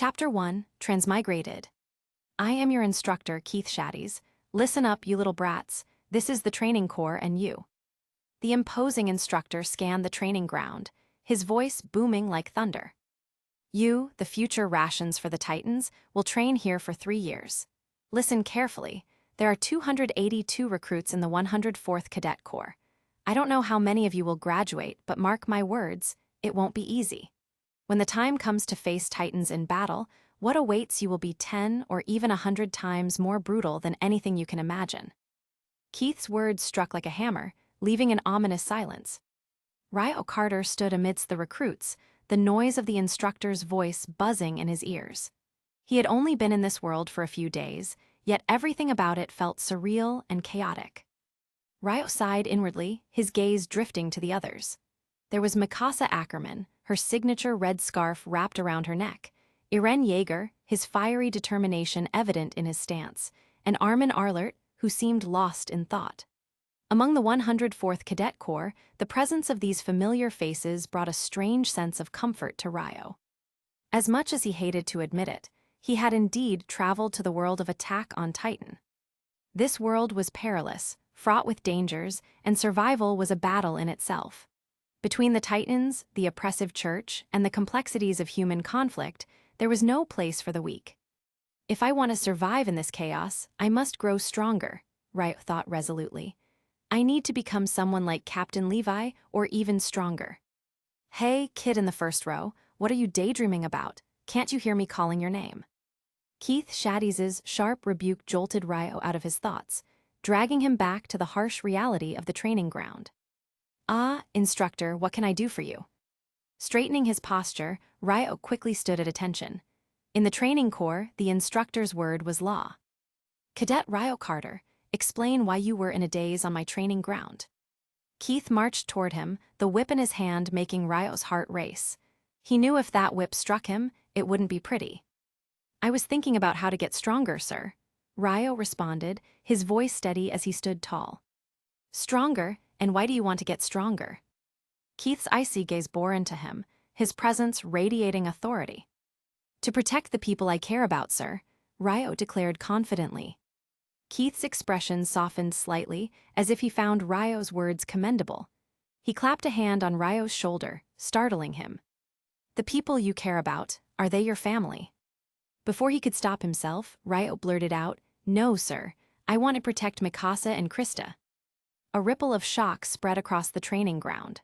Chapter 1, Transmigrated. I am your instructor, Keith Shadys. Listen up, you little brats. This is the training corps and you. The imposing instructor scanned the training ground, his voice booming like thunder. You, the future rations for the Titans, will train here for 3 years. Listen carefully. There are 282 recruits in the 104th Cadet Corps. I don't know how many of you will graduate, but mark my words, it won't be easy. When the time comes to face Titans in battle, what awaits you will be 10 or even 100 times more brutal than anything you can imagine. Keith's words struck like a hammer, leaving an ominous silence. Ryo Carter stood amidst the recruits, the noise of the instructor's voice buzzing in his ears. He had only been in this world for a few days, yet everything about it felt surreal and chaotic. Ryo sighed inwardly, his gaze drifting to the others. There was Mikasa Ackerman, her signature red scarf wrapped around her neck, Irene Yeager, his fiery determination evident in his stance, and Armin Arlert, who seemed lost in thought. Among the 104th Cadet Corps, the presence of these familiar faces brought a strange sense of comfort to Ryo. As much as he hated to admit it, he had indeed traveled to the world of Attack on Titan. This world was perilous, fraught with dangers, and survival was a battle in itself. Between the Titans, the oppressive church, and the complexities of human conflict, there was no place for the weak. If I want to survive in this chaos, I must grow stronger, Ryo thought resolutely. I need to become someone like Captain Levi or even stronger. Hey, kid in the first row, what are you daydreaming about? Can't you hear me calling your name? Keith Shadys's sharp rebuke jolted Ryo out of his thoughts, dragging him back to the harsh reality of the training ground. Ah, instructor, what can I do for you? Straightening his posture, Ryo quickly stood at attention. In the training corps, the instructor's word was law. Cadet Ryo Carter, explain why you were in a daze on my training ground. Keith marched toward him, the whip in his hand making Ryo's heart race. He knew if that whip struck him, it wouldn't be pretty. I was thinking about how to get stronger, sir. Ryo responded, his voice steady as he stood tall. Stronger? And why do you want to get stronger? Keith's icy gaze bore into him, his presence radiating authority. To protect the people I care about, sir, Ryo declared confidently. Keith's expression softened slightly, as if he found Ryo's words commendable. He clapped a hand on Ryo's shoulder, startling him. The people you care about, are they your family? Before he could stop himself, Ryo blurted out, No, sir, I want to protect Mikasa and Krista. A ripple of shock spread across the training ground.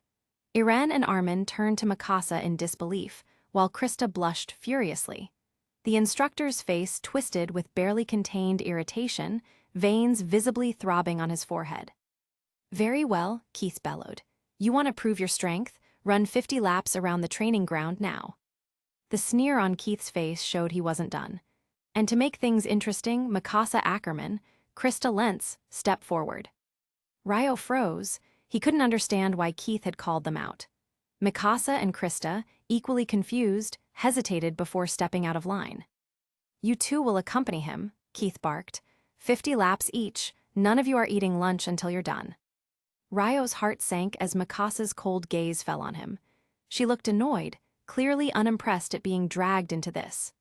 Irene and Armin turned to Mikasa in disbelief, while Krista blushed furiously. The instructor's face twisted with barely contained irritation, veins visibly throbbing on his forehead. Very well, Keith bellowed. You want to prove your strength? Run 50 laps around the training ground now. The sneer on Keith's face showed he wasn't done. And to make things interesting, Mikasa Ackerman, Krista Lentz, stepped forward. Ryo froze. He couldn't understand why Keith had called them out. Mikasa and Krista, equally confused, hesitated before stepping out of line. You two will accompany him, Keith barked. 50 laps each, none of you are eating lunch until you're done. Ryo's heart sank as Mikasa's cold gaze fell on him. She looked annoyed, clearly unimpressed at being dragged into this.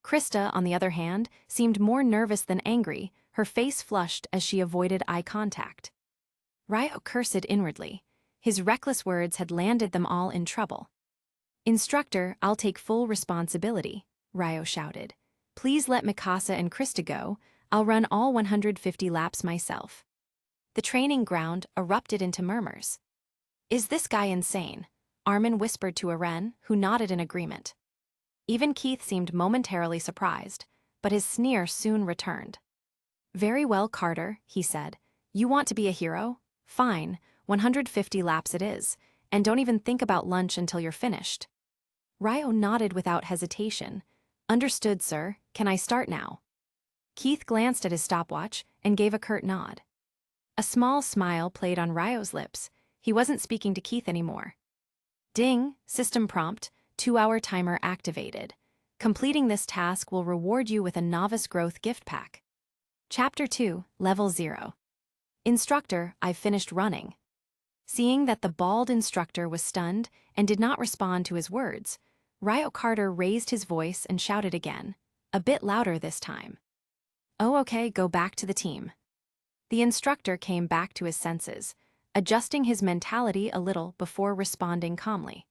Krista, on the other hand, seemed more nervous than angry, her face flushed as she avoided eye contact. Ryo cursed inwardly. His reckless words had landed them all in trouble. Instructor, I'll take full responsibility, Ryo shouted. Please let Mikasa and Krista go. I'll run all 150 laps myself. The training ground erupted into murmurs. Is this guy insane? Armin whispered to Irene, who nodded in agreement. Even Keith seemed momentarily surprised, but his sneer soon returned. Very well, Carter, he said. You want to be a hero? Fine, 150 laps it is, and don't even think about lunch until you're finished. Ryo nodded without hesitation. Understood, sir. Can I start now? Keith glanced at his stopwatch and gave a curt nod. A small smile played on Ryo's lips. He wasn't speaking to Keith anymore. Ding, system prompt, 2-hour timer activated. Completing this task will reward you with a novice growth gift pack. Chapter 2, Level 0. Instructor, I've finished running. Seeing that the bald instructor was stunned and did not respond to his words, Ryo Carter raised his voice and shouted again, a bit louder this time. "Oh, okay, go back to the team." The instructor came back to his senses, adjusting his mentality a little before responding calmly.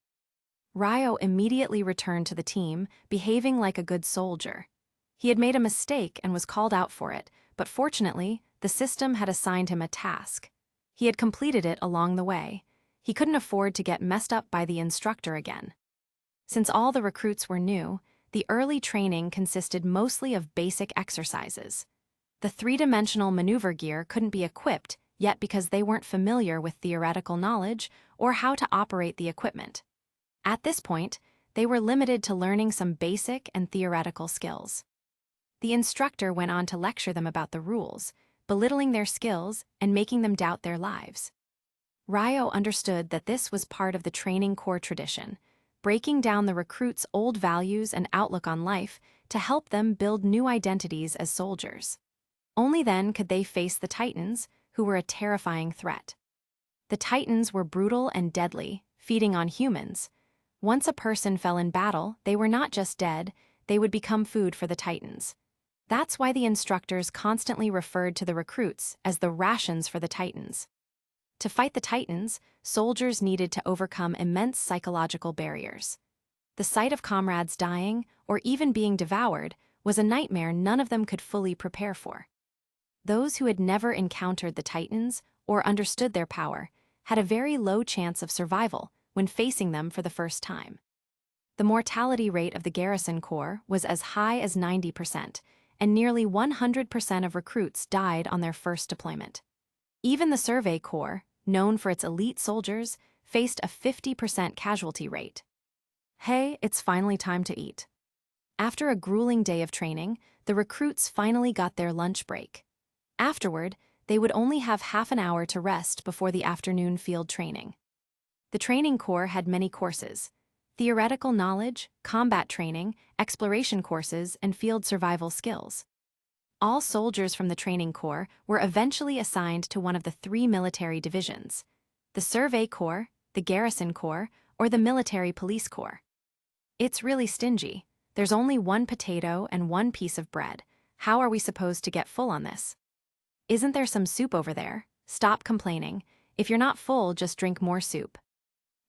Ryo immediately returned to the team, behaving like a good soldier. He had made a mistake and was called out for it, but fortunately, the system had assigned him a task. He had completed it along the way. He couldn't afford to get messed up by the instructor again. Since all the recruits were new, the early training consisted mostly of basic exercises. The three-dimensional maneuver gear couldn't be equipped yet because they weren't familiar with theoretical knowledge or how to operate the equipment. At this point, they were limited to learning some basic and theoretical skills. The instructor went on to lecture them about the rules, belittling their skills and making them doubt their lives. Ryo understood that this was part of the training core tradition, breaking down the recruits' old values and outlook on life to help them build new identities as soldiers. Only then could they face the Titans, who were a terrifying threat. The Titans were brutal and deadly, feeding on humans. Once a person fell in battle, they were not just dead, they would become food for the Titans. That's why the instructors constantly referred to the recruits as the rations for the Titans. To fight the Titans, soldiers needed to overcome immense psychological barriers. The sight of comrades dying, or even being devoured, was a nightmare none of them could fully prepare for. Those who had never encountered the Titans, or understood their power, had a very low chance of survival when facing them for the first time. The mortality rate of the Garrison Corps was as high as 90%, and nearly 100% of recruits died on their first deployment. Even the Survey Corps, known for its elite soldiers, faced a 50% casualty rate. Hey, it's finally time to eat. After a grueling day of training, the recruits finally got their lunch break. Afterward, they would only have half an hour to rest before the afternoon field training. The training corps had many courses: theoretical knowledge, combat training, exploration courses, and field survival skills. All soldiers from the training corps were eventually assigned to one of the three military divisions: the Survey Corps, the Garrison Corps, or the Military Police Corps. It's really stingy. There's only one potato and one piece of bread. How are we supposed to get full on this? Isn't there some soup over there? Stop complaining. If you're not full, just drink more soup.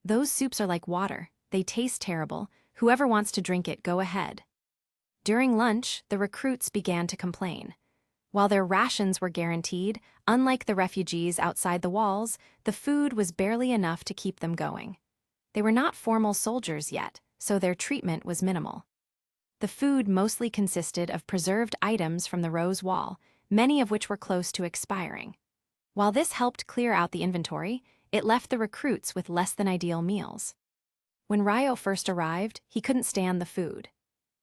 Those soups are like water. They taste terrible. Whoever wants to drink it, go ahead. During lunch, the recruits began to complain. While their rations were guaranteed, unlike the refugees outside the walls, the food was barely enough to keep them going. They were not formal soldiers yet, so their treatment was minimal. The food mostly consisted of preserved items from the Rose Wall, many of which were close to expiring. While this helped clear out the inventory, it left the recruits with less than ideal meals. When Ryo first arrived, he couldn't stand the food.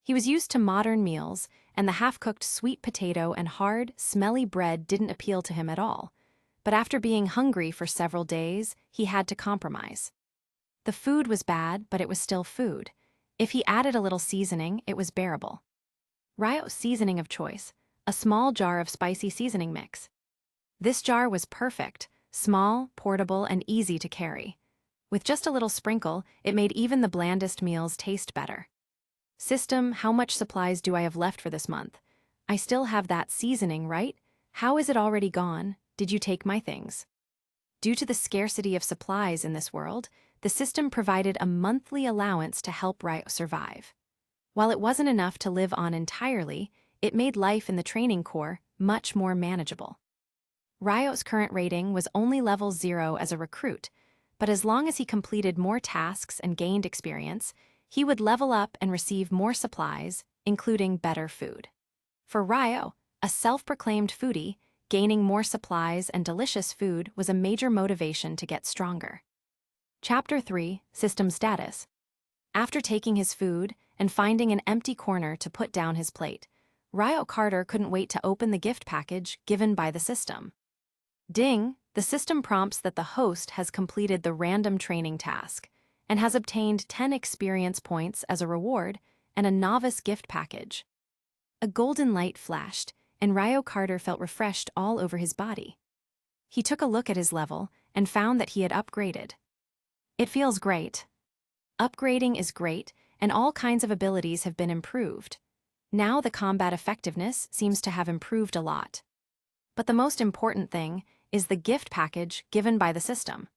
He was used to modern meals, and the half-cooked sweet potato and hard, smelly bread didn't appeal to him at all. But after being hungry for several days, he had to compromise. The food was bad, but it was still food. If he added a little seasoning, it was bearable. Ryo's seasoning of choice: a small jar of spicy seasoning mix. This jar was perfect, small, portable, and easy to carry. With just a little sprinkle, it made even the blandest meals taste better. System: how much supplies do I have left for this month? I still have that seasoning, right? How is it already gone? Did you take my things? Due to the scarcity of supplies in this world, the system provided a monthly allowance to help Ryo survive. While it wasn't enough to live on entirely, it made life in the training corps much more manageable. Ryo's current rating was only level 0 as a recruit, but as long as he completed more tasks and gained experience, he would level up and receive more supplies, including better food. For Ryo, a self-proclaimed foodie, gaining more supplies and delicious food was a major motivation to get stronger. Chapter 3: System Status. After taking his food and finding an empty corner to put down his plate, Ryo Carter couldn't wait to open the gift package given by the system. Ding! The system prompts that the host has completed the random training task and has obtained 10 experience points as a reward and a novice gift package. A golden light flashed, and Ryo Carter felt refreshed all over his body. He took a look at his level and found that he had upgraded. It feels great. Upgrading is great, and all kinds of abilities have been improved. Now the combat effectiveness seems to have improved a lot. But the most important thing is the gift package given by the system.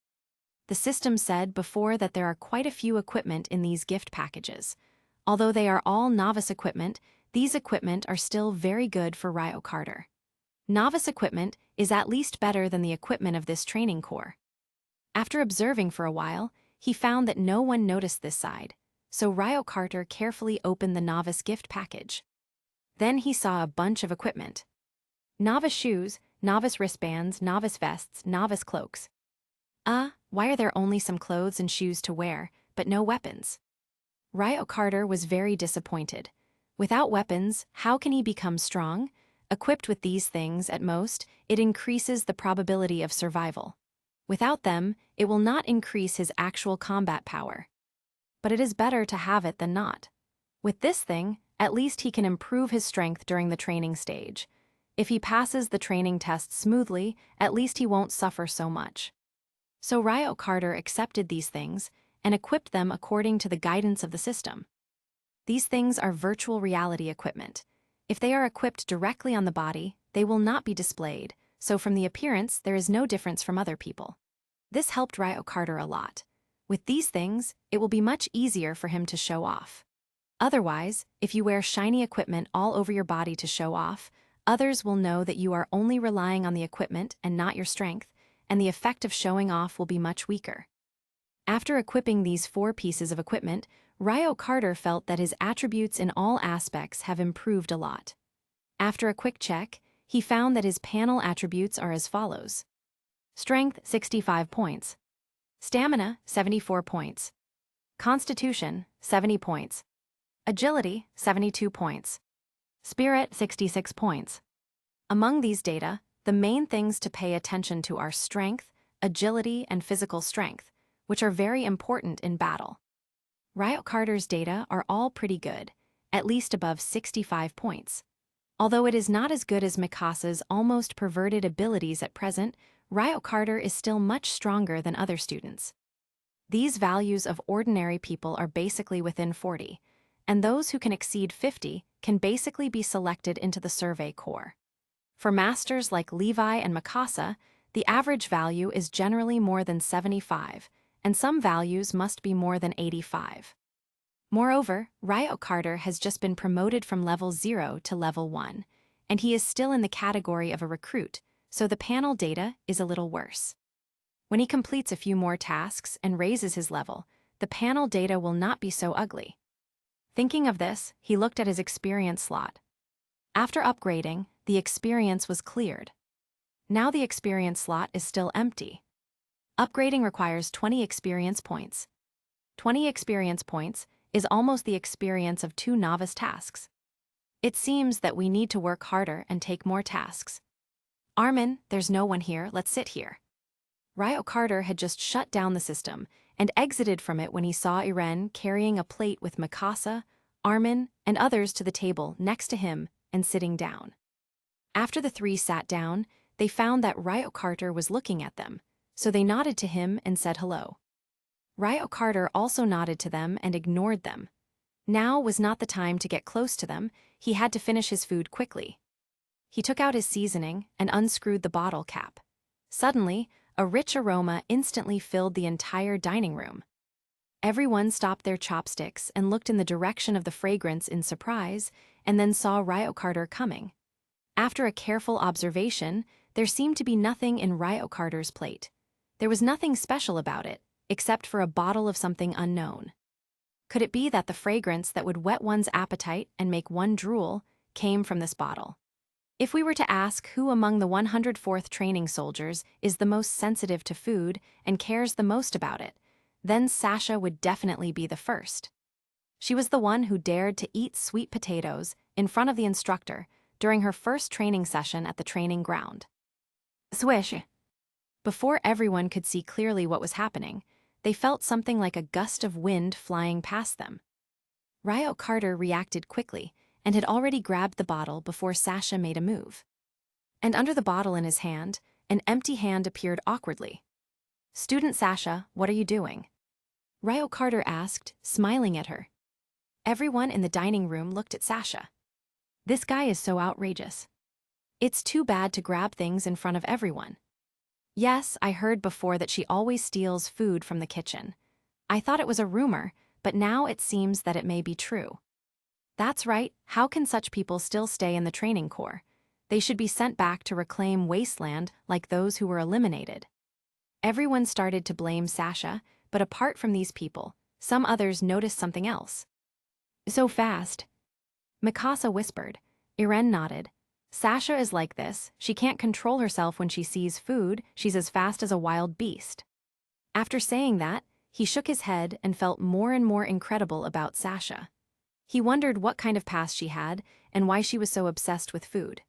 The system said before that there are quite a few equipment in these gift packages. Although they are all novice equipment, these equipment are still very good for Ryo Carter. Novice equipment is at least better than the equipment of this training corps. After observing for a while, he found that no one noticed this side, so Ryo Carter carefully opened the novice gift package. Then he saw a bunch of equipment. Novice shoes, novice wristbands, novice vests, novice cloaks. Why are there only some clothes and shoes to wear, but no weapons? Ryo Carter was very disappointed. Without weapons, how can he become strong? Equipped with these things, at most, it increases the probability of survival. Without them, it will not increase his actual combat power. But it is better to have it than not. With this thing, at least he can improve his strength during the training stage. If he passes the training test smoothly, at least he won't suffer so much. So Ryo Carter accepted these things and equipped them according to the guidance of the system. These things are virtual reality equipment. If they are equipped directly on the body, they will not be displayed, so from the appearance, there is no difference from other people. This helped Ryo Carter a lot. With these things, it will be much easier for him to show off. Otherwise, if you wear shiny equipment all over your body to show off, others will know that you are only relying on the equipment and not your strength, and the effect of showing off will be much weaker. After equipping these 4 pieces of equipment, Ryo Carter felt that his attributes in all aspects have improved a lot. After a quick check, he found that his panel attributes are as follows. Strength, 65 points. Stamina, 74 points. Constitution, 70 points. Agility, 72 points. Spirit, 66 points. Among these data, the main things to pay attention to are strength, agility, and physical strength, which are very important in battle. Ryo Carter's data are all pretty good, at least above 65 points. Although it is not as good as Mikasa's almost perverted abilities at present, Ryo Carter is still much stronger than other students. These values of ordinary people are basically within 40, and those who can exceed 50 can basically be selected into the survey corps. For masters like Levi and Mikasa, the average value is generally more than 75, and some values must be more than 85. Moreover, Ryo Carter has just been promoted from level 0 to level 1, and he is still in the category of a recruit, so the panel data is a little worse. When he completes a few more tasks and raises his level, the panel data will not be so ugly. Thinking of this, he looked at his experience slot. After upgrading, the experience was cleared. Now the experience slot is still empty. Upgrading requires 20 experience points. 20 experience points is almost the experience of 2 novice tasks. It seems that we need to work harder and take more tasks. Armin, there's no one here, let's sit here. Ryo Carter had just shut down the system and exited from it when he saw Irene carrying a plate with Mikasa, Armin, and others to the table next to him and sitting down. After the 3 sat down, they found that Ryo Carter was looking at them, so they nodded to him and said hello. Ryo Carter also nodded to them and ignored them. Now was not the time to get close to them, he had to finish his food quickly. He took out his seasoning and unscrewed the bottle cap. Suddenly, a rich aroma instantly filled the entire dining room. Everyone stopped their chopsticks and looked in the direction of the fragrance in surprise, and then saw Ryo Carter coming. After a careful observation, there seemed to be nothing in Ryo Carter's plate. There was nothing special about it, except for a bottle of something unknown. Could it be that the fragrance that would whet one's appetite and make one drool came from this bottle? If we were to ask who among the 104th training soldiers is the most sensitive to food and cares the most about it, then Sasha would definitely be the first. She was the one who dared to eat sweet potatoes in front of the instructor during her first training session at the training ground. Swish! Before everyone could see clearly what was happening, they felt something like a gust of wind flying past them. Ryo Carter reacted quickly and had already grabbed the bottle before Sasha made a move. And under the bottle in his hand, an empty hand appeared awkwardly. "Student Sasha, what are you doing?" Ryo Carter asked, smiling at her. Everyone in the dining room looked at Sasha. This guy is so outrageous. It's too bad to grab things in front of everyone. Yes, I heard before that she always steals food from the kitchen. I thought it was a rumor, but now it seems that it may be true. That's right, how can such people still stay in the training corps? They should be sent back to reclaim wasteland like those who were eliminated. Everyone started to blame Sasha, but apart from these people, some others noticed something else. So fast. Mikasa whispered. Irene nodded. Sasha is like this, she can't control herself when she sees food, she's as fast as a wild beast. After saying that, he shook his head and felt more and more incredible about Sasha. He wondered what kind of past she had and why she was so obsessed with food.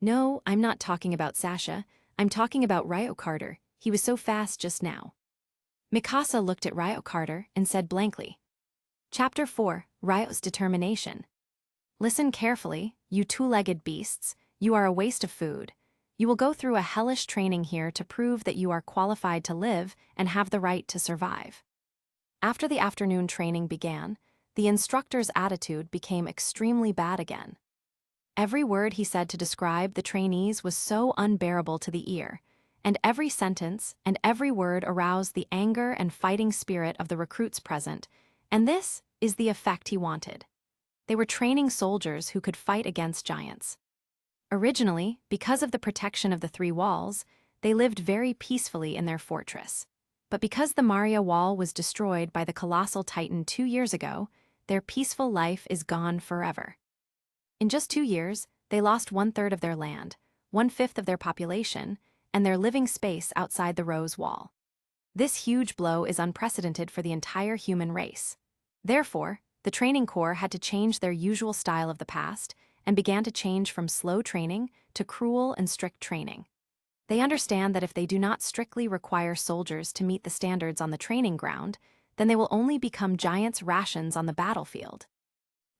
No, I'm not talking about Sasha, I'm talking about Ryo Carter, he was so fast just now. Mikasa looked at Ryo Carter and said blankly. Chapter 4, Ryo's Determination. Listen carefully, you two-legged beasts, you are a waste of food. You will go through a hellish training here to prove that you are qualified to live and have the right to survive. After the afternoon training began, the instructor's attitude became extremely bad again. Every word he said to describe the trainees was so unbearable to the ear, and every sentence and every word aroused the anger and fighting spirit of the recruits present, and this is the effect he wanted. They were training soldiers who could fight against giants. Originally, because of the protection of the three walls, they lived very peacefully in their fortress. But because the Maria Wall was destroyed by the colossal titan 2 years ago, their peaceful life is gone forever. In just 2 years, they lost 1/3 of their land, 1/5 of their population, and their living space outside the Rose Wall. This huge blow is unprecedented for the entire human race. Therefore, the training corps had to change their usual style of the past and began to change from slow training to cruel and strict training. They understand that if they do not strictly require soldiers to meet the standards on the training ground, then they will only become giants' rations on the battlefield.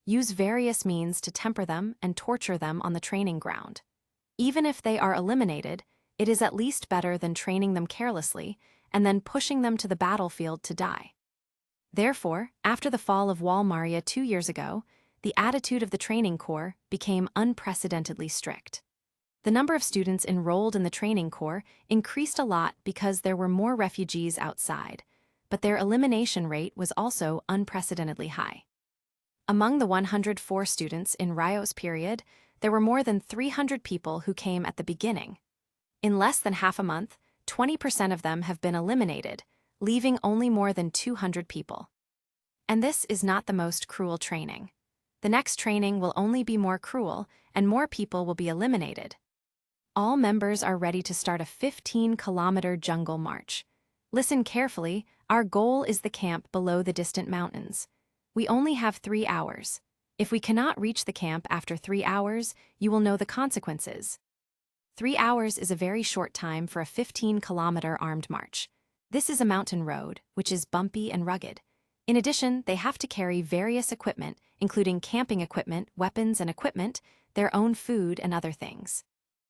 Use various means to temper them and torture them on the training ground. Even if they are eliminated, it is at least better than training them carelessly and then pushing them to the battlefield to die. Therefore, after the fall of Wall Maria 2 years ago, the attitude of the training corps became unprecedentedly strict. The number of students enrolled in the training corps increased a lot because there were more refugees outside, but their elimination rate was also unprecedentedly high. Among the 104 students in Ryo's period, there were more than 300 people who came at the beginning. In less than half a month, 20% of them have been eliminated, leaving only more than 200 people. And this is not the most cruel training. The next training will only be more cruel, and more people will be eliminated. All members are ready to start a 15-kilometer jungle march. Listen carefully, our goal is the camp below the distant mountains. We only have 3 hours. If we cannot reach the camp after 3 hours, you will know the consequences. 3 hours is a very short time for a 15-kilometer armed march. This is a mountain road, which is bumpy and rugged. In addition, they have to carry various equipment, including camping equipment, weapons and equipment, their own food and other things.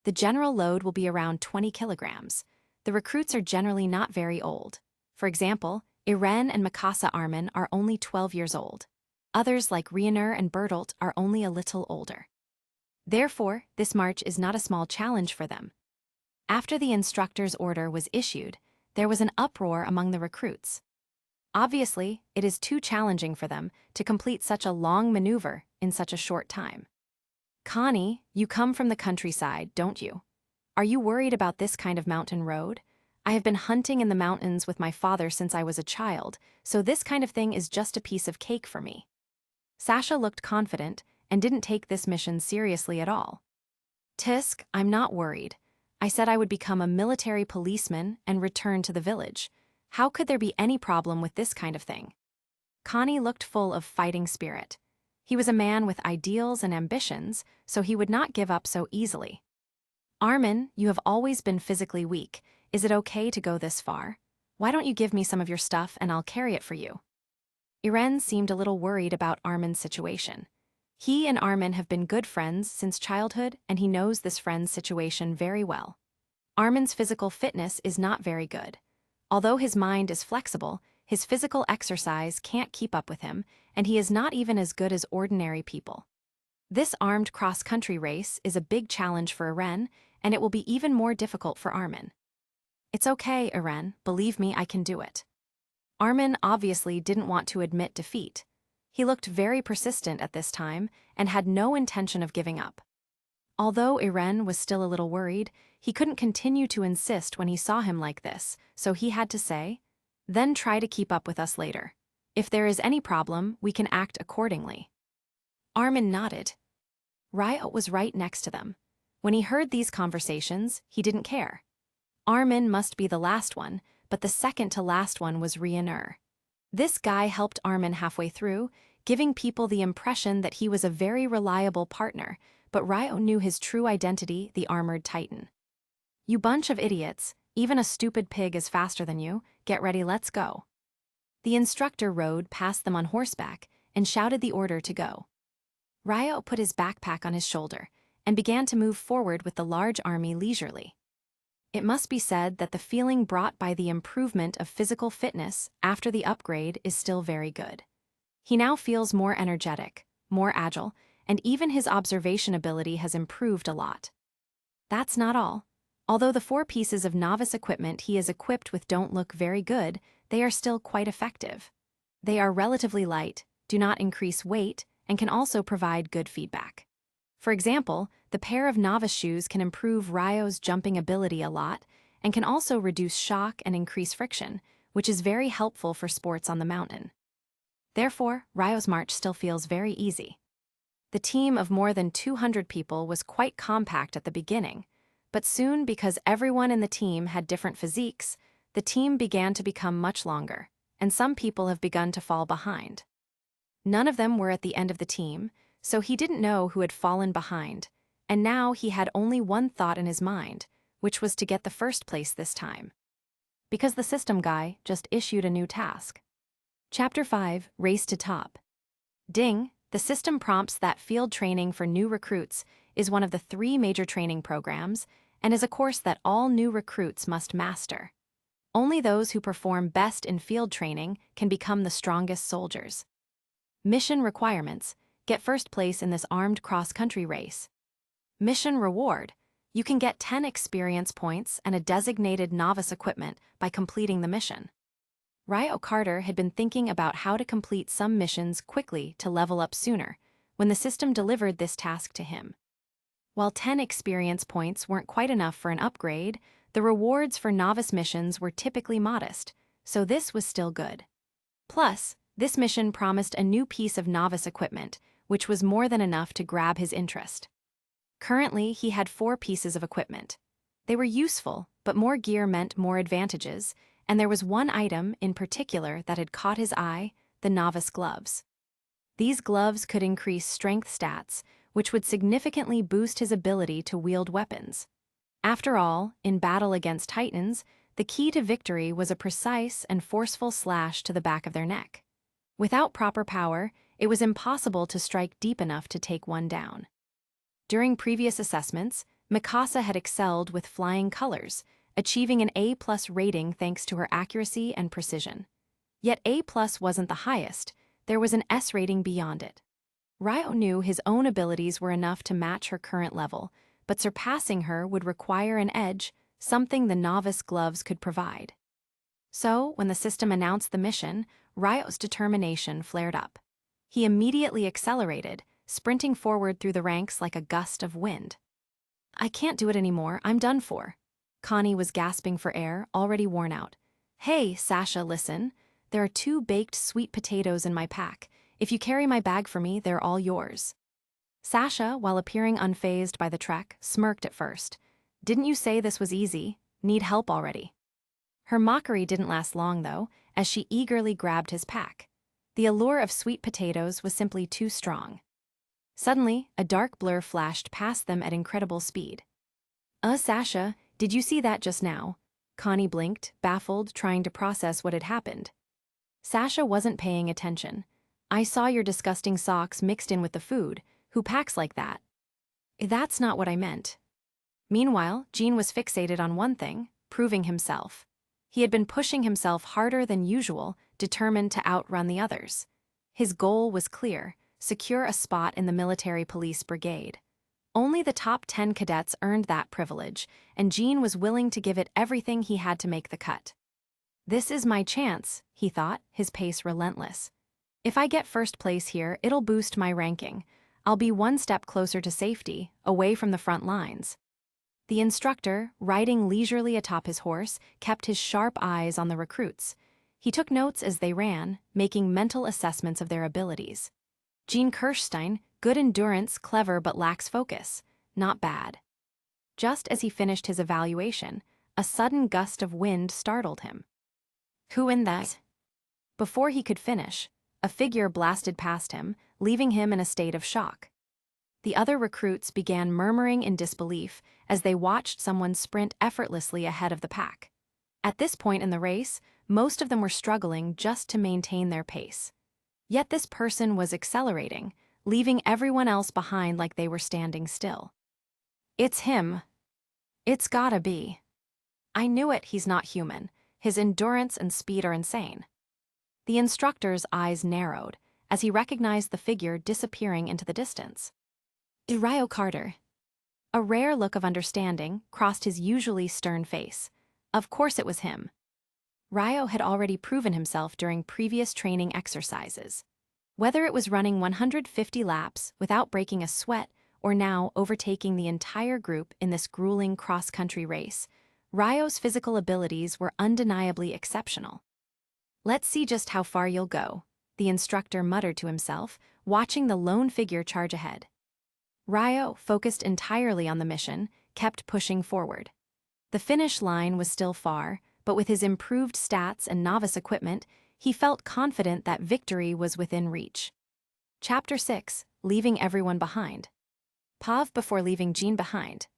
The general load will be around 20 kilograms. The recruits are generally not very old. For example, Irene and Mikasa Armin are only 12 years old. Others like Reinur and Bertolt are only a little older. Therefore, this march is not a small challenge for them. After the instructor's order was issued, there was an uproar among the recruits. Obviously, it is too challenging for them to complete such a long maneuver in such a short time. Connie, you come from the countryside, don't you? Are you worried about this kind of mountain road? I have been hunting in the mountains with my father since I was a child, so this kind of thing is just a piece of cake for me. Sasha looked confident and didn't take this mission seriously at all. Tisk, I'm not worried. I said I would become a military policeman and return to the village. How could there be any problem with this kind of thing? Connie looked full of fighting spirit. He was a man with ideals and ambitions, so he would not give up so easily. Armin, you have always been physically weak. Is it okay to go this far? Why don't you give me some of your stuff and I'll carry it for you? Irene seemed a little worried about Armin's situation. He and Armin have been good friends since childhood, and he knows this friend's situation very well. Armin's physical fitness is not very good. Although his mind is flexible, his physical exercise can't keep up with him, and he is not even as good as ordinary people. This armed cross-country race is a big challenge for Irene, and it will be even more difficult for Armin. It's okay, Irene, believe me, I can do it. Armin obviously didn't want to admit defeat. He looked very persistent at this time and had no intention of giving up. Although Irene was still a little worried, he couldn't continue to insist when he saw him like this, so he had to say, "Then try to keep up with us later. If there is any problem, we can act accordingly." Armin nodded. Riot was right next to them. When he heard these conversations, he didn't care. Armin must be the last one, but the second to last one was Reinur. This guy helped Armin halfway through, giving people the impression that he was a very reliable partner, but Riot knew his true identity, the armored titan. "You bunch of idiots, even a stupid pig is faster than you, get ready, let's go." The instructor rode past them on horseback and shouted the order to go. Riot put his backpack on his shoulder and began to move forward with the large army leisurely. It must be said that the feeling brought by the improvement of physical fitness after the upgrade is still very good. He now feels more energetic, more agile, and even his observation ability has improved a lot. That's not all. Although the 4 pieces of novice equipment he is equipped with don't look very good, they are still quite effective. They are relatively light, do not increase weight, and can also provide good feedback. For example, the pair of novice shoes can improve Ryo's jumping ability a lot and can also reduce shock and increase friction, which is very helpful for sports on the mountain. Therefore, Ryo's march still feels very easy. The team of more than 200 people was quite compact at the beginning, but soon, because everyone in the team had different physiques, the team began to become much longer, and some people have begun to fall behind. None of them were at the end of the team, so he didn't know who had fallen behind, and now he had only one thought in his mind, which was to get the first place this time. Because the system guy just issued a new task. Chapter 5, Race to Top. Ding, the system prompts that field training for new recruits is one of the 3 major training programs and is a course that all new recruits must master. Only those who perform best in field training can become the strongest soldiers. Mission requirements: get first place in this armed cross-country race. Mission reward: you can get 10 experience points and a designated novice equipment by completing the mission. Ryo Carter had been thinking about how to complete some missions quickly to level up sooner, when the system delivered this task to him. While 10 experience points weren't quite enough for an upgrade, the rewards for novice missions were typically modest, so this was still good. Plus, this mission promised a new piece of novice equipment, which was more than enough to grab his interest. Currently, he had 4 pieces of equipment. They were useful, but more gear meant more advantages, and there was one item in particular that had caught his eye: the novice gloves. These gloves could increase strength stats, which would significantly boost his ability to wield weapons. After all, in battle against Titans, the key to victory was a precise and forceful slash to the back of their neck. Without proper power, it was impossible to strike deep enough to take one down. During previous assessments, Mikasa had excelled with flying colors, achieving an A+ rating thanks to her accuracy and precision. Yet A+ wasn't the highest, there was an S rating beyond it. Ryo knew his own abilities were enough to match her current level, but surpassing her would require an edge, something the novice gloves could provide. So, when the system announced the mission, Ryo's determination flared up. He immediately accelerated, sprinting forward through the ranks like a gust of wind. "I can't do it anymore, I'm done for." Connie was gasping for air, already worn out. "Hey, Sasha, listen. There are 2 baked sweet potatoes in my pack. If you carry my bag for me, they're all yours." Sasha, while appearing unfazed by the trek, smirked at first. "Didn't you say this was easy? Need help already?" Her mockery didn't last long, though, as she eagerly grabbed his pack. The allure of sweet potatoes was simply too strong. Suddenly, a dark blur flashed past them at incredible speed. Sasha, did you see that just now?" Connie blinked, baffled, trying to process what had happened. Sasha wasn't paying attention. "I saw your disgusting socks mixed in with the food. Who packs like that?" "That's not what I meant." Meanwhile, Jean was fixated on one thing: proving himself. He had been pushing himself harder than usual determined to outrun the others. His goal was clear: secure a spot in the military police brigade. Only the top 10 cadets earned that privilege, and Jean was willing to give it everything he had to make the cut. "This is my chance," he thought, his pace relentless. "If I get first place here, it'll boost my ranking. I'll be one step closer to safety, away from the front lines." The instructor, riding leisurely atop his horse, kept his sharp eyes on the recruits. He took notes as they ran, making mental assessments of their abilities. Jean Kirschstein, good endurance, clever but lacks focus. Not bad. Just as he finished his evaluation, a sudden gust of wind startled him. "Who in that?" Before he could finish, a figure blasted past him, leaving him in a state of shock. The other recruits began murmuring in disbelief as they watched someone sprint effortlessly ahead of the pack. At this point in the race, most of them were struggling just to maintain their pace. Yet this person was accelerating, leaving everyone else behind like they were standing still. "It's him. It's gotta be. I knew it, he's not human. His endurance and speed are insane." The instructor's eyes narrowed as he recognized the figure disappearing into the distance. Ryo Carter. A rare look of understanding crossed his usually stern face. Of course it was him. Ryo had already proven himself during previous training exercises. Whether it was running 150 laps without breaking a sweat or now overtaking the entire group in this grueling cross-country race, Ryo's physical abilities were undeniably exceptional. "Let's see just how far you'll go," the instructor muttered to himself, watching the lone figure charge ahead. Ryo, focused entirely on the mission, kept pushing forward. The finish line was still far, but with his improved stats and novice equipment, he felt confident that victory was within reach. Chapter 6: Leaving Everyone Behind. Pav before leaving Jean behind.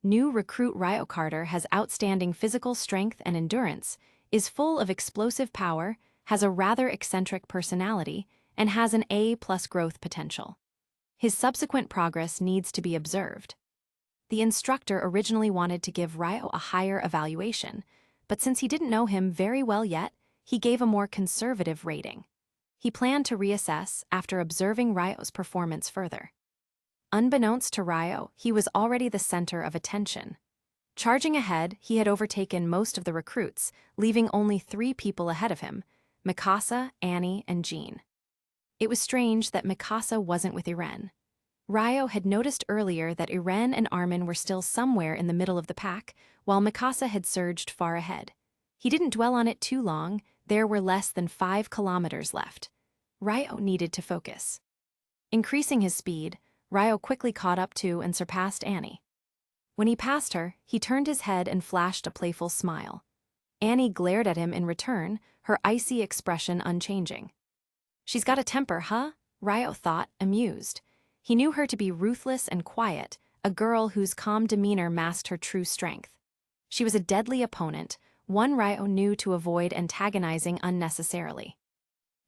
New recruit Ryo Carter has outstanding physical strength and endurance, is full of explosive power, has a rather eccentric personality, and has an A+ growth potential. His subsequent progress needs to be observed. The instructor originally wanted to give Ryo a higher evaluation, but since he didn't know him very well yet, he gave a more conservative rating. He planned to reassess after observing Ryo's performance further. Unbeknownst to Ryo, he was already the center of attention. Charging ahead, he had overtaken most of the recruits, leaving only 3 people ahead of him: Mikasa, Annie, and Jean. It was strange that Mikasa wasn't with Irene. Ryo had noticed earlier that Irene and Armin were still somewhere in the middle of the pack, while Mikasa had surged far ahead. He didn't dwell on it too long. There were less than 5 kilometers left. Ryo needed to focus. Increasing his speed, Ryo quickly caught up to and surpassed Annie. When he passed her, he turned his head and flashed a playful smile. Annie glared at him in return, her icy expression unchanging. "She's got a temper, huh?" Ryo thought, amused. He knew her to be ruthless and quiet, a girl whose calm demeanor masked her true strength. She was a deadly opponent, one Ryo knew to avoid antagonizing unnecessarily.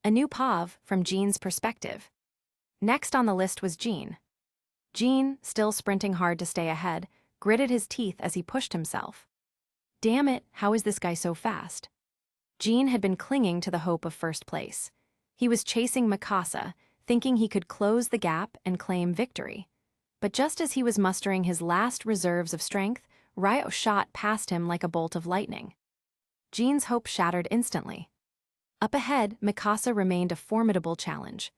A new Pav from Jean's perspective. Next on the list was Jean. Jean, still sprinting hard to stay ahead, gritted his teeth as he pushed himself. Damn it, how is this guy so fast? Jean had been clinging to the hope of first place. He was chasing Mikasa, thinking he could close the gap and claim victory. But just as he was mustering his last reserves of strength, Ryo shot past him like a bolt of lightning. Jean's hope shattered instantly. Up ahead, Mikasa remained a formidable challenge.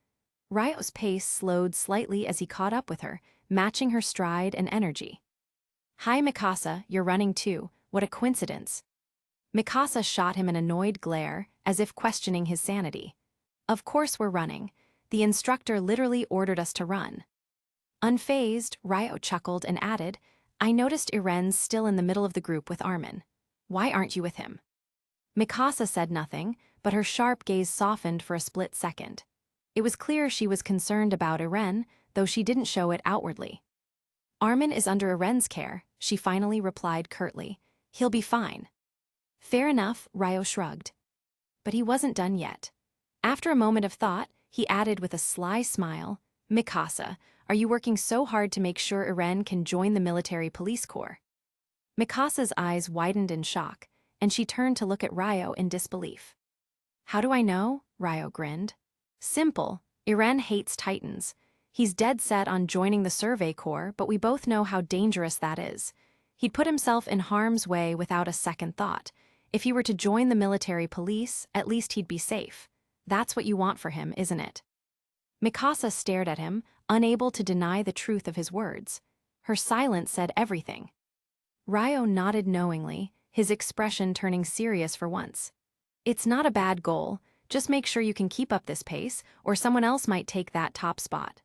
Ryo's pace slowed slightly as he caught up with her, matching her stride and energy. "Hi Mikasa, you're running too, what a coincidence." Mikasa shot him an annoyed glare, as if questioning his sanity. "Of course we're running. The instructor literally ordered us to run." Unfazed, Ryo chuckled and added, "I noticed Irene's still in the middle of the group with Armin. Why aren't you with him?" Mikasa said nothing, but her sharp gaze softened for a split second. It was clear she was concerned about Irene, though she didn't show it outwardly. "Armin is under Irene's care," she finally replied curtly. "He'll be fine." "Fair enough," Ryo shrugged. But he wasn't done yet. After a moment of thought, he added with a sly smile, "Mikasa, are you working so hard to make sure Irene can join the military police corps?" Mikasa's eyes widened in shock, and she turned to look at Ryo in disbelief. How do I know? Ryo grinned. Simple. Iren hates Titans. He's dead set on joining the Survey Corps, but we both know how dangerous that is. He'd put himself in harm's way without a second thought. If he were to join the military police, at least he'd be safe. That's what you want for him, isn't it? Mikasa stared at him, unable to deny the truth of his words. Her silence said everything. Ryo nodded knowingly, his expression turning serious for once. It's not a bad goal, just make sure you can keep up this pace, or someone else might take that top spot.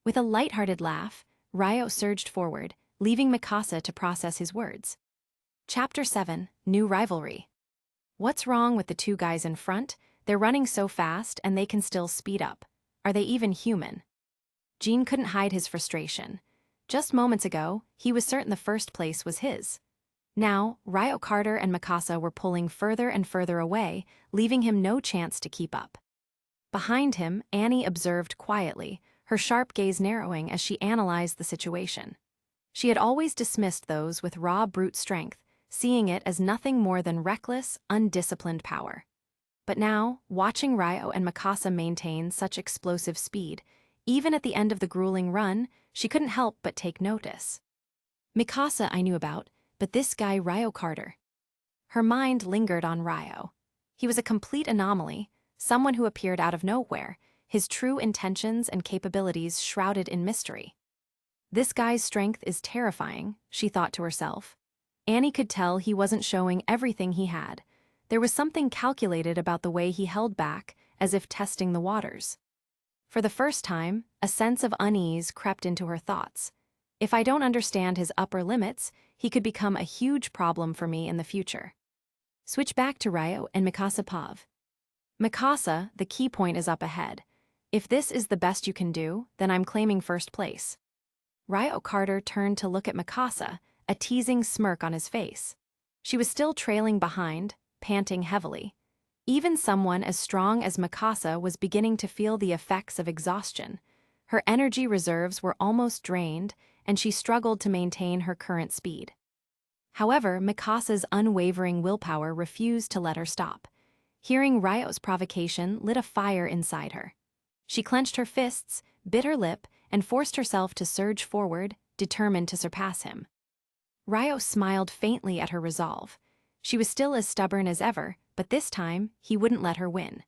With a light-hearted laugh, Ryo surged forward, leaving Mikasa to process his words. Chapter 7, New Rivalry. What's wrong with the two guys in front? They're running so fast and they can still speed up. Are they even human? Jean couldn't hide his frustration. Just moments ago, he was certain the first place was his. Now, Ryo Carter and Mikasa were pulling further and further away, leaving him no chance to keep up. Behind him, Annie observed quietly, her sharp gaze narrowing as she analyzed the situation. She had always dismissed those with raw brute strength, seeing it as nothing more than reckless, undisciplined power. But now, watching Ryo and Mikasa maintain such explosive speed, even at the end of the grueling run, she couldn't help but take notice. Mikasa I knew about, but this guy Ryo Carter. Her mind lingered on Ryo. He was a complete anomaly, someone who appeared out of nowhere, his true intentions and capabilities shrouded in mystery. This guy's strength is terrifying, she thought to herself. Annie could tell he wasn't showing everything he had. There was something calculated about the way he held back, as if testing the waters. For the first time, a sense of unease crept into her thoughts. If I don't understand his upper limits, he could become a huge problem for me in the future. Switch back to Ryo and Mikasa Pav. Mikasa, the key point is up ahead. If this is the best you can do, then I'm claiming first place. Ryo Carter turned to look at Mikasa, a teasing smirk on his face. She was still trailing behind, panting heavily. Even someone as strong as Mikasa was beginning to feel the effects of exhaustion. Her energy reserves were almost drained, and she struggled to maintain her current speed. However, Mikasa's unwavering willpower refused to let her stop. Hearing Ryo's provocation lit a fire inside her. She clenched her fists, bit her lip, and forced herself to surge forward, determined to surpass him. Ryo smiled faintly at her resolve. She was still as stubborn as ever, but this time, he wouldn't let her win.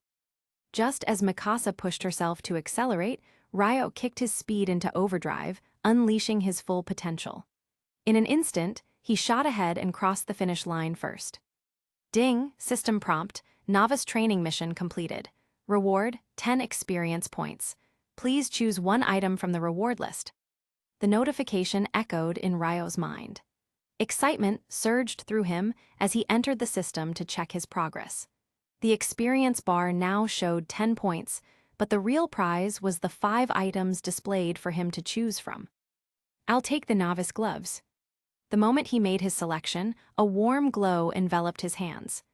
Just as Mikasa pushed herself to accelerate, Ryo kicked his speed into overdrive, unleashing his full potential. In an instant, he shot ahead and crossed the finish line first. Ding, system prompt, novice training mission completed. Reward, 10 experience points. Please choose one item from the reward list. The notification echoed in Ryo's mind. Excitement surged through him as he entered the system to check his progress. The experience bar now showed 10 points, but the real prize was the 5 items displayed for him to choose from. I'll take the novice gloves. The moment he made his selection, a warm glow enveloped his hands.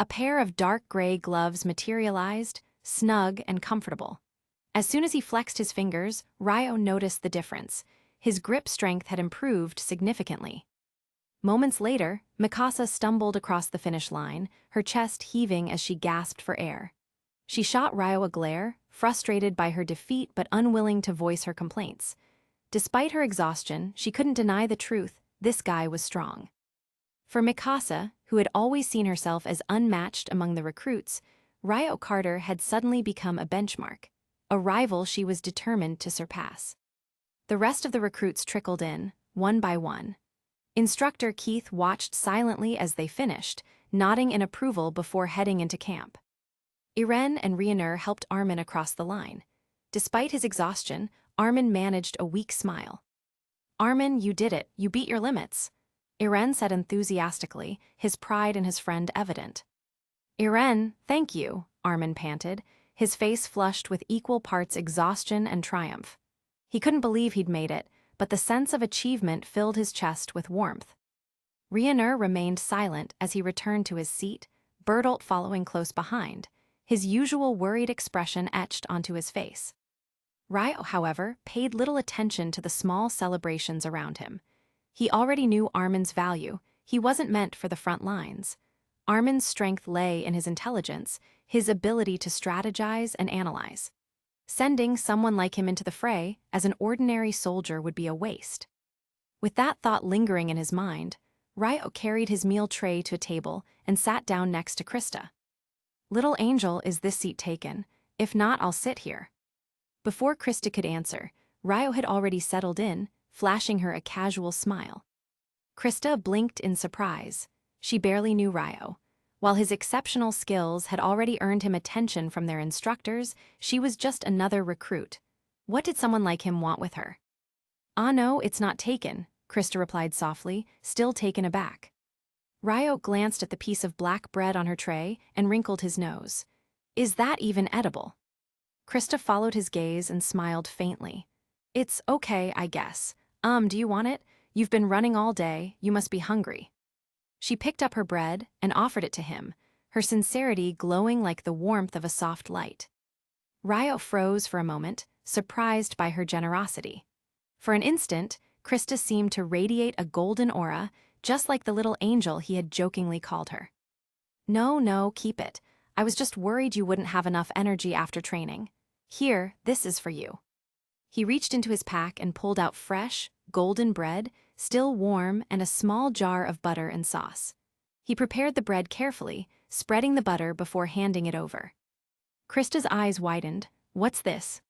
A pair of dark gray gloves materialized, snug and comfortable. As soon as he flexed his fingers, Ryo noticed the difference. His grip strength had improved significantly. Moments later, Mikasa stumbled across the finish line, her chest heaving as she gasped for air. She shot Ryo a glare, frustrated by her defeat but unwilling to voice her complaints. Despite her exhaustion, she couldn't deny the truth: this guy was strong. For Mikasa, who had always seen herself as unmatched among the recruits, Ryo Carter had suddenly become a benchmark, a rival she was determined to surpass. The rest of the recruits trickled in, one by one. Instructor Keith watched silently as they finished, nodding in approval before heading into camp. Iren and Reinur helped Armin across the line. Despite his exhaustion, Armin managed a weak smile. "Armin, you did it. You beat your limits," Iren said enthusiastically, his pride in his friend evident. "Iren, thank you," Armin panted, his face flushed with equal parts exhaustion and triumph. He couldn't believe he'd made it, but the sense of achievement filled his chest with warmth. Reinur remained silent as he returned to his seat, Bertolt following close behind, his usual worried expression etched onto his face. Ryo, however, paid little attention to the small celebrations around him. He already knew Armin's value. He wasn't meant for the front lines. Armin's strength lay in his intelligence, his ability to strategize and analyze. Sending someone like him into the fray as an ordinary soldier would be a waste. With that thought lingering in his mind, Ryo carried his meal tray to a table and sat down next to Krista. "Little Angel, is this seat taken? If not, I'll sit here." Before Krista could answer, Ryo had already settled in, flashing her a casual smile. Krista blinked in surprise. She barely knew Ryo. While his exceptional skills had already earned him attention from their instructors, she was just another recruit. What did someone like him want with her? "Ah no, it's not taken," Krista replied softly, still taken aback. Ryo glanced at the piece of black bread on her tray and wrinkled his nose. "Is that even edible?" Krista followed his gaze and smiled faintly. "It's okay, I guess. Do you want it? You've been running all day, you must be hungry." She picked up her bread and offered it to him, her sincerity glowing like the warmth of a soft light. Ryo froze for a moment, surprised by her generosity. For an instant, Krista seemed to radiate a golden aura, just like the little angel he had jokingly called her. No, keep it. I was just worried you wouldn't have enough energy after training. Here, this is for you." He reached into his pack and pulled out fresh, golden bread, still warm, and a small jar of butter and sauce. He prepared the bread carefully, spreading the butter before handing it over. Krista's eyes widened. "What's this?"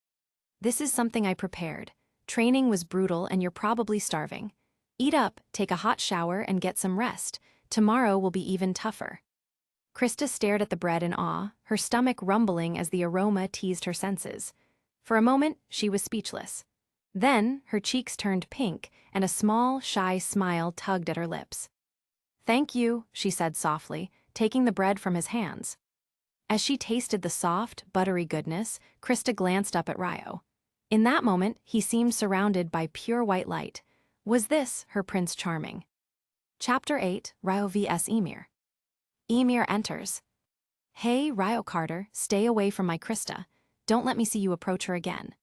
"This is something I prepared. Training was brutal and you're probably starving. Eat up, take a hot shower, and get some rest. Tomorrow will be even tougher." Krista stared at the bread in awe, her stomach rumbling as the aroma teased her senses. For a moment, she was speechless. Then, her cheeks turned pink, and a small, shy smile tugged at her lips. "Thank you," she said softly, taking the bread from his hands. As she tasted the soft, buttery goodness, Krista glanced up at Ryo. In that moment, he seemed surrounded by pure white light. Was this her Prince Charming? Chapter 8, Ryo vs. Ymir. Ymir enters. "Hey, Ryo Carter, stay away from my Krista. Don't let me see you approach her again."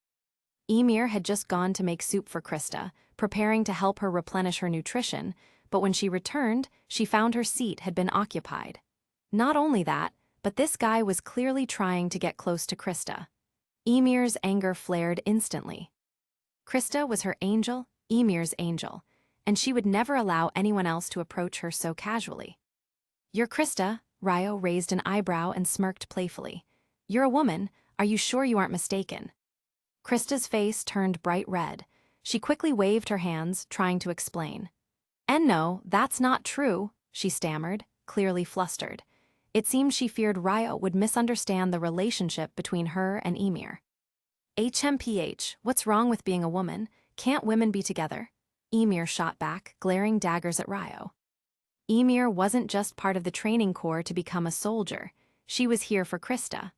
Ymir had just gone to make soup for Krista, preparing to help her replenish her nutrition, but when she returned, she found her seat had been occupied. Not only that, but this guy was clearly trying to get close to Krista. Ymir's anger flared instantly. Krista was her angel, Ymir's angel, and she would never allow anyone else to approach her so casually. "You're Krista," Ryo raised an eyebrow and smirked playfully. "You're a woman, are you sure you aren't mistaken?" Krista's face turned bright red. She quickly waved her hands, trying to explain. "And no, that's not true," she stammered, clearly flustered. It seemed she feared Ryo would misunderstand the relationship between her and Ymir. "HMPH, what's wrong with being a woman? Can't women be together?" Ymir shot back, glaring daggers at Ryo. Ymir wasn't just part of the training corps to become a soldier. She was here for Krista.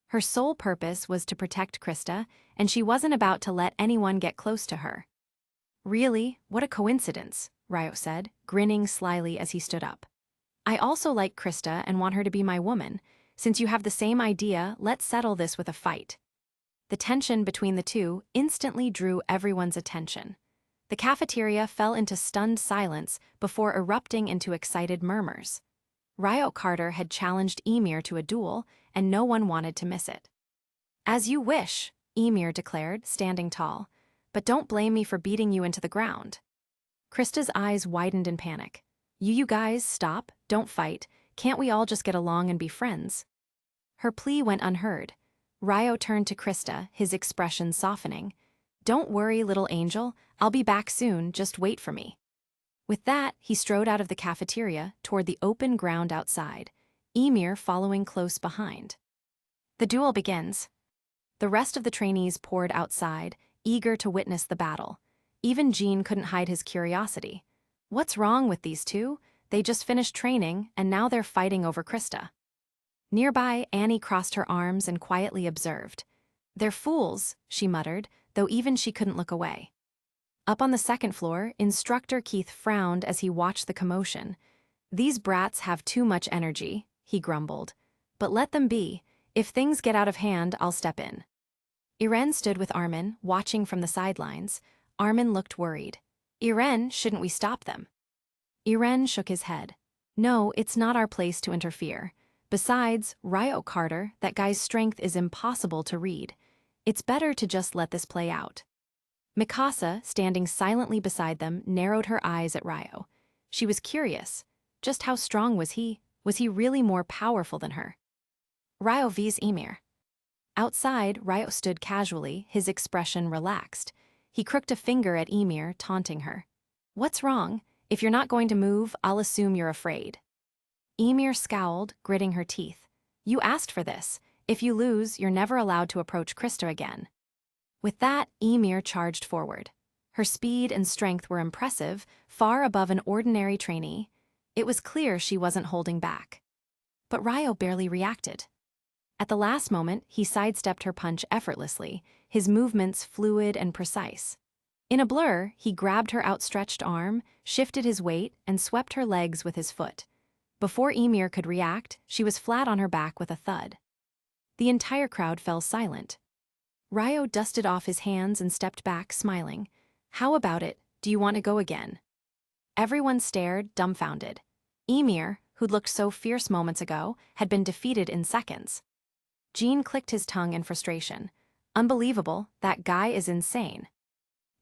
Her sole purpose was to protect Krista, and she wasn't about to let anyone get close to her. "Really? What a coincidence," Ryo said, grinning slyly as he stood up. "I also like Krista and want her to be my woman. Since you have the same idea, let's settle this with a fight." The tension between the two instantly drew everyone's attention. The cafeteria fell into stunned silence before erupting into excited murmurs. Ryo Carter had challenged Ymir to a duel, and no one wanted to miss it. "As you wish," Ymir declared, standing tall. "But don't blame me for beating you into the ground." Krista's eyes widened in panic. You guys, stop, don't fight. Can't we all just get along and be friends?" Her plea went unheard. Ryo turned to Krista, his expression softening. "Don't worry, little angel. I'll be back soon, just wait for me." With that, he strode out of the cafeteria toward the open ground outside, Ymir following close behind. The duel begins. The rest of the trainees poured outside, eager to witness the battle. Even Jean couldn't hide his curiosity. What's wrong with these two? They just finished training, and now they're fighting over Krista. Nearby, Annie crossed her arms and quietly observed. "They're fools," she muttered, though even she couldn't look away. Up on the second floor, Instructor Keith frowned as he watched the commotion. "These brats have too much energy," he grumbled. "But let them be. If things get out of hand, I'll step in." Irene stood with Armin, watching from the sidelines. Armin looked worried. "Irene, shouldn't we stop them?" Irene shook his head. No, it's not our place to interfere. Besides, Ryo Carter, that guy's strength is impossible to read. It's better to just let this play out. Mikasa, standing silently beside them, narrowed her eyes at Ryo. She was curious. Just how strong was he? Was he really more powerful than her? Ryo vs Ymir. Outside, Ryo stood casually, his expression relaxed. He crooked a finger at Ymir, taunting her. What's wrong? If you're not going to move, I'll assume you're afraid. Ymir scowled, gritting her teeth. You asked for this. If you lose, you're never allowed to approach Krista again. With that, Ymir charged forward. Her speed and strength were impressive, far above an ordinary trainee. It was clear she wasn't holding back. But Ryo barely reacted. At the last moment, he sidestepped her punch effortlessly, his movements fluid and precise. In a blur, he grabbed her outstretched arm, shifted his weight, and swept her legs with his foot. Before Ymir could react, she was flat on her back with a thud. The entire crowd fell silent. Ryo dusted off his hands and stepped back, smiling. How about it? Do you want to go again? Everyone stared, dumbfounded. Ymir, who'd looked so fierce moments ago, had been defeated in seconds. Jean clicked his tongue in frustration. Unbelievable, that guy is insane.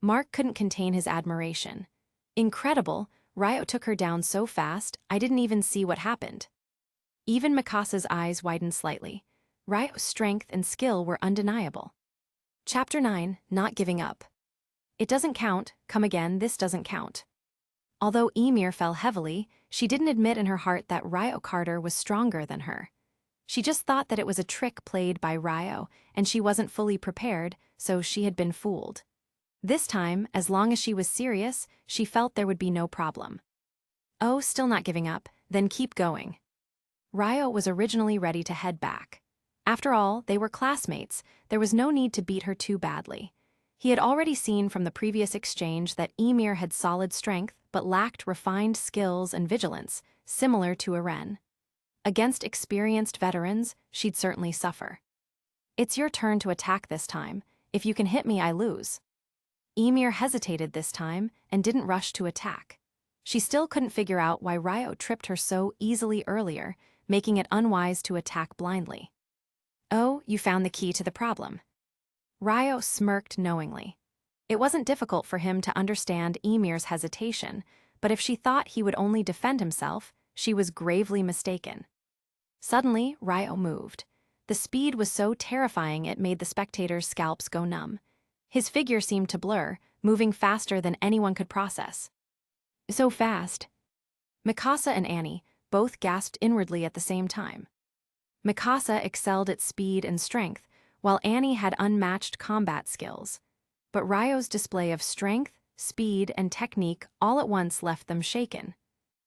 Mark couldn't contain his admiration. Incredible, Ryo took her down so fast, I didn't even see what happened. Even Mikasa's eyes widened slightly. Ryo's strength and skill were undeniable. Chapter 9, Not Giving Up. It doesn't count, come again, this doesn't count. Although Ymir fell heavily, she didn't admit in her heart that Ryo Carter was stronger than her. She just thought that it was a trick played by Ryo, and she wasn't fully prepared, so she had been fooled. This time, as long as she was serious, she felt there would be no problem. Oh, still not giving up, then keep going. Ryo was originally ready to head back. After all, they were classmates, there was no need to beat her too badly. He had already seen from the previous exchange that Ymir had solid strength but lacked refined skills and vigilance, similar to Eren. Against experienced veterans, she'd certainly suffer. It's your turn to attack this time. If you can hit me, I lose. Ymir hesitated this time and didn't rush to attack. She still couldn't figure out why Ryo tripped her so easily earlier, making it unwise to attack blindly. Oh, you found the key to the problem. Ryo smirked knowingly. It wasn't difficult for him to understand Ymir's hesitation, but if she thought he would only defend himself, she was gravely mistaken. Suddenly, Ryo moved. The speed was so terrifying it made the spectators' scalps go numb. His figure seemed to blur, moving faster than anyone could process. So fast. Mikasa and Annie both gasped inwardly at the same time. Mikasa excelled at speed and strength, while Annie had unmatched combat skills. But Ryo's display of strength, speed, and technique all at once left them shaken.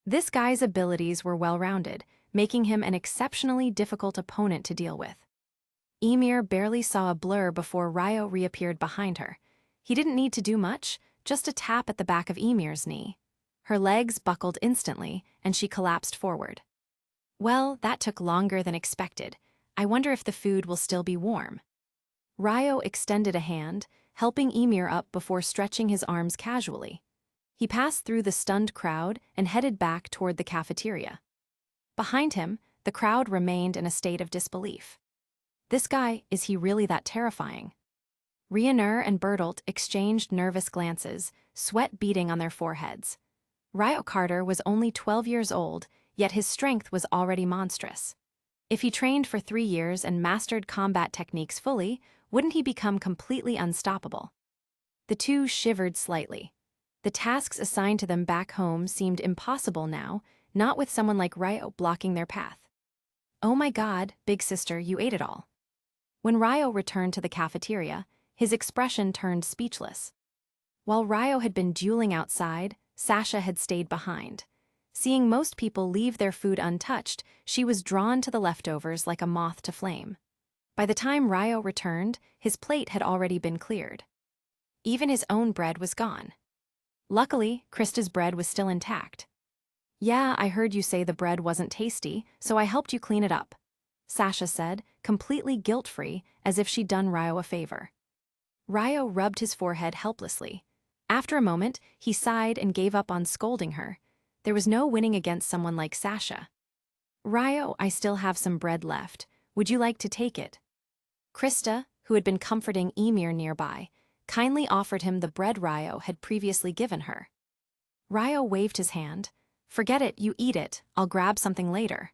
This guy's abilities were well-rounded, making him an exceptionally difficult opponent to deal with. Ymir barely saw a blur before Ryo reappeared behind her. He didn't need to do much, just a tap at the back of Ymir's knee. Her legs buckled instantly, and she collapsed forward. Well, that took longer than expected. I wonder if the food will still be warm. Ryo extended a hand, helping Ymir up before stretching his arms casually. He passed through the stunned crowd and headed back toward the cafeteria. Behind him, the crowd remained in a state of disbelief. This guy, is he really that terrifying? Rhaenyra and Bertolt exchanged nervous glances, sweat beading on their foreheads. Ryo Carter was only 12 years old, yet his strength was already monstrous. If he trained for 3 years and mastered combat techniques fully, wouldn't he become completely unstoppable? The two shivered slightly. The tasks assigned to them back home seemed impossible now, not with someone like Ryo blocking their path. Oh my God, big sister, you ate it all. When Ryo returned to the cafeteria, his expression turned speechless. While Ryo had been dueling outside, Sasha had stayed behind. Seeing most people leave their food untouched, she was drawn to the leftovers like a moth to flame. By the time Ryo returned, his plate had already been cleared. Even his own bread was gone. Luckily, Krista's bread was still intact. Yeah, I heard you say the bread wasn't tasty, so I helped you clean it up, Sasha said, completely guilt-free, as if she'd done Ryo a favor. Ryo rubbed his forehead helplessly. After a moment, he sighed and gave up on scolding her. There was no winning against someone like Sasha. Ryo, I still have some bread left. Would you like to take it? Krista, who had been comforting Emir nearby, kindly offered him the bread Ryo had previously given her. Ryo waved his hand. Forget it, you eat it, I'll grab something later.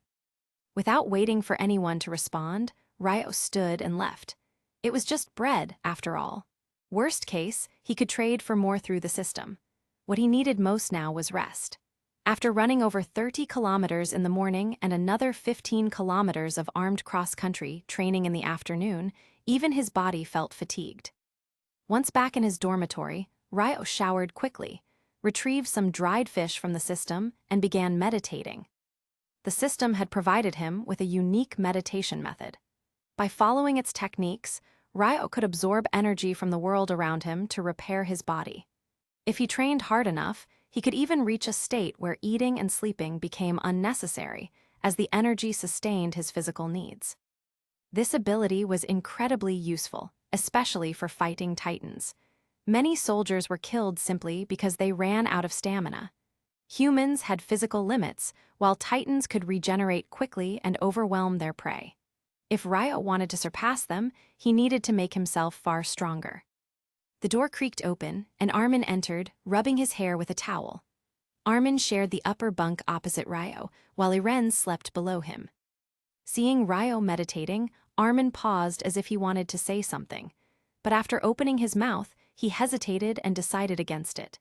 Without waiting for anyone to respond, Ryo stood and left. It was just bread, after all. Worst case, he could trade for more through the system. What he needed most now was rest. After running over 30 kilometers in the morning and another 15 kilometers of armed cross-country training in the afternoon, even his body felt fatigued. Once back in his dormitory, Ryo showered quickly, retrieved some dried fish from the system, and began meditating. The system had provided him with a unique meditation method. By following its techniques, Ryo could absorb energy from the world around him to repair his body. If he trained hard enough, he could even reach a state where eating and sleeping became unnecessary, as the energy sustained his physical needs. This ability was incredibly useful, especially for fighting titans. Many soldiers were killed simply because they ran out of stamina. Humans had physical limits, while titans could regenerate quickly and overwhelm their prey. If Ryo wanted to surpass them, he needed to make himself far stronger. The door creaked open, and Armin entered, rubbing his hair with a towel. Armin shared the upper bunk opposite Ryo, while Irene slept below him. Seeing Ryo meditating, Armin paused as if he wanted to say something. But after opening his mouth, he hesitated and decided against it.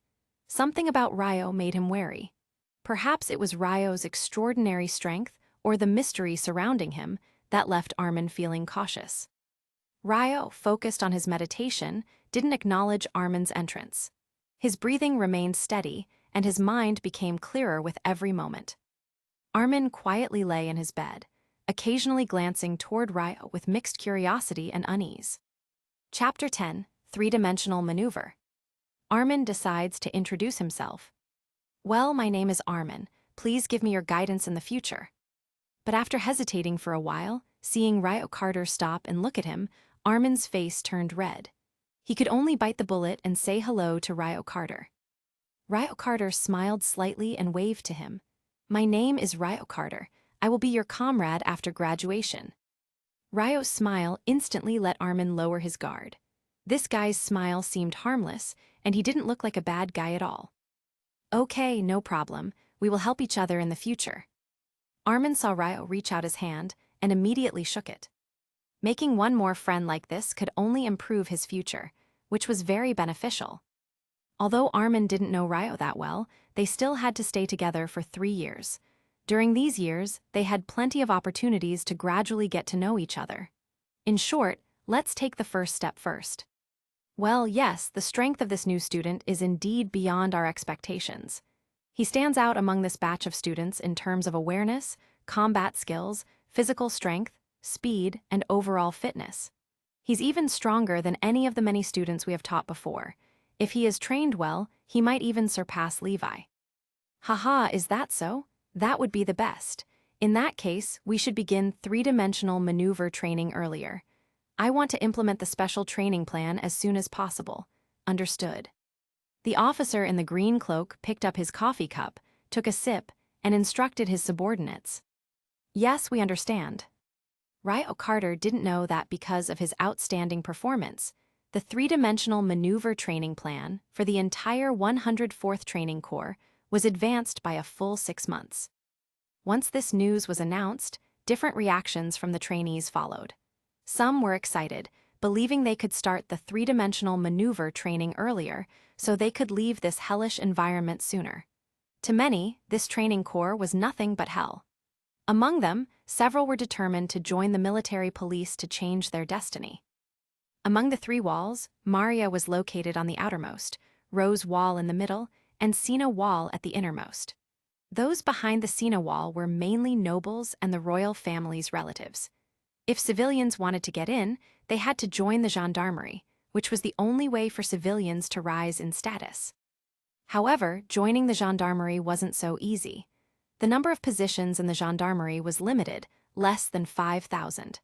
Something about Ryo made him wary. Perhaps it was Ryo's extraordinary strength, or the mystery surrounding him, that left Armin feeling cautious. Ryo, focused on his meditation, didn't acknowledge Armin's entrance. His breathing remained steady, and his mind became clearer with every moment. Armin quietly lay in his bed, occasionally glancing toward Ryo with mixed curiosity and unease. Chapter 10, Three-Dimensional Maneuver. Armin decides to introduce himself. Well, my name is Armin. Please give me your guidance in the future. But after hesitating for a while, seeing Ryo Carter stop and look at him, Armin's face turned red. He could only bite the bullet and say hello to Ryo Carter. Ryo Carter smiled slightly and waved to him. My name is Ryo Carter. I will be your comrade after graduation. Ryo's smile instantly let Armin lower his guard. This guy's smile seemed harmless, and he didn't look like a bad guy at all. Okay, no problem. We will help each other in the future. Armin saw Ryo reach out his hand and immediately shook it. Making one more friend like this could only improve his future, which was very beneficial. Although Armin didn't know Ryo that well, they still had to stay together for 3 years. During these years, they had plenty of opportunities to gradually get to know each other. In short, let's take the first step first. Well, yes, the strength of this new student is indeed beyond our expectations. He stands out among this batch of students in terms of awareness, combat skills, physical strength, speed, and overall fitness. He's even stronger than any of the many students we have taught before. If he is trained well, he might even surpass Levi. Haha, is that so? That would be the best. In that case, we should begin three-dimensional maneuver training earlier. I want to implement the special training plan as soon as possible. Understood. The officer in the green cloak picked up his coffee cup, took a sip, and instructed his subordinates. Yes, we understand. Ryo Carter didn't know that because of his outstanding performance, the three-dimensional maneuver training plan for the entire 104th Training Corps was advanced by a full 6 months. Once this news was announced, different reactions from the trainees followed. Some were excited, believing they could start the three-dimensional maneuver training earlier so they could leave this hellish environment sooner. To many, this training corps was nothing but hell. Among them, several were determined to join the military police to change their destiny. Among the 3 walls, Maria was located on the outermost, Rose Wall in the middle, and Sina Wall at the innermost. Those behind the Sina Wall were mainly nobles and the royal family's relatives. If civilians wanted to get in, they had to join the gendarmerie, which was the only way for civilians to rise in status. However, joining the gendarmerie wasn't so easy. The number of positions in the gendarmerie was limited, less than 5,000.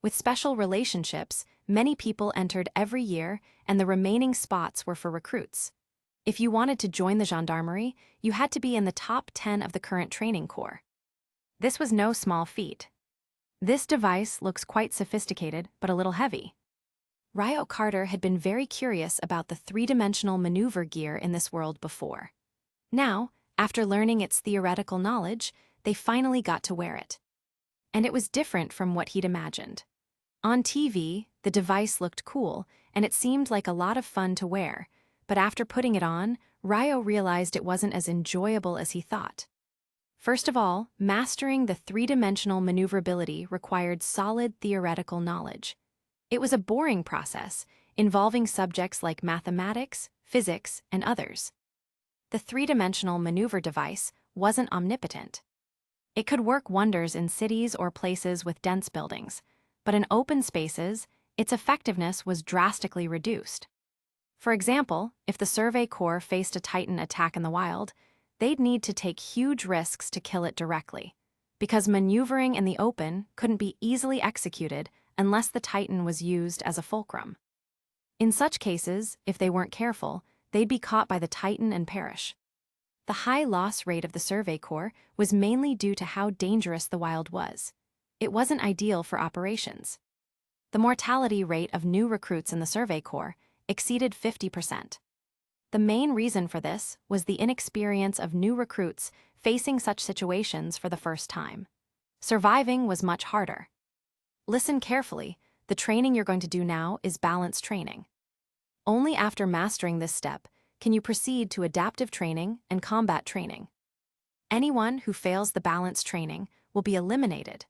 With special relationships, many people entered every year, and the remaining spots were for recruits. If you wanted to join the gendarmerie, you had to be in the top 10 of the current training corps. This was no small feat. This device looks quite sophisticated, but a little heavy. Ryo Carter had been very curious about the three-dimensional maneuver gear in this world before. Now, after learning its theoretical knowledge, they finally got to wear it. And it was different from what he'd imagined. On TV, the device looked cool, and it seemed like a lot of fun to wear, but after putting it on, Ryo realized it wasn't as enjoyable as he thought. First of all, mastering the three-dimensional maneuverability required solid theoretical knowledge. It was a boring process, involving subjects like mathematics, physics, and others. The three-dimensional maneuver device wasn't omnipotent. It could work wonders in cities or places with dense buildings, but in open spaces, its effectiveness was drastically reduced. For example, if the Survey Corps faced a Titan attack in the wild, they'd need to take huge risks to kill it directly, because maneuvering in the open couldn't be easily executed unless the Titan was used as a fulcrum. In such cases, if they weren't careful, they'd be caught by the Titan and perish. The high loss rate of the Survey Corps was mainly due to how dangerous the wild was. It wasn't ideal for operations. The mortality rate of new recruits in the Survey Corps exceeded 50%. The main reason for this was the inexperience of new recruits facing such situations for the first time. Surviving was much harder. Listen carefully, the training you're going to do now is balance training. Only after mastering this step can you proceed to adaptive training and combat training. Anyone who fails the balance training will be eliminated.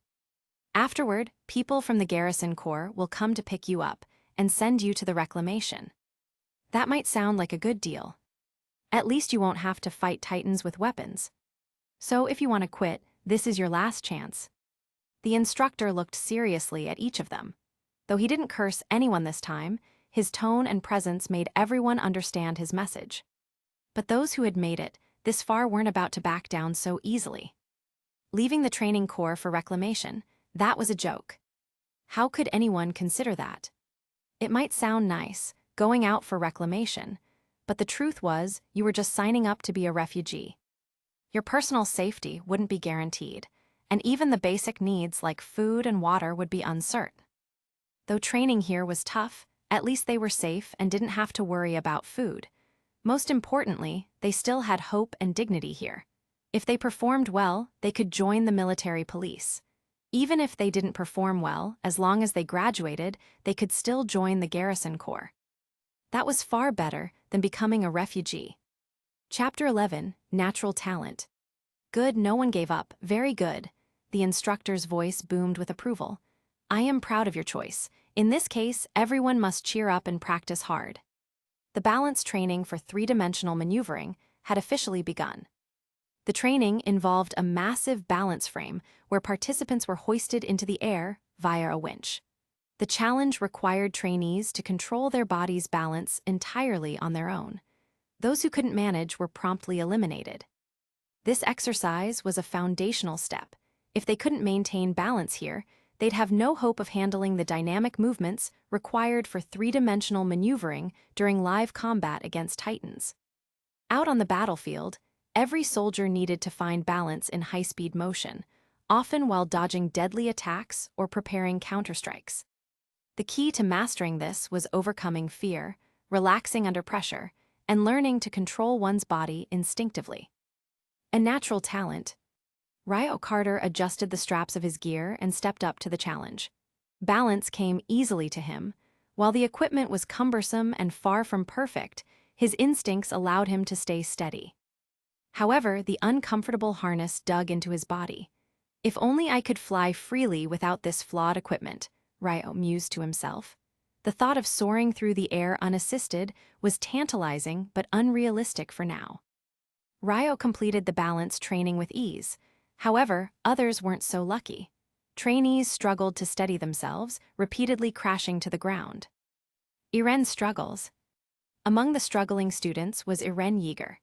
Afterward, people from the Garrison Corps will come to pick you up and send you to the reclamation. That might sound like a good deal. At least you won't have to fight Titans with weapons. So if you want to quit, this is your last chance. The instructor looked seriously at each of them. Though he didn't curse anyone this time, his tone and presence made everyone understand his message. But those who had made it this far weren't about to back down so easily. Leaving the training corps for reclamation, that was a joke. How could anyone consider that? It might sound nice, going out for reclamation, but the truth was you were just signing up to be a refugee. Your personal safety wouldn't be guaranteed, and even the basic needs like food and water would be uncertain. Though training here was tough, at least they were safe and didn't have to worry about food. Most importantly, they still had hope and dignity here. If they performed well, they could join the military police. Even if they didn't perform well, as long as they graduated, they could still join the Garrison Corps. That was far better than becoming a refugee. Chapter 11, Natural Talent. Good, no one gave up. Very good. The instructor's voice boomed with approval. I am proud of your choice. In this case, everyone must cheer up and practice hard. The balance training for three-dimensional maneuvering had officially begun. The training involved a massive balance frame where participants were hoisted into the air via a winch. The challenge required trainees to control their body's balance entirely on their own. Those who couldn't manage were promptly eliminated. This exercise was a foundational step. If they couldn't maintain balance here, they'd have no hope of handling the dynamic movements required for three-dimensional maneuvering during live combat against Titans. Out on the battlefield, every soldier needed to find balance in high-speed motion, often while dodging deadly attacks or preparing counterstrikes. The key to mastering this was overcoming fear, relaxing under pressure, and learning to control one's body instinctively. A natural talent. Ryo Carter adjusted the straps of his gear and stepped up to the challenge. Balance came easily to him. While the equipment was cumbersome and far from perfect, his instincts allowed him to stay steady. However, the uncomfortable harness dug into his body. If only I could fly freely without this flawed equipment, Ryo mused to himself. The thought of soaring through the air unassisted was tantalizing but unrealistic for now. Ryo completed the balance training with ease. However, others weren't so lucky. Trainees struggled to steady themselves, repeatedly crashing to the ground. Iren's struggles. Among the struggling students was Iren Yeager.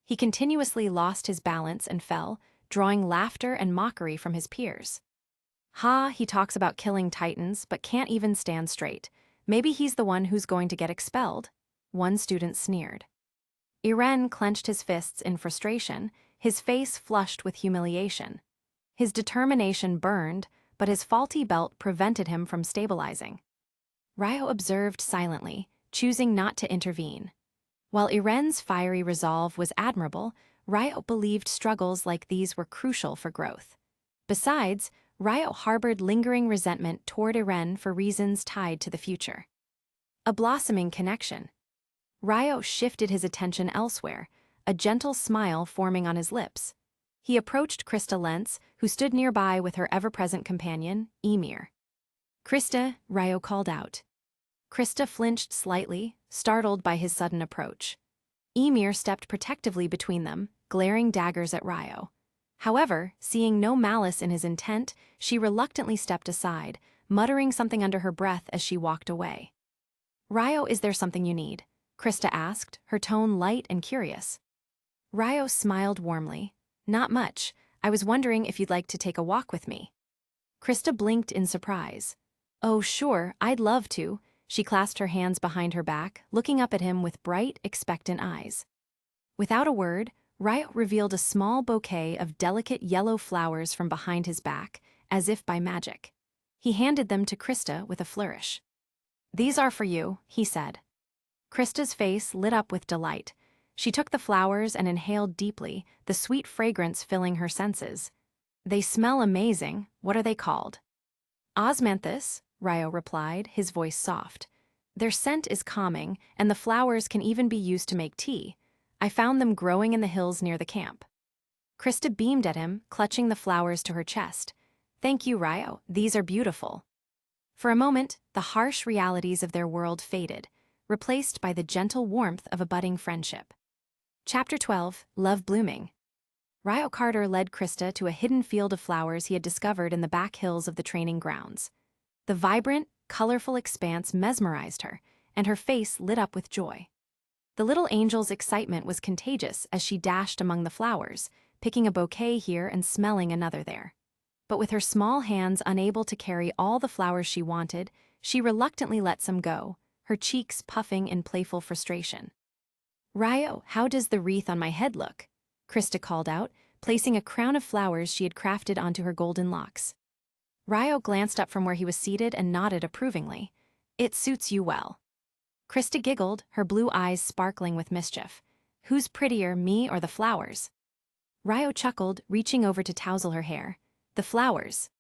He continuously lost his balance and fell, drawing laughter and mockery from his peers. Ha, he talks about killing Titans but can't even stand straight. Maybe he's the one who's going to get expelled, one student sneered. Iren clenched his fists in frustration, his face flushed with humiliation. His determination burned, but his faulty belt prevented him from stabilizing. Ryo observed silently, choosing not to intervene. While Iren's fiery resolve was admirable, Ryo believed struggles like these were crucial for growth. Besides, Ryo harbored lingering resentment toward Iren for reasons tied to the future. A blossoming connection. Ryo shifted his attention elsewhere, a gentle smile forming on his lips. He approached Krista Lentz, who stood nearby with her ever-present companion, Ymir. "Krista," Ryo called out. Krista flinched slightly, startled by his sudden approach. Ymir stepped protectively between them, glaring daggers at Ryo. However, seeing no malice in his intent, she reluctantly stepped aside, muttering something under her breath as she walked away. "Ryo, is there something you need?" Krista asked, her tone light and curious. Ryo smiled warmly. "Not much. I was wondering if you'd like to take a walk with me." Krista blinked in surprise. "Oh, sure, I'd love to." She clasped her hands behind her back, looking up at him with bright, expectant eyes. Without a word, Ryo revealed a small bouquet of delicate yellow flowers from behind his back, as if by magic. He handed them to Krista with a flourish. "These are for you," he said. Krista's face lit up with delight. She took the flowers and inhaled deeply, the sweet fragrance filling her senses. "They smell amazing. What are they called?" "Osmanthus," Ryo replied, his voice soft. "Their scent is calming, and the flowers can even be used to make tea. I found them growing in the hills near the camp." Krista beamed at him, clutching the flowers to her chest. "Thank you, Ryo. These are beautiful." For a moment, the harsh realities of their world faded, replaced by the gentle warmth of a budding friendship. Chapter 12, Love Blooming. Ryo Carter led Krista to a hidden field of flowers he had discovered in the back hills of the training grounds. The vibrant, colorful expanse mesmerized her, and her face lit up with joy. The little angel's excitement was contagious as she dashed among the flowers, picking a bouquet here and smelling another there. But with her small hands unable to carry all the flowers she wanted, she reluctantly let some go, her cheeks puffing in playful frustration. "Ryo, how does the wreath on my head look?" Krista called out, placing a crown of flowers she had crafted onto her golden locks. Ryo glanced up from where he was seated and nodded approvingly. "It suits you well." Krista giggled, her blue eyes sparkling with mischief. "Who's prettier, me or the flowers?" Ryo chuckled, reaching over to tousle her hair. "The flowers."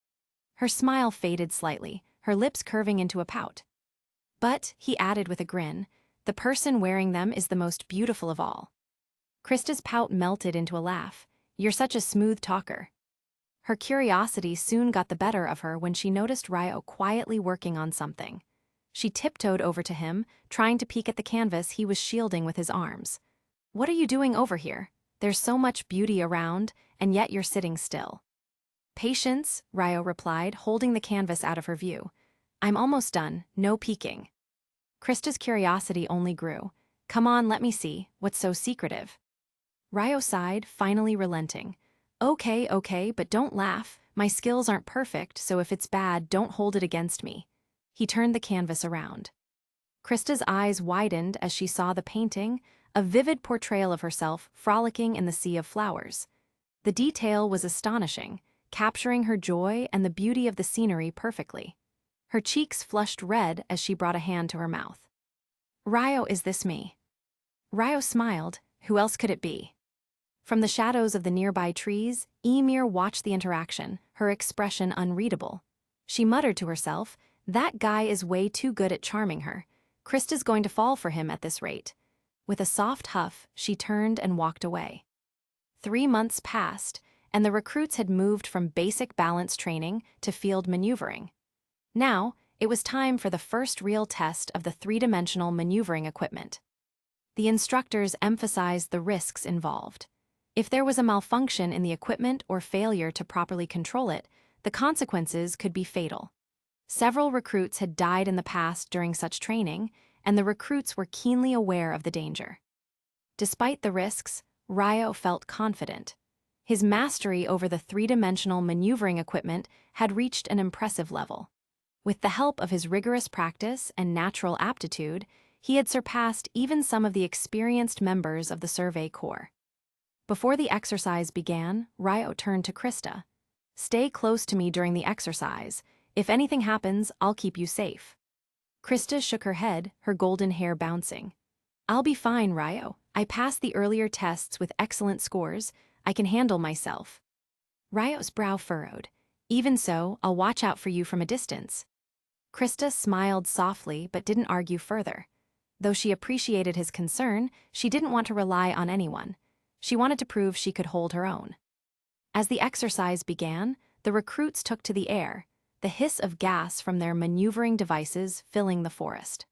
Her smile faded slightly, her lips curving into a pout. "But," he added with a grin, "the person wearing them is the most beautiful of all." Krista's pout melted into a laugh. "You're such a smooth talker." Her curiosity soon got the better of her when she noticed Ryo quietly working on something. She tiptoed over to him, trying to peek at the canvas he was shielding with his arms. "What are you doing over here? There's so much beauty around, and yet you're sitting still." "Patience," Ryo replied, holding the canvas out of her view. "I'm almost done, no peeking." Krista's curiosity only grew. "Come on, let me see. What's so secretive?" Ryo sighed, finally relenting. Okay, but don't laugh. My skills aren't perfect, so if it's bad, don't hold it against me." He turned the canvas around. Krista's eyes widened as she saw the painting, a vivid portrayal of herself frolicking in the sea of flowers. The detail was astonishing, capturing her joy and the beauty of the scenery perfectly. Her cheeks flushed red as she brought a hand to her mouth. "Ryo, is this me?" Ryo smiled. Who else could it be? From the shadows of the nearby trees, Ymir watched the interaction, her expression unreadable. She muttered to herself, "That guy is way too good at charming her. Krista's going to fall for him at this rate." With a soft huff, she turned and walked away. 3 months passed, and the recruits had moved from basic balance training to field maneuvering. Now, it was time for the first real test of the three-dimensional maneuvering equipment. The instructors emphasized the risks involved. If there was a malfunction in the equipment or failure to properly control it, the consequences could be fatal. Several recruits had died in the past during such training, and the recruits were keenly aware of the danger. Despite the risks, Ryo felt confident. His mastery over the three-dimensional maneuvering equipment had reached an impressive level. With the help of his rigorous practice and natural aptitude, He had surpassed even some of the experienced members of the Survey Corps. Before the exercise began, Ryo turned to Krista. "Stay close to me during the exercise. If anything happens, I'll keep you safe." Krista shook her head, her golden hair bouncing. "I'll be fine, Ryo. I passed the earlier tests with excellent scores. I can handle myself." Ryo's brow furrowed. "Even so, I'll watch out for you from a distance." Krista smiled softly but didn't argue further. Though she appreciated his concern, she didn't want to rely on anyone. She wanted to prove she could hold her own. As the exercise began, the recruits took to the air, the hiss of gas from their maneuvering devices filling the forest.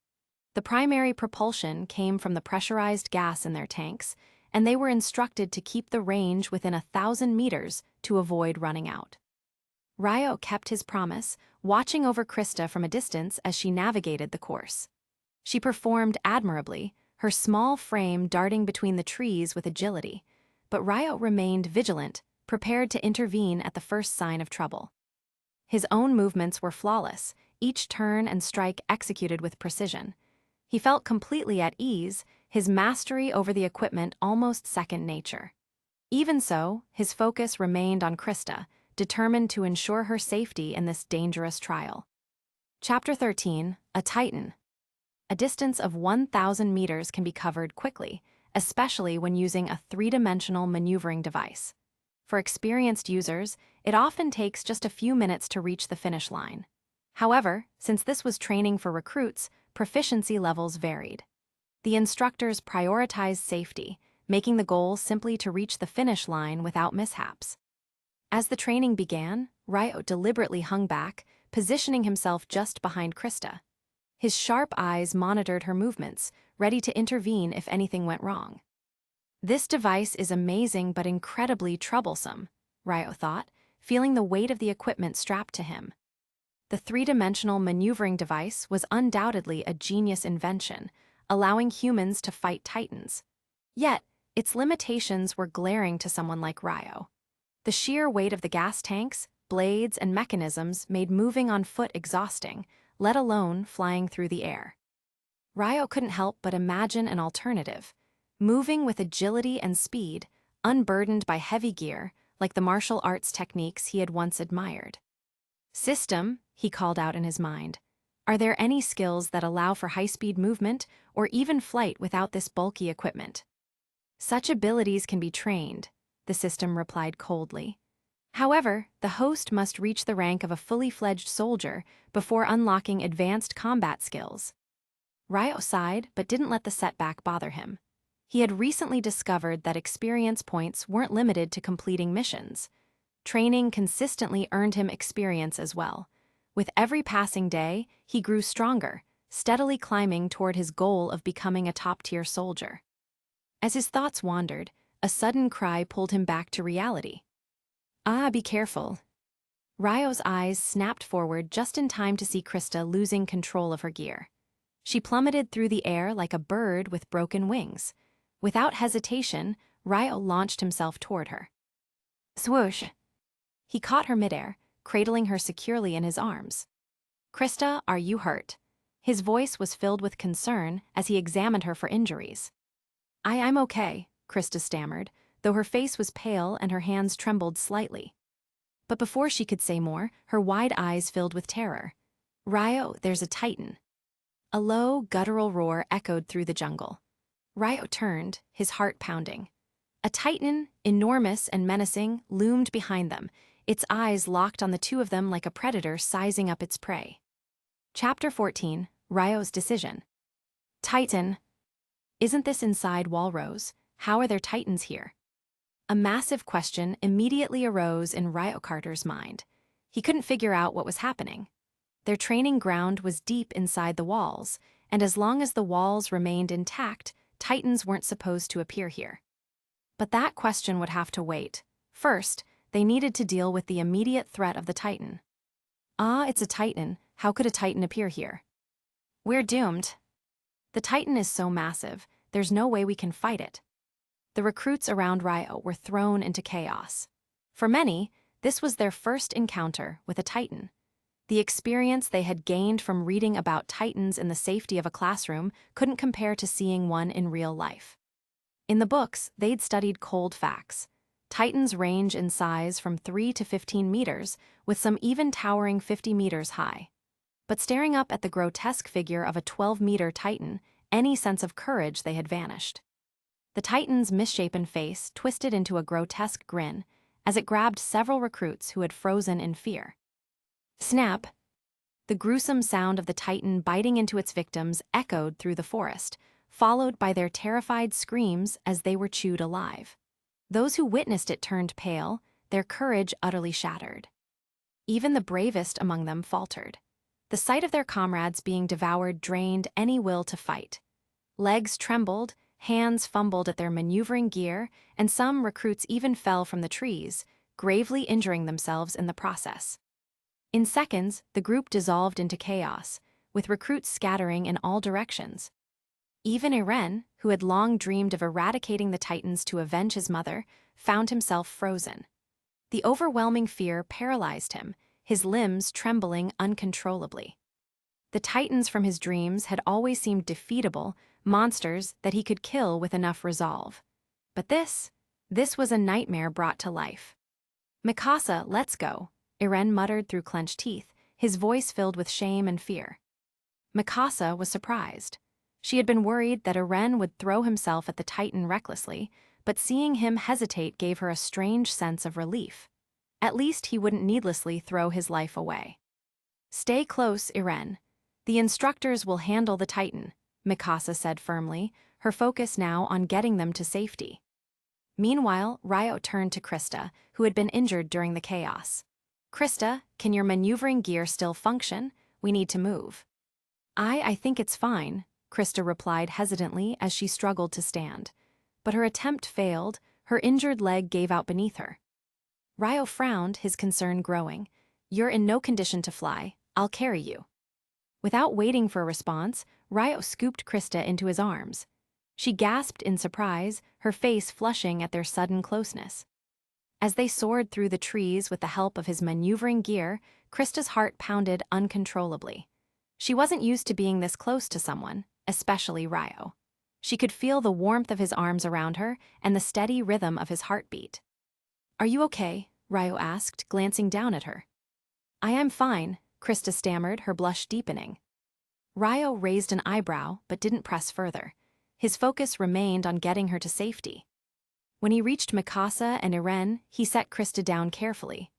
The primary propulsion came from the pressurized gas in their tanks, and they were instructed to keep the range within 1,000 meters to avoid running out. Ryo kept his promise, watching over Krista from a distance as she navigated the course. She performed admirably, her small frame darting between the trees with agility, but Ryo remained vigilant, prepared to intervene at the first sign of trouble. His own movements were flawless, each turn and strike executed with precision. He felt completely at ease, his mastery over the equipment almost second nature. Even so, his focus remained on Krista, determined to ensure her safety in this dangerous trial. Chapter 13, A Titan. A distance of 1,000 meters can be covered quickly, especially when using a three-dimensional maneuvering device. For experienced users, it often takes just a few minutes to reach the finish line. However, since this was training for recruits, proficiency levels varied. The instructors prioritized safety, making the goal simply to reach the finish line without mishaps. As the training began, Ryo deliberately hung back, positioning himself just behind Krista. His sharp eyes monitored her movements, ready to intervene if anything went wrong. "This device is amazing but incredibly troublesome," Ryo thought, feeling the weight of the equipment strapped to him. The three-dimensional maneuvering device was undoubtedly a genius invention, allowing humans to fight titans. Yet, its limitations were glaring to someone like Ryo. The sheer weight of the gas tanks, blades, and mechanisms made moving on foot exhausting, let alone flying through the air. Ryo couldn't help but imagine an alternative, moving with agility and speed, unburdened by heavy gear, like the martial arts techniques he had once admired. "System," he called out in his mind, "are there any skills that allow for high-speed movement or even flight without this bulky equipment?" "Such abilities can be trained," the system replied coldly. "However, the host must reach the rank of a fully fledged soldier before unlocking advanced combat skills." Ryo sighed but didn't let the setback bother him. He had recently discovered that experience points weren't limited to completing missions. Training consistently earned him experience as well. With every passing day, he grew stronger, steadily climbing toward his goal of becoming a top-tier soldier. As his thoughts wandered, a sudden cry pulled him back to reality. "Ah, be careful." Ryo's eyes snapped forward just in time to see Krista losing control of her gear. She plummeted through the air like a bird with broken wings. Without hesitation, Ryo launched himself toward her. Swoosh! He caught her midair, cradling her securely in his arms. "Krista, are you hurt?" His voice was filled with concern as he examined her for injuries. I'm okay," Krista stammered, though her face was pale and her hands trembled slightly. But before she could say more, her wide eyes filled with terror. "Ryo, there's a titan." A low, guttural roar echoed through the jungle. Ryo turned, his heart pounding. A titan, enormous and menacing, loomed behind them, its eyes locked on the two of them like a predator sizing up its prey. Chapter 14, Ryo's Decision. Titan. Isn't this inside Walrose? How are there titans here? A massive question immediately arose in Ryo Carter's mind. He couldn't figure out what was happening. Their training ground was deep inside the walls, and as long as the walls remained intact, titans weren't supposed to appear here. But that question would have to wait. First, they needed to deal with the immediate threat of the titan. "Ah, it's a titan. How could a titan appear here?" "We're doomed. The titan is so massive, there's no way we can fight it." The recruits around Ryo were thrown into chaos. For many, this was their first encounter with a titan. The experience they had gained from reading about titans in the safety of a classroom couldn't compare to seeing one in real life. In the books, they'd studied cold facts. Titans range in size from 3 to 15 meters, with some even towering 50 meters high. But staring up at the grotesque figure of a 12-meter titan, any sense of courage they had vanished. The titan's misshapen face twisted into a grotesque grin as it grabbed several recruits who had frozen in fear. Snap! The gruesome sound of the titan biting into its victims echoed through the forest, followed by their terrified screams as they were chewed alive. Those who witnessed it turned pale, their courage utterly shattered. Even the bravest among them faltered. The sight of their comrades being devoured drained any will to fight. Legs trembled, hands fumbled at their maneuvering gear, and some recruits even fell from the trees, gravely injuring themselves in the process. In seconds, the group dissolved into chaos, with recruits scattering in all directions. Even Iren, who had long dreamed of eradicating the titans to avenge his mother, found himself frozen. The overwhelming fear paralyzed him, his limbs trembling uncontrollably. The titans from his dreams had always seemed defeatable, monsters that he could kill with enough resolve. But this was a nightmare brought to life. "Mikasa, let's go," Iren muttered through clenched teeth, his voice filled with shame and fear. Mikasa was surprised. She had been worried that Iren would throw himself at the titan recklessly, but seeing him hesitate gave her a strange sense of relief. At least he wouldn't needlessly throw his life away. "Stay close, Iren. The instructors will handle the titan," Mikasa said firmly, her focus now on getting them to safety. Meanwhile, Ryo turned to Krista, who had been injured during the chaos. "Krista, can your maneuvering gear still function? We need to move." I think it's fine," Krista replied hesitantly as she struggled to stand. But her attempt failed, her injured leg gave out beneath her. Ryo frowned, his concern growing. "You're in no condition to fly. I'll carry you." Without waiting for a response, Ryo scooped Krista into his arms. She gasped in surprise, her face flushing at their sudden closeness. As they soared through the trees with the help of his maneuvering gear, Krista's heart pounded uncontrollably. She wasn't used to being this close to someone, especially Ryo. She could feel the warmth of his arms around her and the steady rhythm of his heartbeat. "Are you okay?" Ryo asked, glancing down at her. "I am fine," Krista stammered, her blush deepening. Ryo raised an eyebrow but didn't press further. His focus remained on getting her to safety. When he reached Mikasa and Iren, he set Krista down carefully.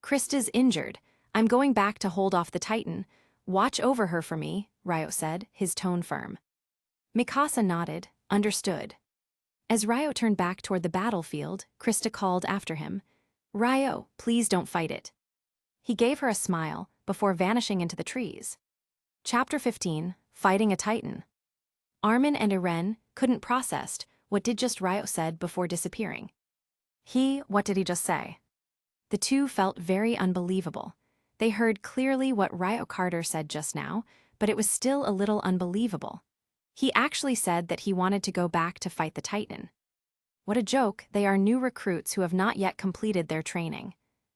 "Krista's injured. I'm going back to hold off the titan. Watch over her for me," Ryo said, his tone firm. Mikasa nodded, understood. As Ryo turned back toward the battlefield, Krista called after him, "Ryo, please don't fight it." He gave her a smile before vanishing into the trees. Chapter 15, Fighting a Titan. Armin and Iren couldn't process what did just Ryo said before disappearing. What did he just say? The two felt very unbelievable. They heard clearly what Ryo Carter said just now, but it was still a little unbelievable. He actually said that he wanted to go back to fight the Titan. What a joke, they are new recruits who have not yet completed their training.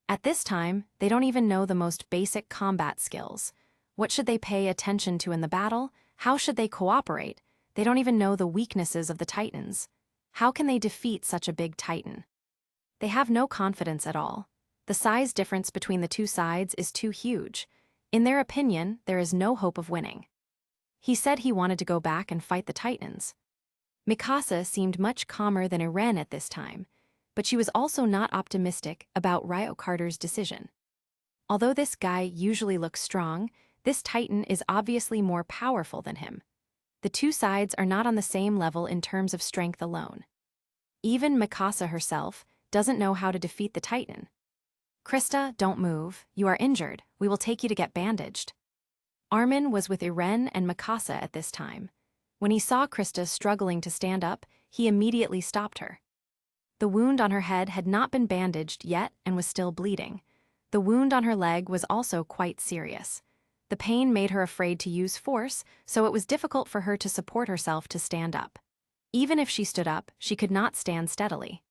At this time, they don't even know the most basic combat skills. What should they pay attention to in the battle? How should they cooperate? They don't even know the weaknesses of the Titans. How can they defeat such a big Titan? They have no confidence at all. The size difference between the two sides is too huge. In their opinion, there is no hope of winning. He said he wanted to go back and fight the Titans. Mikasa seemed much calmer than Iren at this time, but she was also not optimistic about Ryo Carter's decision. Although this guy usually looks strong, this Titan is obviously more powerful than him. The two sides are not on the same level in terms of strength alone. Even Mikasa herself doesn't know how to defeat the Titan. "Krista, don't move. You are injured. We will take you to get bandaged." Armin was with Iren and Mikasa at this time. When he saw Krista struggling to stand up, he immediately stopped her. The wound on her head had not been bandaged yet and was still bleeding. The wound on her leg was also quite serious. The pain made her afraid to use force, so it was difficult for her to support herself to stand up. Even if she stood up, she could not stand steadily.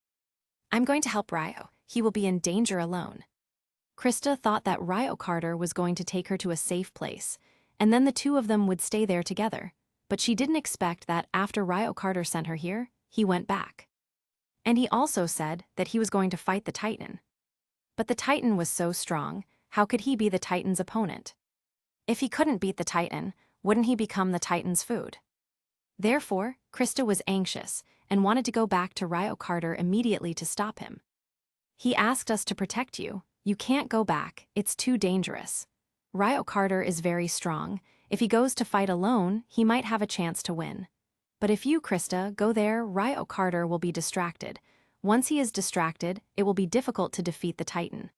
"I'm going to help Ryo. He will be in danger alone." Krista thought that Ryo Carter was going to take her to a safe place, and then the two of them would stay there together. But she didn't expect that after Ryo Carter sent her here, he went back. And he also said that he was going to fight the Titan. But the Titan was so strong, how could he be the Titan's opponent? If he couldn't beat the Titan, wouldn't he become the Titan's food? Therefore, Krista was anxious and wanted to go back to Ryo Carter immediately to stop him. He asked us to protect you. You can't go back, it's too dangerous. Ryo Carter is very strong. If he goes to fight alone, he might have a chance to win. But if you, Krista, go there, Ryo Carter will be distracted. Once he is distracted, it will be difficult to defeat the Titan.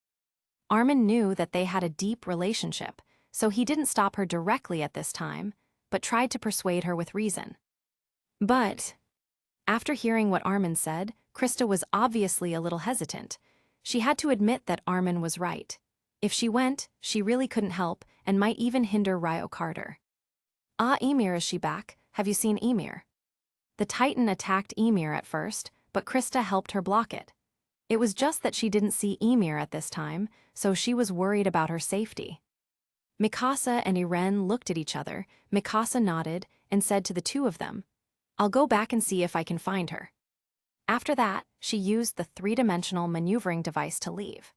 Armin knew that they had a deep relationship, so he didn't stop her directly at this time, but tried to persuade her with reason. But after hearing what Armin said, Krista was obviously a little hesitant. She had to admit that Armin was right. If she went, she really couldn't help and might even hinder Ryo Carter. Emir, is she back? Have you seen Emir? The Titan attacked Emir at first, but Krista helped her block it. It was just that she didn't see Emir at this time, so she was worried about her safety. Mikasa and Iren looked at each other. Mikasa nodded and said to the two of them, "I'll go back and see if I can find her." After that, she used the three-dimensional maneuvering device to leave.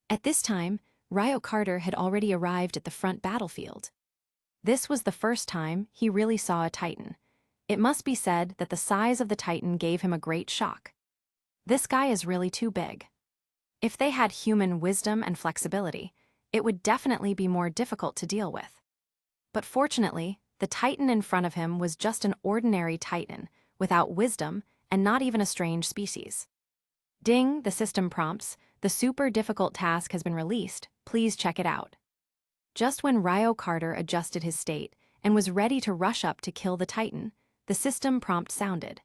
At this time, Ryo Carter had already arrived at the front battlefield. This was the first time he really saw a Titan. It must be said that the size of the Titan gave him a great shock. This guy is really too big. If they had human wisdom and flexibility, it would definitely be more difficult to deal with. But fortunately, the Titan in front of him was just an ordinary Titan, without wisdom and not even a strange species. Ding, the system prompts, "The super difficult task has been released, please check it out." Just when Ryo Carter adjusted his state and was ready to rush up to kill the Titan, the system prompt sounded.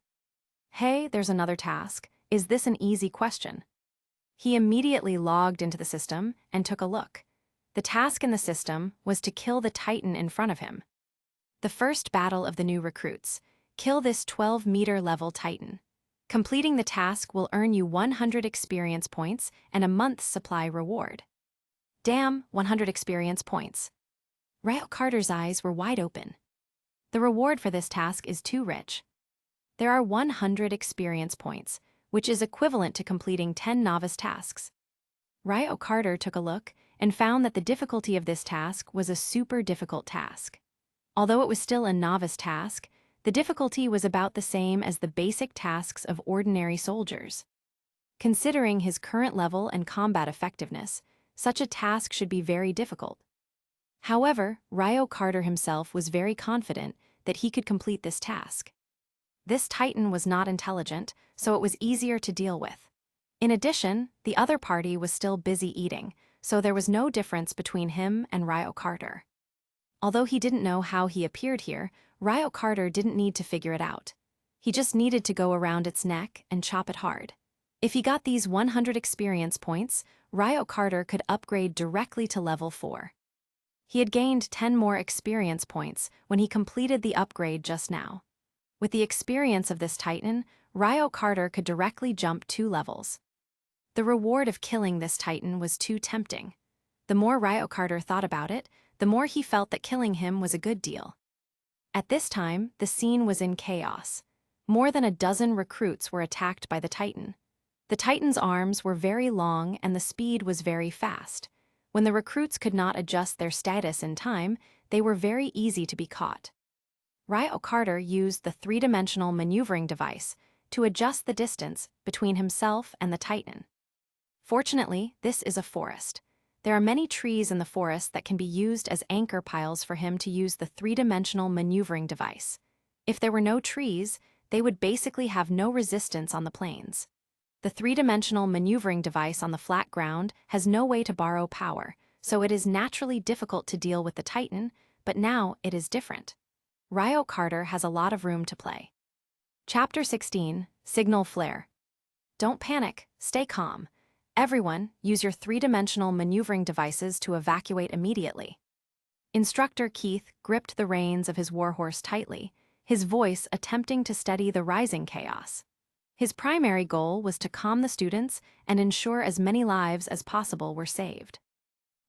"Hey, there's another task. Is this an easy question?" He immediately logged into the system and took a look. The task in the system was to kill the Titan in front of him. The first battle of the new recruits. Kill this 12-meter level Titan. Completing the task will earn you 100 experience points and a month's supply reward. Damn, 100 experience points. Ryo Carter's eyes were wide open. The reward for this task is too rich. There are 100 experience points, which is equivalent to completing 10 novice tasks. Ryo Carter took a look and found that the difficulty of this task was a super difficult task. Although it was still a novice task, the difficulty was about the same as the basic tasks of ordinary soldiers. Considering his current level and combat effectiveness, such a task should be very difficult. However, Ryo Carter himself was very confident that he could complete this task. This Titan was not intelligent, so it was easier to deal with. In addition, the other party was still busy eating, so there was no difference between him and Ryo Carter. Although he didn't know how he appeared here, Ryo Carter didn't need to figure it out. He just needed to go around its neck and chop it hard. If he got these 100 experience points, Ryo Carter could upgrade directly to level 4. He had gained 10 more experience points when he completed the upgrade just now. With the experience of this Titan, Ryo Carter could directly jump 2 levels. The reward of killing this Titan was too tempting. The more Ryo Carter thought about it, the more he felt that killing him was a good deal. At this time, the scene was in chaos. More than a dozen recruits were attacked by the Titan. The Titan's arms were very long and the speed was very fast. When the recruits could not adjust their status in time, they were very easy to be caught. Ryo Carter used the three-dimensional maneuvering device to adjust the distance between himself and the Titan. Fortunately, this is a forest. There are many trees in the forest that can be used as anchor piles for him to use the three-dimensional maneuvering device. If there were no trees, they would basically have no resistance on the plains. The three-dimensional maneuvering device on the flat ground has no way to borrow power, so it is naturally difficult to deal with the Titan, but now it is different. Ryo Carter has a lot of room to play. Chapter 16, Signal Flare. Don't panic, stay calm. Everyone, use your three-dimensional maneuvering devices to evacuate immediately. Instructor Keith gripped the reins of his warhorse tightly, his voice attempting to steady the rising chaos. His primary goal was to calm the students and ensure as many lives as possible were saved.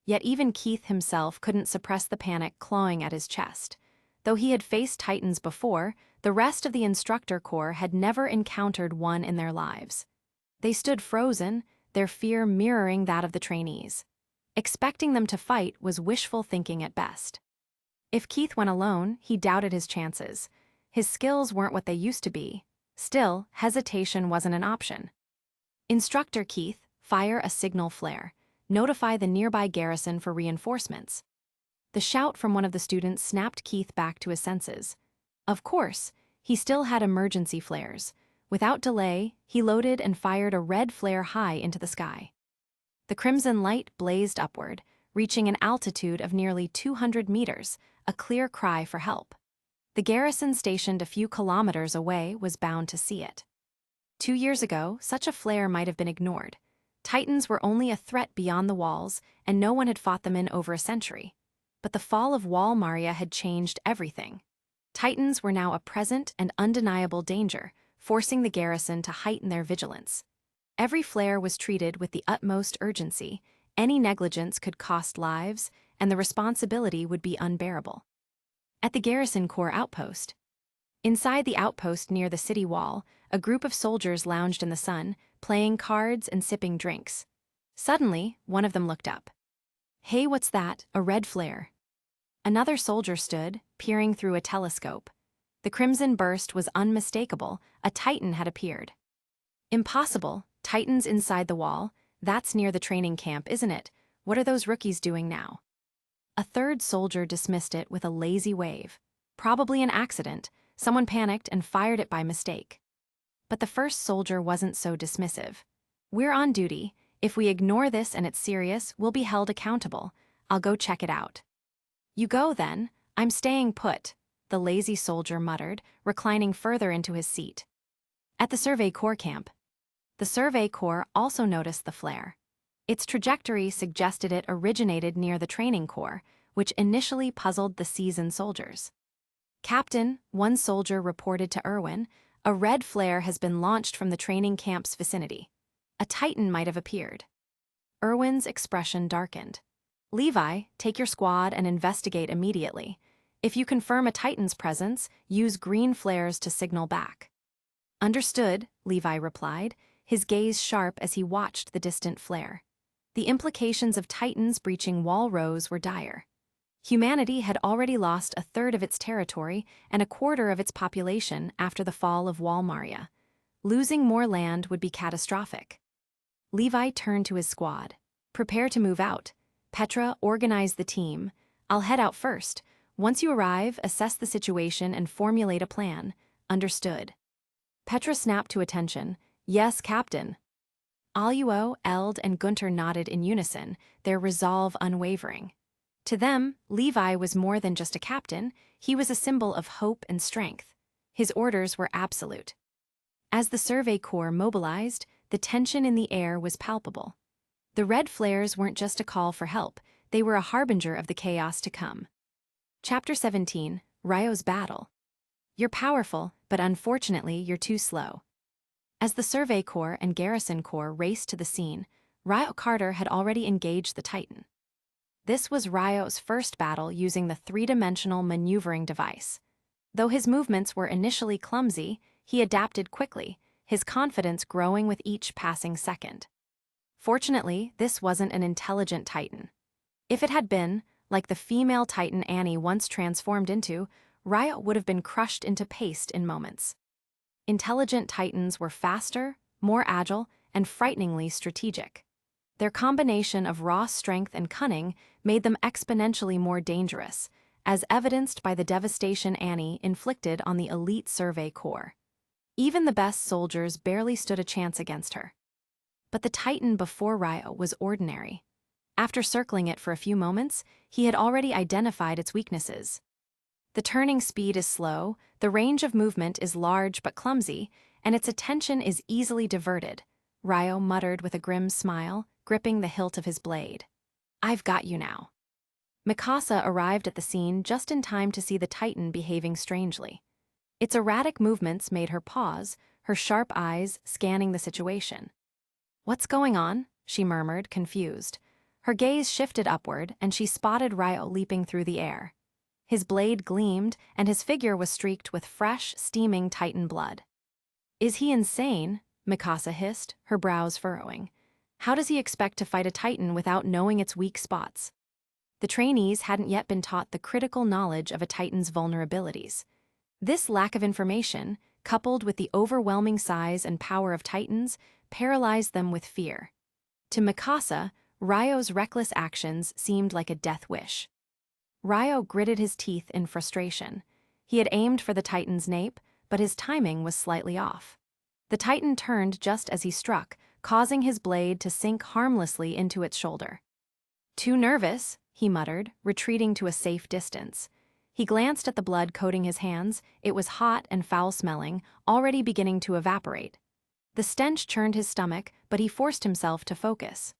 Yet even Keith himself couldn't suppress the panic clawing at his chest. Though he had faced titans before, the rest of the instructor corps had never encountered one in their lives. They stood frozen, their fear mirroring that of the trainees. Expecting them to fight was wishful thinking at best. If Keith went alone, he doubted his chances. His skills weren't what they used to be. Still, hesitation wasn't an option. Instructor Keith, fire a signal flare. Notify the nearby garrison for reinforcements. The shout from one of the students snapped Keith back to his senses. Of course, he still had emergency flares. Without delay, he loaded and fired a red flare high into the sky. The crimson light blazed upward, reaching an altitude of nearly 200 meters, a clear cry for help. The garrison stationed a few kilometers away was bound to see it. 2 years ago, such a flare might have been ignored. Titans were only a threat beyond the walls, and no one had fought them in over a century. But the fall of Wall Maria had changed everything. Titans were now a present and undeniable danger, forcing the garrison to heighten their vigilance. Every flare was treated with the utmost urgency. Any negligence could cost lives, and the responsibility would be unbearable. At the garrison corps outpost. Inside the outpost near the city wall, a group of soldiers lounged in the sun, playing cards and sipping drinks. Suddenly, one of them looked up. "Hey, what's that? A red flare." Another soldier stood, peering through a telescope. The crimson burst was unmistakable. A titan had appeared. "Impossible. Titans inside the wall. That's near the training camp, isn't it? What are those rookies doing now?" A third soldier dismissed it with a lazy wave. Probably an accident. Someone panicked and fired it by mistake. But the first soldier wasn't so dismissive. "We're on duty. If we ignore this and it's serious, we'll be held accountable. I'll go check it out." "You go then. I'm staying put," the lazy soldier muttered, reclining further into his seat. At the Survey Corps camp. The Survey Corps also noticed the flare. Its trajectory suggested it originated near the training corps, which initially puzzled the seasoned soldiers. "Captain," one soldier reported to Irwin, "a red flare has been launched from the training camp's vicinity. A titan might have appeared." Irwin's expression darkened. "Levi, take your squad and investigate immediately. If you confirm a titan's presence, use green flares to signal back." "Understood," Levi replied, his gaze sharp as he watched the distant flare. The implications of titans breaching wall rows were dire. Humanity had already lost a third of its territory and a quarter of its population after the fall of Wall Maria. Losing more land would be catastrophic. Levi turned to his squad. "Prepare to move out. Petra, organize the team. I'll head out first. Once you arrive, assess the situation and formulate a plan." "Understood." Petra snapped to attention. "Yes, Captain." Aluo, Eld, and Gunter nodded in unison, their resolve unwavering. To them, Levi was more than just a captain, he was a symbol of hope and strength. His orders were absolute. As the Survey Corps mobilized, the tension in the air was palpable. The red flares weren't just a call for help, they were a harbinger of the chaos to come. Chapter 17, Ryo's Battle. "You're powerful, but unfortunately you're too slow." As the Survey Corps and Garrison Corps raced to the scene, Ryo Carter had already engaged the Titan. This was Ryo's first battle using the three-dimensional maneuvering device. Though his movements were initially clumsy, he adapted quickly, his confidence growing with each passing second. Fortunately, this wasn't an intelligent Titan. If it had been, like the female Titan Annie once transformed into, Ryo would have been crushed into paste in moments. Intelligent Titans were faster, more agile, and frighteningly strategic. Their combination of raw strength and cunning made them exponentially more dangerous, as evidenced by the devastation Annie inflicted on the elite Survey Corps. Even the best soldiers barely stood a chance against her. But the Titan before Ryo was ordinary. After circling it for a few moments, he had already identified its weaknesses. The turning speed is slow, the range of movement is large but clumsy, and its attention is easily diverted, Ryo muttered with a grim smile, gripping the hilt of his blade. "I've got you now." Mikasa arrived at the scene just in time to see the Titan behaving strangely. Its erratic movements made her pause, her sharp eyes scanning the situation. "What's going on?" she murmured, confused. Her gaze shifted upward, and she spotted Ryo leaping through the air. His blade gleamed, and his figure was streaked with fresh, steaming Titan blood. "Is he insane?" Mikasa hissed, her brows furrowing. "How does he expect to fight a Titan without knowing its weak spots?" The trainees hadn't yet been taught the critical knowledge of a Titan's vulnerabilities. This lack of information, coupled with the overwhelming size and power of Titans, paralyzed them with fear. To Mikasa, Ryo's reckless actions seemed like a death wish. Ryo gritted his teeth in frustration. He had aimed for the Titan's nape, but his timing was slightly off. The Titan turned just as he struck, causing his blade to sink harmlessly into its shoulder. "Too nervous," he muttered, retreating to a safe distance. He glanced at the blood coating his hands. It was hot and foul-smelling, already beginning to evaporate. The stench churned his stomach, but he forced himself to focus.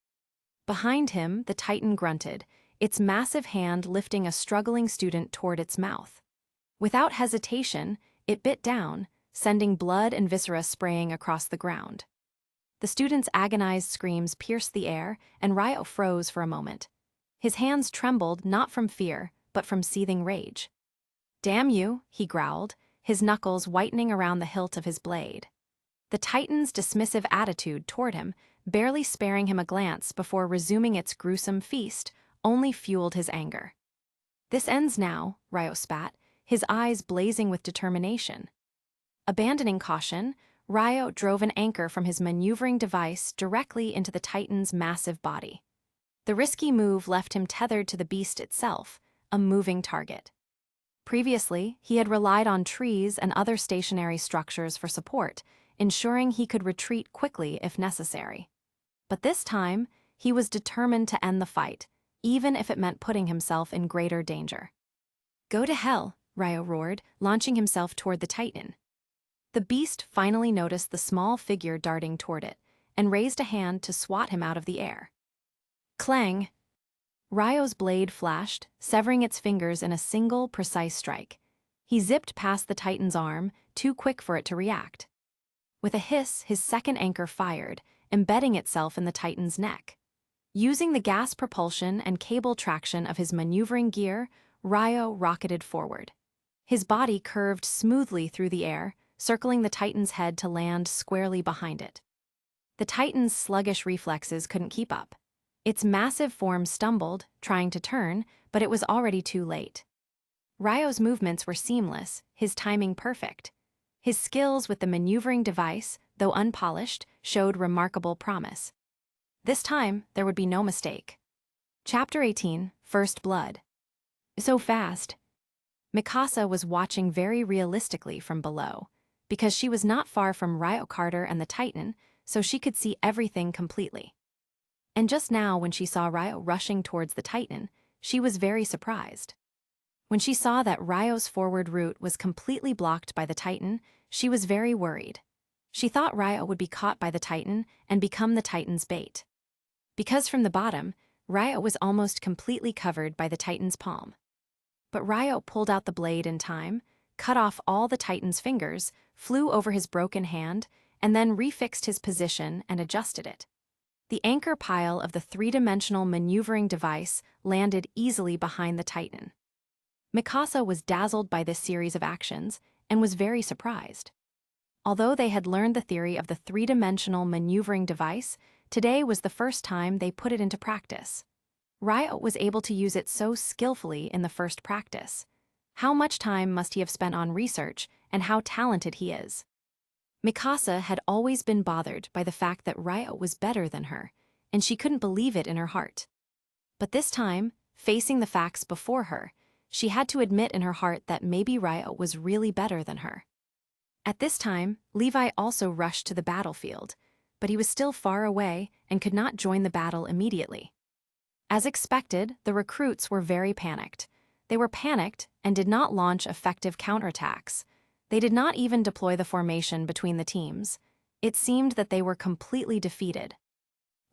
Behind him, the Titan grunted, its massive hand lifting a struggling student toward its mouth. Without hesitation, it bit down, sending blood and viscera spraying across the ground. The student's agonized screams pierced the air, and Ryo froze for a moment. His hands trembled not from fear, but from seething rage. "Damn you," he growled, his knuckles whitening around the hilt of his blade. The Titan's dismissive attitude toward him, barely sparing him a glance before resuming its gruesome feast, only fueled his anger. "This ends now," Ryo spat, his eyes blazing with determination. Abandoning caution, Ryo drove an anchor from his maneuvering device directly into the Titan's massive body. The risky move left him tethered to the beast itself, a moving target. Previously, he had relied on trees and other stationary structures for support, ensuring he could retreat quickly if necessary. But this time, he was determined to end the fight, even if it meant putting himself in greater danger. "Go to hell," Ryo roared, launching himself toward the Titan. The beast finally noticed the small figure darting toward it, and raised a hand to swat him out of the air. Clang! Ryo's blade flashed, severing its fingers in a single, precise strike. He zipped past the Titan's arm, too quick for it to react. With a hiss, his second anchor fired, embedding itself in the Titan's neck. Using the gas propulsion and cable traction of his maneuvering gear, Ryo rocketed forward. His body curved smoothly through the air, circling the Titan's head to land squarely behind it. The Titan's sluggish reflexes couldn't keep up. Its massive form stumbled, trying to turn, but it was already too late. Ryo's movements were seamless, his timing perfect. His skills with the maneuvering device, though unpolished, showed remarkable promise. This time, there would be no mistake. Chapter 18, First Blood. So fast. Mikasa was watching very realistically from below, because she was not far from Ryo Carter and the Titan, so she could see everything completely. And just now, when she saw Ryo rushing towards the Titan, she was very surprised. When she saw that Ryo's forward route was completely blocked by the Titan, she was very worried. She thought Ryo would be caught by the Titan and become the Titan's bait. Because from the bottom, Ryo was almost completely covered by the Titan's palm. But Ryo pulled out the blade in time, cut off all the Titan's fingers, flew over his broken hand, and then refixed his position and adjusted it. The anchor pile of the three-dimensional maneuvering device landed easily behind the Titan. Mikasa was dazzled by this series of actions and was very surprised. Although they had learned the theory of the three-dimensional maneuvering device, today was the first time they put it into practice. Ryo was able to use it so skillfully in the first practice. How much time must he have spent on research, and how talented he is. Mikasa had always been bothered by the fact that Ryo was better than her, and she couldn't believe it in her heart. But this time, facing the facts before her, she had to admit in her heart that maybe Ryo was really better than her. At this time, Levi also rushed to the battlefield, but he was still far away and could not join the battle immediately. As expected, the recruits were very panicked. They were panicked and did not launch effective counterattacks. They did not even deploy the formation between the teams. It seemed that they were completely defeated.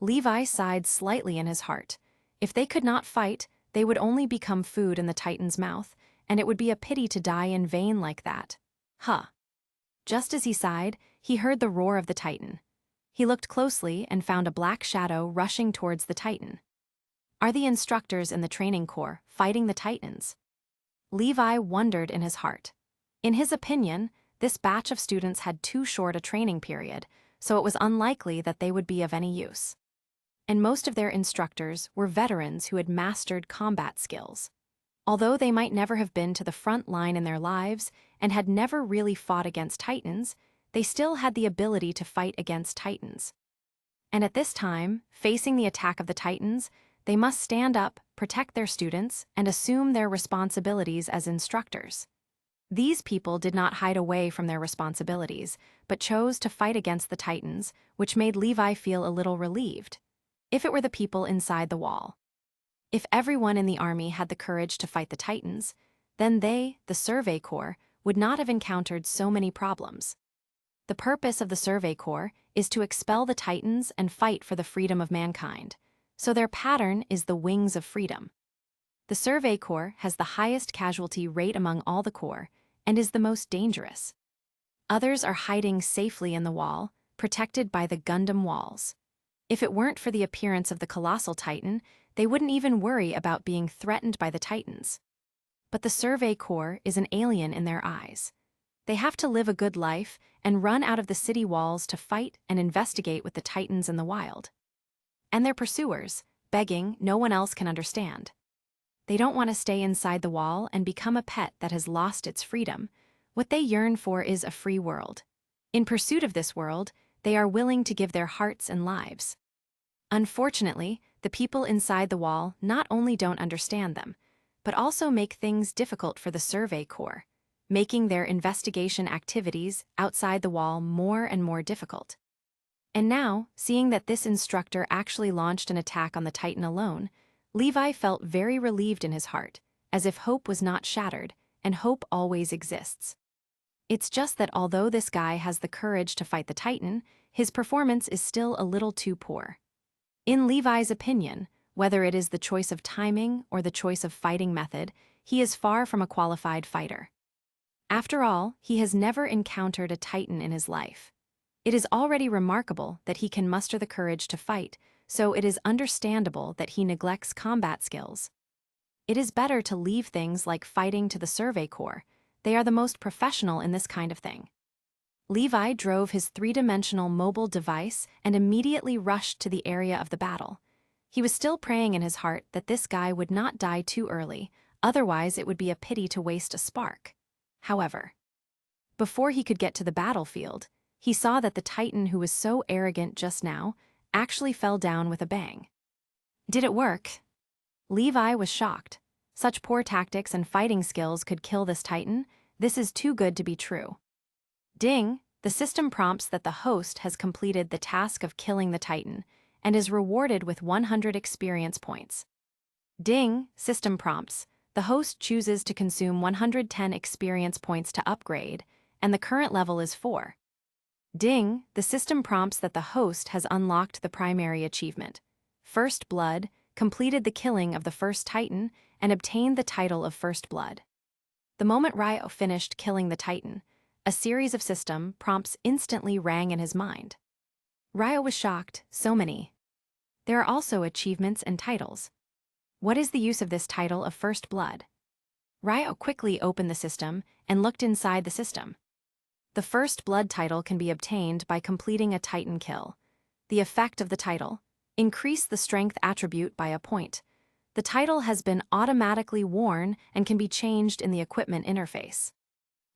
Levi sighed slightly in his heart. If they could not fight, they would only become food in the Titan's mouth, and it would be a pity to die in vain like that. Huh. Just as he sighed, he heard the roar of the Titan. He looked closely and found a black shadow rushing towards the Titan. Are the instructors in the training corps fighting the Titans? Levi wondered in his heart. In his opinion, this batch of students had too short a training period, so it was unlikely that they would be of any use. And most of their instructors were veterans who had mastered combat skills. Although they might never have been to the front line in their lives and had never really fought against Titans, they still had the ability to fight against Titans. And at this time, facing the attack of the Titans, they must stand up, protect their students, and assume their responsibilities as instructors. These people did not hide away from their responsibilities, but chose to fight against the Titans, which made Levi feel a little relieved. If it were the people inside the wall. If everyone in the army had the courage to fight the Titans, then they, the Survey Corps, would not have encountered so many problems. The purpose of the Survey Corps is to expel the Titans and fight for the freedom of mankind, so their pattern is the wings of freedom. The Survey Corps has the highest casualty rate among all the corps and is the most dangerous. Others are hiding safely in the wall, protected by the Gundam walls. If it weren't for the appearance of the colossal Titan, they wouldn't even worry about being threatened by the Titans. But the Survey Corps is an alien in their eyes. They have to live a good life and run out of the city walls to fight and investigate with the Titans in the wild. And their pursuers, begging no one else can understand. They don't want to stay inside the wall and become a pet that has lost its freedom. What they yearn for is a free world. In pursuit of this world, they are willing to give their hearts and lives. Unfortunately, the people inside the wall not only don't understand them, but also make things difficult for the Survey Corps, making their investigation activities outside the wall more and more difficult. And now, seeing that this instructor actually launched an attack on the Titan alone, Levi felt very relieved in his heart, as if hope was not shattered, and hope always exists. It's just that although this guy has the courage to fight the Titan, his performance is still a little too poor. In Levi's opinion, whether it is the choice of timing or the choice of fighting method, he is far from a qualified fighter. After all, he has never encountered a Titan in his life. It is already remarkable that he can muster the courage to fight, so it is understandable that he neglects combat skills. It is better to leave things like fighting to the Survey Corps. They are the most professional in this kind of thing. Levi drove his three-dimensional mobile device and immediately rushed to the area of the battle. He was still praying in his heart that this guy would not die too early, otherwise it would be a pity to waste a spark. However, before he could get to the battlefield, he saw that the Titan who was so arrogant just now actually fell down with a bang. Did it work? Levi was shocked. Such poor tactics and fighting skills could kill this Titan. This is too good to be true. Ding! The system prompts that the host has completed the task of killing the Titan and is rewarded with 100 experience points. Ding! System prompts. The host chooses to consume 110 experience points to upgrade, and the current level is 4. Ding! The system prompts that the host has unlocked the primary achievement. First Blood, completed the killing of the first Titan, and obtained the title of First Blood. The moment Ryo finished killing the Titan, a series of system prompts instantly rang in his mind. Ryo was shocked, so many. There are also achievements and titles. What is the use of this title of First Blood? Ryo quickly opened the system and looked inside the system. The First Blood title can be obtained by completing a Titan kill. The effect of the title: increase the strength attribute by a point. The title has been automatically worn and can be changed in the equipment interface.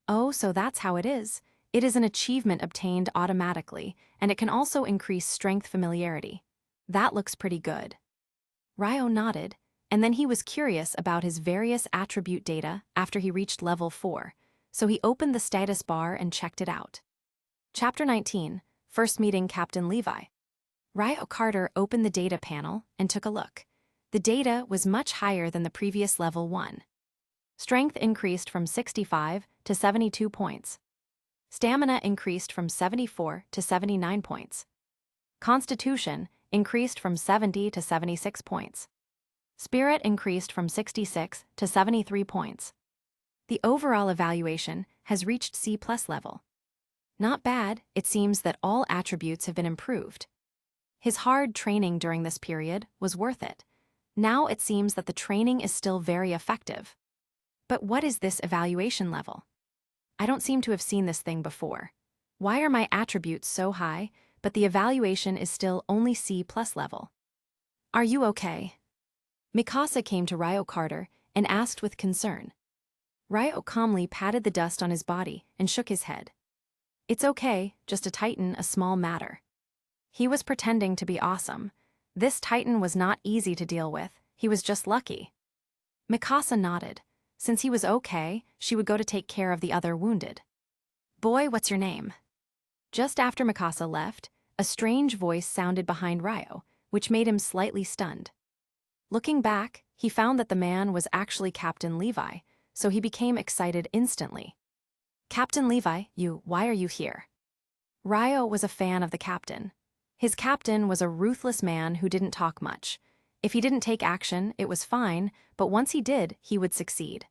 Oh, so that's how it is. It is an achievement obtained automatically, and it can also increase strength familiarity. That looks pretty good. Ryo nodded, and then he was curious about his various attribute data after he reached level 4. So he opened the status bar and checked it out. Chapter 19, First Meeting Captain Levi. Ryo Carter opened the data panel and took a look. The data was much higher than the previous level 1. Strength increased from 65 to 72 points. Stamina increased from 74 to 79 points. Constitution increased from 70 to 76 points. Spirit increased from 66 to 73 points. The overall evaluation has reached C+ level. Not bad, it seems that all attributes have been improved. His hard training during this period was worth it. Now it seems that the training is still very effective. But what is this evaluation level? I don't seem to have seen this thing before. Why are my attributes so high, but the evaluation is still only C+ level? Are you okay? Mikasa came to Ryo Carter and asked with concern. Ryo calmly patted the dust on his body and shook his head. It's okay, just a titan, a small matter. He was pretending to be awesome. This titan was not easy to deal with, he was just lucky. Mikasa nodded. Since he was okay, she would go to take care of the other wounded. Boy, what's your name? Just after Mikasa left, a strange voice sounded behind Ryo, which made him slightly stunned. Looking back, he found that the man was actually Captain Levi, so he became excited instantly. Captain Levi, why are you here? Ryo was a fan of the captain. His captain was a ruthless man who didn't talk much. If he didn't take action, it was fine, but once he did, he would succeed.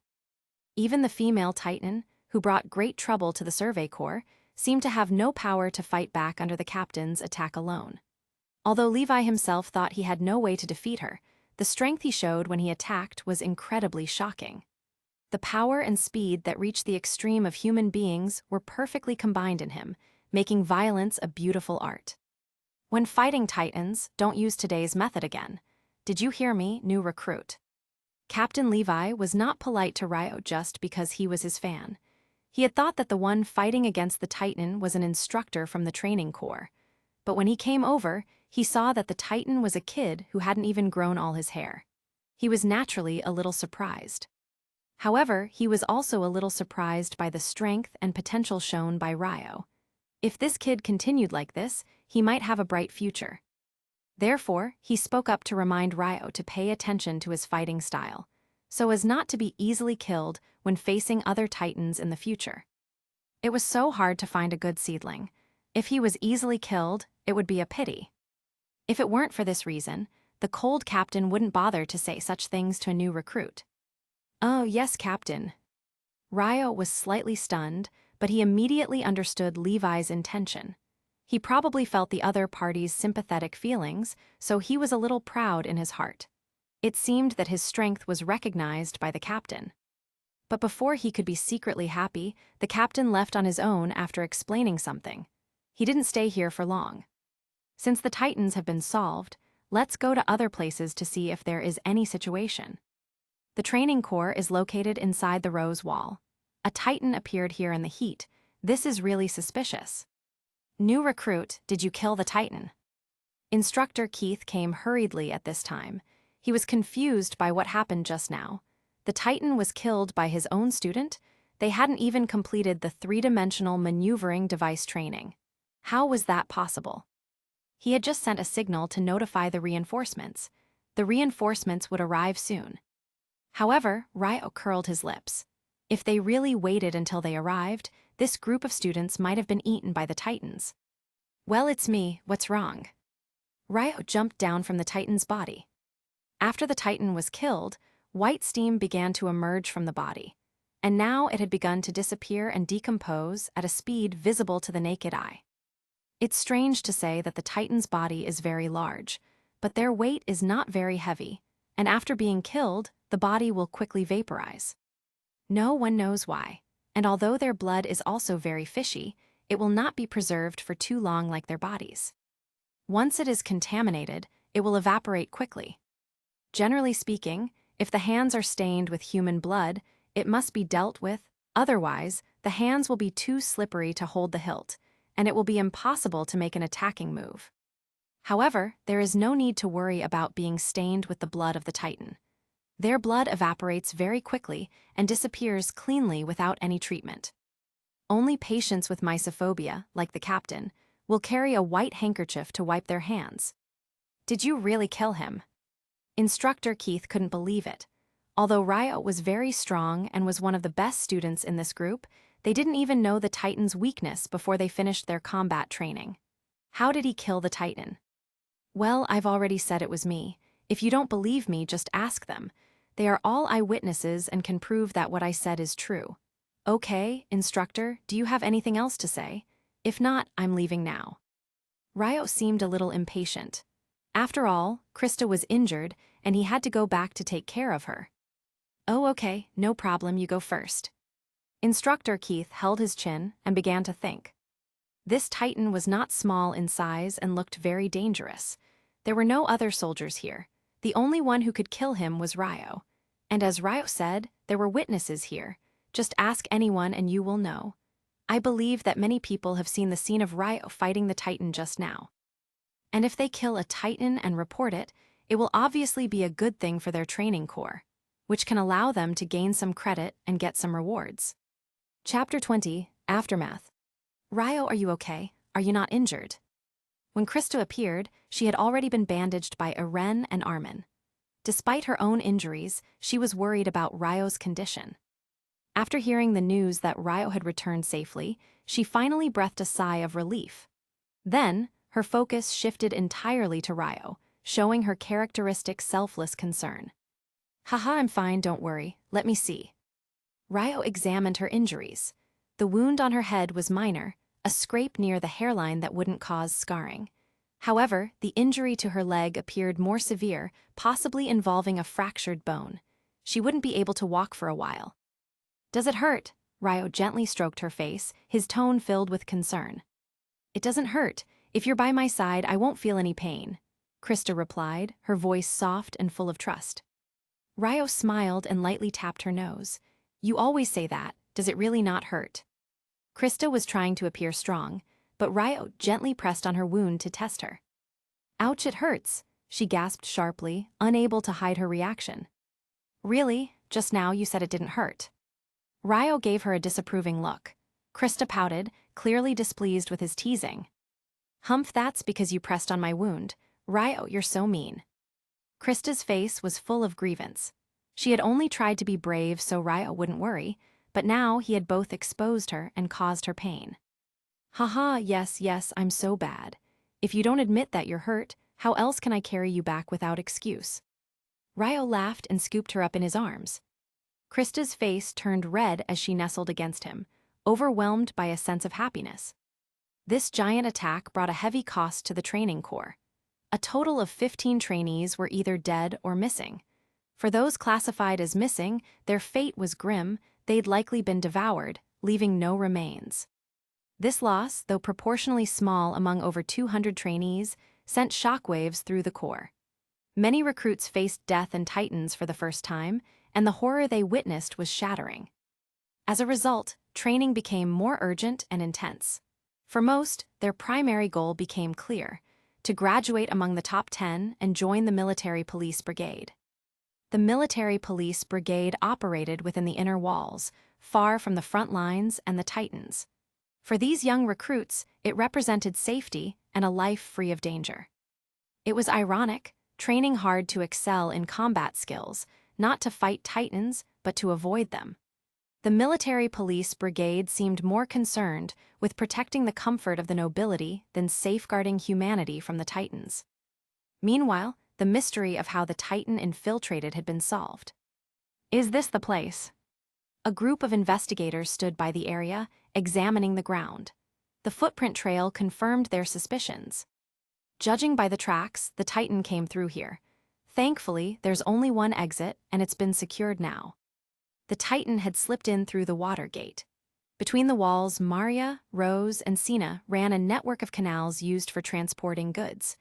Even the female Titan, who brought great trouble to the Survey Corps, seemed to have no power to fight back under the captain's attack alone. Although Levi himself thought he had no way to defeat her, the strength he showed when he attacked was incredibly shocking. The power and speed that reached the extreme of human beings were perfectly combined in him, making violence a beautiful art. When fighting Titans, don't use today's method again. Did you hear me, new recruit? Captain Levi was not polite to Ryo just because he was his fan. He had thought that the one fighting against the Titan was an instructor from the training corps. But when he came over, he saw that the Titan was a kid who hadn't even grown all his hair. He was naturally a little surprised. However, he was also a little surprised by the strength and potential shown by Ryo. If this kid continued like this, he might have a bright future. Therefore, he spoke up to remind Ryo to pay attention to his fighting style, so as not to be easily killed when facing other Titans in the future. It was so hard to find a good seedling. If he was easily killed, it would be a pity. If it weren't for this reason, the cold captain wouldn't bother to say such things to a new recruit. Oh, yes, Captain. Ryo was slightly stunned, but he immediately understood Levi's intention. He probably felt the other party's sympathetic feelings, so he was a little proud in his heart. It seemed that his strength was recognized by the captain. But before he could be secretly happy, the captain left on his own after explaining something. He didn't stay here for long. Since the Titans have been solved, let's go to other places to see if there is any situation. The training corps is located inside the rose wall. A Titan appeared here in the heat. This is really suspicious. New recruit, did you kill the Titan? Instructor Keith came hurriedly at this time. He was confused by what happened just now. The Titan was killed by his own student? They hadn't even completed the three-dimensional maneuvering device training. How was that possible? He had just sent a signal to notify the reinforcements. The reinforcements would arrive soon. However, Ryo curled his lips. If they really waited until they arrived, this group of students might have been eaten by the Titans. Well, it's me, what's wrong? Ryo jumped down from the Titan's body. After the Titan was killed, white steam began to emerge from the body, and now it had begun to disappear and decompose at a speed visible to the naked eye. It's strange to say that the Titan's body is very large, but their weight is not very heavy, and after being killed, the body will quickly vaporize. No one knows why, and although their blood is also very fishy, it will not be preserved for too long like their bodies. Once it is contaminated, it will evaporate quickly. Generally speaking, if the hands are stained with human blood, it must be dealt with, otherwise, the hands will be too slippery to hold the hilt, and it will be impossible to make an attacking move. However, there is no need to worry about being stained with the blood of the Titan. Their blood evaporates very quickly and disappears cleanly without any treatment. Only patients with mysophobia, like the captain, will carry a white handkerchief to wipe their hands. Did you really kill him? Instructor Keith couldn't believe it. Although Ryo was very strong and was one of the best students in this group, they didn't even know the Titan's weakness before they finished their combat training. How did he kill the Titan? Well, I've already said it was me. If you don't believe me, just ask them. They are all eyewitnesses and can prove that what I said is true. Okay, instructor, do you have anything else to say? If not, I'm leaving now. Ryo seemed a little impatient. After all, Krista was injured, and he had to go back to take care of her. "Oh, okay, no problem, you go first." Instructor Keith held his chin and began to think. This Titan was not small in size and looked very dangerous. There were no other soldiers here. The only one who could kill him was Ryo. And as Ryo said, there were witnesses here. Just ask anyone and you will know. I believe that many people have seen the scene of Ryo fighting the Titan just now. And if they kill a Titan and report it, it will obviously be a good thing for their training corps, which can allow them to gain some credit and get some rewards. Chapter 20, Aftermath. Ryo, are you okay? Are you not injured? When Krista appeared, she had already been bandaged by Irene and Armin. Despite her own injuries, she was worried about Ryo's condition. After hearing the news that Ryo had returned safely, she finally breathed a sigh of relief. Then, her focus shifted entirely to Ryo, showing her characteristic selfless concern. "Haha, I'm fine, don't worry, let me see." Ryo examined her injuries. The wound on her head was minor, a scrape near the hairline that wouldn't cause scarring. However, the injury to her leg appeared more severe, possibly involving a fractured bone. She wouldn't be able to walk for a while. "Does it hurt?" Ryo gently stroked her face, his tone filled with concern. "It doesn't hurt. If you're by my side, I won't feel any pain," Krista replied, her voice soft and full of trust. Ryo smiled and lightly tapped her nose. "You always say that. Does it really not hurt?" Krista was trying to appear strong, but Ryo gently pressed on her wound to test her. "Ouch, it hurts," she gasped sharply, unable to hide her reaction. "Really? Just now you said it didn't hurt." Ryo gave her a disapproving look. Krista pouted, clearly displeased with his teasing. "Humph, that's because you pressed on my wound. Ryo, you're so mean." Krista's face was full of grievance. She had only tried to be brave so Ryo wouldn't worry, but now he had both exposed her and caused her pain. "Haha, yes, I'm so bad. If you don't admit that you're hurt, how else can I carry you back without excuse?" Ryo laughed and scooped her up in his arms. Krista's face turned red as she nestled against him, overwhelmed by a sense of happiness. This giant attack brought a heavy cost to the training corps. A total of 15 trainees were either dead or missing. For those classified as missing, their fate was grim. They'd likely been devoured, leaving no remains. This loss, though proportionally small among over 200 trainees, sent shockwaves through the corps. Many recruits faced death and Titans for the first time, and the horror they witnessed was shattering. As a result, training became more urgent and intense. For most, their primary goal became clear: to graduate among the top 10 and join the military police brigade. The military police brigade operated within the inner walls, far from the front lines and the Titans. For these young recruits, it represented safety and a life free of danger. It was ironic, training hard to excel in combat skills, not to fight Titans, but to avoid them. The military police brigade seemed more concerned with protecting the comfort of the nobility than safeguarding humanity from the Titans. Meanwhile, the mystery of how the Titan infiltrated had been solved. "Is this the place?" A group of investigators stood by the area, examining the ground. The footprint trail confirmed their suspicions. Judging by the tracks, the Titan came through here. Thankfully, there's only one exit, and it's been secured now. The Titan had slipped in through the water gate. Between the walls, Maria, Rose, and Sina ran a network of canals used for transporting goods.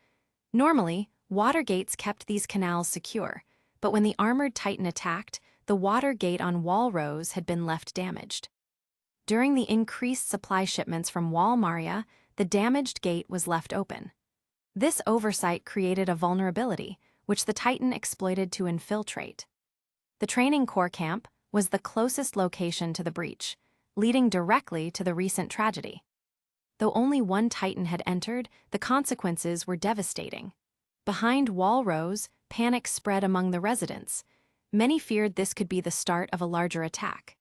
Normally, water gates kept these canals secure, but when the armored Titan attacked, the water gate on Wall Rose had been left damaged. During the increased supply shipments from Wall Maria, the damaged gate was left open. This oversight created a vulnerability, which the Titan exploited to infiltrate. The training corps camp was the closest location to the breach, leading directly to the recent tragedy. Though only one Titan had entered, the consequences were devastating. Behind Wall Rose, panic spread among the residents. Many feared this could be the start of a larger attack.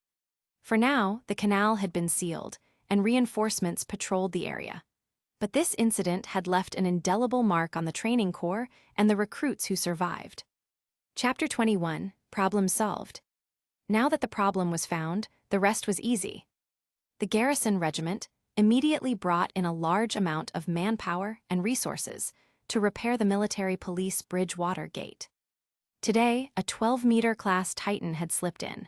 For now, the canal had been sealed, and reinforcements patrolled the area. But this incident had left an indelible mark on the training corps and the recruits who survived. Chapter 21, Problem Solved. Now that the problem was found, the rest was easy. The garrison regiment immediately brought in a large amount of manpower and resources to repair the military police bridge water gate. Today, a 12-meter class Titan had slipped in.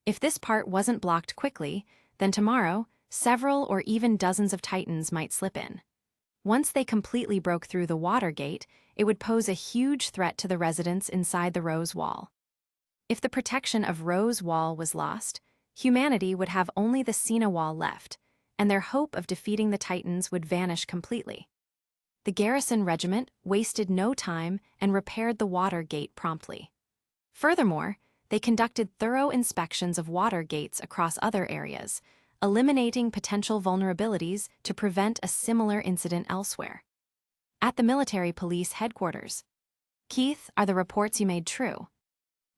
If this part wasn't blocked quickly, then tomorrow, several or even dozens of Titans might slip in. Once they completely broke through the water gate, it would pose a huge threat to the residents inside the Rose Wall. If the protection of Rose Wall was lost, humanity would have only the Sina Wall left, and their hope of defeating the Titans would vanish completely. The garrison regiment wasted no time and repaired the water gate promptly. Furthermore, they conducted thorough inspections of water gates across other areas, eliminating potential vulnerabilities to prevent a similar incident elsewhere. At the military police headquarters. Keith, are the reports you made true?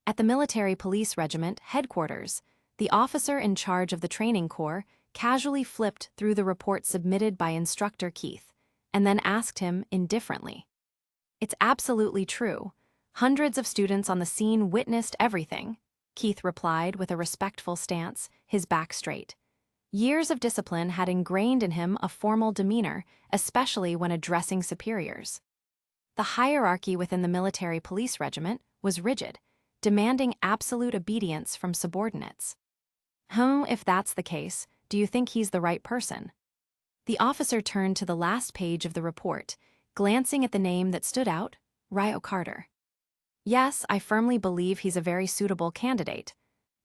At the military police regiment headquarters, the officer in charge of the training corps casually flipped through the report submitted by instructor Keith, and then asked him indifferently. It's absolutely true. Hundreds of students on the scene witnessed everything, Keith replied with a respectful stance, his back straight. Years of discipline had ingrained in him a formal demeanor, especially when addressing superiors. The hierarchy within the military police regiment was rigid, demanding absolute obedience from subordinates. If that's the case, do you think he's the right person? The officer turned to the last page of the report, glancing at the name that stood out, Ryo Carter. Yes, I firmly believe he's a very suitable candidate,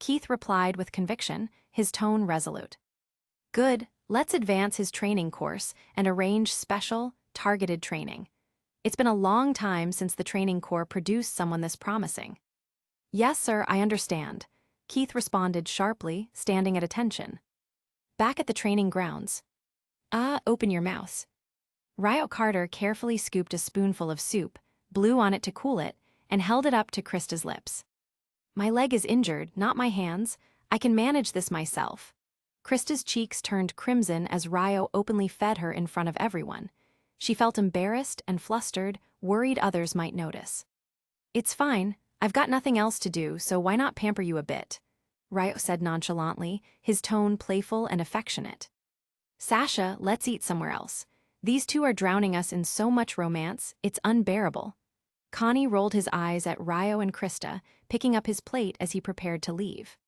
Keith replied with conviction, his tone resolute. Good, let's advance his training course and arrange special, targeted training. It's been a long time since the training corps produced someone this promising. Yes, sir, I understand, Keith responded sharply, standing at attention. Back at the training grounds. Open your mouth. Ryo Carter carefully scooped a spoonful of soup, blew on it to cool it, and held it up to Krista's lips. My leg is injured, not my hands. I can manage this myself. Krista's cheeks turned crimson as Ryo openly fed her in front of everyone. She felt embarrassed and flustered, worried others might notice. It's fine, I've got nothing else to do, so why not pamper you a bit? Ryo said nonchalantly, his tone playful and affectionate. Sasha, let's eat somewhere else. These two are drowning us in so much romance, it's unbearable. Connie rolled his eyes at Ryo and Krista, picking up his plate as he prepared to leave.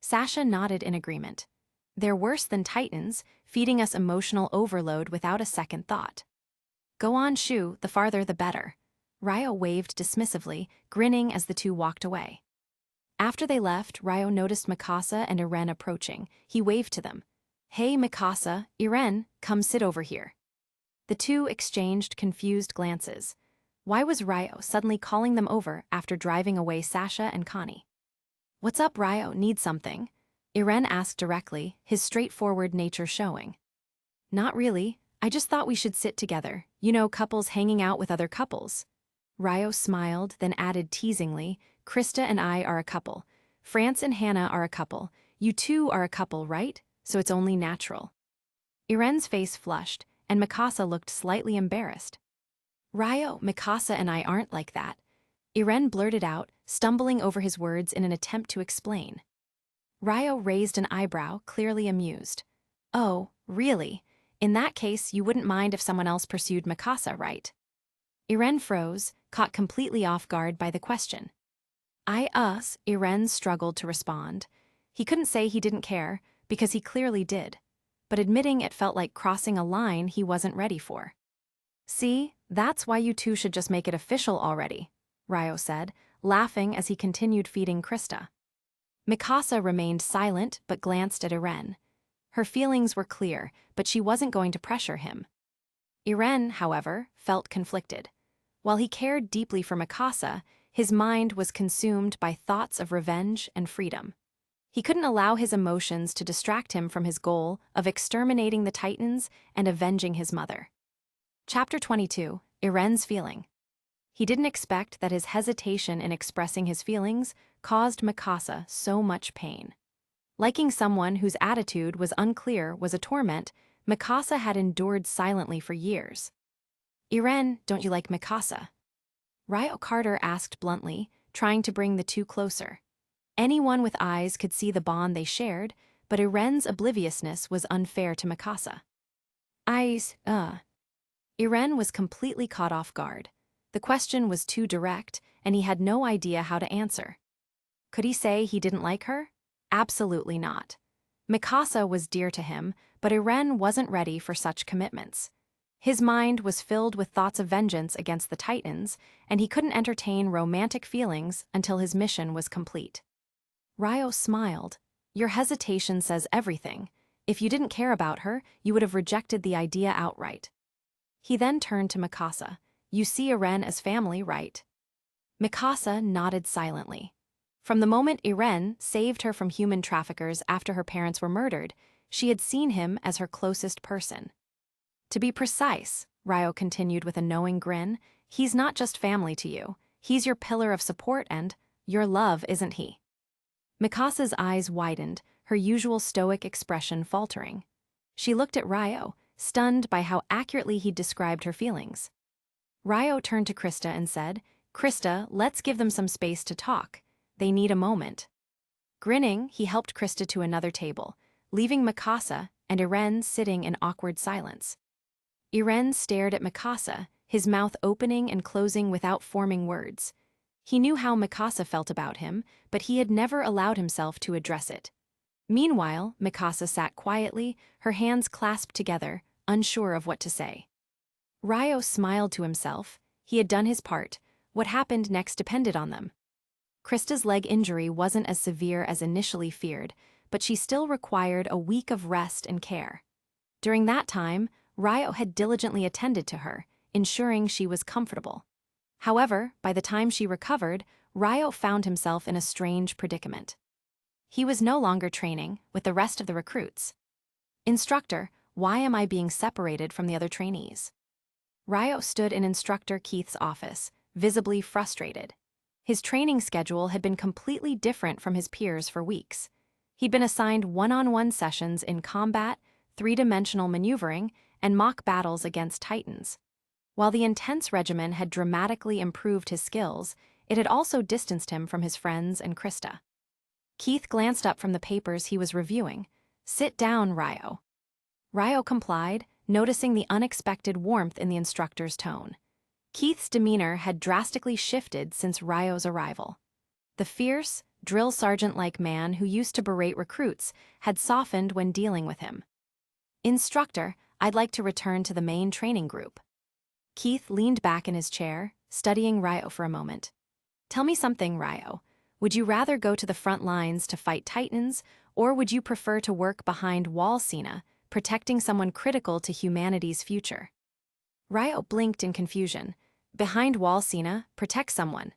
Sasha nodded in agreement. They're worse than Titans, feeding us emotional overload without a second thought. Go on, Shu, the farther the better. Ryo waved dismissively, grinning as the two walked away. After they left, Ryo noticed Mikasa and Iren approaching. He waved to them. Hey, Mikasa, Iren, come sit over here. The two exchanged confused glances. Why was Ryo suddenly calling them over after driving away Sasha and Connie? What's up, Ryo? Need something? Iren asked directly, his straightforward nature showing. Not really. I just thought we should sit together. You know, couples hanging out with other couples. Ryo smiled, then added teasingly, Krista and I are a couple. France and Hannah are a couple. You two are a couple, right? So it's only natural. Iren's face flushed, and Mikasa looked slightly embarrassed. Ryo, Mikasa and I aren't like that. Iren blurted out, stumbling over his words in an attempt to explain. Ryo raised an eyebrow, clearly amused. Oh, really? In that case, you wouldn't mind if someone else pursued Mikasa, right? Iren froze, caught completely off guard by the question. Iren struggled to respond. He couldn't say he didn't care, because he clearly did. But admitting it felt like crossing a line he wasn't ready for. See, that's why you two should just make it official already, Ryo said, laughing as he continued feeding Krista. Mikasa remained silent but glanced at Iren. Her feelings were clear, but she wasn't going to pressure him. Iren, however, felt conflicted. While he cared deeply for Mikasa, his mind was consumed by thoughts of revenge and freedom. He couldn't allow his emotions to distract him from his goal of exterminating the Titans and avenging his mother. Chapter 22, Iren's Feeling. He didn't expect that his hesitation in expressing his feelings caused Mikasa so much pain. Liking someone whose attitude was unclear was a torment Mikasa had endured silently for years. Iren, don't you like Mikasa? Ryo Carter asked bluntly, trying to bring the two closer. Anyone with eyes could see the bond they shared, but Iren's obliviousness was unfair to Mikasa. Irene was completely caught off guard. The question was too direct, and he had no idea how to answer. Could he say he didn't like her? Absolutely not. Mikasa was dear to him, but Irene wasn't ready for such commitments. His mind was filled with thoughts of vengeance against the Titans, and he couldn't entertain romantic feelings until his mission was complete. Ryo smiled. Your hesitation says everything. If you didn't care about her, you would have rejected the idea outright. He then turned to Mikasa. You see Irene as family, right? Mikasa nodded silently. From the moment Irene saved her from human traffickers after her parents were murdered, she had seen him as her closest person. To be precise, Ryo continued with a knowing grin, he's not just family to you. He's your pillar of support and your love, isn't he? Mikasa's eyes widened, her usual stoic expression faltering. She looked at Ryo, stunned by how accurately he'd described her feelings. Ryo turned to Krista and said, Krista, let's give them some space to talk. They need a moment. Grinning, he helped Krista to another table, leaving Mikasa and Irene sitting in awkward silence. Irene stared at Mikasa, his mouth opening and closing without forming words. He knew how Mikasa felt about him, but he had never allowed himself to address it. Meanwhile, Mikasa sat quietly, her hands clasped together, unsure of what to say. Ryo smiled to himself. He had done his part. What happened next depended on them. Krista's leg injury wasn't as severe as initially feared, but she still required a week of rest and care. During that time, Ryo had diligently attended to her, ensuring she was comfortable. However, by the time she recovered, Ryo found himself in a strange predicament. He was no longer training with the rest of the recruits. Instructor, why am I being separated from the other trainees? Ryo stood in Instructor Keith's office, visibly frustrated. His training schedule had been completely different from his peers for weeks. He'd been assigned one-on-one sessions in combat, three-dimensional maneuvering, and mock battles against Titans. While the intense regimen had dramatically improved his skills, it had also distanced him from his friends and Krista. Keith glanced up from the papers he was reviewing. Sit down, Ryo. Ryo complied, noticing the unexpected warmth in the instructor's tone. Keith's demeanor had drastically shifted since Ryo's arrival. The fierce, drill sergeant-like man who used to berate recruits had softened when dealing with him. Instructor, I'd like to return to the main training group. Keith leaned back in his chair, studying Ryo for a moment. Tell me something, Ryo. Would you rather go to the front lines to fight Titans, or would you prefer to work behind wall Cena, protecting someone critical to humanity's future? Ryo blinked in confusion. Behind wall Cena, protect someone.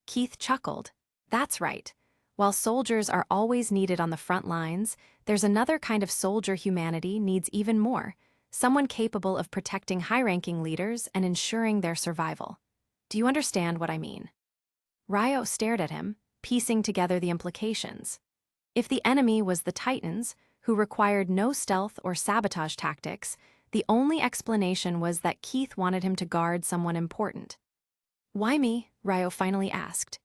Keith chuckled. That's right. While soldiers are always needed on the front lines, there's another kind of soldier humanity needs even more, someone capable of protecting high-ranking leaders and ensuring their survival. Do you understand what I mean? Ryo stared at him, piecing together the implications. If the enemy was the Titans, who required no stealth or sabotage tactics, the only explanation was that Keith wanted him to guard someone important. Why me? Ryo finally asked.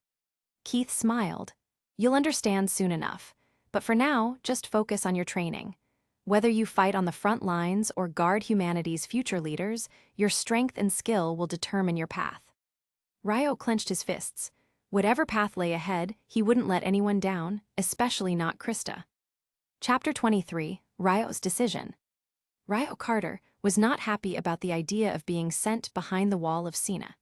Keith smiled. You'll understand soon enough, but for now, just focus on your training. Whether you fight on the front lines or guard humanity's future leaders, your strength and skill will determine your path. Ryo clenched his fists. Whatever path lay ahead, he wouldn't let anyone down, especially not Krista. Chapter 23, Ryo's Decision. Ryo Carter was not happy about the idea of being sent behind the wall of Cena.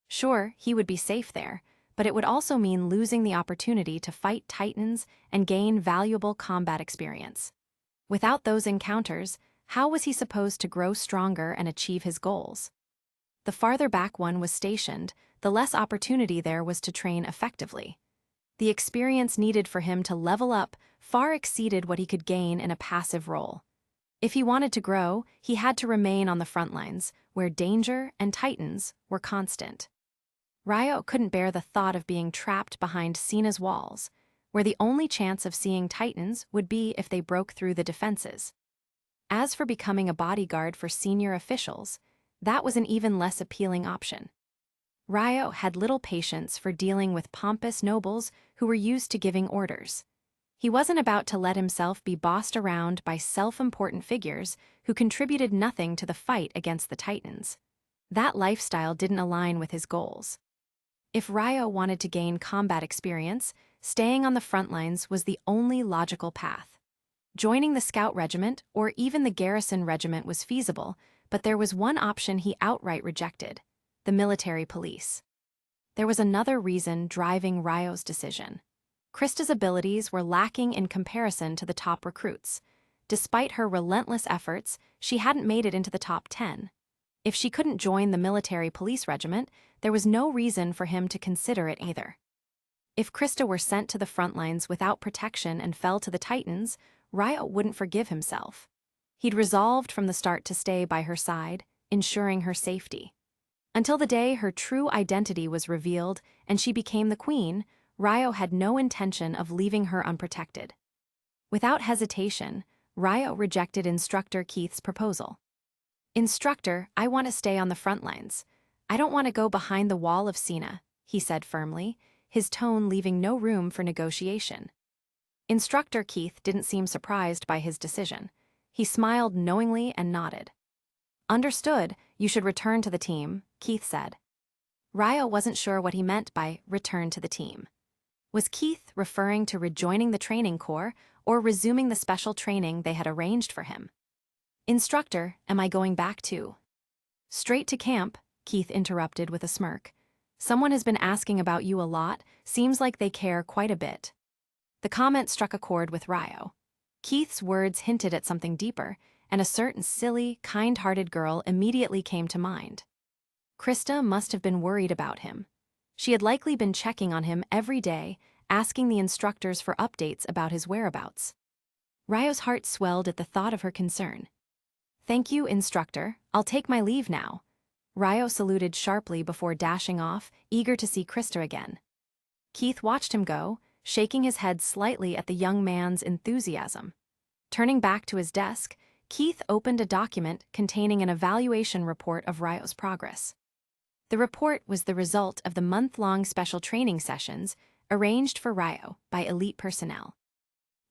Sure, he would be safe there, but it would also mean losing the opportunity to fight Titans and gain valuable combat experience. Without those encounters, how was he supposed to grow stronger and achieve his goals? The farther back one was stationed, the less opportunity there was to train effectively. The experience needed for him to level up far exceeded what he could gain in a passive role. If he wanted to grow, he had to remain on the front lines, where danger and Titans were constant. Ryo couldn't bear the thought of being trapped behind Cena's walls, where the only chance of seeing Titans would be if they broke through the defenses. As for becoming a bodyguard for senior officials, that was an even less appealing option. Ryo had little patience for dealing with pompous nobles who were used to giving orders. He wasn't about to let himself be bossed around by self-important figures who contributed nothing to the fight against the Titans. That lifestyle didn't align with his goals. If Ryo wanted to gain combat experience, staying on the front lines was the only logical path. Joining the Scout Regiment or even the Garrison Regiment was feasible, but there was one option he outright rejected: the military police. There was another reason driving Ryo's decision. Krista's abilities were lacking in comparison to the top recruits. Despite her relentless efforts, she hadn't made it into the top 10. If she couldn't join the military police regiment, there was no reason for him to consider it either. If Krista were sent to the front lines without protection and fell to the Titans, Ryo wouldn't forgive himself. He'd resolved from the start to stay by her side, ensuring her safety. Until the day her true identity was revealed and she became the queen, Ryo had no intention of leaving her unprotected. Without hesitation, Ryo rejected Instructor Keith's proposal. "Instructor, I want to stay on the front lines. I don't want to go behind the wall of Sina," he said firmly, his tone leaving no room for negotiation. Instructor Keith didn't seem surprised by his decision. He smiled knowingly and nodded. "Understood, you should return to the team," Keith said. Ryo wasn't sure what he meant by return to the team. Was Keith referring to rejoining the training corps or resuming the special training they had arranged for him? "Instructor, am I going back too?" "Straight to camp," Keith interrupted with a smirk. "Someone has been asking about you a lot, seems like they care quite a bit." The comment struck a chord with Ryo. Keith's words hinted at something deeper, and a certain silly, kind-hearted girl immediately came to mind. Krista must have been worried about him. She had likely been checking on him every day, asking the instructors for updates about his whereabouts. Ryo's heart swelled at the thought of her concern. "Thank you, instructor. I'll take my leave now." Ryo saluted sharply before dashing off, eager to see Krista again. Keith watched him go, shaking his head slightly at the young man's enthusiasm. Turning back to his desk, Keith opened a document containing an evaluation report of Ryo's progress. The report was the result of the month-long special training sessions arranged for Ryo by elite personnel.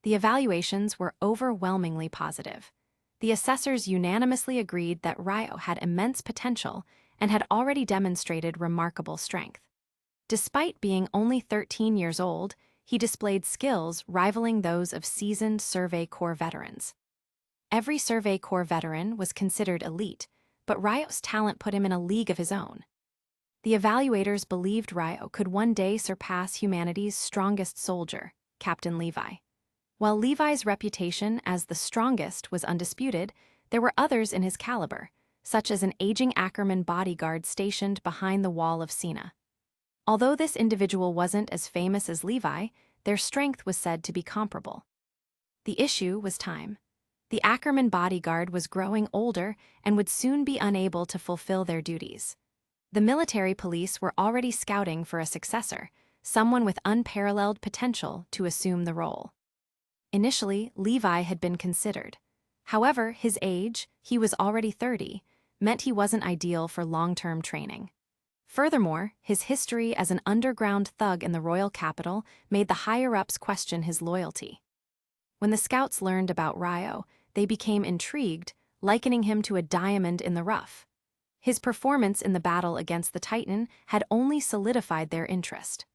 The evaluations were overwhelmingly positive. The assessors unanimously agreed that Ryo had immense potential and had already demonstrated remarkable strength. Despite being only 13 years old, he displayed skills rivaling those of seasoned Survey Corps veterans. Every Survey Corps veteran was considered elite, but Ryo's talent put him in a league of his own. The evaluators believed Ryo could one day surpass humanity's strongest soldier, Captain Levi. While Levi's reputation as the strongest was undisputed, there were others in his caliber, such as an aging Ackerman bodyguard stationed behind the wall of Sina. Although this individual wasn't as famous as Levi, their strength was said to be comparable. The issue was time. The Ackerman bodyguard was growing older and would soon be unable to fulfill their duties. The military police were already scouting for a successor, someone with unparalleled potential to assume the role. Initially, Levi had been considered. However, his age, he was already 30, meant he wasn't ideal for long-term training. Furthermore, his history as an underground thug in the royal capital made the higher-ups question his loyalty. When the scouts learned about Ryo, they became intrigued, likening him to a diamond in the rough. His performance in the battle against the Titan had only solidified their interest.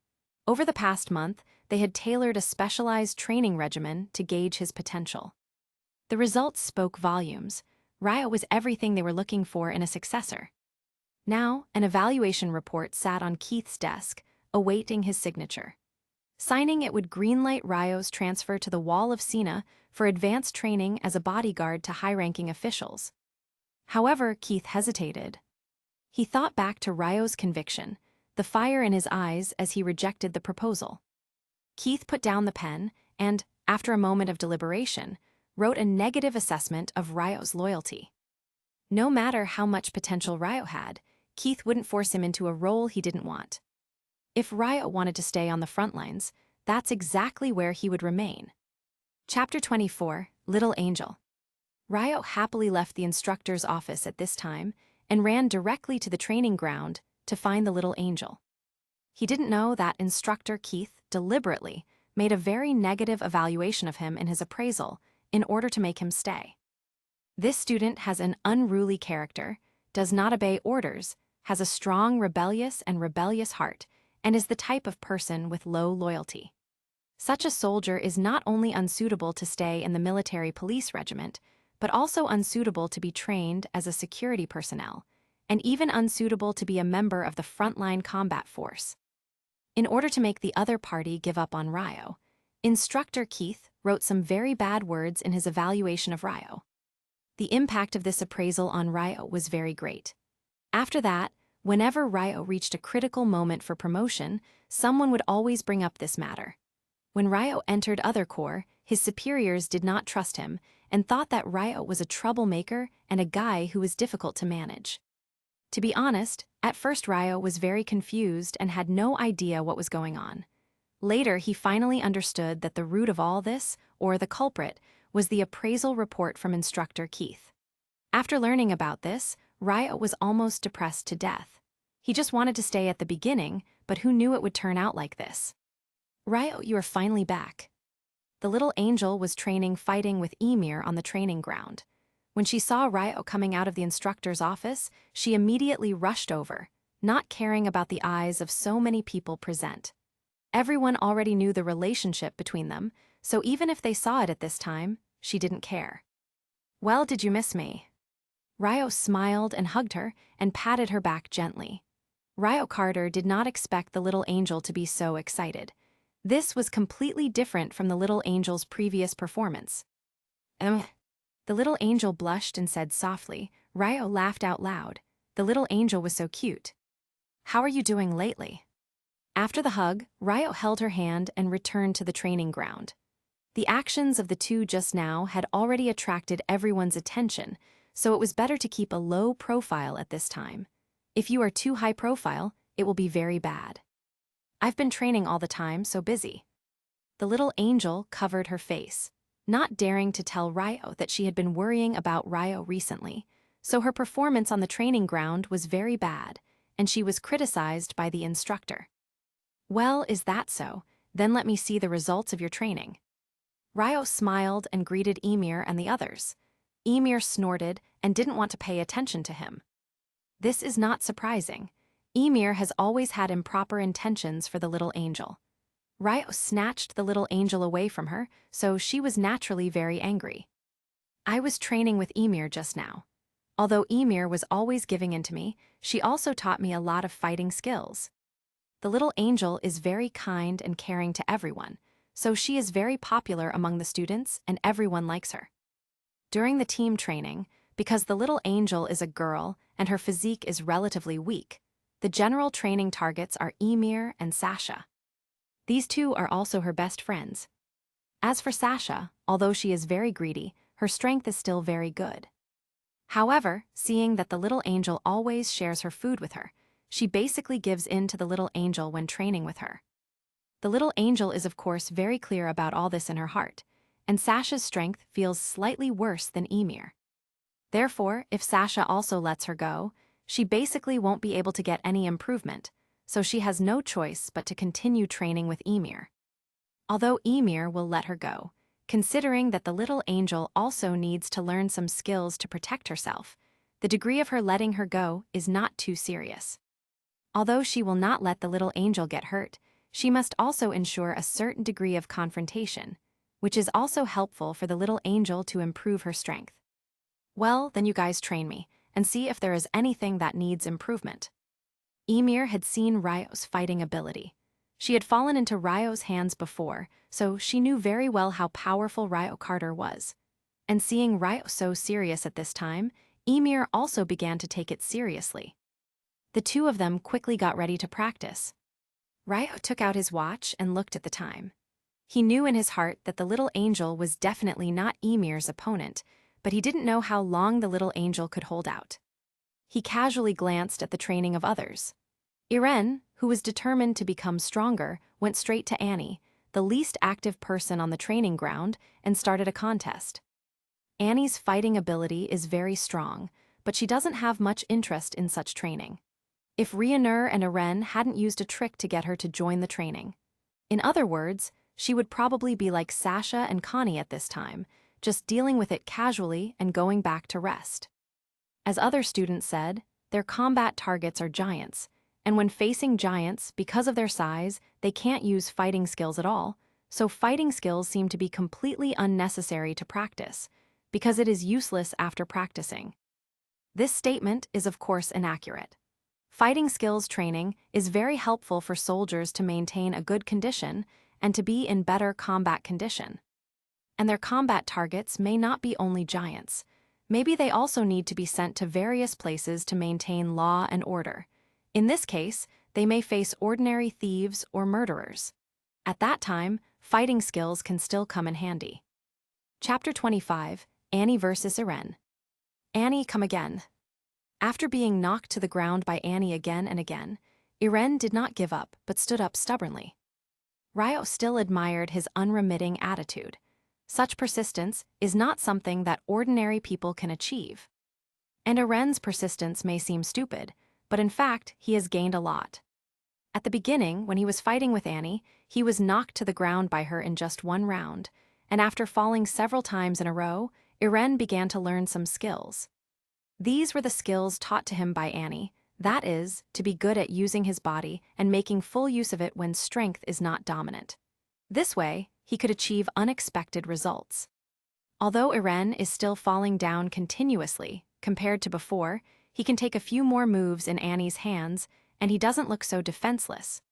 Over the past month, they had tailored a specialized training regimen to gauge his potential. The results spoke volumes. Ryo was everything they were looking for in a successor. Now, an evaluation report sat on Keith's desk, awaiting his signature. Signing it would greenlight Ryo's transfer to the Wall of Sina for advanced training as a bodyguard to high-ranking officials. However, Keith hesitated. He thought back to Ryo's conviction, the fire in his eyes as he rejected the proposal. Keith put down the pen and, after a moment of deliberation, wrote a negative assessment of Ryo's loyalty. No matter how much potential Ryo had, Keith wouldn't force him into a role he didn't want. If Ryo wanted to stay on the front lines, that's exactly where he would remain. Chapter 24, Little Angel. Ryo happily left the instructor's office at this time and ran directly to the training ground to find the little angel. He didn't know that Instructor Keith deliberately made a very negative evaluation of him in his appraisal in order to make him stay. This student has an unruly character, does not obey orders, has a strong rebellious heart, and is the type of person with low loyalty. Such a soldier is not only unsuitable to stay in the military police regiment, but also unsuitable to be trained as a security personnel, and even unsuitable to be a member of the frontline combat force. In order to make the other party give up on Ryo, Instructor Keith wrote some very bad words in his evaluation of Ryo. The impact of this appraisal on Ryo was very great. After that, whenever Ryo reached a critical moment for promotion, someone would always bring up this matter. When Ryo entered other corps, his superiors did not trust him and thought that Ryo was a troublemaker and a guy who was difficult to manage. To be honest, at first Ryo was very confused and had no idea what was going on. Later, he finally understood that the root of all this, or the culprit, was the appraisal report from Instructor Keith. After learning about this, Ryo was almost depressed to death. He just wanted to stay at the beginning, but who knew it would turn out like this? Ryo, you are finally back. The little angel was training fighting with Ymir on the training ground. When she saw Ryo coming out of the instructor's office, she immediately rushed over, not caring about the eyes of so many people present. Everyone already knew the relationship between them, so even if they saw it at this time, she didn't care. Well, did you miss me? Ryo smiled and hugged her and patted her back gently. Ryo Carter did not expect the little angel to be so excited. This was completely different from the little angel's previous performance. The little angel blushed and said softly. Ryo laughed out loud. The little angel was so cute. How are you doing lately? After the hug, Ryo held her hand and returned to the training ground. The actions of the two just now had already attracted everyone's attention, so it was better to keep a low profile at this time. If you are too high profile, it will be very bad. I've been training all the time, so busy. The little angel covered her face, not daring to tell Ryo that she had been worrying about Ryo recently, so her performance on the training ground was very bad, and she was criticized by the instructor. Well, is that so? Then let me see the results of your training. Ryo smiled and greeted Ymir and the others. Ymir snorted and didn't want to pay attention to him. This is not surprising. Ymir has always had improper intentions for the little angel. Ryo snatched the little angel away from her, so she was naturally very angry. I was training with Ymir just now. Although Ymir was always giving in to me, she also taught me a lot of fighting skills. The little angel is very kind and caring to everyone, so she is very popular among the students and everyone likes her. During the team training, because the little angel is a girl and her physique is relatively weak, the general training targets are Ymir and Sasha. These two are also her best friends. As for Sasha, although she is very greedy, her strength is still very good. However, seeing that the little angel always shares her food with her, she basically gives in to the little angel when training with her. The little angel is of course very clear about all this in her heart, and Sasha's strength feels slightly worse than Ymir. Therefore, if Sasha also lets her go, she basically won't be able to get any improvement, so she has no choice but to continue training with Ymir. Although Ymir will let her go, considering that the little angel also needs to learn some skills to protect herself, the degree of her letting her go is not too serious. Although she will not let the little angel get hurt, she must also ensure a certain degree of confrontation, which is also helpful for the little angel to improve her strength. Well, then you guys train me, and see if there is anything that needs improvement. Ymir had seen Ryo's fighting ability. She had fallen into Ryo's hands before, so she knew very well how powerful Ryo Carter was. And seeing Ryo so serious at this time, Ymir also began to take it seriously. The two of them quickly got ready to practice. Ryo took out his watch and looked at the time. He knew in his heart that the little angel was definitely not Ymir's opponent, but he didn't know how long the little angel could hold out. He casually glanced at the training of others. Irene, who was determined to become stronger, went straight to Annie, the least active person on the training ground, and started a contest. Annie's fighting ability is very strong, but she doesn't have much interest in such training. If Reinur and Irene hadn't used a trick to get her to join the training. In other words, She would probably be like Sasha and Connie at this time, just dealing with it casually and going back to rest. As other students said, their combat targets are giants, and when facing giants, because of their size, they can't use fighting skills at all, so fighting skills seem to be completely unnecessary to practice, because it is useless after practicing. This statement is of course inaccurate. Fighting skills training is very helpful for soldiers to maintain a good condition and to be in better combat condition. And their combat targets may not be only giants. Maybe they also need to be sent to various places to maintain law and order. In this case, they may face ordinary thieves or murderers. At that time, fighting skills can still come in handy. Chapter 25, Annie versus Irene. Annie, come again. After being knocked to the ground by Annie again and again, Irene did not give up but stood up stubbornly. Ryo still admired his unremitting attitude. Such persistence is not something that ordinary people can achieve. And Irene's persistence may seem stupid, but in fact, he has gained a lot. At the beginning, when he was fighting with Annie, he was knocked to the ground by her in just one round, and after falling several times in a row, Irene began to learn some skills. These were the skills taught to him by Annie, that is, to be good at using his body and making full use of it when strength is not dominant. This way, he could achieve unexpected results. Although Irene is still falling down continuously, compared to before, he can take a few more moves in Annie's hands, and he doesn't look so defenseless.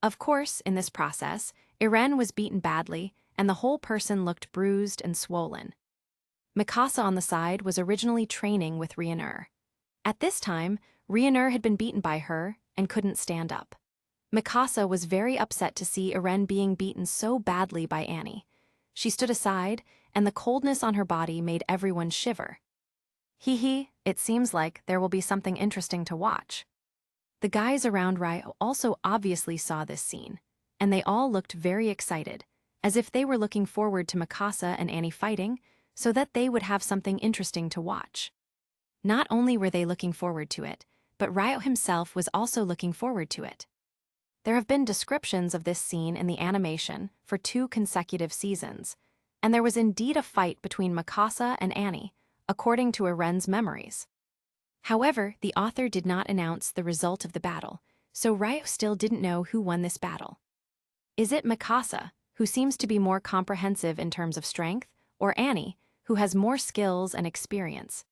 Of course, in this process, Irene was beaten badly, and the whole person looked bruised and swollen. Mikasa on the side was originally training with Ryunour. At this time, Ryunour had been beaten by her and couldn't stand up. Mikasa was very upset to see Irene being beaten so badly by Annie. She stood aside, and the coldness on her body made everyone shiver. Hee, it seems like there will be something interesting to watch. The guys around Ryo also obviously saw this scene, and they all looked very excited, as if they were looking forward to Mikasa and Annie fighting, so that they would have something interesting to watch. Not only were they looking forward to it, but Ryo himself was also looking forward to it. There have been descriptions of this scene in the animation for 2 consecutive seasons, and there was indeed a fight between Mikasa and Annie, according to Irene's memories. However, the author did not announce the result of the battle, so Ryo still didn't know who won this battle. Is it Mikasa, who seems to be more comprehensive in terms of strength, or Annie, who has more skills and experience?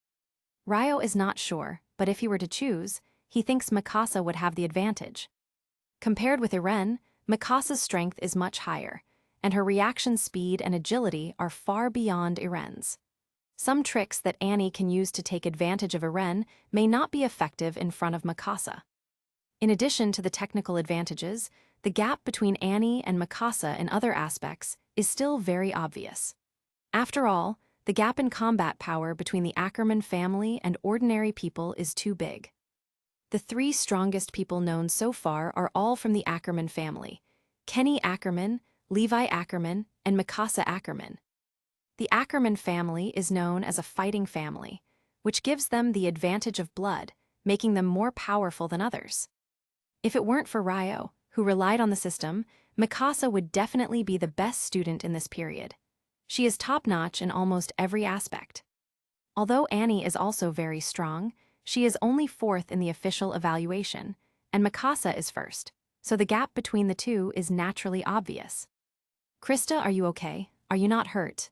Ryo is not sure, but if he were to choose, he thinks Mikasa would have the advantage. Compared with Irene, Mikasa's strength is much higher, and her reaction speed and agility are far beyond Irene's. Some tricks that Annie can use to take advantage of Irene may not be effective in front of Mikasa. In addition to the technical advantages, the gap between Annie and Mikasa in other aspects is still very obvious. After all, the gap in combat power between the Ackerman family and ordinary people is too big. The 3 strongest people known so far are all from the Ackerman family: Kenny Ackerman, Levi Ackerman, and Mikasa Ackerman. The Ackerman family is known as a fighting family, which gives them the advantage of blood, making them more powerful than others. If it weren't for Ryo, who relied on the system, Mikasa would definitely be the best student in this period. She is top-notch in almost every aspect. Although Annie is also very strong, she is only 4th in the official evaluation, and Mikasa is 1st, so the gap between the 2 is naturally obvious. Krista, are you okay? Are you not hurt?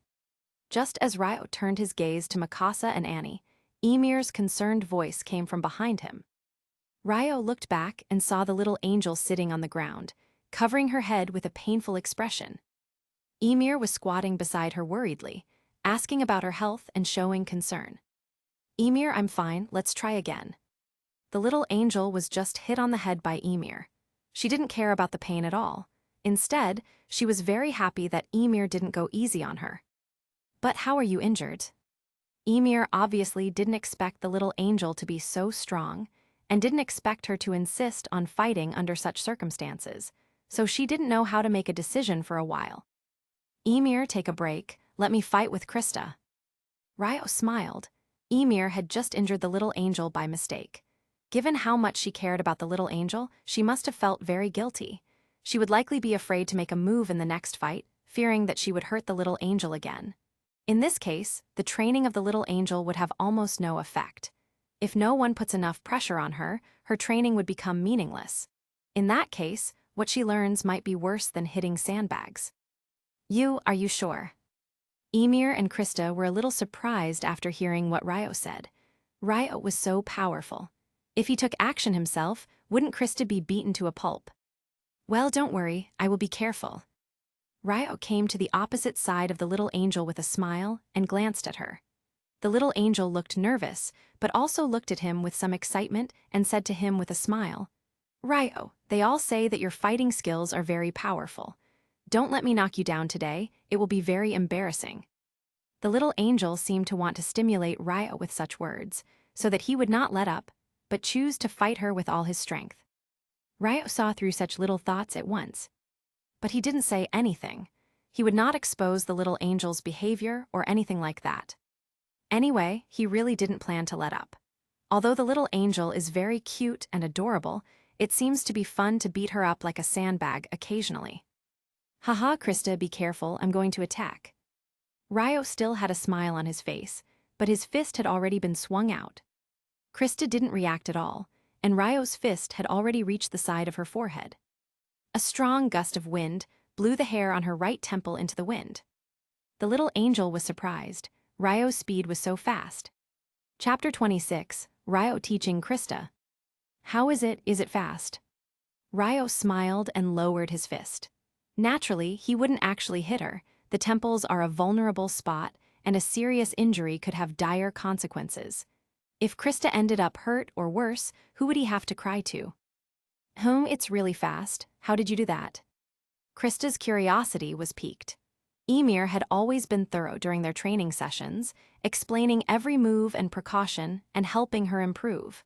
Just as Ryo turned his gaze to Mikasa and Annie, Ymir's concerned voice came from behind him. Ryo looked back and saw the little angel sitting on the ground, covering her head with a painful expression. Ymir was squatting beside her worriedly, asking about her health and showing concern. Ymir, I'm fine, let's try again. The little angel was just hit on the head by Ymir. She didn't care about the pain at all. Instead, she was very happy that Ymir didn't go easy on her. But how are you injured? Ymir obviously didn't expect the little angel to be so strong, and didn't expect her to insist on fighting under such circumstances, so she didn't know how to make a decision for a while. Ymir, take a break, let me fight with Krista. Ryo smiled. Ymir had just injured the little angel by mistake. Given how much she cared about the little angel, she must have felt very guilty. She would likely be afraid to make a move in the next fight, fearing that she would hurt the little angel again. In this case, the training of the little angel would have almost no effect. If no one puts enough pressure on her, her training would become meaningless. In that case, what she learns might be worse than hitting sandbags. Are you sure? Emir and Krista were a little surprised after hearing what Ryo said. Ryo was so powerful. If he took action himself, wouldn't Krista be beaten to a pulp? Well, don't worry, I will be careful. Ryo came to the opposite side of the little angel with a smile and glanced at her. The little angel looked nervous, but also looked at him with some excitement and said to him with a smile, Ryo, they all say that your fighting skills are very powerful. Don't let me knock you down today, it will be very embarrassing. The little angel seemed to want to stimulate Ryo with such words, so that he would not let up, but choose to fight her with all his strength. Ryo saw through such little thoughts at once. But he didn't say anything. He would not expose the little angel's behavior or anything like that. Anyway, he really didn't plan to let up. Although the little angel is very cute and adorable, it seems to be fun to beat her up like a sandbag occasionally. Haha, Krista, be careful, I'm going to attack. Ryo still had a smile on his face, but his fist had already been swung out. Krista didn't react at all, and Ryo's fist had already reached the side of her forehead. A strong gust of wind blew the hair on her right temple into the wind. The little angel was surprised. Ryo's speed was so fast. Chapter 26, Ryo teaching Krista. How is it fast? Ryo smiled and lowered his fist. Naturally, he wouldn't actually hit her. The temples are a vulnerable spot, and a serious injury could have dire consequences. If Krista ended up hurt or worse, who would he have to cry to? It's really fast. How did you do that? Krista's curiosity was piqued. Emir had always been thorough during their training sessions, explaining every move and precaution and helping her improve.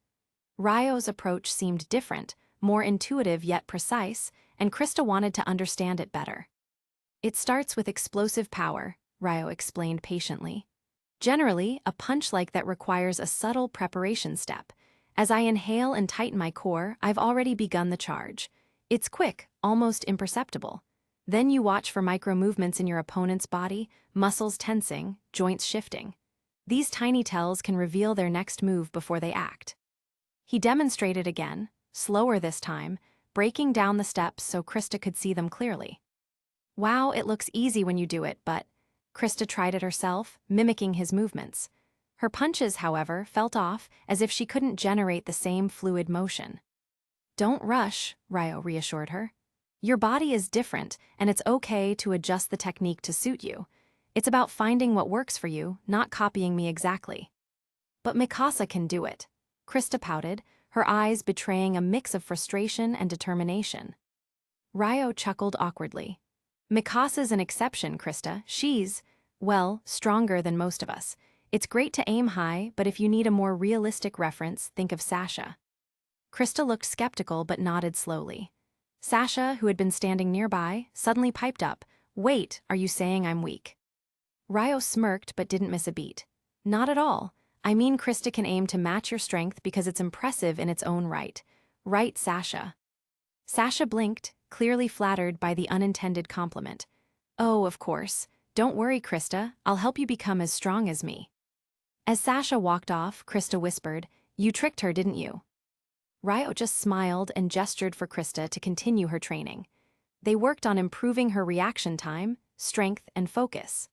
Ryo's approach seemed different, more intuitive yet precise, and Krista wanted to understand it better. It starts with explosive power, Ryo explained patiently. Generally, a punch like that requires a subtle preparation step. As I inhale and tighten my core, I've already begun the charge. It's quick, almost imperceptible. Then you watch for micro-movements in your opponent's body, muscles tensing, joints shifting. These tiny tells can reveal their next move before they act. He demonstrated again, slower this time, breaking down the steps so Krista could see them clearly. Wow, it looks easy when you do it, but... Krista tried it herself, mimicking his movements. Her punches, however, felt off, as if she couldn't generate the same fluid motion. Don't rush, Ryo reassured her. Your body is different, and it's okay to adjust the technique to suit you. It's about finding what works for you, not copying me exactly. But Mikasa can do it. Krista pouted, her eyes betraying a mix of frustration and determination. Ryo chuckled awkwardly. Mikasa's an exception, Krista. She's, well, stronger than most of us. It's great to aim high, but if you need a more realistic reference, think of Sasha. Krista looked skeptical but nodded slowly. Sasha, who had been standing nearby, suddenly piped up, Wait, are you saying I'm weak? Ryo smirked but didn't miss a beat. Not at all. I mean Krista can aim to match your strength because it's impressive in its own right. Right, Sasha? Sasha blinked, clearly flattered by the unintended compliment. Oh, of course. Don't worry, Krista. I'll help you become as strong as me. As Sasha walked off, Krista whispered, You tricked her, didn't you? Ryo just smiled and gestured for Krista to continue her training. They worked on improving her reaction time, strength, and focus.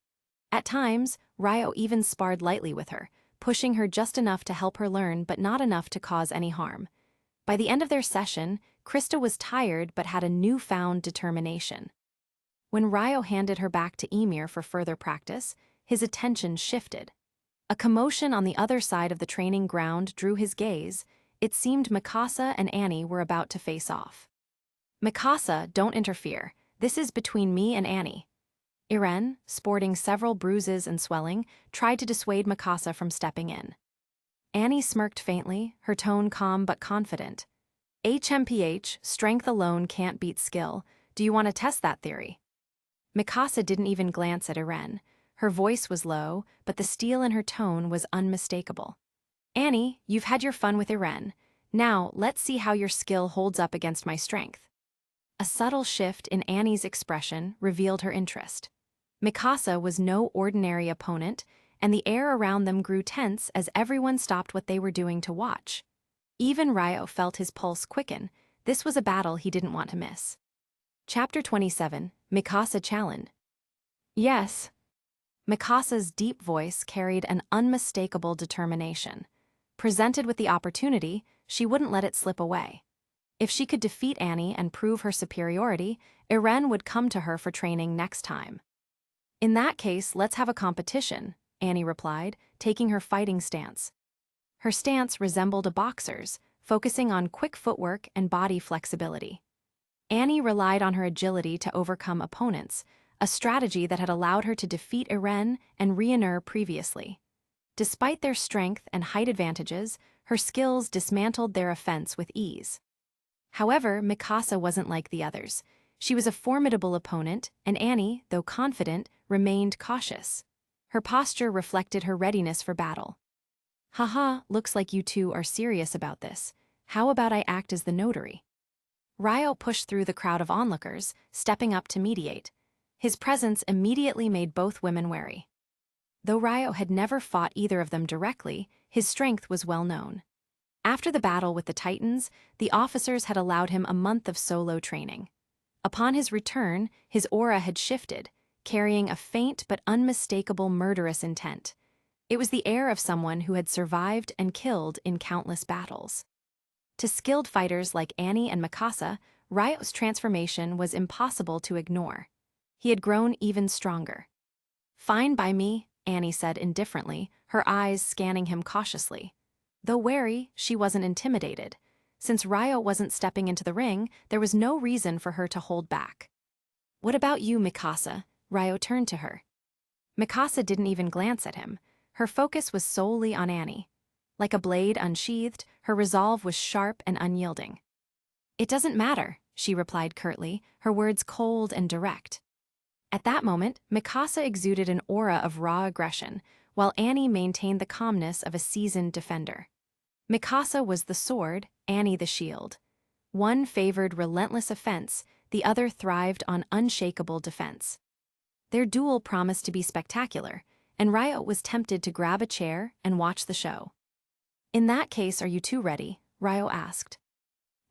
At times, Ryo even sparred lightly with her, pushing her just enough to help her learn but not enough to cause any harm. By the end of their session, Krista was tired but had a newfound determination. When Ryo handed her back to Emir for further practice, his attention shifted. A commotion on the other side of the training ground drew his gaze. It seemed Mikasa and Annie were about to face off. Mikasa, don't interfere. This is between me and Annie. Irene, sporting several bruises and swelling, tried to dissuade Mikasa from stepping in. Annie smirked faintly, her tone calm but confident. HMPH, strength alone can't beat skill. Do you want to test that theory? Mikasa didn't even glance at Irene. Her voice was low, but the steel in her tone was unmistakable. Annie, you've had your fun with Irene. Now, let's see how your skill holds up against my strength. A subtle shift in Annie's expression revealed her interest. Mikasa was no ordinary opponent, and the air around them grew tense as everyone stopped what they were doing to watch. Even Ryo felt his pulse quicken. This was a battle he didn't want to miss. Chapter 27, Mikasa Challenge. Yes. Mikasa's deep voice carried an unmistakable determination. Presented with the opportunity, she wouldn't let it slip away. If she could defeat Annie and prove her superiority, Eren would come to her for training next time. In that case, let's have a competition, Annie replied, taking her fighting stance. Her stance resembled a boxer's, focusing on quick footwork and body flexibility. Annie relied on her agility to overcome opponents, a strategy that had allowed her to defeat Eren and Rhaenyra previously. Despite their strength and height advantages, her skills dismantled their offense with ease. However, Mikasa wasn't like the others. She was a formidable opponent, and Annie, though confident, remained cautious. Her posture reflected her readiness for battle. Haha, looks like you two are serious about this. How about I act as the notary? Ryo pushed through the crowd of onlookers, stepping up to mediate. His presence immediately made both women wary. Though Ryo had never fought either of them directly, his strength was well known. After the battle with the Titans, the officers had allowed him a month of solo training. Upon his return, his aura had shifted, carrying a faint but unmistakable murderous intent. It was the air of someone who had survived and killed in countless battles. To skilled fighters like Annie and Mikasa, Ryo's transformation was impossible to ignore. He had grown even stronger. Fine by me, Annie said indifferently, her eyes scanning him cautiously. Though wary, she wasn't intimidated. Since Ryo wasn't stepping into the ring, there was no reason for her to hold back. What about you, Mikasa? Ryo turned to her. Mikasa didn't even glance at him. Her focus was solely on Annie. Like a blade unsheathed, her resolve was sharp and unyielding. It doesn't matter, she replied curtly, her words cold and direct. At that moment, Mikasa exuded an aura of raw aggression, while Annie maintained the calmness of a seasoned defender. Mikasa was the sword, Annie the shield. One favored relentless offense, the other thrived on unshakable defense. Their duel promised to be spectacular, and Ryo was tempted to grab a chair and watch the show. In that case, are you two ready? Ryo asked.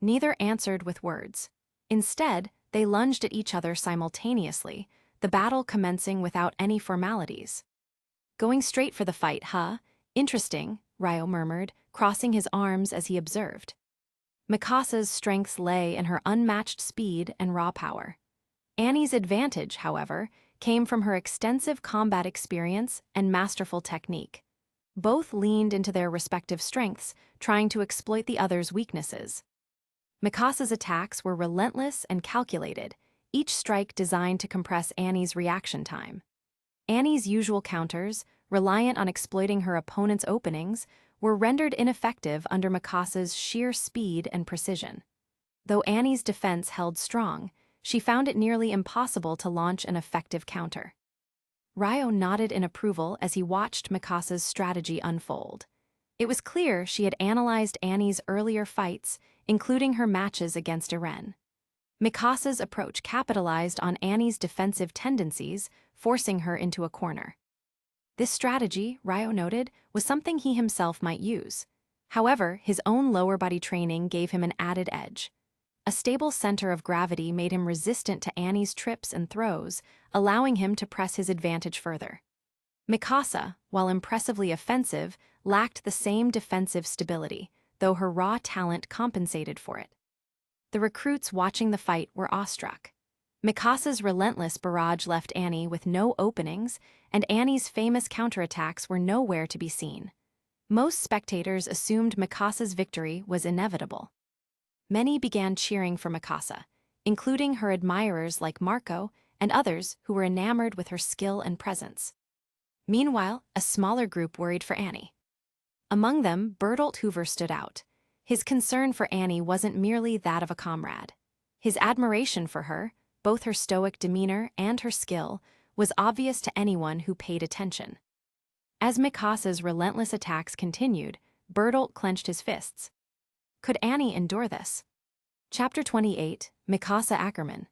Neither answered with words. Instead, they lunged at each other simultaneously, the battle commencing without any formalities. Going straight for the fight, huh? Interesting, Ryo murmured, crossing his arms as he observed. Mikasa's strengths lay in her unmatched speed and raw power. Annie's advantage, however, came from her extensive combat experience and masterful technique. Both leaned into their respective strengths, trying to exploit the other's weaknesses. Mikasa's attacks were relentless and calculated, each strike designed to compress Annie's reaction time. Annie's usual counters, reliant on exploiting her opponent's openings, were rendered ineffective under Mikasa's sheer speed and precision. Though Annie's defense held strong, she found it nearly impossible to launch an effective counter. Ryo nodded in approval as he watched Mikasa's strategy unfold. It was clear she had analyzed Annie's earlier fights, including her matches against Eren. Mikasa's approach capitalized on Annie's defensive tendencies, forcing her into a corner. This strategy, Ryo noted, was something he himself might use. However, his own lower body training gave him an added edge. A stable center of gravity made him resistant to Annie's trips and throws, allowing him to press his advantage further. Mikasa, while impressively offensive, lacked the same defensive stability, though her raw talent compensated for it. The recruits watching the fight were awestruck. Mikasa's relentless barrage left Annie with no openings, and Annie's famous counterattacks were nowhere to be seen. Most spectators assumed Mikasa's victory was inevitable. Many began cheering for Mikasa, including her admirers like Marco and others who were enamored with her skill and presence. Meanwhile, a smaller group worried for Annie. Among them, Bertolt Hoover stood out. His concern for Annie wasn't merely that of a comrade. His admiration for her, both her stoic demeanor and her skill, was obvious to anyone who paid attention. As Mikasa's relentless attacks continued, Bertolt clenched his fists. Could Annie endure this? Chapter 28, Mikasa Ackerman.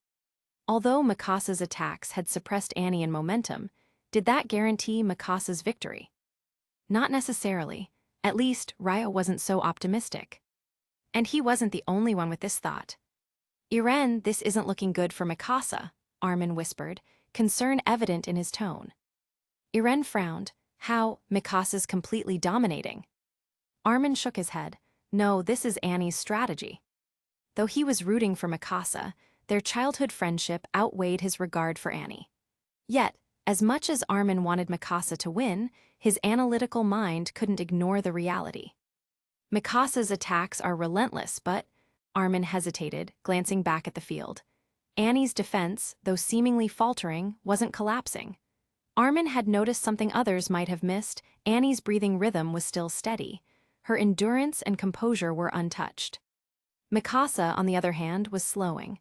Although Mikasa's attacks had suppressed Annie in momentum, did that guarantee Mikasa's victory? Not necessarily. At least, Ryo wasn't so optimistic. And he wasn't the only one with this thought. "Iren, this isn't looking good for Mikasa," Armin whispered, concern evident in his tone. Iren frowned. "How? Mikasa's completely dominating." Armin shook his head. "No, this is Annie's strategy." Though he was rooting for Mikasa, their childhood friendship outweighed his regard for Annie. Yet, as much as Armin wanted Mikasa to win, his analytical mind couldn't ignore the reality. Mikasa's attacks are relentless, but Armin hesitated, glancing back at the field. Annie's defense, though seemingly faltering, wasn't collapsing. Armin had noticed something others might have missed. Annie's breathing rhythm was still steady. Her endurance and composure were untouched. Mikasa, on the other hand, was slowing.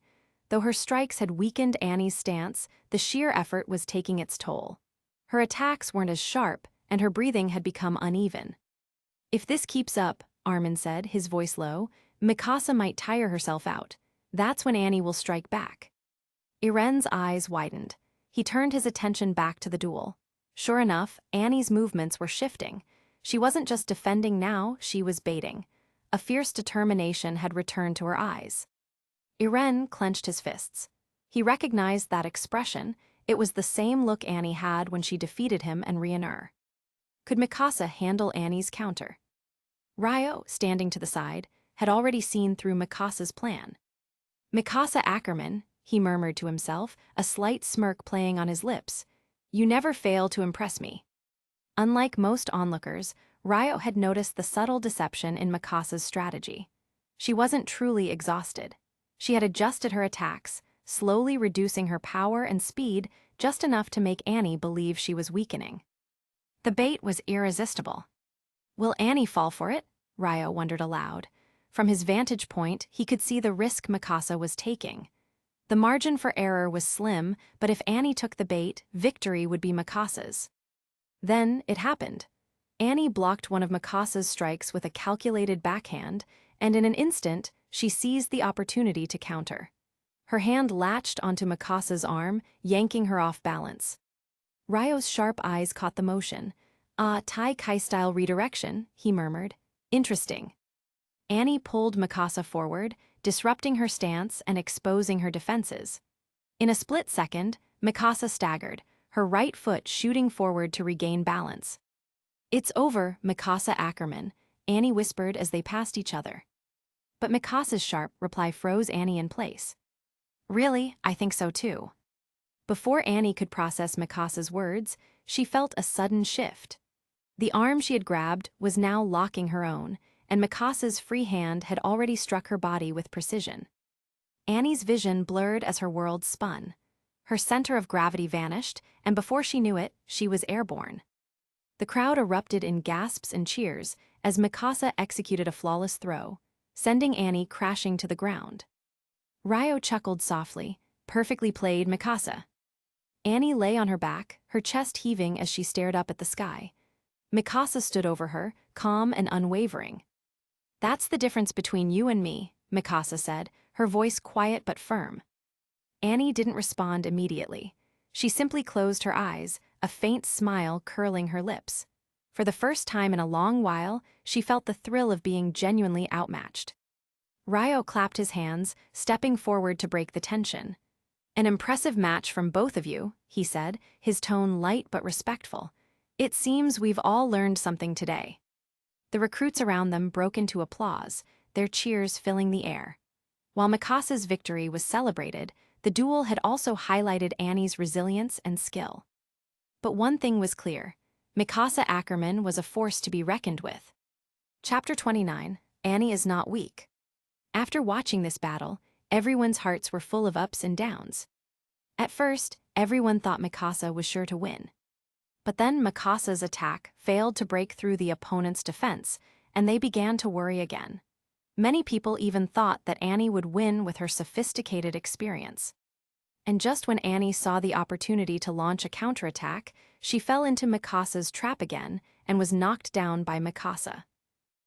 Though her strikes had weakened Annie's stance, the sheer effort was taking its toll. Her attacks weren't as sharp, and her breathing had become uneven. "If this keeps up," Armin said, his voice low, "Mikasa might tire herself out. That's when Annie will strike back." Iren's eyes widened. He turned his attention back to the duel. Sure enough, Annie's movements were shifting. She wasn't just defending now, she was baiting. A fierce determination had returned to her eyes. Iren clenched his fists. He recognized that expression. It was the same look Annie had when she defeated him and Rionur. Could Mikasa handle Annie's counter? Ryo, standing to the side, had already seen through Mikasa's plan. "Mikasa Ackerman," he murmured to himself, a slight smirk playing on his lips. "You never fail to impress me." Unlike most onlookers, Ryo had noticed the subtle deception in Mikasa's strategy. She wasn't truly exhausted. She had adjusted her attacks, slowly reducing her power and speed just enough to make Annie believe she was weakening. The bait was irresistible. Will Annie fall for it? Ryo wondered aloud. From his vantage point, he could see the risk Mikasa was taking. The margin for error was slim, but if Annie took the bait, victory would be Mikasa's. Then it happened. Annie blocked one of Mikasa's strikes with a calculated backhand, and in an instant, she seized the opportunity to counter. Her hand latched onto Mikasa's arm, yanking her off balance. Ryo's sharp eyes caught the motion. Tai Kai-style redirection, he murmured. Interesting. Annie pulled Mikasa forward, disrupting her stance and exposing her defenses. In a split second, Mikasa staggered, her right foot shooting forward to regain balance. "It's over, Mikasa Ackerman," Annie whispered as they passed each other. But Mikasa's sharp reply froze Annie in place. "Really, I think so too." Before Annie could process Mikasa's words, she felt a sudden shift. The arm she had grabbed was now locking her own, and Mikasa's free hand had already struck her body with precision. Annie's vision blurred as her world spun. Her center of gravity vanished, and before she knew it, she was airborne. The crowd erupted in gasps and cheers as Mikasa executed a flawless throw, sending Annie crashing to the ground. Ryo chuckled softly. "Perfectly played, Mikasa." Annie lay on her back, her chest heaving as she stared up at the sky. Mikasa stood over her, calm and unwavering. "That's the difference between you and me," Mikasa said, her voice quiet but firm. Annie didn't respond immediately. She simply closed her eyes, a faint smile curling her lips. For the first time in a long while, she felt the thrill of being genuinely outmatched. Ryo clapped his hands, stepping forward to break the tension. "An impressive match from both of you," he said, his tone light but respectful. "It seems we've all learned something today." The recruits around them broke into applause, their cheers filling the air. While Mikasa's victory was celebrated, the duel had also highlighted Annie's resilience and skill. But one thing was clear: Mikasa Ackerman was a force to be reckoned with. Chapter 29, Annie is not weak. After watching this battle, everyone's hearts were full of ups and downs. At first, everyone thought Mikasa was sure to win. But then Mikasa's attack failed to break through the opponent's defense, and they began to worry again. Many people even thought that Annie would win with her sophisticated experience. And just when Annie saw the opportunity to launch a counterattack, she fell into Mikasa's trap again and was knocked down by Mikasa.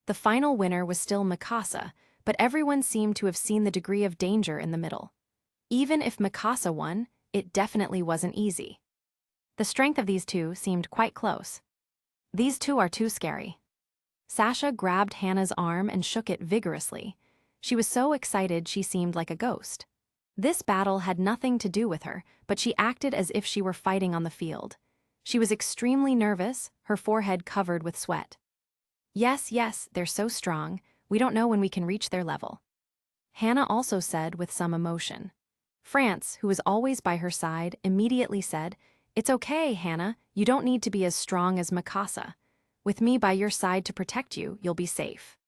The final winner was still Mikasa, but everyone seemed to have seen the degree of danger in the middle. Even if Mikasa won, it definitely wasn't easy. The strength of these two seemed quite close. These two are too scary. Sasha grabbed Hannah's arm and shook it vigorously. She was so excited she seemed like a ghost. This battle had nothing to do with her, but she acted as if she were fighting on the field. She was extremely nervous, her forehead covered with sweat. Yes, they're so strong, we don't know when we can reach their level. Hannah also said with some emotion. France, who was always by her side, immediately said, "It's okay, Hannah, you don't need to be as strong as Mikasa. With me by your side to protect you, you'll be safe."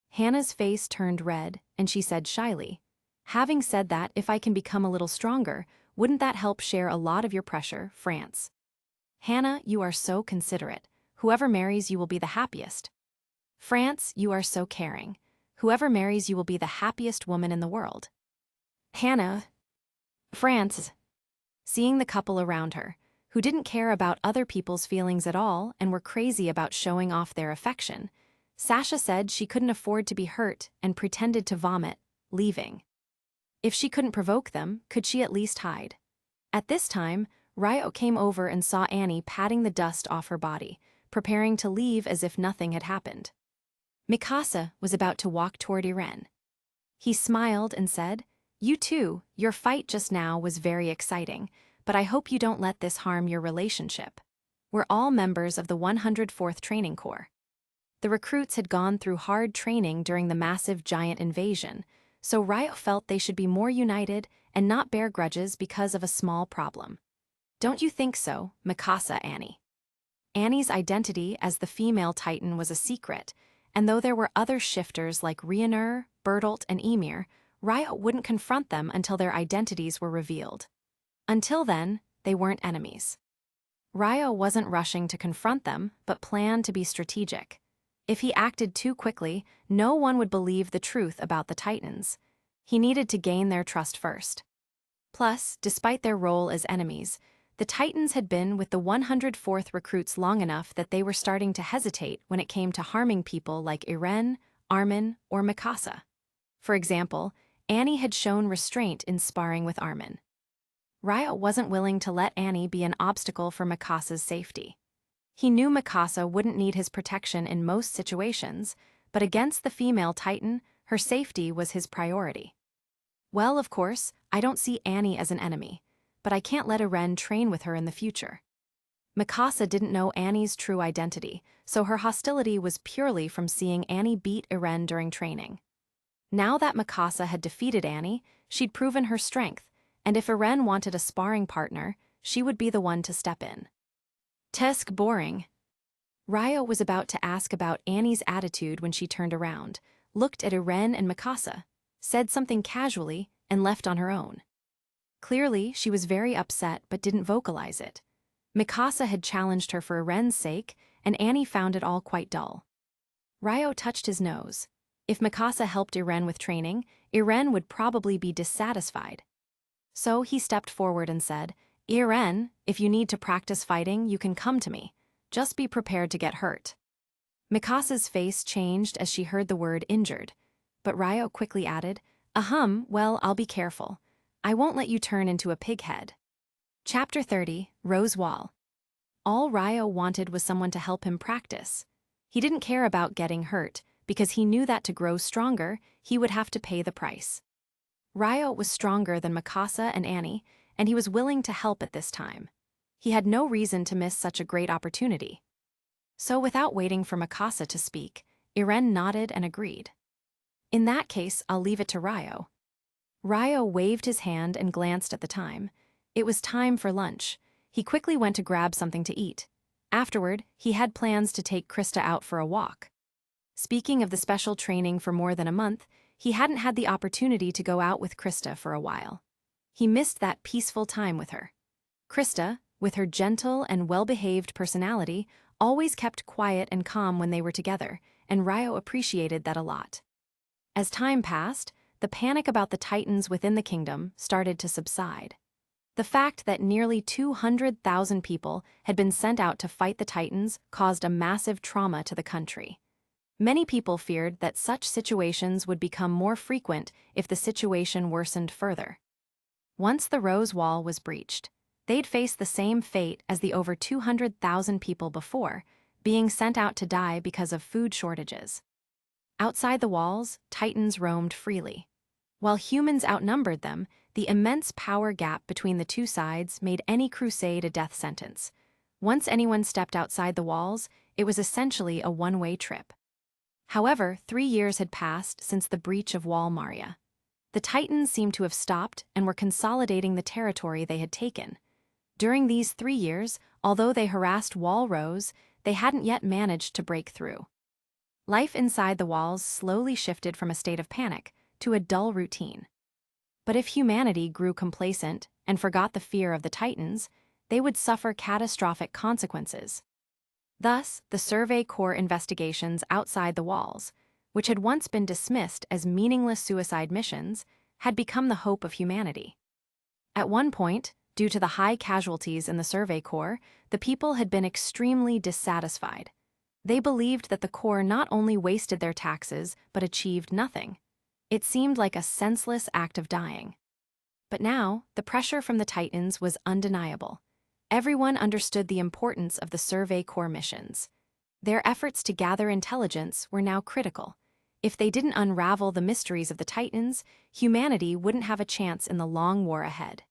Hannah's face turned red, and she said shyly, "Having said that, if I can become a little stronger, wouldn't that help share a lot of your pressure, France?" "Hannah, you are so considerate. Whoever marries you will be the happiest." "France, you are so caring. Whoever marries you will be the happiest woman in the world." Hannah, France, seeing the couple around her, who didn't care about other people's feelings at all and were crazy about showing off their affection, Sasha said she couldn't afford to be hurt and pretended to vomit, leaving. If she couldn't provoke them, could she at least hide? At this time, Ryo came over and saw Annie patting the dust off her body, preparing to leave as if nothing had happened. Mikasa was about to walk toward Iren. He smiled and said, "You too, your fight just now was very exciting, but I hope you don't let this harm your relationship. We're all members of the 104th Training Corps." The recruits had gone through hard training during the massive giant invasion, so Ryo felt they should be more united and not bear grudges because of a small problem. "Don't you think so, Mikasa, Annie?" Annie's identity as the female Titan was a secret, and though there were other shifters like Rhaenyra, Bertolt, and Ymir, Ryo wouldn't confront them until their identities were revealed. Until then, they weren't enemies. Ryo wasn't rushing to confront them, but planned to be strategic. If he acted too quickly, no one would believe the truth about the Titans. He needed to gain their trust first. Plus, despite their role as enemies, the Titans had been with the 104th recruits long enough that they were starting to hesitate when it came to harming people like Iren, Armin, or Mikasa. For example, Annie had shown restraint in sparring with Armin. Ryo wasn't willing to let Annie be an obstacle for Mikasa's safety. He knew Mikasa wouldn't need his protection in most situations, but against the female Titan, her safety was his priority. "Well, of course, I don't see Annie as an enemy, but I can't let Iren train with her in the future." Mikasa didn't know Annie's true identity, so her hostility was purely from seeing Annie beat Iren during training. Now that Mikasa had defeated Annie, she'd proven her strength, and if Iren wanted a sparring partner, she would be the one to step in. "Tesk boring." Ryo was about to ask about Annie's attitude when she turned around, looked at Iren and Mikasa, said something casually, and left on her own. Clearly, she was very upset but didn't vocalize it. Mikasa had challenged her for Iren's sake, and Annie found it all quite dull. Ryo touched his nose. If Mikasa helped Iren with training, Iren would probably be dissatisfied. So he stepped forward and said, "Iren, if you need to practice fighting, you can come to me. Just be prepared to get hurt." Mikasa's face changed as she heard the word injured, but Ryo quickly added, Well, I'll be careful. I won't let you turn into a pig head." Chapter 30, Rose Wall. All Ryo wanted was someone to help him practice. He didn't care about getting hurt, because he knew that to grow stronger, he would have to pay the price. Ryo was stronger than Mikasa and Annie, and he was willing to help at this time. He had no reason to miss such a great opportunity. So without waiting for Mikasa to speak, Iren nodded and agreed. "In that case, I'll leave it to Ryo." Ryo waved his hand and glanced at the time. It was time for lunch. He quickly went to grab something to eat. Afterward, he had plans to take Krista out for a walk. Speaking of the special training for more than a month, he hadn't had the opportunity to go out with Krista for a while. He missed that peaceful time with her. Krista, with her gentle and well-behaved personality, always kept quiet and calm when they were together, and Ryo appreciated that a lot. As time passed, the panic about the Titans within the kingdom started to subside. The fact that nearly 200,000 people had been sent out to fight the Titans caused a massive trauma to the country. Many people feared that such situations would become more frequent if the situation worsened further. Once the Rose Wall was breached, they'd face the same fate as the over 200,000 people before, being sent out to die because of food shortages. Outside the walls, Titans roamed freely. While humans outnumbered them, the immense power gap between the two sides made any crusade a death sentence. Once anyone stepped outside the walls, it was essentially a one-way trip. However, 3 years had passed since the breach of Wall Maria. The Titans seemed to have stopped and were consolidating the territory they had taken. During these 3 years, although they harassed Wall Rose, they hadn't yet managed to break through. Life inside the walls slowly shifted from a state of panic to a dull routine. But if humanity grew complacent and forgot the fear of the Titans, they would suffer catastrophic consequences. Thus, the Survey Corps investigations outside the walls, which had once been dismissed as meaningless suicide missions, had become the hope of humanity. At one point, due to the high casualties in the Survey Corps, the people had been extremely dissatisfied. They believed that the Corps not only wasted their taxes but achieved nothing. It seemed like a senseless act of dying. But now, the pressure from the Titans was undeniable. Everyone understood the importance of the Survey Corps missions. Their efforts to gather intelligence were now critical. If they didn't unravel the mysteries of the Titans, humanity wouldn't have a chance in the long war ahead.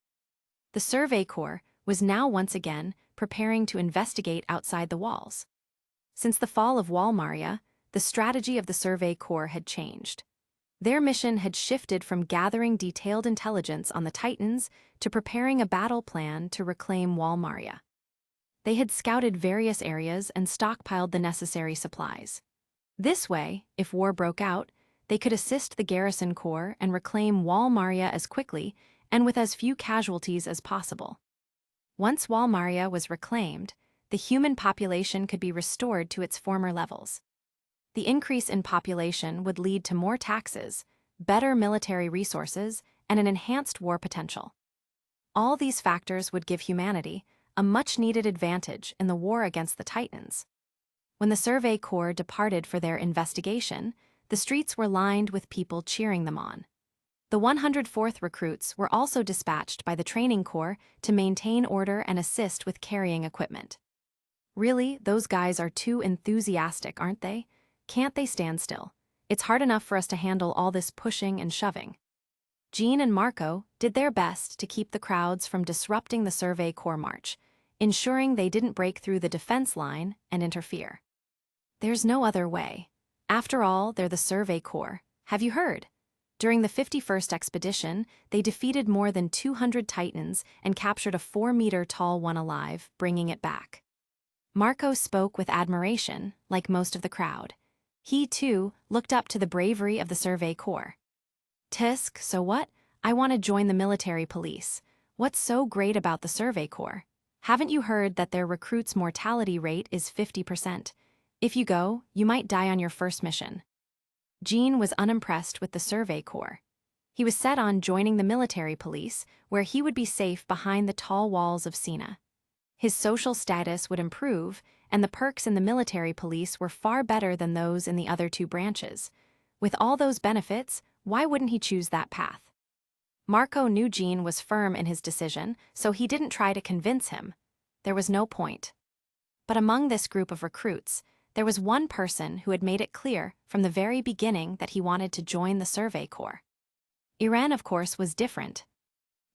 The Survey Corps was now once again preparing to investigate outside the walls. Since the fall of Wall Maria, the strategy of the Survey Corps had changed. Their mission had shifted from gathering detailed intelligence on the Titans to preparing a battle plan to reclaim Wall Maria. They had scouted various areas and stockpiled the necessary supplies. This way, if war broke out, they could assist the Garrison Corps and reclaim Wall Maria as quickly and with as few casualties as possible. Once Wall Maria was reclaimed, the human population could be restored to its former levels. The increase in population would lead to more taxes, better military resources, and an enhanced war potential. All these factors would give humanity a much-needed advantage in the war against the Titans. When the Survey Corps departed for their investigation, the streets were lined with people cheering them on. The 104th recruits were also dispatched by the Training Corps to maintain order and assist with carrying equipment. Really, those guys are too enthusiastic, aren't they? Can't they stand still? It's hard enough for us to handle all this pushing and shoving. Jean and Marco did their best to keep the crowds from disrupting the Survey Corps march, ensuring they didn't break through the defense line and interfere. There's no other way. After all, they're the Survey Corps. Have you heard? During the 51st expedition, they defeated more than 200 Titans and captured a 4-meter-tall one alive, bringing it back. Marco spoke with admiration, like most of the crowd. He, too, looked up to the bravery of the Survey Corps. Tisk, so what? I want to join the military police. What's so great about the Survey Corps? Haven't you heard that their recruits' mortality rate is 50%? If you go, you might die on your first mission. Jean was unimpressed with the Survey Corps. He was set on joining the military police, where he would be safe behind the tall walls of Sina. His social status would improve, and the perks in the military police were far better than those in the other two branches. With all those benefits, why wouldn't he choose that path? Marco knew Jean was firm in his decision, so he didn't try to convince him. There was no point. But among this group of recruits, there was one person who had made it clear from the very beginning that he wanted to join the Survey Corps. Irene, of course, was different.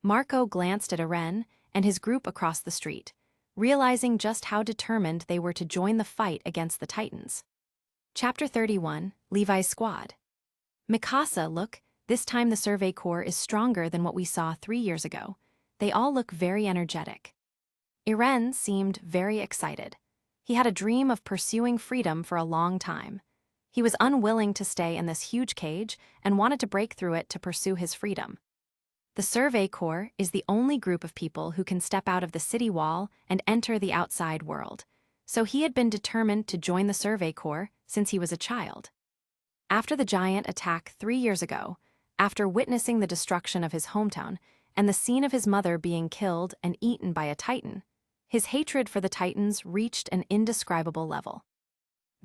Marco glanced at Irene and his group across the street, realizing just how determined they were to join the fight against the Titans. Chapter 31, Levi's Squad. Mikasa, look, this time the Survey Corps is stronger than what we saw 3 years ago. They all look very energetic. Irene seemed very excited. He had a dream of pursuing freedom for a long time. He was unwilling to stay in this huge cage and wanted to break through it to pursue his freedom. The Survey Corps is the only group of people who can step out of the city wall and enter the outside world, so he had been determined to join the Survey Corps since he was a child. After the giant attack 3 years ago, after witnessing the destruction of his hometown and the scene of his mother being killed and eaten by a Titan, his hatred for the Titans reached an indescribable level.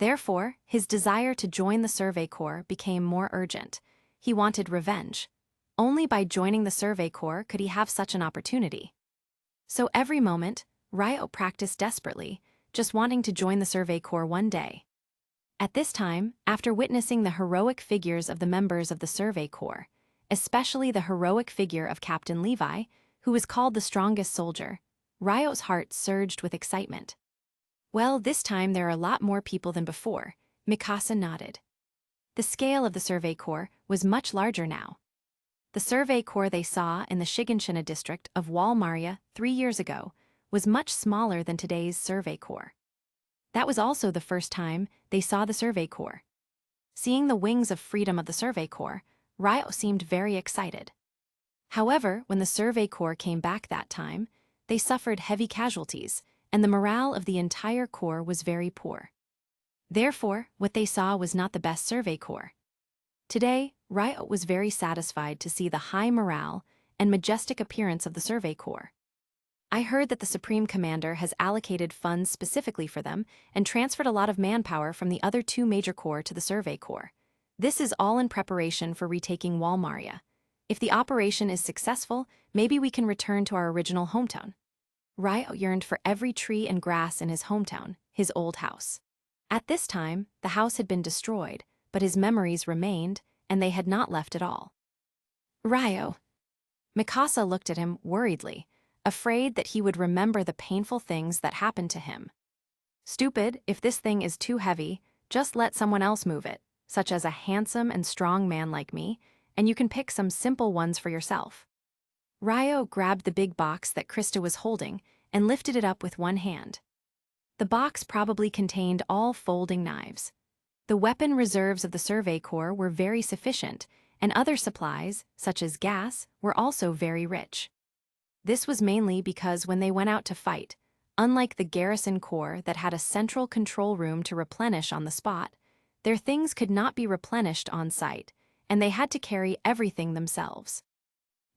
Therefore, his desire to join the Survey Corps became more urgent. He wanted revenge. Only by joining the Survey Corps could he have such an opportunity. So every moment, Ryo practiced desperately, just wanting to join the Survey Corps one day. At this time, after witnessing the heroic figures of the members of the Survey Corps, especially the heroic figure of Captain Levi, who was called the strongest soldier, Ryo's heart surged with excitement. Well, this time there are a lot more people than before, Mikasa nodded. The scale of the Survey Corps was much larger now. The Survey Corps they saw in the Shiganshina district of Walmaria 3 years ago was much smaller than today's Survey Corps. That was also the first time they saw the Survey Corps. Seeing the wings of freedom of the Survey Corps, Ryo seemed very excited. However, when the Survey Corps came back that time, they suffered heavy casualties, and the morale of the entire Corps was very poor. Therefore, what they saw was not the best Survey Corps. Today, Ryo was very satisfied to see the high morale and majestic appearance of the Survey Corps. I heard that the Supreme Commander has allocated funds specifically for them and transferred a lot of manpower from the other 2 major corps to the Survey Corps. This is all in preparation for retaking Walmaria. If the operation is successful, maybe we can return to our original hometown. Ryo yearned for every tree and grass in his hometown, his old house. At this time, the house had been destroyed, but his memories remained, and they had not left at all. Ryo. Mikasa looked at him worriedly, afraid that he would remember the painful things that happened to him. Stupid, if this thing is too heavy, just let someone else move it, such as a handsome and strong man like me, and you can pick some simple ones for yourself. Ryo grabbed the big box that Krista was holding and lifted it up with one hand. The box probably contained all folding knives. The weapon reserves of the Survey Corps were very sufficient, and other supplies, such as gas, were also very rich. This was mainly because when they went out to fight, unlike the Garrison Corps that had a central control room to replenish on the spot, their things could not be replenished on site, and they had to carry everything themselves.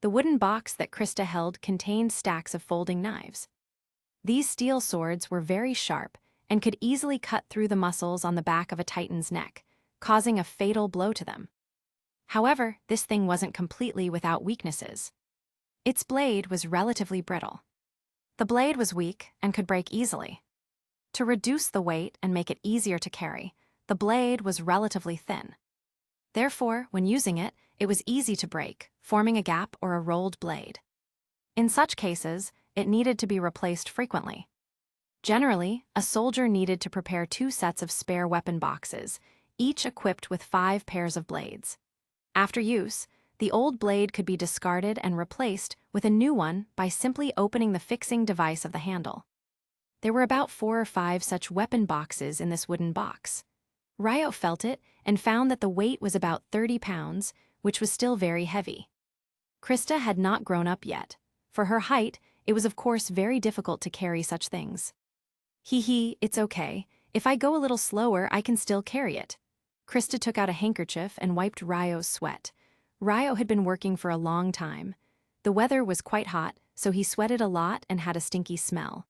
The wooden box that Krista held contained stacks of folding knives. These steel swords were very sharp and could easily cut through the muscles on the back of a Titan's neck, causing a fatal blow to them. However, this thing wasn't completely without weaknesses. Its blade was relatively brittle. The blade was weak and could break easily. To reduce the weight and make it easier to carry, the blade was relatively thin. Therefore, when using it, it was easy to break, forming a gap or a rolled blade. In such cases, it needed to be replaced frequently. Generally, a soldier needed to prepare 2 sets of spare weapon boxes, each equipped with 5 pairs of blades. After use, the old blade could be discarded and replaced with a new one by simply opening the fixing device of the handle. There were about 4 or 5 such weapon boxes in this wooden box. Ryo felt it and found that the weight was about 30 pounds, which was still very heavy. Krista had not grown up yet. For her height, it was of course very difficult to carry such things. It's okay. If I go a little slower, I can still carry it. Krista took out a handkerchief and wiped Ryo's sweat. Ryo had been working for a long time. The weather was quite hot, so he sweated a lot and had a stinky smell.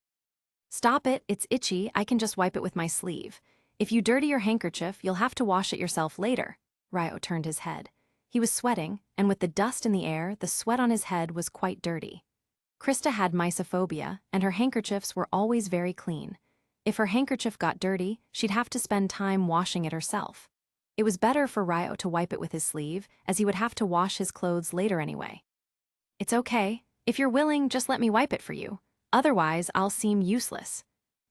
Stop it, it's itchy, I can just wipe it with my sleeve. If you dirty your handkerchief, you'll have to wash it yourself later. Ryo turned his head. He was sweating, and with the dust in the air, the sweat on his head was quite dirty. Krista had mysophobia, and her handkerchiefs were always very clean. If her handkerchief got dirty, she'd have to spend time washing it herself. It was better for Ryo to wipe it with his sleeve, as he would have to wash his clothes later anyway. It's okay. If you're willing, just let me wipe it for you. Otherwise, I'll seem useless.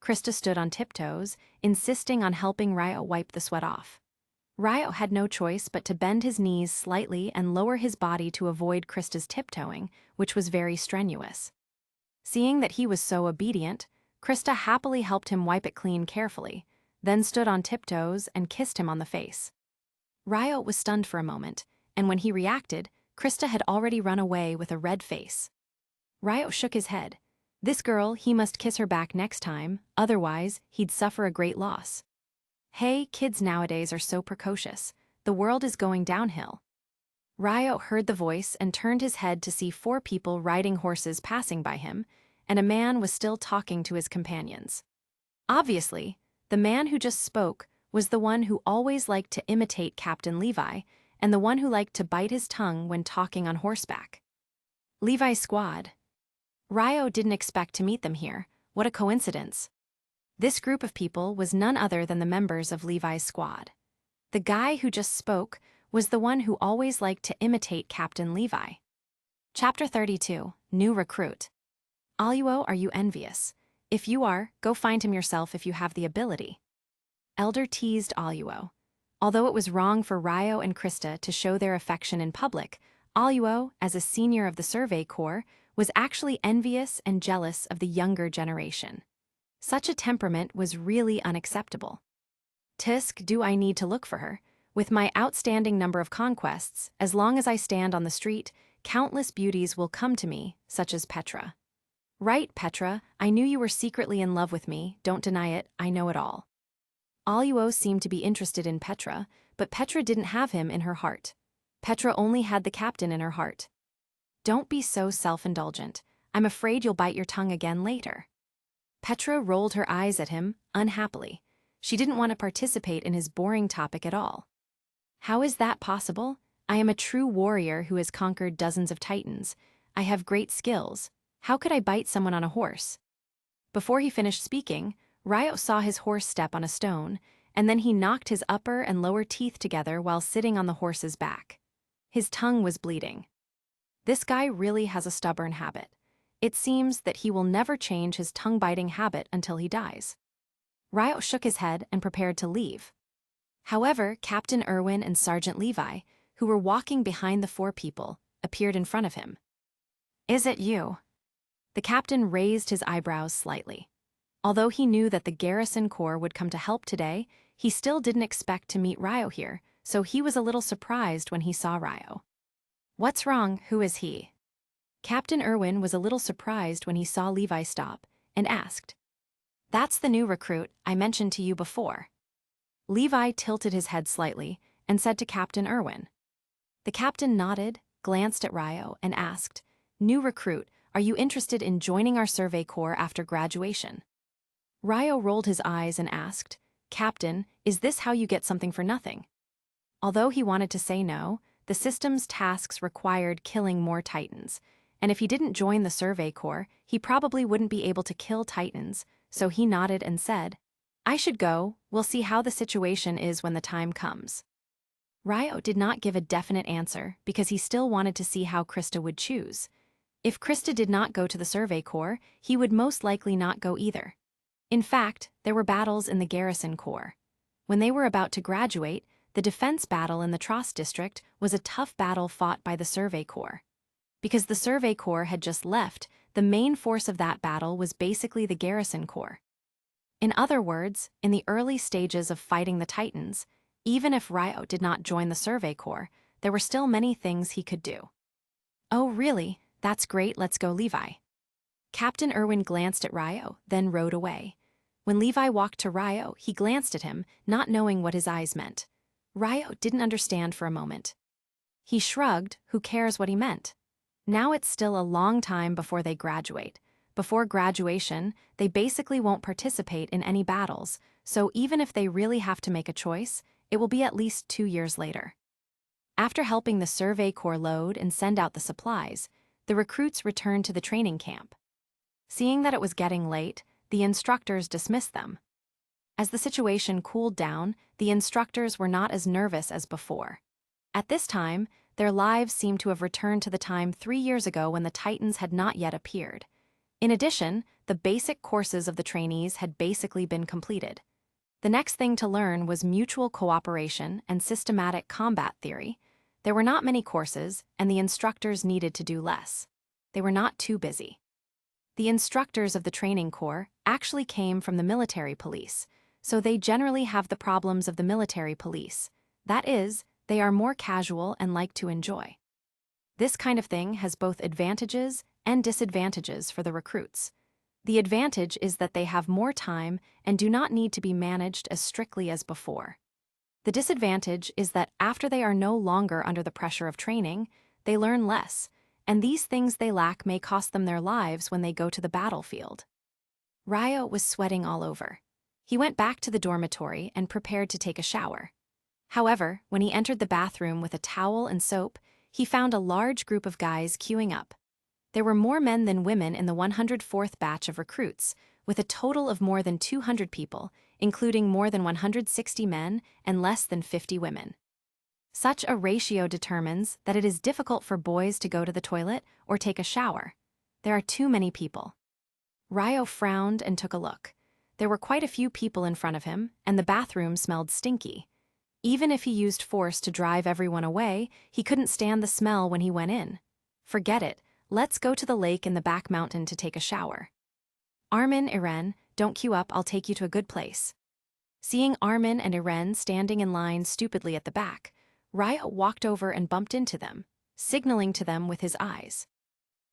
Krista stood on tiptoes, insisting on helping Ryo wipe the sweat off. Ryo had no choice but to bend his knees slightly and lower his body to avoid Krista's tiptoeing, which was very strenuous. Seeing that he was so obedient, Krista happily helped him wipe it clean carefully, then stood on tiptoes and kissed him on the face. Ryo was stunned for a moment, and when he reacted, Krista had already run away with a red face. Ryo shook his head. This girl, he must kiss her back next time, otherwise he'd suffer a great loss. Hey, kids nowadays are so precocious. The world is going downhill. Ryo heard the voice and turned his head to see 4 people riding horses passing by him, and a man was still talking to his companions. Obviously, the man who just spoke was the one who always liked to imitate Captain Levi and the one who liked to bite his tongue when talking on horseback. Levi's squad. Ryo didn't expect to meet them here. What a coincidence. This group of people was none other than the members of Levi's squad. The guy who just spoke was the one who always liked to imitate Captain Levi. Chapter 32, New Recruit. Aluo, are you envious? If you are, go find him yourself if you have the ability. Elder teased Aluo. Although it was wrong for Ryo and Krista to show their affection in public, Aluo, as a senior of the Survey Corps, was actually envious and jealous of the younger generation. Such a temperament was really unacceptable. Tisk, do I need to look for her? With my outstanding number of conquests, as long as I stand on the street, countless beauties will come to me, such as Petra. Right, Petra, I knew you were secretly in love with me, don't deny it, I know it all. Aluo seemed to be interested in Petra, but Petra didn't have him in her heart. Petra only had the captain in her heart. Don't be so self-indulgent. I'm afraid you'll bite your tongue again later. Petra rolled her eyes at him, unhappily. She didn't want to participate in his boring topic at all. How is that possible? I am a true warrior who has conquered dozens of titans. I have great skills. How could I bite someone on a horse? Before he finished speaking, Ryo saw his horse step on a stone, and then he knocked his upper and lower teeth together while sitting on the horse's back. His tongue was bleeding. This guy really has a stubborn habit. It seems that he will never change his tongue-biting habit until he dies. Ryo shook his head and prepared to leave. However, Captain Irwin and Sergeant Levi, who were walking behind the four people, appeared in front of him. Is it you? The captain raised his eyebrows slightly. Although he knew that the Garrison Corps would come to help today, he still didn't expect to meet Ryo here, so he was a little surprised when he saw Ryo. What's wrong? Who is he? Captain Irwin was a little surprised when he saw Levi stop, and asked. That's the new recruit I mentioned to you before. Levi tilted his head slightly and said to Captain Irwin. The captain nodded, glanced at Ryo, and asked, New recruit, are you interested in joining our Survey Corps after graduation? Ryo rolled his eyes and asked, Captain, is this how you get something for nothing? Although he wanted to say no, the system's tasks required killing more titans, and if he didn't join the Survey Corps, he probably wouldn't be able to kill titans, so he nodded and said, I should go, we'll see how the situation is when the time comes. Ryo did not give a definite answer because he still wanted to see how Krista would choose. If Krista did not go to the Survey Corps, he would most likely not go either. In fact, there were battles in the Garrison Corps. When they were about to graduate, the defense battle in the Tross district was a tough battle fought by the Survey Corps. Because the Survey Corps had just left, the main force of that battle was basically the Garrison Corps. In other words, in the early stages of fighting the Titans, even if Ryo did not join the Survey Corps, there were still many things he could do. Oh really? That's great, let's go Levi. Captain Irwin glanced at Ryo, then rode away. When Levi walked to Ryo, he glanced at him, not knowing what his eyes meant. Ryo didn't understand for a moment. He shrugged, who cares what he meant? Now it's still a long time before they graduate. Before graduation, they basically won't participate in any battles, so even if they really have to make a choice, it will be at least 2 years later. After helping the Survey Corps load and send out the supplies, the recruits returned to the training camp. Seeing that it was getting late, the instructors dismissed them. As the situation cooled down, the instructors were not as nervous as before. At this time, their lives seemed to have returned to the time 3 years ago when the Titans had not yet appeared. In addition, the basic courses of the trainees had basically been completed. The next thing to learn was mutual cooperation and systematic combat theory. There were not many courses, and the instructors needed to do less. They were not too busy. The instructors of the training corps actually came from the military police, so they generally have the problems of the military police. That is, they are more casual and like to enjoy. This kind of thing has both advantages and disadvantages for the recruits. The advantage is that they have more time and do not need to be managed as strictly as before. The disadvantage is that after they are no longer under the pressure of training, they learn less, and these things they lack may cost them their lives when they go to the battlefield. Ryo was sweating all over. He went back to the dormitory and prepared to take a shower. However, when he entered the bathroom with a towel and soap, he found a large group of guys queuing up. There were more men than women in the 104th batch of recruits, with a total of more than 200 people, including more than 160 men and less than 50 women. Such a ratio determines that it is difficult for boys to go to the toilet or take a shower. There are too many people. Ryo frowned and took a look. There were quite a few people in front of him, and the bathroom smelled stinky. Even if he used force to drive everyone away, he couldn't stand the smell when he went in. Forget it, let's go to the lake in the back mountain to take a shower. Armin, Irene, don't queue up, I'll take you to a good place. Seeing Armin and Irene standing in line stupidly at the back, Ryo walked over and bumped into them, signaling to them with his eyes.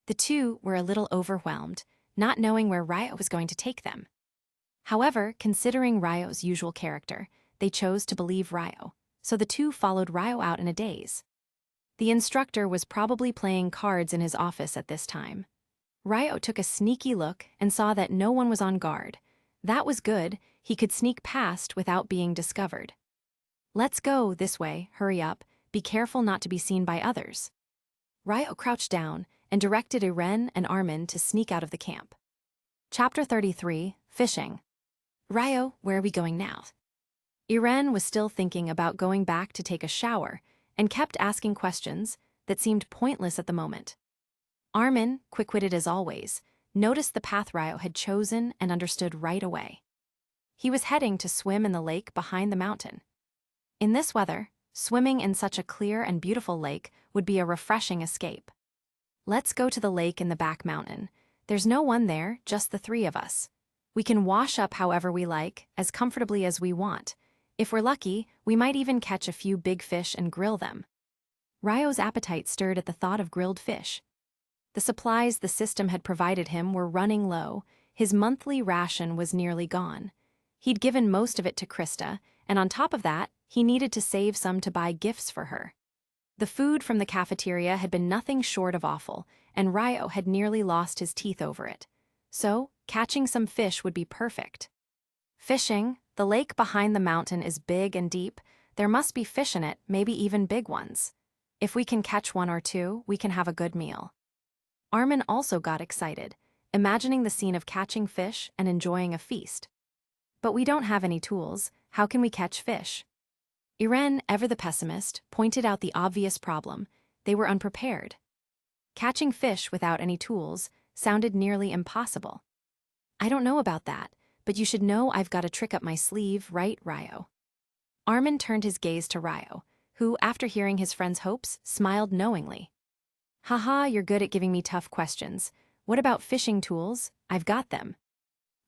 The two were a little overwhelmed, not knowing where Ryo was going to take them. However, considering Ryo's usual character, they chose to believe Ryo, so the two followed Ryo out in a daze. The instructor was probably playing cards in his office at this time. Ryo took a sneaky look and saw that no one was on guard. That was good, he could sneak past without being discovered. Let's go this way, hurry up, be careful not to be seen by others. Ryo crouched down and directed Irene and Armin to sneak out of the camp. Chapter 33, Fishing. Ryo, where are we going now? Irene was still thinking about going back to take a shower and kept asking questions that seemed pointless at the moment. Armin, quick-witted as always, noticed the path Ryo had chosen and understood right away. He was heading to swim in the lake behind the mountain. In this weather, swimming in such a clear and beautiful lake would be a refreshing escape. Let's go to the lake in the back mountain. There's no one there, just the three of us. We can wash up however we like, as comfortably as we want. If we're lucky, we might even catch a few big fish and grill them. Ryo's appetite stirred at the thought of grilled fish. The supplies the system had provided him were running low. His monthly ration was nearly gone. He'd given most of it to Krista, and on top of that, he needed to save some to buy gifts for her. The food from the cafeteria had been nothing short of awful, and Ryo had nearly lost his teeth over it. So, catching some fish would be perfect. Fishing, the lake behind the mountain is big and deep. There must be fish in it, maybe even big ones. If we can catch one or two, we can have a good meal. Armin also got excited, imagining the scene of catching fish and enjoying a feast. But we don't have any tools, how can we catch fish? Irene, ever the pessimist, pointed out the obvious problem: they were unprepared. Catching fish without any tools sounded nearly impossible. I don't know about that, but you should know I've got a trick up my sleeve, right, Ryo? Armin turned his gaze to Ryo, who, after hearing his friend's hopes, smiled knowingly. Haha, you're good at giving me tough questions. What about fishing tools? I've got them.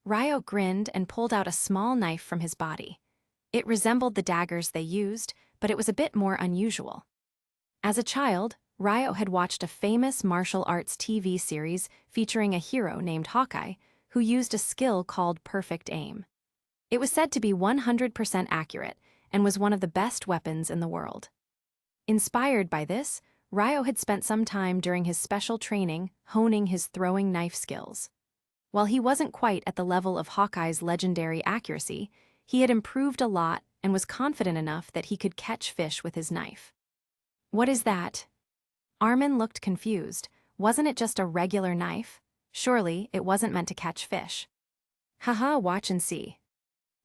Ryo grinned and pulled out a small knife from his body. It resembled the daggers they used, but it was a bit more unusual. As a child, Ryo had watched a famous martial arts TV series featuring a hero named Hawkeye, who used a skill called perfect aim. It was said to be 100% accurate and was one of the best weapons in the world. Inspired by this, Ryo had spent some time during his special training honing his throwing knife skills. While he wasn't quite at the level of Hawkeye's legendary accuracy, he had improved a lot and was confident enough that he could catch fish with his knife. What is that? Armin looked confused. Wasn't it just a regular knife? Surely it wasn't meant to catch fish. Haha, watch and see.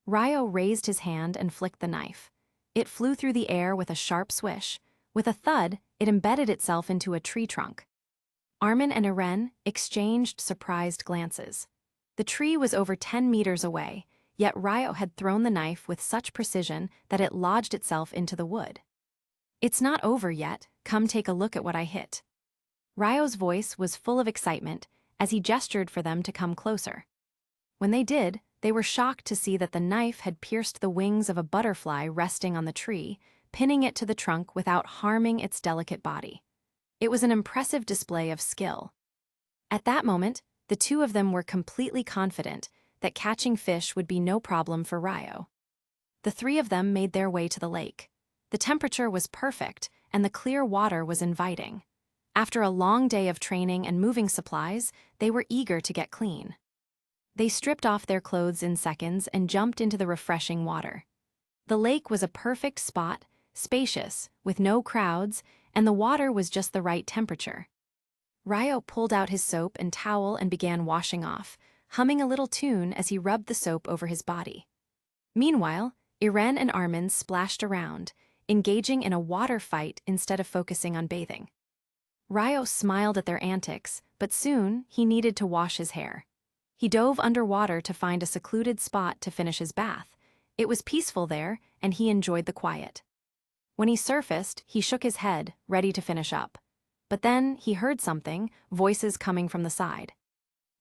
Ryo raised his hand and flicked the knife. It flew through the air with a sharp swish. With a thud, it embedded itself into a tree trunk. Armin and Irene exchanged surprised glances. The tree was over 10 meters away, yet Ryo had thrown the knife with such precision that it lodged itself into the wood. It's not over yet, come take a look at what I hit. Ryo's voice was full of excitement as he gestured for them to come closer. When they did, they were shocked to see that the knife had pierced the wings of a butterfly resting on the tree, pinning it to the trunk without harming its delicate body. It was an impressive display of skill. At that moment, the two of them were completely confident that catching fish would be no problem for Ryo. The three of them made their way to the lake. The temperature was perfect, and the clear water was inviting. After a long day of training and moving supplies, they were eager to get clean. They stripped off their clothes in seconds and jumped into the refreshing water. The lake was a perfect spot, spacious, with no crowds, and the water was just the right temperature. Ryo pulled out his soap and towel and began washing off, humming a little tune as he rubbed the soap over his body. Meanwhile, Irene and Armin splashed around, engaging in a water fight instead of focusing on bathing. Ryo smiled at their antics, but soon he needed to wash his hair. He dove underwater to find a secluded spot to finish his bath. It was peaceful there, and he enjoyed the quiet. When he surfaced, he shook his head, ready to finish up. But then he heard something, voices coming from the side.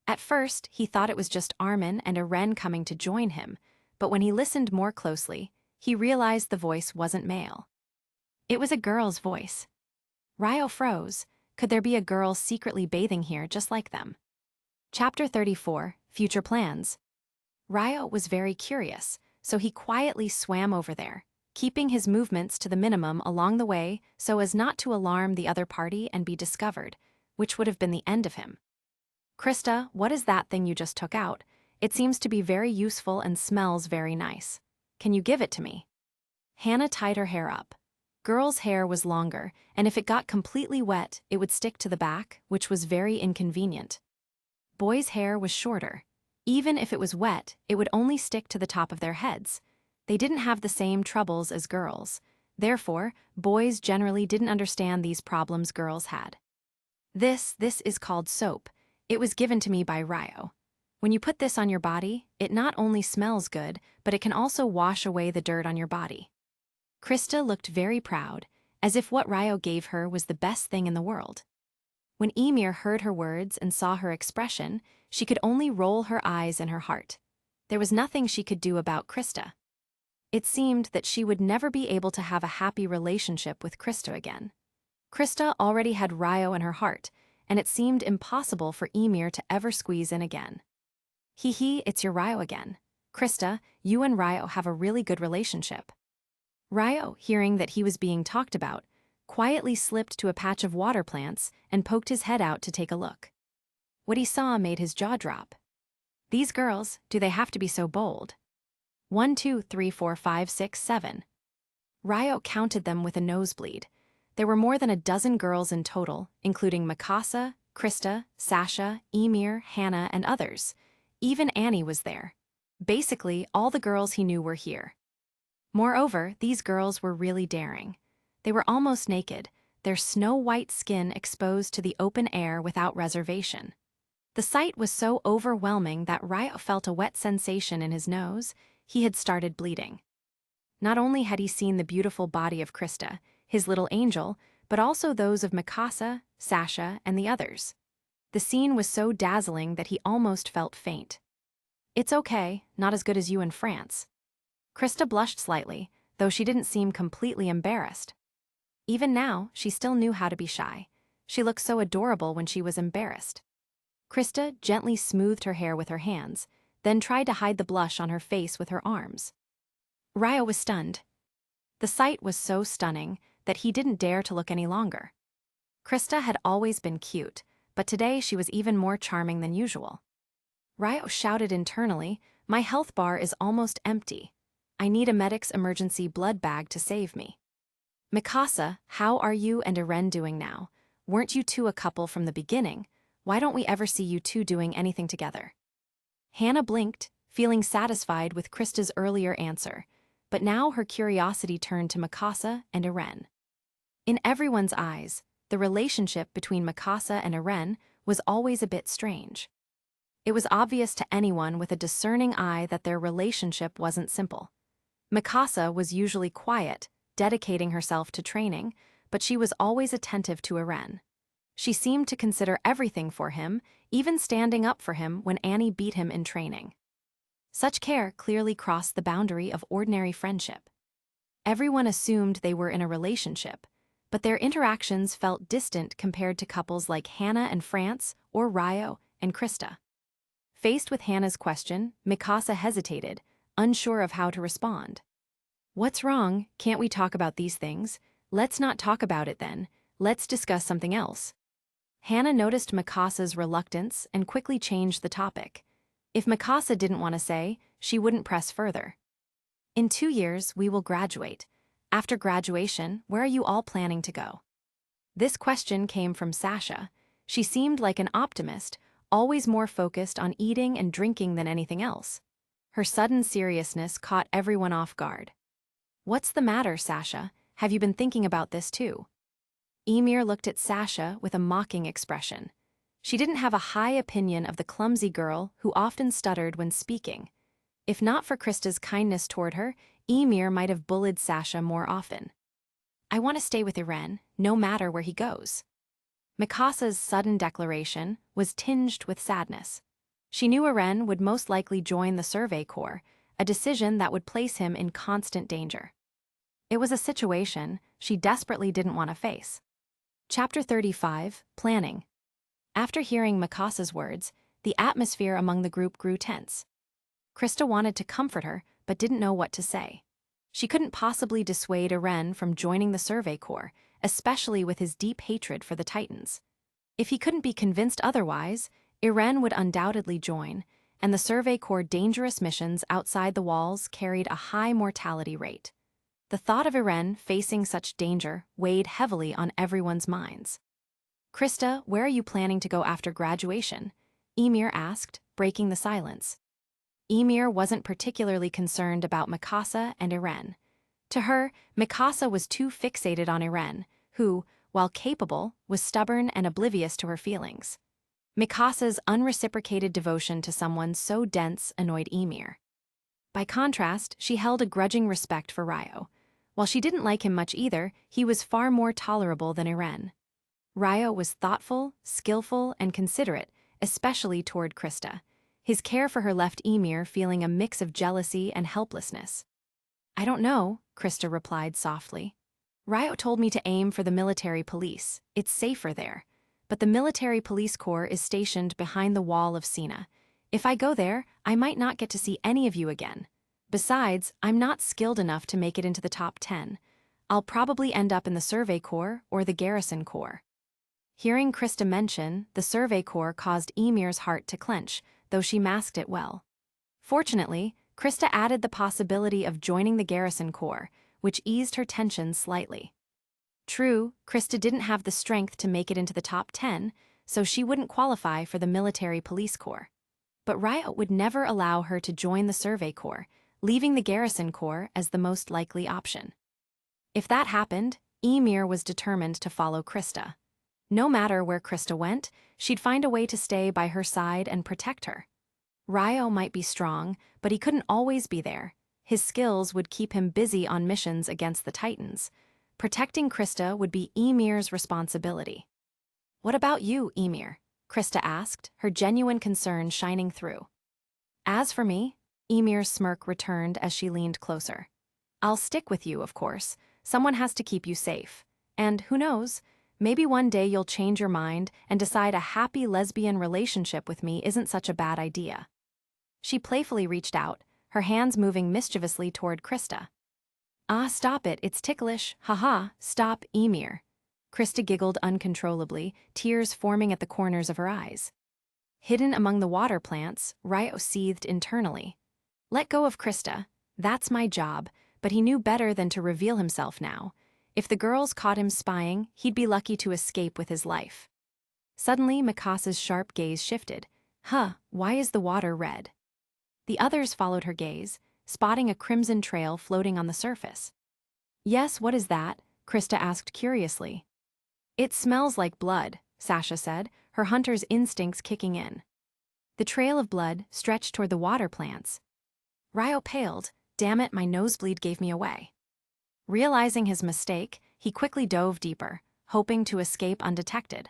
At first, he thought it was just Armin and Irene coming to join him, but when he listened more closely, he realized the voice wasn't male. It was a girl's voice. Ryo froze. Could there be a girl secretly bathing here just like them? Chapter 34, Future Plans. Ryo was very curious, so he quietly swam over there, keeping his movements to the minimum along the way so as not to alarm the other party and be discovered, which would have been the end of him. "Krista, what is that thing you just took out? It seems to be very useful and smells very nice. Can you give it to me?" Hannah tied her hair up. Girl's hair was longer, and if it got completely wet, it would stick to the back, which was very inconvenient. Boys' hair was shorter. Even if it was wet, it would only stick to the top of their heads. They didn't have the same troubles as girls. Therefore, boys generally didn't understand these problems girls had. This is called soap. It was given to me by Ryo. When you put this on your body, it not only smells good, but it can also wash away the dirt on your body. Krista looked very proud, as if what Ryo gave her was the best thing in the world. When Ymir heard her words and saw her expression, she could only roll her eyes in her heart. There was nothing she could do about Krista. It seemed that she would never be able to have a happy relationship with Krista again. Krista already had Ryo in her heart, and it seemed impossible for Ymir to ever squeeze in again. "Hee, it's your Ryo again. Krista, you and Ryo have a really good relationship." Ryo, hearing that he was being talked about, quietly slipped to a patch of water plants and poked his head out to take a look. What he saw made his jaw drop. These girls, do they have to be so bold? 1, 2, 3, 4, 5, 6, 7. Ryo counted them with a nosebleed. There were more than a dozen girls in total, including Mikasa, Krista, Sasha, Ymir, Hannah, and others. Even Annie was there. Basically, all the girls he knew were here. Moreover, these girls were really daring. They were almost naked, their snow-white skin exposed to the open air without reservation. The sight was so overwhelming that Ryo felt a wet sensation in his nose. He had started bleeding. Not only had he seen the beautiful body of Krista, his little angel, but also those of Mikasa, Sasha, and the others. The scene was so dazzling that he almost felt faint. "It's okay, not as good as you in France." Krista blushed slightly, though she didn't seem completely embarrassed. Even now, she still knew how to be shy. She looked so adorable when she was embarrassed. Krista gently smoothed her hair with her hands, then tried to hide the blush on her face with her arms. Ryo was stunned. The sight was so stunning that he didn't dare to look any longer. Krista had always been cute, but today she was even more charming than usual. Ryo shouted internally, "My health bar is almost empty. I need a medic's emergency blood bag to save me." "Mikasa, how are you and Irene doing now? Weren't you two a couple from the beginning? Why don't we ever see you two doing anything together?" Hannah blinked, feeling satisfied with Krista's earlier answer, but now her curiosity turned to Mikasa and Irene. In everyone's eyes, the relationship between Mikasa and Irene was always a bit strange. It was obvious to anyone with a discerning eye that their relationship wasn't simple. Mikasa was usually quiet, dedicating herself to training, but she was always attentive to Irene. She seemed to consider everything for him, even standing up for him when Annie beat him in training. Such care clearly crossed the boundary of ordinary friendship. Everyone assumed they were in a relationship, but their interactions felt distant compared to couples like Hannah and France or Ryo and Krista. Faced with Hannah's question, Mikasa hesitated, unsure of how to respond. "What's wrong? Can't we talk about these things? Let's not talk about it then. Let's discuss something else." Hannah noticed Mikasa's reluctance and quickly changed the topic. If Mikasa didn't want to say, she wouldn't press further. In 2 years, we will graduate. After graduation, where are you all planning to go? This question came from Sasha. She seemed like an optimist, always more focused on eating and drinking than anything else. Her sudden seriousness caught everyone off guard. What's the matter, Sasha? Have you been thinking about this too? Ymir looked at Sasha with a mocking expression. She didn't have a high opinion of the clumsy girl who often stuttered when speaking. If not for Krista's kindness toward her, Ymir might have bullied Sasha more often. I want to stay with Eren, no matter where he goes. Mikasa's sudden declaration was tinged with sadness. She knew Eren would most likely join the Survey Corps, a decision that would place him in constant danger. It was a situation she desperately didn't want to face. Chapter 35, Planning. After hearing Mikasa's words, the atmosphere among the group grew tense. Krista wanted to comfort her, but didn't know what to say. She couldn't possibly dissuade Eren from joining the Survey Corps, especially with his deep hatred for the Titans. If he couldn't be convinced otherwise, Eren would undoubtedly join, and the Survey Corps' dangerous missions outside the walls carried a high mortality rate. The thought of Eren facing such danger weighed heavily on everyone's minds. Krista, where are you planning to go after graduation? Ymir asked, breaking the silence. Ymir wasn't particularly concerned about Mikasa and Eren. To her, Mikasa was too fixated on Eren, who, while capable, was stubborn and oblivious to her feelings. Mikasa's unreciprocated devotion to someone so dense annoyed Ymir. By contrast, she held a grudging respect for Ryo. While she didn't like him much either, he was far more tolerable than Eren. Ryo was thoughtful, skillful, and considerate, especially toward Krista. His care for her left Ymir feeling a mix of jealousy and helplessness. I don't know, Krista replied softly. Ryo told me to aim for the military police. It's safer there. But the military police corps is stationed behind the wall of Sina. If I go there, I might not get to see any of you again. Besides, I'm not skilled enough to make it into the top 10. I'll probably end up in the Survey Corps or the Garrison Corps. Hearing Krista mention the Survey Corps caused Ymir's heart to clench, though she masked it well. Fortunately, Krista added the possibility of joining the Garrison Corps, which eased her tension slightly. True, Krista didn't have the strength to make it into the top 10, so she wouldn't qualify for the military police corps. But Ryo would never allow her to join the Survey Corps, leaving the Garrison Corps as the most likely option. If that happened, Ymir was determined to follow Krista. No matter where Krista went, she'd find a way to stay by her side and protect her. Ryo might be strong, but he couldn't always be there. His skills would keep him busy on missions against the Titans. Protecting Krista would be Ymir's responsibility. What about you, Ymir? Krista asked, her genuine concern shining through. As for me, Ymir's smirk returned as she leaned closer. I'll stick with you, of course. Someone has to keep you safe. And who knows, maybe one day you'll change your mind and decide a happy lesbian relationship with me isn't such a bad idea. She playfully reached out, her hands moving mischievously toward Krista. Ah, stop it, it's ticklish, haha, stop, Ymir. Krista giggled uncontrollably, tears forming at the corners of her eyes. Hidden among the water plants, Ryo seethed internally. Let go of Krista, that's my job, but he knew better than to reveal himself now. If the girls caught him spying, he'd be lucky to escape with his life. Suddenly, Mikasa's sharp gaze shifted. Why is the water red? The others followed her gaze, spotting a crimson trail floating on the surface. Yes, what is that? Krista asked curiously. It smells like blood, Sasha said, her hunter's instincts kicking in. The trail of blood stretched toward the water plants. Ryo paled. Damn it, my nosebleed gave me away. Realizing his mistake, he quickly dove deeper, hoping to escape undetected.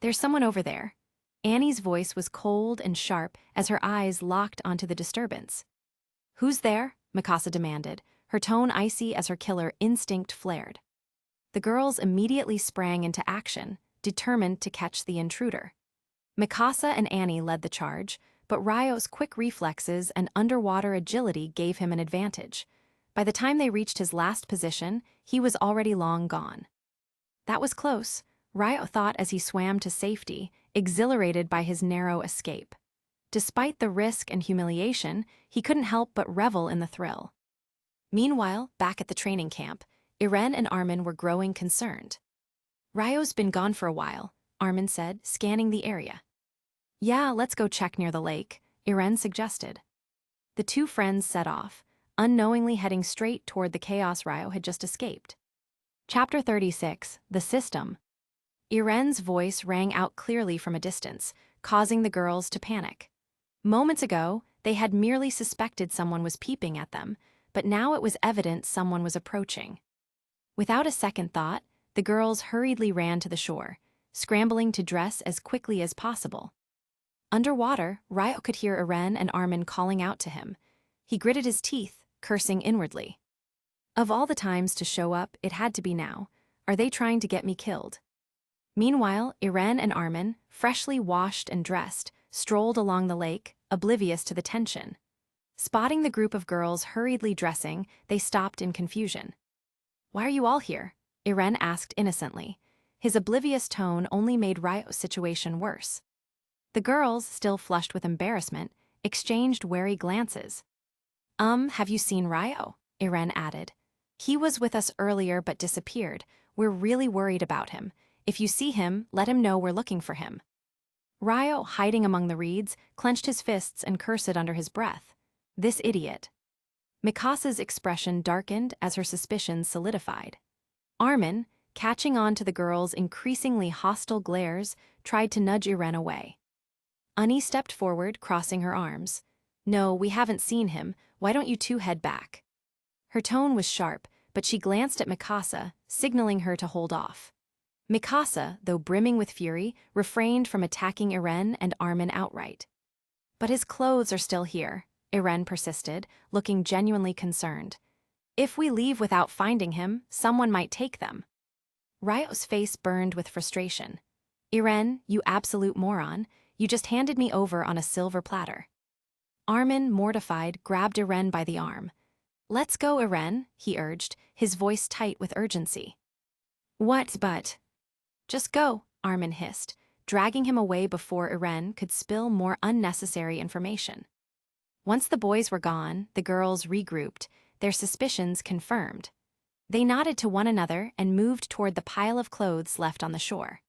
There's someone over there. Annie's voice was cold and sharp as her eyes locked onto the disturbance. Who's there? Mikasa demanded, her tone icy as her killer instinct flared. The girls immediately sprang into action, determined to catch the intruder. Mikasa and Annie led the charge, but Ryo's quick reflexes and underwater agility gave him an advantage. By the time they reached his last position, he was already long gone. That was close, Ryo thought as he swam to safety, exhilarated by his narrow escape. Despite the risk and humiliation, he couldn't help but revel in the thrill. Meanwhile, back at the training camp, Irene and Armin were growing concerned. "Ryo's been gone for a while," Armin said, scanning the area. "Yeah, let's go check near the lake," Irene suggested. The two friends set off, unknowingly heading straight toward the chaos Ryo had just escaped. Chapter 36, The System. Irene's voice rang out clearly from a distance, causing the girls to panic. Moments ago, they had merely suspected someone was peeping at them, but now it was evident someone was approaching. Without a second thought, the girls hurriedly ran to the shore, scrambling to dress as quickly as possible. Underwater, Ryo could hear Irene and Armin calling out to him. He gritted his teeth, cursing inwardly. Of all the times to show up, it had to be now. Are they trying to get me killed? Meanwhile, Irene and Armin, freshly washed and dressed, strolled along the lake, oblivious to the tension. Spotting the group of girls hurriedly dressing, they stopped in confusion. "Why are you all here?" Irene asked innocently. His oblivious tone only made Ryo's situation worse. The girls, still flushed with embarrassment, exchanged wary glances. Have you seen Ryo?" Irene added. "He was with us earlier but disappeared. We're really worried about him. If you see him, let him know we're looking for him." Ryo, hiding among the reeds, clenched his fists and cursed under his breath. This idiot. Mikasa's expression darkened as her suspicions solidified. Armin, catching on to the girls' increasingly hostile glares, tried to nudge Irene away. Ani stepped forward, crossing her arms. "No, we haven't seen him. Why don't you two head back?" Her tone was sharp, but she glanced at Mikasa, signaling her to hold off. Mikasa, though brimming with fury, refrained from attacking Irene and Armin outright. "But his clothes are still here," Irene persisted, looking genuinely concerned. "If we leave without finding him, someone might take them." Ryo's face burned with frustration. "Irene, you absolute moron, you just handed me over on a silver platter." Armin, mortified, grabbed Irene by the arm. "Let's go, Irene," he urged, his voice tight with urgency. "What but?" "Just go," Armin hissed, dragging him away before Irene could spill more unnecessary information. Once the boys were gone, the girls regrouped, their suspicions confirmed. They nodded to one another and moved toward the pile of clothes left on the shore.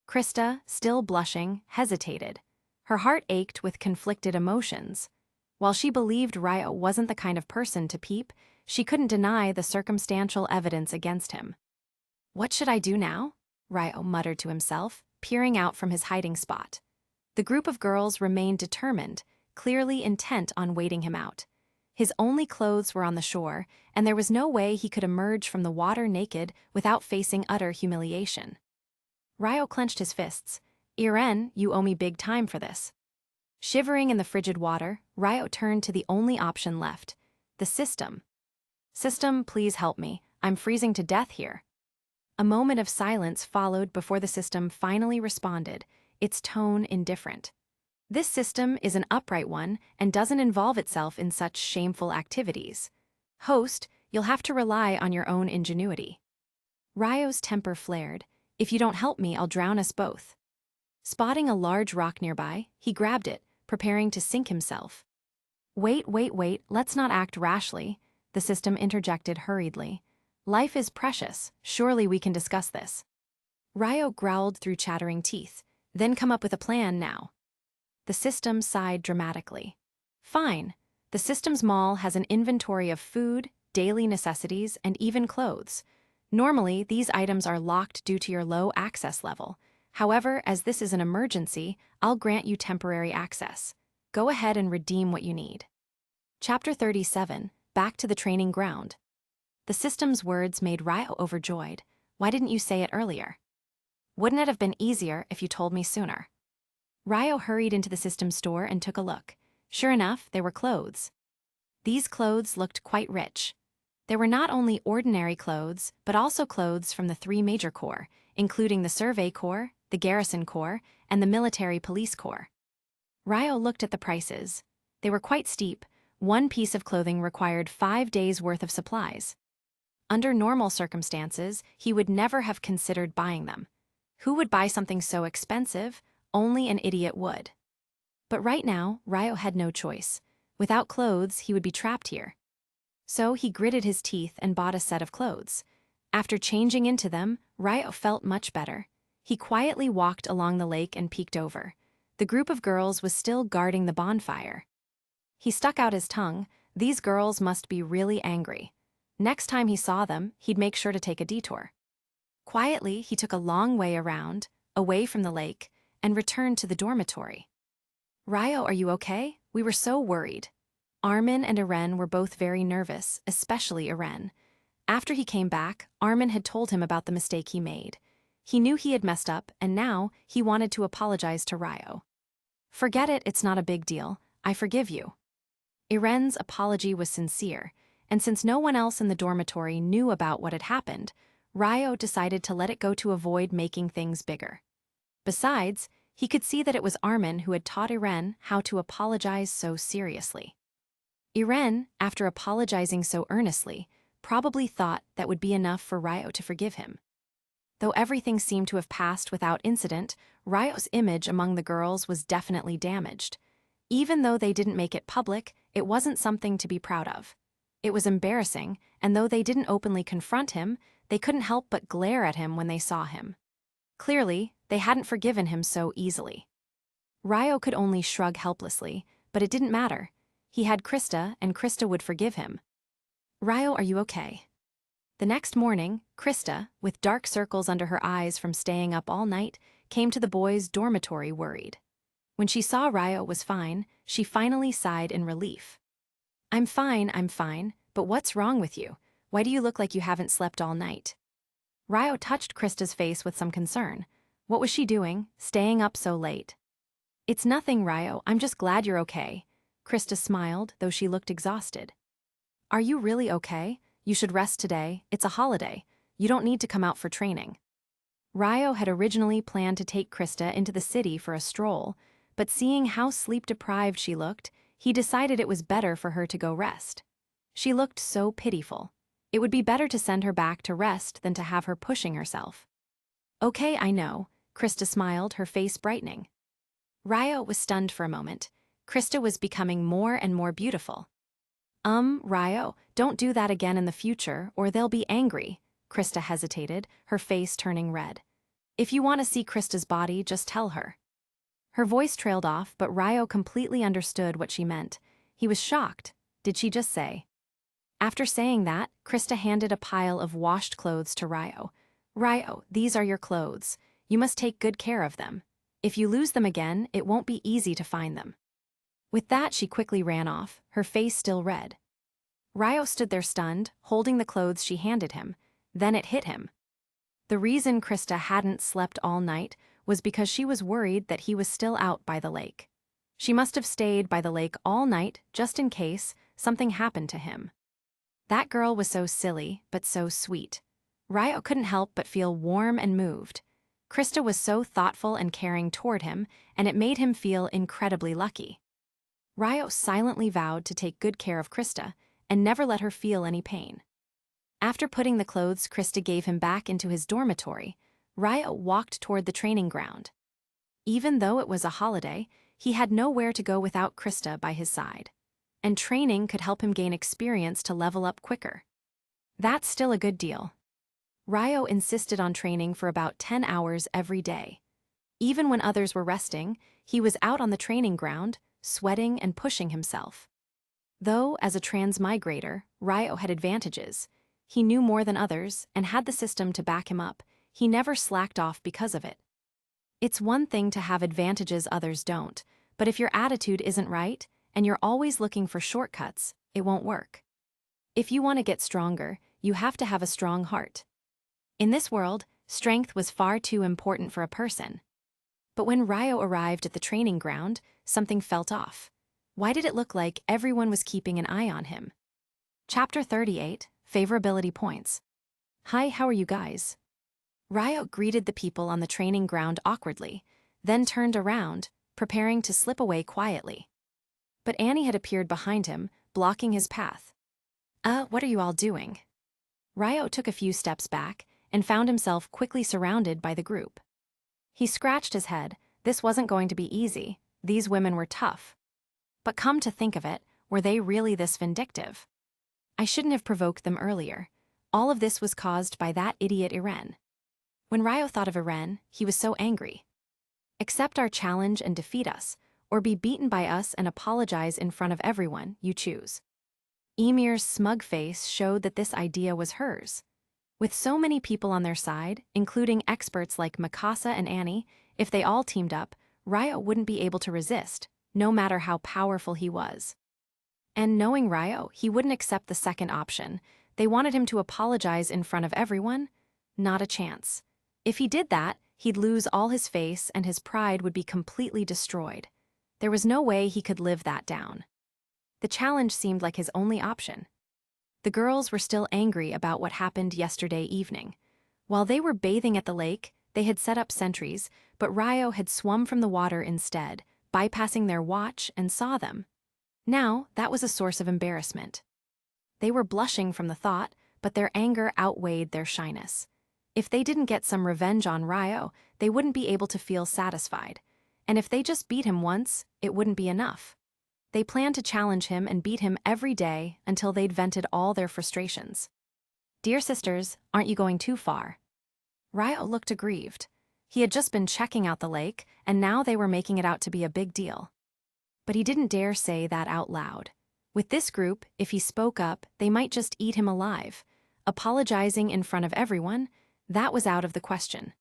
Krista, still blushing, hesitated. Her heart ached with conflicted emotions. While she believed Ryo wasn't the kind of person to peep, she couldn't deny the circumstantial evidence against him. "What should I do now?" Ryo muttered to himself, peering out from his hiding spot. The group of girls remained determined, clearly intent on waiting him out. His only clothes were on the shore, and there was no way he could emerge from the water naked without facing utter humiliation. Ryo clenched his fists. "Irene, you owe me big time for this." Shivering in the frigid water, Ryo turned to the only option left, the system. "System, please help me. I'm freezing to death here." A moment of silence followed before the system finally responded, its tone indifferent. "This system is an upright one and doesn't involve itself in such shameful activities. Host, you'll have to rely on your own ingenuity." Ryo's temper flared. "If you don't help me, I'll drown us both." Spotting a large rock nearby, he grabbed it, preparing to sink himself. Wait, let's not act rashly," the system interjected hurriedly. "Life is precious, surely we can discuss this." Ryo growled through chattering teeth. "Then come up with a plan now." The system sighed dramatically. "Fine. The system's mall has an inventory of food, daily necessities, and even clothes. Normally, these items are locked due to your low access level. However, as this is an emergency, I'll grant you temporary access. Go ahead and redeem what you need." Chapter 37, Back to the Training Ground. The system's words made Ryo overjoyed. "Why didn't you say it earlier?" "Wouldn't it have been easier if you told me sooner?" Ryo hurried into the system store and took a look. Sure enough, there were clothes. These clothes looked quite rich. There were not only ordinary clothes, but also clothes from the three major corps, including the Survey Corps, the Garrison Corps, and the Military Police Corps. Ryo looked at the prices. They were quite steep. One piece of clothing required 5 days' worth of supplies. Under normal circumstances, he would never have considered buying them. Who would buy something so expensive? Only an idiot would. But right now, Ryo had no choice. Without clothes, he would be trapped here. So he gritted his teeth and bought a set of clothes. After changing into them, Ryo felt much better. He quietly walked along the lake and peeked over. The group of girls was still guarding the bonfire. He stuck out his tongue. These girls must be really angry. Next time he saw them, he'd make sure to take a detour. Quietly, he took a long way around, away from the lake, and returned to the dormitory. Ryo, are you okay? We were so worried. Armin and Irene were both very nervous, especially Irene. After he came back, Armin had told him about the mistake he made. He knew he had messed up, and now he wanted to apologize to Ryo. Forget it, it's not a big deal. I forgive you. Irene's apology was sincere, and since no one else in the dormitory knew about what had happened, Ryo decided to let it go to avoid making things bigger. Besides, he could see that it was Armin who had taught Irene how to apologize so seriously. Irene, after apologizing so earnestly, probably thought that would be enough for Ryo to forgive him. Though everything seemed to have passed without incident, Ryo's image among the girls was definitely damaged. Even though they didn't make it public, it wasn't something to be proud of. It was embarrassing, and though they didn't openly confront him, they couldn't help but glare at him when they saw him. Clearly, they hadn't forgiven him so easily. Ryo could only shrug helplessly, but it didn't matter. He had Krista, and Krista would forgive him. Ryo, are you okay? The next morning, Krista, with dark circles under her eyes from staying up all night, came to the boys' dormitory worried. When she saw Ryo was fine, she finally sighed in relief. I'm fine, but what's wrong with you? Why do you look like you haven't slept all night? Ryo touched Krista's face with some concern. What was she doing, staying up so late? It's nothing, Ryo, I'm just glad you're okay. Krista smiled, though she looked exhausted. Are you really okay? You should rest today, it's a holiday. You don't need to come out for training. Ryo had originally planned to take Krista into the city for a stroll, but seeing how sleep-deprived she looked, he decided it was better for her to go rest. She looked so pitiful. It would be better to send her back to rest than to have her pushing herself. Okay, I know, Krista smiled, her face brightening. Ryo was stunned for a moment. Krista was becoming more and more beautiful. Ryo, don't do that again in the future, or they'll be angry. Krista hesitated, her face turning red. If you want to see Krista's body, just tell her. Her voice trailed off, but Ryo completely understood what she meant. He was shocked. Did she just say? After saying that, Krista handed a pile of washed clothes to Ryo. Ryo, these are your clothes. You must take good care of them. If you lose them again, it won't be easy to find them. With that, she quickly ran off, her face still red. Ryo stood there stunned, holding the clothes she handed him. Then it hit him. The reason Krista hadn't slept all night was because she was worried that he was still out by the lake. She must have stayed by the lake all night just in case something happened to him. That girl was so silly, but so sweet. Ryo couldn't help but feel warm and moved. Krista was so thoughtful and caring toward him, and it made him feel incredibly lucky. Ryo silently vowed to take good care of Krista and never let her feel any pain. After putting the clothes Krista gave him back into his dormitory, Ryo walked toward the training ground. Even though it was a holiday, he had nowhere to go without Krista by his side. And training could help him gain experience to level up quicker. That's still a good deal. Ryo insisted on training for about 10 hours every day. Even when others were resting, he was out on the training ground, sweating and pushing himself. Though, as a transmigrator, Ryo had advantages. He knew more than others and had the system to back him up. He never slacked off because of it. It's one thing to have advantages others don't, but if your attitude isn't right and you're always looking for shortcuts, it won't work. If you want to get stronger, you have to have a strong heart. In this world, strength was far too important for a person. But when Ryo arrived at the training ground, something felt off. Why did it look like everyone was keeping an eye on him? Chapter 38, Favorability Points. Hi, how are you guys? Ryo greeted the people on the training ground awkwardly, then turned around, preparing to slip away quietly. But Annie had appeared behind him, blocking his path. What are you all doing? Ryo took a few steps back and found himself quickly surrounded by the group. He scratched his head. This wasn't going to be easy. These women were tough. But come to think of it, were they really this vindictive? I shouldn't have provoked them earlier. All of this was caused by that idiot Irene. When Ryo thought of Irene, he was so angry. Accept our challenge and defeat us, or be beaten by us and apologize in front of everyone, you choose. Emir's smug face showed that this idea was hers. With so many people on their side, including experts like Mikasa and Annie, if they all teamed up, Ryo wouldn't be able to resist, no matter how powerful he was. And knowing Ryo, he wouldn't accept the second option. They wanted him to apologize in front of everyone? Not a chance. If he did that, he'd lose all his face and his pride would be completely destroyed. There was no way he could live that down. The challenge seemed like his only option. The girls were still angry about what happened yesterday evening. While they were bathing at the lake, they had set up sentries, but Ryo had swum from the water instead, bypassing their watch, and saw them. Now, that was a source of embarrassment. They were blushing from the thought, but their anger outweighed their shyness. If they didn't get some revenge on Ryo, they wouldn't be able to feel satisfied. And if they just beat him once, it wouldn't be enough. They planned to challenge him and beat him every day until they'd vented all their frustrations. Dear sisters, aren't you going too far? Ryo looked aggrieved. He had just been checking out the lake, and now they were making it out to be a big deal. But he didn't dare say that out loud. With this group, if he spoke up, they might just eat him alive. Apologizing in front of everyone, that was out of the question.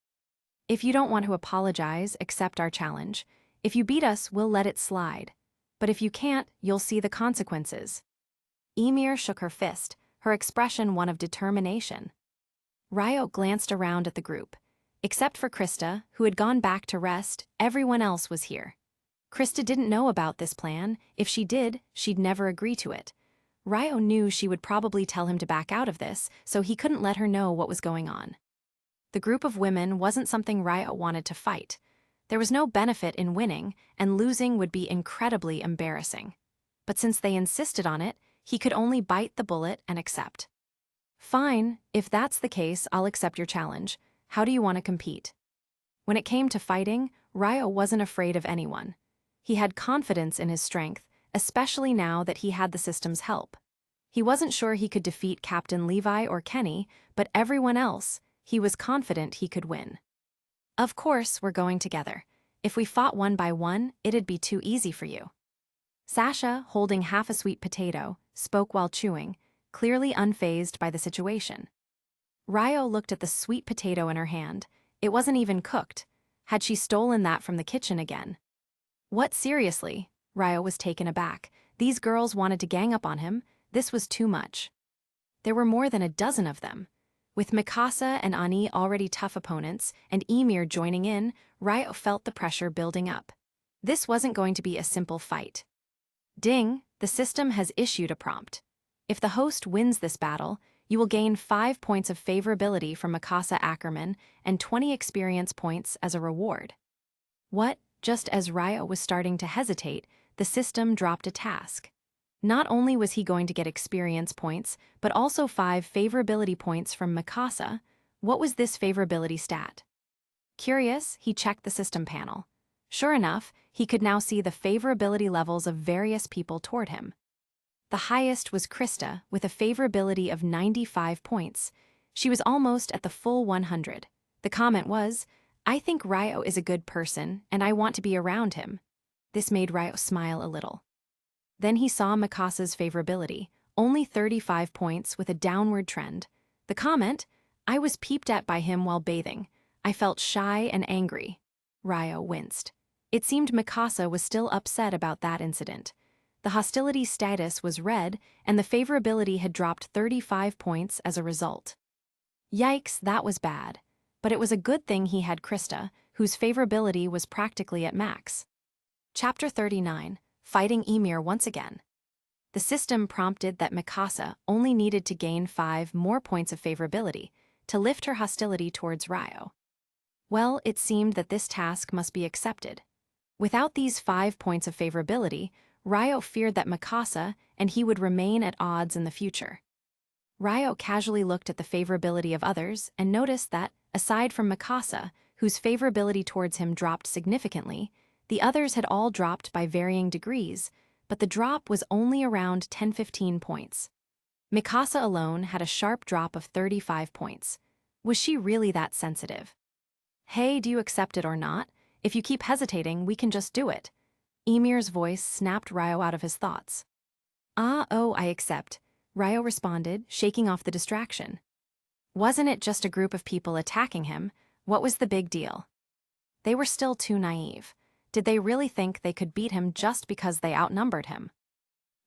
If you don't want to apologize, accept our challenge. If you beat us, we'll let it slide. But if you can't, you'll see the consequences. Ymir shook her fist, her expression one of determination. Ryo glanced around at the group. Except for Krista, who had gone back to rest, everyone else was here. Krista didn't know about this plan. If she did, she'd never agree to it. Ryo knew she would probably tell him to back out of this, so he couldn't let her know what was going on. The group of women wasn't something Ryo wanted to fight. There was no benefit in winning, and losing would be incredibly embarrassing. But since they insisted on it, he could only bite the bullet and accept. Fine, if that's the case, I'll accept your challenge. How do you want to compete? When it came to fighting, Ryo wasn't afraid of anyone. He had confidence in his strength, especially now that he had the system's help. He wasn't sure he could defeat Captain Levi or Kenny, but everyone else, he was confident he could win. Of course, we're going together. If we fought one by one, it'd be too easy for you. Sasha, holding half a sweet potato, spoke while chewing, clearly unfazed by the situation. Ryo looked at the sweet potato in her hand. It wasn't even cooked. Had she stolen that from the kitchen again? What, seriously? Ryo was taken aback. These girls wanted to gang up on him. This was too much. There were more than a dozen of them. With Mikasa and Ani already tough opponents, and Ymir joining in, Ryo felt the pressure building up. This wasn't going to be a simple fight. Ding, the system has issued a prompt. If the host wins this battle, you will gain 5 points of favorability from Mikasa Ackerman and 20 experience points as a reward. What? Just as Ryo was starting to hesitate, the system dropped a task. Not only was he going to get experience points, but also 5 favorability points from Mikasa. What was this favorability stat? Curious, he checked the system panel. Sure enough, he could now see the favorability levels of various people toward him. The highest was Krista, with a favorability of 95 points. She was almost at the full 100. The comment was, I think Ryo is a good person, and I want to be around him. This made Ryo smile a little. Then he saw Mikasa's favorability, only 35 points with a downward trend. The comment, I was peeped at by him while bathing. I felt shy and angry. Ryo winced. It seemed Mikasa was still upset about that incident. The hostility status was red, and the favorability had dropped 35 points as a result. Yikes, that was bad. But it was a good thing he had Krista, whose favorability was practically at max. Chapter 39. Fighting Ymir once again. The system prompted that Mikasa only needed to gain 5 more points of favorability to lift her hostility towards Ryo. Well, it seemed that this task must be accepted. Without these 5 points of favorability, Ryo feared that Mikasa and he would remain at odds in the future. Ryo casually looked at the favorability of others and noticed that, aside from Mikasa, whose favorability towards him dropped significantly, The others had all dropped by varying degrees, but the drop was only around 10-15 points. Mikasa alone had a sharp drop of 35 points. Was she really that sensitive? Hey, do you accept it or not? If you keep hesitating, we can just do it. Ymir's voice snapped Ryo out of his thoughts. Oh, I accept, Ryo responded, shaking off the distraction. Wasn't it just a group of people attacking him? What was the big deal? They were still too naive. Did they really think they could beat him just because they outnumbered him?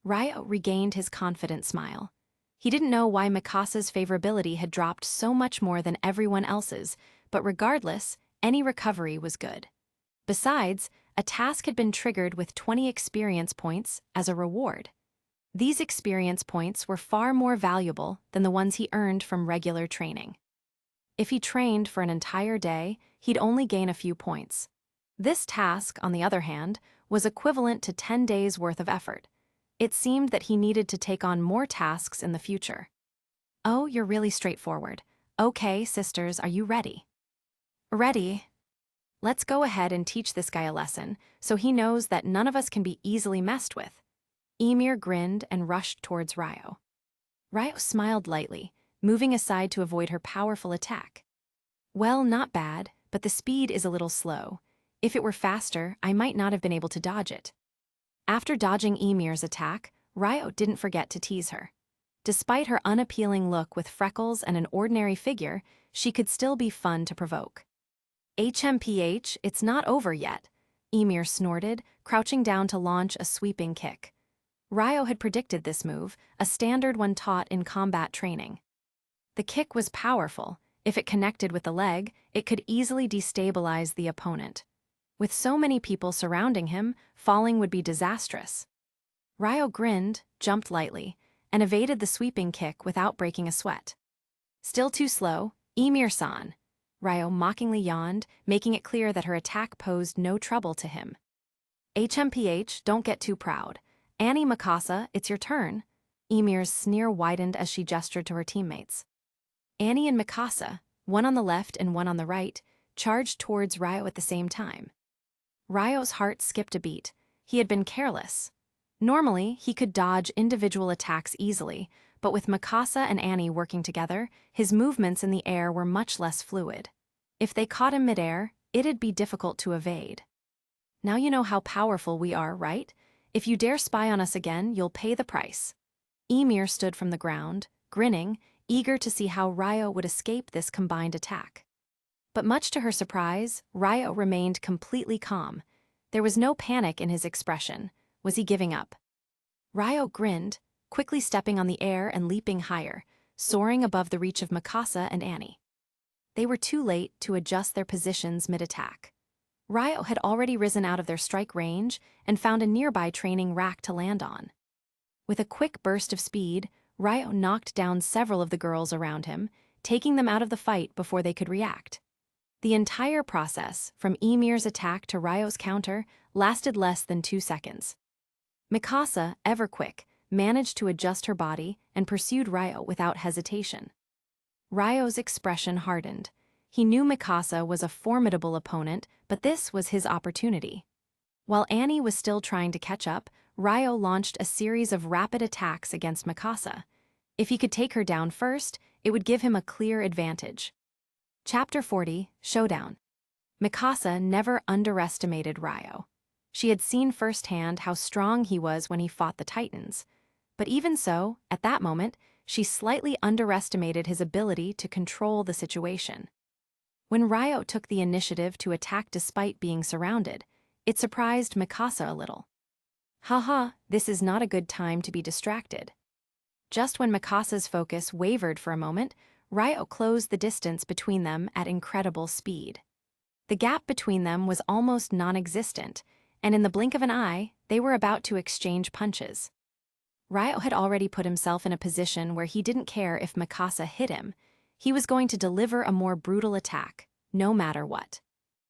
Ryo regained his confident smile. He didn't know why Mikasa's favorability had dropped so much more than everyone else's, but regardless, any recovery was good. Besides, a task had been triggered with 20 experience points as a reward. These experience points were far more valuable than the ones he earned from regular training. If he trained for an entire day, he'd only gain a few points. This task, on the other hand, was equivalent to 10 days' worth of effort. It seemed that he needed to take on more tasks in the future. Oh, you're really straightforward. Okay, sisters, are you ready? Ready. Let's go ahead and teach this guy a lesson, so he knows that none of us can be easily messed with. Ymir grinned and rushed towards Ryo. Ryo smiled lightly, moving aside to avoid her powerful attack. Well, not bad, but the speed is a little slow. If it were faster, I might not have been able to dodge it. After dodging Ymir's attack, Ryo didn't forget to tease her. Despite her unappealing look with freckles and an ordinary figure, she could still be fun to provoke. HMPH, it's not over yet, Ymir snorted, crouching down to launch a sweeping kick. Ryo had predicted this move, a standard one taught in combat training. The kick was powerful. If it connected with the leg, it could easily destabilize the opponent. With so many people surrounding him, falling would be disastrous. Ryo grinned, jumped lightly, and evaded the sweeping kick without breaking a sweat. Still too slow, Ymir-san. Ryo mockingly yawned, making it clear that her attack posed no trouble to him. HMPH, don't get too proud. Annie Mikasa, it's your turn. Ymir's sneer widened as she gestured to her teammates. Annie and Mikasa, one on the left and one on the right, charged towards Ryo at the same time. Ryo's heart skipped a beat. He had been careless. Normally, he could dodge individual attacks easily, but with Mikasa and Annie working together, his movements in the air were much less fluid. If they caught him midair, it'd be difficult to evade. Now you know how powerful we are, right? If you dare spy on us again, you'll pay the price. Ymir stood from the ground, grinning, eager to see how Ryo would escape this combined attack. But much to her surprise, Ryo remained completely calm. There was no panic in his expression. Was he giving up? Ryo grinned, quickly stepping on the air and leaping higher, soaring above the reach of Mikasa and Annie. They were too late to adjust their positions mid-attack. Ryo had already risen out of their strike range and found a nearby training rack to land on. With a quick burst of speed, Ryo knocked down several of the girls around him, taking them out of the fight before they could react. The entire process, from Ymir's attack to Ryo's counter, lasted less than 2 seconds. Mikasa, ever quick, managed to adjust her body and pursued Ryo without hesitation. Ryo's expression hardened. He knew Mikasa was a formidable opponent, but this was his opportunity. While Annie was still trying to catch up, Ryo launched a series of rapid attacks against Mikasa. If he could take her down first, it would give him a clear advantage. Chapter 40, Showdown. Mikasa never underestimated Ryo. She had seen firsthand how strong he was when he fought the Titans. But even so, at that moment, she slightly underestimated his ability to control the situation. When Ryo took the initiative to attack despite being surrounded, it surprised Mikasa a little. Haha, this is not a good time to be distracted. Just when Mikasa's focus wavered for a moment, Ryo closed the distance between them at incredible speed. The gap between them was almost non-existent, and in the blink of an eye, they were about to exchange punches. Ryo had already put himself in a position where he didn't care if Mikasa hit him. He was going to deliver a more brutal attack, no matter what.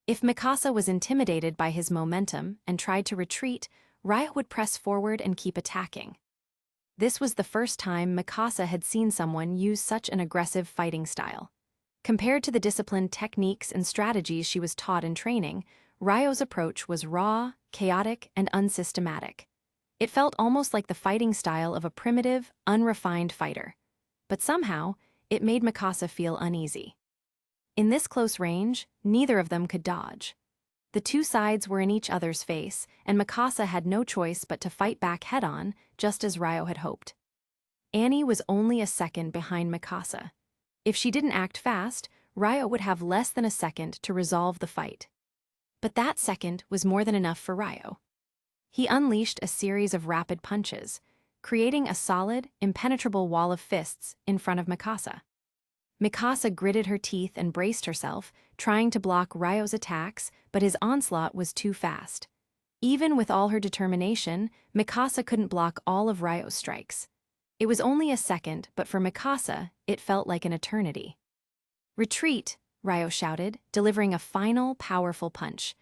If Mikasa was intimidated by his momentum and tried to retreat, Ryo would press forward and keep attacking. This was the first time Mikasa had seen someone use such an aggressive fighting style. Compared to the disciplined techniques and strategies she was taught in training, Ryo's approach was raw, chaotic, and unsystematic. It felt almost like the fighting style of a primitive, unrefined fighter. But somehow, it made Mikasa feel uneasy. In this close range, neither of them could dodge. The two sides were in each other's face, and Mikasa had no choice but to fight back head-on, just as Ryo had hoped. Annie was only a second behind Mikasa. If she didn't act fast, Ryo would have less than a second to resolve the fight. But that second was more than enough for Ryo. He unleashed a series of rapid punches, creating a solid, impenetrable wall of fists in front of Mikasa. Mikasa gritted her teeth and braced herself, trying to block Ryo's attacks, but his onslaught was too fast. Even with all her determination, Mikasa couldn't block all of Ryo's strikes. It was only a second, but for Mikasa, it felt like an eternity. "Retreat!" Ryo shouted, delivering a final, powerful punch.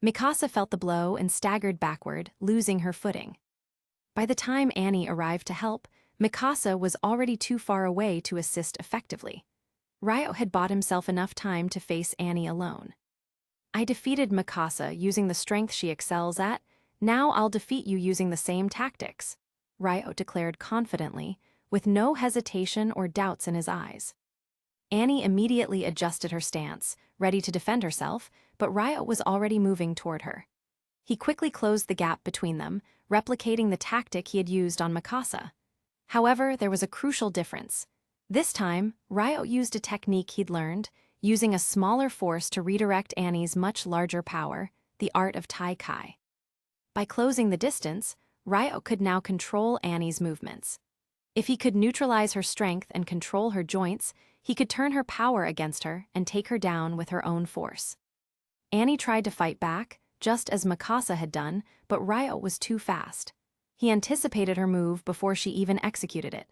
Mikasa felt the blow and staggered backward, losing her footing. By the time Annie arrived to help, Mikasa was already too far away to assist effectively. Ryo had bought himself enough time to face Annie alone. "I defeated Mikasa using the strength she excels at. Now I'll defeat you using the same tactics," Ryo declared confidently, with no hesitation or doubts in his eyes. Annie immediately adjusted her stance, ready to defend herself, but Ryo was already moving toward her. He quickly closed the gap between them, replicating the tactic he had used on Mikasa. However, there was a crucial difference. This time, Ryo used a technique he'd learned, using a smaller force to redirect Annie's much larger power, the art of Tai-Kai. By closing the distance, Ryo could now control Annie's movements. If he could neutralize her strength and control her joints, he could turn her power against her and take her down with her own force. Annie tried to fight back, just as Mikasa had done, but Ryo was too fast. He anticipated her move before she even executed it.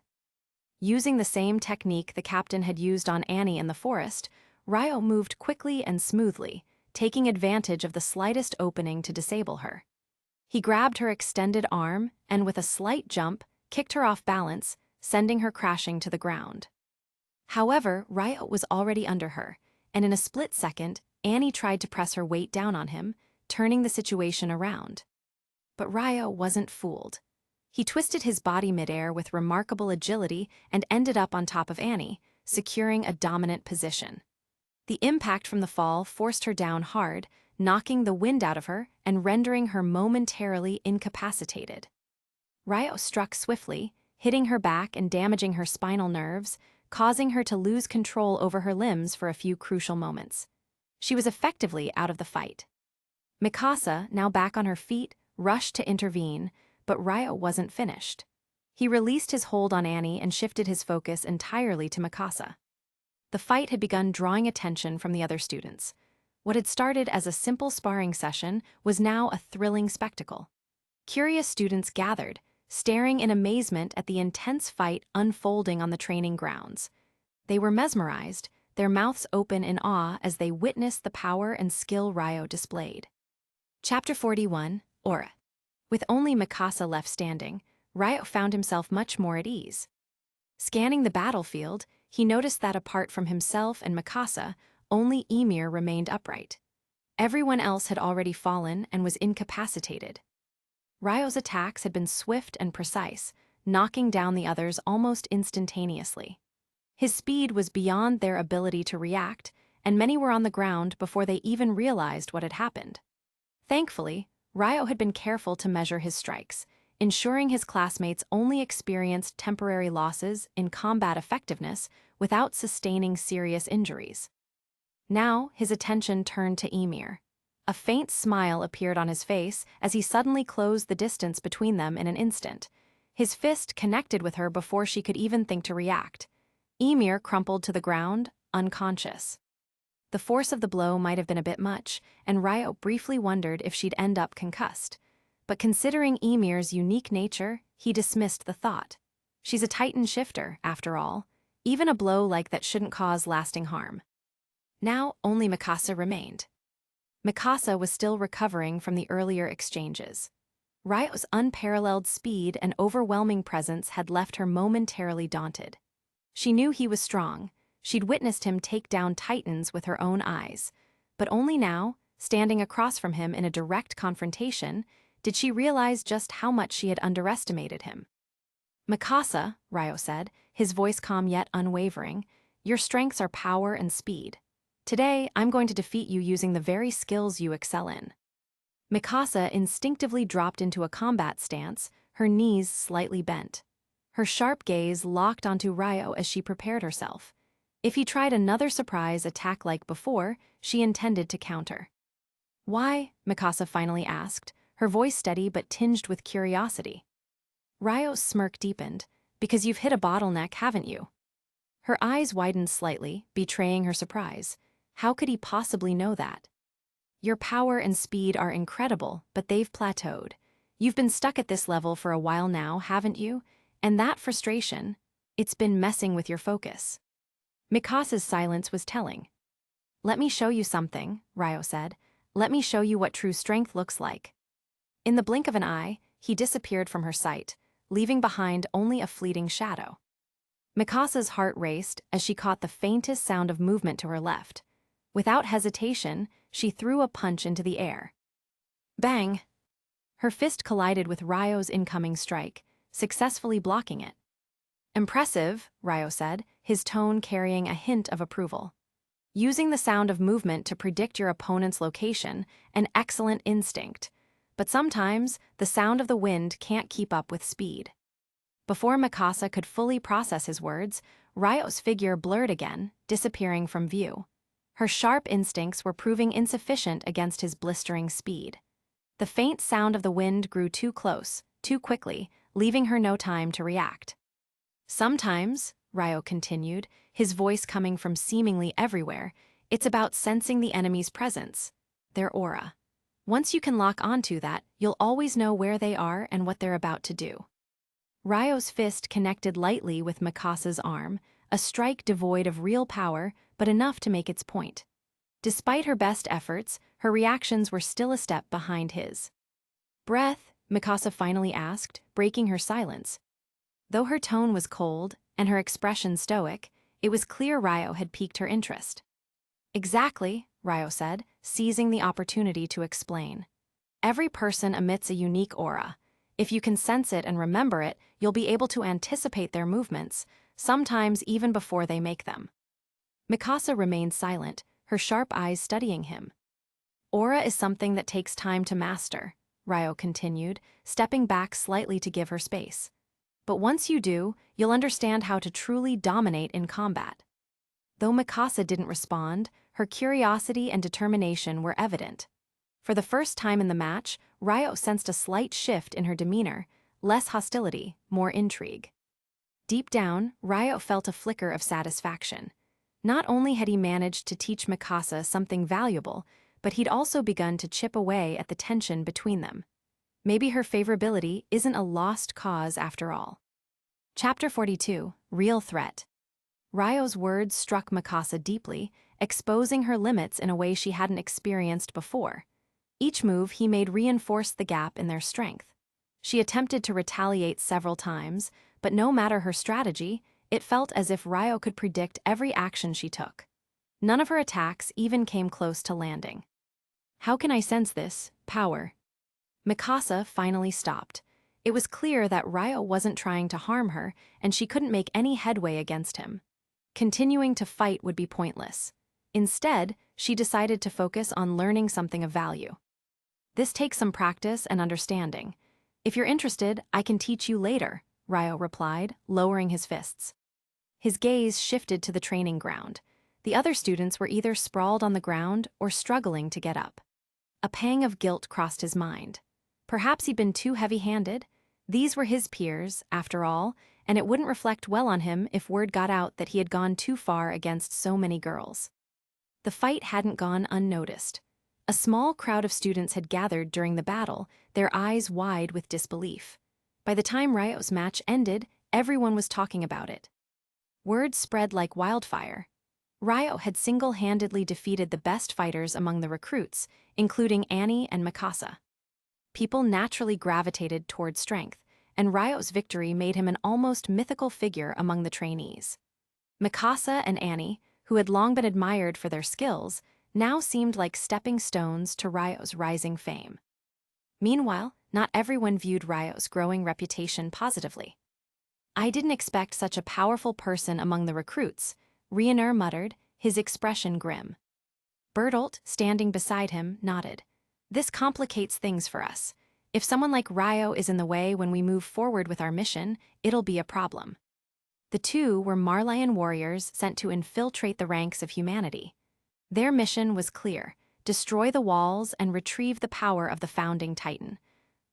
Using the same technique the captain had used on Annie in the forest, Ryo moved quickly and smoothly, taking advantage of the slightest opening to disable her. He grabbed her extended arm and, with a slight jump, kicked her off balance, sending her crashing to the ground. However, Ryo was already under her, and in a split second, Annie tried to press her weight down on him, turning the situation around. But Ryo wasn't fooled. He twisted his body midair with remarkable agility and ended up on top of Annie, securing a dominant position. The impact from the fall forced her down hard, knocking the wind out of her and rendering her momentarily incapacitated. Ryo struck swiftly, hitting her back and damaging her spinal nerves, causing her to lose control over her limbs for a few crucial moments. She was effectively out of the fight. Mikasa, now back on her feet, rushed to intervene, but Ryo wasn't finished. He released his hold on Annie and shifted his focus entirely to Mikasa. The fight had begun drawing attention from the other students. What had started as a simple sparring session was now a thrilling spectacle. Curious students gathered, staring in amazement at the intense fight unfolding on the training grounds. They were mesmerized, their mouths open in awe as they witnessed the power and skill Ryo displayed. Chapter 41, Aura. With only Mikasa left standing, Ryo found himself much more at ease. Scanning the battlefield, he noticed that apart from himself and Mikasa, only Ymir remained upright. Everyone else had already fallen and was incapacitated. Ryo's attacks had been swift and precise, knocking down the others almost instantaneously. His speed was beyond their ability to react, and many were on the ground before they even realized what had happened. Thankfully, Ryo had been careful to measure his strikes, ensuring his classmates only experienced temporary losses in combat effectiveness without sustaining serious injuries. Now, his attention turned to Ymir. A faint smile appeared on his face as he suddenly closed the distance between them in an instant. His fist connected with her before she could even think to react. Ymir crumpled to the ground, unconscious. The force of the blow might have been a bit much, and Ryo briefly wondered if she'd end up concussed. But considering Ymir's unique nature, he dismissed the thought. She's a Titan shifter, after all. Even a blow like that shouldn't cause lasting harm. Now only Mikasa remained. Mikasa was still recovering from the earlier exchanges. Ryo's unparalleled speed and overwhelming presence had left her momentarily daunted. She knew he was strong. She'd witnessed him take down Titans with her own eyes. But only now, standing across from him in a direct confrontation, did she realize just how much she had underestimated him. "Mikasa," Ryo said, his voice calm yet unwavering, "your strengths are power and speed. Today, I'm going to defeat you using the very skills you excel in." Mikasa instinctively dropped into a combat stance, her knees slightly bent. Her sharp gaze locked onto Ryo as she prepared herself. If he tried another surprise attack like before, she intended to counter. "Why?" Mikasa finally asked, her voice steady but tinged with curiosity. Ryo's smirk deepened. "Because you've hit a bottleneck, haven't you?" Her eyes widened slightly, betraying her surprise. How could he possibly know that? "Your power and speed are incredible, but they've plateaued. You've been stuck at this level for a while now, haven't you? And that frustration, it's been messing with your focus." Mikasa's silence was telling. "Let me show you something," Ryo said. "Let me show you what true strength looks like." In the blink of an eye, he disappeared from her sight, leaving behind only a fleeting shadow. Mikasa's heart raced as she caught the faintest sound of movement to her left. Without hesitation, she threw a punch into the air. Bang! Her fist collided with Ryo's incoming strike, successfully blocking it. "Impressive," Ryo said, his tone carrying a hint of approval. "Using the sound of movement to predict your opponent's location, an excellent instinct. But sometimes, the sound of the wind can't keep up with speed." Before Mikasa could fully process his words, Ryo's figure blurred again, disappearing from view. Her sharp instincts were proving insufficient against his blistering speed. The faint sound of the wind grew too close, too quickly, leaving her no time to react. "Sometimes," Ryo continued, his voice coming from seemingly everywhere, "it's about sensing the enemy's presence, their aura. Once you can lock onto that, you'll always know where they are and what they're about to do." Ryo's fist connected lightly with Mikasa's arm, a strike devoid of real power, but enough to make its point. Despite her best efforts, her reactions were still a step behind his. "Breath?" Mikasa finally asked, breaking her silence. Though her tone was cold and her expression stoic, it was clear Ryo had piqued her interest. "Exactly," Ryo said, seizing the opportunity to explain. "Every person emits a unique aura. If you can sense it and remember it, you'll be able to anticipate their movements, sometimes even before they make them." Mikasa remained silent, her sharp eyes studying him. "Aura is something that takes time to master," Ryo continued, stepping back slightly to give her space. "But once you do, you'll understand how to truly dominate in combat." Though Mikasa didn't respond, her curiosity and determination were evident. For the first time in the match, Ryo sensed a slight shift in her demeanor, less hostility, more intrigue. Deep down, Ryo felt a flicker of satisfaction. Not only had he managed to teach Mikasa something valuable, but he'd also begun to chip away at the tension between them. Maybe her favorability isn't a lost cause after all. Chapter 42, Real Threat. Ryo's words struck Mikasa deeply, exposing her limits in a way she hadn't experienced before. Each move he made reinforced the gap in their strength. She attempted to retaliate several times, but no matter her strategy, it felt as if Ryo could predict every action she took. None of her attacks even came close to landing. "How can I sense this power?" Mikasa finally stopped. It was clear that Ryo wasn't trying to harm her, and she couldn't make any headway against him. Continuing to fight would be pointless. Instead, she decided to focus on learning something of value. "This takes some practice and understanding. If you're interested, I can teach you later," Ryo replied, lowering his fists. His gaze shifted to the training ground. The other students were either sprawled on the ground or struggling to get up. A pang of guilt crossed his mind. Perhaps he'd been too heavy-handed. These were his peers, after all, and it wouldn't reflect well on him if word got out that he had gone too far against so many girls. The fight hadn't gone unnoticed. A small crowd of students had gathered during the battle, their eyes wide with disbelief. By the time Ryo's match ended, everyone was talking about it. Word spread like wildfire. Ryo had single-handedly defeated the best fighters among the recruits, including Annie and Mikasa. People naturally gravitated toward strength, and Ryo's victory made him an almost mythical figure among the trainees. Mikasa and Annie, who had long been admired for their skills, now seemed like stepping stones to Ryo's rising fame. Meanwhile, not everyone viewed Ryo's growing reputation positively. "I didn't expect such a powerful person among the recruits," Reinner muttered, his expression grim. Bertolt, standing beside him, nodded. "This complicates things for us. If someone like Ryo is in the way when we move forward with our mission, it'll be a problem." The two were Marlian warriors sent to infiltrate the ranks of humanity. Their mission was clear: destroy the walls and retrieve the power of the founding Titan.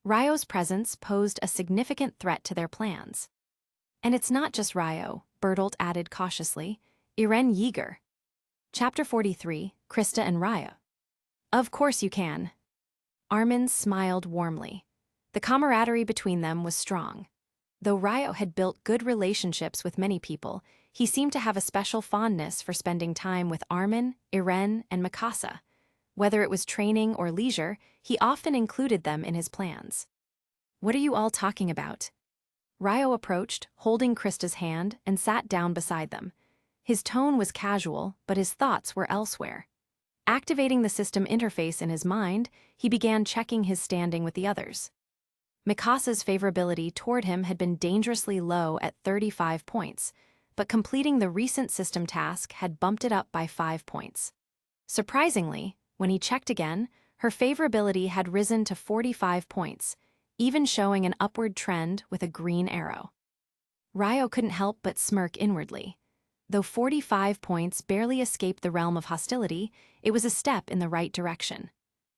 Ryo's presence posed a significant threat to their plans. "And it's not just Ryo," Bertolt added cautiously. "Irene Yeager." Chapter 43, Krista and Ryo. "Of course you can." Armin smiled warmly. The camaraderie between them was strong. Though Ryo had built good relationships with many people, he seemed to have a special fondness for spending time with Armin, Irene, and Mikasa. Whether it was training or leisure, he often included them in his plans. "What are you all talking about?" Ryo approached, holding Krista's hand, and sat down beside them. His tone was casual, but his thoughts were elsewhere. Activating the system interface in his mind, he began checking his standing with the others. Mikasa's favorability toward him had been dangerously low at 35 points, but completing the recent system task had bumped it up by 5 points. Surprisingly, when he checked again, her favorability had risen to 45 points, even showing an upward trend with a green arrow. Ryo couldn't help but smirk inwardly. Though 45 points barely escaped the realm of hostility, it was a step in the right direction.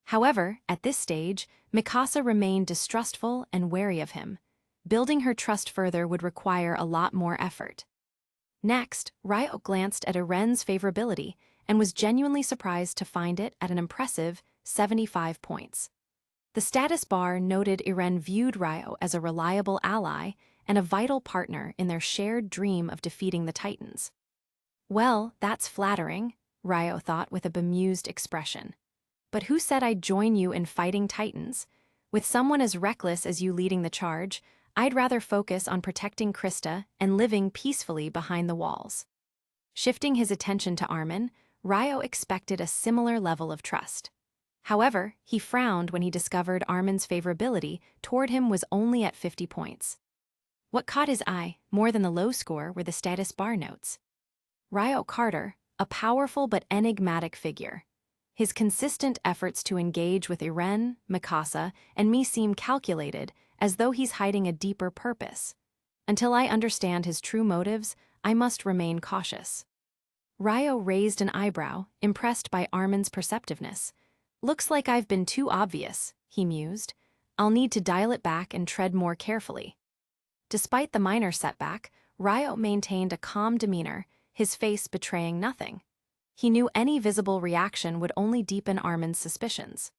However, at this stage, Mikasa remained distrustful and wary of him. Building her trust further would require a lot more effort. Next, Ryo glanced at Irene's favorability and was genuinely surprised to find it at an impressive 75 points. The status bar noted Irene viewed Ryo as a reliable ally and a vital partner in their shared dream of defeating the Titans. "Well, that's flattering," Ryo thought with a bemused expression. "But who said I'd join you in fighting Titans? With someone as reckless as you leading the charge, I'd rather focus on protecting Krista and living peacefully behind the walls." Shifting his attention to Armin, Ryo expected a similar level of trust. However, he frowned when he discovered Armin's favorability toward him was only at 50 points. What caught his eye, more than the low score, were the status bar notes. Ryo Carter, a powerful but enigmatic figure. His consistent efforts to engage with Irene, Mikasa, and me seem calculated, as though he's hiding a deeper purpose. Until I understand his true motives, I must remain cautious. Ryo raised an eyebrow, impressed by Armin's perceptiveness. "Looks like I've been too obvious," he mused. "I'll need to dial it back and tread more carefully." Despite the minor setback, Ryo maintained a calm demeanor, his face betraying nothing. He knew any visible reaction would only deepen Armin's suspicions.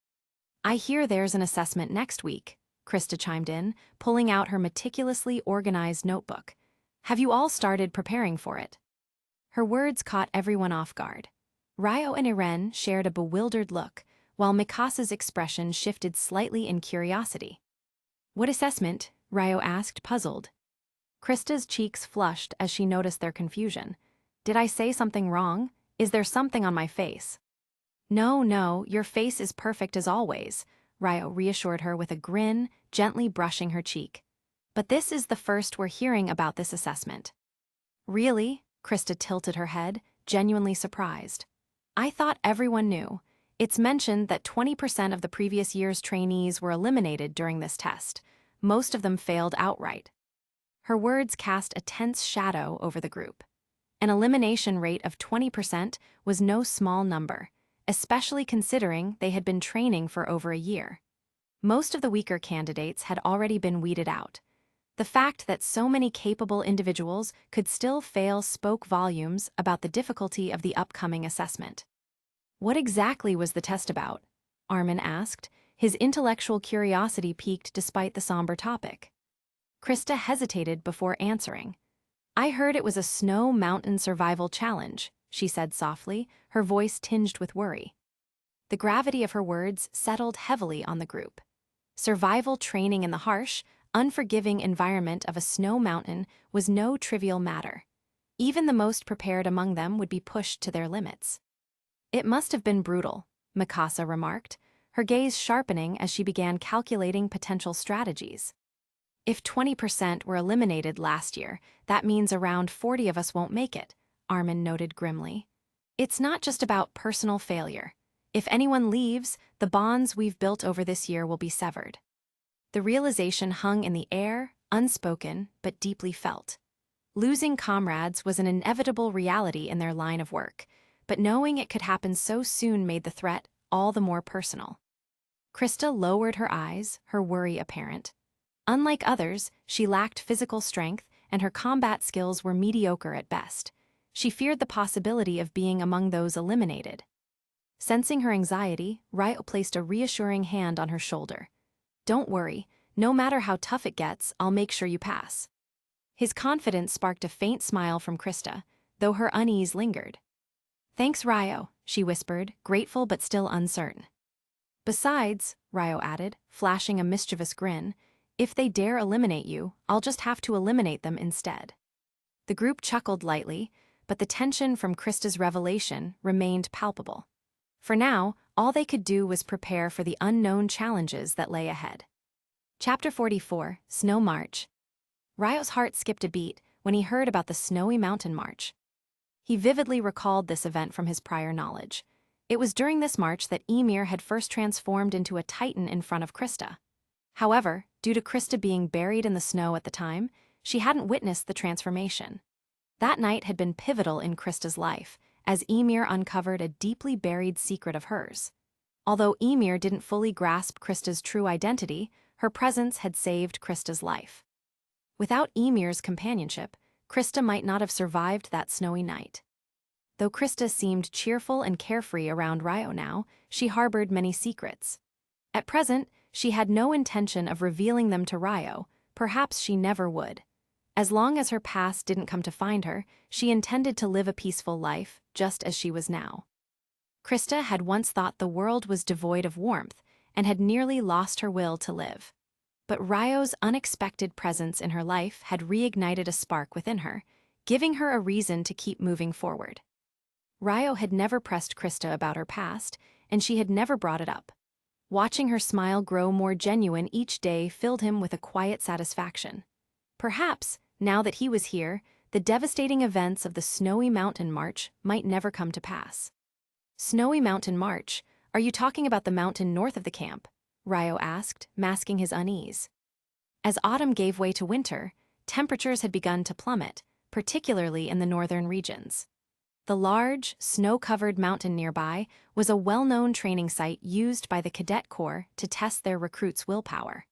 "I hear there's an assessment next week," Krista chimed in, pulling out her meticulously organized notebook. "Have you all started preparing for it?" Her words caught everyone off guard. Ryo and Irene shared a bewildered look, while Mikasa's expression shifted slightly in curiosity. "What assessment?" Ryo asked, puzzled. Krista's cheeks flushed as she noticed their confusion. "Did I say something wrong? Is there something on my face?" No, your face is perfect as always," Ryo reassured her with a grin, gently brushing her cheek. "But this is the first we're hearing about this assessment." "Really?" Krista tilted her head, genuinely surprised. "I thought everyone knew. It's mentioned that 20% of the previous year's trainees were eliminated during this test. Most of them failed outright." Her words cast a tense shadow over the group. An elimination rate of 20% was no small number, especially considering they had been training for over a year. Most of the weaker candidates had already been weeded out. The fact that so many capable individuals could still fail spoke volumes about the difficulty of the upcoming assessment. "What exactly was the test about?" Armin asked, his intellectual curiosity piqued despite the somber topic. Krista hesitated before answering. "I heard it was a snow mountain survival challenge," she said softly, her voice tinged with worry. The gravity of her words settled heavily on the group. Survival training in the harsh, unforgiving environment of a snow mountain was no trivial matter. Even the most prepared among them would be pushed to their limits. It must have been brutal, Mikasa remarked, her gaze sharpening as she began calculating potential strategies. If 20% were eliminated last year, that means around 40 of us won't make it, Armin noted grimly. It's not just about personal failure. If anyone leaves, the bonds we've built over this year will be severed. The realization hung in the air, unspoken, but deeply felt. Losing comrades was an inevitable reality in their line of work, but knowing it could happen so soon made the threat all the more personal. Krista lowered her eyes, her worry apparent. Unlike others, she lacked physical strength, and her combat skills were mediocre at best. She feared the possibility of being among those eliminated. Sensing her anxiety, Ryo placed a reassuring hand on her shoulder. Don't worry, no matter how tough it gets, I'll make sure you pass. His confidence sparked a faint smile from Krista, though her unease lingered. Thanks, Ryo, she whispered, grateful but still uncertain. Besides, Ryo added, flashing a mischievous grin, if they dare eliminate you, I'll just have to eliminate them instead. The group chuckled lightly, but the tension from Krista's revelation remained palpable. For now, all they could do was prepare for the unknown challenges that lay ahead. Chapter 44, Snow March. Ryo's heart skipped a beat when he heard about the Snowy Mountain March. He vividly recalled this event from his prior knowledge. It was during this march that Ymir had first transformed into a titan in front of Krista. However, due to Krista being buried in the snow at the time, she hadn't witnessed the transformation. That night had been pivotal in Krista's life, as Ymir uncovered a deeply buried secret of hers. Although Ymir didn't fully grasp Krista's true identity, her presence had saved Krista's life. Without Ymir's companionship, Krista might not have survived that snowy night. Though Krista seemed cheerful and carefree around Ryo now, she harbored many secrets. At present, she had no intention of revealing them to Ryo, perhaps she never would. As long as her past didn't come to find her, she intended to live a peaceful life, just as she was now. Krista had once thought the world was devoid of warmth, and had nearly lost her will to live. But Ryo's unexpected presence in her life had reignited a spark within her, giving her a reason to keep moving forward. Ryo had never pressed Krista about her past, and she had never brought it up. Watching her smile grow more genuine each day filled him with a quiet satisfaction. Perhaps, now that he was here, the devastating events of the Snowy Mountain March might never come to pass. Snowy Mountain March? Are you talking about the mountain north of the camp? Ryo asked, masking his unease. As autumn gave way to winter, temperatures had begun to plummet, particularly in the northern regions. The large, snow-covered mountain nearby was a well-known training site used by the Cadet Corps to test their recruits' willpower.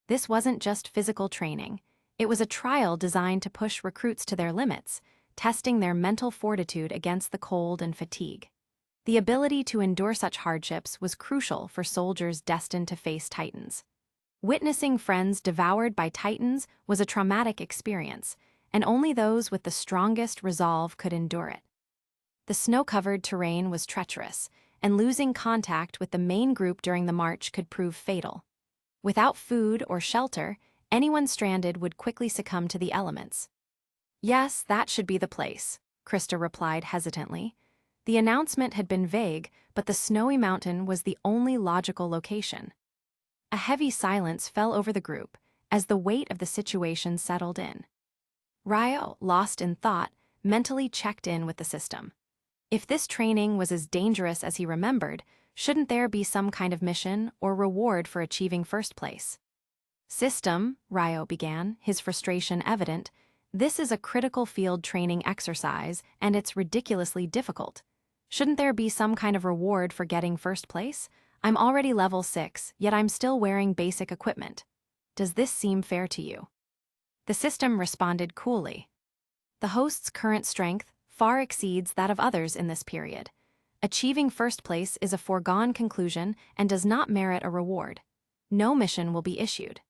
This wasn't just physical training. It was a trial designed to push recruits to their limits, testing their mental fortitude against the cold and fatigue. The ability to endure such hardships was crucial for soldiers destined to face titans. Witnessing friends devoured by titans was a traumatic experience, and only those with the strongest resolve could endure it. The snow-covered terrain was treacherous, and losing contact with the main group during the march could prove fatal. Without food or shelter, anyone stranded would quickly succumb to the elements. Yes, that should be the place, Krista replied hesitantly. The announcement had been vague, but the Snowy Mountain was the only logical location. A heavy silence fell over the group as the weight of the situation settled in. Ryo, lost in thought, mentally checked in with the system. If this training was as dangerous as he remembered, shouldn't there be some kind of mission or reward for achieving first place? System, Ryo began, his frustration evident. This is a critical field training exercise, and it's ridiculously difficult. Shouldn't there be some kind of reward for getting first place? I'm already level 6, yet I'm still wearing basic equipment. Does this seem fair to you? The system responded coolly. The host's current strength far exceeds that of others in this period. Achieving first place is a foregone conclusion and does not merit a reward. No mission will be issued.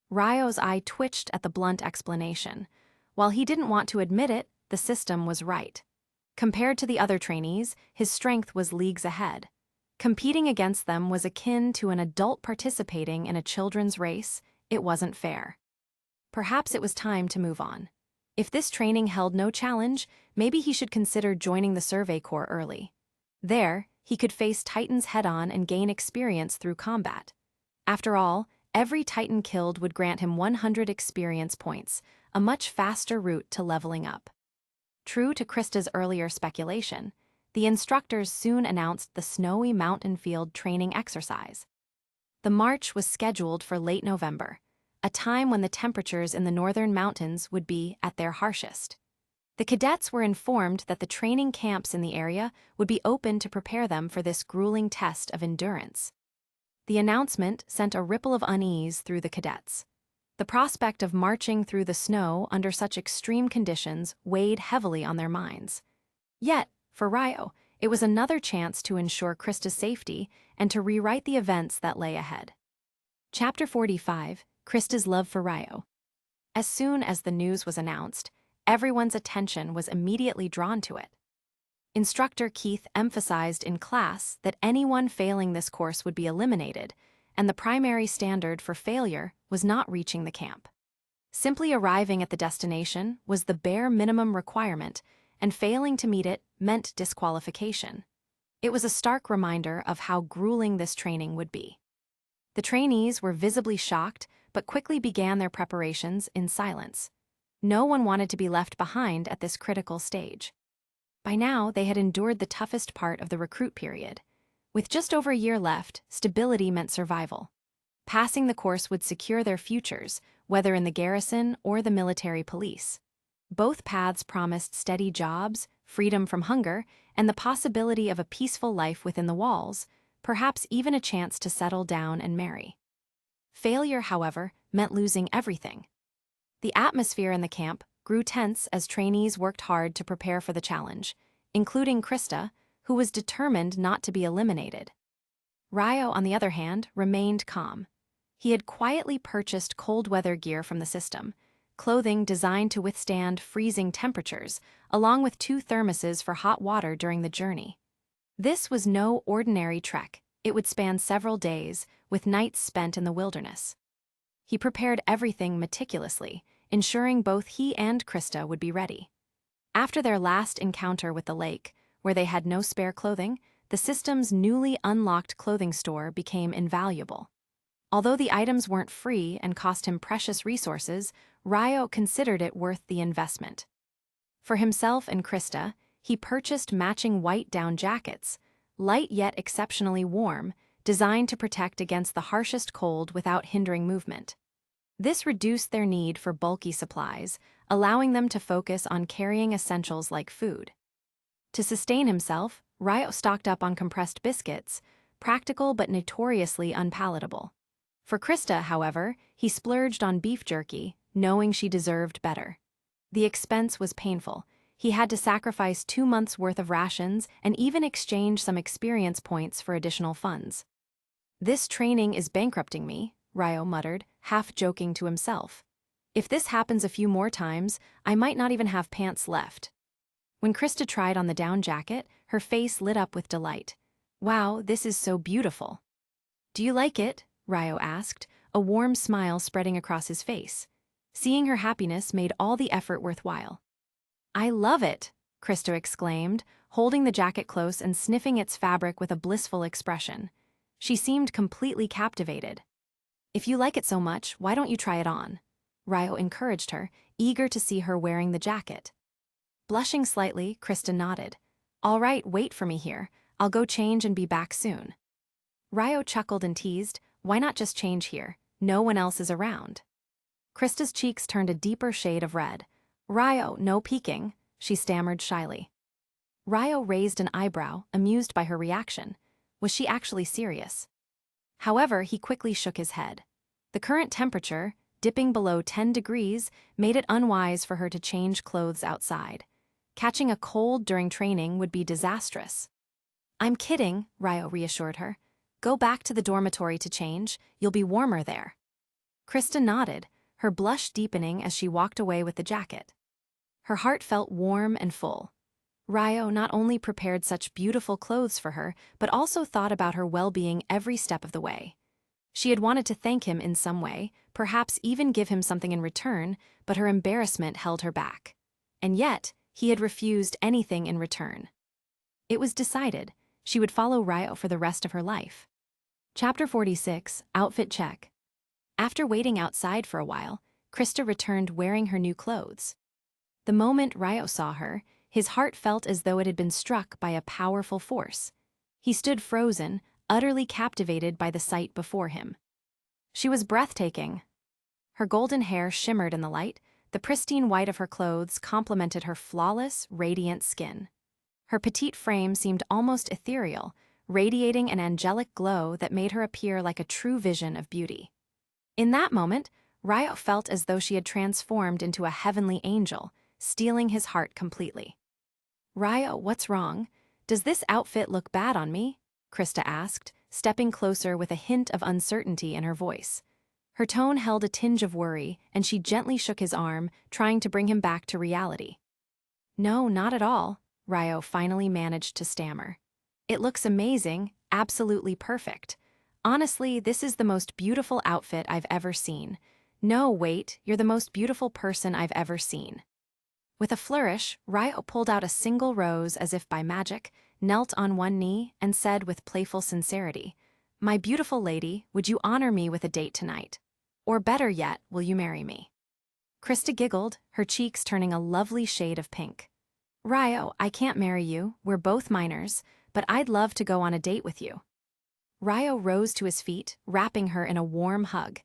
Ryo's eye twitched at the blunt explanation. While he didn't want to admit it, the system was right. Compared to the other trainees, his strength was leagues ahead. Competing against them was akin to an adult participating in a children's race. It wasn't fair. Perhaps it was time to move on. If this training held no challenge, maybe he should consider joining the Survey Corps early. There, he could face Titans head-on and gain experience through combat. After all, every Titan killed would grant him 100 experience points, a much faster route to leveling up. True to Krista's earlier speculation, the instructors soon announced the snowy mountain field training exercise. The march was scheduled for late November, a time when the temperatures in the northern mountains would be at their harshest. The cadets were informed that the training camps in the area would be open to prepare them for this grueling test of endurance. The announcement sent a ripple of unease through the cadets. The prospect of marching through the snow under such extreme conditions weighed heavily on their minds. Yet, for Ryo, it was another chance to ensure Krista's safety and to rewrite the events that lay ahead. Chapter 45, Krista's Love for Ryo. As soon as the news was announced, everyone's attention was immediately drawn to it. Instructor Keith emphasized in class that anyone failing this course would be eliminated, and the primary standard for failure was not reaching the camp. Simply arriving at the destination was the bare minimum requirement, and failing to meet it meant disqualification. It was a stark reminder of how grueling this training would be. The trainees were visibly shocked, but quickly began their preparations in silence. No one wanted to be left behind at this critical stage. By now, they had endured the toughest part of the recruit period. With just over a year left, stability meant survival. Passing the course would secure their futures, whether in the garrison or the military police. Both paths promised steady jobs, freedom from hunger, and the possibility of a peaceful life within the walls, perhaps even a chance to settle down and marry. Failure, however, meant losing everything. The atmosphere in the camp grew tense as trainees worked hard to prepare for the challenge, including Krista, who was determined not to be eliminated. Ryo, on the other hand, remained calm. He had quietly purchased cold weather gear from the system, clothing designed to withstand freezing temperatures, along with 2 thermoses for hot water during the journey. This was no ordinary trek. It would span several days, with nights spent in the wilderness. He prepared everything meticulously, ensuring both he and Krista would be ready. After their last encounter with the lake, where they had no spare clothing, the system's newly unlocked clothing store became invaluable. Although the items weren't free and cost him precious resources, Ryo considered it worth the investment. For himself and Krista, he purchased matching white down jackets, light yet exceptionally warm, designed to protect against the harshest cold without hindering movement. This reduced their need for bulky supplies, allowing them to focus on carrying essentials like food. To sustain himself, Ryo stocked up on compressed biscuits, practical but notoriously unpalatable. For Krista, however, he splurged on beef jerky, knowing she deserved better. The expense was painful. He had to sacrifice 2 months' worth of rations and even exchange some experience points for additional funds. "This training is bankrupting me," Ryo muttered, half joking to himself. "If this happens a few more times, I might not even have pants left." When Krista tried on the down jacket, her face lit up with delight. "Wow, this is so beautiful." "Do you like it?" Ryo asked, a warm smile spreading across his face. Seeing her happiness made all the effort worthwhile. "I love it," Krista exclaimed, holding the jacket close and sniffing its fabric with a blissful expression. She seemed completely captivated. "If you like it so much, why don't you try it on?" Ryo encouraged her, eager to see her wearing the jacket. Blushing slightly, Krista nodded. "All right, wait for me here. I'll go change and be back soon." Ryo chuckled and teased, "Why not just change here? No one else is around." Krista's cheeks turned a deeper shade of red. "Ryo, no peeking," she stammered shyly. Ryo raised an eyebrow, amused by her reaction. Was she actually serious? However, he quickly shook his head. The current temperature, dipping below 10 degrees, made it unwise for her to change clothes outside. Catching a cold during training would be disastrous. "I'm kidding," Ryo reassured her. "Go back to the dormitory to change. You'll be warmer there." Krista nodded, her blush deepening as she walked away with the jacket. Her heart felt warm and full. Ryo not only prepared such beautiful clothes for her, but also thought about her well-being every step of the way. She had wanted to thank him in some way, perhaps even give him something in return, but her embarrassment held her back. And yet, he had refused anything in return. It was decided. She would follow Ryo for the rest of her life. Chapter 46, Outfit Check. After waiting outside for a while, Krista returned wearing her new clothes. The moment Ryo saw her, his heart felt as though it had been struck by a powerful force. He stood frozen, utterly captivated by the sight before him. She was breathtaking. Her golden hair shimmered in the light, the pristine white of her clothes complemented her flawless, radiant skin. Her petite frame seemed almost ethereal, radiating an angelic glow that made her appear like a true vision of beauty. In that moment, Ryo felt as though she had transformed into a heavenly angel, stealing his heart completely. "Ryo, what's wrong? Does this outfit look bad on me?" Krista asked, stepping closer with a hint of uncertainty in her voice. Her tone held a tinge of worry, and she gently shook his arm, trying to bring him back to reality. "No, not at all," Ryo finally managed to stammer. "It looks amazing, absolutely perfect. Honestly, this is the most beautiful outfit I've ever seen. No, wait, you're the most beautiful person I've ever seen." With a flourish, Ryo pulled out a single rose as if by magic, knelt on one knee, and said with playful sincerity, "My beautiful lady, would you honor me with a date tonight? Or better yet, will you marry me?" Krista giggled, her cheeks turning a lovely shade of pink. "Ryo, I can't marry you, we're both minors, but I'd love to go on a date with you." Ryo rose to his feet, wrapping her in a warm hug.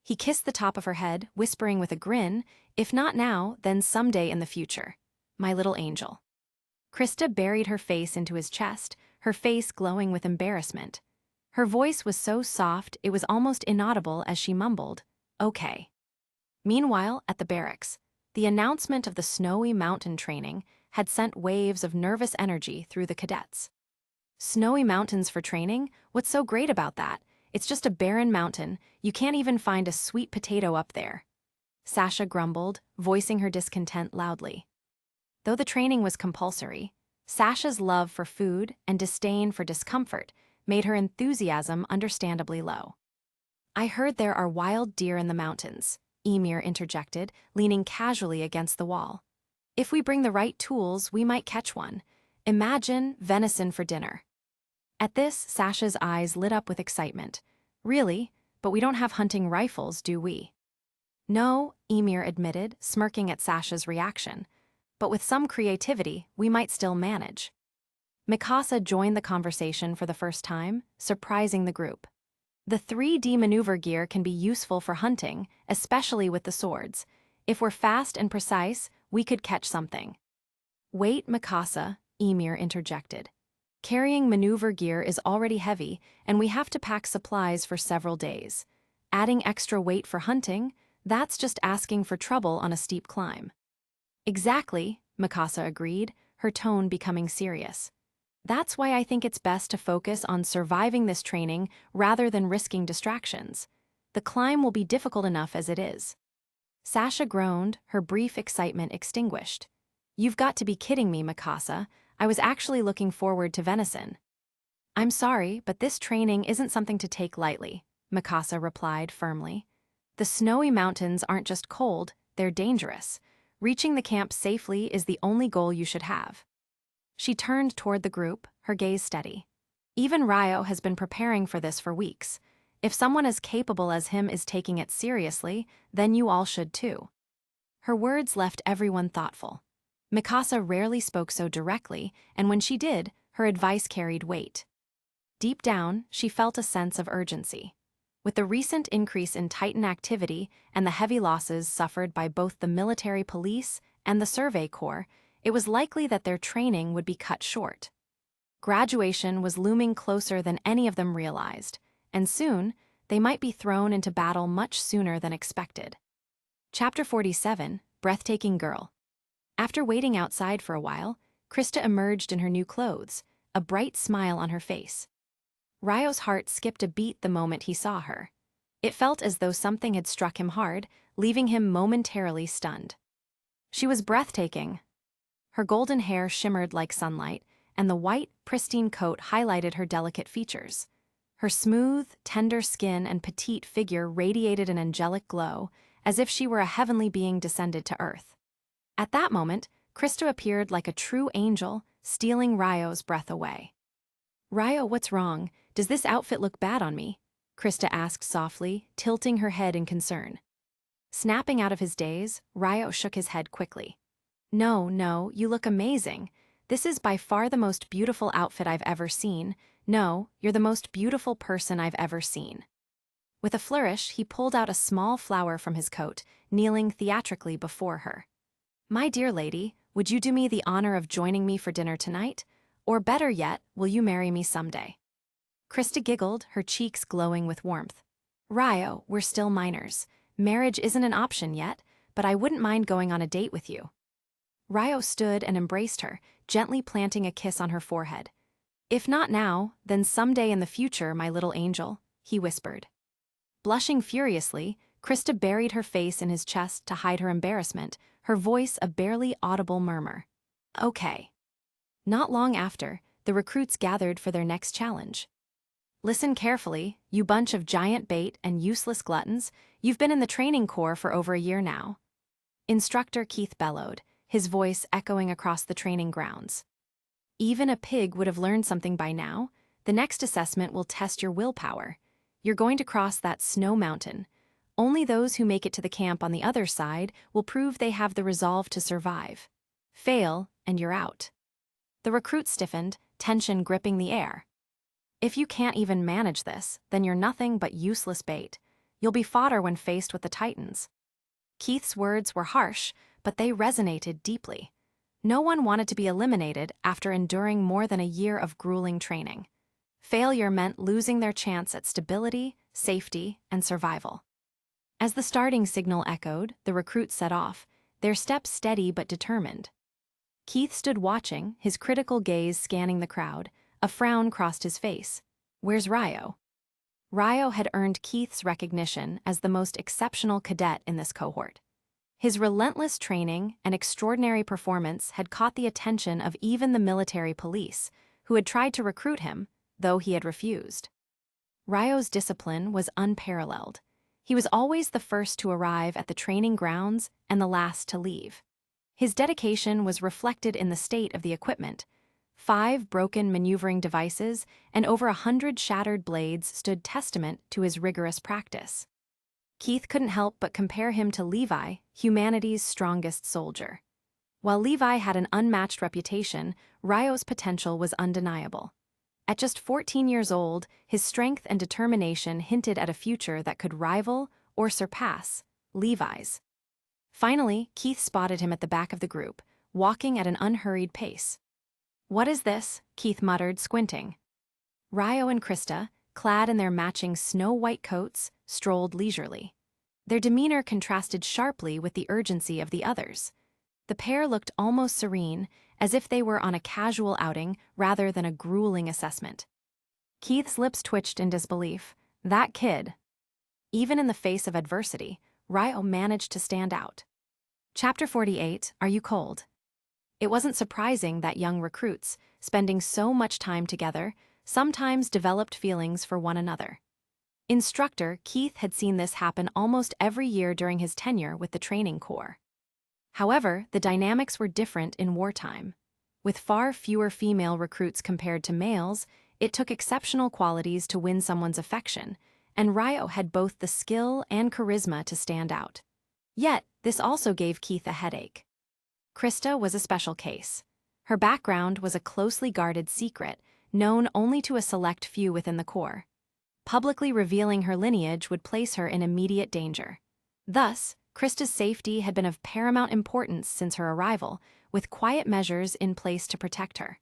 He kissed the top of her head, whispering with a grin, "If not now, then someday in the future. My little angel." Krista buried her face into his chest, her face glowing with embarrassment. Her voice was so soft it was almost inaudible as she mumbled, "Okay." Meanwhile, at the barracks, the announcement of the snowy mountain training had sent waves of nervous energy through the cadets. "Snowy mountains for training? What's so great about that? It's just a barren mountain, you can't even find a sweet potato up there." Sasha grumbled, voicing her discontent loudly. Though the training was compulsory, Sasha's love for food and disdain for discomfort made her enthusiasm understandably low. "I heard there are wild deer in the mountains," Emir interjected, leaning casually against the wall. "If we bring the right tools, we might catch one. Imagine venison for dinner." At this, Sasha's eyes lit up with excitement. "Really? But we don't have hunting rifles, do we?" "No," Emir admitted, smirking at Sasha's reaction. "But with some creativity, we might still manage." Mikasa joined the conversation for the first time, surprising the group. "The 3D maneuver gear can be useful for hunting, especially with the swords. If we're fast and precise, we could catch something." "Wait, Mikasa," Emir interjected. "Carrying maneuver gear is already heavy, and we have to pack supplies for several days. Adding extra weight for hunting, that's just asking for trouble on a steep climb." "Exactly," Mikasa agreed, her tone becoming serious. "That's why I think it's best to focus on surviving this training rather than risking distractions. The climb will be difficult enough as it is." Sasha groaned, her brief excitement extinguished. "You've got to be kidding me, Mikasa. I was actually looking forward to venison." "I'm sorry, but this training isn't something to take lightly," Mikasa replied firmly. "The snowy mountains aren't just cold, they're dangerous. Reaching the camp safely is the only goal you should have." She turned toward the group, her gaze steady. "Even Ryo has been preparing for this for weeks. If someone as capable as him is taking it seriously, then you all should too." Her words left everyone thoughtful. Mikasa rarely spoke so directly, and when she did, her advice carried weight. Deep down, she felt a sense of urgency. With the recent increase in Titan activity and the heavy losses suffered by both the military police and the Survey Corps, it was likely that their training would be cut short. Graduation was looming closer than any of them realized, and soon, they might be thrown into battle much sooner than expected. Chapter 47, Breathtaking Girl. After waiting outside for a while, Krista emerged in her new clothes, a bright smile on her face. Ryo's heart skipped a beat the moment he saw her. It felt as though something had struck him hard, leaving him momentarily stunned. She was breathtaking. Her golden hair shimmered like sunlight, and the white, pristine coat highlighted her delicate features. Her smooth, tender skin and petite figure radiated an angelic glow, as if she were a heavenly being descended to earth. At that moment, Krista appeared like a true angel, stealing Ryo's breath away. Ryo, what's wrong? Does this outfit look bad on me? Krista asked softly, tilting her head in concern. Snapping out of his daze, Ryo shook his head quickly. No, you look amazing. This is by far the most beautiful outfit I've ever seen. No, you're the most beautiful person I've ever seen. With a flourish, he pulled out a small flower from his coat, kneeling theatrically before her. My dear lady, would you do me the honor of joining me for dinner tonight? Or better yet, will you marry me someday? Krista giggled, her cheeks glowing with warmth. Ryo, we're still minors. Marriage isn't an option yet, but I wouldn't mind going on a date with you. Ryo stood and embraced her, gently planting a kiss on her forehead. If not now, then someday in the future, my little angel, he whispered. Blushing furiously, Krista buried her face in his chest to hide her embarrassment, her voice a barely audible murmur. Okay. Not long after, the recruits gathered for their next challenge. Listen carefully, you bunch of giant bait and useless gluttons. You've been in the training corps for over a year now. Instructor Keith bellowed, his voice echoing across the training grounds. Even a pig would have learned something by now. The next assessment will test your willpower. You're going to cross that snow mountain. Only those who make it to the camp on the other side will prove they have the resolve to survive. Fail, and you're out. The recruit stiffened, tension gripping the air. If you can't even manage this, then you're nothing but useless bait. You'll be fodder when faced with the Titans. Keith's words were harsh, but they resonated deeply. No one wanted to be eliminated after enduring more than a year of grueling training. Failure meant losing their chance at stability, safety, and survival. As the starting signal echoed, the recruits set off, their steps steady but determined. Keith stood watching, his critical gaze scanning the crowd. A frown crossed his face. Where's Ryo? Ryo had earned Keith's recognition as the most exceptional cadet in this cohort. His relentless training and extraordinary performance had caught the attention of even the military police, who had tried to recruit him, though he had refused. Ryo's discipline was unparalleled. He was always the first to arrive at the training grounds and the last to leave. His dedication was reflected in the state of the equipment. 5 broken maneuvering devices and over 100 shattered blades stood testament to his rigorous practice. Keith couldn't help but compare him to Levi, humanity's strongest soldier. While Levi had an unmatched reputation, Ryo's potential was undeniable. At just 14 years old, his strength and determination hinted at a future that could rival or surpass Levi's. Finally, Keith spotted him at the back of the group, walking at an unhurried pace. What is this? Keith muttered, squinting. Ryo and Krista, clad in their matching snow-white coats, strolled leisurely. Their demeanor contrasted sharply with the urgency of the others. The pair looked almost serene, as if they were on a casual outing rather than a grueling assessment. Keith's lips twitched in disbelief. That kid. Even in the face of adversity, Ryo managed to stand out. Chapter 48, Are You Cold? It wasn't surprising that young recruits, spending so much time together, sometimes developed feelings for one another. Instructor Keith had seen this happen almost every year during his tenure with the training corps. However, the dynamics were different in wartime. With far fewer female recruits compared to males, it took exceptional qualities to win someone's affection, and Ryo had both the skill and charisma to stand out. Yet, this also gave Keith a headache. Krista was a special case. Her background was a closely guarded secret, known only to a select few within the corps. Publicly revealing her lineage would place her in immediate danger. Thus, Krista's safety had been of paramount importance since her arrival, with quiet measures in place to protect her.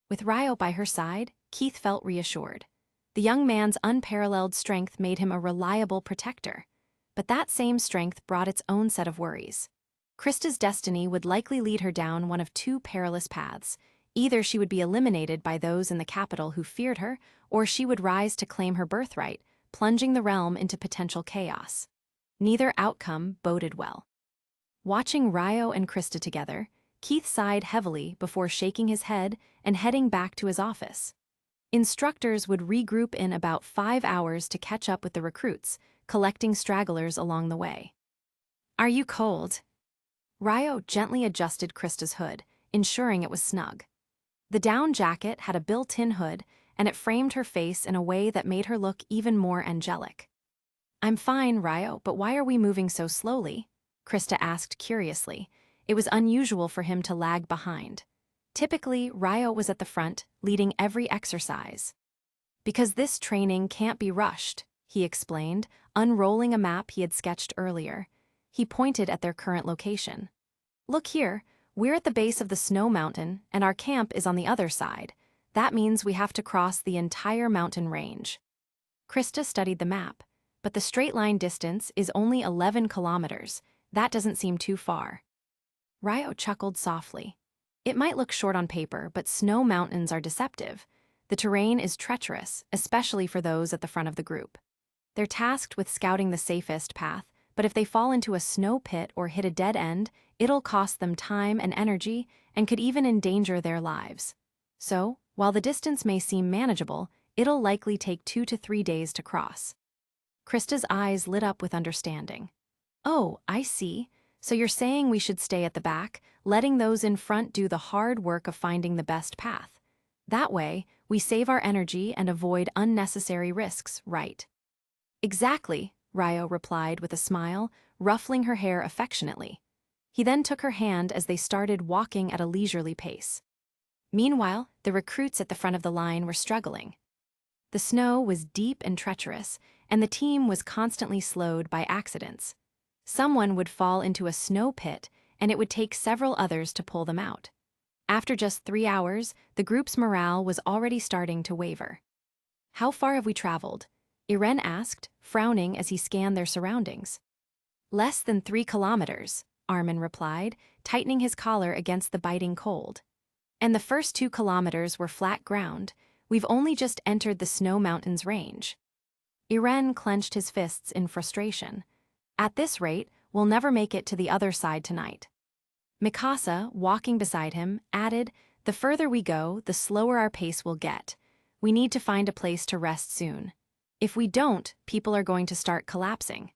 With Ryo by her side, Keith felt reassured. The young man's unparalleled strength made him a reliable protector. But that same strength brought its own set of worries. Krista's destiny would likely lead her down one of 2 perilous paths. Either she would be eliminated by those in the capital who feared her, or she would rise to claim her birthright, plunging the realm into potential chaos. Neither outcome boded well. Watching Ryo and Krista together, Keith sighed heavily before shaking his head and heading back to his office. Instructors would regroup in about 5 hours to catch up with the recruits, collecting stragglers along the way. Are you cold? Ryo gently adjusted Krista's hood, ensuring it was snug. The down jacket had a built-in hood, and it framed her face in a way that made her look even more angelic. "I'm fine, Ryo, but why are we moving so slowly?" Krista asked curiously. It was unusual for him to lag behind. Typically, Ryo was at the front, leading every exercise. "Because this training can't be rushed," he explained, unrolling a map he had sketched earlier. He pointed at their current location. "Look here, we're at the base of the snow mountain, and our camp is on the other side. That means we have to cross the entire mountain range." Krista studied the map, but the straight-line distance is only 11 kilometers. That doesn't seem too far. Ryo chuckled softly. It might look short on paper, but snow mountains are deceptive. The terrain is treacherous, especially for those at the front of the group. They're tasked with scouting the safest path, but if they fall into a snow pit or hit a dead end, it'll cost them time and energy and could even endanger their lives. So, while the distance may seem manageable, it'll likely take 2 to 3 days to cross. Krista's eyes lit up with understanding. "Oh, I see. So you're saying we should stay at the back, letting those in front do the hard work of finding the best path. That way, we save our energy and avoid unnecessary risks, right?" "Exactly," Ryo replied with a smile, ruffling her hair affectionately. He then took her hand as they started walking at a leisurely pace. Meanwhile, the recruits at the front of the line were struggling. The snow was deep and treacherous, and the team was constantly slowed by accidents. Someone would fall into a snow pit, and it would take several others to pull them out. After just 3 hours, the group's morale was already starting to waver. "How far have we traveled?" Irene asked, frowning as he scanned their surroundings. "Less than 3 kilometers, Armin replied, tightening his collar against the biting cold. "And the first 2 kilometers were flat ground. We've only just entered the snow mountains range." Irene clenched his fists in frustration. "At this rate, we'll never make it to the other side tonight." Mikasa, walking beside him, added, "The further we go, the slower our pace will get. We need to find a place to rest soon. If we don't, people are going to start collapsing."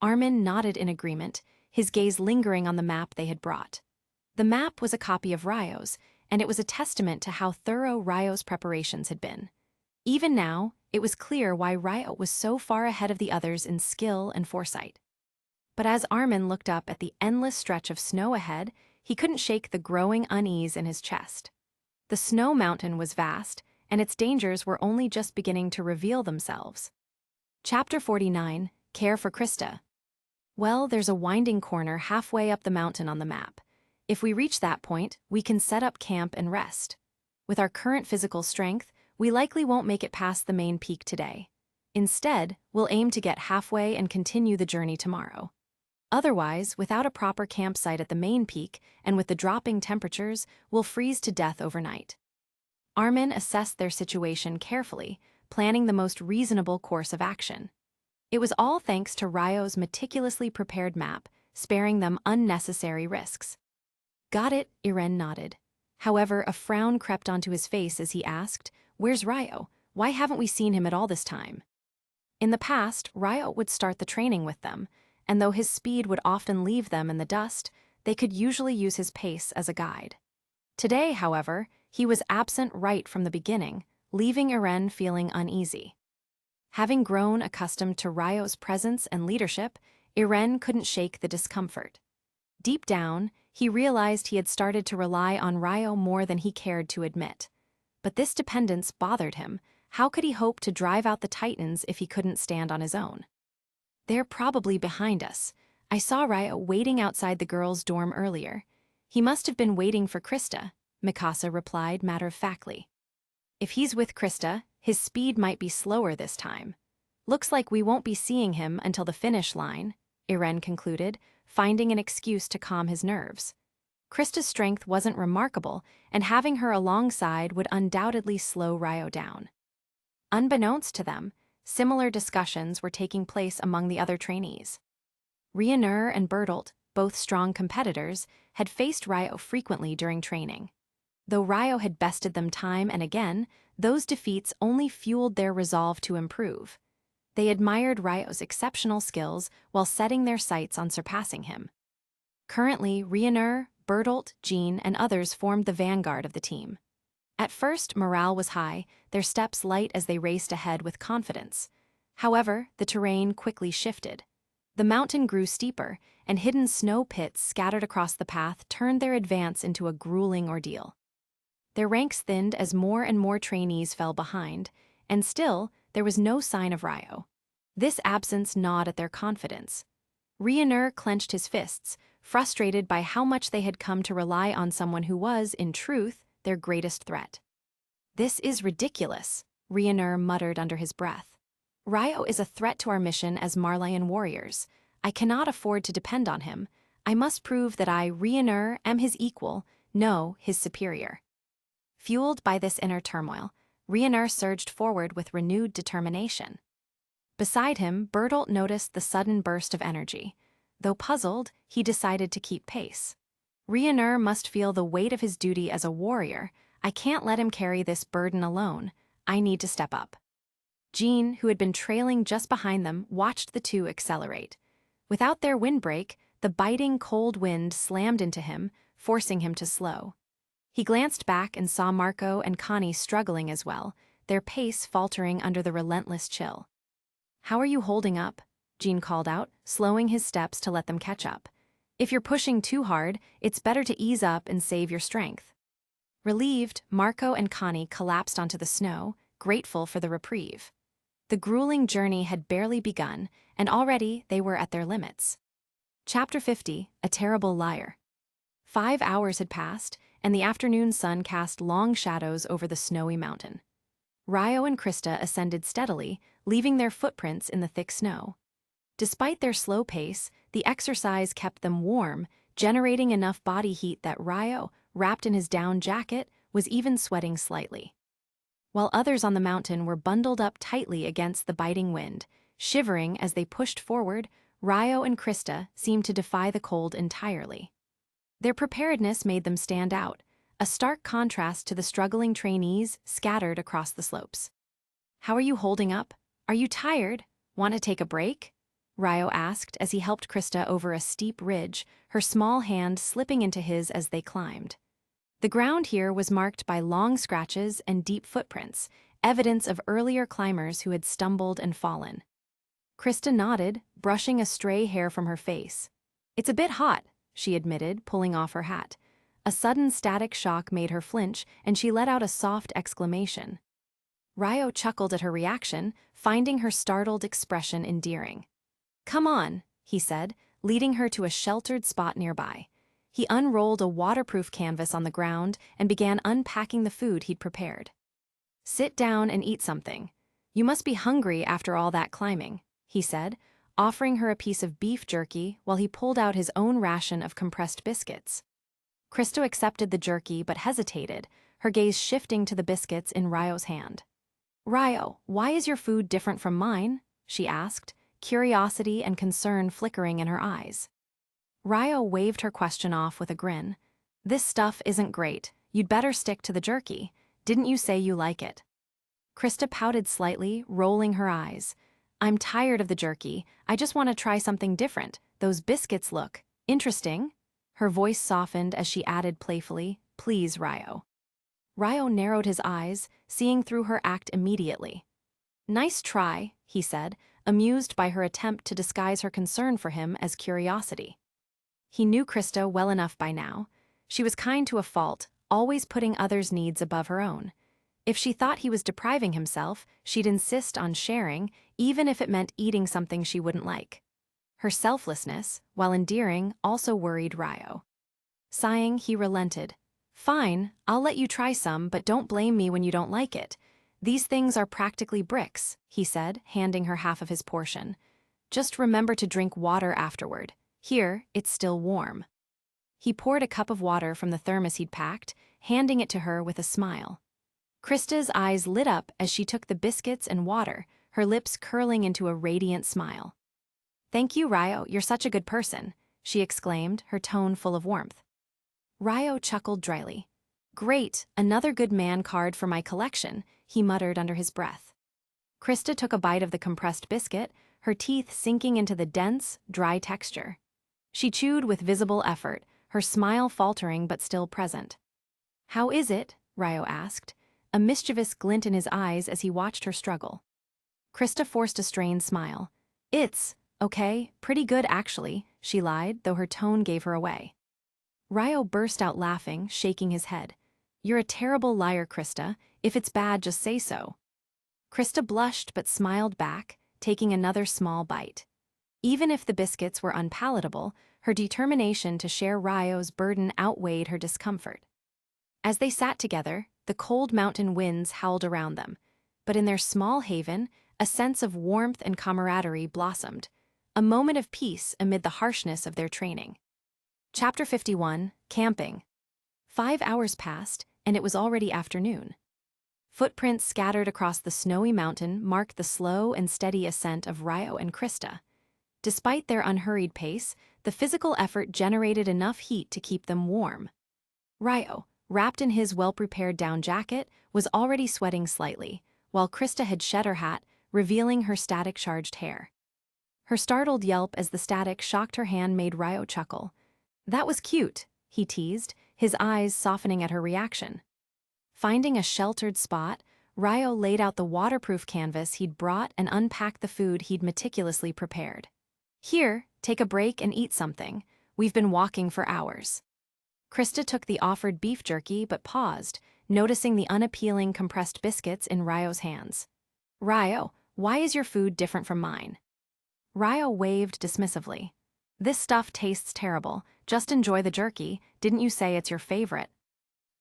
Armin nodded in agreement, his gaze lingering on the map they had brought. The map was a copy of Ryo's, and it was a testament to how thorough Ryo's preparations had been. Even now, it was clear why Ryo was so far ahead of the others in skill and foresight. But as Armin looked up at the endless stretch of snow ahead, he couldn't shake the growing unease in his chest. The snow mountain was vast, and its dangers were only just beginning to reveal themselves. Chapter 49, Care for Krista. Well, there's a winding corner halfway up the mountain on the map. If we reach that point, we can set up camp and rest. With our current physical strength, we likely won't make it past the main peak today. Instead, we'll aim to get halfway and continue the journey tomorrow. Otherwise, without a proper campsite at the main peak and with the dropping temperatures, we'll freeze to death overnight. Armin assessed their situation carefully, planning the most reasonable course of action. It was all thanks to Ryo's meticulously prepared map, sparing them unnecessary risks. "Got it," Irene nodded. However, a frown crept onto his face as he asked, "Where's Ryo? Why haven't we seen him at all this time?" In the past, Ryo would start the training with them, and though his speed would often leave them in the dust, they could usually use his pace as a guide. Today, however, he was absent right from the beginning, leaving Irene feeling uneasy. Having grown accustomed to Ryo's presence and leadership, Irene couldn't shake the discomfort. Deep down, he realized he had started to rely on Ryo more than he cared to admit. But this dependence bothered him. How could he hope to drive out the Titans if he couldn't stand on his own? "They're probably behind us. I saw Ryo waiting outside the girls' dorm earlier. He must have been waiting for Krista," Mikasa replied matter-of-factly. "If he's with Krista, his speed might be slower this time. Looks like we won't be seeing him until the finish line," Irene concluded, finding an excuse to calm his nerves. Krista's strength wasn't remarkable, and having her alongside would undoubtedly slow Ryo down. Unbeknownst to them, similar discussions were taking place among the other trainees. Rienur and Bertolt, both strong competitors, had faced Ryo frequently during training. Though Ryo had bested them time and again, those defeats only fueled their resolve to improve. They admired Ryo's exceptional skills while setting their sights on surpassing him. Currently, Rienur, Bertolt, Jean, and others formed the vanguard of the team. At first, morale was high, their steps light as they raced ahead with confidence. However, the terrain quickly shifted. The mountain grew steeper, and hidden snow pits scattered across the path turned their advance into a grueling ordeal. Their ranks thinned as more and more trainees fell behind, and still, there was no sign of Ryo. This absence gnawed at their confidence. Rienur clenched his fists, frustrated by how much they had come to rely on someone who was, in truth, their greatest threat. "This is ridiculous," Rienur muttered under his breath. "Ryo is a threat to our mission as Marleyan warriors. I cannot afford to depend on him. I must prove that I, Rienur, am his equal, no, his superior." Fueled by this inner turmoil, Rienur surged forward with renewed determination. Beside him, Bertolt noticed the sudden burst of energy. Though puzzled, he decided to keep pace. Rienur must feel the weight of his duty as a warrior. I can't let him carry this burden alone. I need to step up. Jean, who had been trailing just behind them, watched the two accelerate. Without their windbreak, the biting cold wind slammed into him, forcing him to slow. He glanced back and saw Marco and Connie struggling as well, their pace faltering under the relentless chill. "How are you holding up?" Jean called out, slowing his steps to let them catch up. "If you're pushing too hard, it's better to ease up and save your strength." Relieved, Marco and Connie collapsed onto the snow, grateful for the reprieve. The grueling journey had barely begun, and already they were at their limits. Chapter 50, A Terrible Liar. 5 hours had passed, and the afternoon sun cast long shadows over the snowy mountain. Ryo and Krista ascended steadily, leaving their footprints in the thick snow. Despite their slow pace, the exercise kept them warm, generating enough body heat that Ryo, wrapped in his down jacket, was even sweating slightly. While others on the mountain were bundled up tightly against the biting wind, shivering as they pushed forward, Ryo and Krista seemed to defy the cold entirely. Their preparedness made them stand out, a stark contrast to the struggling trainees scattered across the slopes. "How are you holding up? Are you tired? Want to take a break?" Ryo asked as he helped Krista over a steep ridge, her small hand slipping into his as they climbed. The ground here was marked by long scratches and deep footprints, evidence of earlier climbers who had stumbled and fallen. Krista nodded, brushing a stray hair from her face. "It's a bit hot," she admitted, pulling off her hat. A sudden static shock made her flinch, and she let out a soft exclamation. Ryo chuckled at her reaction, finding her startled expression endearing. "Come on," he said, leading her to a sheltered spot nearby. He unrolled a waterproof canvas on the ground and began unpacking the food he'd prepared. "Sit down and eat something. You must be hungry after all that climbing," he said, offering her a piece of beef jerky while he pulled out his own ration of compressed biscuits. Krista accepted the jerky but hesitated, her gaze shifting to the biscuits in Ryo's hand. "Ryo, why is your food different from mine?" she asked, curiosity and concern flickering in her eyes. Ryo waved her question off with a grin. "This stuff isn't great. You'd better stick to the jerky. Didn't you say you like it?" Krista pouted slightly, rolling her eyes. "I'm tired of the jerky. I just want to try something different. Those biscuits look interesting." Her voice softened as she added playfully, "Please, Ryo." Ryo narrowed his eyes, seeing through her act immediately. "Nice try," he said, amused by her attempt to disguise her concern for him as curiosity. He knew Krista well enough by now. She was kind to a fault, always putting others' needs above her own. If she thought he was depriving himself, she'd insist on sharing, even if it meant eating something she wouldn't like. Her selflessness, while endearing, also worried Ryo. Sighing, he relented. "Fine, I'll let you try some, but don't blame me when you don't like it. These things are practically bricks," he said, handing her half of his portion. "Just remember to drink water afterward. Here, it's still warm." He poured a cup of water from the thermos he'd packed, handing it to her with a smile. Krista's eyes lit up as she took the biscuits and water, her lips curling into a radiant smile. "Thank you, Ryo, you're such a good person," she exclaimed, her tone full of warmth. Ryo chuckled dryly. "Great, another good man card for my collection," he muttered under his breath. Krista took a bite of the compressed biscuit, her teeth sinking into the dense, dry texture. She chewed with visible effort, her smile faltering but still present. "How is it?" Ryo asked, a mischievous glint in his eyes as he watched her struggle. Krista forced a strained smile. It's okay, pretty good actually, she lied, though her tone gave her away. Ryo burst out laughing, shaking his head. You're a terrible liar, Krista. If it's bad, just say so. Krista blushed but smiled back, taking another small bite. Even if the biscuits were unpalatable, her determination to share Ryo's burden outweighed her discomfort. As they sat together, the cold mountain winds howled around them, but in their small haven, a sense of warmth and camaraderie blossomed, a moment of peace amid the harshness of their training. Chapter 51, Camping. 5 hours passed, and it was already afternoon. Footprints scattered across the snowy mountain marked the slow and steady ascent of Ryo and Krista. Despite their unhurried pace, the physical effort generated enough heat to keep them warm. Ryo, wrapped in his well-prepared down jacket, was already sweating slightly, while Krista had shed her hat, revealing her static-charged hair. Her startled yelp as the static shocked her hand made Ryo chuckle. That was cute, he teased, his eyes softening at her reaction. Finding a sheltered spot, Ryo laid out the waterproof canvas he'd brought and unpacked the food he'd meticulously prepared. Here, take a break and eat something. We've been walking for hours. Krista took the offered beef jerky but paused, noticing the unappealing compressed biscuits in Ryo's hands. Ryo, why is your food different from mine? Ryo waved dismissively. This stuff tastes terrible. Just enjoy the jerky. Didn't you say it's your favorite?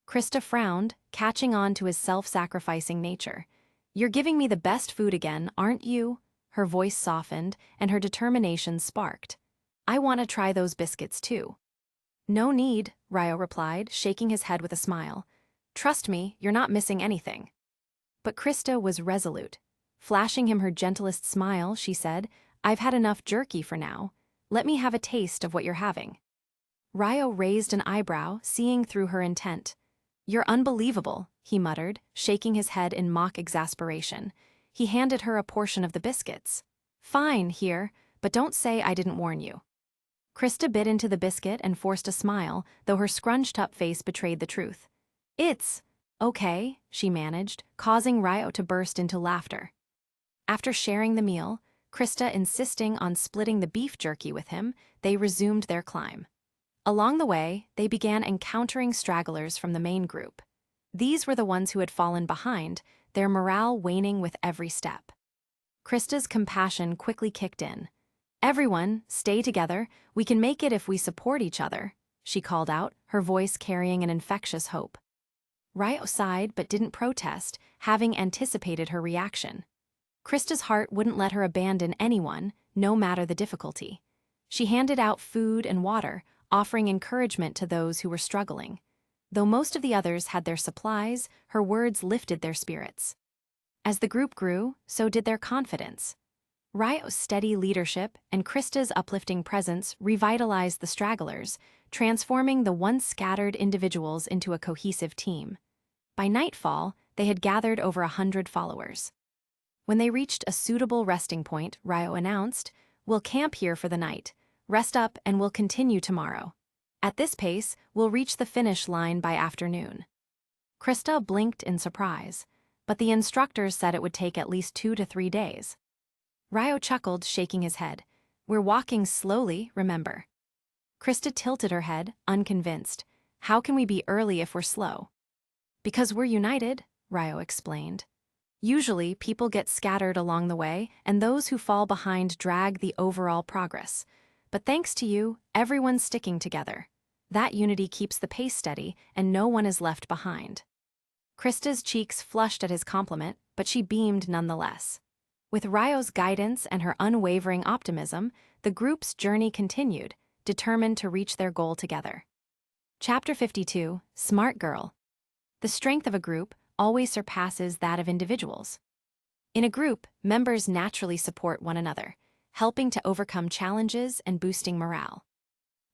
Krista frowned, catching on to his self-sacrificing nature. You're giving me the best food again, aren't you? Her voice softened, and her determination sparked. I want to try those biscuits too. No need, Ryo replied, shaking his head with a smile. Trust me, you're not missing anything. But Krista was resolute. Flashing him her gentlest smile, she said, I've had enough jerky for now. Let me have a taste of what you're having. Ryo raised an eyebrow, seeing through her intent. You're unbelievable, he muttered, shaking his head in mock exasperation. He handed her a portion of the biscuits. Fine, here, but don't say I didn't warn you. Krista bit into the biscuit and forced a smile, though her scrunched-up face betrayed the truth. It's okay, she managed, causing Ryo to burst into laughter. After sharing the meal, Krista insisting on splitting the beef jerky with him, they resumed their climb. Along the way, they began encountering stragglers from the main group. These were the ones who had fallen behind, their morale waning with every step. Krista's compassion quickly kicked in. Everyone, stay together. We can make it if we support each other, she called out, her voice carrying an infectious hope. Ryo sighed but didn't protest, having anticipated her reaction. Krista's heart wouldn't let her abandon anyone, no matter the difficulty. She handed out food and water, offering encouragement to those who were struggling. Though most of the others had their supplies, her words lifted their spirits. As the group grew, so did their confidence. Ryo's steady leadership and Krista's uplifting presence revitalized the stragglers, transforming the once scattered individuals into a cohesive team. By nightfall, they had gathered over 100 followers. When they reached a suitable resting point, Ryo announced, We'll camp here for the night. Rest up and we'll continue tomorrow. At this pace, we'll reach the finish line by afternoon. Krista blinked in surprise, but the instructors said it would take at least 2 to 3 days. Ryo chuckled, shaking his head. We're walking slowly, remember. Krista tilted her head, unconvinced. How can we be early if we're slow? Because we're united, Ryo explained. Usually, people get scattered along the way, and those who fall behind drag the overall progress. But thanks to you, everyone's sticking together. That unity keeps the pace steady, and no one is left behind. Krista's cheeks flushed at his compliment, but she beamed nonetheless. With Ryo's guidance and her unwavering optimism, the group's journey continued, determined to reach their goal together. Chapter 52, Smart Girl. The strength of a group always surpasses that of individuals. In a group, members naturally support one another, helping to overcome challenges and boosting morale.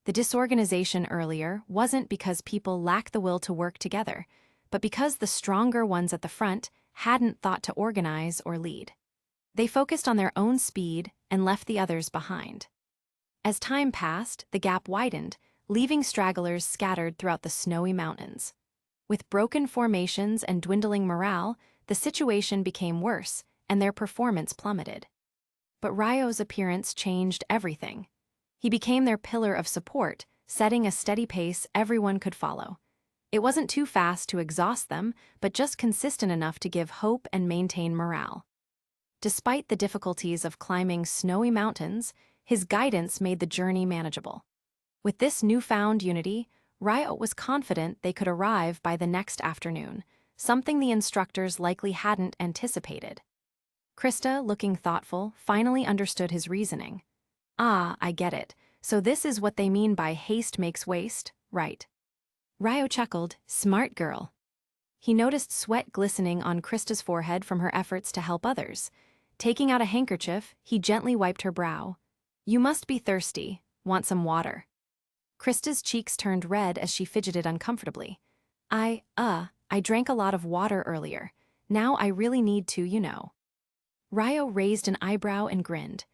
The disorganization earlier wasn't because people lacked the will to work together, but because the stronger ones at the front hadn't thought to organize or lead. They focused on their own speed and left the others behind. As time passed, the gap widened, leaving stragglers scattered throughout the snowy mountains. With broken formations and dwindling morale, the situation became worse, and their performance plummeted. But Ryo's appearance changed everything. He became their pillar of support, setting a steady pace everyone could follow. It wasn't too fast to exhaust them, but just consistent enough to give hope and maintain morale. Despite the difficulties of climbing snowy mountains, his guidance made the journey manageable. With this newfound unity, Ryo was confident they could arrive by the next afternoon, something the instructors likely hadn't anticipated. Krista, looking thoughtful, finally understood his reasoning. Ah, I get it. So this is what they mean by haste makes waste, right? Ryo chuckled, smart girl. He noticed sweat glistening on Krista's forehead from her efforts to help others. Taking out a handkerchief, he gently wiped her brow. You must be thirsty. Want some water? Krista's cheeks turned red as she fidgeted uncomfortably. I drank a lot of water earlier. Now I really need to, you know. Ryo raised an eyebrow and grinned.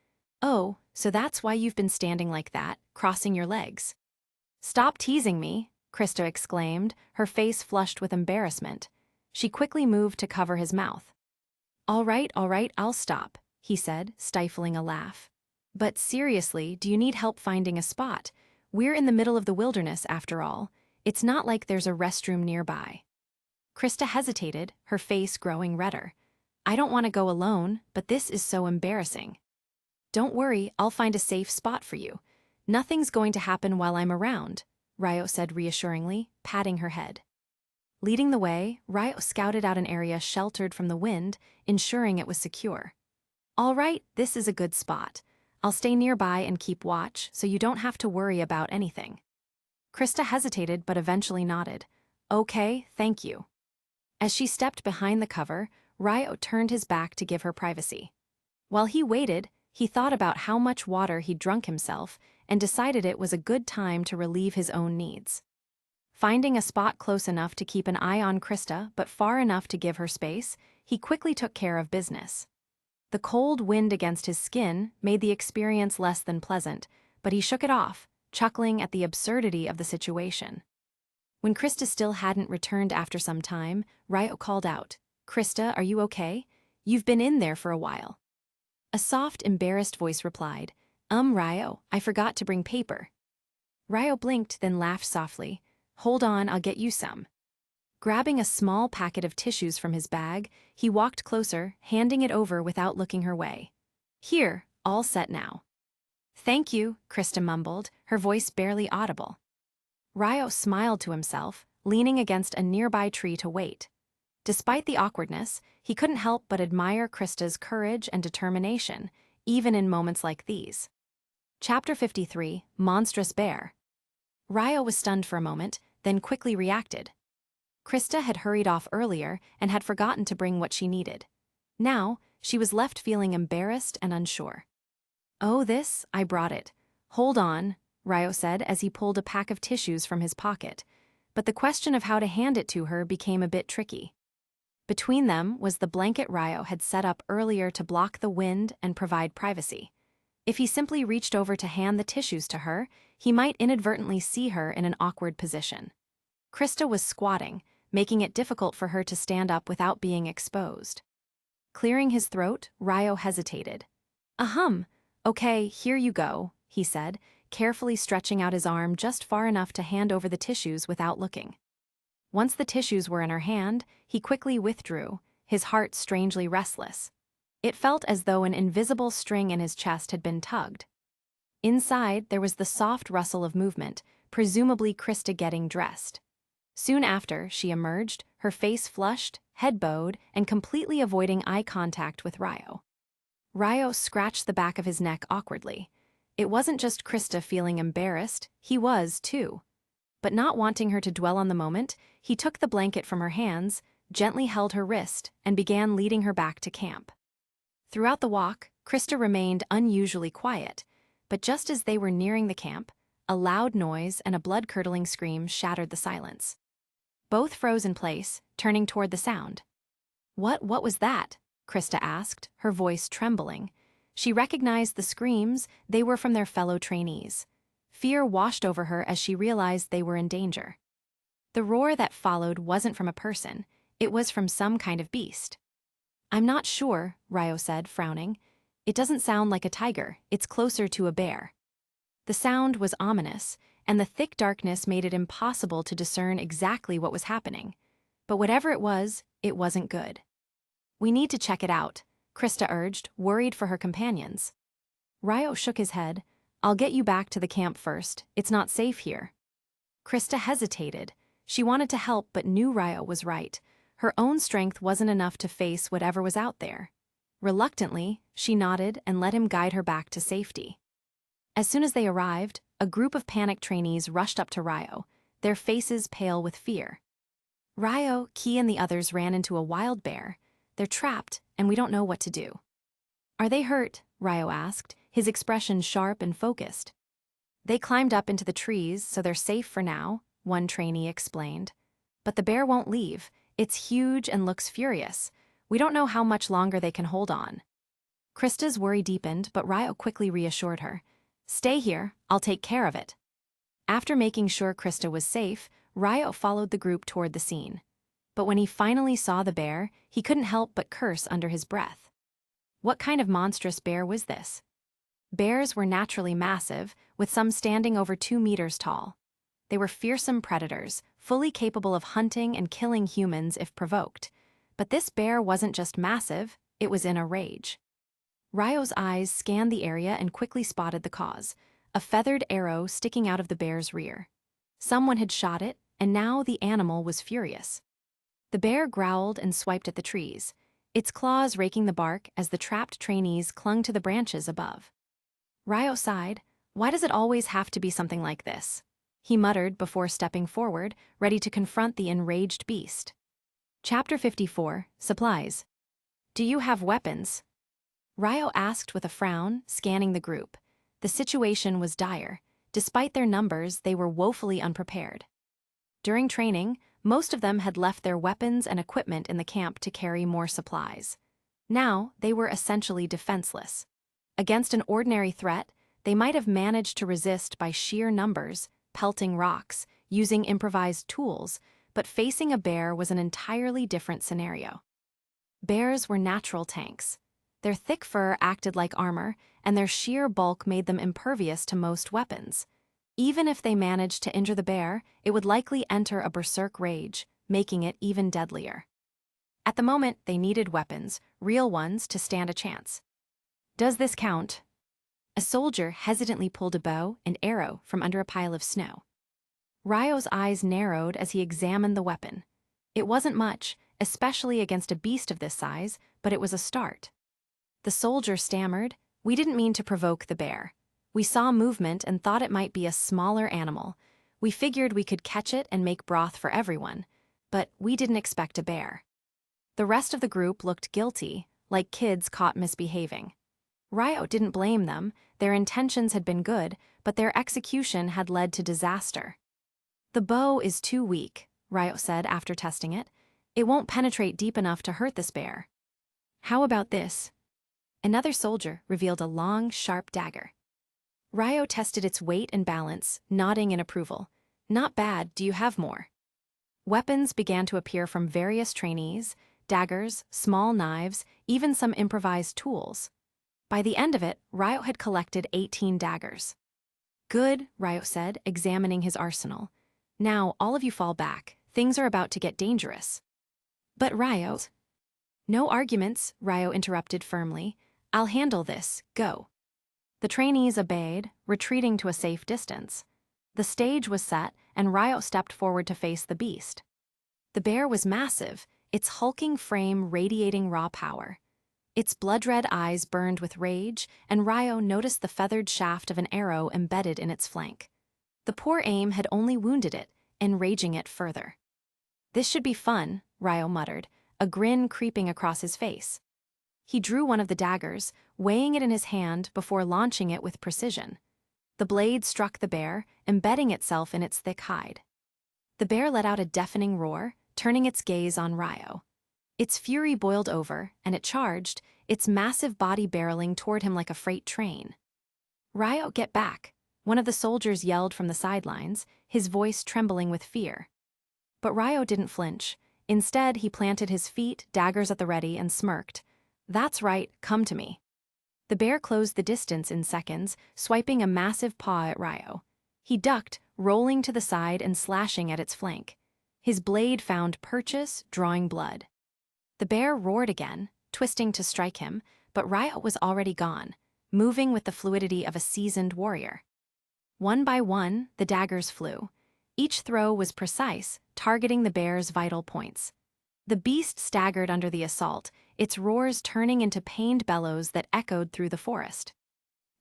Oh, so that's why you've been standing like that, crossing your legs. Stop teasing me, Krista exclaimed, her face flushed with embarrassment. She quickly moved to cover his mouth. All right, I'll stop, he said, stifling a laugh. But seriously, do you need help finding a spot? We're in the middle of the wilderness, after all. It's not like there's a restroom nearby. Krista hesitated, her face growing redder. I don't want to go alone, but this is so embarrassing. Don't worry, I'll find a safe spot for you. Nothing's going to happen while I'm around, Ryo said reassuringly, patting her head. Leading the way, Ryo scouted out an area sheltered from the wind, ensuring it was secure. All right, this is a good spot. I'll stay nearby and keep watch, so you don't have to worry about anything. Krista hesitated but eventually nodded. Okay, thank you. As she stepped behind the cover, Ryo turned his back to give her privacy. While he waited, he thought about how much water he'd drunk himself and decided it was a good time to relieve his own needs. Finding a spot close enough to keep an eye on Krista but far enough to give her space, he quickly took care of business. The cold wind against his skin made the experience less than pleasant, but he shook it off, chuckling at the absurdity of the situation. When Krista still hadn't returned after some time, Ryo called out, Krista, are you okay? You've been in there for a while. A soft, embarrassed voice replied, Ryo, I forgot to bring paper. Ryo blinked, then laughed softly. Hold on, I'll get you some. Grabbing a small packet of tissues from his bag, he walked closer, handing it over without looking her way. Here, all set now. Thank you, Krista mumbled, her voice barely audible. Ryo smiled to himself, leaning against a nearby tree to wait. Despite the awkwardness, he couldn't help but admire Krista's courage and determination, even in moments like these. Chapter 53, Monstrous Bear. Ryo was stunned for a moment, then quickly reacted. Krista had hurried off earlier and had forgotten to bring what she needed. Now, she was left feeling embarrassed and unsure. Oh, I brought it. Hold on, Ryo said as he pulled a pack of tissues from his pocket. But the question of how to hand it to her became a bit tricky. Between them was the blanket Ryo had set up earlier to block the wind and provide privacy. If he simply reached over to hand the tissues to her, he might inadvertently see her in an awkward position. Krista was squatting, making it difficult for her to stand up without being exposed. Clearing his throat, Ryo hesitated. Okay, here you go, he said, carefully stretching out his arm just far enough to hand over the tissues without looking. Once the tissues were in her hand, he quickly withdrew, his heart strangely restless. It felt as though an invisible string in his chest had been tugged. Inside, there was the soft rustle of movement, presumably Krista getting dressed. Soon after, she emerged, her face flushed, head bowed, and completely avoiding eye contact with Ryo. Ryo scratched the back of his neck awkwardly. It wasn't just Krista feeling embarrassed, he was, too. But not wanting her to dwell on the moment, he took the blanket from her hands, gently held her wrist, and began leading her back to camp. Throughout the walk, Krista remained unusually quiet, but just as they were nearing the camp, a loud noise and a blood-curdling scream shattered the silence. Both froze in place, turning toward the sound. What was that? Krista asked, her voice trembling. She recognized the screams, they were from their fellow trainees. Fear washed over her as she realized they were in danger. The roar that followed wasn't from a person, it was from some kind of beast. "I'm not sure," Ryo said, frowning. "It doesn't sound like a tiger, it's closer to a bear." The sound was ominous, and the thick darkness made it impossible to discern exactly what was happening. But whatever it wasn't good. "We need to check it out," Krista urged, worried for her companions. Ryo shook his head. "I'll get you back to the camp first, it's not safe here." Krista hesitated. She wanted to help but knew Ryo was right. Her own strength wasn't enough to face whatever was out there. Reluctantly, she nodded and let him guide her back to safety. As soon as they arrived, a group of panicked trainees rushed up to Ryo, their faces pale with fear. "Ryo, Key and the others ran into a wild bear. They're trapped, and we don't know what to do." "Are they hurt?" Ryo asked, his expression sharp and focused. "They climbed up into the trees, so they're safe for now," one trainee explained. "But the bear won't leave. It's huge and looks furious. We don't know how much longer they can hold on." Krista's worry deepened, but Ryo quickly reassured her. "Stay here, I'll take care of it." After making sure Krista was safe, Ryo followed the group toward the scene. But when he finally saw the bear, he couldn't help but curse under his breath. What kind of monstrous bear was this? Bears were naturally massive, with some standing over 2 meters tall. They were fearsome predators, fully capable of hunting and killing humans if provoked. But this bear wasn't just massive, it was in a rage. Ryo's eyes scanned the area and quickly spotted the cause, a feathered arrow sticking out of the bear's rear. Someone had shot it, and now the animal was furious. The bear growled and swiped at the trees, its claws raking the bark as the trapped trainees clung to the branches above. Ryo sighed. "Why does it always have to be something like this?" he muttered before stepping forward, ready to confront the enraged beast. Chapter 54, Supplies. "Do you have weapons?" Ryo asked with a frown, scanning the group. The situation was dire. Despite their numbers, they were woefully unprepared. During training, most of them had left their weapons and equipment in the camp to carry more supplies. Now, they were essentially defenseless. Against an ordinary threat, they might have managed to resist by sheer numbers, pelting rocks, using improvised tools, but facing a bear was an entirely different scenario. Bears were natural tanks. Their thick fur acted like armor, and their sheer bulk made them impervious to most weapons. Even if they managed to injure the bear, it would likely enter a berserk rage, making it even deadlier. At the moment, they needed weapons, real ones, to stand a chance. "Does this count?" A soldier hesitantly pulled a bow and arrow from under a pile of snow. Ryo's eyes narrowed as he examined the weapon. It wasn't much, especially against a beast of this size, but it was a start. The soldier stammered, "We didn't mean to provoke the bear. We saw movement and thought it might be a smaller animal. We figured we could catch it and make broth for everyone. But we didn't expect a bear." The rest of the group looked guilty, like kids caught misbehaving. Ryo didn't blame them, their intentions had been good, but their execution had led to disaster. "The bow is too weak," Ryo said after testing it. "It won't penetrate deep enough to hurt this bear." "How about this?" Another soldier revealed a long, sharp dagger. Ryo tested its weight and balance, nodding in approval. "Not bad, do you have more?" Weapons began to appear from various trainees, daggers, small knives, even some improvised tools. By the end of it, Ryo had collected 18 daggers. "Good," Ryo said, examining his arsenal. "Now, all of you fall back. Things are about to get dangerous." "But Ryo—" "No arguments," Ryo interrupted firmly. "I'll handle this, go." The trainees obeyed, retreating to a safe distance. The stage was set, and Ryo stepped forward to face the beast. The bear was massive, its hulking frame radiating raw power. Its blood-red eyes burned with rage, and Ryo noticed the feathered shaft of an arrow embedded in its flank. The poor aim had only wounded it, enraging it further. "This should be fun," Ryo muttered, a grin creeping across his face. He drew one of the daggers, weighing it in his hand before launching it with precision. The blade struck the bear, embedding itself in its thick hide. The bear let out a deafening roar, turning its gaze on Ryo. Its fury boiled over, and it charged, its massive body barreling toward him like a freight train. "Ryo, get back!" one of the soldiers yelled from the sidelines, his voice trembling with fear. But Ryo didn't flinch. Instead, he planted his feet, daggers at the ready, and smirked. "That's right, come to me." The bear closed the distance in seconds, swiping a massive paw at Ryo. He ducked, rolling to the side and slashing at its flank. His blade found purchase, drawing blood. The bear roared again, twisting to strike him, but Ryo was already gone, moving with the fluidity of a seasoned warrior. One by one, the daggers flew. Each throw was precise, targeting the bear's vital points. The beast staggered under the assault, its roars turning into pained bellows that echoed through the forest.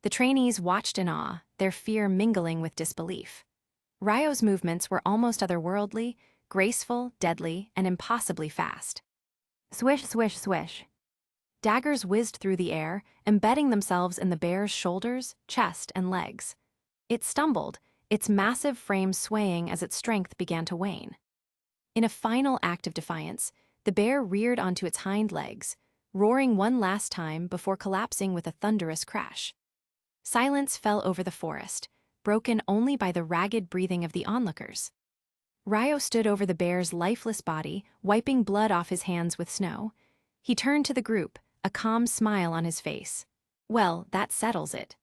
The trainees watched in awe, their fear mingling with disbelief. Ryo's movements were almost otherworldly, graceful, deadly, and impossibly fast. Swish, swish, swish. Daggers whizzed through the air, embedding themselves in the bear's shoulders, chest, and legs. It stumbled, its massive frame swaying as its strength began to wane. In a final act of defiance, the bear reared onto its hind legs, roaring one last time before collapsing with a thunderous crash. Silence fell over the forest, broken only by the ragged breathing of the onlookers. Ryo stood over the bear's lifeless body, wiping blood off his hands with snow. He turned to the group, a calm smile on his face. "Well, that settles it."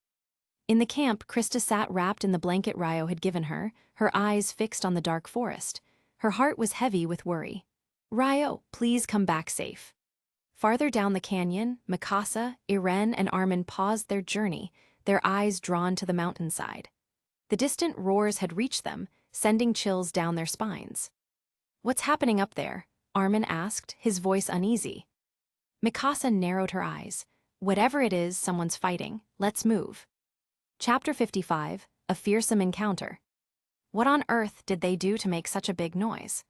In the camp, Krista sat wrapped in the blanket Ryo had given her eyes fixed on the dark forest. Her heart was heavy with worry. "Ryo, please come back safe." Farther down the canyon, Mikasa, Irene, and Armin paused their journey, their eyes drawn to the mountainside. The distant roars had reached them, sending chills down their spines. "What's happening up there?" Armin asked, his voice uneasy. Mikasa narrowed her eyes. "Whatever it is, someone's fighting. Let's move." Chapter 55, A Fearsome Encounter. What on earth did they do to make such a big noise?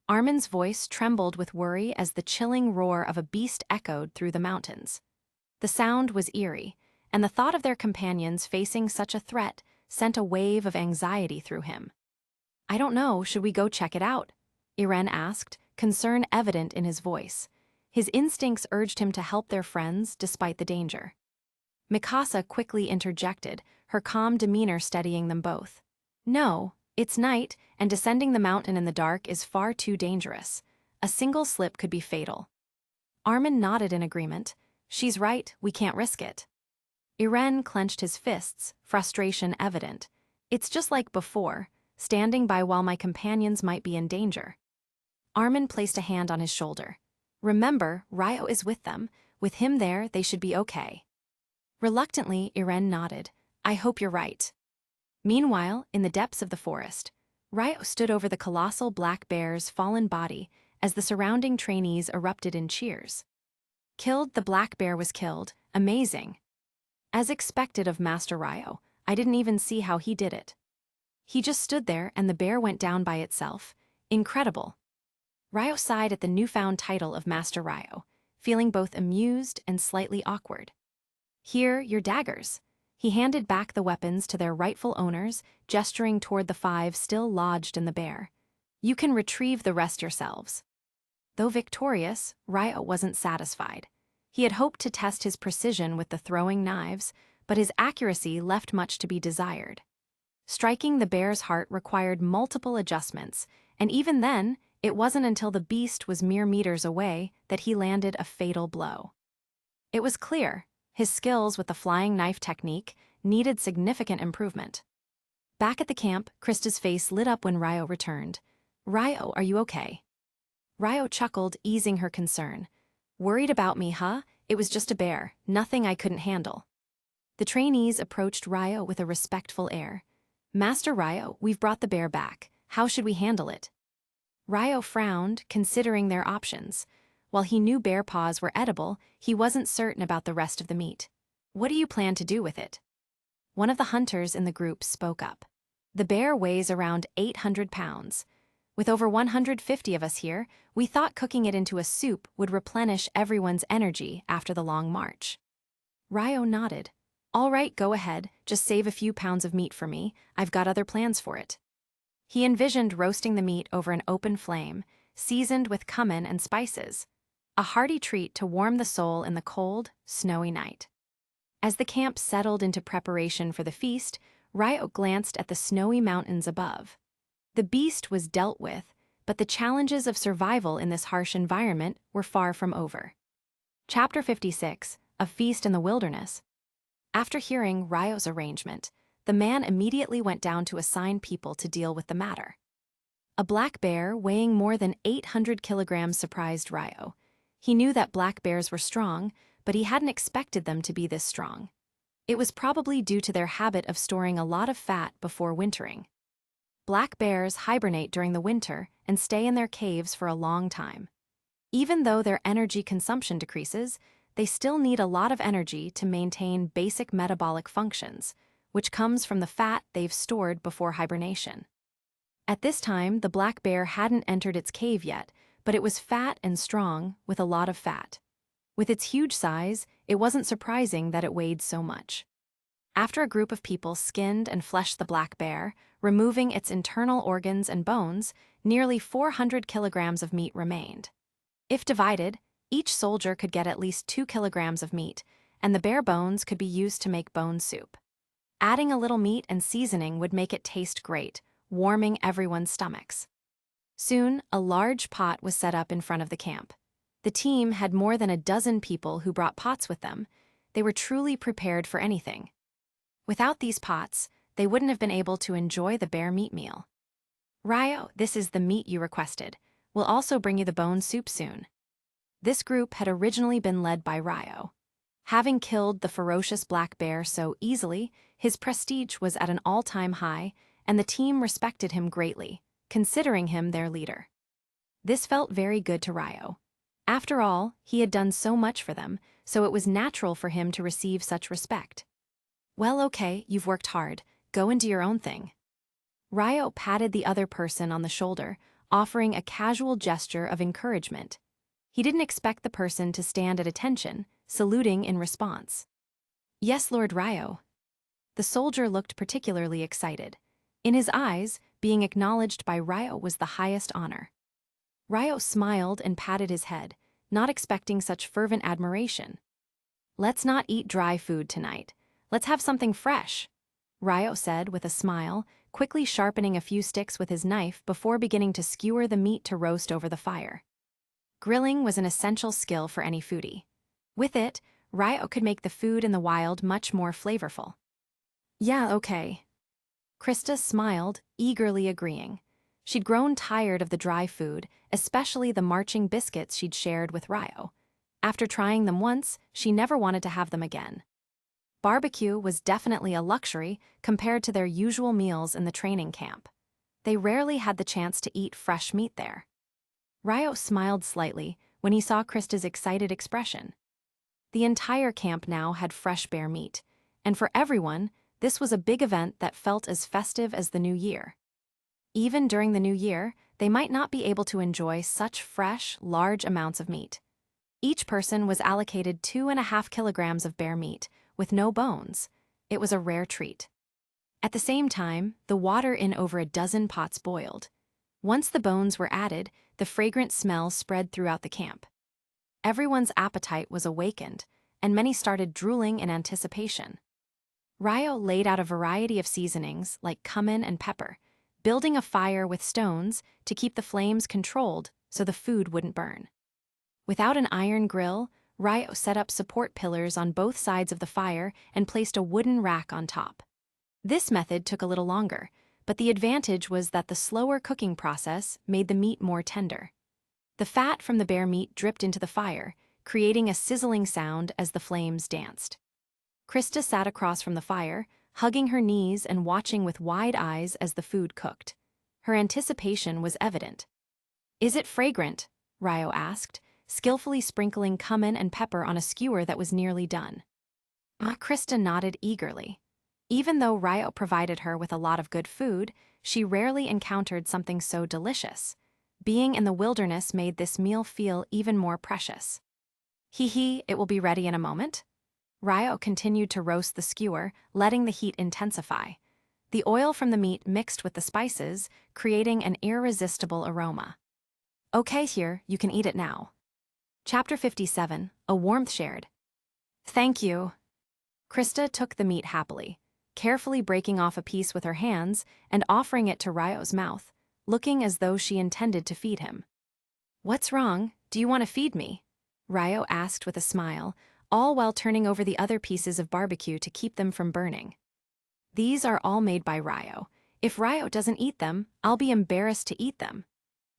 Armin's voice trembled with worry as the chilling roar of a beast echoed through the mountains. The sound was eerie, and the thought of their companions facing such a threat sent a wave of anxiety through him. "I don't know, should we go check it out?" Irene asked, concern evident in his voice. His instincts urged him to help their friends despite the danger. Mikasa quickly interjected, her calm demeanor steadying them both. "No, it's night, and descending the mountain in the dark is far too dangerous. A single slip could be fatal." Armin nodded in agreement. "She's right, we can't risk it." Irene clenched his fists, frustration evident. "It's just like before, standing by while my companions might be in danger." Armin placed a hand on his shoulder. "Remember, Ryo is with them. With him there, they should be okay." Reluctantly, Irene nodded. "I hope you're right." Meanwhile, in the depths of the forest, Ryo stood over the colossal black bear's fallen body as the surrounding trainees erupted in cheers. "Killed, the black bear was killed. Amazing." As expected of Master Ryo, I didn't even see how he did it. "He just stood there and the bear went down by itself. Incredible." Ryo sighed at the newfound title of Master Ryo, feeling both amused and slightly awkward. "Here, your daggers." He handed back the weapons to their rightful owners, gesturing toward the 5 still lodged in the bear. "You can retrieve the rest yourselves." Though victorious, Ryo wasn't satisfied. He had hoped to test his precision with the throwing knives, but his accuracy left much to be desired. Striking the bear's heart required multiple adjustments, and even then, it wasn't until the beast was mere meters away that he landed a fatal blow. It was clear his skills with the flying knife technique needed significant improvement. Back at the camp, Krista's face lit up when Ryo returned. "Ryo, are you okay?" Ryo chuckled, easing her concern. "Worried about me, huh? It was just a bear, nothing I couldn't handle." The trainees approached Ryo with a respectful air. "Master Ryo, we've brought the bear back. How should we handle it?" Ryo frowned, considering their options. While he knew bear paws were edible, he wasn't certain about the rest of the meat. "What do you plan to do with it?" One of the hunters in the group spoke up. "The bear weighs around 800 pounds. With over 150 of us here, we thought cooking it into a soup would replenish everyone's energy after the long march." Ryo nodded. "All right, go ahead, just save a few pounds of meat for me. I've got other plans for it." He envisioned roasting the meat over an open flame, seasoned with cumin and spices. A hearty treat to warm the soul in the cold, snowy night. As the camp settled into preparation for the feast, Ryo glanced at the snowy mountains above. The beast was dealt with, but the challenges of survival in this harsh environment were far from over. Chapter 56, A Feast in the Wilderness. After hearing Ryo's arrangement, the man immediately went down to assign people to deal with the matter. A black bear weighing more than 800 kilograms surprised Ryo. He knew that black bears were strong, but he hadn't expected them to be this strong. It was probably due to their habit of storing a lot of fat before wintering. Black bears hibernate during the winter and stay in their caves for a long time. Even though their energy consumption decreases, they still need a lot of energy to maintain basic metabolic functions, which comes from the fat they've stored before hibernation. At this time, the black bear hadn't entered its cave yet, but it was fat and strong, with a lot of fat. With its huge size, it wasn't surprising that it weighed so much. After a group of people skinned and fleshed the black bear, removing its internal organs and bones, nearly 400 kilograms of meat remained. If divided, each soldier could get at least 2 kilograms of meat, and the bare bones could be used to make bone soup. Adding a little meat and seasoning would make it taste great, warming everyone's stomachs. Soon, a large pot was set up in front of the camp. The team had more than a dozen people who brought pots with them. They were truly prepared for anything. Without these pots, they wouldn't have been able to enjoy the bear meat meal. Ryo, this is the meat you requested. We'll also bring you the bone soup soon. This group had originally been led by Ryo. Having killed the ferocious black bear so easily, his prestige was at an all-time high, and the team respected him greatly, considering him their leader. This felt very good to Ryo. After all, he had done so much for them, so it was natural for him to receive such respect. Well, okay, you've worked hard. Go and do your own thing. Ryo patted the other person on the shoulder, offering a casual gesture of encouragement. He didn't expect the person to stand at attention, saluting in response. Yes, Lord Ryo. The soldier looked particularly excited. In his eyes, being acknowledged by Ryo was the highest honor. Ryo smiled and patted his head, not expecting such fervent admiration. Let's not eat dry food tonight. Let's have something fresh, Ryo said with a smile, quickly sharpening a few sticks with his knife before beginning to skewer the meat to roast over the fire. Grilling was an essential skill for any foodie. With it, Ryo could make the food in the wild much more flavorful. Yeah, okay. Krista smiled, eagerly agreeing. She'd grown tired of the dry food, especially the marching biscuits she'd shared with Ryo. After trying them once, she never wanted to have them again. Barbecue was definitely a luxury compared to their usual meals in the training camp. They rarely had the chance to eat fresh meat there. Ryo smiled slightly when he saw Krista's excited expression. The entire camp now had fresh bear meat, and for everyone, this was a big event that felt as festive as the new year. Even during the new year, they might not be able to enjoy such fresh, large amounts of meat. Each person was allocated 2.5 kilograms of bear meat, with no bones. It was a rare treat. At the same time, the water in over a dozen pots boiled. Once the bones were added, the fragrant smell spread throughout the camp. Everyone's appetite was awakened, and many started drooling in anticipation. Ryo laid out a variety of seasonings like cumin and pepper, building a fire with stones to keep the flames controlled so the food wouldn't burn. Without an iron grill, Ryo set up support pillars on both sides of the fire and placed a wooden rack on top. This method took a little longer, but the advantage was that the slower cooking process made the meat more tender. The fat from the bear meat dripped into the fire, creating a sizzling sound as the flames danced. Krista sat across from the fire, hugging her knees and watching with wide eyes as the food cooked. Her anticipation was evident. Is it fragrant? Ryo asked, skillfully sprinkling cumin and pepper on a skewer that was nearly done. Krista nodded eagerly. Even though Ryo provided her with a lot of good food, she rarely encountered something so delicious. Being in the wilderness made this meal feel even more precious. Hee, it will be ready in a moment. Ryo continued to roast the skewer, letting the heat intensify. The oil from the meat mixed with the spices, creating an irresistible aroma. Okay, here, you can eat it now. Chapter 57, A Warmth Shared. Thank you. Krista took the meat happily, carefully breaking off a piece with her hands and offering it to Ryo's mouth, looking as though she intended to feed him. "What's wrong? Do you want to feed me?" Ryo asked with a smile, all while turning over the other pieces of barbecue to keep them from burning. "These are all made by Ryo. If Ryo doesn't eat them, I'll be embarrassed to eat them."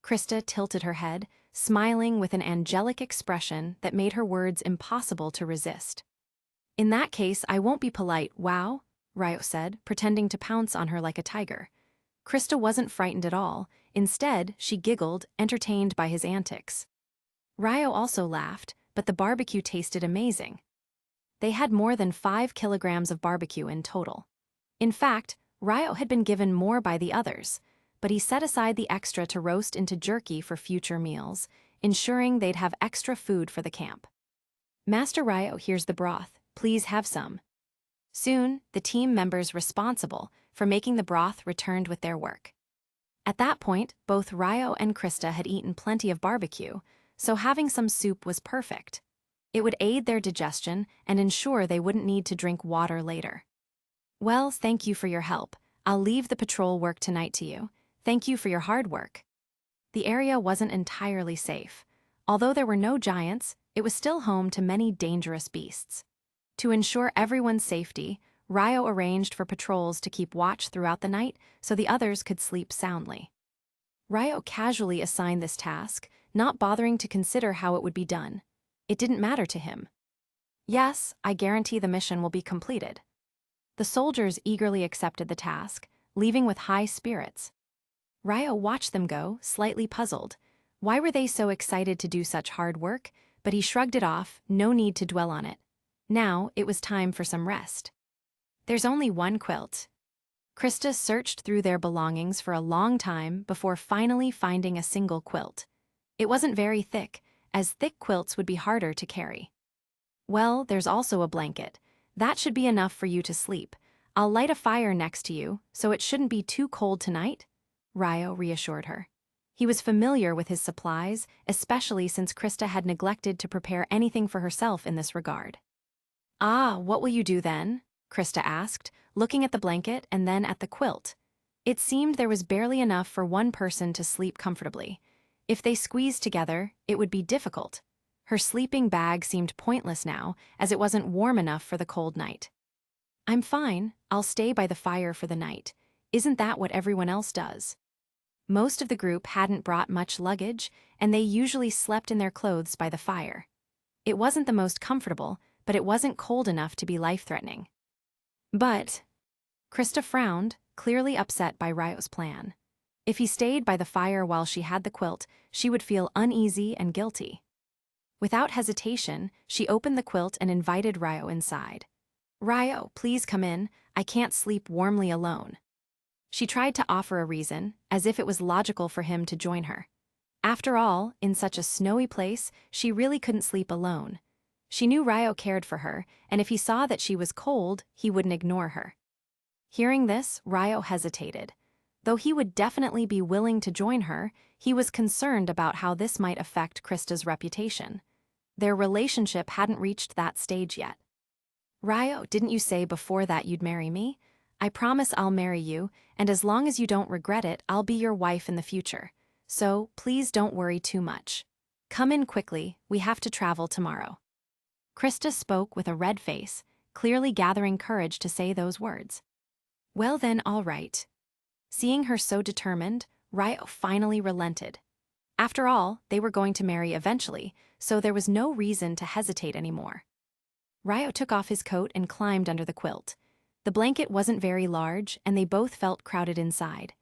Krista tilted her head, smiling with an angelic expression that made her words impossible to resist. "In that case, I won't be polite, wow?" Ryo said, pretending to pounce on her like a tiger. Krista wasn't frightened at all. Instead, she giggled, entertained by his antics. Ryo also laughed, but the barbecue tasted amazing. They had more than 5 kilograms of barbecue in total. In fact, Ryo had been given more by the others, but he set aside the extra to roast into jerky for future meals, ensuring they'd have extra food for the camp. "Master Ryo, here's the broth. Please have some." Soon, the team members responsible for making the broth returned with their work. At that point, both Ryo and Krista had eaten plenty of barbecue, so having some soup was perfect. It would aid their digestion and ensure they wouldn't need to drink water later. "Well, thank you for your help. I'll leave the patrol work tonight to you. Thank you for your hard work." The area wasn't entirely safe. Although there were no giants, it was still home to many dangerous beasts. To ensure everyone's safety, Ryo arranged for patrols to keep watch throughout the night so the others could sleep soundly. Ryo casually assigned this task, not bothering to consider how it would be done. It didn't matter to him. "Yes, I guarantee the mission will be completed." The soldiers eagerly accepted the task, leaving with high spirits. Ryo watched them go, slightly puzzled. Why were they so excited to do such hard work? But he shrugged it off, no need to dwell on it. Now, it was time for some rest. "There's only one quilt." Krista searched through their belongings for a long time before finally finding a single quilt. It wasn't very thick, as thick quilts would be harder to carry. "Well, there's also a blanket. That should be enough for you to sleep. I'll light a fire next to you, so it shouldn't be too cold tonight," Ryo reassured her. He was familiar with his supplies, especially since Krista had neglected to prepare anything for herself in this regard. "Ah, what will you do then?" Krista asked, looking at the blanket and then at the quilt. It seemed there was barely enough for one person to sleep comfortably. If they squeezed together, it would be difficult. Her sleeping bag seemed pointless now, as it wasn't warm enough for the cold night. "I'm fine. I'll stay by the fire for the night. Isn't that what everyone else does?" Most of the group hadn't brought much luggage, and they usually slept in their clothes by the fire. It wasn't the most comfortable, but it wasn't cold enough to be life-threatening. But Krista frowned, clearly upset by Ryo's plan. If he stayed by the fire while she had the quilt, she would feel uneasy and guilty. Without hesitation, she opened the quilt and invited Ryo inside. "Ryo, please come in. I can't sleep warmly alone." She tried to offer a reason, as if it was logical for him to join her. After all, in such a snowy place, she really couldn't sleep alone. She knew Ryo cared for her, and if he saw that she was cold, he wouldn't ignore her. Hearing this, Ryo hesitated. Though he would definitely be willing to join her, he was concerned about how this might affect Krista's reputation. Their relationship hadn't reached that stage yet. "Ryo, didn't you say before that you'd marry me? I promise I'll marry you, and as long as you don't regret it, I'll be your wife in the future. So, please don't worry too much. Come in quickly, we have to travel tomorrow." Krista spoke with a red face, clearly gathering courage to say those words. "Well then, all right." Seeing her so determined, Ryo finally relented. After all, they were going to marry eventually, so there was no reason to hesitate anymore. Ryo took off his coat and climbed under the quilt. The blanket wasn't very large, and they both felt crowded inside.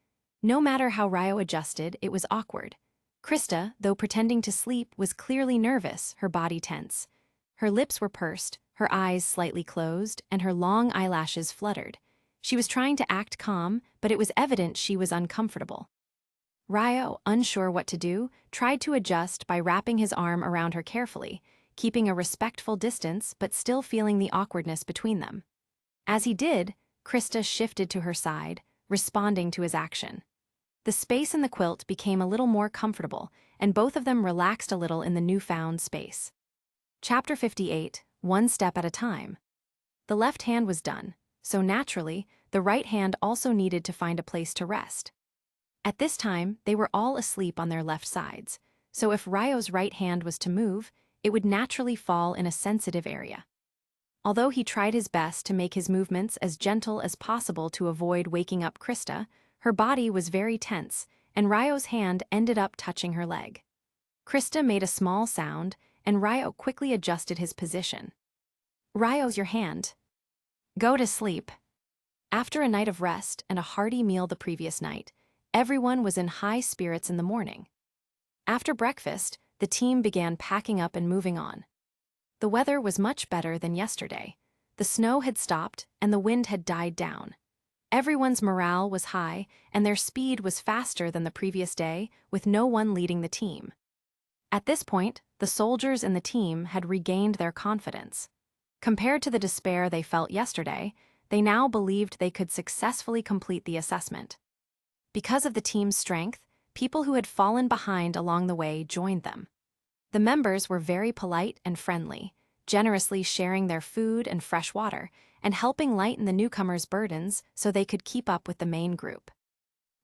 No matter how Ryo adjusted, it was awkward. Krista, though pretending to sleep, was clearly nervous, her body tense. Her lips were pursed, her eyes slightly closed, and her long eyelashes fluttered. She was trying to act calm, but it was evident she was uncomfortable. Ryo, unsure what to do, tried to adjust by wrapping his arm around her carefully, keeping a respectful distance but still feeling the awkwardness between them. As he did, Krista shifted to her side, responding to his action. The space in the quilt became a little more comfortable, and both of them relaxed a little in the newfound space. Chapter 58, One Step at a Time. The left hand was done, so naturally, the right hand also needed to find a place to rest. At this time, they were all asleep on their left sides, so if Ryo's right hand was to move, it would naturally fall in a sensitive area. Although he tried his best to make his movements as gentle as possible to avoid waking up Krista, her body was very tense, and Ryo's hand ended up touching her leg. Krista made a small sound, and Ryo quickly adjusted his position. "Ryo's your hand. Go to sleep." After a night of rest and a hearty meal the previous night, everyone was in high spirits in the morning. After breakfast, the team began packing up and moving on. The weather was much better than yesterday. The snow had stopped and the wind had died down. Everyone's morale was high and their speed was faster than the previous day, with no one leading the team. At this point, the soldiers in the team had regained their confidence. Compared to the despair they felt yesterday, they now believed they could successfully complete the assessment. Because of the team's strength, people who had fallen behind along the way joined them. The members were very polite and friendly, generously sharing their food and fresh water, and helping lighten the newcomers' burdens so they could keep up with the main group.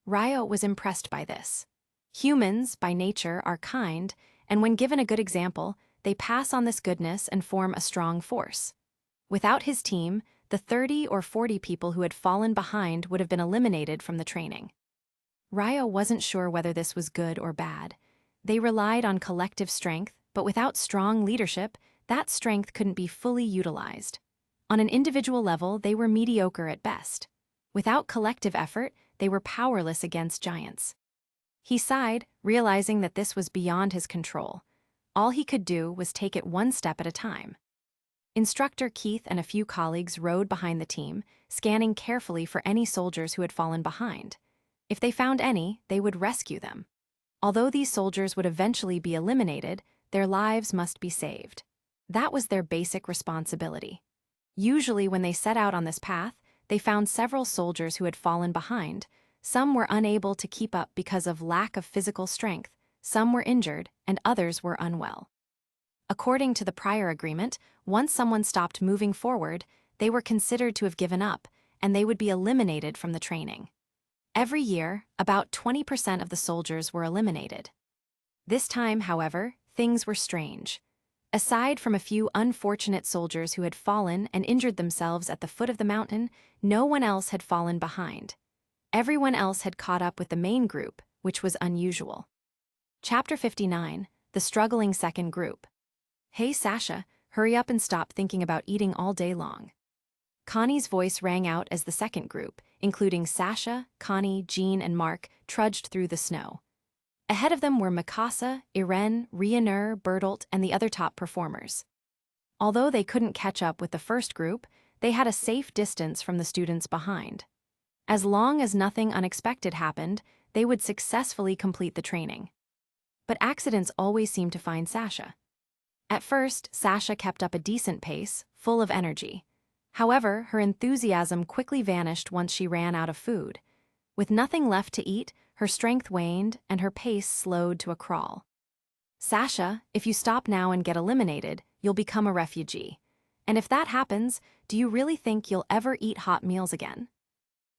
Ryo was impressed by this. Humans, by nature, are kind, and when given a good example, they pass on this goodness and form a strong force. Without his team, the 30 or 40 people who had fallen behind would have been eliminated from the training. Ryo wasn't sure whether this was good or bad. They relied on collective strength, but without strong leadership, that strength couldn't be fully utilized. On an individual level, they were mediocre at best. Without collective effort, they were powerless against giants. He sighed, realizing that this was beyond his control. All he could do was take it one step at a time. Instructor Keith and a few colleagues rode behind the team, scanning carefully for any soldiers who had fallen behind. If they found any, they would rescue them. Although these soldiers would eventually be eliminated, their lives must be saved. That was their basic responsibility. Usually when they set out on this path, they found several soldiers who had fallen behind. Some were unable to keep up because of lack of physical strength, some were injured, and others were unwell. According to the prior agreement, once someone stopped moving forward, they were considered to have given up, and they would be eliminated from the training. Every year, about 20% of the soldiers were eliminated. This time, however, things were strange. Aside from a few unfortunate soldiers who had fallen and injured themselves at the foot of the mountain, no one else had fallen behind. Everyone else had caught up with the main group, which was unusual. Chapter 59, The Struggling Second Group. "Hey Sasha, hurry up and stop thinking about eating all day long." Connie's voice rang out as the second group, including Sasha, Connie, Jean, and Mark, trudged through the snow. Ahead of them were Mikasa, Irene, Rhiannon, Bertolt, and the other top performers. Although they couldn't catch up with the first group, they had a safe distance from the students behind. As long as nothing unexpected happened, they would successfully complete the training. But accidents always seemed to find Sasha. At first, Sasha kept up a decent pace, full of energy. However, her enthusiasm quickly vanished once she ran out of food. With nothing left to eat, her strength waned and her pace slowed to a crawl. "Sasha, if you stop now and get eliminated, you'll become a refugee. And if that happens, do you really think you'll ever eat hot meals again?"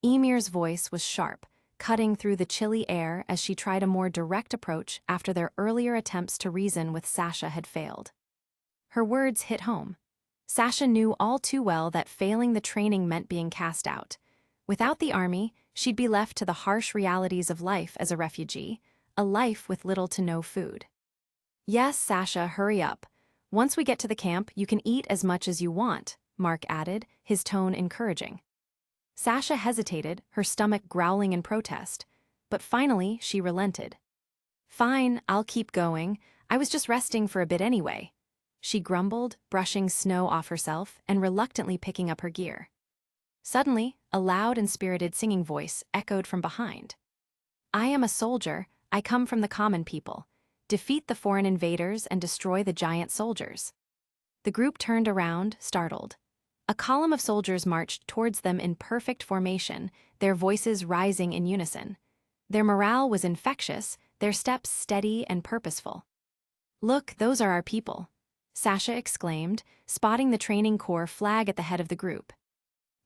Emir's voice was sharp, cutting through the chilly air as she tried a more direct approach after their earlier attempts to reason with Sasha had failed. Her words hit home. Sasha knew all too well that failing the training meant being cast out. Without the army, she'd be left to the harsh realities of life as a refugee, a life with little to no food. "Yes, Sasha, hurry up. Once we get to the camp, you can eat as much as you want," Mark added, his tone encouraging. Sasha hesitated, her stomach growling in protest, but finally she relented. "Fine, I'll keep going. I was just resting for a bit anyway," she grumbled, brushing snow off herself and reluctantly picking up her gear. Suddenly, a loud and spirited singing voice echoed from behind. "I am a soldier, I come from the common people. Defeat the foreign invaders and destroy the giant soldiers." The group turned around, startled. A column of soldiers marched towards them in perfect formation, their voices rising in unison. Their morale was infectious, their steps steady and purposeful. "Look, those are our people," Sasha exclaimed, spotting the training corps flag at the head of the group.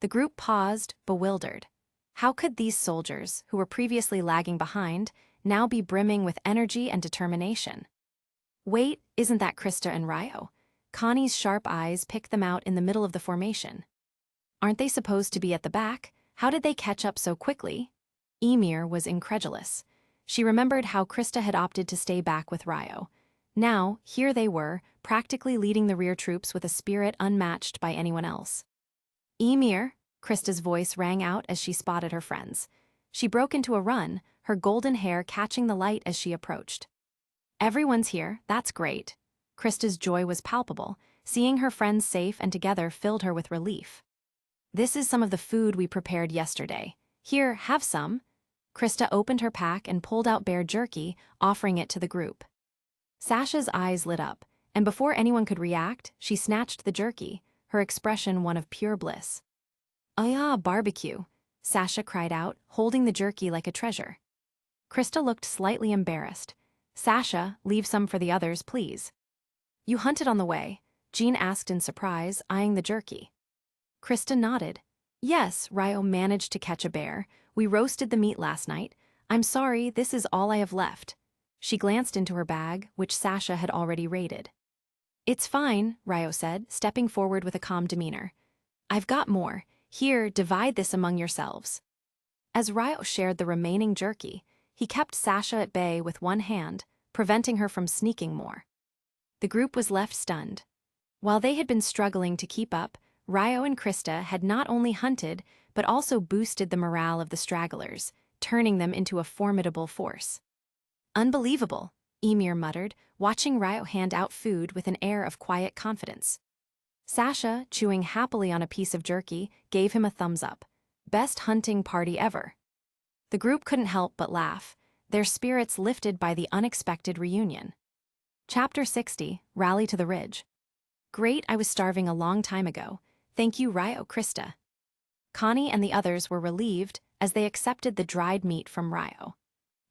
The group paused, bewildered. How could these soldiers, who were previously lagging behind, now be brimming with energy and determination? Wait, isn't that Krista and Ryo? Connie's sharp eyes picked them out in the middle of the formation. Aren't they supposed to be at the back? How did they catch up so quickly? Emir was incredulous. She remembered how Krista had opted to stay back with Ryo. Now, here they were, practically leading the rear troops with a spirit unmatched by anyone else. Emir, Krista's voice rang out as she spotted her friends. She broke into a run, her golden hair catching the light as she approached. Everyone's here, that's great. Krista's joy was palpable. Seeing her friends safe and together filled her with relief. This is some of the food we prepared yesterday. Here, have some. Krista opened her pack and pulled out bear jerky, offering it to the group. Sasha's eyes lit up, and before anyone could react, she snatched the jerky, her expression one of pure bliss. "Oh yeah, barbecue," Sasha cried out, holding the jerky like a treasure. Krista looked slightly embarrassed. "Sasha, leave some for the others, please." "You hunted on the way?" Jean asked in surprise, eyeing the jerky. Krista nodded. "Yes, Ryo managed to catch a bear. We roasted the meat last night. I'm sorry, this is all I have left." She glanced into her bag, which Sasha had already raided. "It's fine," Ryo said, stepping forward with a calm demeanor. "I've got more. Here, divide this among yourselves." As Ryo shared the remaining jerky, he kept Sasha at bay with one hand, preventing her from sneaking more. The group was left stunned. While they had been struggling to keep up, Ryo and Krista had not only hunted, but also boosted the morale of the stragglers, turning them into a formidable force. "Unbelievable," Emir muttered, watching Ryo hand out food with an air of quiet confidence. Sasha, chewing happily on a piece of jerky, gave him a thumbs up. "Best hunting party ever." The group couldn't help but laugh, their spirits lifted by the unexpected reunion. Chapter 60, Rally to the Ridge. "Great, I was starving a long time ago. Thank you, Ryo, Krista." Connie and the others were relieved as they accepted the dried meat from Ryo.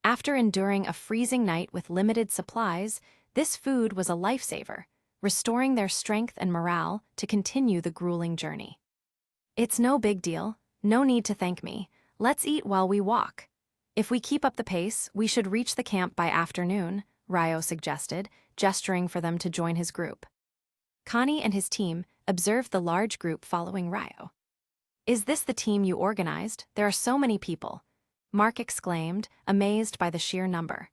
After enduring a freezing night with limited supplies, this food was a lifesaver, restoring their strength and morale to continue the grueling journey. "It's no big deal. No need to thank me. Let's eat while we walk. If we keep up the pace, we should reach the camp by afternoon," Ryo suggested, gesturing for them to join his group. Connie and his team observed the large group following Ryo. "Is this the team you organized? There are so many people," Mark exclaimed, amazed by the sheer number.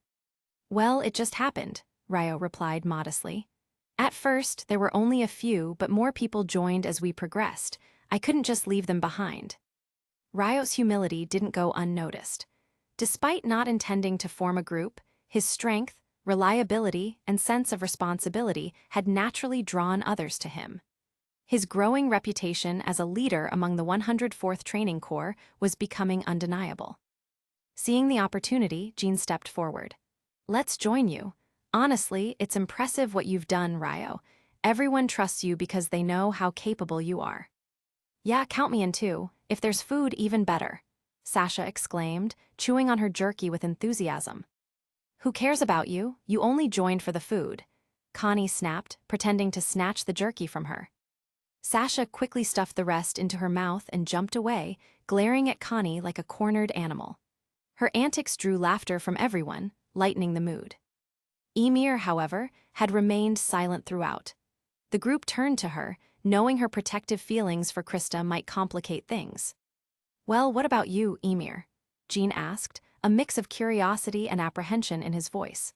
"Well, it just happened," Ryo replied modestly. "At first, there were only a few, but more people joined as we progressed. I couldn't just leave them behind." Ryo's humility didn't go unnoticed. Despite not intending to form a group, his strength, reliability, and sense of responsibility had naturally drawn others to him. His growing reputation as a leader among the 104th Training Corps was becoming undeniable. Seeing the opportunity, Jean stepped forward. "Let's join you. Honestly, it's impressive what you've done, Ryo. Everyone trusts you because they know how capable you are." "Yeah, count me in too. If there's food, even better," Sasha exclaimed, chewing on her jerky with enthusiasm. "Who cares about you? You only joined for the food," Connie snapped, pretending to snatch the jerky from her. Sasha quickly stuffed the rest into her mouth and jumped away, glaring at Connie like a cornered animal. Her antics drew laughter from everyone, lightening the mood. Emir, however, had remained silent throughout. The group turned to her, knowing her protective feelings for Krista might complicate things. "Well, what about you, Emir?" Jean asked, a mix of curiosity and apprehension in his voice.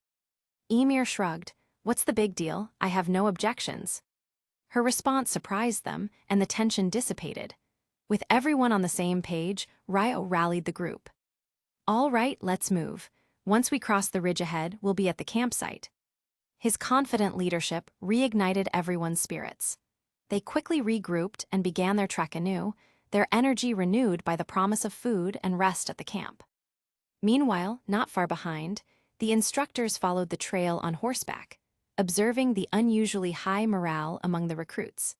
Emir shrugged. "What's the big deal? I have no objections." Her response surprised them, and the tension dissipated. With everyone on the same page, Ryo rallied the group. "All right, let's move. Once we cross the ridge ahead, we'll be at the campsite." His confident leadership reignited everyone's spirits. They quickly regrouped and began their trek anew, their energy renewed by the promise of food and rest at the camp. Meanwhile, not far behind, the instructors followed the trail on horseback, observing the unusually high morale among the recruits.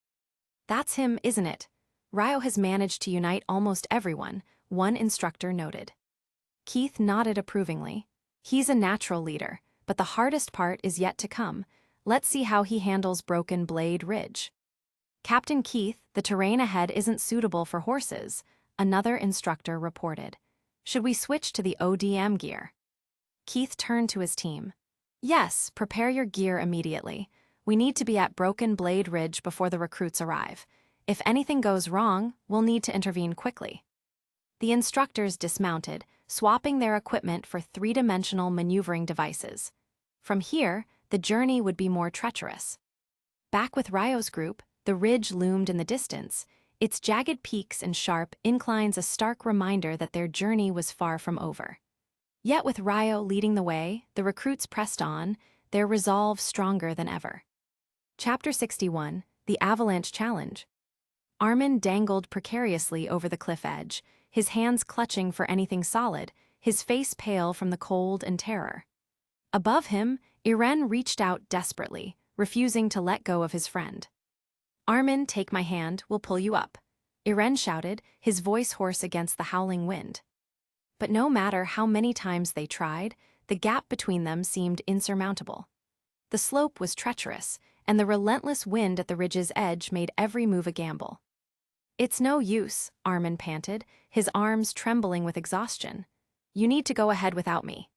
"That's him, isn't it? Ryo has managed to unite almost everyone," one instructor noted. Keith nodded approvingly. "He's a natural leader, but the hardest part is yet to come. Let's see how he handles Broken Blade Ridge." "Captain Keith, the terrain ahead isn't suitable for horses," another instructor reported. Should we switch to the ODM gear? Keith turned to his team. Yes, prepare your gear immediately. We need to be at Broken Blade Ridge before the recruits arrive. If anything goes wrong, we'll need to intervene quickly. The instructors dismounted, swapping their equipment for three-dimensional maneuvering devices. From here, the journey would be more treacherous. Back with Ryo's group, the ridge loomed in the distance, its jagged peaks and sharp inclines a stark reminder that their journey was far from over. Yet with Ryo leading the way, the recruits pressed on, their resolve stronger than ever. Chapter 61, The Avalanche Challenge. Armin dangled precariously over the cliff edge, his hands clutching for anything solid, his face pale from the cold and terror. Above him, Irene reached out desperately, refusing to let go of his friend. Armin, take my hand, we'll pull you up, Irene shouted, his voice hoarse against the howling wind. But no matter how many times they tried, the gap between them seemed insurmountable. The slope was treacherous, and the relentless wind at the ridge's edge made every move a gamble. It's no use, Armin panted, his arms trembling with exhaustion. You need to go ahead without me.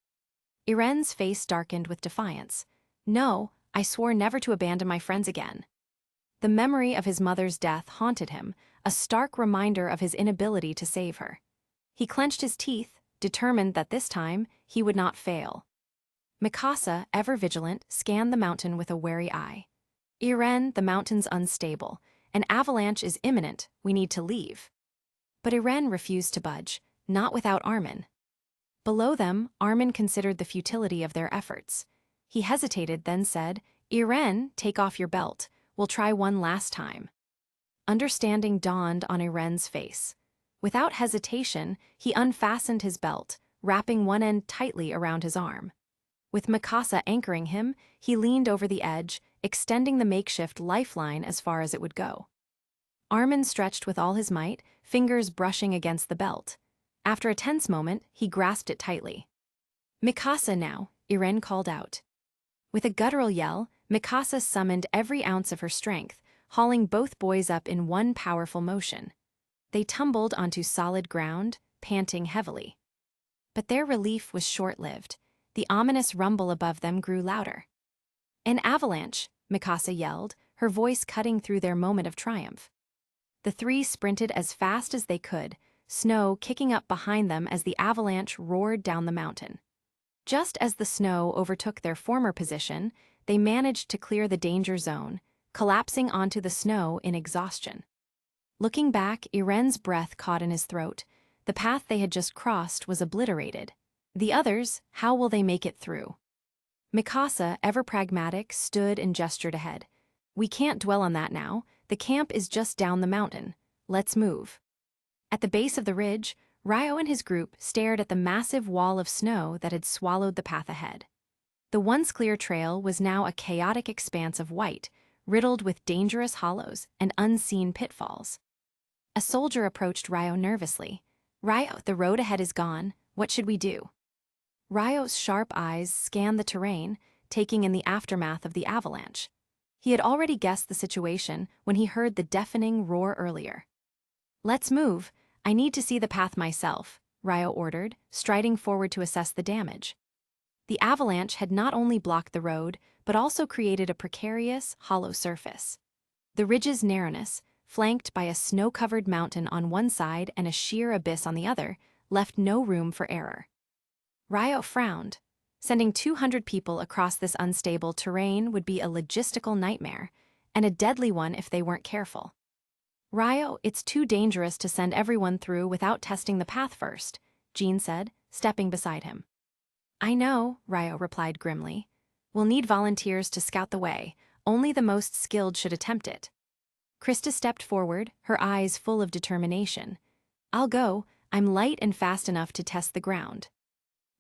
Irene's face darkened with defiance. No, I swore never to abandon my friends again. The memory of his mother's death haunted him, a stark reminder of his inability to save her. He clenched his teeth, determined that this time he would not fail. Mikasa, ever vigilant, scanned the mountain with a wary eye. Irene, the mountain's unstable. An avalanche is imminent, we need to leave. But Irene refused to budge, not without Armin. Below them, Armin considered the futility of their efforts. He hesitated, then said, Irene, take off your belt. We'll try one last time. Understanding dawned on Irene's face. Without hesitation, he unfastened his belt, wrapping one end tightly around his arm. With Mikasa anchoring him, he leaned over the edge, extending the makeshift lifeline as far as it would go. Armin stretched with all his might, fingers brushing against the belt. After a tense moment, he grasped it tightly. Mikasa now, Irene called out. With a guttural yell, Mikasa summoned every ounce of her strength, hauling both boys up in one powerful motion. They tumbled onto solid ground, panting heavily. But their relief was short-lived. The ominous rumble above them grew louder. An avalanche, Mikasa yelled, her voice cutting through their moment of triumph. The three sprinted as fast as they could, snow kicking up behind them as the avalanche roared down the mountain. Just as the snow overtook their former position, they managed to clear the danger zone, collapsing onto the snow in exhaustion. Looking back, Irene's breath caught in his throat. The path they had just crossed was obliterated. The others, how will they make it through? Mikasa, ever pragmatic, stood and gestured ahead. We can't dwell on that now. The camp is just down the mountain. Let's move. At the base of the ridge, Ryo and his group stared at the massive wall of snow that had swallowed the path ahead. The once clear trail was now a chaotic expanse of white, riddled with dangerous hollows and unseen pitfalls. A soldier approached Ryo nervously. Ryo, the road ahead is gone. What should we do? Ryo's sharp eyes scanned the terrain, taking in the aftermath of the avalanche. He had already guessed the situation when he heard the deafening roar earlier. Let's move. I need to see the path myself, Ryo ordered, striding forward to assess the damage. The avalanche had not only blocked the road, but also created a precarious, hollow surface. The ridge's narrowness, flanked by a snow-covered mountain on one side and a sheer abyss on the other, left no room for error. Ryo frowned. Sending 200 people across this unstable terrain would be a logistical nightmare, and a deadly one if they weren't careful. Ryo, it's too dangerous to send everyone through without testing the path first, Jean said, stepping beside him. I know, Ryo replied grimly. We'll need volunteers to scout the way. Only the most skilled should attempt it. Krista stepped forward, her eyes full of determination. I'll go. I'm light and fast enough to test the ground.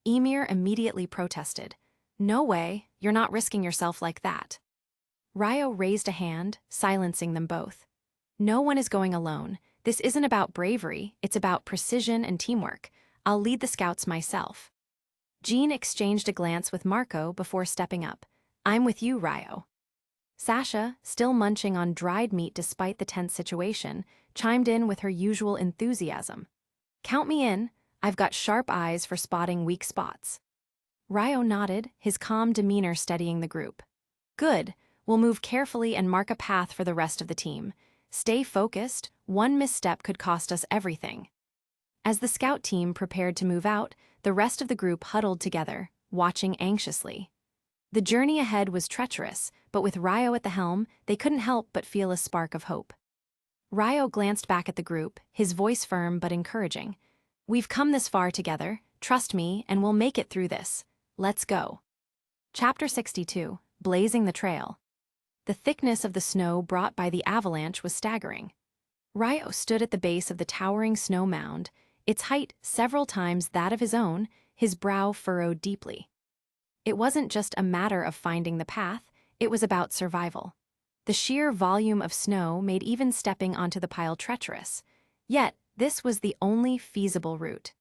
Ymir immediately protested. No way, you're not risking yourself like that. Ryo raised a hand, silencing them both. No one is going alone. This isn't about bravery, it's about precision and teamwork. I'll lead the scouts myself. Jean exchanged a glance with Marco before stepping up. I'm with you, Ryo. Sasha, still munching on dried meat despite the tense situation, chimed in with her usual enthusiasm. Count me in, I've got sharp eyes for spotting weak spots. Ryo nodded, his calm demeanor steadying the group. Good, we'll move carefully and mark a path for the rest of the team. Stay focused, one misstep could cost us everything. As the scout team prepared to move out, the rest of the group huddled together, watching anxiously. The journey ahead was treacherous, but with Ryo at the helm, they couldn't help but feel a spark of hope. Ryo glanced back at the group, his voice firm but encouraging. We've come this far together, trust me, and we'll make it through this. Let's go. Chapter 62, Blazing the Trail. The thickness of the snow brought by the avalanche was staggering. Ryo stood at the base of the towering snow mound, its height several times that of his own, his brow furrowed deeply. It wasn't just a matter of finding the path, it was about survival. The sheer volume of snow made even stepping onto the pile treacherous. Yet, this was the only feasible route.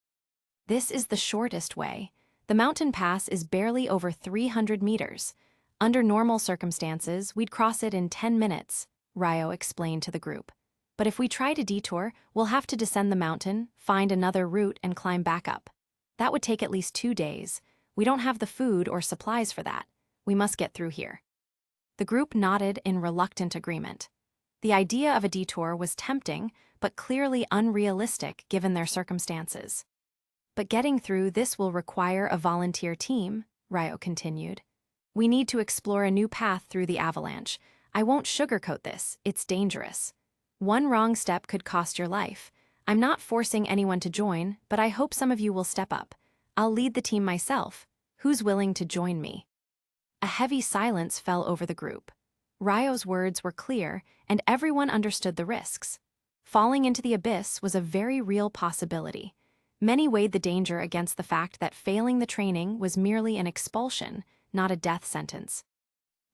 This is the shortest way. The mountain pass is barely over 300 meters. Under normal circumstances, we'd cross it in 10 minutes, Ryo explained to the group. But if we try to detour, we'll have to descend the mountain, find another route, and climb back up. That would take at least 2 days. We don't have the food or supplies for that. We must get through here. The group nodded in reluctant agreement. The idea of a detour was tempting, but clearly unrealistic given their circumstances. But getting through this will require a volunteer team, Ryo continued. We need to explore a new path through the avalanche. I won't sugarcoat this, it's dangerous. One wrong step could cost your life. I'm not forcing anyone to join, but I hope some of you will step up. I'll lead the team myself. Who's willing to join me? A heavy silence fell over the group. Ryo's words were clear, and everyone understood the risks. Falling into the abyss was a very real possibility. Many weighed the danger against the fact that failing the training was merely an expulsion, not a death sentence.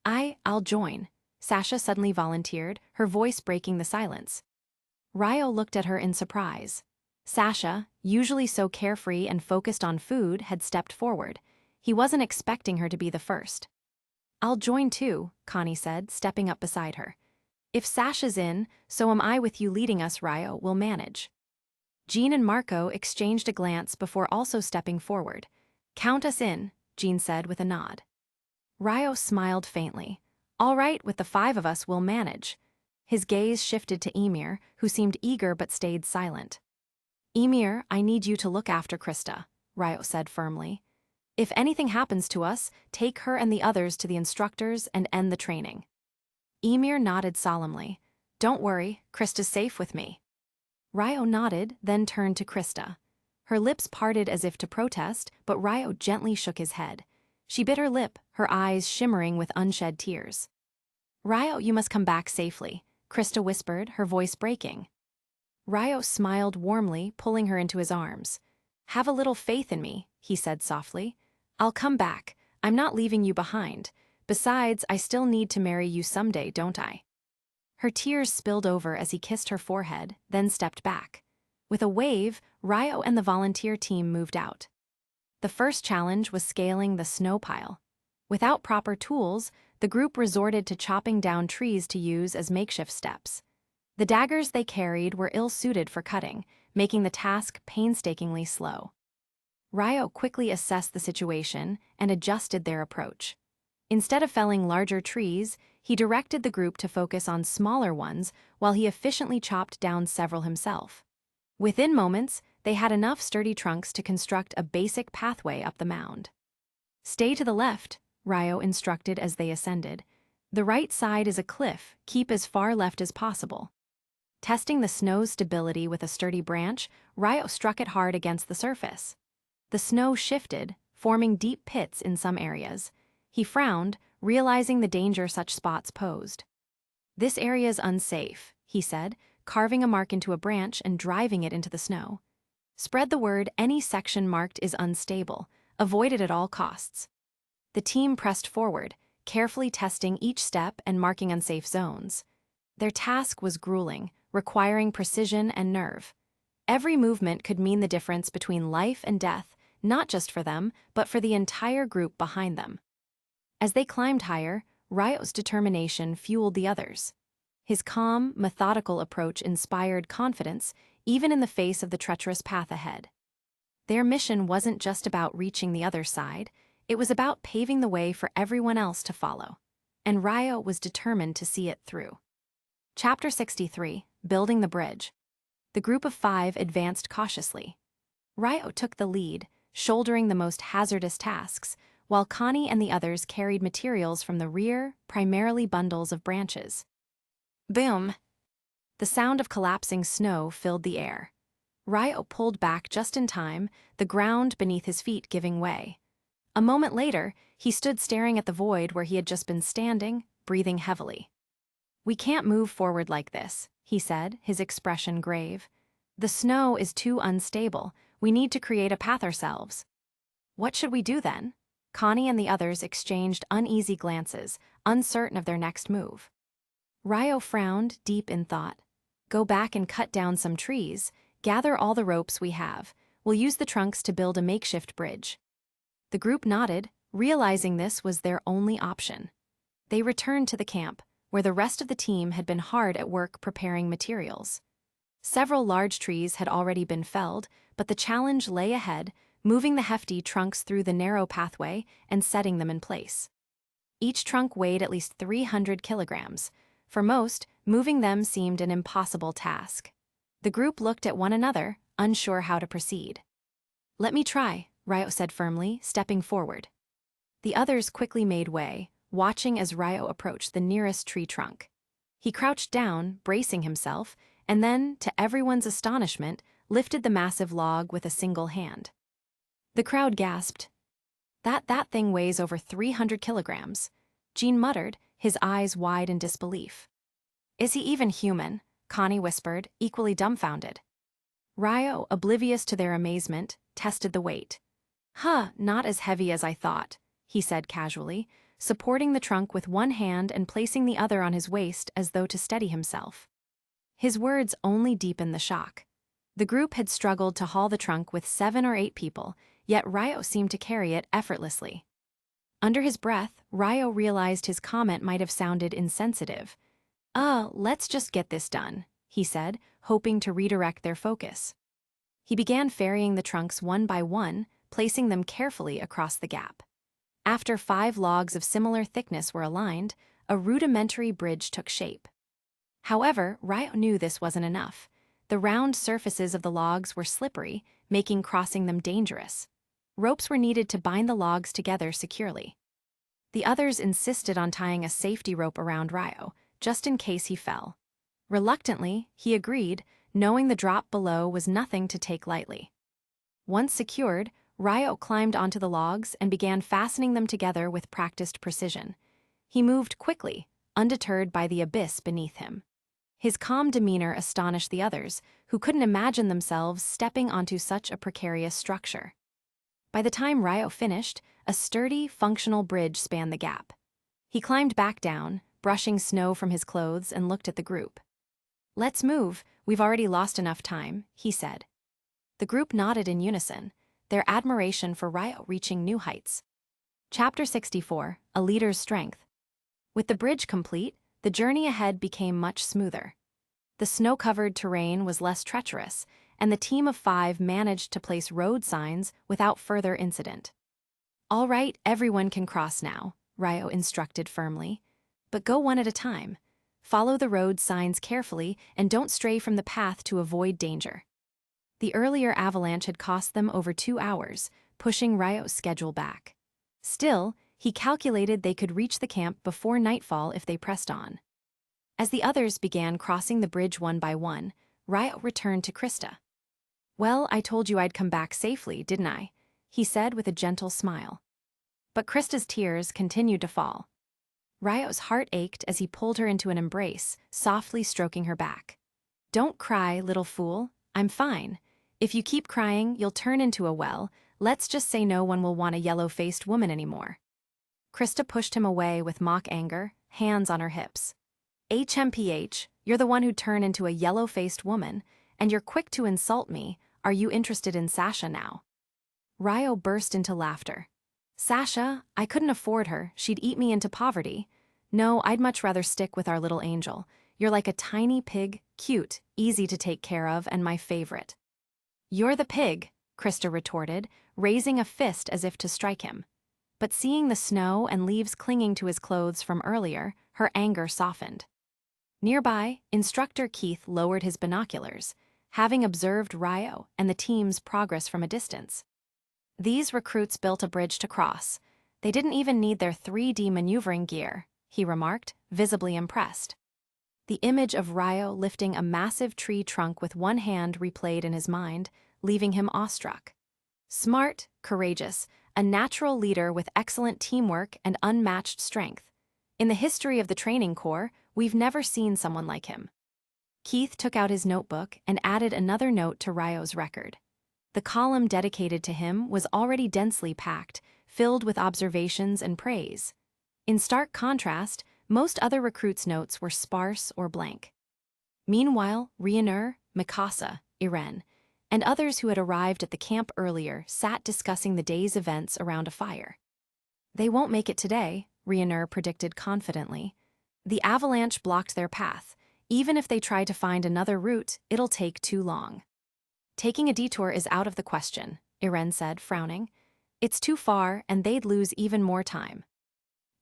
I'll join, Sasha suddenly volunteered, her voice breaking the silence. Ryo looked at her in surprise. Sasha, usually so carefree and focused on food, had stepped forward. He wasn't expecting her to be the first. I'll join too, Connie said, stepping up beside her. If Sasha's in, so am I with you leading us, Ryo, we'll manage. Jean and Marco exchanged a glance before also stepping forward. Count us in, Jean said with a nod. Ryo smiled faintly. All right, with the 5 of us, we'll manage. His gaze shifted to Emir, who seemed eager but stayed silent. Emir, I need you to look after Krista, Ryo said firmly. If anything happens to us, take her and the others to the instructors and end the training. Emir nodded solemnly. Don't worry, Krista's safe with me. Ryo nodded, then turned to Krista. Her lips parted as if to protest, but Ryo gently shook his head. She bit her lip, her eyes shimmering with unshed tears. Ryo, you must come back safely, Krista whispered, her voice breaking. Ryo smiled warmly, pulling her into his arms. Have a little faith in me, he said softly. I'll come back. I'm not leaving you behind. Besides, I still need to marry you someday, don't I? Her tears spilled over as he kissed her forehead, then stepped back. With a wave, Ryo and the volunteer team moved out. The first challenge was scaling the snow pile. Without proper tools, the group resorted to chopping down trees to use as makeshift steps. The daggers they carried were ill-suited for cutting, making the task painstakingly slow. Ryo quickly assessed the situation and adjusted their approach. Instead of felling larger trees, he directed the group to focus on smaller ones while he efficiently chopped down several himself. Within moments, they had enough sturdy trunks to construct a basic pathway up the mound. Stay to the left, Ryo instructed as they ascended. The right side is a cliff, keep as far left as possible. Testing the snow's stability with a sturdy branch, Ryo struck it hard against the surface. The snow shifted, forming deep pits in some areas. He frowned, realizing the danger such spots posed. This area's unsafe, he said, carving a mark into a branch and driving it into the snow. Spread the word any section marked is unstable. Avoid it at all costs. The team pressed forward, carefully testing each step and marking unsafe zones. Their task was grueling, requiring precision and nerve. Every movement could mean the difference between life and death, not just for them, but for the entire group behind them. As they climbed higher, Ryo's determination fueled the others. His calm, methodical approach inspired confidence, even in the face of the treacherous path ahead. Their mission wasn't just about reaching the other side, it was about paving the way for everyone else to follow. And Ryo was determined to see it through. Chapter 63, Building the Bridge. The group of 5 advanced cautiously. Ryo took the lead, shouldering the most hazardous tasks, while Connie and the others carried materials from the rear, primarily bundles of branches. Boom! The sound of collapsing snow filled the air. Ryo pulled back just in time, the ground beneath his feet giving way. A moment later, he stood staring at the void where he had just been standing, breathing heavily. "We can't move forward like this," he said, his expression grave. "The snow is too unstable. We need to create a path ourselves." "What should we do then?" Connie and the others exchanged uneasy glances, uncertain of their next move. Ryo frowned, deep in thought. "Go back and cut down some trees, gather all the ropes we have. We'll use the trunks to build a makeshift bridge." The group nodded, realizing this was their only option. They returned to the camp, where the rest of the team had been hard at work preparing materials. Several large trees had already been felled, but the challenge lay ahead, moving the hefty trunks through the narrow pathway and setting them in place. Each trunk weighed at least 300 kilograms. For most, moving them seemed an impossible task. The group looked at one another, unsure how to proceed. "Let me try," Ryo said firmly, stepping forward. The others quickly made way, watching as Ryo approached the nearest tree trunk. He crouched down, bracing himself, and then, to everyone's astonishment, lifted the massive log with a single hand. The crowd gasped. That thing weighs over 300 kilograms. Jean muttered, his eyes wide in disbelief. "Is he even human?" Connie whispered, equally dumbfounded. Ryo, oblivious to their amazement, tested the weight. Not as heavy as I thought," he said casually, supporting the trunk with one hand and placing the other on his waist as though to steady himself. His words only deepened the shock. The group had struggled to haul the trunk with 7 or 8 people, yet Ryo seemed to carry it effortlessly. Under his breath, Ryo realized his comment might have sounded insensitive. Let's just get this done," he said, hoping to redirect their focus. He began ferrying the trunks one by one, placing them carefully across the gap. After 5 logs of similar thickness were aligned, a rudimentary bridge took shape. However, Ryo knew this wasn't enough. The round surfaces of the logs were slippery, making crossing them dangerous. Ropes were needed to bind the logs together securely. The others insisted on tying a safety rope around Ryo, just in case he fell. Reluctantly, he agreed, knowing the drop below was nothing to take lightly. Once secured, Ryo climbed onto the logs and began fastening them together with practiced precision. He moved quickly, undeterred by the abyss beneath him. His calm demeanor astonished the others, who couldn't imagine themselves stepping onto such a precarious structure. By the time Ryo finished, a sturdy, functional bridge spanned the gap. He climbed back down, brushing snow from his clothes, and looked at the group. "Let's move, we've already lost enough time," he said. The group nodded in unison, their admiration for Ryo reaching new heights. Chapter 64, A Leader's Strength. With the bridge complete, the journey ahead became much smoother. The snow-covered terrain was less treacherous, and the team of 5 managed to place road signs without further incident. "All right, everyone can cross now," Ryo instructed firmly. "But go one at a time. Follow the road signs carefully and don't stray from the path to avoid danger." The earlier avalanche had cost them over 2 hours, pushing Ryo's schedule back. Still, he calculated they could reach the camp before nightfall if they pressed on. As the others began crossing the bridge one by one, Ryo returned to Krista. "Well, I told you I'd come back safely, didn't I?" he said with a gentle smile. But Krista's tears continued to fall. Ryo's heart ached as he pulled her into an embrace, softly stroking her back. "Don't cry, little fool. I'm fine. If you keep crying, you'll turn into a well. Let's just say no one will want a yellow-faced woman anymore." Krista pushed him away with mock anger, hands on her hips. "HMPH, you're the one who'd turn into a yellow-faced woman, and you're quick to insult me. Are you interested in Sasha now?" Ryo burst into laughter. "Sasha? I couldn't afford her. She'd eat me into poverty. No, I'd much rather stick with our little angel. You're like a tiny pig, Cute, easy to take care of, and my favorite. You're the pig, Krista retorted, raising a fist as if to strike him. But seeing the snow and leaves clinging to his clothes from earlier, her anger softened. Nearby, Instructor Keith lowered his binoculars, having observed Ryo and the team's progress from a distance. These recruits built a bridge to cross. They didn't even need their 3D maneuvering gear, he remarked, visibly impressed. The image of Ryo lifting a massive tree trunk with one hand replayed in his mind, leaving him awestruck. Smart, courageous, a natural leader with excellent teamwork and unmatched strength. In the history of the training corps, we've never seen someone like him. Keith took out his notebook and added another note to Ryo's record. The column dedicated to him was already densely packed, filled with observations and praise. In stark contrast, most other recruits' notes were sparse or blank. Meanwhile, Reinur, Mikasa, Irene, and others who had arrived at the camp earlier sat discussing the day's events around a fire. They won't make it today, Reinur predicted confidently. The avalanche blocked their path. Even if they try to find another route, it'll take too long. Taking a detour is out of the question, Irene said, frowning. It's too far, and they'd lose even more time.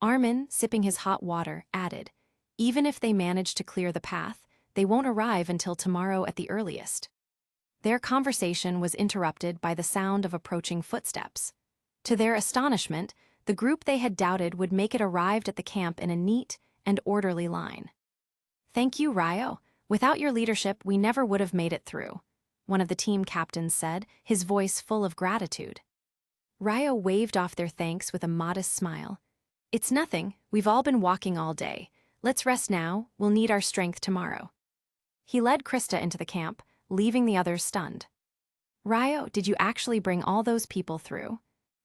Armin, sipping his hot water, added, even if they manage to clear the path, they won't arrive until tomorrow at the earliest. Their conversation was interrupted by the sound of approaching footsteps. To their astonishment, the group they had doubted would make it arrived at the camp in a neat and orderly line. Thank you, Ryo. Without your leadership, we never would have made it through, one of the team captains said, his voice full of gratitude. Ryo waved off their thanks with a modest smile. It's nothing, we've all been walking all day. Let's rest now, we'll need our strength tomorrow. He led Krista into the camp, leaving the others stunned. Ryo, did you actually bring all those people through?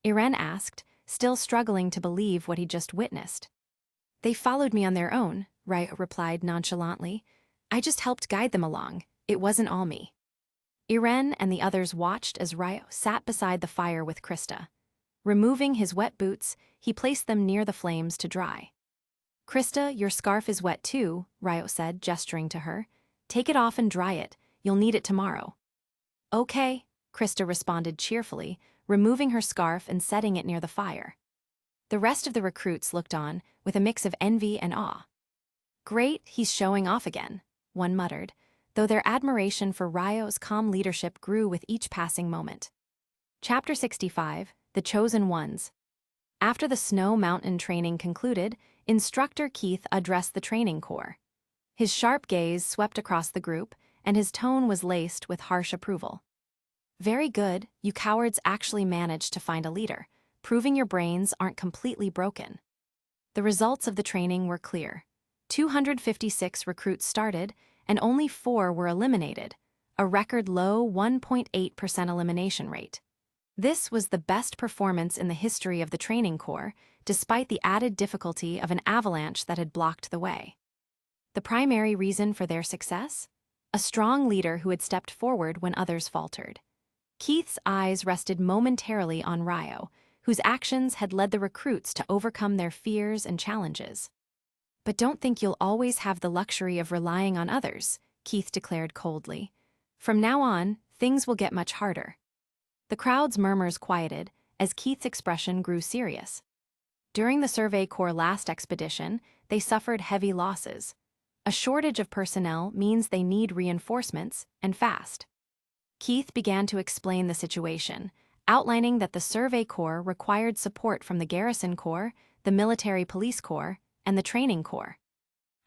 Irene asked, still struggling to believe what he'd just witnessed. They followed me on their own, Ryo replied nonchalantly. I just helped guide them along. It wasn't all me. Irene and the others watched as Ryo sat beside the fire with Krista. Removing his wet boots, he placed them near the flames to dry. Krista, your scarf is wet too, Ryo said, gesturing to her. Take it off and dry it. You'll need it tomorrow. Okay, Krista responded cheerfully, removing her scarf and setting it near the fire. The rest of the recruits looked on, with a mix of envy and awe. Great, he's showing off again, one muttered, though their admiration for Ryo's calm leadership grew with each passing moment. Chapter 65, The Chosen Ones. After the snow mountain training concluded, Instructor Keith addressed the training corps. His sharp gaze swept across the group, and his tone was laced with harsh approval. Very good, you cowards actually managed to find a leader, proving your brains aren't completely broken. The results of the training were clear. 256 started, and only 4 were eliminated, a record low 1.8% elimination rate. This was the best performance in the history of the training corps, despite the added difficulty of an avalanche that had blocked the way. The primary reason for their success? A strong leader who had stepped forward when others faltered. Keith's eyes rested momentarily on Ryo, whose actions had led the recruits to overcome their fears and challenges. But don't think you'll always have the luxury of relying on others, Keith declared coldly. From now on, things will get much harder. The crowd's murmurs quieted as Keith's expression grew serious. During the Survey Corps' last expedition, they suffered heavy losses. A shortage of personnel means they need reinforcements, and fast. Keith began to explain the situation, outlining that the Survey Corps required support from the Garrison Corps, the Military Police Corps, and the Training Corps.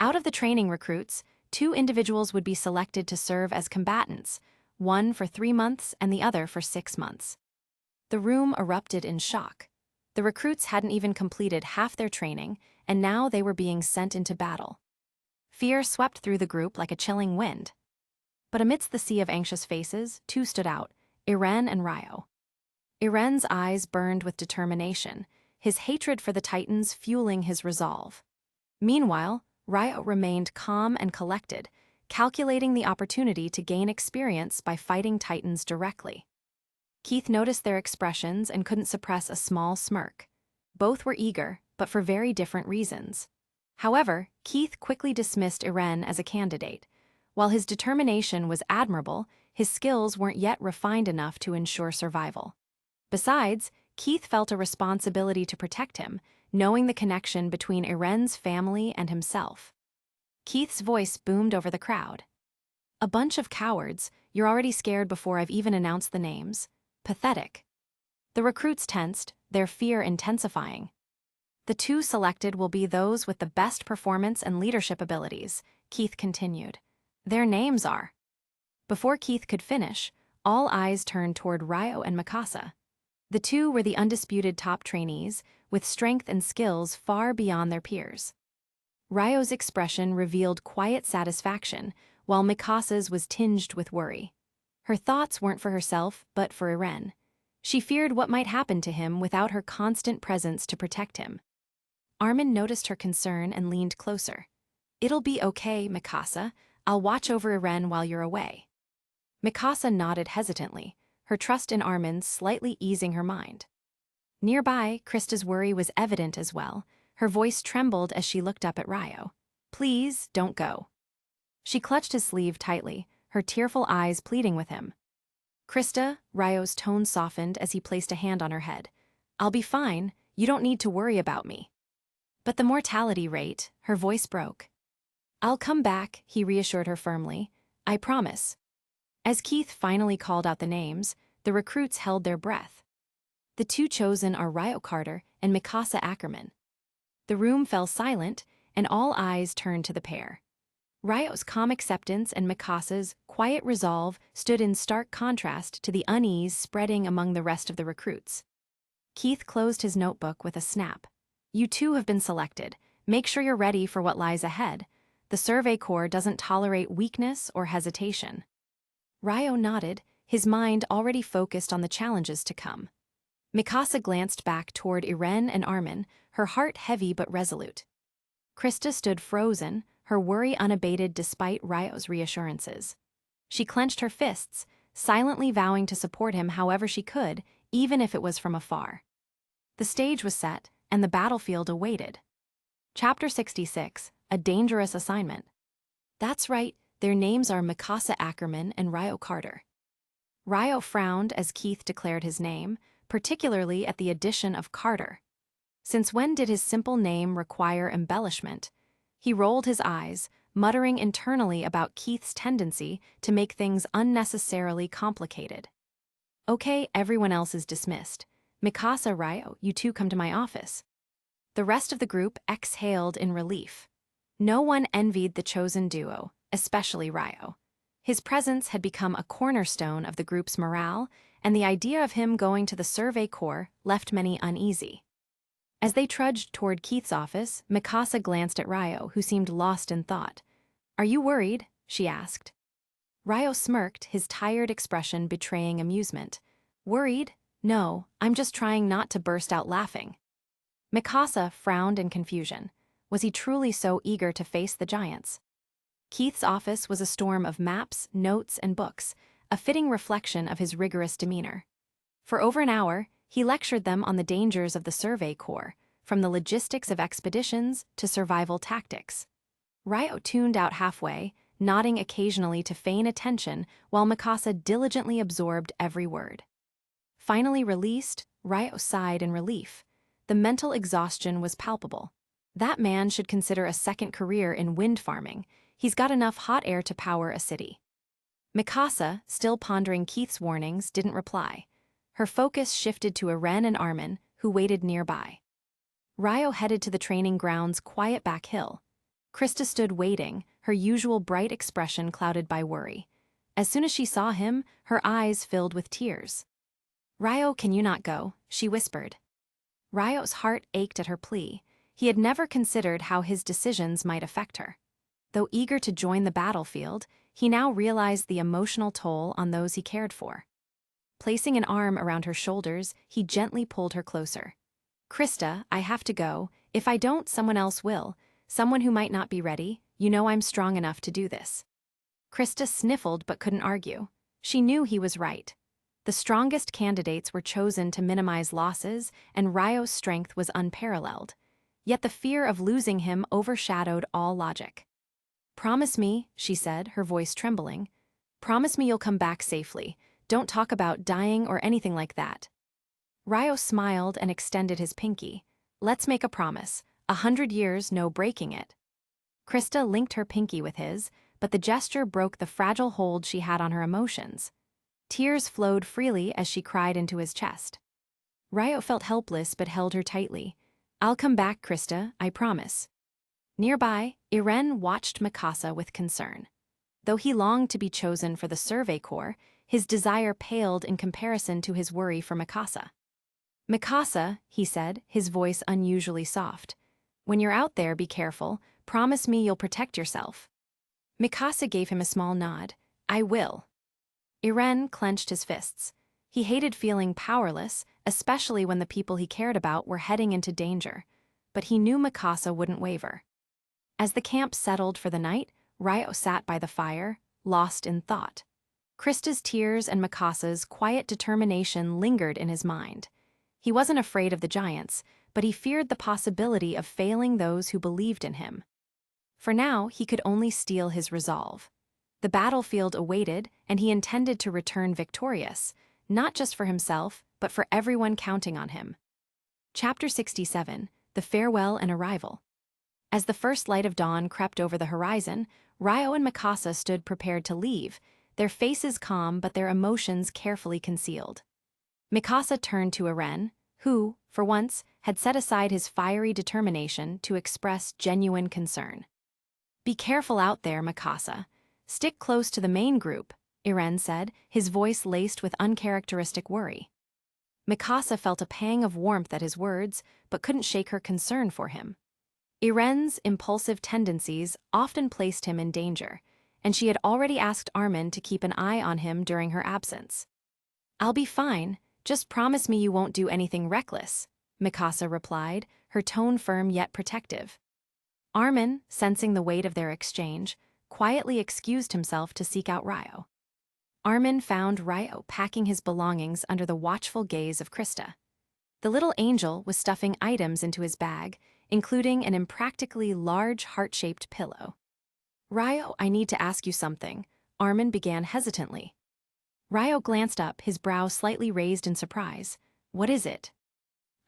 Out of the training recruits, 2 individuals would be selected to serve as combatants, one for 3 months and the other for 6 months. The room erupted in shock. The recruits hadn't even completed half their training, and now they were being sent into battle. Fear swept through the group like a chilling wind. But amidst the sea of anxious faces, 2 stood out, Irene and Ryo. Irene's eyes burned with determination, his hatred for the Titans fueling his resolve. Meanwhile, Ryo remained calm and collected, calculating the opportunity to gain experience by fighting Titans directly. Keith noticed their expressions and couldn't suppress a small smirk. Both were eager, but for very different reasons. However, Keith quickly dismissed Irene as a candidate. While his determination was admirable, his skills weren't yet refined enough to ensure survival. Besides, Keith felt a responsibility to protect him, knowing the connection between Iren's family and himself. Keith's voice boomed over the crowd. "A bunch of cowards, you're already scared before I've even announced the names. Pathetic." The recruits tensed, their fear intensifying. "The two selected will be those with the best performance and leadership abilities," Keith continued. "Their names are—" Before Keith could finish, all eyes turned toward Ryo and Mikasa. The two were the undisputed top trainees, with strength and skills far beyond their peers. Ryo's expression revealed quiet satisfaction, while Mikasa's was tinged with worry. Her thoughts weren't for herself, but for Iren. She feared what might happen to him without her constant presence to protect him. Armin noticed her concern and leaned closer. "It'll be okay, Mikasa. I'll watch over Iren while you're away." Mikasa nodded hesitantly, her trust in Armin slightly easing her mind. Nearby, Krista's worry was evident as well. Her voice trembled as she looked up at Ryo. "Please, don't go." She clutched his sleeve tightly, her tearful eyes pleading with him. "Krista," Ryo's tone softened as he placed a hand on her head. "I'll be fine, you don't need to worry about me." But the mortality rate, her voice broke. "I'll come back," he reassured her firmly. "I promise." As Keith finally called out the names, the recruits held their breath. The two chosen are Ryo Carter and Mikasa Ackerman. The room fell silent, and all eyes turned to the pair. Ryo's calm acceptance and Mikasa's quiet resolve stood in stark contrast to the unease spreading among the rest of the recruits. Keith closed his notebook with a snap. "You two have been selected. Make sure you're ready for what lies ahead. The Survey Corps doesn't tolerate weakness or hesitation." Ryo nodded, his mind already focused on the challenges to come. Mikasa glanced back toward Iren and Armin, her heart heavy but resolute. Krista stood frozen, her worry unabated despite Ryo's reassurances. She clenched her fists, silently vowing to support him however she could, even if it was from afar. The stage was set, and the battlefield awaited. Chapter 66, A Dangerous Assignment. That's right, their names are Mikasa Ackerman and Ryo Carter. Ryo frowned as Keith declared his name, particularly at the addition of Carter. Since when did his simple name require embellishment? He rolled his eyes, muttering internally about Keith's tendency to make things unnecessarily complicated. "Okay, everyone else is dismissed. Mikasa, Ryo, you two come to my office." The rest of the group exhaled in relief. No one envied the chosen duo, especially Ryo. His presence had become a cornerstone of the group's morale, and the idea of him going to the Survey Corps left many uneasy. As they trudged toward Keith's office, Mikasa glanced at Ryo, who seemed lost in thought. "Are you worried?" she asked. Ryo smirked, his tired expression betraying amusement. "Worried? No, I'm just trying not to burst out laughing." Mikasa frowned in confusion. Was he truly so eager to face the giants? Keith's office was a storm of maps, notes, and books, a fitting reflection of his rigorous demeanor. For over an hour, he lectured them on the dangers of the Survey Corps, from the logistics of expeditions to survival tactics. Ryo tuned out halfway, nodding occasionally to feign attention while Mikasa diligently absorbed every word. Finally released, Ryo sighed in relief. The mental exhaustion was palpable. That man should consider a second career in wind farming. He's got enough hot air to power a city. Mikasa, still pondering Keith's warnings, didn't reply. Her focus shifted to Iren and Armin, who waited nearby. Ryo headed to the training ground's quiet back hill. Krista stood waiting, her usual bright expression clouded by worry. As soon as she saw him, her eyes filled with tears. "Ryo, can you not go?" she whispered. Ryo's heart ached at her plea. He had never considered how his decisions might affect her. Though eager to join the battlefield, he now realized the emotional toll on those he cared for. Placing an arm around her shoulders, he gently pulled her closer. "Krista, I have to go. If I don't, someone else will. Someone who might not be ready. You know I'm strong enough to do this." Krista sniffled but couldn't argue. She knew he was right. The strongest candidates were chosen to minimize losses, and Ryo's strength was unparalleled. Yet the fear of losing him overshadowed all logic. Promise me, she said, her voice trembling. Promise me you'll come back safely. Don't talk about dying or anything like that. Ryo smiled and extended his pinky. Let's make a promise. 100 years, no breaking it. Krista linked her pinky with his, but the gesture broke the fragile hold she had on her emotions. Tears flowed freely as she cried into his chest. Ryo felt helpless but held her tightly. I'll come back, Krista, I promise. Nearby, Irene watched Mikasa with concern. Though he longed to be chosen for the Survey Corps, his desire paled in comparison to his worry for Mikasa. Mikasa, he said, his voice unusually soft. When you're out there, be careful. Promise me you'll protect yourself. Mikasa gave him a small nod. I will. Irene clenched his fists. He hated feeling powerless, especially when the people he cared about were heading into danger. But he knew Mikasa wouldn't waver. As the camp settled for the night, Ryo sat by the fire, lost in thought. Krista's tears and Mikasa's quiet determination lingered in his mind. He wasn't afraid of the giants, but he feared the possibility of failing those who believed in him. For now, he could only steel his resolve. The battlefield awaited, and he intended to return victorious, not just for himself, but for everyone counting on him. Chapter 67, The Farewell and Arrival. As the first light of dawn crept over the horizon, Ryo and Mikasa stood prepared to leave, their faces calm but their emotions carefully concealed. Mikasa turned to Irene, who, for once, had set aside his fiery determination to express genuine concern. Be careful out there, Mikasa. Stick close to the main group, Irene said, his voice laced with uncharacteristic worry. Mikasa felt a pang of warmth at his words, but couldn't shake her concern for him. Irene's impulsive tendencies often placed him in danger, and she had already asked Armin to keep an eye on him during her absence. I'll be fine. Just promise me you won't do anything reckless, Mikasa replied, her tone firm yet protective. Armin, sensing the weight of their exchange, quietly excused himself to seek out Ryo. Armin found Ryo packing his belongings under the watchful gaze of Krista. The little angel was stuffing items into his bag, including an impractically large heart-shaped pillow. Ryo, I need to ask you something, Armin began hesitantly. Ryo glanced up, his brow slightly raised in surprise. What is it?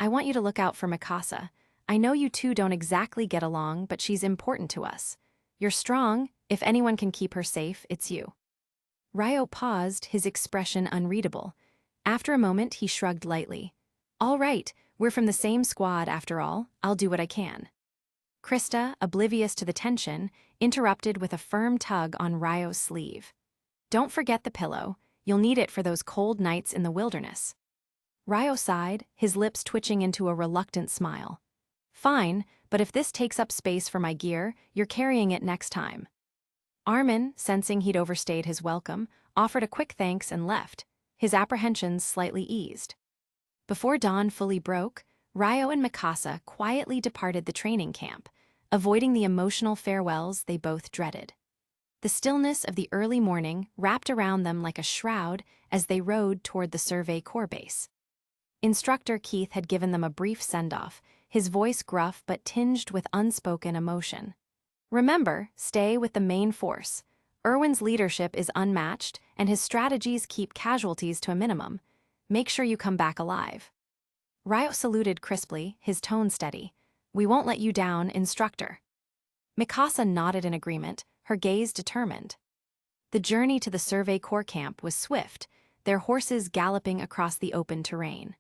I want you to look out for Mikasa. I know you two don't exactly get along, but she's important to us. You're strong. If anyone can keep her safe, it's you. Ryo paused, his expression unreadable. After a moment, he shrugged lightly. All right, we're from the same squad after all. I'll do what I can. Krista, oblivious to the tension, interrupted with a firm tug on Ryo's sleeve. Don't forget the pillow. You'll need it for those cold nights in the wilderness. Ryo sighed, his lips twitching into a reluctant smile. Fine, but if this takes up space for my gear, you're carrying it next time. Armin, sensing he'd overstayed his welcome, offered a quick thanks and left, his apprehensions slightly eased. Before dawn fully broke, Ryo and Mikasa quietly departed the training camp, avoiding the emotional farewells they both dreaded. The stillness of the early morning wrapped around them like a shroud as they rode toward the Survey Corps base. Instructor Keith had given them a brief send-off, his voice gruff but tinged with unspoken emotion. Remember, stay with the main force. Erwin's leadership is unmatched, and his strategies keep casualties to a minimum. Make sure you come back alive. Ryo saluted crisply, his tone steady. We won't let you down, instructor. Mikasa nodded in agreement, her gaze determined. The journey to the Survey Corps camp was swift, their horses galloping across the open terrain.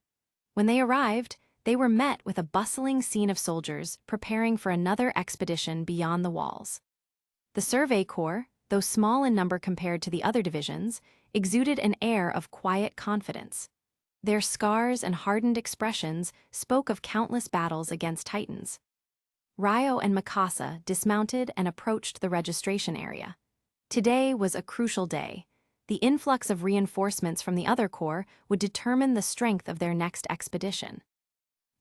When they arrived, they were met with a bustling scene of soldiers preparing for another expedition beyond the walls. The Survey Corps, though small in number compared to the other divisions, exuded an air of quiet confidence. Their scars and hardened expressions spoke of countless battles against Titans. Ryo and Mikasa dismounted and approached the registration area. Today was a crucial day. The influx of reinforcements from the other corps would determine the strength of their next expedition.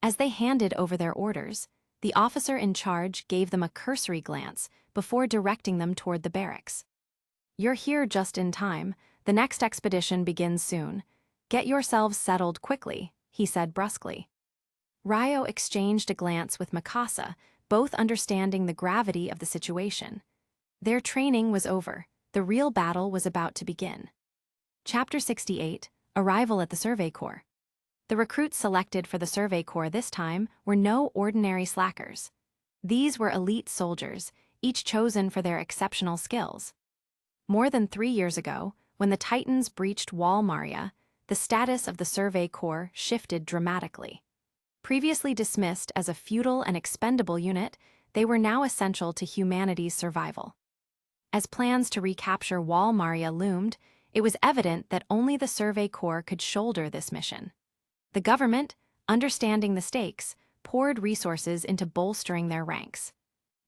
As they handed over their orders, the officer in charge gave them a cursory glance before directing them toward the barracks. You're here just in time. The next expedition begins soon. Get yourselves settled quickly, he said brusquely. Ryo exchanged a glance with Mikasa, both understanding the gravity of the situation. Their training was over. The real battle was about to begin. Chapter 68, Arrival at the Survey Corps. The recruits selected for the Survey Corps this time were no ordinary slackers. These were elite soldiers, each chosen for their exceptional skills. More than 3 years ago, when the Titans breached Wall Maria, the status of the Survey Corps shifted dramatically. Previously dismissed as a futile and expendable unit, they were now essential to humanity's survival. As plans to recapture Wall Maria loomed, it was evident that only the Survey Corps could shoulder this mission. The government, understanding the stakes, poured resources into bolstering their ranks.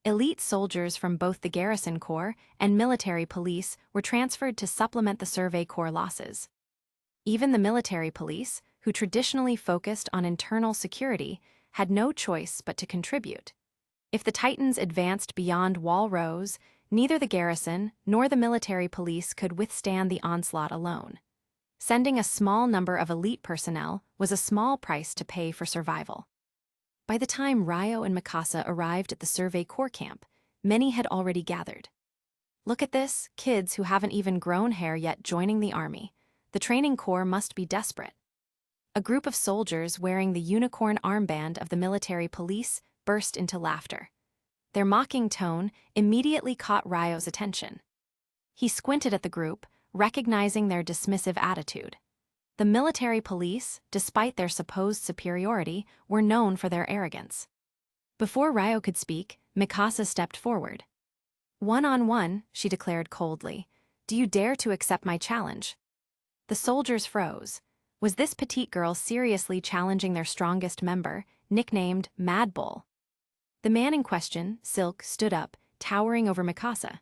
Elite soldiers from both the Garrison Corps and military police were transferred to supplement the Survey Corps losses. Even the military police, who traditionally focused on internal security, had no choice but to contribute. If the Titans advanced beyond Wall Rose, neither the garrison nor the military police could withstand the onslaught alone. Sending a small number of elite personnel was a small price to pay for survival. By the time Ryo and Mikasa arrived at the Survey Corps camp, many had already gathered. Look at this, kids who haven't even grown hair yet joining the army. The training corps must be desperate. A group of soldiers wearing the unicorn armband of the military police burst into laughter. Their mocking tone immediately caught Ryo's attention. He squinted at the group, recognizing their dismissive attitude. The military police, despite their supposed superiority, were known for their arrogance. Before Ryo could speak, Mikasa stepped forward. "One-on-one," she declared coldly. "Do you dare to accept my challenge?" The soldiers froze. Was this petite girl seriously challenging their strongest member, nicknamed Mad Bull? The man in question, Silk, stood up, towering over Mikasa.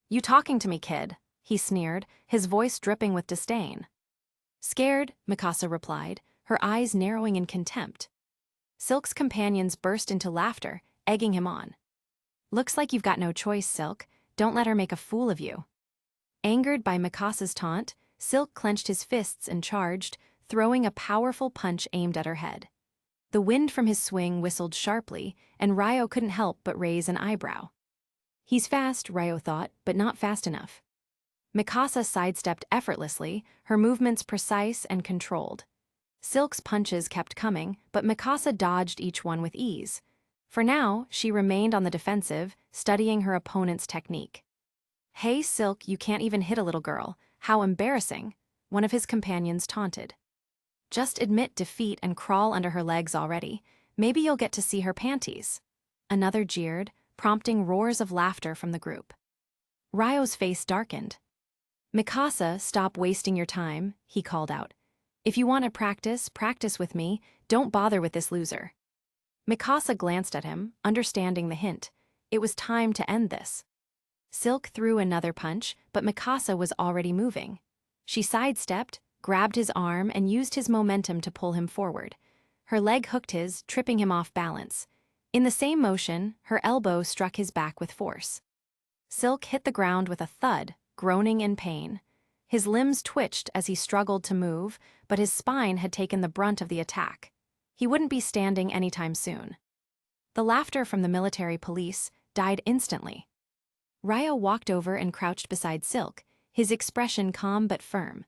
"You talking to me, kid?" he sneered, his voice dripping with disdain. "Scared," Mikasa replied, her eyes narrowing in contempt. Silk's companions burst into laughter, egging him on. "Looks like you've got no choice, Silk. Don't let her make a fool of you." Angered by Mikasa's taunt, Silk clenched his fists and charged, throwing a powerful punch aimed at her head. The wind from his swing whistled sharply, and Ryo couldn't help but raise an eyebrow. He's fast, Ryo thought, but not fast enough. Mikasa sidestepped effortlessly, her movements precise and controlled. Silk's punches kept coming, but Mikasa dodged each one with ease. For now, she remained on the defensive, studying her opponent's technique. "Hey, Silk, you can't even hit a little girl. How embarrassing," one of his companions taunted. "Just admit defeat and crawl under her legs already. Maybe you'll get to see her panties." Another jeered, prompting roars of laughter from the group. Ryo's face darkened. "Mikasa, stop wasting your time," he called out. "If you want to practice, practice with me. Don't bother with this loser." Mikasa glanced at him, understanding the hint. It was time to end this. Silk threw another punch, but Mikasa was already moving. She sidestepped, grabbed his arm, and used his momentum to pull him forward. Her leg hooked his, tripping him off balance. In the same motion, her elbow struck his back with force. Silk hit the ground with a thud, groaning in pain. His limbs twitched as he struggled to move, but his spine had taken the brunt of the attack. He wouldn't be standing anytime soon. The laughter from the military police died instantly. Ryo walked over and crouched beside Silk, his expression calm but firm.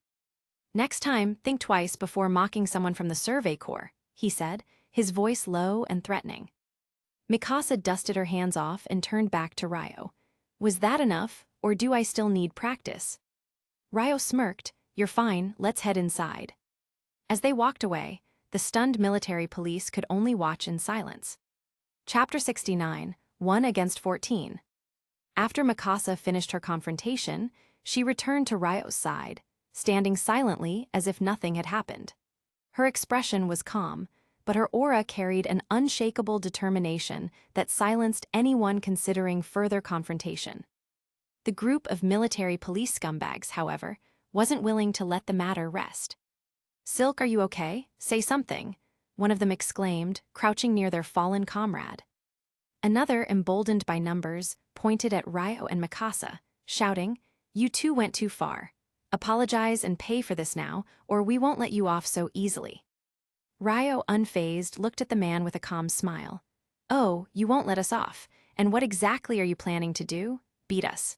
"Next time, think twice before mocking someone from the Survey Corps," he said, his voice low and threatening. Mikasa dusted her hands off and turned back to Ryo. "Was that enough, or do I still need practice?" Ryo smirked. "You're fine, let's head inside." As they walked away, the stunned military police could only watch in silence. Chapter 69, 1 against 14. After Mikasa finished her confrontation, she returned to Ryo's side, standing silently as if nothing had happened. Her expression was calm, but her aura carried an unshakable determination that silenced anyone considering further confrontation. The group of military police scumbags, however, wasn't willing to let the matter rest. "Silk, are you okay? Say something," one of them exclaimed, crouching near their fallen comrade. Another, emboldened by numbers, pointed at Ryo and Mikasa, shouting, "You two went too far. Apologize and pay for this now, or we won't let you off so easily." Ryo, unfazed, looked at the man with a calm smile. "Oh, you won't let us off. And what exactly are you planning to do? beat us.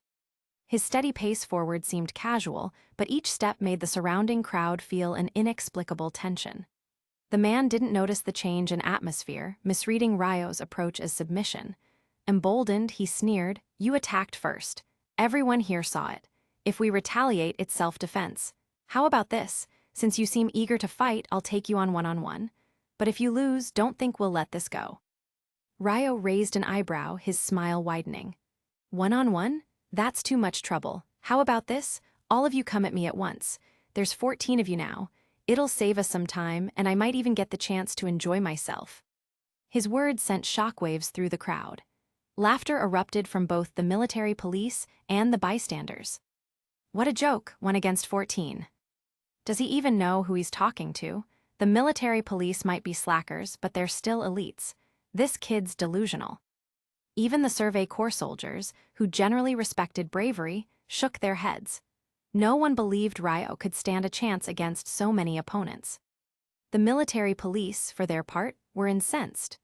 His steady pace forward seemed casual, but each step made the surrounding crowd feel an inexplicable tension. The man didn't notice the change in atmosphere, misreading Ryo's approach as submission. Emboldened, he sneered, "You attacked first. Everyone here saw it. If we retaliate, it's self-defense. How about this? Since you seem eager to fight, I'll take you on one-on-one. But if you lose, don't think we'll let this go." Ryo raised an eyebrow, his smile widening. "One-on-one? That's too much trouble. How about this? All of you come at me at once. There's 14 of you now. It'll save us some time, and I might even get the chance to enjoy myself." His words sent shockwaves through the crowd. Laughter erupted from both the military police and the bystanders. What a joke, 1 against 14. Does he even know who he's talking to? The military police might be slackers, but they're still elites. This kid's delusional. Even the Survey Corps soldiers, who generally respected bravery, shook their heads. No one believed Ryo could stand a chance against so many opponents. The military police, for their part, were incensed.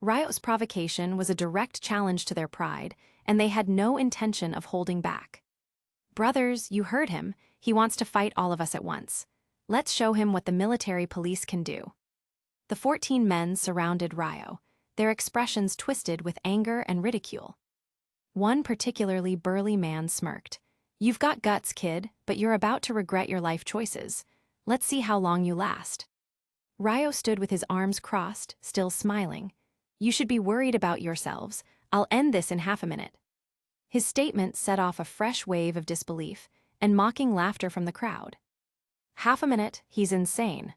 Ryo's provocation was a direct challenge to their pride, and they had no intention of holding back. "Brothers, you heard him. He wants to fight all of us at once. Let's show him what the military police can do." The 14 men surrounded Ryo, their expressions twisted with anger and ridicule. One particularly burly man smirked. "You've got guts, kid, but you're about to regret your life choices. Let's see how long you last." Ryo stood with his arms crossed, still smiling. "You should be worried about yourselves. I'll end this in half a minute." His statement set off a fresh wave of disbelief and mocking laughter from the crowd. "Half a minute? He's insane.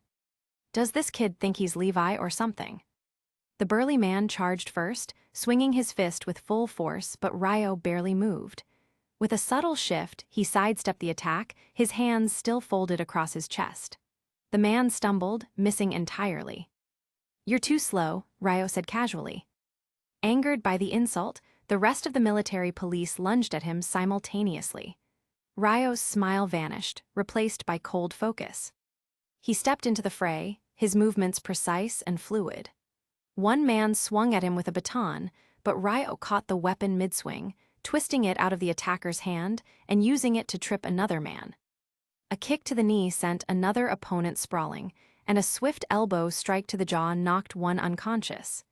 Does this kid think he's Levi or something?" The burly man charged first, swinging his fist with full force, but Ryo barely moved. With a subtle shift, he sidestepped the attack, his hands still folded across his chest. The man stumbled, missing entirely. "You're too slow," Ryo said casually. Angered by the insult, the rest of the military police lunged at him simultaneously. Ryo's smile vanished, replaced by cold focus. He stepped into the fray, his movements precise and fluid. One man swung at him with a baton, but Ryo caught the weapon mid-swing, twisting it out of the attacker's hand and using it to trip another man. A kick to the knee sent another opponent sprawling, and a swift elbow strike to the jaw knocked one unconscious.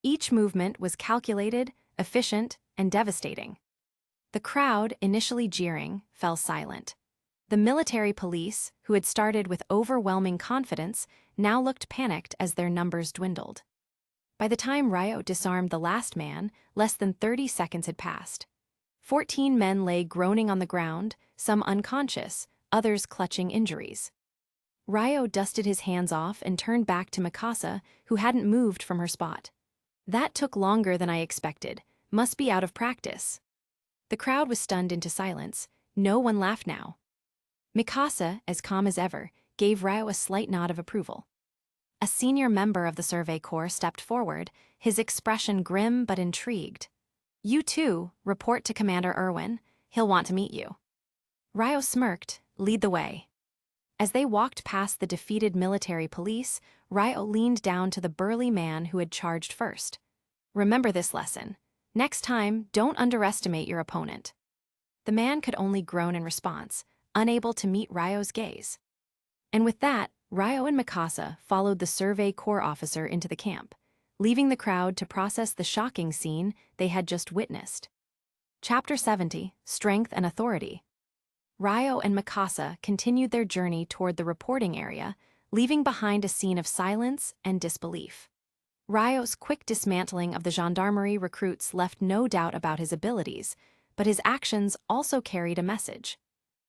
Each movement was calculated, efficient, and devastating. The crowd, initially jeering, fell silent. The military police, who had started with overwhelming confidence, now looked panicked as their numbers dwindled. By the time Ryo disarmed the last man, less than 30 seconds had passed. 14 men lay groaning on the ground, some unconscious, others clutching injuries. Ryo dusted his hands off and turned back to Mikasa, who hadn't moved from her spot. "That took longer than I expected. Must be out of practice." The crowd was stunned into silence. No one laughed now. Mikasa, as calm as ever, gave Ryo a slight nod of approval. A senior member of the Survey Corps stepped forward, his expression grim but intrigued. "You too, report to Commander Irwin. He'll want to meet you." Ryo smirked, "Lead the way." As they walked past the defeated military police, Ryo leaned down to the burly man who had charged first. "Remember this lesson. Next time, don't underestimate your opponent." The man could only groan in response, unable to meet Ryo's gaze. And with that, Ryo and Mikasa followed the Survey Corps officer into the camp, leaving the crowd to process the shocking scene they had just witnessed. Chapter 70, Strength and Authority. Ryo and Mikasa continued their journey toward the reporting area, leaving behind a scene of silence and disbelief. Ryo's quick dismantling of the gendarmerie recruits left no doubt about his abilities, but his actions also carried a message.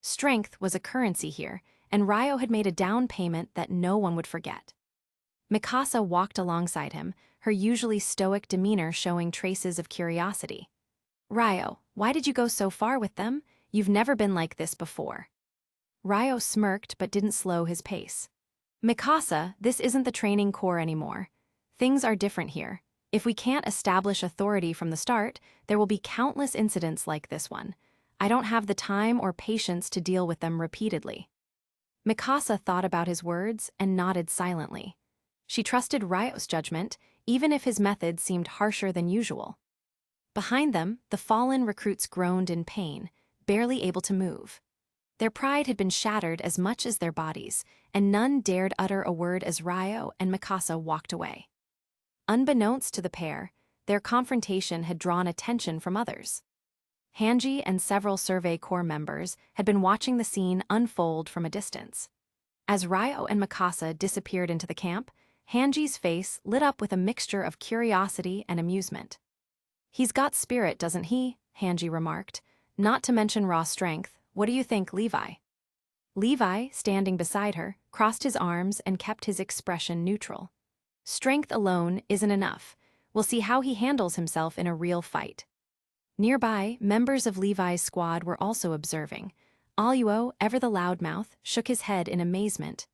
Strength was a currency here, and Ryo had made a down payment that no one would forget. Mikasa walked alongside him, her usually stoic demeanor showing traces of curiosity. "Ryo, why did you go so far with them? You've never been like this before." Ryo smirked but didn't slow his pace. "Mikasa, this isn't the training corps anymore. Things are different here. If we can't establish authority from the start, there will be countless incidents like this one. I don't have the time or patience to deal with them repeatedly." Mikasa thought about his words and nodded silently. She trusted Ryo's judgment, even if his methods seemed harsher than usual. Behind them, the fallen recruits groaned in pain, barely able to move. Their pride had been shattered as much as their bodies, and none dared utter a word as Ryo and Mikasa walked away. Unbeknownst to the pair, their confrontation had drawn attention from others. Hanji and several Survey Corps members had been watching the scene unfold from a distance. As Ryo and Mikasa disappeared into the camp, Hanji's face lit up with a mixture of curiosity and amusement. "He's got spirit, doesn't he?" Hanji remarked. "Not to mention raw strength. What do you think, Levi?" Levi, standing beside her, crossed his arms and kept his expression neutral. "Strength alone isn't enough. We'll see how he handles himself in a real fight." Nearby, members of Levi's squad were also observing. Aluo, ever the loudmouth, shook his head in amazement.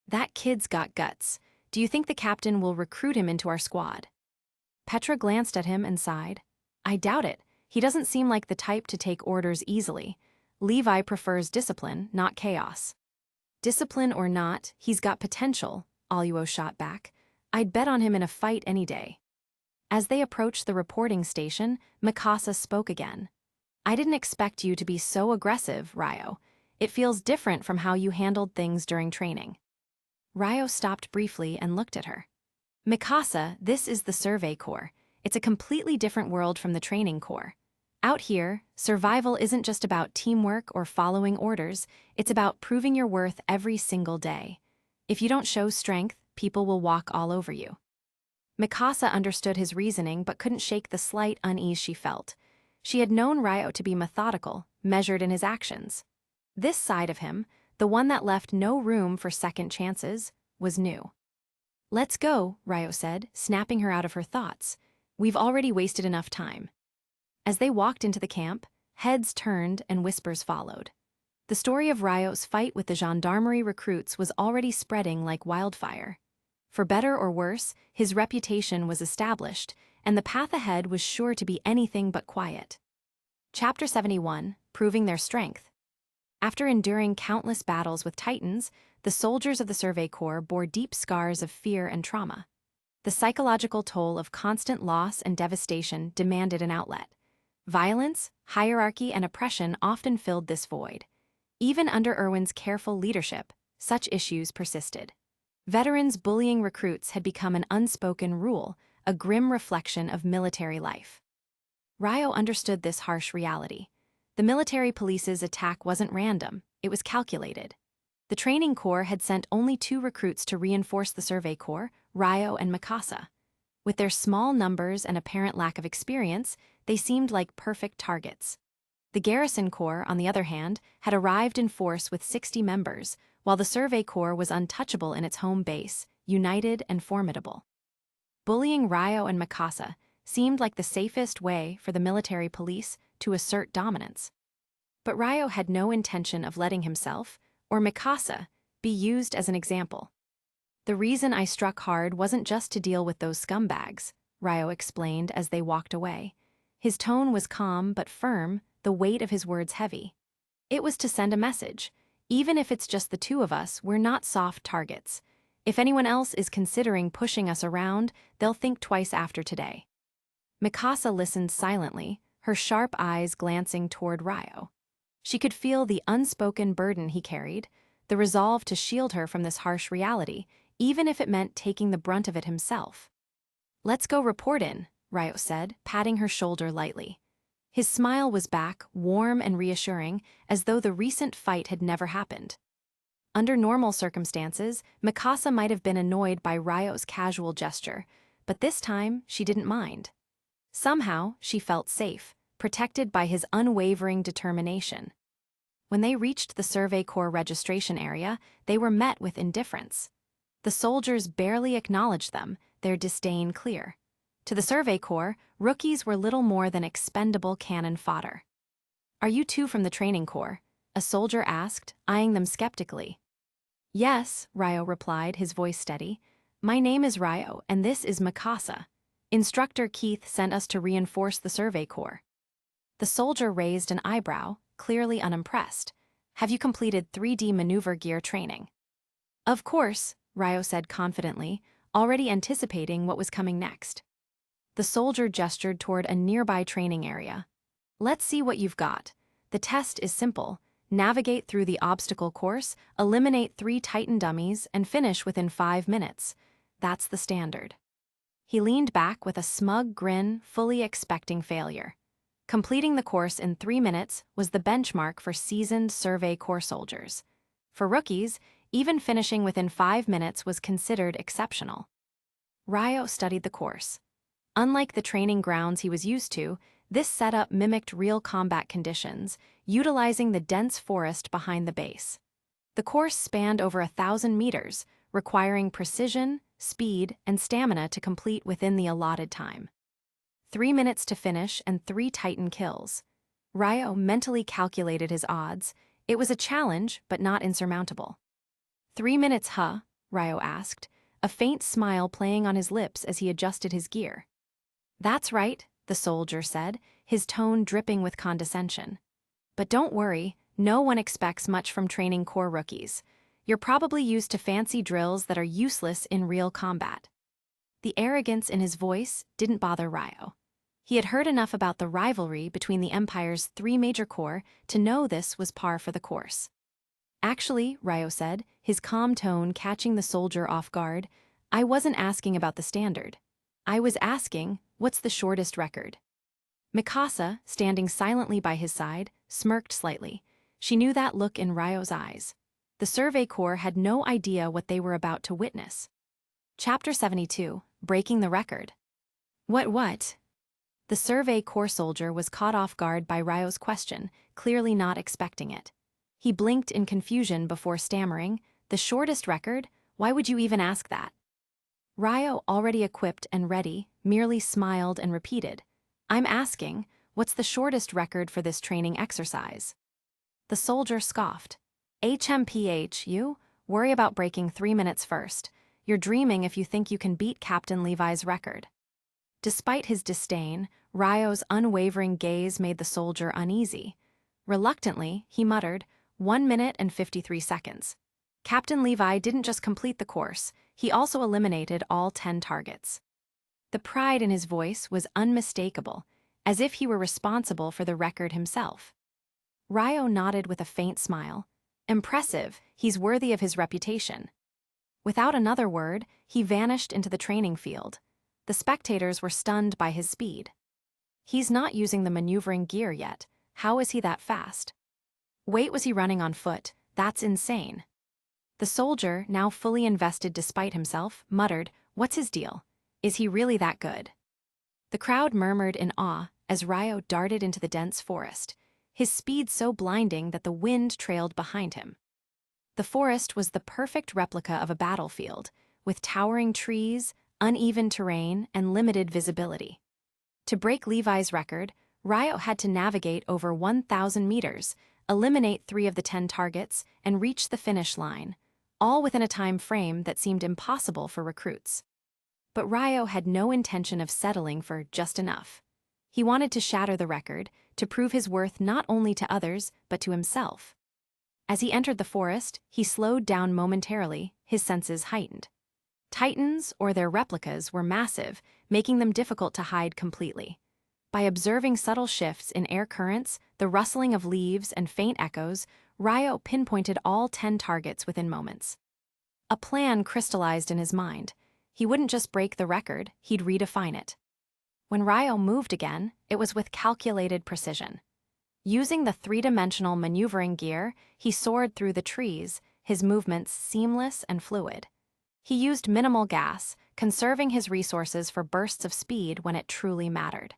"That kid's got guts. Do you think the captain will recruit him into our squad?" Petra glanced at him and sighed. "I doubt it. He doesn't seem like the type to take orders easily. Levi prefers discipline, not chaos." "Discipline or not, he's got potential," Aluo shot back. "I'd bet on him in a fight any day." As they approached the reporting station, Mikasa spoke again. "I didn't expect you to be so aggressive, Ryo. It feels different from how you handled things during training." Ryo stopped briefly and looked at her. "Mikasa, this is the Survey Corps. It's a completely different world from the Training Corps. Out here, survival isn't just about teamwork or following orders, it's about proving your worth every single day. If you don't show strength, people will walk all over you." Mikasa understood his reasoning but couldn't shake the slight unease she felt. She had known Ryo to be methodical, measured in his actions. This side of him, the one that left no room for second chances, was new. "Let's go," Ryo said, snapping her out of her thoughts. "We've already wasted enough time." As they walked into the camp, heads turned and whispers followed. The story of Ryo's fight with the gendarmerie recruits was already spreading like wildfire. For better or worse, his reputation was established, and the path ahead was sure to be anything but quiet. Chapter 71, Proving Their Strength. After enduring countless battles with Titans, the soldiers of the Survey Corps bore deep scars of fear and trauma. The psychological toll of constant loss and devastation demanded an outlet. Violence, hierarchy, and oppression often filled this void. Even under Erwin's careful leadership, such issues persisted. Veterans bullying recruits had become an unspoken rule, a grim reflection of military life. Ryo understood this harsh reality. The military police's attack wasn't random, it was calculated. The Training Corps had sent only 2 recruits to reinforce the Survey Corps, Ryo and Mikasa. With their small numbers and apparent lack of experience, they seemed like perfect targets. The Garrison Corps, on the other hand, had arrived in force with 60 members, while the Survey Corps was untouchable in its home base, united and formidable. Bullying Ryo and Mikasa seemed like the safest way for the military police to assert dominance. But Ryo had no intention of letting himself, or Mikasa, be used as an example. "The reason I struck hard wasn't just to deal with those scumbags," Ryo explained as they walked away. His tone was calm but firm, the weight of his words heavy. "It was to send a message. Even if it's just the 2 of us, we're not soft targets. If anyone else is considering pushing us around, they'll think twice after today." Mikasa listened silently, her sharp eyes glancing toward Ryo. She could feel the unspoken burden he carried, the resolve to shield her from this harsh reality, even if it meant taking the brunt of it himself. "Let's go report in," Ryo said, patting her shoulder lightly. His smile was back, warm and reassuring, as though the recent fight had never happened. Under normal circumstances, Mikasa might have been annoyed by Ryo's casual gesture, but this time she didn't mind. Somehow, she felt safe, protected by his unwavering determination. When they reached the Survey Corps registration area, they were met with indifference. The soldiers barely acknowledged them, their disdain clear. To the Survey Corps, rookies were little more than expendable cannon fodder. "Are you 2 from the Training Corps?" a soldier asked, eyeing them skeptically. "Yes," Ryo replied, his voice steady. "My name is Ryo, and this is Mikasa. Instructor Keith sent us to reinforce the Survey Corps." The soldier raised an eyebrow, clearly unimpressed. "Have you completed 3D maneuver gear training?" "Of course," Ryo said confidently, already anticipating what was coming next. The soldier gestured toward a nearby training area. Let's see what you've got. The test is simple. Navigate through the obstacle course, eliminate 3 Titan dummies, and finish within 5 minutes. That's the standard. He leaned back with a smug grin, fully expecting failure. Completing the course in 3 minutes was the benchmark for seasoned Survey Corps soldiers. For rookies, even finishing within 5 minutes was considered exceptional. Ryo studied the course. Unlike the training grounds he was used to, this setup mimicked real combat conditions, utilizing the dense forest behind the base. The course spanned over 1,000 meters, requiring precision, speed, and stamina to complete within the allotted time. 3 minutes to finish and 3 Titan kills. Ryo mentally calculated his odds. It was a challenge, but not insurmountable. 3 minutes, huh? Ryo asked, a faint smile playing on his lips as he adjusted his gear. That's right, the soldier said, his tone dripping with condescension. But don't worry, no one expects much from training corps rookies. You're probably used to fancy drills that are useless in real combat. The arrogance in his voice didn't bother Ryo. He had heard enough about the rivalry between the Empire's 3 major corps to know this was par for the course. Actually, Ryo said, his calm tone catching the soldier off guard, I wasn't asking about the standard. I was asking, what's the shortest record? Mikasa, standing silently by his side, smirked slightly. She knew that look in Ryo's eyes. The Survey Corps had no idea what they were about to witness. Chapter 72, Breaking the Record. What? The Survey Corps soldier was caught off guard by Ryo's question, clearly not expecting it. He blinked in confusion before stammering, the shortest record? Why would you even ask that? Ryo, already equipped and ready, merely smiled and repeated, I'm asking, what's the shortest record for this training exercise? The soldier scoffed. HMPH, you? Worry about breaking 3 minutes first. You're dreaming if you think you can beat Captain Levi's record. Despite his disdain, Ryo's unwavering gaze made the soldier uneasy. Reluctantly, he muttered, 1 minute and 53 seconds. Captain Levi didn't just complete the course, he also eliminated all 10 targets. The pride in his voice was unmistakable, as if he were responsible for the record himself. Ryo nodded with a faint smile. Impressive, he's worthy of his reputation. Without another word, he vanished into the training field. The spectators were stunned by his speed. He's not using the maneuvering gear yet. How is he that fast? Wait, was he running on foot? That's insane. The soldier, now fully invested despite himself, muttered, what's his deal? Is he really that good? The crowd murmured in awe as Ryo darted into the dense forest, his speed so blinding that the wind trailed behind him. The forest was the perfect replica of a battlefield, with towering trees, uneven terrain, and limited visibility. To break Levi's record, Ryo had to navigate over 1,000 meters, eliminate 3 of the 10 targets, and reach the finish line, all within a time frame that seemed impossible for recruits. But Ryo had no intention of settling for just enough. He wanted to shatter the record, to prove his worth not only to others, but to himself. As he entered the forest, he slowed down momentarily, his senses heightened. Titans, or their replicas, were massive, making them difficult to hide completely. By observing subtle shifts in air currents, the rustling of leaves, and faint echoes, Ryo pinpointed all 10 targets within moments. A plan crystallized in his mind. He wouldn't just break the record, he'd redefine it. When Ryo moved again, it was with calculated precision. Using the 3-dimensional maneuvering gear, he soared through the trees, his movements seamless and fluid. He used minimal gas, conserving his resources for bursts of speed when it truly mattered.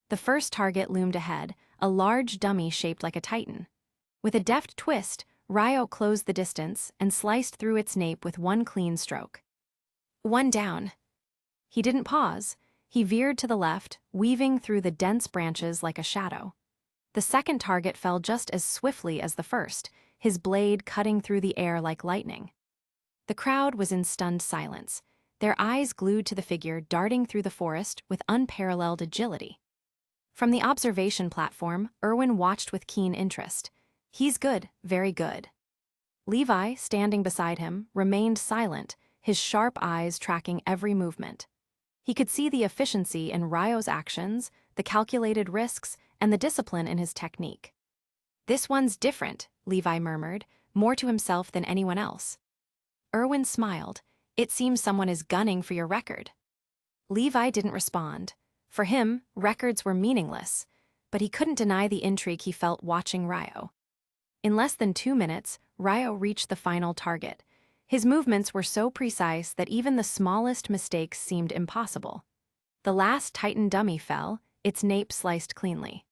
The first target loomed ahead, a large dummy shaped like a titan. With a deft twist, Ryo closed the distance and sliced through its nape with one clean stroke. 1 down. He didn't pause. He veered to the left, weaving through the dense branches like a shadow. The second target fell just as swiftly as the first, his blade cutting through the air like lightning. The crowd was in stunned silence, their eyes glued to the figure darting through the forest with unparalleled agility. From the observation platform, Erwin watched with keen interest. He's good, very good. Levi, standing beside him, remained silent, his sharp eyes tracking every movement. He could see the efficiency in Ryo's actions, the calculated risks, and the discipline in his technique. "This one's different," Levi murmured, more to himself than anyone else. Erwin smiled. "It seems someone is gunning for your record." Levi didn't respond. For him, records were meaningless, but he couldn't deny the intrigue he felt watching Ryo. In less than 2 minutes, Ryo reached the final target. His movements were so precise that even the smallest mistakes seemed impossible. The last Titan dummy fell, its nape sliced cleanly.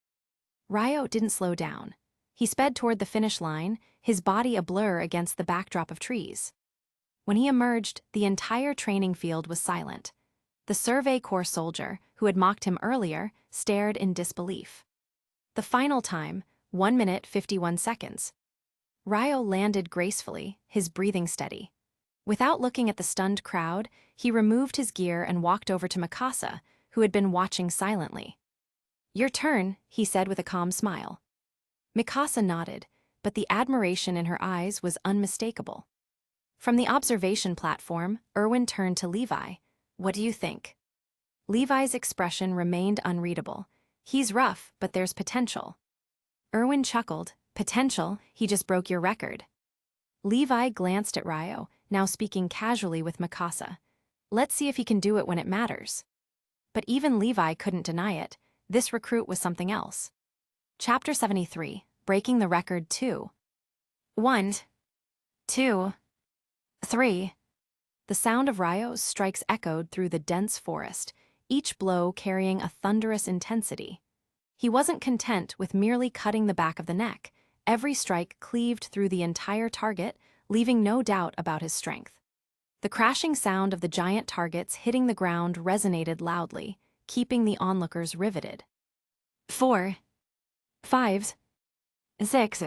Ryo didn't slow down. He sped toward the finish line, his body a blur against the backdrop of trees. When he emerged, the entire training field was silent. The Survey Corps soldier, who had mocked him earlier, stared in disbelief. The final time, 1 minute 51 seconds. Ryo landed gracefully, his breathing steady. Without looking at the stunned crowd, he removed his gear and walked over to Mikasa, who had been watching silently. "Your turn," he said with a calm smile. Mikasa nodded, but the admiration in her eyes was unmistakable. From the observation platform, Erwin turned to Levi. "What do you think?" Levi's expression remained unreadable. "He's rough, but there's potential." Erwin chuckled. "Potential? He just broke your record." Levi glanced at Ryo, now speaking casually with Mikasa. "Let's see if he can do it when it matters." But even Levi couldn't deny it. This recruit was something else. Chapter 73, Breaking the Record 2. 1, 2, 3. The sound of Ryo's strikes echoed through the dense forest, each blow carrying a thunderous intensity. He wasn't content with merely cutting the back of the neck. Every strike cleaved through the entire target, leaving no doubt about his strength. The crashing sound of the giant targets hitting the ground resonated loudly, keeping the onlookers riveted. 4, 5, 6.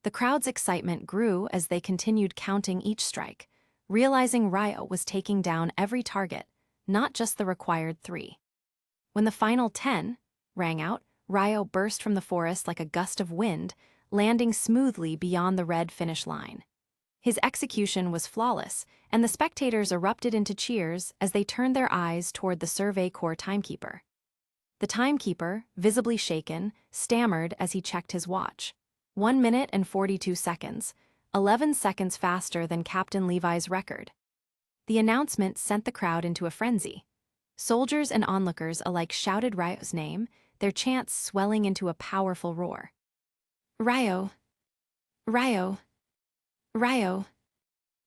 The crowd's excitement grew as they continued counting each strike, realizing Ryo was taking down every target, not just the required 3. When the final 10 rang out, Ryo burst from the forest like a gust of wind, landing smoothly beyond the red finish line. His execution was flawless, and the spectators erupted into cheers as they turned their eyes toward the Survey Corps timekeeper. The timekeeper, visibly shaken, stammered as he checked his watch. 1 minute and 42 seconds, 11 seconds faster than Captain Levi's record. The announcement sent the crowd into a frenzy. Soldiers and onlookers alike shouted Ryo's name, their chants swelling into a powerful roar. "Ryo! Ryo! Ryo!"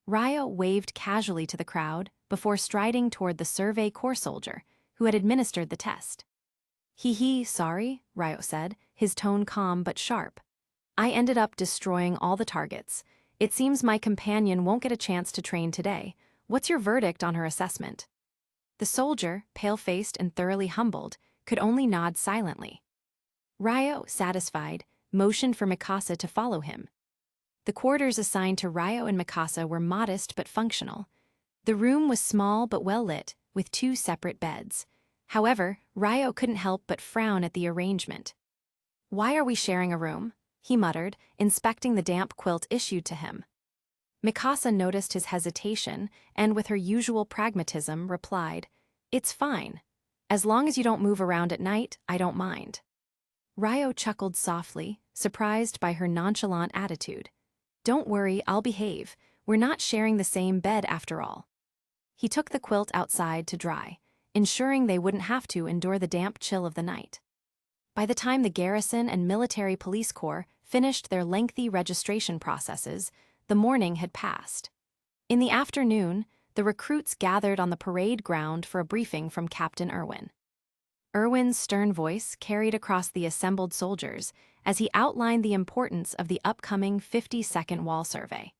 Ryo waved casually to the crowd before striding toward the Survey Corps soldier, who had administered the test. Sorry," Ryo said, his tone calm but sharp. "I ended up destroying all the targets. It seems my companion won't get a chance to train today. What's your verdict on her assessment?" The soldier, pale-faced and thoroughly humbled, could only nod silently. Ryo, satisfied, motioned for Mikasa to follow him. The quarters assigned to Ryo and Mikasa were modest but functional. The room was small but well-lit, with 2 separate beds. However, Ryo couldn't help but frown at the arrangement. "Why are we sharing a room?" he muttered, inspecting the damp quilt issued to him. Mikasa noticed his hesitation and, with her usual pragmatism, replied, "It's fine. As long as you don't move around at night, I don't mind." Ryo chuckled softly, surprised by her nonchalant attitude. "Don't worry, I'll behave. We're not sharing the same bed after all." He took the quilt outside to dry, ensuring they wouldn't have to endure the damp chill of the night. By the time the garrison and military police corps finished their lengthy registration processes, the morning had passed. In the afternoon, the recruits gathered on the parade ground for a briefing from Captain Erwin. Erwin's stern voice carried across the assembled soldiers as he outlined the importance of the upcoming 50-second wall survey.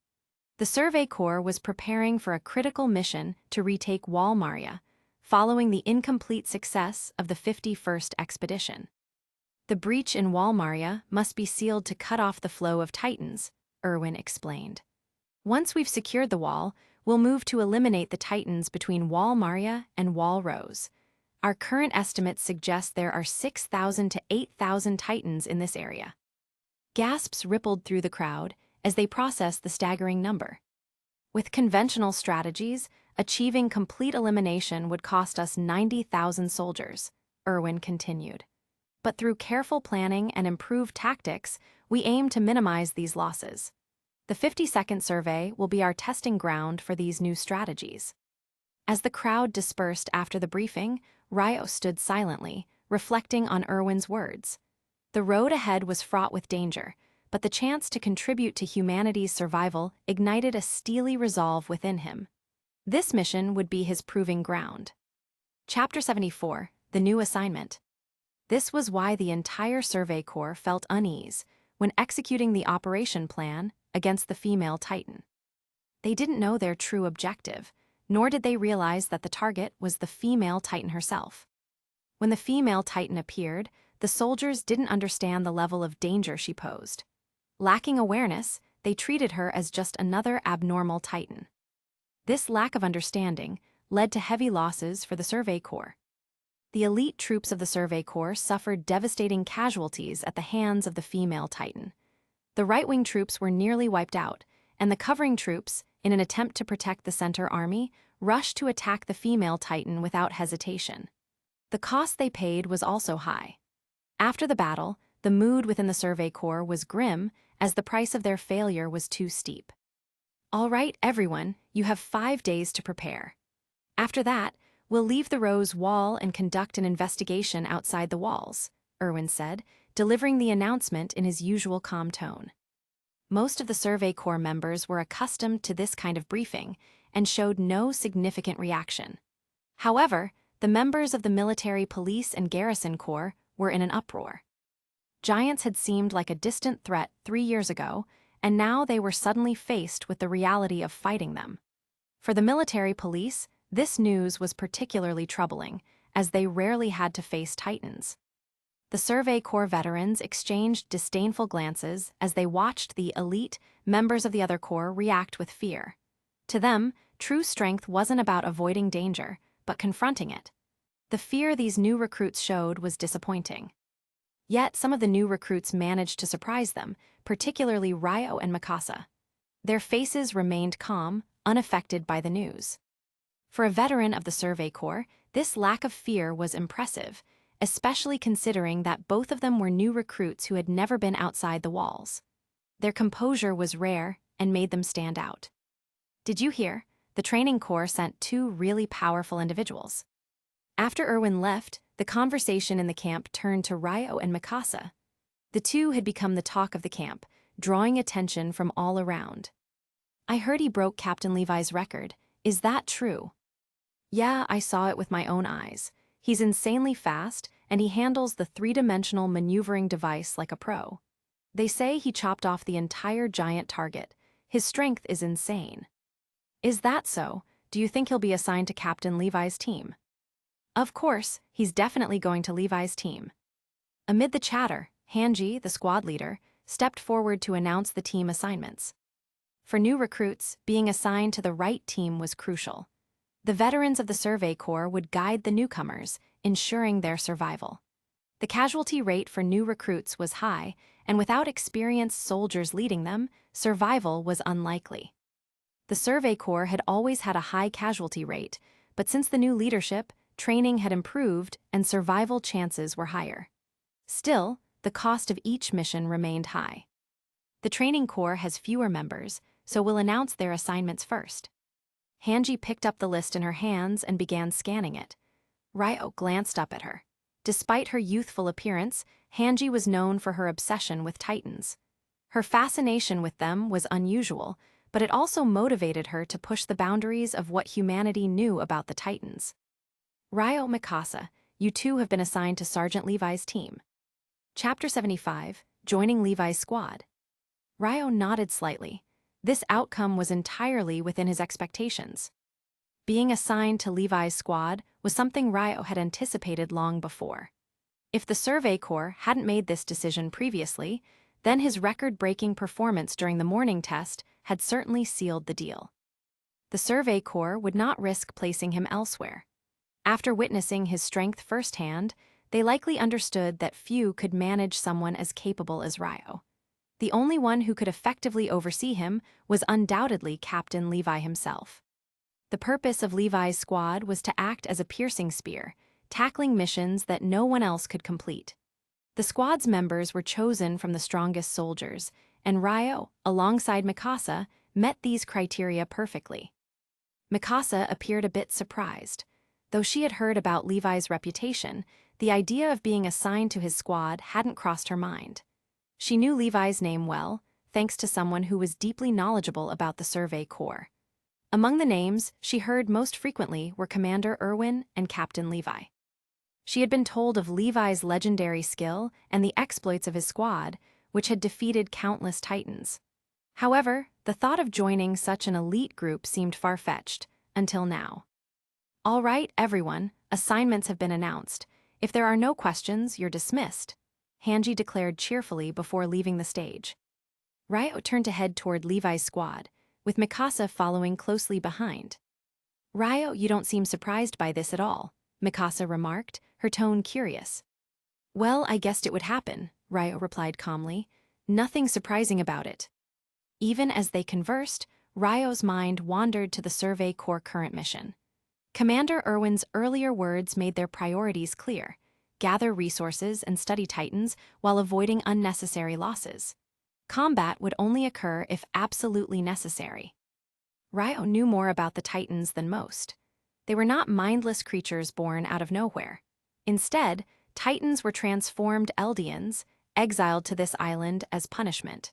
The Survey Corps was preparing for a critical mission to retake Wall Maria, following the incomplete success of the 51st expedition. "The breach in Wall Maria must be sealed to cut off the flow of Titans," Erwin explained. "Once we've secured the wall, we'll move to eliminate the Titans between Wall Maria and Wall Rose. Our current estimates suggest there are 6,000 to 8,000 Titans in this area." Gasps rippled through the crowd as they processed the staggering number. With conventional strategies, Achieving complete elimination would cost us 90,000 soldiers, Irwin continued. But through careful planning and improved tactics, we aim to minimize these losses. The 50-second survey will be our testing ground for these new strategies. As the crowd dispersed after the briefing, Ryo stood silently, reflecting on Irwin's words. The road ahead was fraught with danger, but the chance to contribute to humanity's survival ignited a steely resolve within him. This mission would be his proving ground. Chapter 74, The New Assignment. This was why the entire Survey Corps felt unease when executing the operation plan against the female Titan. They didn't know their true objective, nor did they realize that the target was the female Titan herself. When the female Titan appeared, the soldiers didn't understand the level of danger she posed. Lacking awareness, they treated her as just another abnormal Titan. This lack of understanding led to heavy losses for the Survey Corps. The elite troops of the Survey Corps suffered devastating casualties at the hands of the female Titan. The right-wing troops were nearly wiped out, and the covering troops, in an attempt to protect the center army, rushed to attack the female Titan without hesitation. The cost they paid was also high. After the battle, the mood within the Survey Corps was grim as the price of their failure was too steep. "All right, everyone, you have 5 days to prepare. After that, we'll leave the Rose Wall and conduct an investigation outside the walls," Irwin said, delivering the announcement in his usual calm tone. Most of the Survey Corps members were accustomed to this kind of briefing and showed no significant reaction. However, the members of the military police and garrison corps were in an uproar. Giants had seemed like a distant threat 3 years ago, and now they were suddenly faced with the reality of fighting them. For the military police, this news was particularly troubling, as they rarely had to face Titans. The Survey Corps veterans exchanged disdainful glances as they watched the elite members of the other corps react with fear. To them, true strength wasn't about avoiding danger, but confronting it. The fear these new recruits showed was disappointing. Yet some of the new recruits managed to surprise them, particularly Ryo and Mikasa. Their faces remained calm, unaffected by the news. For a veteran of the Survey Corps, this lack of fear was impressive, especially considering that both of them were new recruits who had never been outside the walls. Their composure was rare and made them stand out. "Did you hear? The training corps sent 2 really powerful individuals." After Irwin left, the conversation in the camp turned to Ryo and Mikasa. The two had become the talk of the camp, drawing attention from all around. "I heard he broke Captain Levi's record. Is that true?" "Yeah, I saw it with my own eyes. He's insanely fast, and he handles the 3-dimensional maneuvering device like a pro. They say he chopped off the entire giant target. His strength is insane." "Is that so? Do you think he'll be assigned to Captain Levi's team?" "Of course, he's definitely going to Levi's team." Amid the chatter, Hanji, the squad leader, stepped forward to announce the team assignments. For new recruits, being assigned to the right team was crucial. The veterans of the Survey Corps would guide the newcomers, ensuring their survival. The casualty rate for new recruits was high, and without experienced soldiers leading them, survival was unlikely. The Survey Corps had always had a high casualty rate, but since the new leadership, training had improved and survival chances were higher. Still, the cost of each mission remained high. The training corps has fewer members, so we'll announce their assignments first. Hanji picked up the list in her hands and began scanning it. Ryo glanced up at her. Despite her youthful appearance, Hanji was known for her obsession with Titans. Her fascination with them was unusual, but it also motivated her to push the boundaries of what humanity knew about the Titans. "Ryo, Mikasa, you two have been assigned to Sergeant Levi's team." Chapter 75, Joining Levi's Squad. Ryo nodded slightly. This outcome was entirely within his expectations. Being assigned to Levi's squad was something Ryo had anticipated long before. If the Survey Corps hadn't made this decision previously, then his record-breaking performance during the morning test had certainly sealed the deal. The Survey Corps would not risk placing him elsewhere. After witnessing his strength firsthand, they likely understood that few could manage someone as capable as Ryo. The only one who could effectively oversee him was undoubtedly Captain Levi himself. The purpose of Levi's squad was to act as a piercing spear, tackling missions that no one else could complete. The squad's members were chosen from the strongest soldiers, and Ryo, alongside Mikasa, met these criteria perfectly. Mikasa appeared a bit surprised. Though she had heard about Levi's reputation, the idea of being assigned to his squad hadn't crossed her mind. She knew Levi's name well, thanks to someone who was deeply knowledgeable about the Survey Corps. Among the names she heard most frequently were Commander Erwin and Captain Levi. She had been told of Levi's legendary skill and the exploits of his squad, which had defeated countless titans. However, the thought of joining such an elite group seemed far-fetched, until now. "All right, everyone, assignments have been announced. If there are no questions, you're dismissed," Hanji declared cheerfully before leaving the stage. Ryo turned to head toward Levi's squad, with Mikasa following closely behind. "Ryo, you don't seem surprised by this at all," Mikasa remarked, her tone curious. "Well, I guessed it would happen," Ryo replied calmly. "Nothing surprising about it." Even as they conversed, Ryo's mind wandered to the Survey Corps' current mission. Commander Erwin's earlier words made their priorities clear: gather resources and study titans while avoiding unnecessary losses. Combat would only occur if absolutely necessary. Ryo knew more about the titans than most. They were not mindless creatures born out of nowhere. Instead, titans were transformed Eldians, exiled to this island as punishment.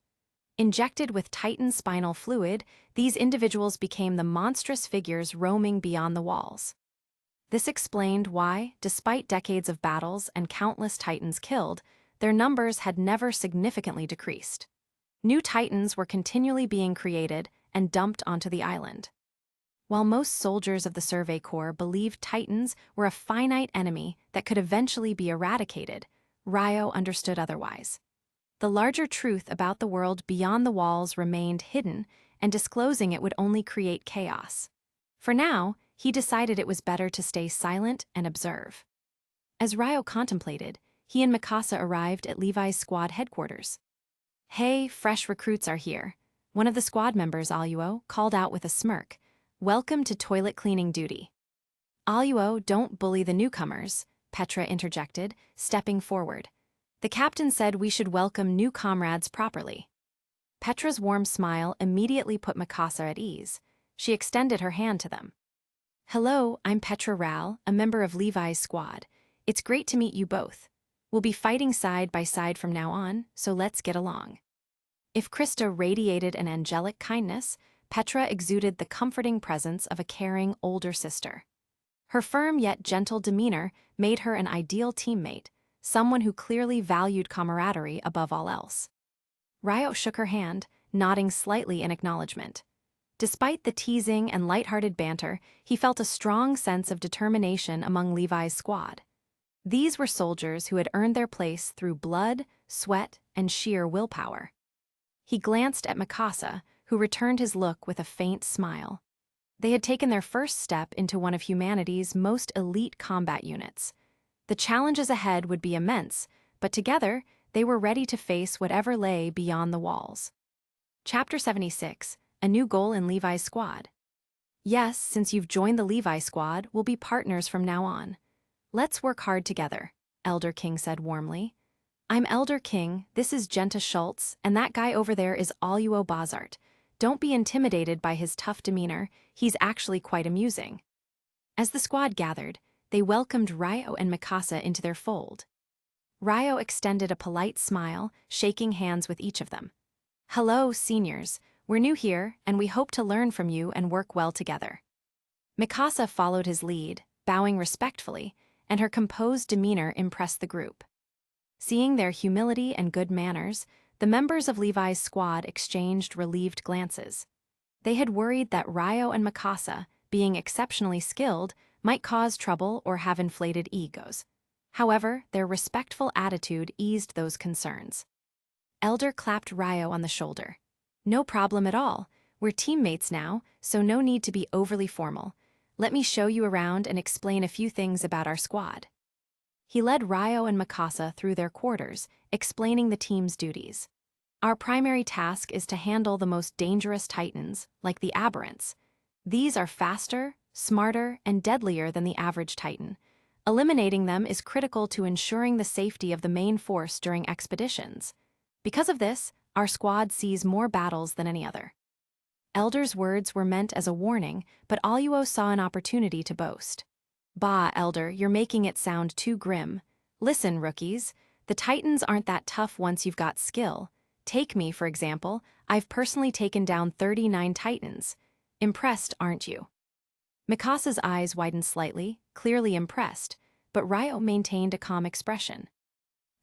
Injected with titan spinal fluid, these individuals became the monstrous figures roaming beyond the walls. This explained why, despite decades of battles and countless titans killed, their numbers had never significantly decreased. New titans were continually being created and dumped onto the island. While most soldiers of the Survey Corps believed titans were a finite enemy that could eventually be eradicated, Ryo understood otherwise. The larger truth about the world beyond the walls remained hidden, and disclosing it would only create chaos. For now, he decided it was better to stay silent and observe. As Ryo contemplated, he and Mikasa arrived at Levi's squad headquarters. "Hey, fresh recruits are here," one of the squad members, Aluo, called out with a smirk. "Welcome to toilet cleaning duty." "Aluo, don't bully the newcomers," Petra interjected, stepping forward. "The captain said we should welcome new comrades properly." Petra's warm smile immediately put Mikasa at ease. She extended her hand to them. "Hello, I'm Petra Ral, a member of Levi's squad. It's great to meet you both. We'll be fighting side by side from now on, so let's get along." If Krista radiated an angelic kindness, Petra exuded the comforting presence of a caring older sister. Her firm yet gentle demeanor made her an ideal teammate, someone who clearly valued camaraderie above all else. Ryo shook her hand, nodding slightly in acknowledgement. Despite the teasing and lighthearted banter, he felt a strong sense of determination among Levi's squad. These were soldiers who had earned their place through blood, sweat, and sheer willpower. He glanced at Mikasa, who returned his look with a faint smile. They had taken their first step into one of humanity's most elite combat units. The challenges ahead would be immense, but together, they were ready to face whatever lay beyond the walls. Chapter 76, A New Goal in Levi's Squad. "Yes, since you've joined the Levi squad, we'll be partners from now on. Let's work hard together," Elder King said warmly. "I'm Elder King, this is Genta Schultz, and that guy over there is Aluo Bazart. Don't be intimidated by his tough demeanor, he's actually quite amusing." As the squad gathered, they welcomed Ryo and Mikasa into their fold. Ryo extended a polite smile, shaking hands with each of them. "Hello, seniors. We're new here, and we hope to learn from you and work well together." Mikasa followed his lead, bowing respectfully, and her composed demeanor impressed the group. Seeing their humility and good manners, the members of Levi's squad exchanged relieved glances. They had worried that Ryo and Mikasa, being exceptionally skilled, might cause trouble or have inflated egos. However, their respectful attitude eased those concerns. Elder clapped Ryo on the shoulder. "No problem at all. We're teammates now, so no need to be overly formal. Let me show you around and explain a few things about our squad." He led Ryo and Mikasa through their quarters, explaining the team's duties. "Our primary task is to handle the most dangerous titans, like the aberrants. These are faster, smarter, and deadlier than the average Titan. Eliminating them is critical to ensuring the safety of the main force during expeditions. Because of this, our squad sees more battles than any other. Elder's words were meant as a warning, but Aluo saw an opportunity to boast. Bah, Elder, you're making it sound too grim. Listen, rookies, the Titans aren't that tough once you've got skill. Take me, for example. I've personally taken down 39 Titans. Impressed, aren't you? Mikasa's eyes widened slightly, clearly impressed, but Ryo maintained a calm expression.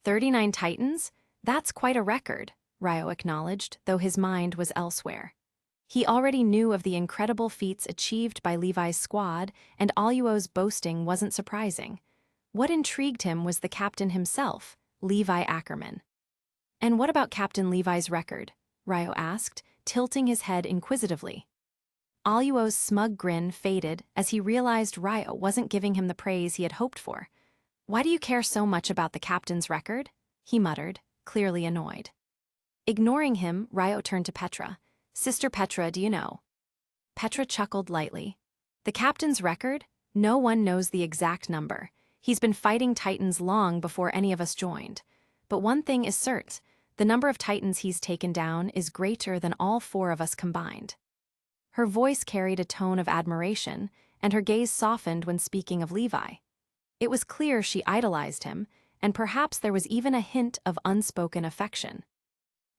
39 Titans? That's quite a record, Ryo acknowledged, though his mind was elsewhere. He already knew of the incredible feats achieved by Levi's squad, and Aluo's boasting wasn't surprising. What intrigued him was the captain himself, Levi Ackerman. And what about Captain Levi's record? Ryo asked, tilting his head inquisitively. Aluo's smug grin faded as he realized Ryo wasn't giving him the praise he had hoped for. Why do you care so much about the captain's record? He muttered, clearly annoyed. Ignoring him, Ryo turned to Petra. Sister Petra, do you know? Petra chuckled lightly. The captain's record? No one knows the exact number. He's been fighting Titans long before any of us joined. But one thing is certain, the number of Titans he's taken down is greater than all 4 of us combined. Her voice carried a tone of admiration, and her gaze softened when speaking of Levi. It was clear she idolized him, and perhaps there was even a hint of unspoken affection.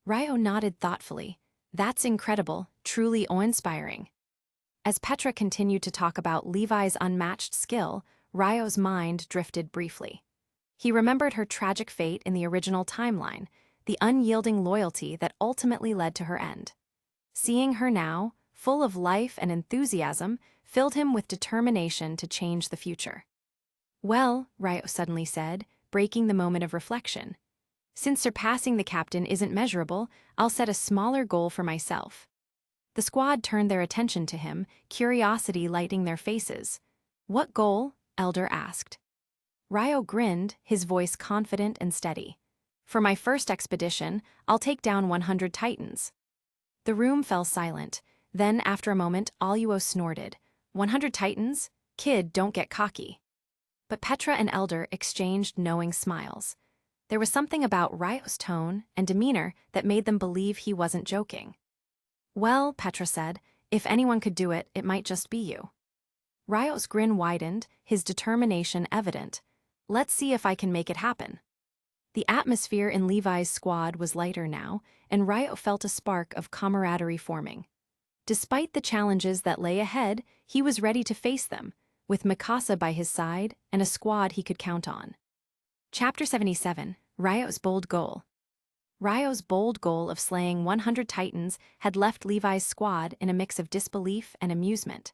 Ryo nodded thoughtfully. That's incredible, truly awe-inspiring. As Petra continued to talk about Levi's unmatched skill, Ryo's mind drifted briefly. He remembered her tragic fate in the original timeline, the unyielding loyalty that ultimately led to her end. Seeing her now, full of life and enthusiasm, filled him with determination to change the future. Well, Ryo suddenly said, breaking the moment of reflection. Since surpassing the captain isn't measurable, I'll set a smaller goal for myself. The squad turned their attention to him, curiosity lighting their faces. What goal? Elder asked. Ryo grinned, his voice confident and steady. For my first expedition, I'll take down 100 Titans. The room fell silent. Then, after a moment, Aluo snorted. 100 Titans? Kid, don't get cocky. But Petra and Elder exchanged knowing smiles. There was something about Ryo's tone and demeanor that made them believe he wasn't joking. Well, Petra said, if anyone could do it, it might just be you. Ryo's grin widened, his determination evident. Let's see if I can make it happen. The atmosphere in Levi's squad was lighter now, and Ryo felt a spark of camaraderie forming. Despite the challenges that lay ahead, he was ready to face them, with Mikasa by his side and a squad he could count on. Chapter 77, Ryo's Bold Goal. Ryo's bold goal of slaying 100 Titans had left Levi's squad in a mix of disbelief and amusement.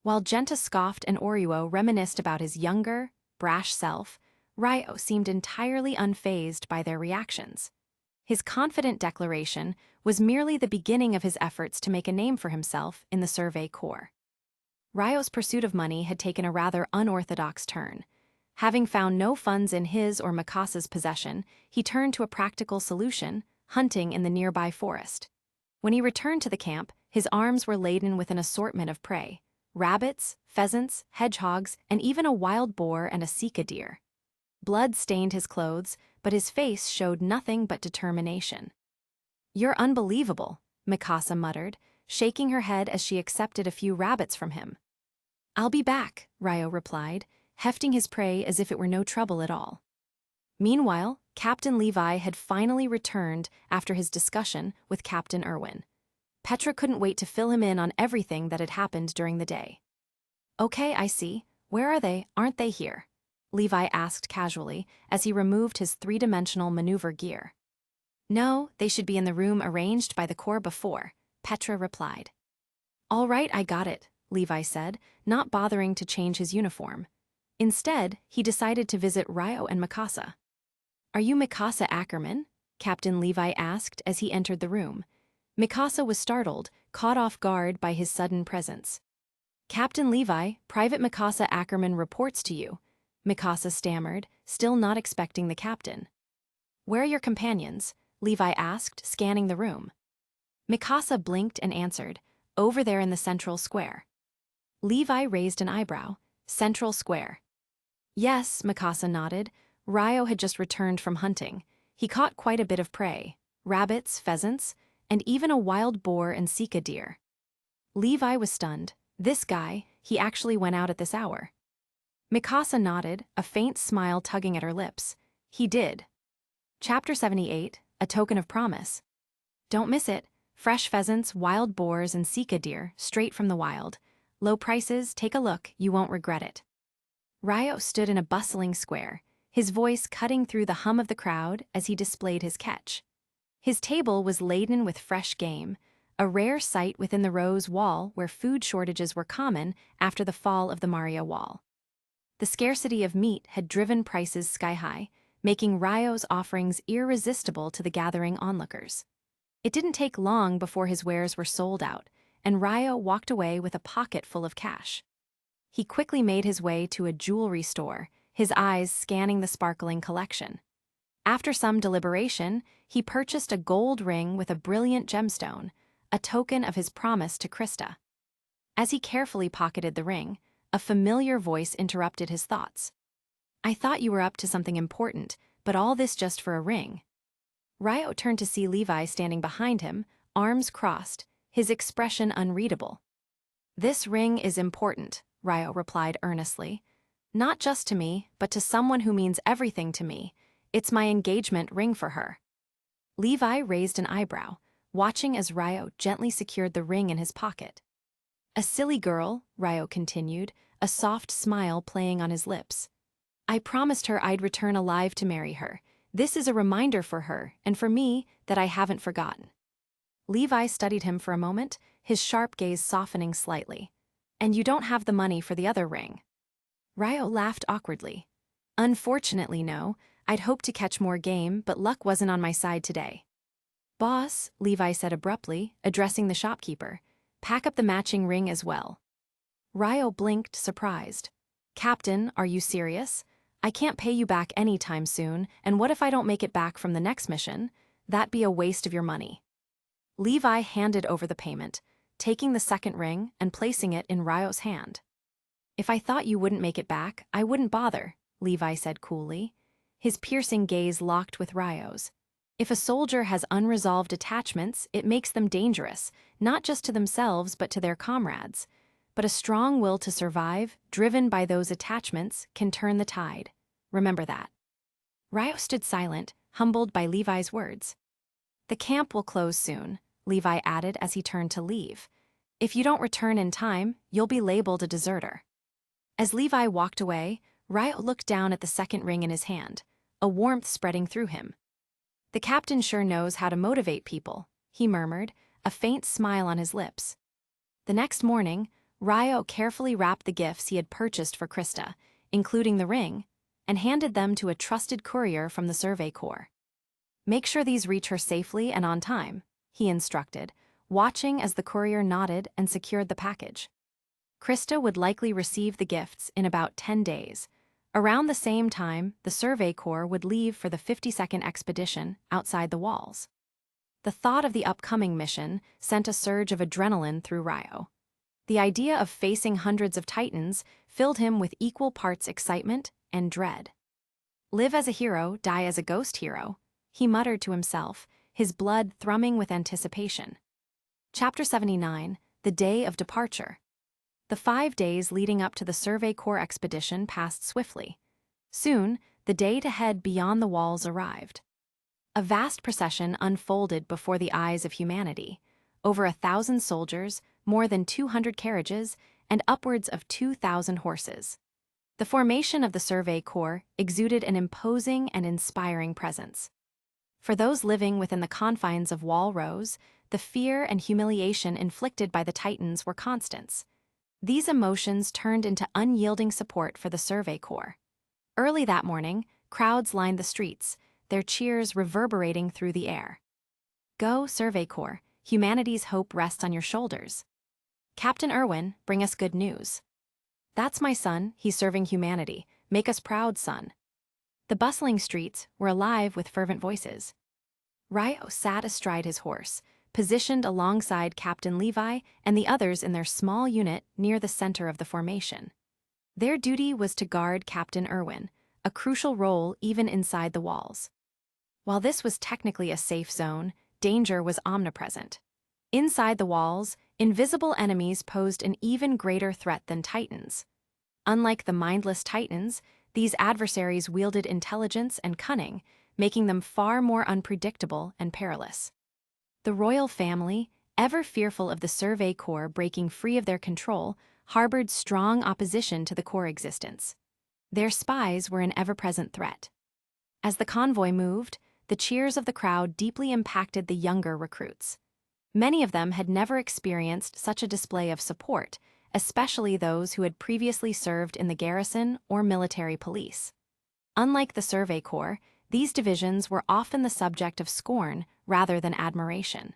While Genta scoffed and Oruo reminisced about his younger, brash self, Ryo seemed entirely unfazed by their reactions. His confident declaration was merely the beginning of his efforts to make a name for himself in the Survey Corps. Ryo's pursuit of money had taken a rather unorthodox turn. Having found no funds in his or Mikasa's possession, he turned to a practical solution, hunting in the nearby forest. When he returned to the camp, his arms were laden with an assortment of prey: rabbits, pheasants, hedgehogs, and even a wild boar and a sika deer. Blood stained his clothes, but his face showed nothing but determination. "You're unbelievable," Mikasa muttered, shaking her head as she accepted a few rabbits from him. "I'll be back," Ryo replied, hefting his prey as if it were no trouble at all. Meanwhile, Captain Levi had finally returned after his discussion with Captain Irwin. Petra couldn't wait to fill him in on everything that had happened during the day. "Okay, I see. Where are they? Aren't they here?" Levi asked casually as he removed his 3-dimensional maneuver gear. "No, they should be in the room arranged by the Corps before," Petra replied. "All right, I got it," Levi said, not bothering to change his uniform. Instead, he decided to visit Ryo and Mikasa. "Are you Mikasa Ackerman?" Captain Levi asked as he entered the room. Mikasa was startled, caught off guard by his sudden presence. "Captain Levi, Private Mikasa Ackerman reports to you," Mikasa stammered, still not expecting the captain. "Where are your companions?" Levi asked, scanning the room. Mikasa blinked and answered, "Over there in the central square." Levi raised an eyebrow. Central Square. Yes, Mikasa nodded. Ryo had just returned from hunting. He caught quite a bit of prey. Rabbits, pheasants, and even a wild boar and sika deer. Levi was stunned. This guy, he actually went out at this hour. Mikasa nodded, a faint smile tugging at her lips. He did. Chapter 78, A Token of Promise. Don't miss it. Fresh pheasants, wild boars, and sika deer, straight from the wild. Low prices, take a look, you won't regret it. Ryo stood in a bustling square, his voice cutting through the hum of the crowd as he displayed his catch. His table was laden with fresh game, a rare sight within the Rose Wall where food shortages were common after the fall of the Maria Wall. The scarcity of meat had driven prices sky-high, making Ryo's offerings irresistible to the gathering onlookers. It didn't take long before his wares were sold out, and Ryo walked away with a pocket full of cash. He quickly made his way to a jewelry store, his eyes scanning the sparkling collection. After some deliberation, he purchased a gold ring with a brilliant gemstone, a token of his promise to Krista. As he carefully pocketed the ring, a familiar voice interrupted his thoughts. I thought you were up to something important, but all this just for a ring. Ryo turned to see Levi standing behind him, arms crossed, his expression unreadable. This ring is important, Ryo replied earnestly. Not just to me, but to someone who means everything to me. It's my engagement ring for her. Levi raised an eyebrow, watching as Ryo gently secured the ring in his pocket. A silly girl, Ryo continued, a soft smile playing on his lips. I promised her I'd return alive to marry her. This is a reminder for her, and for me, that I haven't forgotten. Levi studied him for a moment, his sharp gaze softening slightly. And you don't have the money for the other ring. Ryo laughed awkwardly. Unfortunately, no. I'd hoped to catch more game, but luck wasn't on my side today. Boss, Levi said abruptly, addressing the shopkeeper, pack up the matching ring as well. Ryo blinked, surprised. Captain, are you serious? I can't pay you back anytime soon, and what if I don't make it back from the next mission? That'd be a waste of your money. Levi handed over the payment, taking the second ring and placing it in Ryo's hand. If I thought you wouldn't make it back, I wouldn't bother, Levi said coolly. His piercing gaze locked with Ryo's. If a soldier has unresolved attachments, it makes them dangerous, not just to themselves but to their comrades. But a strong will to survive, driven by those attachments, can turn the tide. Remember that. Ryo stood silent, humbled by Levi's words. The camp will close soon, Levi added as he turned to leave. If you don't return in time, you'll be labeled a deserter. As Levi walked away, Ryo looked down at the second ring in his hand, a warmth spreading through him. The captain sure knows how to motivate people, he murmured, a faint smile on his lips. The next morning, Ryo carefully wrapped the gifts he had purchased for Krista, including the ring, and handed them to a trusted courier from the Survey Corps. Make sure these reach her safely and on time, he instructed, watching as the courier nodded and secured the package. Krista would likely receive the gifts in about 10 days. Around the same time, the Survey Corps would leave for the 52nd expedition outside the walls. The thought of the upcoming mission sent a surge of adrenaline through Ryo. The idea of facing hundreds of Titans filled him with equal parts excitement and dread. Live as a hero, die as a ghost hero, he muttered to himself, his blood thrumming with anticipation. Chapter 79, The Day of Departure. The 5 days leading up to the Survey Corps expedition passed swiftly. Soon, the day to head beyond the walls arrived. A vast procession unfolded before the eyes of humanity. Over 1,000 soldiers, more than 200 carriages, and upwards of 2,000 horses. The formation of the Survey Corps exuded an imposing and inspiring presence. For those living within the confines of Wall Rose, the fear and humiliation inflicted by the Titans were constants. These emotions turned into unyielding support for the Survey Corps. Early that morning, crowds lined the streets, their cheers reverberating through the air. Go, Survey Corps, humanity's hope rests on your shoulders. Captain Irwin, bring us good news. That's my son, he's serving humanity. Make us proud, son. The bustling streets were alive with fervent voices. Ryo sat astride his horse, positioned alongside Captain Levi and the others in their small unit near the center of the formation. Their duty was to guard Captain Irwin, a crucial role even inside the walls. While this was technically a safe zone, danger was omnipresent. Inside the walls, invisible enemies posed an even greater threat than Titans. Unlike the mindless Titans, these adversaries wielded intelligence and cunning, making them far more unpredictable and perilous. The royal family, ever fearful of the Survey Corps breaking free of their control, harbored strong opposition to the Corps' existence. Their spies were an ever-present threat. As the convoy moved, the cheers of the crowd deeply impacted the younger recruits. Many of them had never experienced such a display of support, especially those who had previously served in the garrison or military police. Unlike the Survey Corps, these divisions were often the subject of scorn rather than admiration.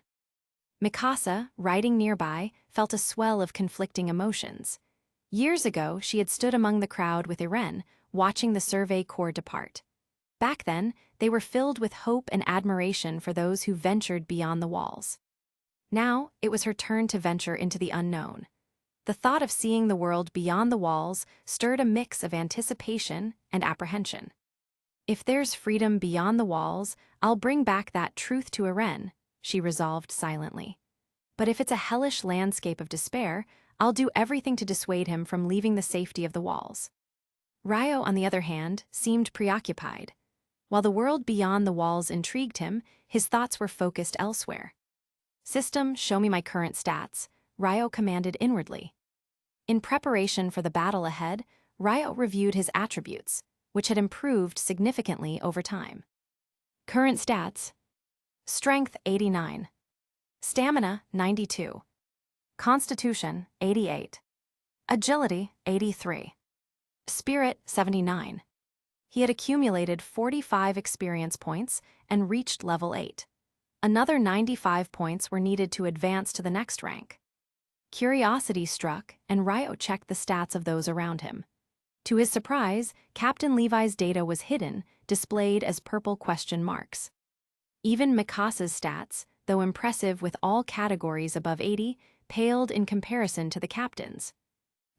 Mikasa, riding nearby, felt a swell of conflicting emotions. Years ago, she had stood among the crowd with Irene, watching the Survey Corps depart. Back then, they were filled with hope and admiration for those who ventured beyond the walls. Now, it was her turn to venture into the unknown. The thought of seeing the world beyond the walls stirred a mix of anticipation and apprehension. If there's freedom beyond the walls, I'll bring back that truth to Irene, she resolved silently. But if it's a hellish landscape of despair, I'll do everything to dissuade him from leaving the safety of the walls. Ryo, on the other hand, seemed preoccupied. While the world beyond the walls intrigued him, his thoughts were focused elsewhere. "System, show me my current stats," Ryo commanded inwardly. In preparation for the battle ahead, Ryo reviewed his attributes, which had improved significantly over time. Current stats: Strength 89, Stamina 92, Constitution 88, Agility 83, Spirit 79. He had accumulated 45 experience points and reached level 8. Another 95 points were needed to advance to the next rank. Curiosity struck, and Ryo checked the stats of those around him. To his surprise, Captain Levi's data was hidden, displayed as purple question marks. Even Mikasa's stats, though impressive with all categories above 80, paled in comparison to the captain's.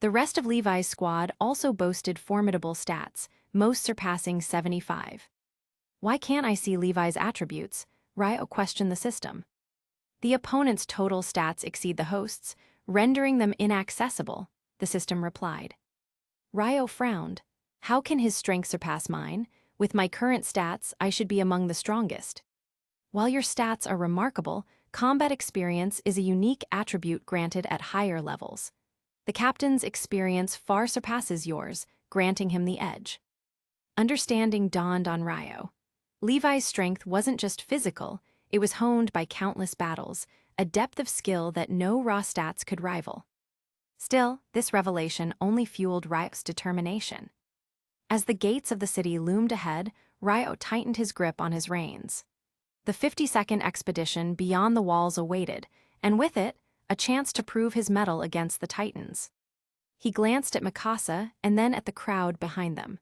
The rest of Levi's squad also boasted formidable stats, most surpassing 75. "Why can't I see Levi's attributes?" Ryo questioned the system. "The opponent's total stats exceed the host's, rendering them inaccessible," the system replied. Ryo frowned. "How can his strength surpass mine? With my current stats, I should be among the strongest." "While your stats are remarkable, combat experience is a unique attribute granted at higher levels. The captain's experience far surpasses yours, granting him the edge." Understanding dawned on Ryo. Levi's strength wasn't just physical, it was honed by countless battles, a depth of skill that no raw stats could rival. Still, this revelation only fueled Ryo's determination. As the gates of the city loomed ahead, Ryo tightened his grip on his reins. The 50-second expedition beyond the walls awaited, and with it, a chance to prove his mettle against the Titans. He glanced at Mikasa and then at the crowd behind them.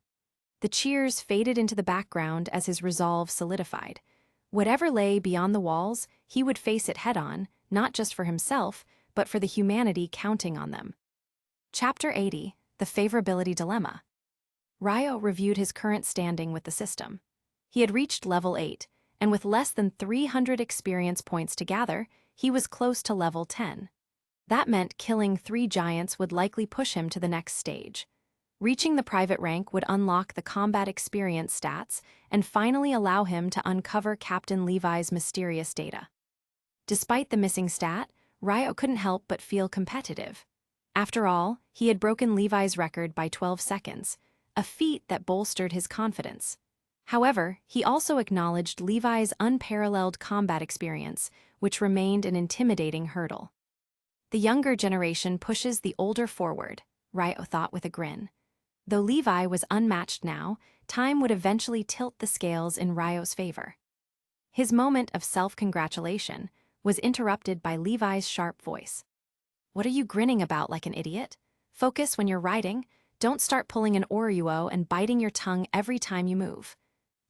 The cheers faded into the background as his resolve solidified. Whatever lay beyond the walls, he would face it head-on, not just for himself, but for the humanity counting on them. Chapter 80, The Favorability Dilemma. Ryo reviewed his current standing with the system. He had reached level 8, and with less than 300 experience points to gather, he was close to level 10. That meant killing 3 giants would likely push him to the next stage. Reaching the private rank would unlock the combat experience stats and finally allow him to uncover Captain Levi's mysterious data. Despite the missing stat, Ryo couldn't help but feel competitive. After all, he had broken Levi's record by 12 seconds, a feat that bolstered his confidence. However, he also acknowledged Levi's unparalleled combat experience, which remained an intimidating hurdle. The younger generation pushes the older forward, Ryo thought with a grin. Though Levi was unmatched now, time would eventually tilt the scales in Ryo's favor. His moment of self-congratulation was interrupted by Levi's sharp voice. "What are you grinning about like an idiot? Focus when you're writing. Don't start pulling an Oreo and biting your tongue every time you move."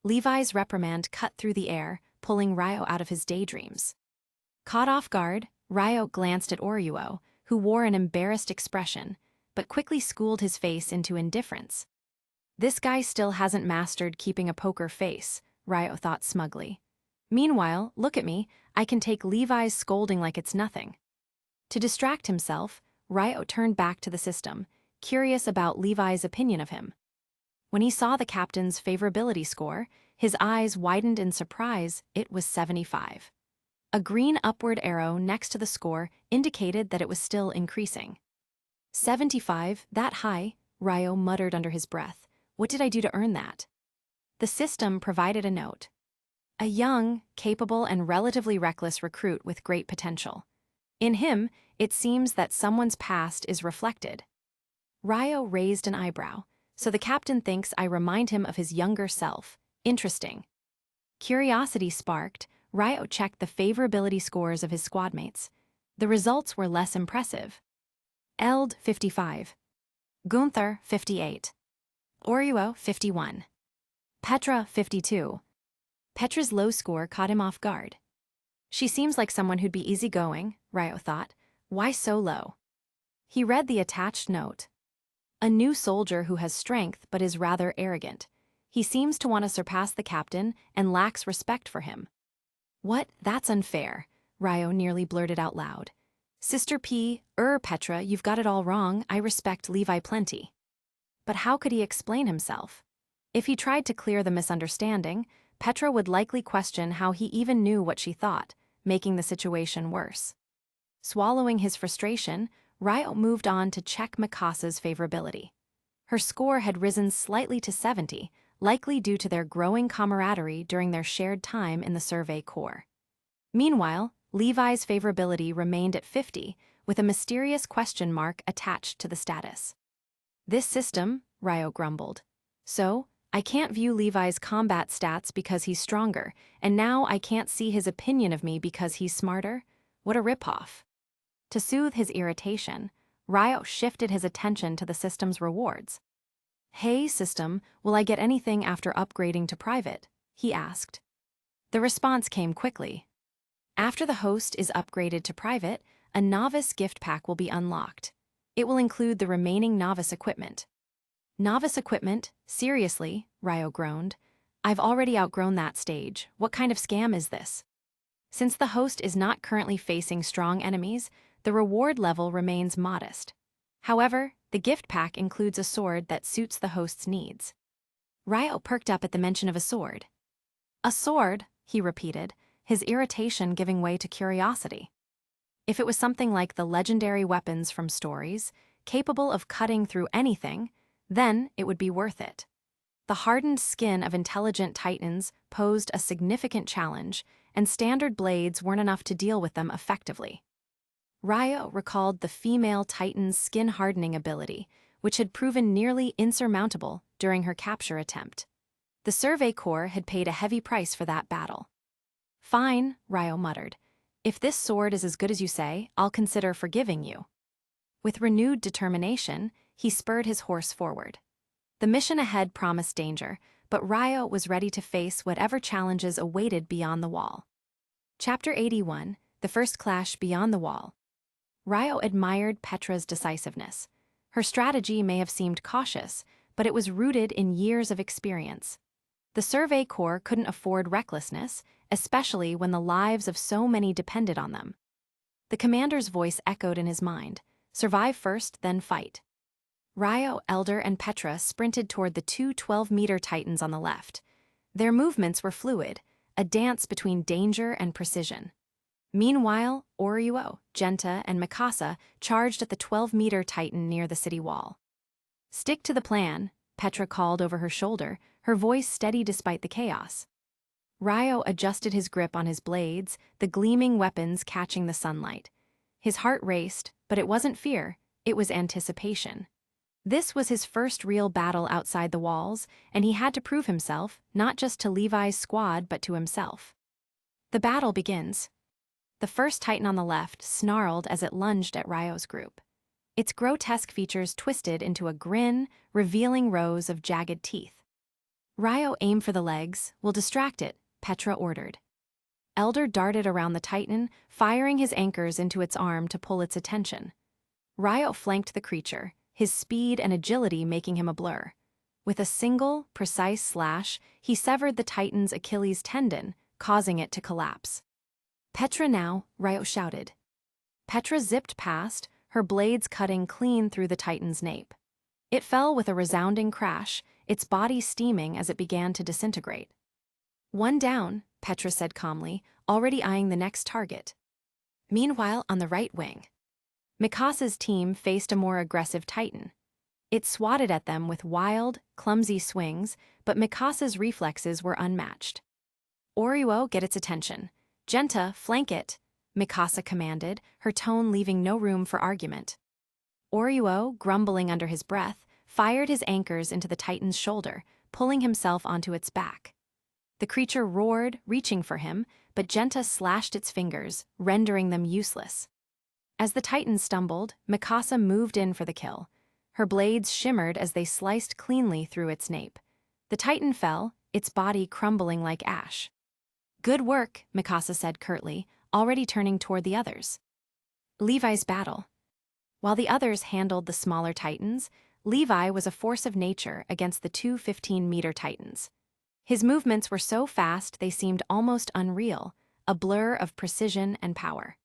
Levi's reprimand cut through the air, pulling Ryo out of his daydreams. Caught off guard, Ryo glanced at Oruo, who wore an embarrassed expression, but quickly schooled his face into indifference. This guy still hasn't mastered keeping a poker face, Ryo thought smugly. Meanwhile, look at me, I can take Levi's scolding like it's nothing. To distract himself, Ryo turned back to the system, curious about Levi's opinion of him. When he saw the captain's favorability score, his eyes widened in surprise. It was 75. A green upward arrow next to the score indicated that it was still increasing. 75, that high, Ryo muttered under his breath. What did I do to earn that? The system provided a note. A young, capable, and relatively reckless recruit with great potential. In him, it seems that someone's past is reflected. Ryo raised an eyebrow. So the captain thinks I remind him of his younger self. Interesting. Curiosity sparked, Ryo checked the favorability scores of his squadmates. The results were less impressive. Eld 55. Gunther 58. Oruo 51. Petra 52. Petra's low score caught him off guard. She seems like someone who'd be easygoing, Ryo thought. Why so low? He read the attached note. A new soldier who has strength but is rather arrogant. He seems to want to surpass the captain and lacks respect for him. What? That's unfair, Ryo nearly blurted out loud. Sister P, Petra, you've got it all wrong. I respect Levi plenty. But how could he explain himself? If he tried to clear the misunderstanding, Petra would likely question how he even knew what she thought, making the situation worse. Swallowing his frustration, Ryo moved on to check Mikasa's favorability. Her score had risen slightly to 70, likely due to their growing camaraderie during their shared time in the Survey Corps. Meanwhile, Levi's favorability remained at 50, with a mysterious question mark attached to the status. This system, Ryo grumbled. So, I can't view Levi's combat stats because he's stronger, and now I can't see his opinion of me because he's smarter? What a ripoff. To soothe his irritation, Ryo shifted his attention to the system's rewards. Hey, system, will I get anything after upgrading to private? He asked. The response came quickly. After the host is upgraded to private, a novice gift pack will be unlocked. It will include the remaining novice equipment. Novice equipment? Seriously, Ryo groaned. I've already outgrown that stage. What kind of scam is this? Since the host is not currently facing strong enemies, the reward level remains modest. However, the gift pack includes a sword that suits the host's needs. Ryo perked up at the mention of a sword. A sword, he repeated, his irritation giving way to curiosity. If it was something like the legendary weapons from stories, capable of cutting through anything, then it would be worth it. The hardened skin of intelligent titans posed a significant challenge, and standard blades weren't enough to deal with them effectively. Ryo recalled the female titan's skin-hardening ability, which had proven nearly insurmountable during her capture attempt. The Survey Corps had paid a heavy price for that battle. Fine, Ryo muttered. If this sword is as good as you say, I'll consider forgiving you. With renewed determination, he spurred his horse forward. The mission ahead promised danger, but Ryo was ready to face whatever challenges awaited beyond the wall. Chapter 81, The First Clash Beyond the Wall. Ryo admired Petra's decisiveness. Her strategy may have seemed cautious, but it was rooted in years of experience. The Survey Corps couldn't afford recklessness, especially when the lives of so many depended on them. The commander's voice echoed in his mind. Survive first, then fight. Ryo, Elder, and Petra sprinted toward the two 12-meter titans on the left. Their movements were fluid, a dance between danger and precision. Meanwhile, Oruo, Genta, and Mikasa charged at the 12-meter titan near the city wall. Stick to the plan, Petra called over her shoulder, her voice steady despite the chaos. Ryo adjusted his grip on his blades, the gleaming weapons catching the sunlight. His heart raced, but it wasn't fear, it was anticipation. This was his first real battle outside the walls, and he had to prove himself, not just to Levi's squad but to himself. The battle begins. The first titan on the left snarled as it lunged at Ryo's group. Its grotesque features twisted into a grin, revealing rows of jagged teeth. Ryo, aim for the legs, we'll distract it, Petra ordered. Elder darted around the Titan, firing his anchors into its arm to pull its attention. Ryo flanked the creature, his speed and agility making him a blur. With a single, precise slash, he severed the Titan's Achilles tendon, causing it to collapse. "Petra now," Ryo shouted. Petra zipped past, her blades cutting clean through the Titan's nape. It fell with a resounding crash, its body steaming as it began to disintegrate. "One down," Petra said calmly, already eyeing the next target. Meanwhile, on the right wing, Mikasa's team faced a more aggressive Titan. It swatted at them with wild, clumsy swings, but Mikasa's reflexes were unmatched. "Oryuo, get its attention. Genta, flank it," Mikasa commanded, her tone leaving no room for argument. Oryuo, grumbling under his breath, fired his anchors into the Titan's shoulder, pulling himself onto its back. The creature roared, reaching for him, but Genta slashed its fingers, rendering them useless. As the Titan stumbled, Mikasa moved in for the kill. Her blades shimmered as they sliced cleanly through its nape. The Titan fell, its body crumbling like ash. "Good work," Mikasa said curtly, already turning toward the others. Levi's battle. While the others handled the smaller Titans, Levi was a force of nature against the two 15-meter Titans. His movements were so fast they seemed almost unreal, a blur of precision and power.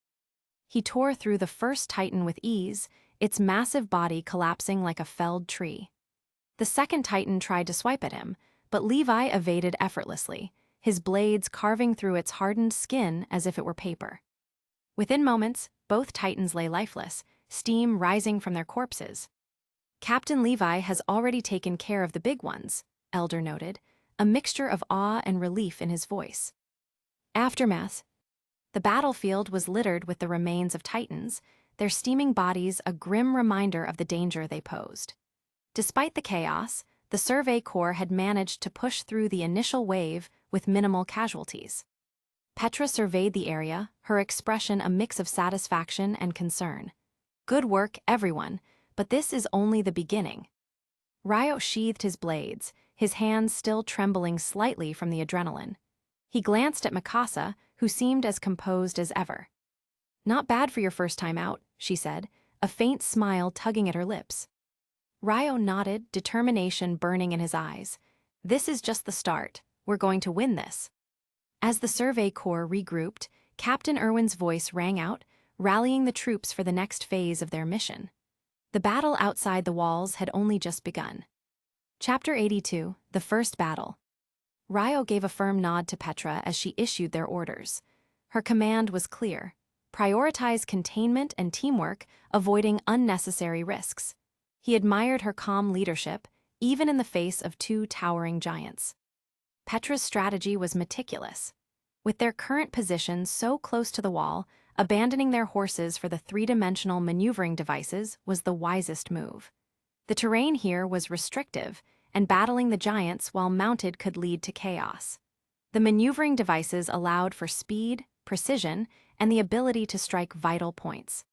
He tore through the first Titan with ease, its massive body collapsing like a felled tree. The second Titan tried to swipe at him, but Levi evaded effortlessly, his blades carving through its hardened skin as if it were paper. Within moments, both Titans lay lifeless, steam rising from their corpses. "Captain Levi has already taken care of the big ones," Elder noted, a mixture of awe and relief in his voice. Aftermath. The battlefield was littered with the remains of Titans, their steaming bodies a grim reminder of the danger they posed. Despite the chaos, the Survey Corps had managed to push through the initial wave with minimal casualties. Petra surveyed the area, her expression a mix of satisfaction and concern. "Good work, everyone, but this is only the beginning." Ryo sheathed his blades, his hands still trembling slightly from the adrenaline. He glanced at Mikasa, who seemed as composed as ever. "Not bad for your first time out," she said, a faint smile tugging at her lips. Ryo nodded, determination burning in his eyes. "This is just the start. We're going to win this." As the Survey Corps regrouped, Captain Irwin's voice rang out, rallying the troops for the next phase of their mission. The battle outside the walls had only just begun. Chapter 82, The First Battle. Ryo gave a firm nod to Petra as she issued their orders. Her command was clear: prioritize containment and teamwork, avoiding unnecessary risks. He admired her calm leadership, even in the face of two towering giants. Petra's strategy was meticulous. With their current positions so close to the wall, abandoning their horses for the three-dimensional maneuvering devices was the wisest move. The terrain here was restrictive, and battling the giants while mounted could lead to chaos. The maneuvering devices allowed for speed, precision, and the ability to strike vital points.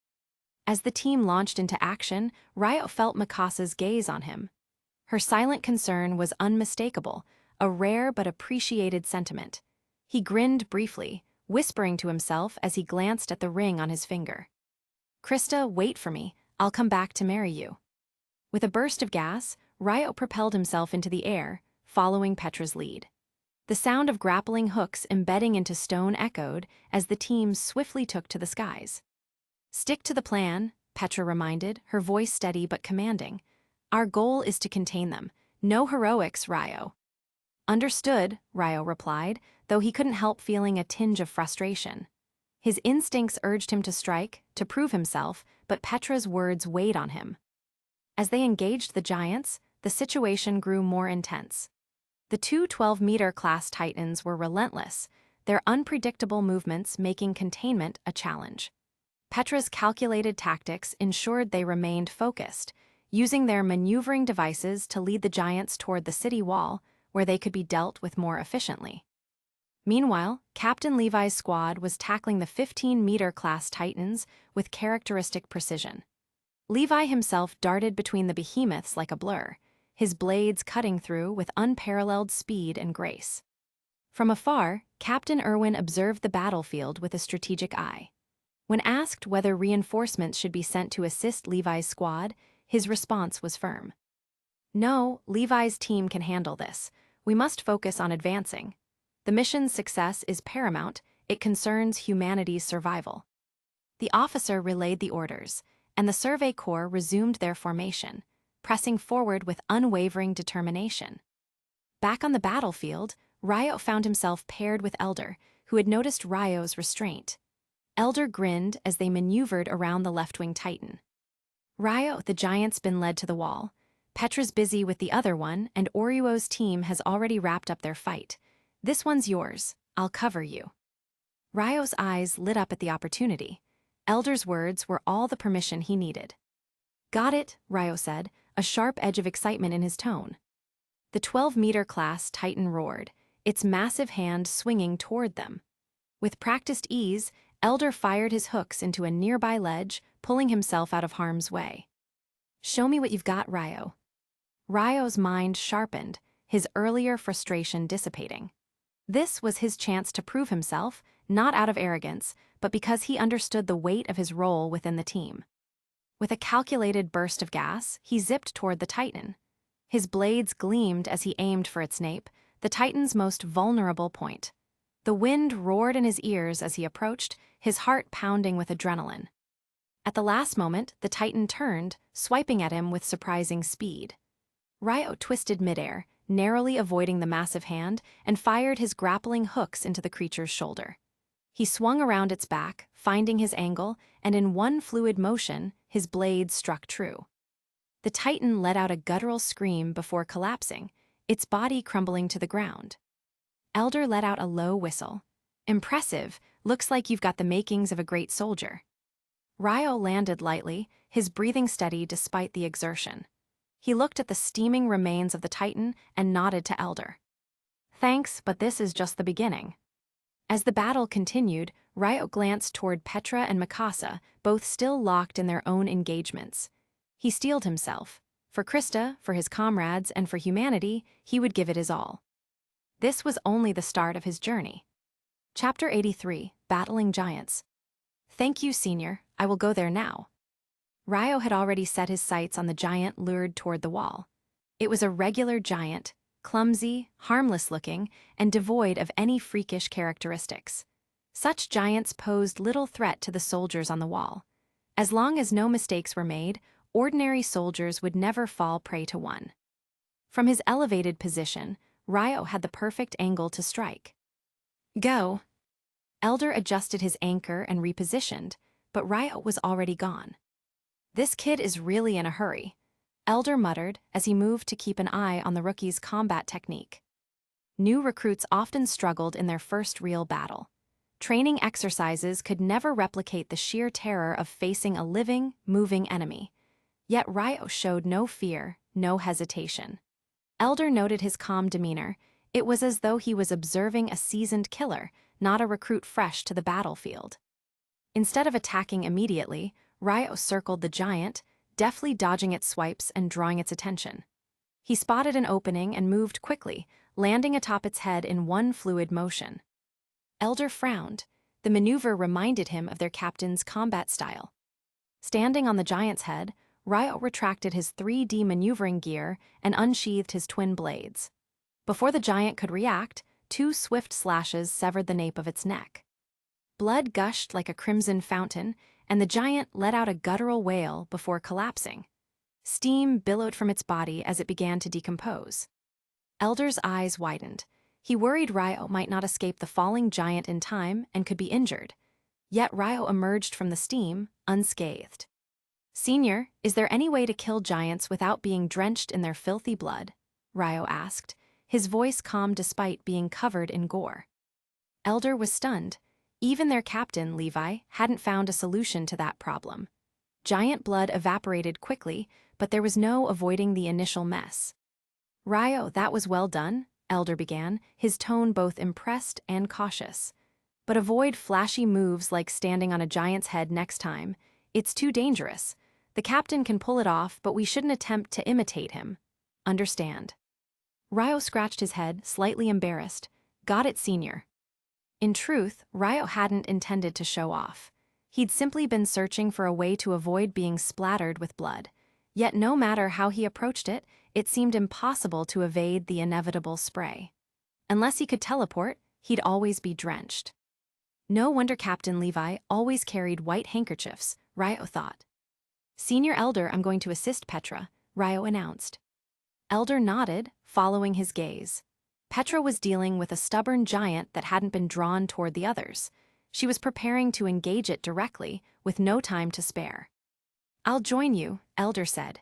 As the team launched into action, Ryo felt Mikasa's gaze on him. Her silent concern was unmistakable, a rare but appreciated sentiment. He grinned briefly, whispering to himself as he glanced at the ring on his finger. "Krista, wait for me. I'll come back to marry you." With a burst of gas, Ryo propelled himself into the air, following Petra's lead. The sound of grappling hooks embedding into stone echoed as the team swiftly took to the skies. "Stick to the plan," Petra reminded, her voice steady but commanding. "Our goal is to contain them. No heroics, Ryo." "Understood," Ryo replied, though he couldn't help feeling a tinge of frustration. His instincts urged him to strike, to prove himself, but Petra's words weighed on him. As they engaged the giants, the situation grew more intense. The two 12-meter class Titans were relentless, their unpredictable movements making containment a challenge. Petra's calculated tactics ensured they remained focused, using their maneuvering devices to lead the giants toward the city wall, where they could be dealt with more efficiently. Meanwhile, Captain Levi's squad was tackling the 15-meter class Titans with characteristic precision. Levi himself darted between the behemoths like a blur, his blades cutting through with unparalleled speed and grace. From afar, Captain Irwin observed the battlefield with a strategic eye. When asked whether reinforcements should be sent to assist Levi's squad, his response was firm. "No, Levi's team can handle this. We must focus on advancing. The mission's success is paramount. It concerns humanity's survival." The officer relayed the orders, and the Survey Corps resumed their formation, pressing forward with unwavering determination. Back on the battlefield, Ryo found himself paired with Elder, who had noticed Ryo's restraint. Elder grinned as they maneuvered around the left-wing Titan. "Ryo, the giant's been led to the wall. Petra's busy with the other one, and Oryuo's team has already wrapped up their fight. This one's yours. I'll cover you." Ryo's eyes lit up at the opportunity. Elder's words were all the permission he needed. "Got it," Ryo said, a sharp edge of excitement in his tone. The 12-meter class Titan roared, its massive hand swinging toward them. With practiced ease, Elder fired his hooks into a nearby ledge, pulling himself out of harm's way. "Show me what you've got, Ryo." Ryo's mind sharpened, his earlier frustration dissipating. This was his chance to prove himself, not out of arrogance, but because he understood the weight of his role within the team. With a calculated burst of gas, he zipped toward the Titan. His blades gleamed as he aimed for its nape, the Titan's most vulnerable point. The wind roared in his ears as he approached, his heart pounding with adrenaline. At the last moment, the Titan turned, swiping at him with surprising speed. Ryo twisted midair, narrowly avoiding the massive hand, and fired his grappling hooks into the creature's shoulder. He swung around its back, finding his angle, and in one fluid motion, his blade struck true. The Titan let out a guttural scream before collapsing, its body crumbling to the ground. Elder let out a low whistle. "Impressive, looks like you've got the makings of a great soldier." Ryo landed lightly, his breathing steady despite the exertion. He looked at the steaming remains of the Titan and nodded to Elder. "Thanks, but this is just the beginning." As the battle continued, Ryo glanced toward Petra and Mikasa, both still locked in their own engagements. He steeled himself. For Krista, for his comrades, and for humanity, he would give it his all. This was only the start of his journey. Chapter 83, Battling Giants. "Thank you, Senior. I will go there now." Ryo had already set his sights on the giant lured toward the wall. It was a regular giant, clumsy, harmless-looking, and devoid of any freakish characteristics. Such giants posed little threat to the soldiers on the wall. As long as no mistakes were made, ordinary soldiers would never fall prey to one. From his elevated position, Ryo had the perfect angle to strike. "Go." Elder adjusted his anchor and repositioned, but Ryo was already gone. "This kid is really in a hurry," Elder muttered as he moved to keep an eye on the rookie's combat technique. New recruits often struggled in their first real battle. Training exercises could never replicate the sheer terror of facing a living, moving enemy. Yet Ryo showed no fear, no hesitation. Elder noted his calm demeanor. It was as though he was observing a seasoned killer, not a recruit fresh to the battlefield. Instead of attacking immediately, Ryo circled the giant, deftly dodging its swipes and drawing its attention. He spotted an opening and moved quickly, landing atop its head in one fluid motion. Elder frowned. The maneuver reminded him of their captain's combat style. Standing on the giant's head, Ryo retracted his 3D maneuvering gear and unsheathed his twin blades. Before the giant could react, 2 swift slashes severed the nape of its neck. Blood gushed like a crimson fountain, and the giant let out a guttural wail before collapsing. Steam billowed from its body as it began to decompose. Elder's eyes widened. He worried Ryo might not escape the falling giant in time and could be injured. Yet Ryo emerged from the steam, unscathed. "Senior, is there any way to kill giants without being drenched in their filthy blood?" Ryo asked, his voice calm despite being covered in gore. Elder was stunned. Even their captain, Levi, hadn't found a solution to that problem. Giant blood evaporated quickly, but there was no avoiding the initial mess. "Ryo, that was well done," Elder began, his tone both impressed and cautious. "But avoid flashy moves like standing on a giant's head next time. It's too dangerous. The captain can pull it off, but we shouldn't attempt to imitate him. Understand?" Ryo scratched his head, slightly embarrassed. Got it, Senior. In truth, Ryo hadn't intended to show off. He'd simply been searching for a way to avoid being splattered with blood. Yet no matter how he approached it, it seemed impossible to evade the inevitable spray. Unless he could teleport, he'd always be drenched. No wonder Captain Levi always carried white handkerchiefs, Ryo thought. Senior Elder, I'm going to assist Petra, Ryo announced. Elder nodded, following his gaze. Petra was dealing with a stubborn giant that hadn't been drawn toward the others. She was preparing to engage it directly, with no time to spare. I'll join you, Elder said.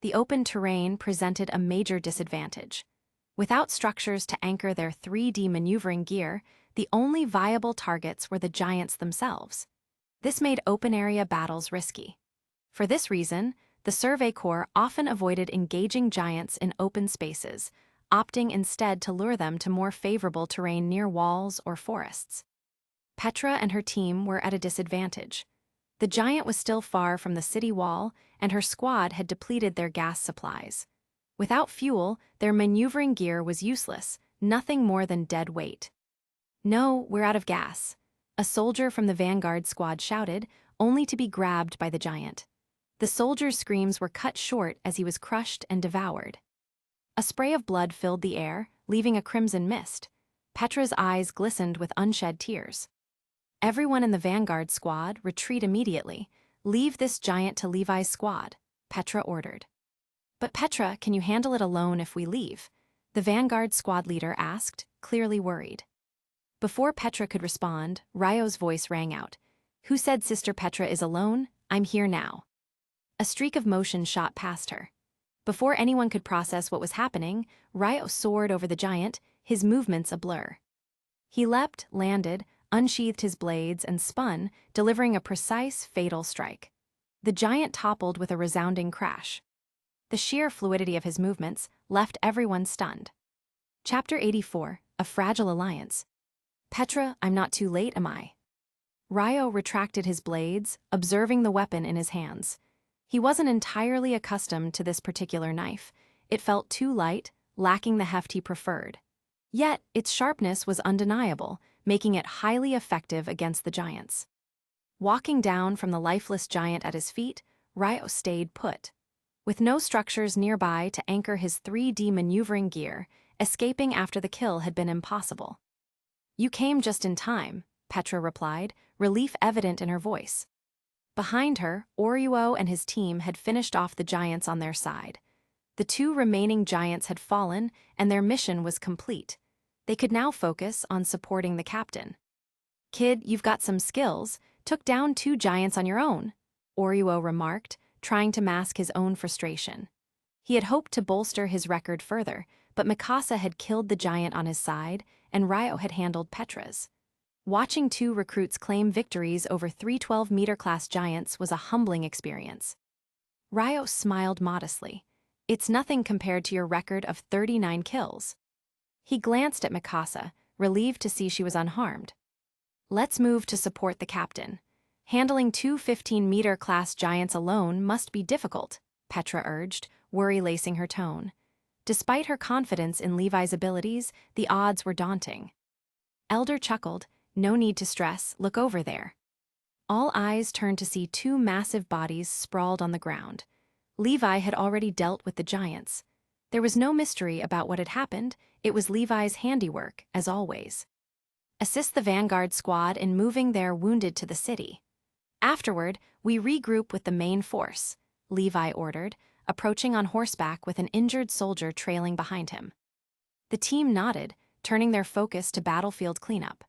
The open terrain presented a major disadvantage. Without structures to anchor their 3D maneuvering gear, the only viable targets were the giants themselves. This made open-area battles risky. For this reason, the Survey Corps often avoided engaging giants in open spaces, opting instead to lure them to more favorable terrain near walls or forests. Petra and her team were at a disadvantage. The giant was still far from the city wall, and her squad had depleted their gas supplies. Without fuel, their maneuvering gear was useless, nothing more than dead weight. No, we're out of gas, a soldier from the vanguard squad shouted, only to be grabbed by the giant. The soldier's screams were cut short as he was crushed and devoured. A spray of blood filled the air, leaving a crimson mist. Petra's eyes glistened with unshed tears. Everyone in the vanguard squad, retreat immediately. Leave this giant to Levi's squad, Petra ordered. But Petra, can you handle it alone if we leave? The vanguard squad leader asked, clearly worried. Before Petra could respond, Ryo's voice rang out. Who said Sister Petra is alone? I'm here now. A streak of motion shot past her. Before anyone could process what was happening, Ryo soared over the giant, his movements a blur. He leapt, landed, unsheathed his blades, and spun, delivering a precise, fatal strike. The giant toppled with a resounding crash. The sheer fluidity of his movements left everyone stunned. Chapter 84, A Fragile Alliance. Petra, I'm not too late, am I? Ryo retracted his blades, observing the weapon in his hands. He wasn't entirely accustomed to this particular knife. It felt too light, lacking the heft he preferred. Yet, its sharpness was undeniable, making it highly effective against the giants. Walking down from the lifeless giant at his feet, Ryo stayed put. With no structures nearby to anchor his 3D maneuvering gear, escaping after the kill had been impossible. You came just in time, Petra replied, relief evident in her voice. Behind her, Oruo and his team had finished off the giants on their side. The two remaining giants had fallen, and their mission was complete. They could now focus on supporting the captain. Kid, you've got some skills. Took down 2 giants on your own, Oruo remarked, trying to mask his own frustration. He had hoped to bolster his record further, but Mikasa had killed the giant on his side, and Ryo had handled Petra's. Watching 2 recruits claim victories over 3 12-meter-class giants was a humbling experience. Ryo smiled modestly. It's nothing compared to your record of 39 kills. He glanced at Mikasa, relieved to see she was unharmed. Let's move to support the captain. Handling 2 15-meter-class giants alone must be difficult, Petra urged, worry lacing her tone. Despite her confidence in Levi's abilities, the odds were daunting. Elder chuckled. No need to stress, look over there. All eyes turned to see 2 massive bodies sprawled on the ground. Levi had already dealt with the giants. There was no mystery about what had happened, it was Levi's handiwork, as always. Assist the vanguard squad in moving their wounded to the city. Afterward, we regroup with the main force, Levi ordered, approaching on horseback with an injured soldier trailing behind him. The team nodded, turning their focus to battlefield cleanup.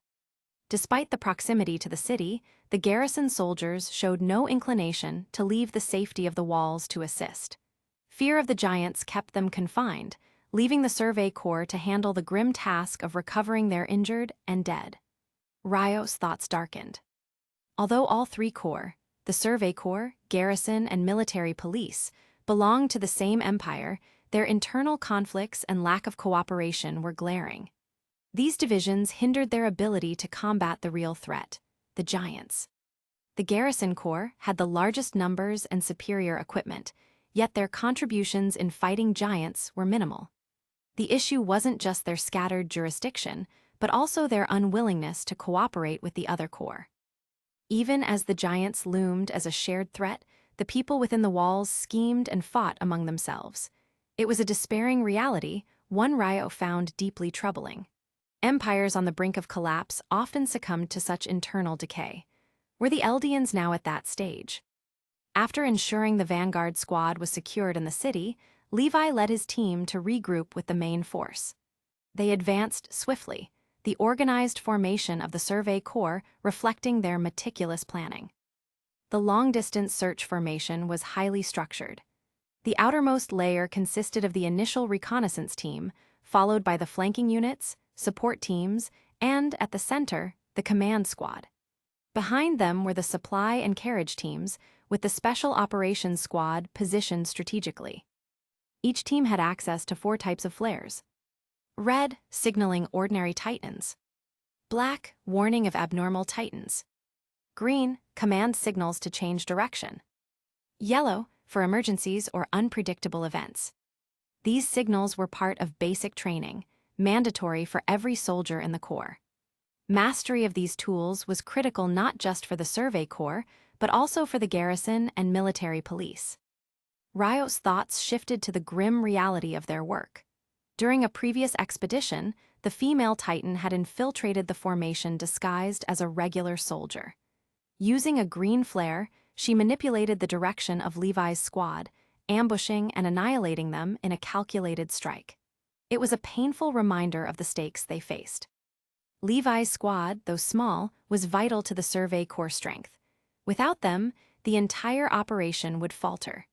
Despite the proximity to the city, the garrison soldiers showed no inclination to leave the safety of the walls to assist. Fear of the giants kept them confined, leaving the Survey Corps to handle the grim task of recovering their injured and dead. Ryo's thoughts darkened. Although all 3 corps, the Survey Corps, garrison, and military police, belonged to the same empire, their internal conflicts and lack of cooperation were glaring. These divisions hindered their ability to combat the real threat, the giants. The Garrison Corps had the largest numbers and superior equipment, yet their contributions in fighting giants were minimal. The issue wasn't just their scattered jurisdiction, but also their unwillingness to cooperate with the other corps. Even as the giants loomed as a shared threat, the people within the walls schemed and fought among themselves. It was a despairing reality, one Ryo found deeply troubling. Empires on the brink of collapse often succumbed to such internal decay. Were the Eldians now at that stage? After ensuring the vanguard squad was secured in the city, Levi led his team to regroup with the main force. They advanced swiftly, the organized formation of the Survey Corps reflecting their meticulous planning. The long-distance search formation was highly structured. The outermost layer consisted of the initial reconnaissance team, followed by the flanking units, support teams, and, at the center, the command squad. Behind them were the supply and carriage teams, with the Special Operations Squad positioned strategically. Each team had access to 4 types of flares. Red, signaling ordinary Titans. Black, warning of abnormal Titans. Green, command signals to change direction. Yellow, for emergencies or unpredictable events. These signals were part of basic training, mandatory for every soldier in the Corps. Mastery of these tools was critical not just for the Survey Corps, but also for the garrison and military police. Ryo's thoughts shifted to the grim reality of their work. During a previous expedition, the female Titan had infiltrated the formation disguised as a regular soldier. Using a green flare, she manipulated the direction of Levi's squad, ambushing and annihilating them in a calculated strike. It was a painful reminder of the stakes they faced. Levi's squad, though small, was vital to the Survey Corps' strength. Without them, the entire operation would falter.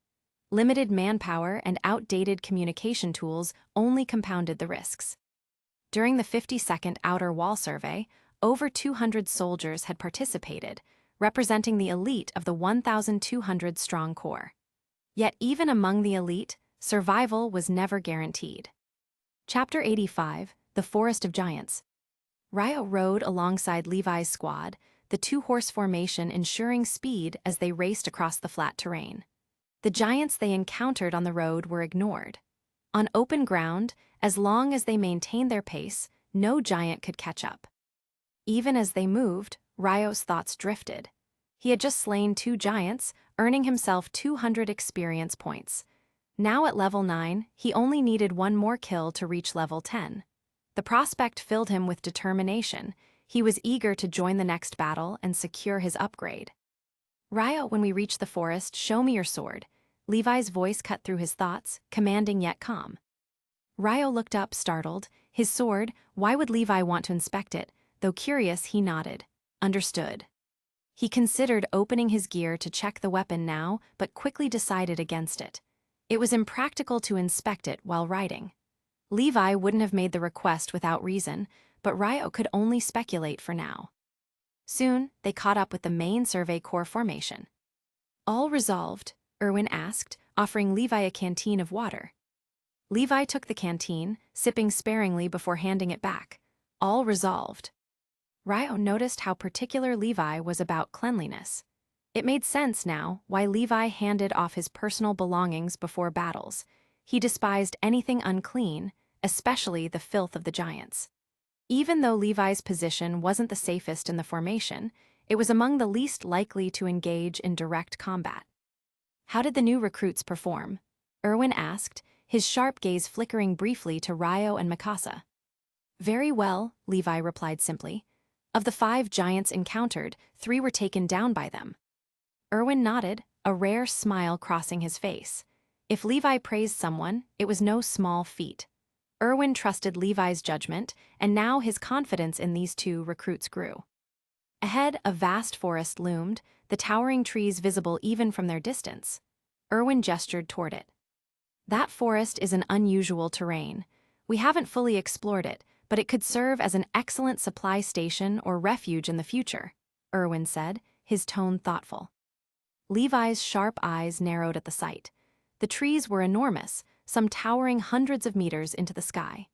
Limited manpower and outdated communication tools only compounded the risks. During the 52nd Outer Wall Survey, over 200 soldiers had participated, representing the elite of the 1,200-strong Corps. Yet even among the elite, survival was never guaranteed. Chapter 85, The Forest of Giants. Ryo rode alongside Levi's squad, the 2-horse formation ensuring speed as they raced across the flat terrain. The giants they encountered on the road were ignored. On open ground, as long as they maintained their pace, no giant could catch up. Even as they moved, Ryo's thoughts drifted. He had just slain 2 giants, earning himself 200 experience points. Now at level 9, he only needed 1 more kill to reach level 10. The prospect filled him with determination. He was eager to join the next battle and secure his upgrade. Ryo, when we reach the forest, show me your sword. Levi's voice cut through his thoughts, commanding yet calm. Ryo looked up, startled. His sword, why would Levi want to inspect it? Though curious, he nodded. Understood. He considered opening his gear to check the weapon now, but quickly decided against it. It was impractical to inspect it while riding. Levi wouldn't have made the request without reason, but Ryo could only speculate for now. Soon, they caught up with the main Survey Corps formation. All resolved? Erwin asked, offering Levi a canteen of water. Levi took the canteen, sipping sparingly before handing it back. All resolved. Ryo noticed how particular Levi was about cleanliness. It made sense now why Levi handed off his personal belongings before battles. He despised anything unclean, especially the filth of the giants. Even though Levi's position wasn't the safest in the formation, it was among the least likely to engage in direct combat. How did the new recruits perform? Erwin asked, his sharp gaze flickering briefly to Ryo and Mikasa. Very well, Levi replied simply. Of the 5 giants encountered, 3 were taken down by them. Erwin nodded, a rare smile crossing his face. If Levi praised someone, it was no small feat. Erwin trusted Levi's judgment, and now his confidence in these 2 recruits grew. Ahead, a vast forest loomed, the towering trees visible even from their distance. Erwin gestured toward it. That forest is an unusual terrain. We haven't fully explored it, but it could serve as an excellent supply station or refuge in the future, Erwin said, his tone thoughtful. Levi's sharp eyes narrowed at the sight. The trees were enormous, some towering hundreds of meters into the sky.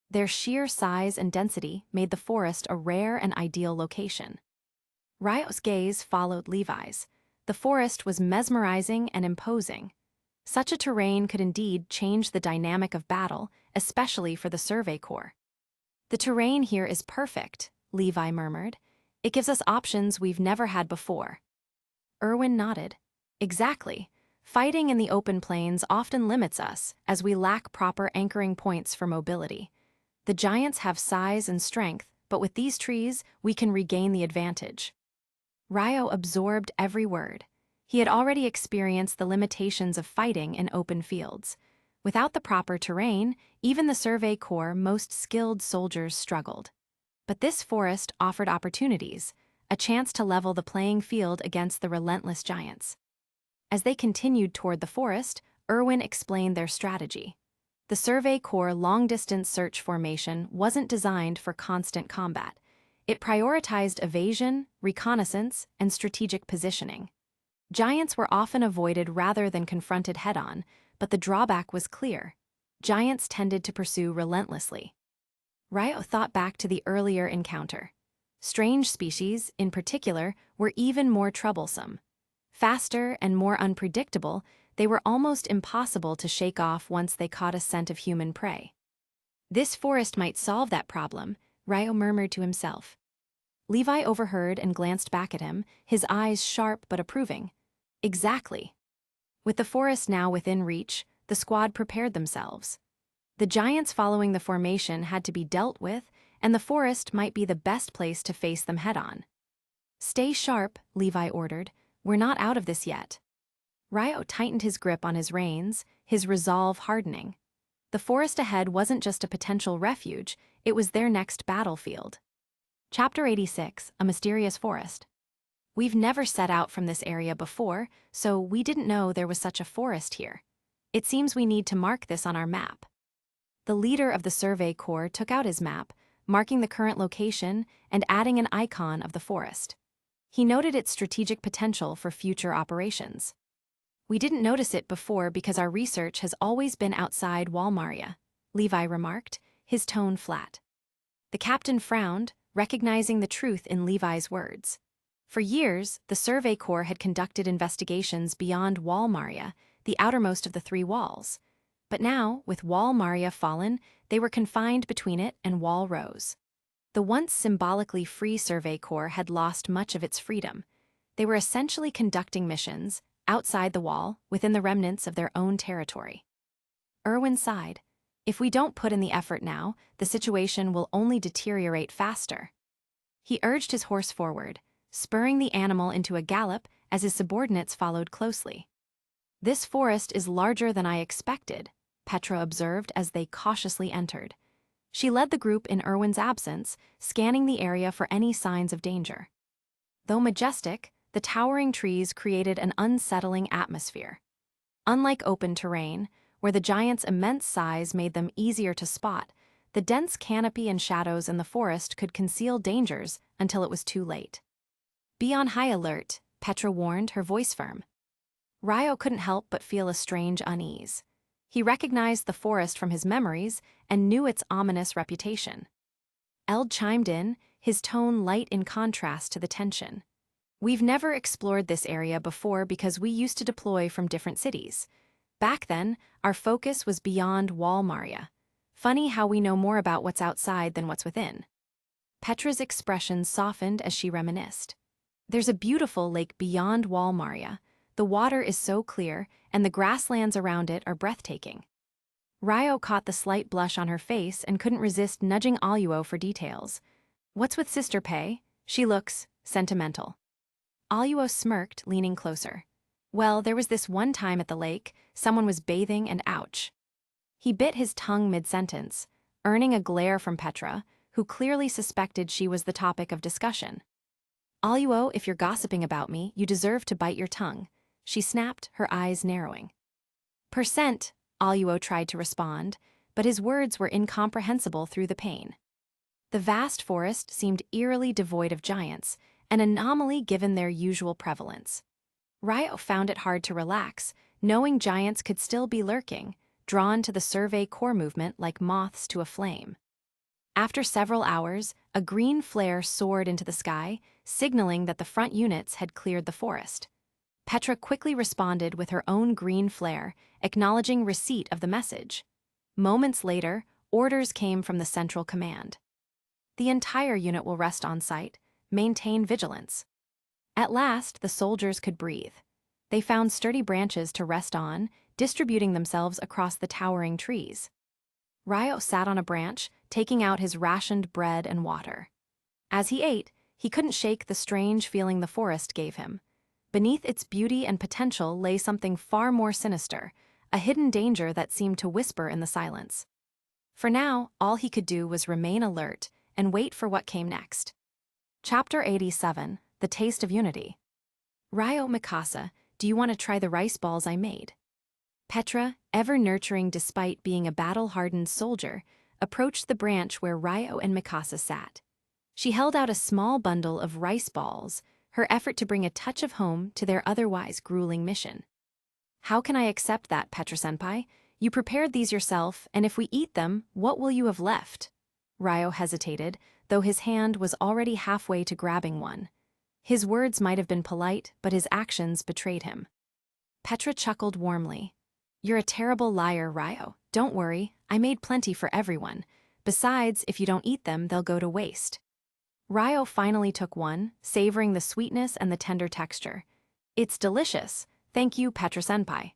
Their sheer size and density made the forest a rare and ideal location. Ryo's gaze followed Levi's. The forest was mesmerizing and imposing. Such a terrain could indeed change the dynamic of battle, especially for the Survey Corps. The terrain here is perfect, Levi murmured. It gives us options we've never had before. Erwin nodded. Exactly. Fighting in the open plains often limits us, as we lack proper anchoring points for mobility. The giants have size and strength, but with these trees, we can regain the advantage. Ryo absorbed every word. He had already experienced the limitations of fighting in open fields. Without the proper terrain, even the Survey Corps' most skilled soldiers struggled. But this forest offered opportunities, a chance to level the playing field against the relentless giants. As they continued toward the forest, Erwin explained their strategy. The Survey Corps' long-distance search formation wasn't designed for constant combat. It prioritized evasion, reconnaissance, and strategic positioning. Giants were often avoided rather than confronted head-on, but the drawback was clear. Giants tended to pursue relentlessly. Ryo thought back to the earlier encounter. Strange species, in particular, were even more troublesome. Faster and more unpredictable, they were almost impossible to shake off once they caught a scent of human prey. This forest might solve that problem, Ryo murmured to himself. Levi overheard and glanced back at him, his eyes sharp but approving. Exactly. With the forest now within reach, the squad prepared themselves. The giants following the formation had to be dealt with, and the forest might be the best place to face them head-on. Stay sharp, Levi ordered. We're not out of this yet. Ryo tightened his grip on his reins, his resolve hardening. The forest ahead wasn't just a potential refuge, it was their next battlefield. Chapter 86, A Mysterious Forest. We've never set out from this area before, so we didn't know there was such a forest here. It seems we need to mark this on our map. The leader of the Survey Corps took out his map, marking the current location and adding an icon of the forest. He noted its strategic potential for future operations. We didn't notice it before because our research has always been outside Walmaria, Levi remarked, his tone flat. The captain frowned, recognizing the truth in Levi's words. For years, the Survey Corps had conducted investigations beyond Walmaria, the outermost of the three walls. But now, with Walmaria fallen, they were confined between it and Wall Rose. The once symbolically free Survey Corps had lost much of its freedom. They were essentially conducting missions, outside the wall, within the remnants of their own territory. Erwin sighed. If we don't put in the effort now, the situation will only deteriorate faster. He urged his horse forward, spurring the animal into a gallop as his subordinates followed closely. This forest is larger than I expected, Petra observed as they cautiously entered. She led the group in Erwin's absence, scanning the area for any signs of danger. Though majestic, the towering trees created an unsettling atmosphere. Unlike open terrain, where the giants' immense size made them easier to spot, the dense canopy and shadows in the forest could conceal dangers until it was too late. Be on high alert, Petra warned, her voice firm. Ryo couldn't help but feel a strange unease. He recognized the forest from his memories and knew its ominous reputation. Eld chimed in, his tone light in contrast to the tension. We've never explored this area before because we used to deploy from different cities. Back then, our focus was beyond Walmaria. Funny how we know more about what's outside than what's within. Petra's expression softened as she reminisced. There's a beautiful lake beyond Walmaria. The water is so clear, and the grasslands around it are breathtaking. Ryo caught the slight blush on her face and couldn't resist nudging Aluo for details. What's with Sister Pei? She looks sentimental. Aluo smirked, leaning closer. Well, there was this one time at the lake, someone was bathing and ouch. He bit his tongue mid-sentence, earning a glare from Petra, who clearly suspected she was the topic of discussion. Aluo, if you're gossiping about me, you deserve to bite your tongue, she snapped, her eyes narrowing. Percent, Aluo tried to respond, but his words were incomprehensible through the pain. The vast forest seemed eerily devoid of giants, an anomaly given their usual prevalence. Ryo found it hard to relax, knowing giants could still be lurking, drawn to the Survey Corps movement like moths to a flame. After several hours, a green flare soared into the sky, signaling that the front units had cleared the forest. Petra quickly responded with her own green flare, acknowledging receipt of the message. Moments later, orders came from the central command. The entire unit will rest on site, maintain vigilance. At last, the soldiers could breathe. They found sturdy branches to rest on, distributing themselves across the towering trees. Ryo sat on a branch, taking out his rationed bread and water. As he ate, he couldn't shake the strange feeling the forest gave him. Beneath its beauty and potential lay something far more sinister, a hidden danger that seemed to whisper in the silence. For now, all he could do was remain alert and wait for what came next. Chapter 87, The Taste of Unity. Ryo Mikasa, do you want to try the rice balls I made? Petra, ever nurturing despite being a battle-hardened soldier, approached the branch where Ryo and Mikasa sat. She held out a small bundle of rice balls, her effort to bring a touch of home to their otherwise grueling mission. How can I accept that, Petra-senpai? You prepared these yourself, and if we eat them, what will you have left? Ryo hesitated, though his hand was already halfway to grabbing one. His words might have been polite, but his actions betrayed him. Petra chuckled warmly. You're a terrible liar, Ryo. Don't worry, I made plenty for everyone. Besides, if you don't eat them, they'll go to waste. Ryo finally took one, savoring the sweetness and the tender texture. It's delicious. Thank you, Petra-senpai.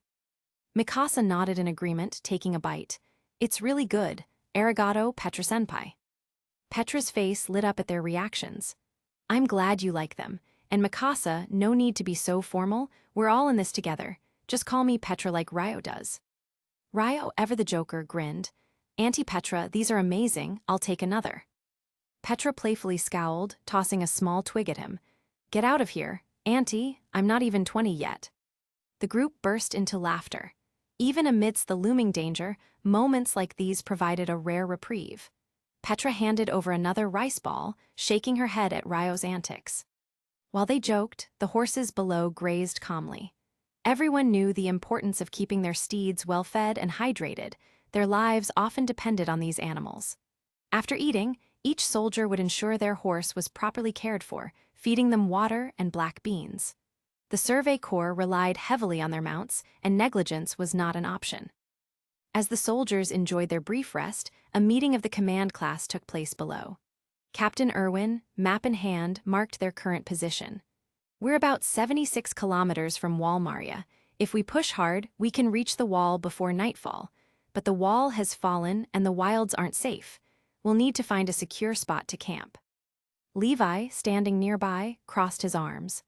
Mikasa nodded in agreement, taking a bite. It's really good. Arigato, Petra-senpai. Petra's face lit up at their reactions. I'm glad you like them. And Mikasa, no need to be so formal. We're all in this together. Just call me Petra like Ryo does. Ryo, ever the joker, grinned. Auntie Petra, these are amazing. I'll take another. Petra playfully scowled, tossing a small twig at him. Get out of here. Auntie, I'm not even 20 yet. The group burst into laughter. Even amidst the looming danger, moments like these provided a rare reprieve. Petra handed over another rice ball, shaking her head at Ryo's antics. While they joked, the horses below grazed calmly. Everyone knew the importance of keeping their steeds well-fed and hydrated. Their lives often depended on these animals. After eating, each soldier would ensure their horse was properly cared for, feeding them water and black beans. The Survey Corps relied heavily on their mounts, and negligence was not an option. As the soldiers enjoyed their brief rest, a meeting of the command class took place below. Captain Irwin, map in hand, marked their current position. We're about 76 kilometers from Walmaria. If we push hard, we can reach the wall before nightfall. But the wall has fallen and the wilds aren't safe. We'll need to find a secure spot to camp. Levi, standing nearby, crossed his arms.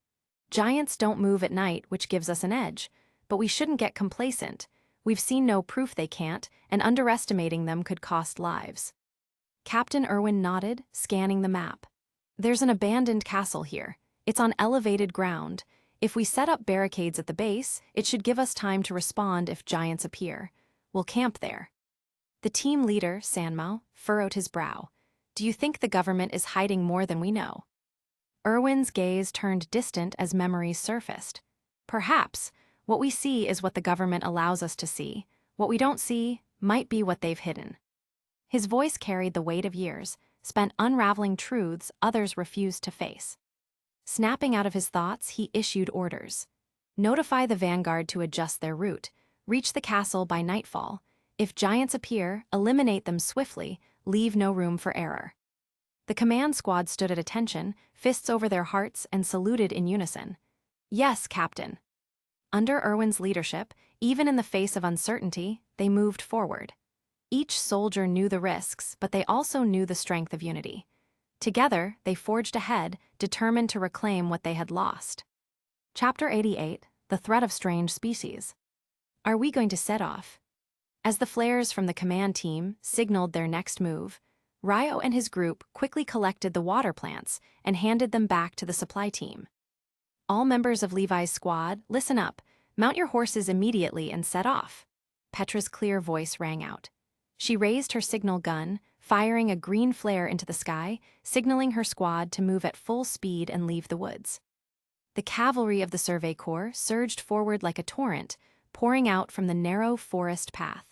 Giants don't move at night, which gives us an edge, but we shouldn't get complacent. We've seen no proof they can't, and underestimating them could cost lives. Captain Irwin nodded, scanning the map. There's an abandoned castle here. It's on elevated ground. If we set up barricades at the base, it should give us time to respond if giants appear. We'll camp there. The team leader, Sanmao, furrowed his brow. Do you think the government is hiding more than we know? Irwin's gaze turned distant as memories surfaced. Perhaps. What we see is what the government allows us to see. What we don't see might be what they've hidden. His voice carried the weight of years, spent unraveling truths others refused to face. Snapping out of his thoughts, he issued orders. Notify the vanguard to adjust their route. Reach the castle by nightfall. If giants appear, eliminate them swiftly, leave no room for error. The command squad stood at attention, fists over their hearts, and saluted in unison. Yes, Captain. Under Irwin's leadership, even in the face of uncertainty, they moved forward. Each soldier knew the risks, but they also knew the strength of unity. Together, they forged ahead, determined to reclaim what they had lost. Chapter 88, The Threat of Strange Species. Are we going to set off? As the flares from the command team signaled their next move, Ryo and his group quickly collected the water plants and handed them back to the supply team. All members of Levi's squad, listen up, mount your horses immediately and set off. Petra's clear voice rang out. She raised her signal gun, firing a green flare into the sky, signaling her squad to move at full speed and leave the woods. The cavalry of the Survey Corps surged forward like a torrent, pouring out from the narrow forest path.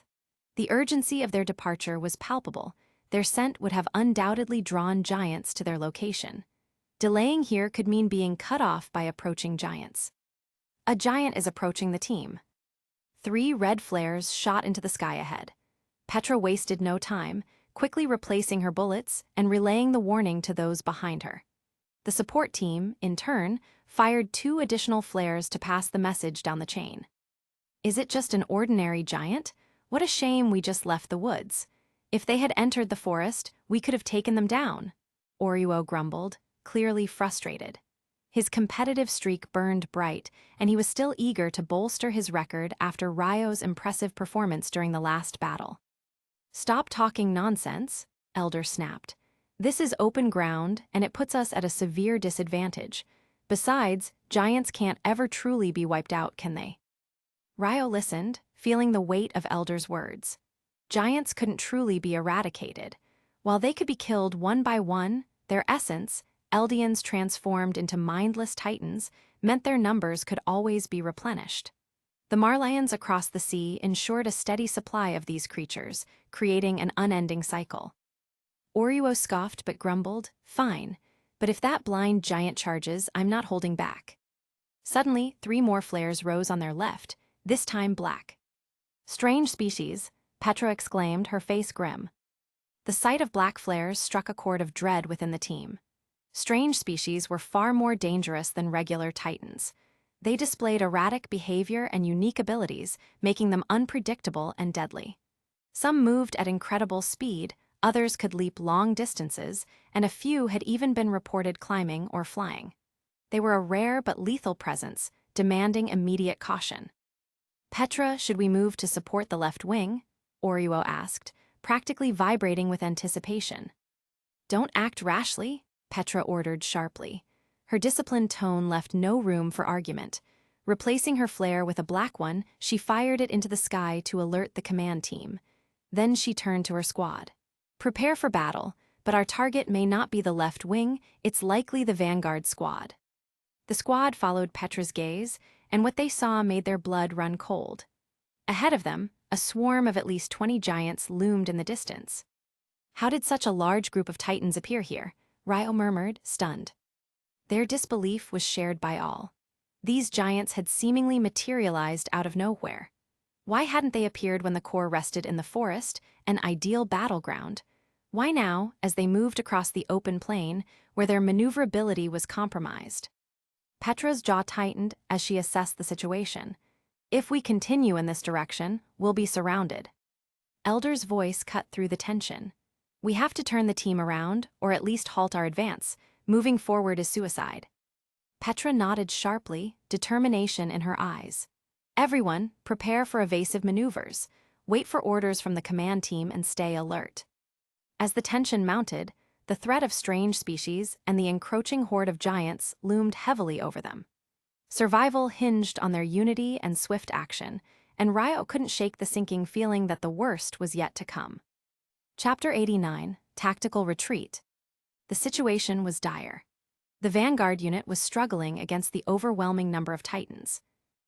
The urgency of their departure was palpable. Their scent would have undoubtedly drawn giants to their location. Delaying here could mean being cut off by approaching giants. A giant is approaching the team. 3 red flares shot into the sky ahead. Petra wasted no time, quickly replacing her bullets and relaying the warning to those behind her. The support team, in turn, fired 2 additional flares to pass the message down the chain. Is it just an ordinary giant? What a shame we just left the woods. If they had entered the forest, we could have taken them down, Oruo grumbled, clearly frustrated. His competitive streak burned bright, and he was still eager to bolster his record after Ryo's impressive performance during the last battle. Stop talking nonsense, Elder snapped. This is open ground, and it puts us at a severe disadvantage. Besides, giants can't ever truly be wiped out, can they? Ryo listened, feeling the weight of Elder's words. Giants couldn't truly be eradicated. While they could be killed one by one, their essence, Eldians transformed into mindless titans, meant their numbers could always be replenished. The Marlians across the sea ensured a steady supply of these creatures, creating an unending cycle. Oruo scoffed but grumbled, "Fine, but if that blind giant charges, I'm not holding back." Suddenly, 3 more flares rose on their left, this time black. "Strange species," Petra exclaimed, her face grim. The sight of black flares struck a chord of dread within the team. Strange species were far more dangerous than regular titans. They displayed erratic behavior and unique abilities, making them unpredictable and deadly. Some moved at incredible speed, others could leap long distances, and a few had even been reported climbing or flying. They were a rare but lethal presence, demanding immediate caution. "Petra, should we move to support the left wing?" Oruo asked, practically vibrating with anticipation. "Don't act rashly," Petra ordered sharply. Her disciplined tone left no room for argument. Replacing her flare with a black one, she fired it into the sky to alert the command team. Then she turned to her squad. "Prepare for battle, but our target may not be the left wing, it's likely the vanguard squad." The squad followed Petra's gaze, and what they saw made their blood run cold. Ahead of them, a swarm of at least 20 giants loomed in the distance. "How did such a large group of titans appear here?" Ryo murmured, stunned. Their disbelief was shared by all. These giants had seemingly materialized out of nowhere. Why hadn't they appeared when the Corps rested in the forest, an ideal battleground? Why now, as they moved across the open plain, where their maneuverability was compromised? Petra's jaw tightened as she assessed the situation. "If we continue in this direction, we'll be surrounded." Elder's voice cut through the tension. "We have to turn the team around, or at least halt our advance. Moving forward is suicide." Petra nodded sharply, determination in her eyes. "Everyone, prepare for evasive maneuvers. Wait for orders from the command team and stay alert." As the tension mounted, the threat of strange species and the encroaching horde of giants loomed heavily over them. Survival hinged on their unity and swift action, and Ryo couldn't shake the sinking feeling that the worst was yet to come. Chapter 89, Tactical Retreat. The situation was dire. The vanguard unit was struggling against the overwhelming number of titans.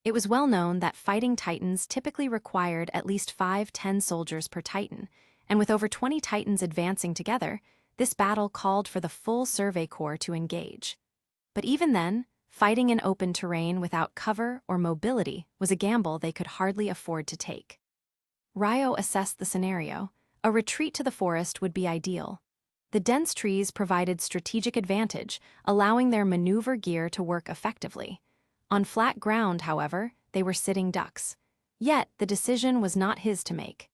It was well known that fighting titans typically required at least 5-10 soldiers per titan, and with over 20 titans advancing together, this battle called for the full Survey Corps to engage. But even then, fighting in open terrain without cover or mobility was a gamble they could hardly afford to take. Ryo assessed the scenario. A retreat to the forest would be ideal. The dense trees provided strategic advantage, allowing their maneuver gear to work effectively. On flat ground, however, they were sitting ducks. Yet, the decision was not his to make.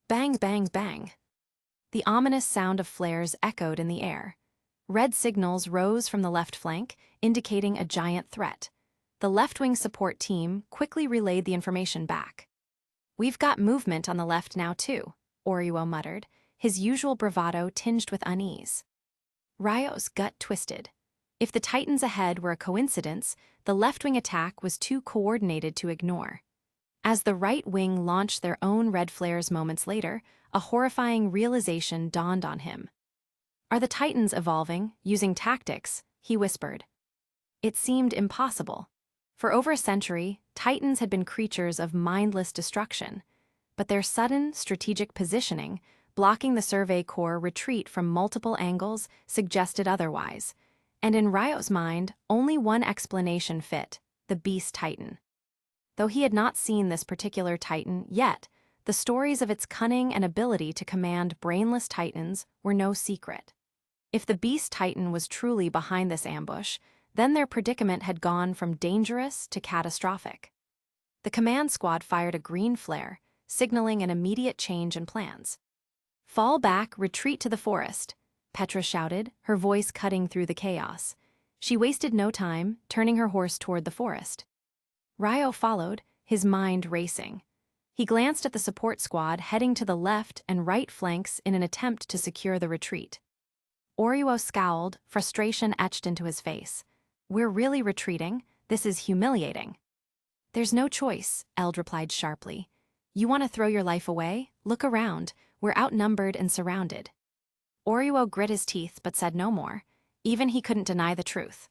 Bang, bang, bang. The ominous sound of flares echoed in the air. Red signals rose from the left flank, indicating a giant threat. The left-wing support team quickly relayed the information back. "We've got movement on the left now too," Oruo muttered, his usual bravado tinged with unease. Ryo's gut twisted. If the titans ahead were a coincidence, the left-wing attack was too coordinated to ignore. As the right wing launched their own red flares moments later, a horrifying realization dawned on him. "Are the titans evolving, using tactics?" he whispered. It seemed impossible. For over a century, titans had been creatures of mindless destruction, but their sudden, strategic positioning, blocking the Survey Corps' retreat from multiple angles, suggested otherwise. And in Ryo's mind, only one explanation fit: the Beast Titan. Though he had not seen this particular titan yet, the stories of its cunning and ability to command brainless titans were no secret. If the beast titan was truly behind this ambush, then their predicament had gone from dangerous to catastrophic. The command squad fired a green flare, signaling an immediate change in plans. "Fall back, retreat to the forest," Petra shouted, her voice cutting through the chaos. She wasted no time, turning her horse toward the forest. Ryo followed, his mind racing. He glanced at the support squad heading to the left and right flanks in an attempt to secure the retreat. Oryuo scowled, frustration etched into his face. "We're really retreating? This is humiliating." "There's no choice," Eld replied sharply. "You want to throw your life away? Look around. We're outnumbered and surrounded." Oryuo grit his teeth but said no more. Even he couldn't deny the truth.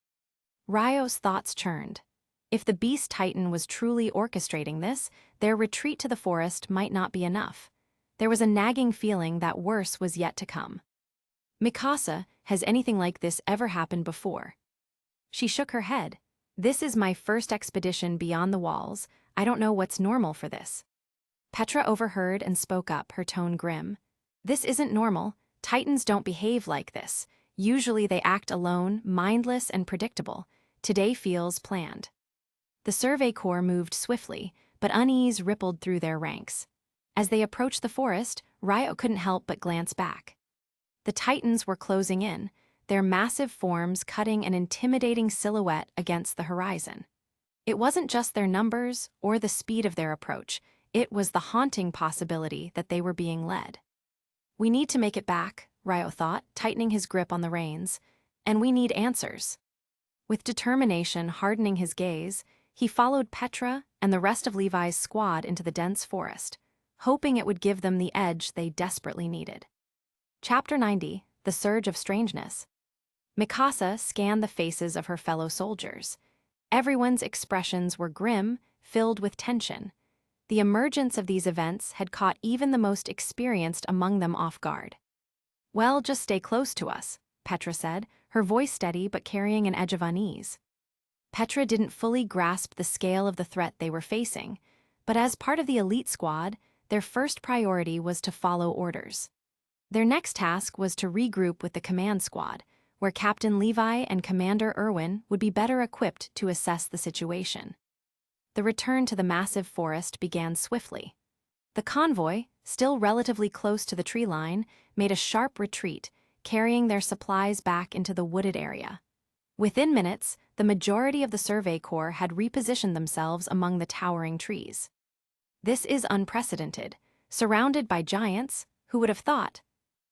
Ryo's thoughts churned. If the beast titan was truly orchestrating this, their retreat to the forest might not be enough. There was a nagging feeling that worse was yet to come. "Mikasa, has anything like this ever happened before?" She shook her head. "This is my first expedition beyond the walls. I don't know what's normal for this." Petra overheard and spoke up, her tone grim. "This isn't normal. Titans don't behave like this. Usually they act alone, mindless and predictable. Today feels planned." The Survey Corps moved swiftly, but unease rippled through their ranks. As they approached the forest, Ryo couldn't help but glance back. The Titans were closing in, their massive forms cutting an intimidating silhouette against the horizon. It wasn't just their numbers or the speed of their approach, it was the haunting possibility that they were being led. "We need to make it back," Ryo thought, tightening his grip on the reins. "And we need answers." With determination hardening his gaze, he followed Petra and the rest of Levi's squad into the dense forest, hoping it would give them the edge they desperately needed. Chapter 90, The Surge of Strangeness. Mikasa scanned the faces of her fellow soldiers. Everyone's expressions were grim, filled with tension. The emergence of these events had caught even the most experienced among them off guard. "Well, just stay close to us," Petra said, her voice steady but carrying an edge of unease. Petra didn't fully grasp the scale of the threat they were facing, but as part of the elite squad, their first priority was to follow orders. Their next task was to regroup with the command squad, where Captain Levi and Commander Irwin would be better equipped to assess the situation. The return to the massive forest began swiftly. The convoy, still relatively close to the tree line, made a sharp retreat, carrying their supplies back into the wooded area. Within minutes, the majority of the Survey Corps had repositioned themselves among the towering trees. "This is unprecedented. Surrounded by giants, who would have thought?"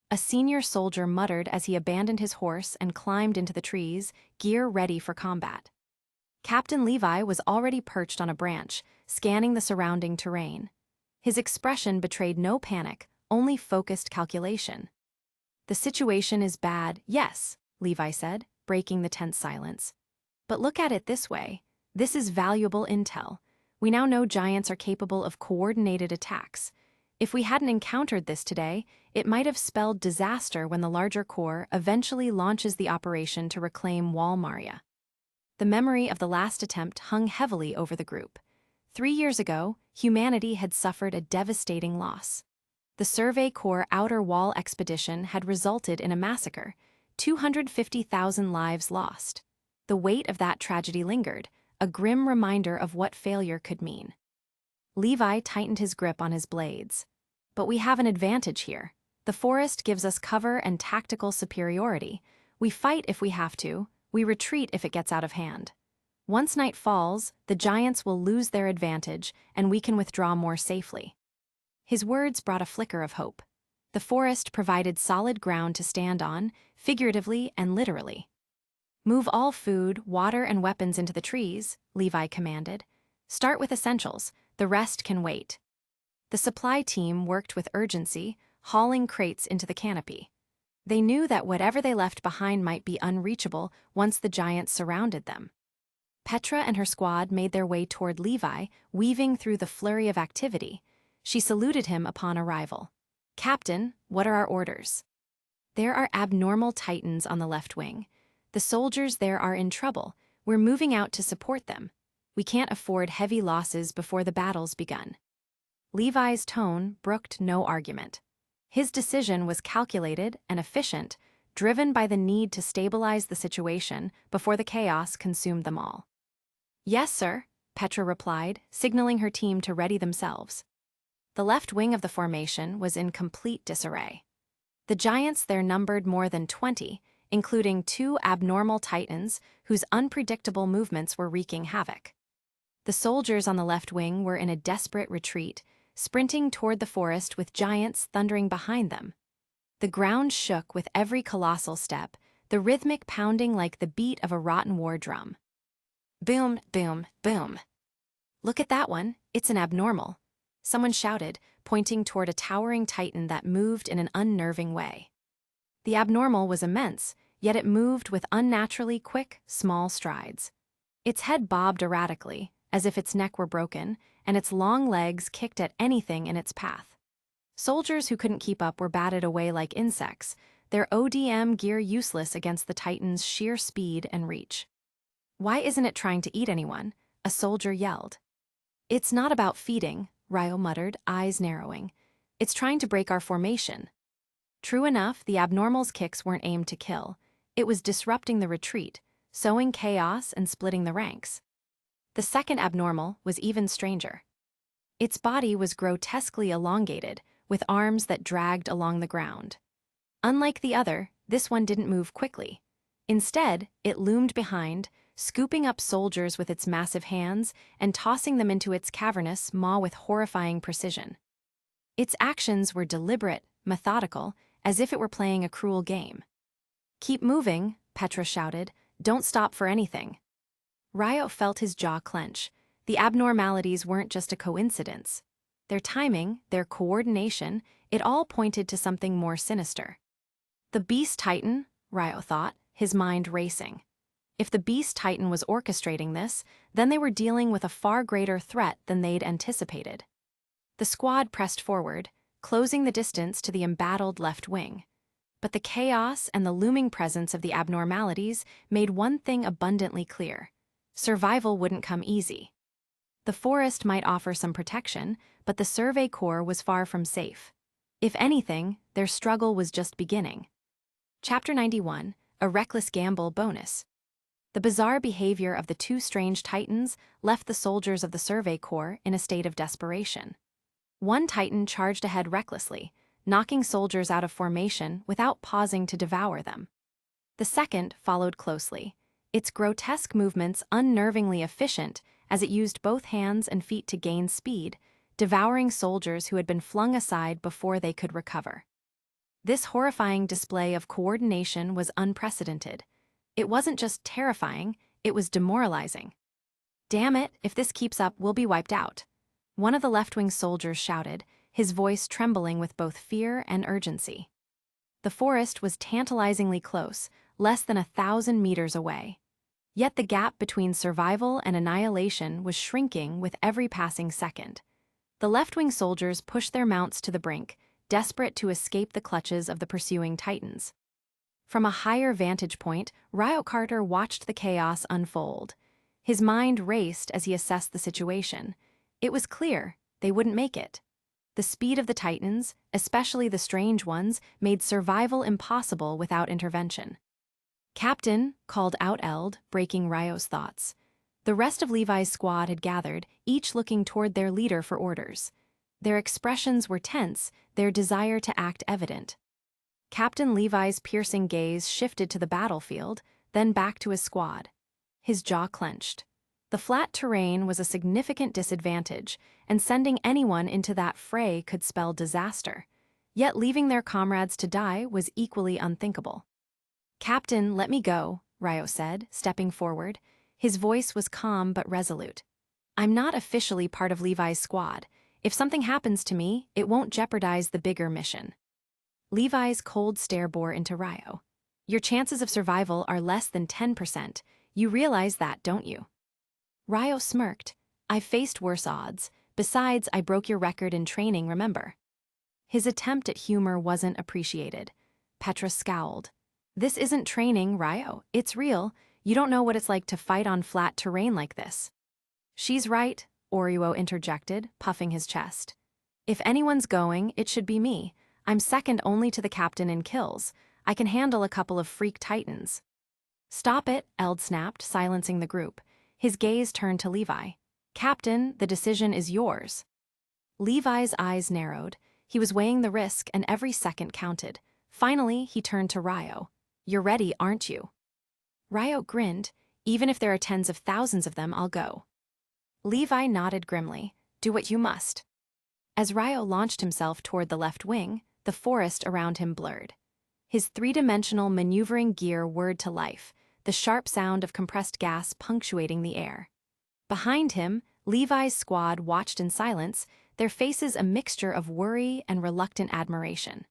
A senior soldier muttered as he abandoned his horse and climbed into the trees, gear ready for combat. Captain Levi was already perched on a branch, scanning the surrounding terrain. His expression betrayed no panic, only focused calculation. "The situation is bad, yes," Levi said, breaking the tense silence. "But look at it this way. This is valuable intel. We now know giants are capable of coordinated attacks. If we hadn't encountered this today, it might have spelled disaster when the larger corps eventually launches the operation to reclaim Wall Maria." The memory of the last attempt hung heavily over the group. 3 years ago, humanity had suffered a devastating loss. The Survey Corps Outer Wall expedition had resulted in a massacre, 250,000 lives lost. The weight of that tragedy lingered, a grim reminder of what failure could mean. Levi tightened his grip on his blades. "But we have an advantage here. The forest gives us cover and tactical superiority. We fight if we have to, we retreat if it gets out of hand. Once night falls, the giants will lose their advantage, and we can withdraw more safely." His words brought a flicker of hope. The forest provided solid ground to stand on, figuratively and literally. "Move all food, water, and weapons into the trees," Levi commanded. "Start with essentials, the rest can wait." The supply team worked with urgency, hauling crates into the canopy. They knew that whatever they left behind might be unreachable once the giants surrounded them. Petra and her squad made their way toward Levi, weaving through the flurry of activity. She saluted him upon arrival. "Captain, what are our orders?" "There are abnormal titans on the left wing. The soldiers there are in trouble. We're moving out to support them. We can't afford heavy losses before the battle's begun." Levi's tone brooked no argument. His decision was calculated and efficient, driven by the need to stabilize the situation before the chaos consumed them all. "Yes, sir," Petra replied, signaling her team to ready themselves. The left wing of the formation was in complete disarray. The giants there numbered more than 20, including 2 abnormal titans whose unpredictable movements were wreaking havoc. The soldiers on the left wing were in a desperate retreat, sprinting toward the forest with giants thundering behind them. The ground shook with every colossal step, the rhythmic pounding like the beat of a rotten war drum. Boom, boom, boom. "Look at that one, it's an abnormal," someone shouted, pointing toward a towering titan that moved in an unnerving way. The abnormal was immense, yet it moved with unnaturally quick, small strides. Its head bobbed erratically, as if its neck were broken, and its long legs kicked at anything in its path. Soldiers who couldn't keep up were batted away like insects, their ODM gear useless against the titan's sheer speed and reach. "Why isn't it trying to eat anyone?" a soldier yelled. "It's not about feeding," Ryo muttered, eyes narrowing. "It's trying to break our formation." True enough, the abnormal's kicks weren't aimed to kill. It was disrupting the retreat, sowing chaos and splitting the ranks. The second abnormal was even stranger. Its body was grotesquely elongated, with arms that dragged along the ground. Unlike the other, this one didn't move quickly. Instead, it loomed behind, scooping up soldiers with its massive hands and tossing them into its cavernous maw with horrifying precision. Its actions were deliberate, methodical, as if it were playing a cruel game. "Keep moving," Petra shouted. "Don't stop for anything." Ryo felt his jaw clench. The abnormalities weren't just a coincidence. Their timing, their coordination, it all pointed to something more sinister. The Beast Titan, Ryo thought, his mind racing. If the Beast Titan was orchestrating this, then they were dealing with a far greater threat than they'd anticipated. The squad pressed forward, closing the distance to the embattled left wing. But the chaos and the looming presence of the abnormalities made one thing abundantly clear: survival wouldn't come easy. The forest might offer some protection, but the Survey Corps was far from safe. If anything, their struggle was just beginning. Chapter 91, A Reckless Gamble Bonus. The bizarre behavior of the 2 strange titans left the soldiers of the Survey Corps in a state of desperation. One titan charged ahead recklessly, knocking soldiers out of formation without pausing to devour them. The second followed closely, its grotesque movements unnervingly efficient as it used both hands and feet to gain speed, devouring soldiers who had been flung aside before they could recover. This horrifying display of coordination was unprecedented. It wasn't just terrifying, it was demoralizing. "Damn it, if this keeps up, we'll be wiped out," one of the left-wing soldiers shouted, his voice trembling with both fear and urgency. The forest was tantalizingly close, less than 1,000 meters away. Yet the gap between survival and annihilation was shrinking with every passing second. The left-wing soldiers pushed their mounts to the brink, desperate to escape the clutches of the pursuing titans. From a higher vantage point, Ryo Carter watched the chaos unfold. His mind raced as he assessed the situation. It was clear they wouldn't make it. The speed of the titans, especially the strange ones, made survival impossible without intervention. "Captain," called out Eld, breaking Ryo's thoughts. The rest of Levi's squad had gathered, each looking toward their leader for orders. Their expressions were tense, their desire to act evident. Captain Levi's piercing gaze shifted to the battlefield, then back to his squad. His jaw clenched. The flat terrain was a significant disadvantage, and sending anyone into that fray could spell disaster. Yet leaving their comrades to die was equally unthinkable. "Captain, let me go," Ryo said, stepping forward. His voice was calm but resolute. "I'm not officially part of Levi's squad. If something happens to me, it won't jeopardize the bigger mission." Levi's cold stare bore into Ryo. "Your chances of survival are less than 10%. You realize that, don't you?" Ryo smirked. "I've faced worse odds. Besides, I broke your record in training, remember?" His attempt at humor wasn't appreciated. Petra scowled. "This isn't training, Ryo. It's real. You don't know what it's like to fight on flat terrain like this." "She's right," Oruo interjected, puffing his chest. If anyone's going, it should be me. I'm second only to the captain in kills. I can handle a couple of freak titans. Stop it, Eld snapped, silencing the group. His gaze turned to Levi. Captain, the decision is yours. Levi's eyes narrowed. He was weighing the risk, and every second counted. Finally, he turned to Ryo. You're ready, aren't you? Ryo grinned. Even if there are tens of thousands of them, I'll go. Levi nodded grimly. Do what you must. As Ryo launched himself toward the left wing, the forest around him blurred. His three-dimensional maneuvering gear whirred to life, the sharp sound of compressed gas punctuating the air. Behind him, Levi's squad watched in silence, their faces a mixture of worry and reluctant admiration.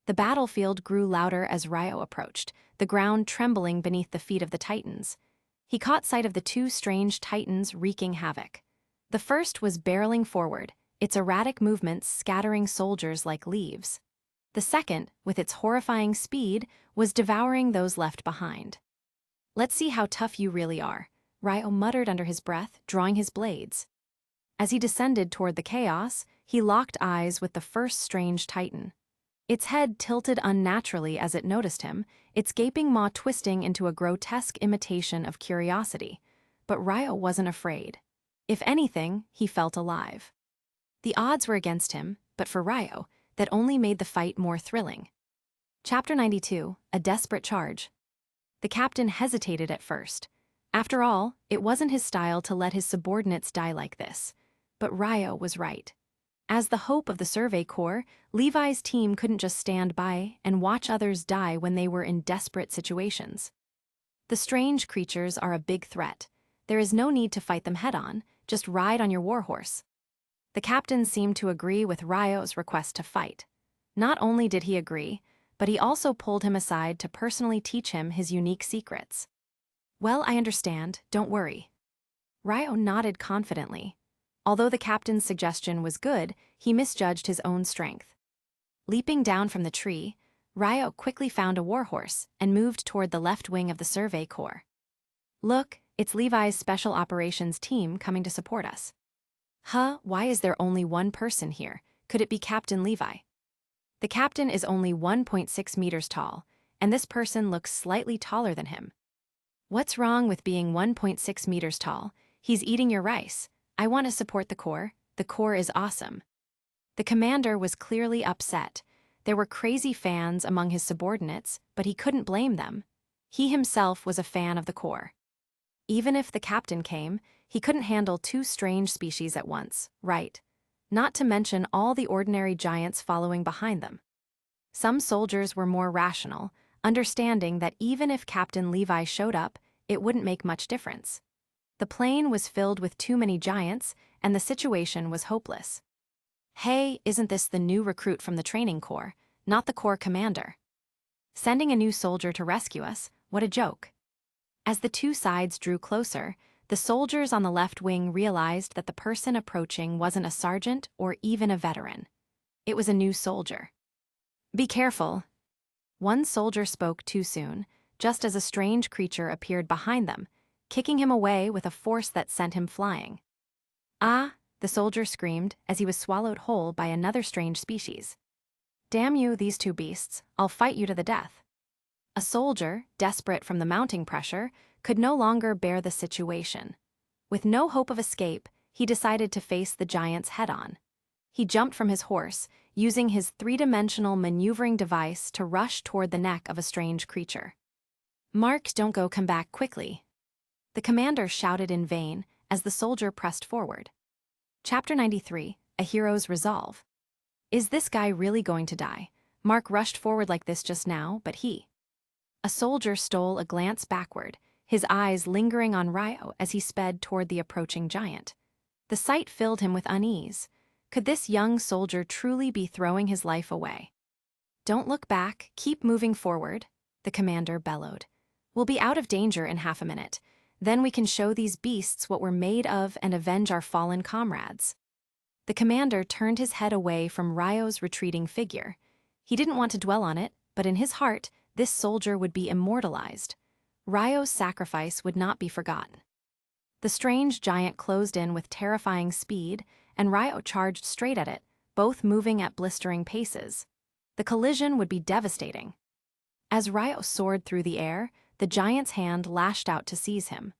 The battlefield grew louder as Ryo approached, the ground trembling beneath the feet of the Titans. He caught sight of the two strange Titans wreaking havoc. The first was barreling forward, its erratic movements scattering soldiers like leaves. The second, with its horrifying speed, was devouring those left behind. Let's see how tough you really are, Ryo muttered under his breath, drawing his blades. As he descended toward the chaos, he locked eyes with the first strange Titan. Its head tilted unnaturally as it noticed him, its gaping maw twisting into a grotesque imitation of curiosity. But Ryo wasn't afraid. If anything, he felt alive. The odds were against him, but for Ryo, that only made the fight more thrilling. Chapter 92, A Desperate Charge. The captain hesitated at first. After all, it wasn't his style to let his subordinates die like this. But Ryo was right. As the hope of the Survey Corps, Levi's team couldn't just stand by and watch others die when they were in desperate situations. The strange creatures are a big threat. There is no need to fight them head-on, just ride on your warhorse. The captain seemed to agree with Ryo's request to fight. Not only did he agree, but he also pulled him aside to personally teach him his unique secrets. Well, I understand, don't worry. Ryo nodded confidently. Although the captain's suggestion was good, he misjudged his own strength. Leaping down from the tree, Ryo quickly found a warhorse and moved toward the left wing of the Survey Corps. Look, it's Levi's Special Operations team coming to support us. Huh, why is there only one person here? Could it be Captain Levi? The captain is only 1.6 meters tall, and this person looks slightly taller than him. What's wrong with being 1.6 meters tall? He's eating your rice. I want to support the Corps. The Corps is awesome. The commander was clearly upset. There were crazy fans among his subordinates, but he couldn't blame them. He himself was a fan of the Corps. Even if the captain came, he couldn't handle two strange species at once, right? Not to mention all the ordinary giants following behind them. Some soldiers were more rational, understanding that even if Captain Levi showed up, it wouldn't make much difference. The plain was filled with too many giants, and the situation was hopeless. Hey, isn't this the new recruit from the training corps, not the corps commander? Sending a new soldier to rescue us, what a joke. As the two sides drew closer, the soldiers on the left wing realized that the person approaching wasn't a sergeant or even a veteran. It was a new soldier. Be careful. One soldier spoke too soon, just as a strange creature appeared behind them, kicking him away with a force that sent him flying. Ah, the soldier screamed as he was swallowed whole by another strange species. Damn you, these two beasts, I'll fight you to the death. A soldier, desperate from the mounting pressure, could no longer bear the situation. With no hope of escape, he decided to face the giants head-on. He jumped from his horse, using his three-dimensional maneuvering device to rush toward the neck of a strange creature. Mark, don't go, come back quickly. The commander shouted in vain as the soldier pressed forward. Chapter 93, A Hero's Resolve. Is this guy really going to die? Mark rushed forward like this just now, but A soldier stole a glance backward, his eyes lingering on Ryo as he sped toward the approaching giant. The sight filled him with unease. Could this young soldier truly be throwing his life away? Don't look back, keep moving forward, the commander bellowed. We'll be out of danger in half a minute. Then we can show these beasts what we're made of and avenge our fallen comrades. The commander turned his head away from Ryo's retreating figure. He didn't want to dwell on it, but in his heart, this soldier would be immortalized. Ryo's sacrifice would not be forgotten. The strange giant closed in with terrifying speed, and Ryo charged straight at it, both moving at blistering paces. The collision would be devastating. As Ryo soared through the air, the giant's hand lashed out to seize him.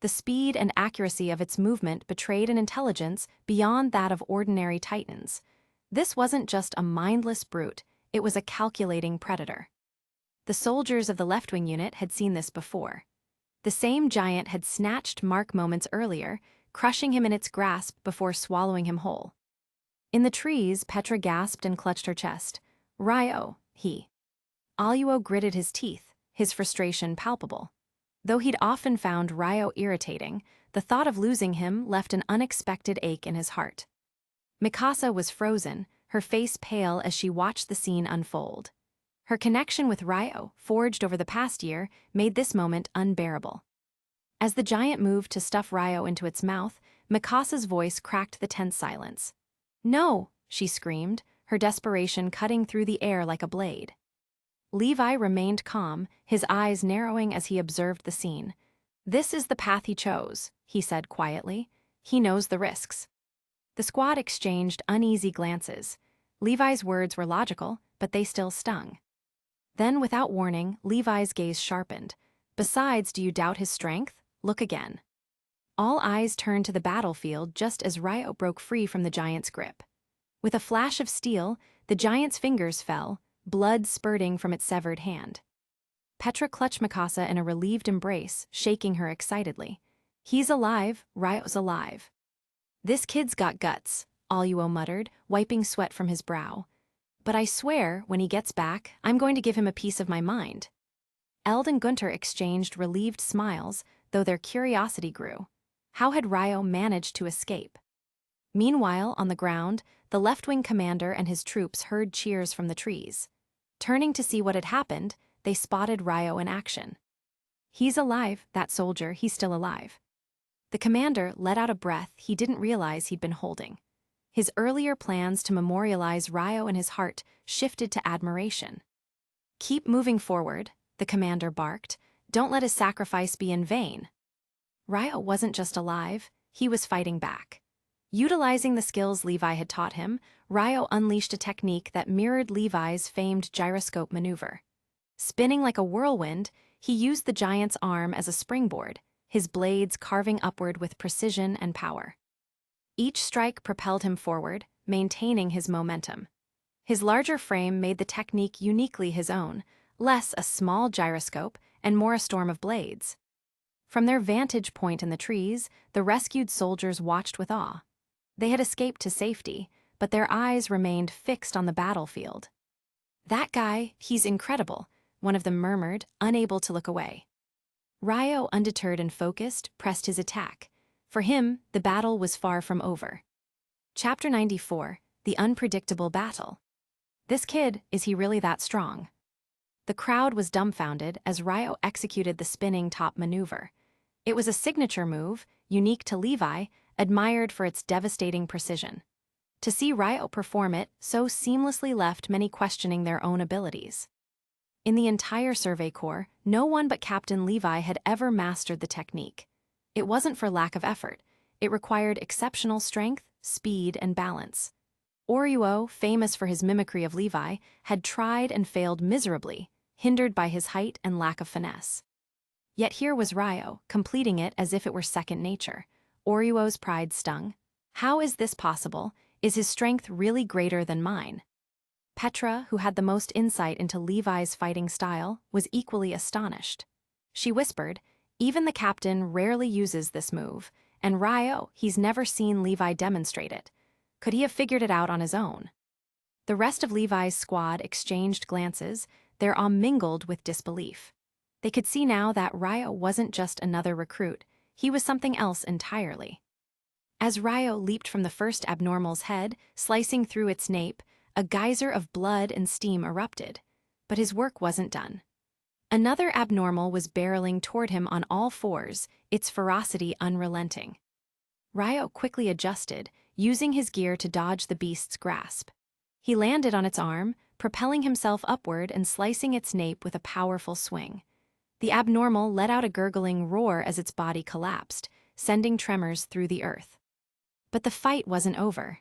The speed and accuracy of its movement betrayed an intelligence beyond that of ordinary titans. This wasn't just a mindless brute, it was a calculating predator. The soldiers of the left-wing unit had seen this before. The same giant had snatched Mark moments earlier, crushing him in its grasp before swallowing him whole. In the trees, Petra gasped and clutched her chest. Ryo, he. Aluo gritted his teeth, his frustration palpable. Though he'd often found Ryo irritating, the thought of losing him left an unexpected ache in his heart. Mikasa was frozen, her face pale as she watched the scene unfold. Her connection with Ryo, forged over the past year, made this moment unbearable. As the giant moved to stuff Ryo into its mouth, Mikasa's voice cracked the tense silence. "No!" she screamed, her desperation cutting through the air like a blade. Levi remained calm, his eyes narrowing as he observed the scene. "This is the path he chose," he said quietly. "He knows the risks." The squad exchanged uneasy glances. Levi's words were logical, but they still stung. Then, without warning, Levi's gaze sharpened. "Besides, do you doubt his strength? Look again." All eyes turned to the battlefield just as Ryo broke free from the giant's grip. With a flash of steel, the giant's fingers fell, blood spurting from its severed hand. Petra clutched Mikasa in a relieved embrace, shaking her excitedly. "He's alive, Ryo's alive." "This kid's got guts," Aluo muttered, wiping sweat from his brow. "But I swear, when he gets back, I'm going to give him a piece of my mind." Eld and Gunter exchanged relieved smiles, though their curiosity grew. How had Ryo managed to escape? Meanwhile, on the ground, the left-wing commander and his troops heard cheers from the trees. Turning to see what had happened, they spotted Ryo in action. "He's alive, that soldier, he's still alive." The commander let out a breath he didn't realize he'd been holding. His earlier plans to memorialize Ryo in his heart shifted to admiration. "Keep moving forward," the commander barked. "Don't let his sacrifice be in vain." Ryo wasn't just alive, he was fighting back. Utilizing the skills Levi had taught him, Ryo unleashed a technique that mirrored Levi's famed gyroscope maneuver. Spinning like a whirlwind, he used the giant's arm as a springboard, his blades carving upward with precision and power. Each strike propelled him forward, maintaining his momentum. His larger frame made the technique uniquely his own, less a small gyroscope and more a storm of blades. From their vantage point in the trees, the rescued soldiers watched with awe. They had escaped to safety, but their eyes remained fixed on the battlefield. "That guy, he's incredible," one of them murmured, unable to look away. Ryo, undeterred and focused, pressed his attack. For him, the battle was far from over. Chapter 94, The Unpredictable Battle. "This kid, is he really that strong?" The crowd was dumbfounded as Ryo executed the spinning top maneuver. It was a signature move, unique to Levi, admired for its devastating precision. To see Ryo perform it so seamlessly left many questioning their own abilities. In the entire Survey Corps, no one but Captain Levi had ever mastered the technique. It wasn't for lack of effort. It required exceptional strength, speed, and balance. Oruo, famous for his mimicry of Levi, had tried and failed miserably, hindered by his height and lack of finesse. Yet here was Ryo, completing it as if it were second nature. Oruo's pride stung. "How is this possible? Is his strength really greater than mine?" Petra, who had the most insight into Levi's fighting style, was equally astonished. She whispered, "Even the captain rarely uses this move, and Ryo, he's never seen Levi demonstrate it. Could he have figured it out on his own?" The rest of Levi's squad exchanged glances, their awe mingled with disbelief. They could see now that Ryo wasn't just another recruit, he was something else entirely. As Ryo leaped from the first abnormal's head, slicing through its nape, a geyser of blood and steam erupted. But his work wasn't done. Another abnormal was barreling toward him on all fours, its ferocity unrelenting. Ryo quickly adjusted, using his gear to dodge the beast's grasp. He landed on its arm, propelling himself upward and slicing its nape with a powerful swing. The abnormal let out a gurgling roar as its body collapsed, sending tremors through the earth. But the fight wasn't over.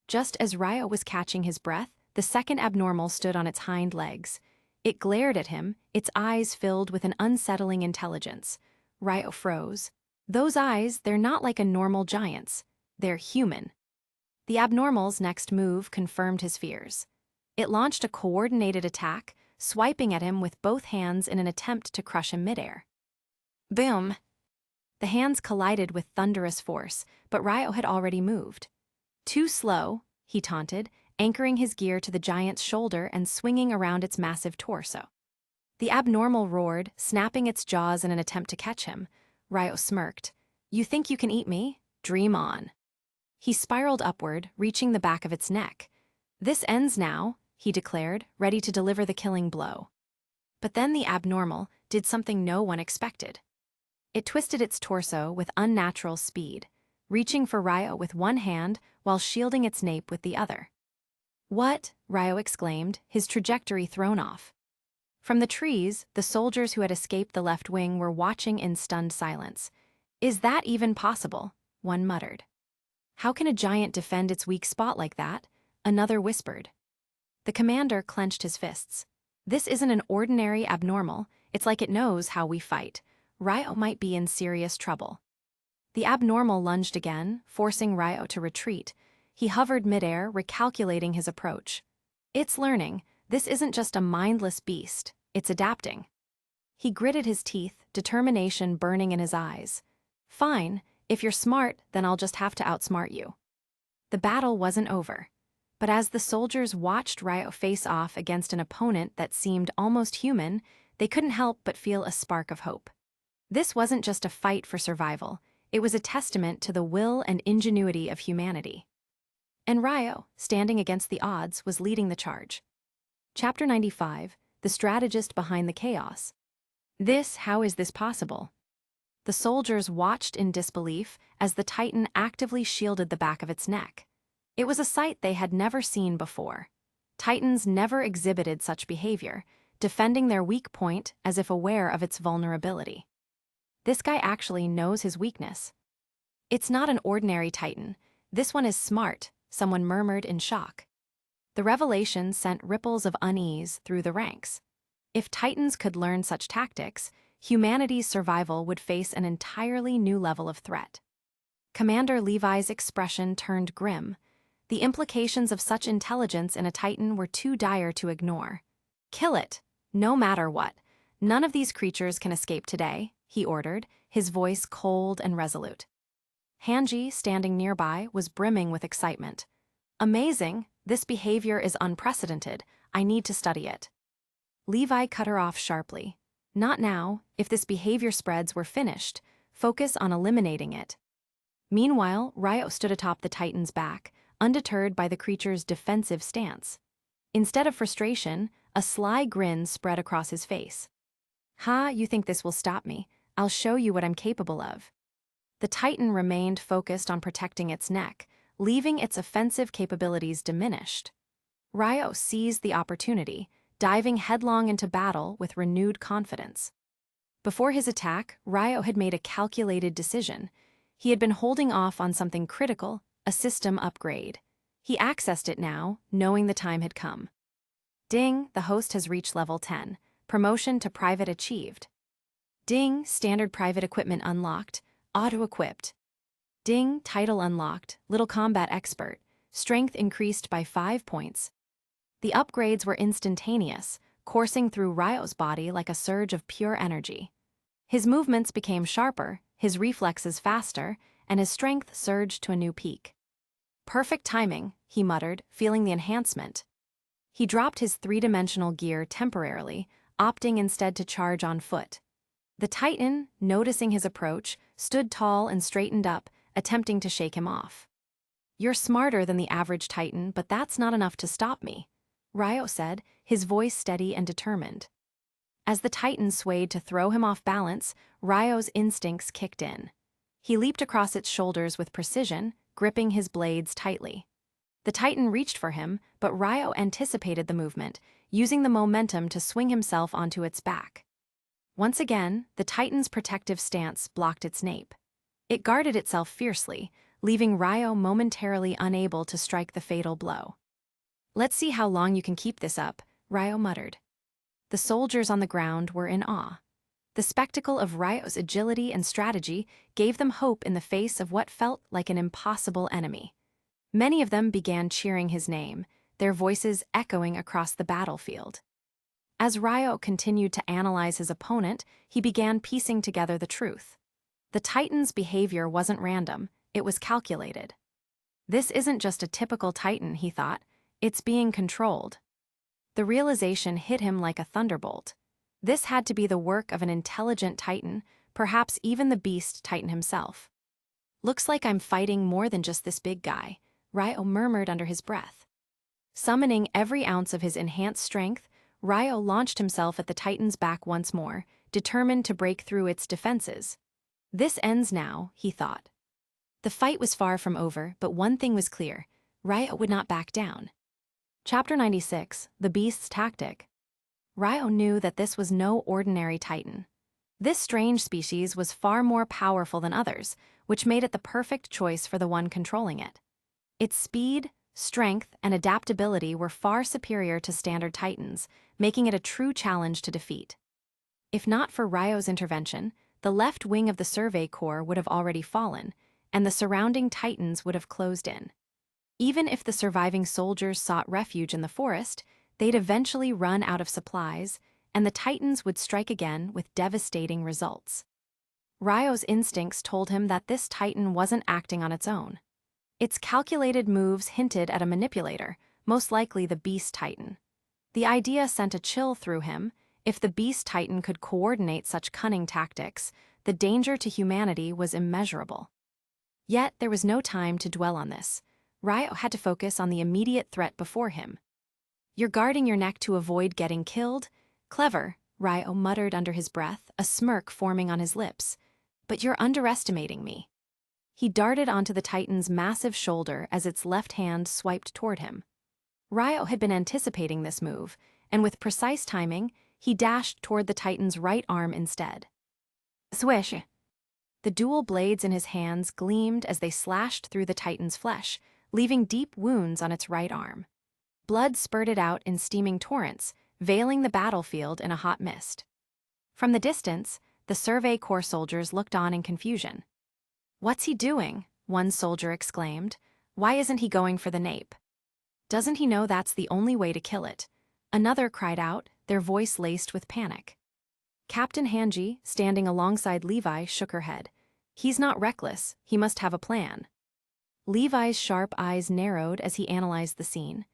Just as Ryo was catching his breath, the second abnormal stood on its hind legs. It glared at him, its eyes filled with an unsettling intelligence. Ryo froze. Those eyes, they're not like a normal giant's. They're human. The abnormal's next move confirmed his fears. It launched a coordinated attack, swiping at him with both hands in an attempt to crush him midair. Boom! The hands collided with thunderous force, but Ryo had already moved. Too slow, he taunted, anchoring his gear to the giant's shoulder and swinging around its massive torso. The abnormal roared, snapping its jaws in an attempt to catch him. Ryo smirked. You think you can eat me? Dream on. He spiraled upward, reaching the back of its neck. This ends now, he declared, ready to deliver the killing blow. But then the abnormal did something no one expected. It twisted its torso with unnatural speed, reaching for Ryo with one hand while shielding its nape with the other. What? Ryo exclaimed, his trajectory thrown off. From the trees, the soldiers who had escaped the left wing were watching in stunned silence. Is that even possible? One muttered. How can a giant defend its weak spot like that? Another whispered. The commander clenched his fists. This isn't an ordinary abnormal, it's like it knows how we fight. Ryo might be in serious trouble. The abnormal lunged again, forcing Ryo to retreat. He hovered midair, recalculating his approach. It's learning. This isn't just a mindless beast, it's adapting. He gritted his teeth, determination burning in his eyes. Fine, if you're smart, then I'll just have to outsmart you. The battle wasn't over. But as the soldiers watched Ryo face off against an opponent that seemed almost human, they couldn't help but feel a spark of hope. This wasn't just a fight for survival, it was a testament to the will and ingenuity of humanity. And Ryo, standing against the odds, was leading the charge. Chapter 95, The Strategist Behind the Chaos. How is this possible? The soldiers watched in disbelief as the Titan actively shielded the back of its neck. It was a sight they had never seen before. Titans never exhibited such behavior, defending their weak point as if aware of its vulnerability. This guy actually knows his weakness. It's not an ordinary Titan. This one is smart, someone murmured in shock. The revelation sent ripples of unease through the ranks. If Titans could learn such tactics, humanity's survival would face an entirely new level of threat. Commander Levi's expression turned grim. The implications of such intelligence in a Titan were too dire to ignore. Kill it, no matter what. None of these creatures can escape today, he ordered, his voice cold and resolute. Hanji, standing nearby, was brimming with excitement. Amazing, this behavior is unprecedented. I need to study it. Levi cut her off sharply. Not now, if this behavior spreads, we're finished. Focus on eliminating it. Meanwhile, Ryo stood atop the Titan's back, undeterred by the creature's defensive stance. Instead of frustration, a sly grin spread across his face. Ha, you think this will stop me? I'll show you what I'm capable of. The Titan remained focused on protecting its neck, leaving its offensive capabilities diminished. Ryo seized the opportunity, diving headlong into battle with renewed confidence. Before his attack, Ryo had made a calculated decision. He had been holding off on something critical, a system upgrade. He accessed it now, knowing the time had come. Ding, the host has reached level 10. Promotion to private achieved. Ding, standard private equipment unlocked. Auto-equipped. Ding, title unlocked. Little combat expert. Strength increased by 5 points. The upgrades were instantaneous, coursing through Ryo's body like a surge of pure energy. His movements became sharper, his reflexes faster, and his strength surged to a new peak. Perfect timing, he muttered, feeling the enhancement. He dropped his three-dimensional gear temporarily, opting instead to charge on foot. The Titan, noticing his approach, stood tall and straightened up, attempting to shake him off. You're smarter than the average Titan, but that's not enough to stop me, Ryo said, his voice steady and determined. As the Titan swayed to throw him off balance, Ryo's instincts kicked in. He leaped across its shoulders with precision, gripping his blades tightly. The Titan reached for him, but Ryo anticipated the movement, using the momentum to swing himself onto its back. Once again, the Titan's protective stance blocked its nape. It guarded itself fiercely, leaving Ryo momentarily unable to strike the fatal blow. "Let's see how long you can keep this up," Ryo muttered. The soldiers on the ground were in awe. The spectacle of Ryo's agility and strategy gave them hope in the face of what felt like an impossible enemy. Many of them began cheering his name, their voices echoing across the battlefield. As Ryo continued to analyze his opponent, he began piecing together the truth. The Titan's behavior wasn't random, it was calculated. This isn't just a typical Titan, he thought, it's being controlled. The realization hit him like a thunderbolt. This had to be the work of an intelligent Titan, perhaps even the Beast Titan himself. "Looks like I'm fighting more than just this big guy," Ryo murmured under his breath. Summoning every ounce of his enhanced strength, Ryo launched himself at the Titan's back once more, determined to break through its defenses. "This ends now," he thought. The fight was far from over, but one thing was clear: Ryo would not back down. Chapter 96, The Beast's Tactic. Ryo knew that this was no ordinary Titan. This strange species was far more powerful than others, which made it the perfect choice for the one controlling it. Its speed, strength, and adaptability were far superior to standard Titans, making it a true challenge to defeat. If not for Ryo's intervention, the left wing of the Survey Corps would have already fallen, and the surrounding Titans would have closed in. Even if the surviving soldiers sought refuge in the forest, they'd eventually run out of supplies, and the Titans would strike again with devastating results. Ryo's instincts told him that this Titan wasn't acting on its own. Its calculated moves hinted at a manipulator, most likely the Beast Titan. The idea sent a chill through him. If the Beast Titan could coordinate such cunning tactics, the danger to humanity was immeasurable. Yet there was no time to dwell on this. Ryo had to focus on the immediate threat before him. "You're guarding your neck to avoid getting killed? Clever," Ryo muttered under his breath, a smirk forming on his lips. "But you're underestimating me." He darted onto the Titan's massive shoulder as its left hand swiped toward him. Ryo had been anticipating this move, and with precise timing, he dashed toward the Titan's right arm instead. Swish! The dual blades in his hands gleamed as they slashed through the Titan's flesh, leaving deep wounds on its right arm. Blood spurted out in steaming torrents, veiling the battlefield in a hot mist. From the distance, the Survey Corps soldiers looked on in confusion. "What's he doing?" one soldier exclaimed. "Why isn't he going for the nape? Doesn't he know that's the only way to kill it?" Another cried out, their voice laced with panic. Captain Hanji, standing alongside Levi, shook her head. "He's not reckless, he must have a plan." Levi's sharp eyes narrowed as he analyzed the scene.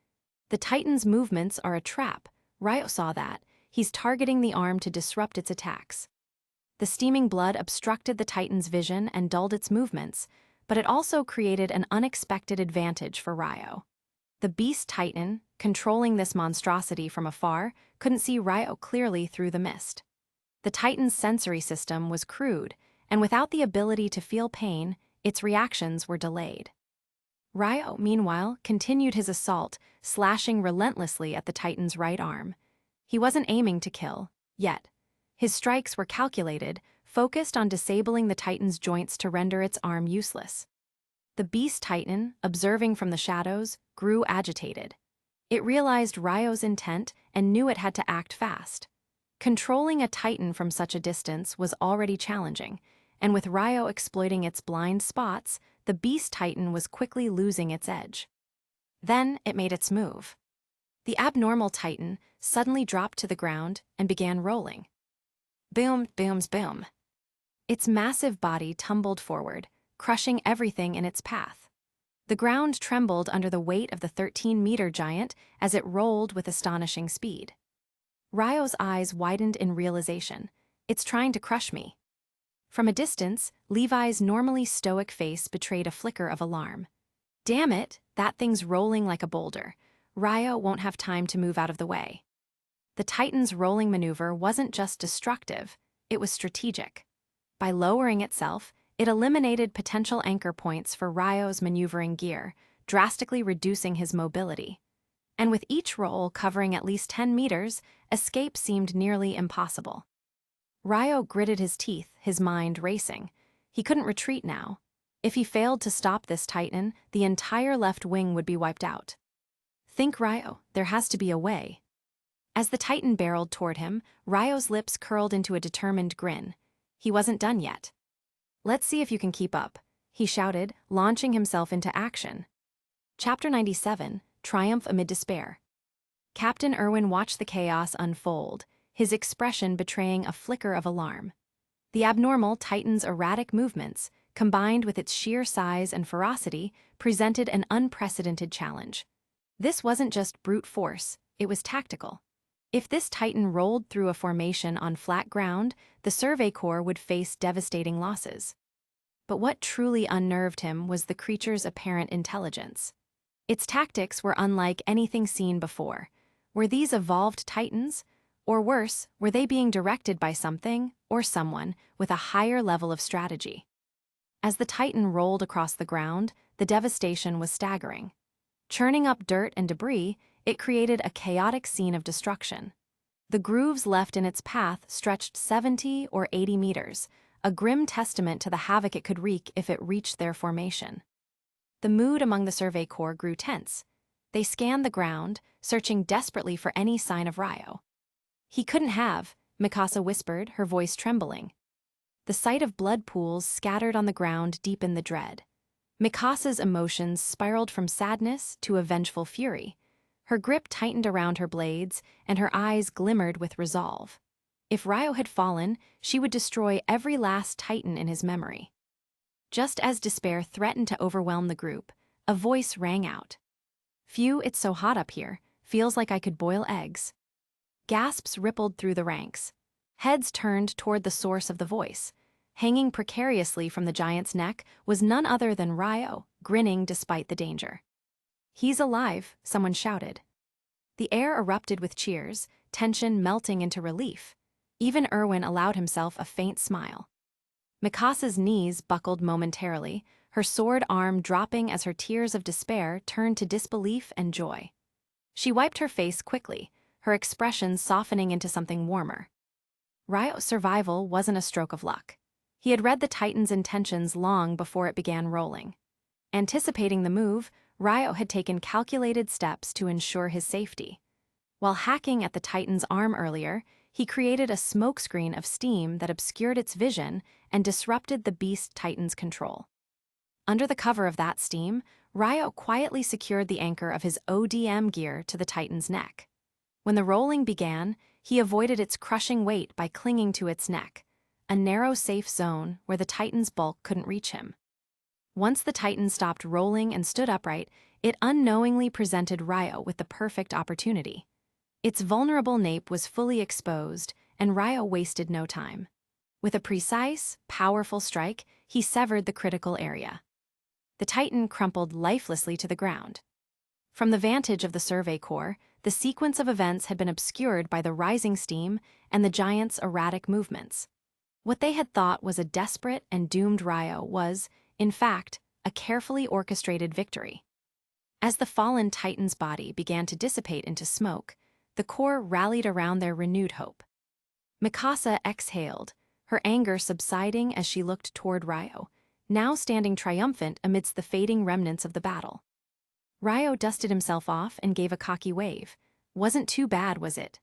The Titan's movements are a trap. Ryo saw that. He's targeting the arm to disrupt its attacks. The steaming blood obstructed the Titan's vision and dulled its movements, but it also created an unexpected advantage for Ryo. The Beast Titan, controlling this monstrosity from afar, couldn't see Ryo clearly through the mist. The Titan's sensory system was crude, and without the ability to feel pain, its reactions were delayed. Ryo, meanwhile, continued his assault, slashing relentlessly at the Titan's right arm. He wasn't aiming to kill, yet. His strikes were calculated, focused on disabling the Titan's joints to render its arm useless. The Beast Titan, observing from the shadows, grew agitated. It realized Ryo's intent and knew it had to act fast. Controlling a Titan from such a distance was already challenging, and with Ryo exploiting its blind spots, the Beast Titan was quickly losing its edge. Then it made its move. The abnormal Titan suddenly dropped to the ground and began rolling. Boom, booms, boom. Its massive body tumbled forward, crushing everything in its path. The ground trembled under the weight of the 13-meter giant as it rolled with astonishing speed. Ryo's eyes widened in realization. It's trying to crush me. From a distance, Levi's normally stoic face betrayed a flicker of alarm. Damn it, that thing's rolling like a boulder. Ryo won't have time to move out of the way. The Titan's rolling maneuver wasn't just destructive, it was strategic. By lowering itself, it eliminated potential anchor points for Ryo's maneuvering gear, drastically reducing his mobility. And with each roll covering at least 10 meters, escape seemed nearly impossible. Ryo gritted his teeth, his mind racing. He couldn't retreat now. If he failed to stop this titan, the entire left wing would be wiped out. Think, Ryo, there has to be a way. As the titan barreled toward him, Ryo's lips curled into a determined grin. He wasn't done yet. Let's see if you can keep up, he shouted, launching himself into action. Chapter 97, Triumph Amid Despair. Captain Irwin watched the chaos unfold, his expression betraying a flicker of alarm. The abnormal titan's erratic movements, combined with its sheer size and ferocity, presented an unprecedented challenge. This wasn't just brute force, it was tactical. If this titan rolled through a formation on flat ground, the Survey Corps would face devastating losses. But what truly unnerved him was the creature's apparent intelligence. Its tactics were unlike anything seen before. Were these evolved titans? Or worse, were they being directed by something, or someone, with a higher level of strategy? As the titan rolled across the ground, the devastation was staggering. Churning up dirt and debris, it created a chaotic scene of destruction. The grooves left in its path stretched 70 or 80 meters, a grim testament to the havoc it could wreak if it reached their formation. The mood among the Survey Corps grew tense. They scanned the ground, searching desperately for any sign of Ryo. He couldn't have, Mikasa whispered, her voice trembling. The sight of blood pools scattered on the ground deepened the dread. Mikasa's emotions spiraled from sadness to a vengeful fury. Her grip tightened around her blades, and her eyes glimmered with resolve. If Ryo had fallen, she would destroy every last titan in his memory. Just as despair threatened to overwhelm the group, a voice rang out. "Phew, it's so hot up here. Feels like I could boil eggs." Gasps rippled through the ranks. Heads turned toward the source of the voice. Hanging precariously from the giant's neck was none other than Ryo, grinning despite the danger. "He's alive," someone shouted. The air erupted with cheers, tension melting into relief. Even Irwin allowed himself a faint smile. Mikasa's knees buckled momentarily, her sword arm dropping as her tears of despair turned to disbelief and joy. She wiped her face quickly, her expression softening into something warmer. Ryo's survival wasn't a stroke of luck. He had read the Titan's intentions long before it began rolling. Anticipating the move, Ryo had taken calculated steps to ensure his safety. While hacking at the Titan's arm earlier, he created a smokescreen of steam that obscured its vision and disrupted the beast Titan's control. Under the cover of that steam, Ryo quietly secured the anchor of his ODM gear to the Titan's neck. When the rolling began, he avoided its crushing weight by clinging to its neck, a narrow safe zone where the Titan's bulk couldn't reach him. Once the Titan stopped rolling and stood upright, it unknowingly presented Ryo with the perfect opportunity. Its vulnerable nape was fully exposed, and Ryo wasted no time. With a precise, powerful strike, he severed the critical area. The Titan crumpled lifelessly to the ground. From the vantage of the Survey Corps, the sequence of events had been obscured by the rising steam and the giant's erratic movements. What they had thought was a desperate and doomed Ryo was, in fact, a carefully orchestrated victory. As the fallen Titan's body began to dissipate into smoke, the Corps rallied around their renewed hope. Mikasa exhaled, her anger subsiding as she looked toward Ryo, now standing triumphant amidst the fading remnants of the battle. Ryo dusted himself off and gave a cocky wave. Wasn't too bad, was it?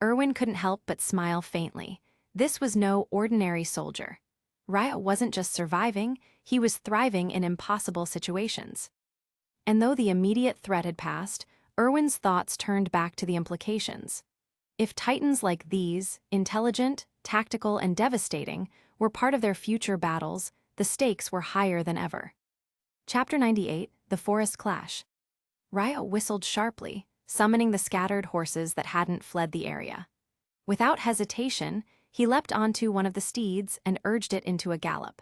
Irwin couldn't help but smile faintly. This was no ordinary soldier. Ryo wasn't just surviving, he was thriving in impossible situations. And though the immediate threat had passed, Irwin's thoughts turned back to the implications. If titans like these, intelligent, tactical, and devastating, were part of their future battles, the stakes were higher than ever. Chapter 98, The Forest Clash. Ryo whistled sharply, summoning the scattered horses that hadn't fled the area. Without hesitation, he leapt onto one of the steeds and urged it into a gallop.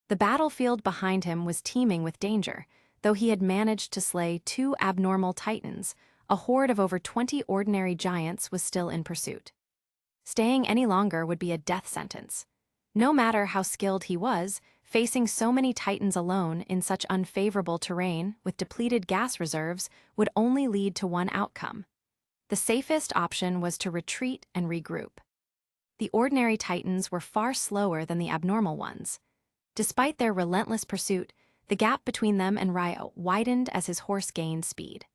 The battlefield behind him was teeming with danger. Though he had managed to slay 2 abnormal titans, a horde of over 20 ordinary giants was still in pursuit. Staying any longer would be a death sentence. No matter how skilled he was, facing so many titans alone in such unfavorable terrain with depleted gas reserves would only lead to one outcome. The safest option was to retreat and regroup. The ordinary titans were far slower than the abnormal ones. Despite their relentless pursuit, the gap between them and Ryo widened as his horse gained speed.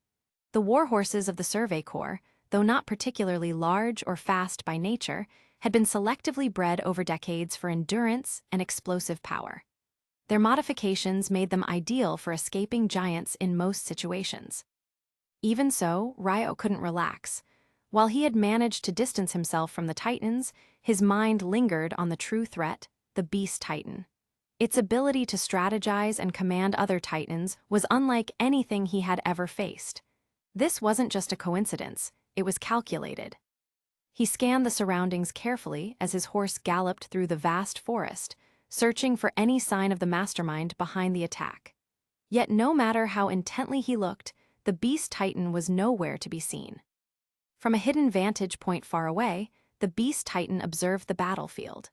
The war horses of the Survey Corps, though not particularly large or fast by nature, had been selectively bred over decades for endurance and explosive power. Their modifications made them ideal for escaping giants in most situations. Even so, Ryo couldn't relax. While he had managed to distance himself from the Titans, his mind lingered on the true threat, the Beast Titan. Its ability to strategize and command other Titans was unlike anything he had ever faced. This wasn't just a coincidence, it was calculated. He scanned the surroundings carefully as his horse galloped through the vast forest, searching for any sign of the mastermind behind the attack. Yet no matter how intently he looked, the Beast Titan was nowhere to be seen. From a hidden vantage point far away, the Beast Titan observed the battlefield.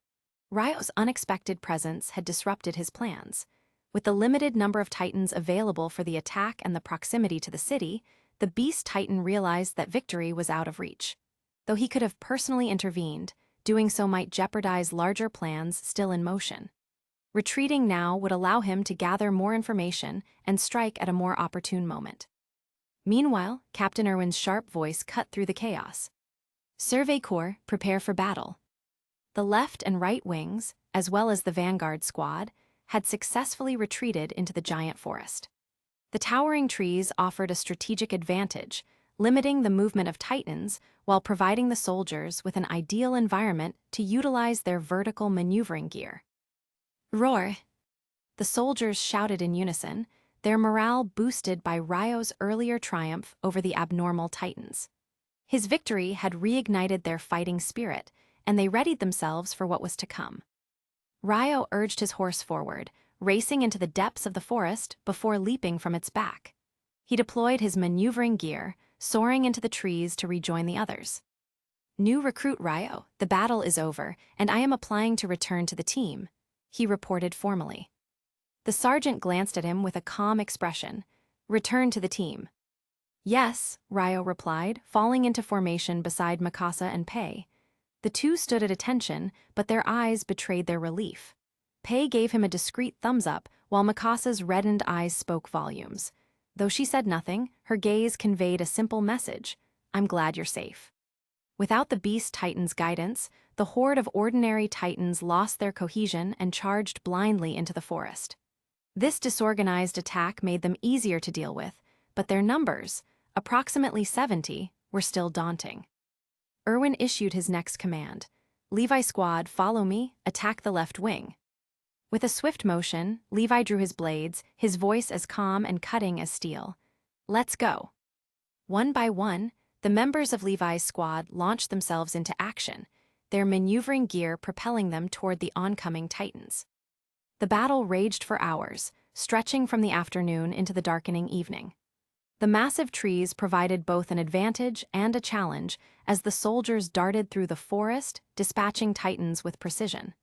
Ryo's unexpected presence had disrupted his plans. With the limited number of Titans available for the attack and the proximity to the city, the Beast Titan realized that victory was out of reach. Though he could have personally intervened, doing so might jeopardize larger plans still in motion. Retreating now would allow him to gather more information and strike at a more opportune moment. Meanwhile, Captain Irwin's sharp voice cut through the chaos. Survey Corps, prepare for battle. The left and right wings, as well as the vanguard squad, had successfully retreated into the giant forest. The towering trees offered a strategic advantage, limiting the movement of Titans while providing the soldiers with an ideal environment to utilize their vertical maneuvering gear. Roar! The soldiers shouted in unison, their morale boosted by Ryo's earlier triumph over the abnormal Titans. His victory had reignited their fighting spirit, and they readied themselves for what was to come. Ryo urged his horse forward, racing into the depths of the forest before leaping from its back. He deployed his maneuvering gear, soaring into the trees to rejoin the others. New recruit Ryo, the battle is over, and I am applying to return to the team, he reported formally. The sergeant glanced at him with a calm expression. Return to the team. Yes, Ryo replied, falling into formation beside Mikasa and Pei. The two stood at attention, but their eyes betrayed their relief. Pei gave him a discreet thumbs up, while Mikasa's reddened eyes spoke volumes. Though she said nothing, her gaze conveyed a simple message: I'm glad you're safe. Without the Beast Titan's guidance, the horde of ordinary Titans lost their cohesion and charged blindly into the forest. This disorganized attack made them easier to deal with, but their numbers, approximately 70, were still daunting. Irwin issued his next command. Levi squad, follow me, attack the left wing. With a swift motion, Levi drew his blades, his voice as calm and cutting as steel. Let's go. One by one, the members of Levi's squad launched themselves into action, their maneuvering gear propelling them toward the oncoming Titans. The battle raged for hours, stretching from the afternoon into the darkening evening. The massive trees provided both an advantage and a challenge as the soldiers darted through the forest, dispatching Titans with precision.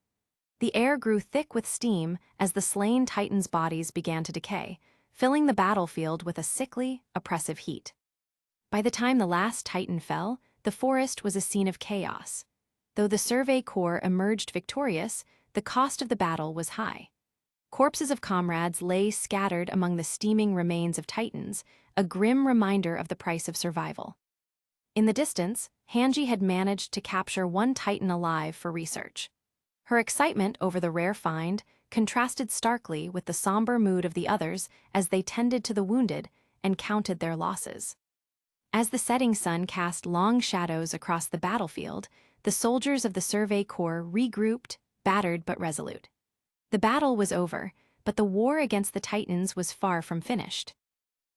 The air grew thick with steam as the slain Titans' bodies began to decay, filling the battlefield with a sickly, oppressive heat. By the time the last Titan fell, the forest was a scene of chaos. Though the Survey Corps emerged victorious, the cost of the battle was high. Corpses of comrades lay scattered among the steaming remains of Titans, a grim reminder of the price of survival. In the distance, Hanji had managed to capture one Titan alive for research. Her excitement over the rare find contrasted starkly with the somber mood of the others as they tended to the wounded and counted their losses. As the setting sun cast long shadows across the battlefield, the soldiers of the Survey Corps regrouped, battered but resolute. The battle was over, but the war against the Titans was far from finished.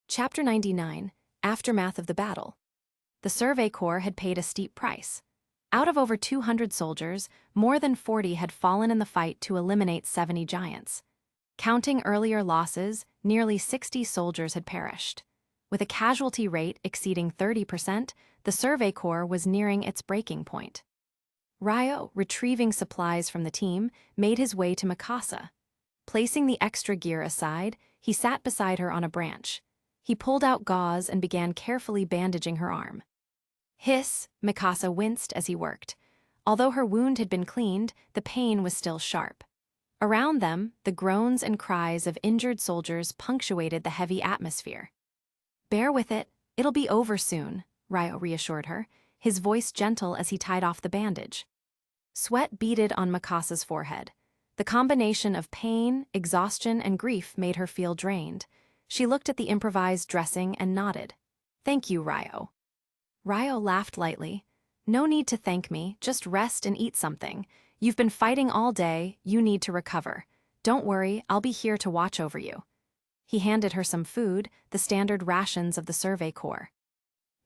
Chapter 99, Aftermath of the Battle. The Survey Corps had paid a steep price. Out of over 200 soldiers, more than 40 had fallen in the fight to eliminate 70 giants. Counting earlier losses, nearly 60 soldiers had perished. With a casualty rate exceeding 30%, the Survey Corps was nearing its breaking point. Ryo, retrieving supplies from the team, made his way to Mikasa. Placing the extra gear aside, he sat beside her on a branch. He pulled out gauze and began carefully bandaging her arm. Hiss, Mikasa winced as he worked. Although her wound had been cleaned, the pain was still sharp. Around them, the groans and cries of injured soldiers punctuated the heavy atmosphere. "Bear with it, it'll be over soon," Ryo reassured her, his voice gentle as he tied off the bandage. Sweat beaded on Mikasa's forehead. The combination of pain, exhaustion, and grief made her feel drained. She looked at the improvised dressing and nodded. "Thank you, Ryo." Ryo laughed lightly. "No need to thank me, just rest and eat something. You've been fighting all day, you need to recover. Don't worry, I'll be here to watch over you." He handed her some food, the standard rations of the Survey Corps.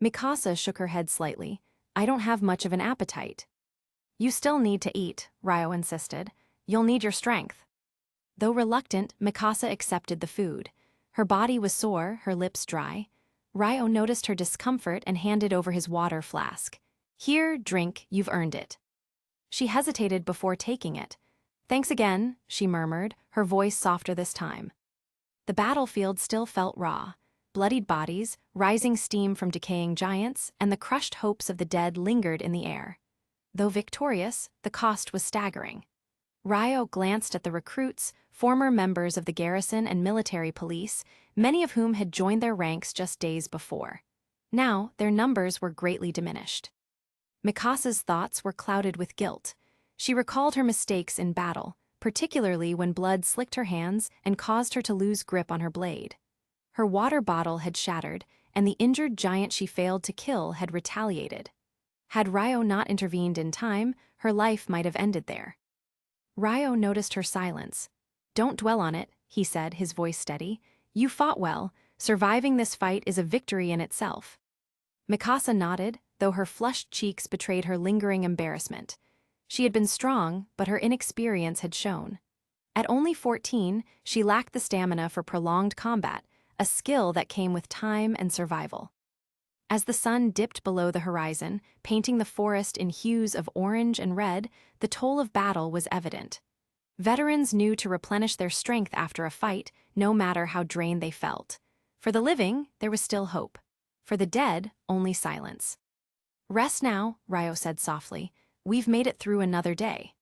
Mikasa shook her head slightly. "I don't have much of an appetite." "You still need to eat," Ryo insisted. "You'll need your strength." Though reluctant, Mikasa accepted the food. Her body was sore, her lips dry. Ryo noticed her discomfort and handed over his water flask. "Here, drink, you've earned it." She hesitated before taking it. "Thanks again," she murmured, her voice softer this time. The battlefield still felt raw. Bloodied bodies, rising steam from decaying giants, and the crushed hopes of the dead lingered in the air. Though victorious, the cost was staggering. Ryo glanced at the recruits, former members of the garrison and military police, many of whom had joined their ranks just days before. Now, their numbers were greatly diminished. Mikasa's thoughts were clouded with guilt. She recalled her mistakes in battle, particularly when blood slicked her hands and caused her to lose grip on her blade. Her water bottle had shattered, and the injured giant she failed to kill had retaliated. Had Ryo not intervened in time, her life might have ended there. Ryo noticed her silence. "Don't dwell on it," he said, his voice steady. "You fought well. Surviving this fight is a victory in itself." Mikasa nodded, though her flushed cheeks betrayed her lingering embarrassment. She had been strong, but her inexperience had shown. At only 14, she lacked the stamina for prolonged combat, a skill that came with time and survival. As the sun dipped below the horizon, painting the forest in hues of orange and red, the toll of battle was evident. Veterans knew to replenish their strength after a fight, no matter how drained they felt. For the living, there was still hope. For the dead, only silence. "Rest now," Ryo said softly. "We've made it through another day."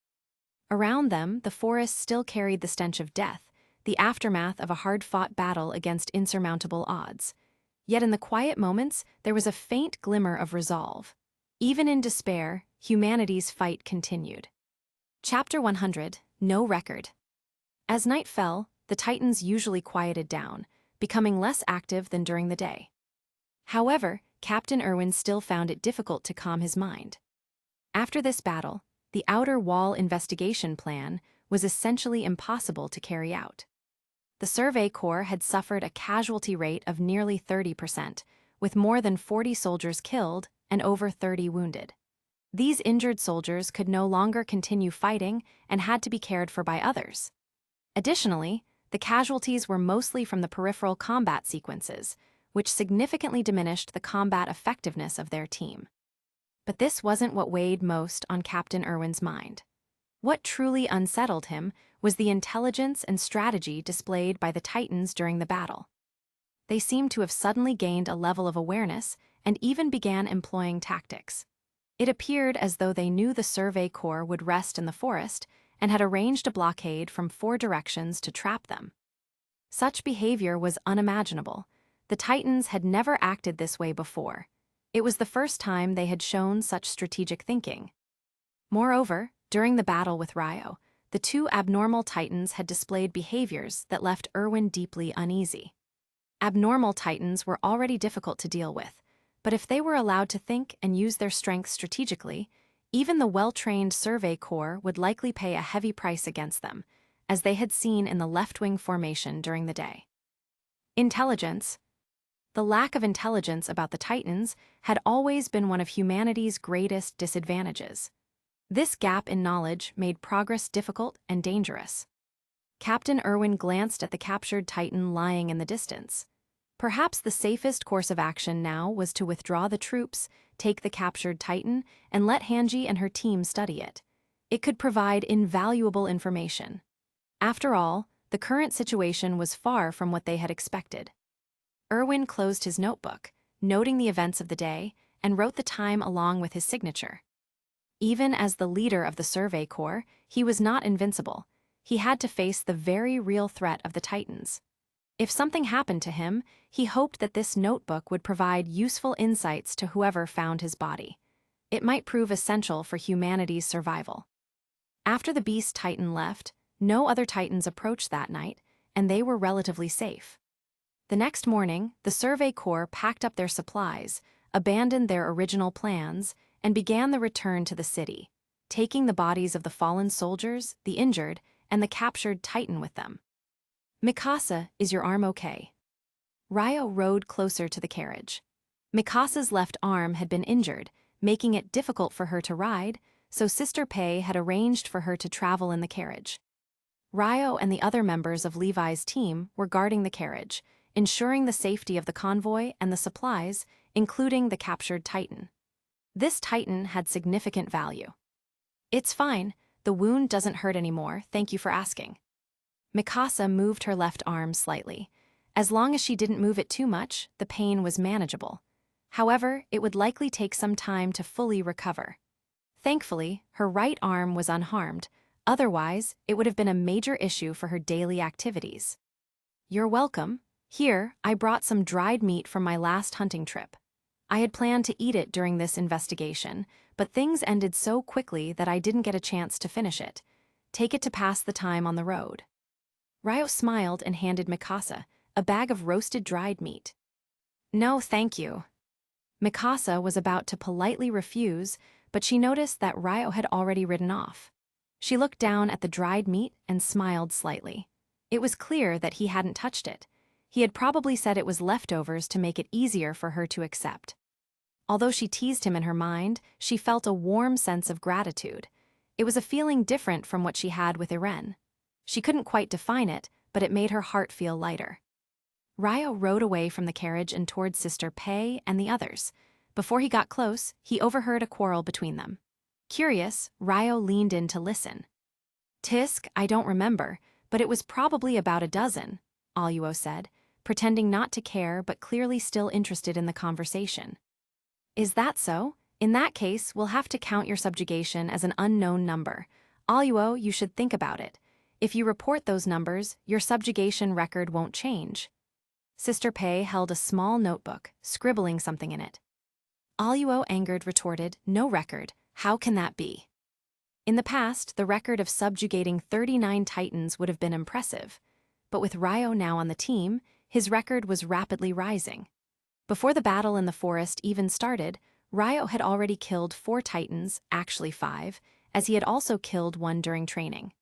Around them, the forest still carried the stench of death, the aftermath of a hard-fought battle against insurmountable odds. Yet in the quiet moments, there was a faint glimmer of resolve. Even in despair, humanity's fight continued. Chapter 100, No Record. As night fell, the Titans usually quieted down, becoming less active than during the day. However, Captain Irwin still found it difficult to calm his mind. After this battle, the Outer Wall investigation plan was essentially impossible to carry out. The Survey Corps had suffered a casualty rate of nearly 30%, with more than 40 soldiers killed and over 30 wounded. These injured soldiers could no longer continue fighting and had to be cared for by others. Additionally, the casualties were mostly from the peripheral combat sequences, which significantly diminished the combat effectiveness of their team. But this wasn't what weighed most on Captain Irwin's mind. What truly unsettled him was the intelligence and strategy displayed by the Titans during the battle. They seemed to have suddenly gained a level of awareness and even began employing tactics. It appeared as though they knew the Survey Corps would rest in the forest and had arranged a blockade from 4 directions to trap them. Such behavior was unimaginable. The Titans had never acted this way before. It was the first time they had shown such strategic thinking. Moreover, during the battle with Ryo, the 2 abnormal Titans had displayed behaviors that left Irwin deeply uneasy. Abnormal Titans were already difficult to deal with, but if they were allowed to think and use their strengths strategically, even the well-trained Survey Corps would likely pay a heavy price against them, as they had seen in the left-wing formation during the day. Intelligence. The lack of intelligence about the Titans had always been one of humanity's greatest disadvantages. This gap in knowledge made progress difficult and dangerous. Captain Irwin glanced at the captured Titan lying in the distance. Perhaps the safest course of action now was to withdraw the troops, take the captured Titan, and let Hanji and her team study it. It could provide invaluable information. After all, the current situation was far from what they had expected. Irwin closed his notebook, noting the events of the day, and wrote the time along with his signature. Even as the leader of the Survey Corps, he was not invincible. he had to face the very real threat of the Titans. If something happened to him, he hoped that this notebook would provide useful insights to whoever found his body. It might prove essential for humanity's survival. After the Beast Titan left, no other Titans approached that night, and they were relatively safe. The next morning, the Survey Corps packed up their supplies, abandoned their original plans, and began the return to the city, taking the bodies of the fallen soldiers, the injured, and the captured Titan with them. "Mikasa, is your arm okay?" Ryo rode closer to the carriage. Mikasa's left arm had been injured, making it difficult for her to ride, so Sister Pei had arranged for her to travel in the carriage. Ryo and the other members of Levi's team were guarding the carriage, ensuring the safety of the convoy and the supplies, including the captured Titan. This Titan had significant value. "It's fine, the wound doesn't hurt anymore, thank you for asking." Mikasa moved her left arm slightly. As long as she didn't move it too much, the pain was manageable. However, it would likely take some time to fully recover. Thankfully, her right arm was unharmed. Otherwise, it would have been a major issue for her daily activities. "You're welcome. Here, I brought some dried meat from my last hunting trip. I had planned to eat it during this investigation, but things ended so quickly that I didn't get a chance to finish it. Take it to pass the time on the road." Ryo smiled and handed Mikasa a bag of roasted dried meat. "No, thank you." Mikasa was about to politely refuse, but she noticed that Ryo had already ridden off. She looked down at the dried meat and smiled slightly. It was clear that he hadn't touched it. He had probably said it was leftovers to make it easier for her to accept. Although she teased him in her mind, she felt a warm sense of gratitude. It was a feeling different from what she had with Iren. She couldn't quite define it, but it made her heart feel lighter. Ryo rode away from the carriage and toward Sister Pei and the others. Before he got close, he overheard a quarrel between them. Curious, Ryo leaned in to listen. "Tisk, I don't remember, but it was probably about a dozen," Aluo said, pretending not to care but clearly still interested in the conversation. "Is that so? In that case, we'll have to count your subjugation as an unknown number. Aluo, you should think about it. If you report those numbers, your subjugation record won't change." Sister Pei held a small notebook, scribbling something in it. Aluo, angered, retorted, "No record. How can that be?" In the past, the record of subjugating 39 Titans would have been impressive. But with Ryo now on the team, his record was rapidly rising. Before the battle in the forest even started, Ryo had already killed 4 Titans, actually 5, as he had also killed one during training.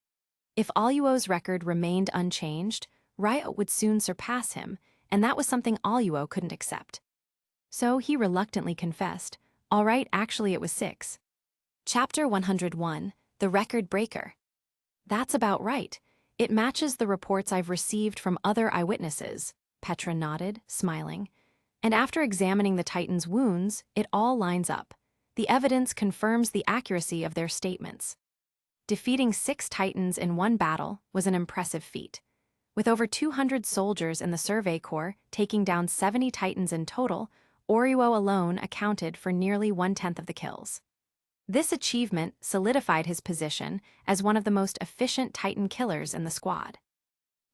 If Aluo's record remained unchanged, Ryo would soon surpass him, and that was something Aluo couldn't accept. So he reluctantly confessed, "All right, actually it was 6. Chapter 101, The Record Breaker. "That's about right. It matches the reports I've received from other eyewitnesses," Petra nodded, smiling. "And after examining the Titan's wounds, it all lines up. The evidence confirms the accuracy of their statements." Defeating 6 Titans in one battle was an impressive feat. With over 200 soldiers in the Survey Corps taking down 70 Titans in total, Oruo alone accounted for nearly 1/10 of the kills. This achievement solidified his position as one of the most efficient Titan killers in the squad.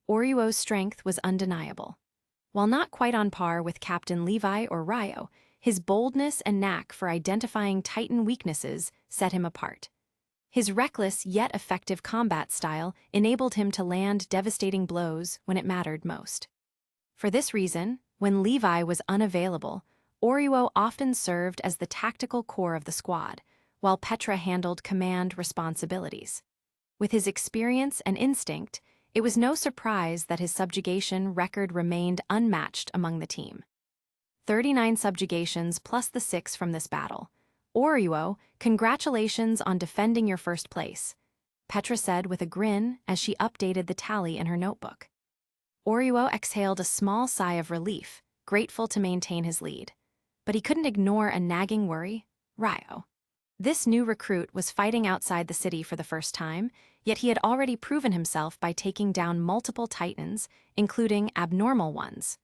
Oruo's strength was undeniable. While not quite on par with Captain Levi or Ryo, his boldness and knack for identifying Titan weaknesses set him apart. His reckless yet effective combat style enabled him to land devastating blows when it mattered most. For this reason, when Levi was unavailable, Oruo often served as the tactical core of the squad, while Petra handled command responsibilities. With his experience and instinct, it was no surprise that his subjugation record remained unmatched among the team. 39 subjugations plus the 6 from this battle. "Oruo, congratulations on defending your first place," Petra said with a grin as she updated the tally in her notebook. Oruo exhaled a small sigh of relief, grateful to maintain his lead. But he couldn't ignore a nagging worry: Ryo. This new recruit was fighting outside the city for the first time, yet he had already proven himself by taking down multiple Titans, including abnormal ones.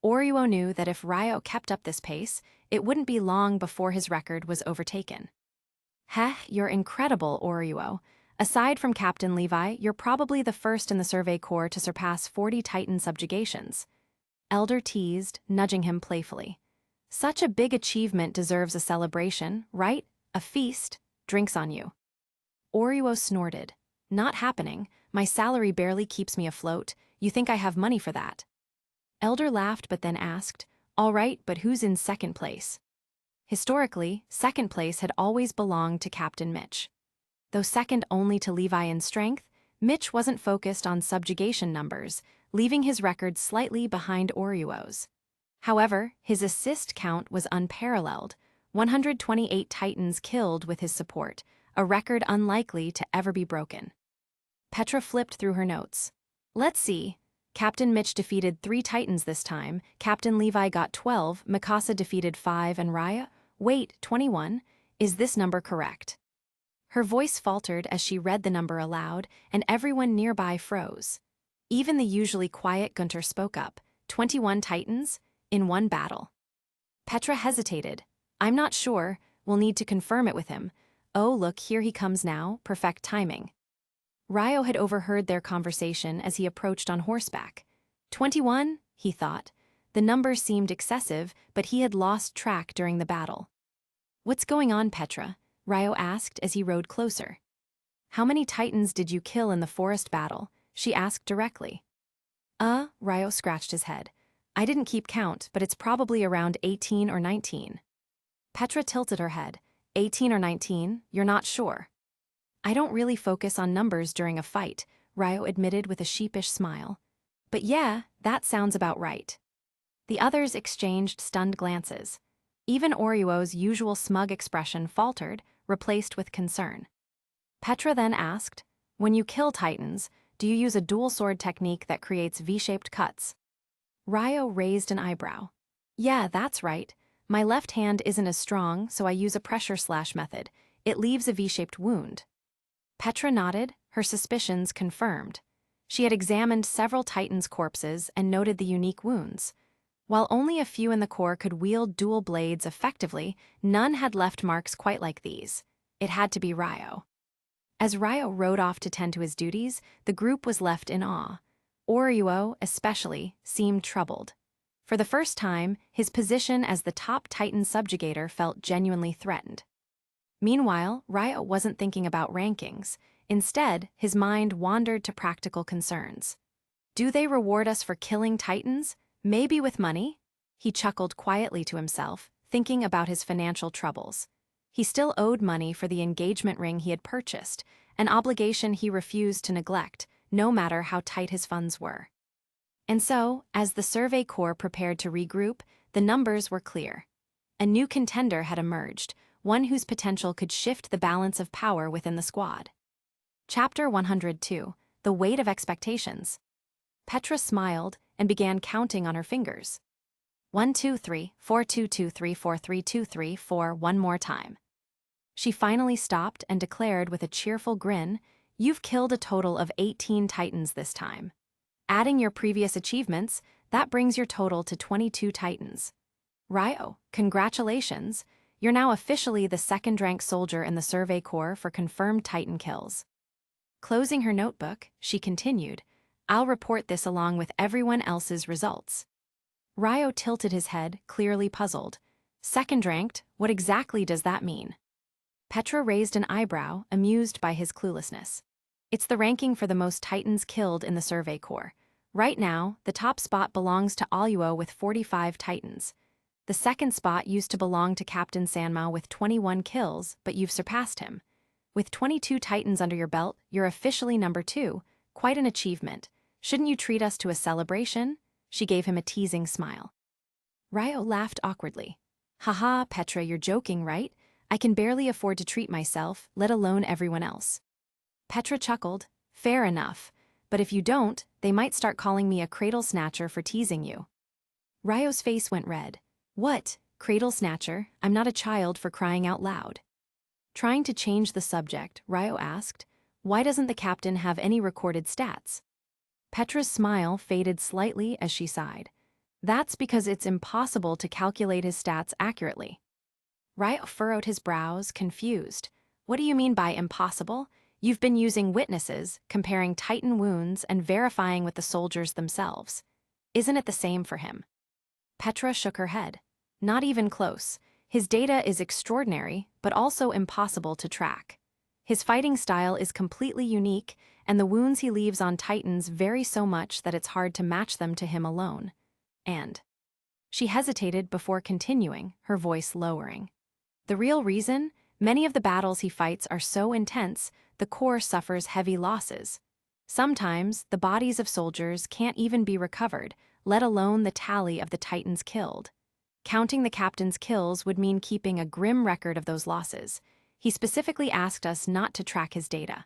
Oruo knew that if Ryo kept up this pace, it wouldn't be long before his record was overtaken. "Heh, you're incredible, Oruo. Aside from Captain Levi, you're probably the first in the Survey Corps to surpass 40 Titan subjugations. Elder teased, nudging him playfully. Such a big achievement deserves a celebration, right? A feast. Drinks on you. Oruo snorted. Not happening. My salary barely keeps me afloat. You think I have money for that? Elder laughed but then asked, all right, but who's in second place? Historically, second place had always belonged to Captain Mitch. Though second only to Levi in strength, Mitch wasn't focused on subjugation numbers, leaving his record slightly behind Oruo's. However, his assist count was unparalleled, 128 Titans killed with his support, a record unlikely to ever be broken. Petra flipped through her notes. Let's see. Captain Mitch defeated 3 Titans this time, Captain Levi got 12, Mikasa defeated 5 and Raya, wait, 21? Is this number correct? Her voice faltered as she read the number aloud, and everyone nearby froze. Even the usually quiet Gunter spoke up, 21 Titans? In one battle. Petra hesitated. I'm not sure, we'll need to confirm it with him. Oh look, here he comes now, perfect timing. Ryo had overheard their conversation as he approached on horseback. 21, he thought. The number seemed excessive, but he had lost track during the battle. What's going on, Petra? Ryo asked as he rode closer. How many Titans did you kill in the forest battle? She asked directly. Ryo scratched his head. I didn't keep count, but it's probably around 18 or 19. Petra tilted her head. 18 or 19, you're not sure. I don't really focus on numbers during a fight, Ryo admitted with a sheepish smile. But yeah, that sounds about right. The others exchanged stunned glances. Even Oruo's usual smug expression faltered, replaced with concern. Petra then asked, when you kill Titans, do you use a dual sword technique that creates V-shaped cuts? Ryo raised an eyebrow. Yeah, that's right. My left hand isn't as strong, so I use a pressure slash method. It leaves a V-shaped wound. Petra nodded, her suspicions confirmed. She had examined several Titans' corpses and noted the unique wounds. While only a few in the Corps could wield dual blades effectively, none had left marks quite like these. It had to be Ryo. As Ryo rode off to tend to his duties, the group was left in awe. Oruo, especially, seemed troubled. For the first time, his position as the top Titan subjugator felt genuinely threatened. Meanwhile, Ryo wasn't thinking about rankings. Instead, his mind wandered to practical concerns. Do they reward us for killing Titans? Maybe with money? He chuckled quietly to himself, thinking about his financial troubles. He still owed money for the engagement ring he had purchased, an obligation he refused to neglect, no matter how tight his funds were. And so, as the Survey Corps prepared to regroup, the numbers were clear. A new contender had emerged, one whose potential could shift the balance of power within the squad. Chapter 102, The Weight of Expectations. Petra smiled and began counting on her fingers. 1 2 3 4 2 2 3 4 3 2 3 4 one more time. She finally stopped and declared with a cheerful grin, You've killed a total of 18 Titans this time. Adding your previous achievements, that brings your total to 22 Titans. Ryo, congratulations. You're now officially the second-rank soldier in the Survey Corps for confirmed Titan kills. Closing her notebook, she continued, I'll report this along with everyone else's results. Ryo tilted his head, clearly puzzled. Second-ranked, what exactly does that mean? Petra raised an eyebrow, amused by his cluelessness. It's the ranking for the most Titans killed in the Survey Corps. Right now, the top spot belongs to Oruo with 45 Titans. The second spot used to belong to Captain Sanmao with 21 kills, but you've surpassed him. With 22 Titans under your belt, you're officially number 2. Quite an achievement. Shouldn't you treat us to a celebration? She gave him a teasing smile. Ryo laughed awkwardly. Haha, Petra, you're joking, right? I can barely afford to treat myself, let alone everyone else. Petra chuckled. Fair enough. But if you don't, they might start calling me a cradle snatcher for teasing you. Ryo's face went red. What? Cradle snatcher? I'm not a child for crying out loud. Trying to change the subject, Ryo asked, Why doesn't the captain have any recorded stats? Petra's smile faded slightly as she sighed. That's because it's impossible to calculate his stats accurately. Ryo furrowed his brows, confused. What do you mean by impossible? You've been using witnesses, comparing Titan wounds and verifying with the soldiers themselves. Isn't it the same for him? Petra shook her head. Not even close. His data is extraordinary, but also impossible to track. His fighting style is completely unique, and the wounds he leaves on Titans vary so much that it's hard to match them to him alone. And she hesitated before continuing, her voice lowering. The real reason? Many of the battles he fights are so intense, the Corps suffers heavy losses. Sometimes, the bodies of soldiers can't even be recovered, let alone the tally of the Titans killed. Counting the captain's kills would mean keeping a grim record of those losses. He specifically asked us not to track his data.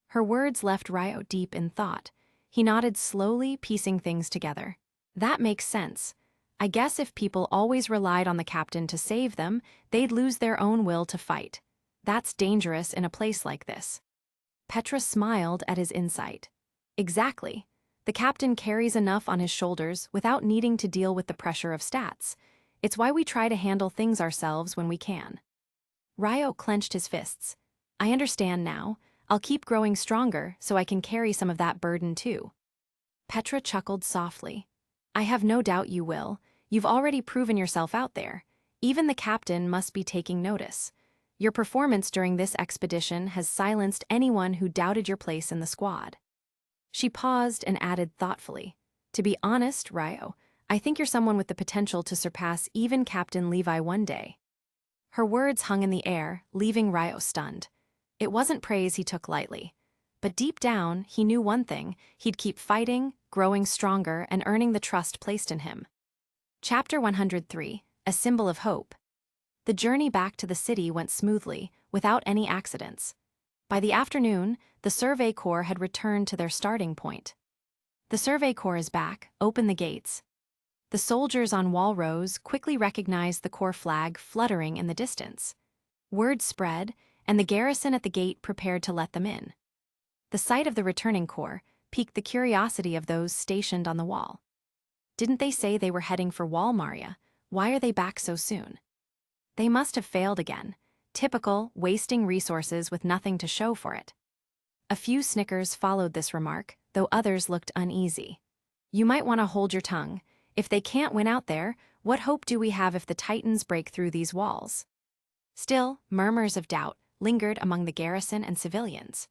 Her words left Ryo deep in thought. He nodded slowly, piecing things together. That makes sense. I guess if people always relied on the captain to save them, they'd lose their own will to fight. That's dangerous in a place like this. Petra smiled at his insight. Exactly. The captain carries enough on his shoulders without needing to deal with the pressure of stats. It's why we try to handle things ourselves when we can. Ryo clenched his fists. I understand now. I'll keep growing stronger so I can carry some of that burden too. Petra chuckled softly. I have no doubt you will. You've already proven yourself out there. Even the captain must be taking notice. Your performance during this expedition has silenced anyone who doubted your place in the squad. She paused and added thoughtfully, to be honest, Ryo, I think you're someone with the potential to surpass even Captain Levi one day. Her words hung in the air, leaving Ryo stunned. It wasn't praise he took lightly. But deep down, he knew one thing: he'd keep fighting, growing stronger, and earning the trust placed in him. Chapter 103, A Symbol of Hope. The journey back to the city went smoothly, without any accidents. By the afternoon, the Survey Corps had returned to their starting point. The Survey Corps is back, open the gates. The soldiers on wall rows quickly recognized the Corps flag fluttering in the distance. Word spread, and the garrison at the gate prepared to let them in. The sight of the returning Corps piqued the curiosity of those stationed on the wall. Didn't they say they were heading for Walmaria? Why are they back so soon? They must have failed again. Typical, wasting resources with nothing to show for it. A few snickers followed this remark, though others looked uneasy. You might want to hold your tongue. If they can't win out there, what hope do we have if the Titans break through these walls? Still, murmurs of doubt lingered among the garrison and civilians.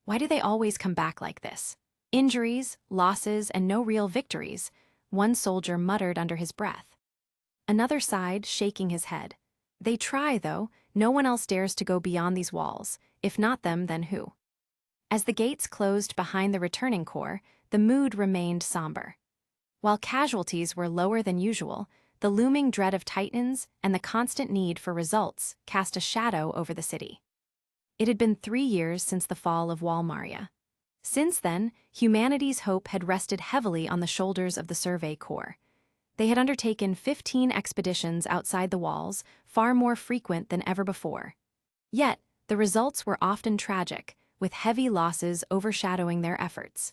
Why do they always come back like this? Injuries, losses, and no real victories, one soldier muttered under his breath. Another sighed, shaking his head. They try, though. No one else dares to go beyond these walls. If not them, then who? As the gates closed behind the returning Corps, the mood remained somber. While casualties were lower than usual, the looming dread of Titans and the constant need for results cast a shadow over the city. It had been 3 years since the fall of Walmaria. Since then, humanity's hope had rested heavily on the shoulders of the Survey Corps. They had undertaken 15 expeditions outside the walls, far more frequent than ever before. Yet, the results were often tragic, with heavy losses overshadowing their efforts.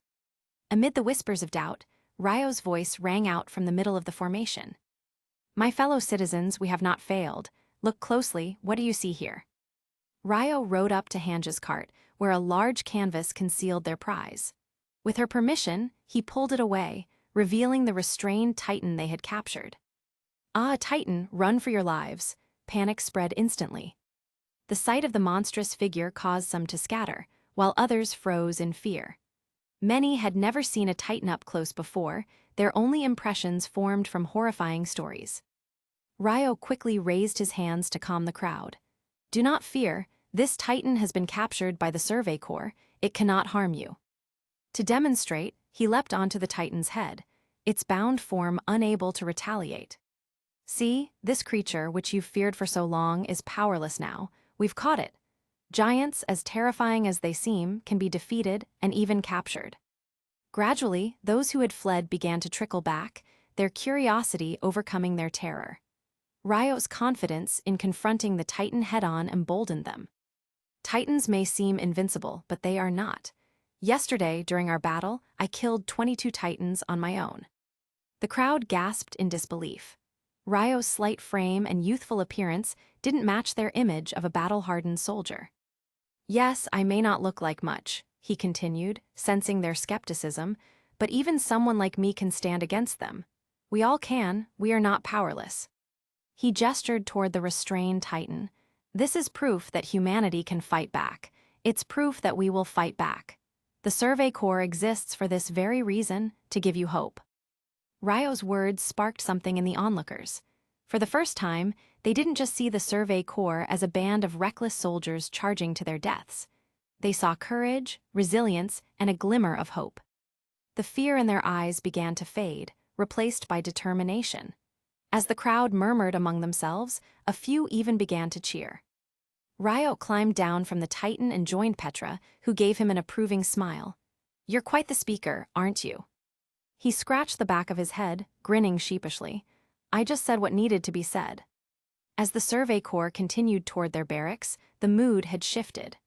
Amid the whispers of doubt, Ryo's voice rang out from the middle of the formation. My fellow citizens, we have not failed. Look closely, what do you see here? Ryo rode up to Hanja's cart, where a large canvas concealed their prize. With her permission, he pulled it away, revealing the restrained Titan they had captured. Ah, Titan, run for your lives. Panic spread instantly. The sight of the monstrous figure caused some to scatter, while others froze in fear. Many had never seen a Titan up close before, their only impressions formed from horrifying stories. Ryo quickly raised his hands to calm the crowd. Do not fear, this Titan has been captured by the Survey Corps, it cannot harm you. To demonstrate, he leapt onto the Titan's head, its bound form unable to retaliate. See, this creature, which you've feared for so long, is powerless now. We've caught it. Giants, as terrifying as they seem, can be defeated and even captured. Gradually, those who had fled began to trickle back, their curiosity overcoming their terror. Ryo's confidence in confronting the Titan head-on emboldened them. Titans may seem invincible, but they are not. Yesterday, during our battle, I killed 22 Titans on my own. The crowd gasped in disbelief. Ryo's slight frame and youthful appearance didn't match their image of a battle-hardened soldier. Yes, I may not look like much, he continued, sensing their skepticism, but even someone like me can stand against them. We all can, we are not powerless. He gestured toward the restrained Titan. This is proof that humanity can fight back. It's proof that we will fight back. The Survey Corps exists for this very reason, to give you hope. Ryo's words sparked something in the onlookers. For the first time, they didn't just see the Survey Corps as a band of reckless soldiers charging to their deaths. They saw courage, resilience, and a glimmer of hope. The fear in their eyes began to fade, replaced by determination. As the crowd murmured among themselves, a few even began to cheer. Ryo climbed down from the Titan and joined Petra, who gave him an approving smile. "You're quite the speaker, aren't you?" He scratched the back of his head, grinning sheepishly. "I just said what needed to be said." As the Survey Corps continued toward their barracks, the mood had shifted.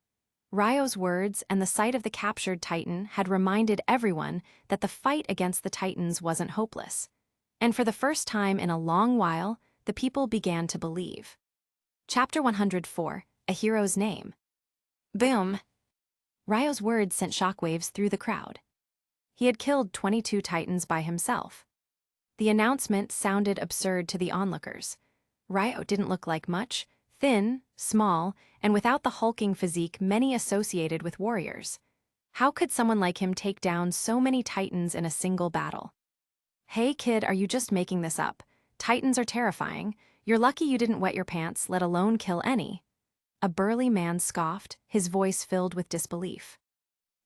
Ryo's words and the sight of the captured Titan had reminded everyone that the fight against the Titans wasn't hopeless. And for the first time in a long while, the people began to believe. Chapter 104, A Hero's Name. Boom! Ryo's words sent shockwaves through the crowd. He had killed 22 Titans by himself. The announcement sounded absurd to the onlookers. Ryo didn't look like much, thin, small, and without the hulking physique many associated with warriors. How could someone like him take down so many Titans in a single battle? "Hey kid, are you just making this up? Titans are terrifying. You're lucky you didn't wet your pants, let alone kill any." A burly man scoffed, his voice filled with disbelief.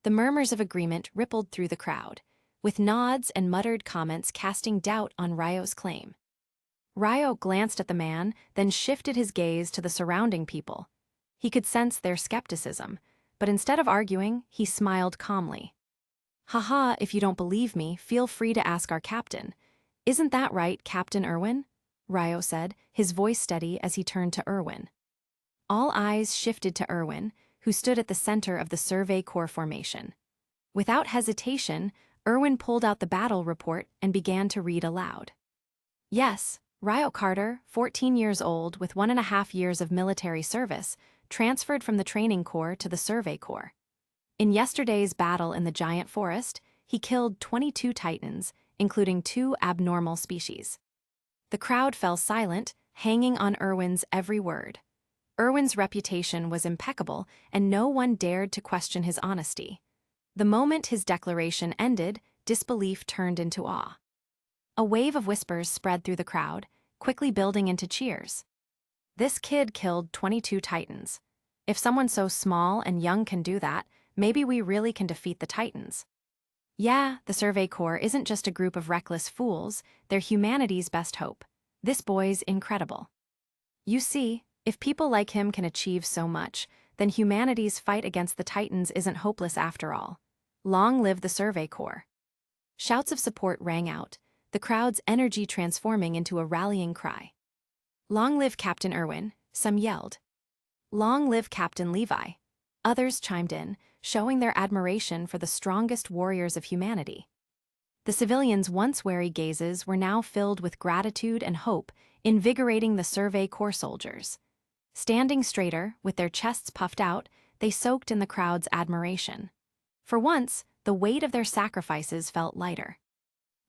The murmurs of agreement rippled through the crowd, with nods and muttered comments casting doubt on Ryo's claim. Ryo glanced at the man, then shifted his gaze to the surrounding people. He could sense their skepticism, but instead of arguing, he smiled calmly. "Haha, if you don't believe me, feel free to ask our captain. Isn't that right, Captain Irwin?" Ryo said, his voice steady as he turned to Irwin. All eyes shifted to Irwin, who stood at the center of the Survey Corps formation. Without hesitation, Irwin pulled out the battle report and began to read aloud. "Yes, Ryo Carter, 14 years old with 1.5 years of military service, transferred from the training corps to the Survey Corps. In yesterday's battle in the giant forest, he killed 22 Titans, including 2 abnormal species." The crowd fell silent, hanging on Irwin's every word. Irwin's reputation was impeccable, and no one dared to question his honesty. The moment his declaration ended, disbelief turned into awe. A wave of whispers spread through the crowd, quickly building into cheers. "This kid killed 22 Titans. If someone so small and young can do that, maybe we really can defeat the Titans." Yeah, the Survey Corps isn't just a group of reckless fools, they're humanity's best hope. This boy's incredible. You see, if people like him can achieve so much, then humanity's fight against the Titans isn't hopeless after all. Long live the Survey Corps. Shouts of support rang out, the crowd's energy transforming into a rallying cry. "Long live Captain Irwin," some yelled. "Long live Captain Levi." Others chimed in, showing their admiration for the strongest warriors of humanity. The civilians' once wary gazes were now filled with gratitude and hope, invigorating the Survey Corps soldiers. Standing straighter, with their chests puffed out, they soaked in the crowd's admiration. For once, the weight of their sacrifices felt lighter.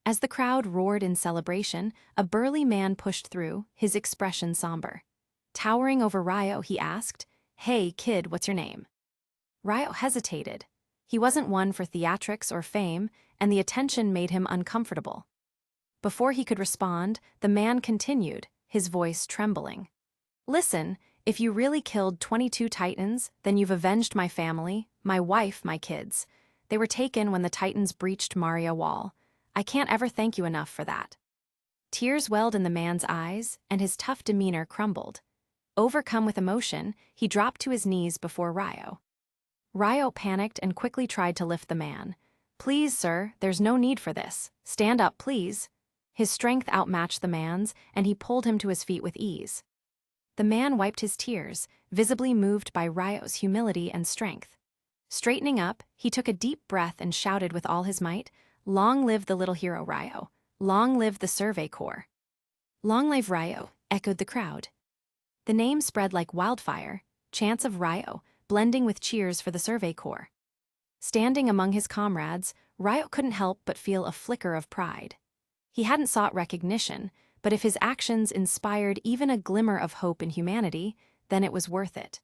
As the crowd roared in celebration, a burly man pushed through, his expression somber. Towering over Ryo, he asked, "Hey, kid, what's your name?" Ryo hesitated. He wasn't one for theatrics or fame, and the attention made him uncomfortable. Before he could respond, the man continued, his voice trembling. "Listen, if you really killed 22 Titans, then you've avenged my family, my wife, my kids. They were taken when the Titans breached Maria Wall. I can't ever thank you enough for that." Tears welled in the man's eyes, and his tough demeanor crumbled. Overcome with emotion, he dropped to his knees before Ryo. Ryo panicked and quickly tried to lift the man. "Please, sir, there's no need for this. Stand up, please." His strength outmatched the man's, and he pulled him to his feet with ease. The man wiped his tears, visibly moved by Ryo's humility and strength. Straightening up, he took a deep breath and shouted with all his might, "Long live the little hero Ryo. Long live the Survey Corps." "Long live Ryo," echoed the crowd. The name spread like wildfire, chants of Ryo, blending with cheers for the Survey Corps. Standing among his comrades, Ryo couldn't help but feel a flicker of pride. He hadn't sought recognition, but if his actions inspired even a glimmer of hope in humanity, then it was worth it.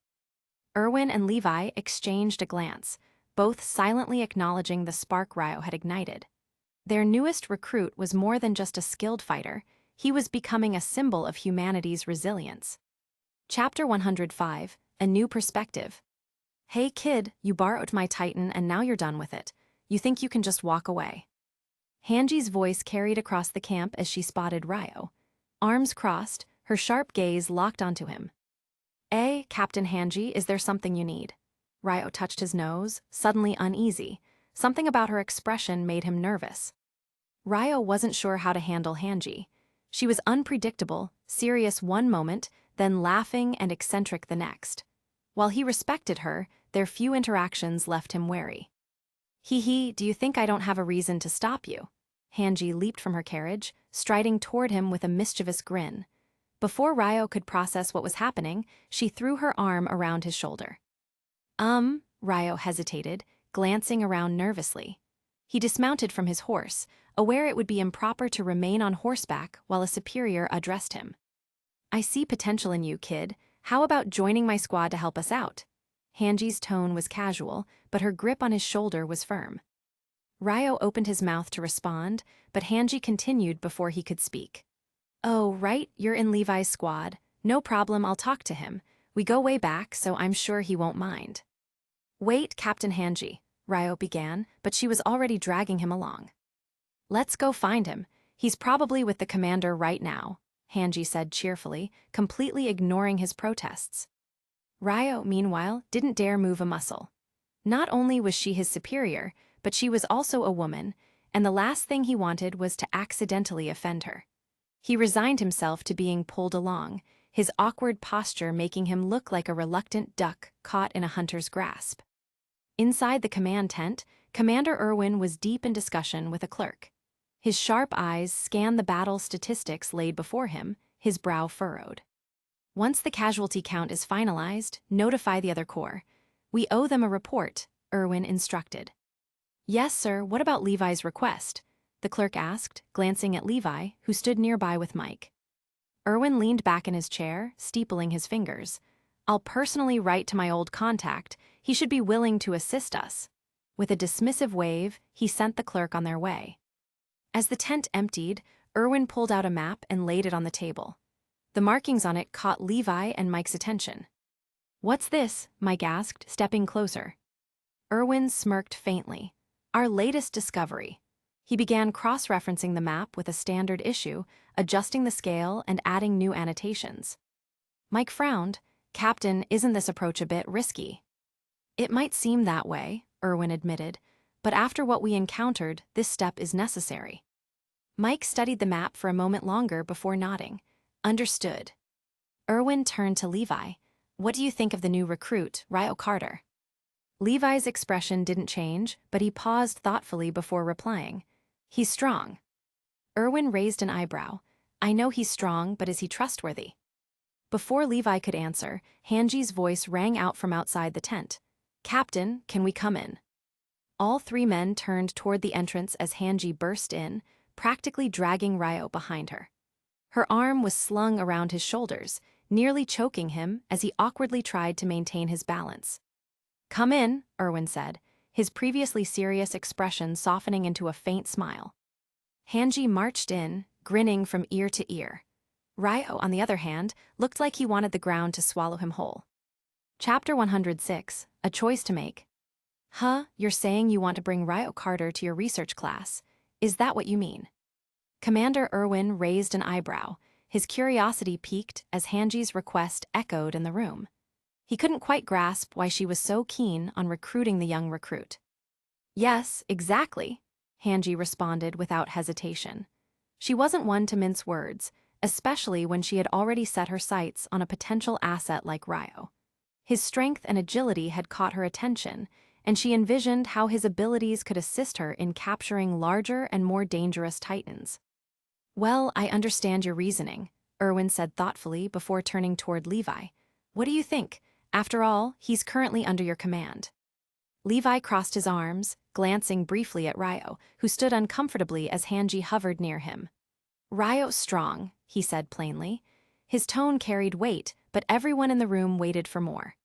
Erwin and Levi exchanged a glance, both silently acknowledging the spark Ryo had ignited. Their newest recruit was more than just a skilled fighter, he was becoming a symbol of humanity's resilience. Chapter 105, A New Perspective. Hey kid, you borrowed my Titan and now you're done with it. You think you can just walk away? Hanji's voice carried across the camp as she spotted Ryo. Arms crossed, her sharp gaze locked onto him. Captain Hanji, is there something you need? Ryo touched his nose, suddenly uneasy. Something about her expression made him nervous. Ryo wasn't sure how to handle Hanji. She was unpredictable, serious one moment, then laughing and eccentric the next. While he respected her, their few interactions left him wary. Do you think I don't have a reason to stop you? Hanji leaped from her carriage, striding toward him with a mischievous grin. Before Ryo could process what was happening, she threw her arm around his shoulder. Ryo hesitated, glancing around nervously. He dismounted from his horse, aware it would be improper to remain on horseback while a superior addressed him. I see potential in you, kid. How about joining my squad to help us out? Hanji's tone was casual, but her grip on his shoulder was firm. Ryo opened his mouth to respond, but Hanji continued before he could speak. Oh, right, you're in Levi's squad. No problem, I'll talk to him. We go way back, so I'm sure he won't mind. Wait, Captain Hanji, Ryo began, but she was already dragging him along. Let's go find him. He's probably with the commander right now, Hanji said cheerfully, completely ignoring his protests. Ryo, meanwhile, didn't dare move a muscle. Not only was she his superior, but she was also a woman, and the last thing he wanted was to accidentally offend her. He resigned himself to being pulled along, his awkward posture making him look like a reluctant duck caught in a hunter's grasp. Inside the command tent, Commander Erwin was deep in discussion with a clerk. His sharp eyes scanned the battle statistics laid before him, his brow furrowed. Once the casualty count is finalized, notify the other corps. We owe them a report, Erwin instructed. Yes, sir, what about Levi's request? The clerk asked, glancing at Levi, who stood nearby with Mike. Erwin leaned back in his chair, steepling his fingers. I'll personally write to my old contact. He should be willing to assist us. With a dismissive wave, he sent the clerk on their way. As the tent emptied, Erwin pulled out a map and laid it on the table. The markings on it caught Levi and Mike's attention. What's this? Mike asked, stepping closer. Erwin smirked faintly. Our latest discovery. He began cross-referencing the map with a standard issue, adjusting the scale and adding new annotations. Mike frowned. Captain, isn't this approach a bit risky? It might seem that way, Erwin admitted, but after what we encountered, this step is necessary. Mike studied the map for a moment longer before nodding. Understood. Erwin turned to Levi. What do you think of the new recruit, Ryo Carter? Levi's expression didn't change, but he paused thoughtfully before replying. He's strong. Erwin raised an eyebrow. I know he's strong, but is he trustworthy? Before Levi could answer, Hanji's voice rang out from outside the tent. Captain, can we come in? All three men turned toward the entrance as Hanji burst in, practically dragging Ryo behind her. Her arm was slung around his shoulders, nearly choking him as he awkwardly tried to maintain his balance. Come in, Erwin said, his previously serious expression softening into a faint smile. Hanji marched in, grinning from ear to ear. Ryo, on the other hand, looked like he wanted the ground to swallow him whole. Chapter 106, A Choice to Make. You're saying you want to bring Ryo Carter to your research class. Is that what you mean? Commander Erwin raised an eyebrow, his curiosity piqued as Hanji's request echoed in the room. He couldn't quite grasp why she was so keen on recruiting the young recruit. Yes, exactly, Hanji responded without hesitation. She wasn't one to mince words, especially when she had already set her sights on a potential asset like Ryo. His strength and agility had caught her attention, and she envisioned how his abilities could assist her in capturing larger and more dangerous titans. Well, I understand your reasoning, Erwin said thoughtfully before turning toward Levi. What do you think? After all, he's currently under your command. Levi crossed his arms, glancing briefly at Ryo, who stood uncomfortably as Hanji hovered near him. "Ryo's strong," he said plainly. His tone carried weight, but everyone in the room waited for more.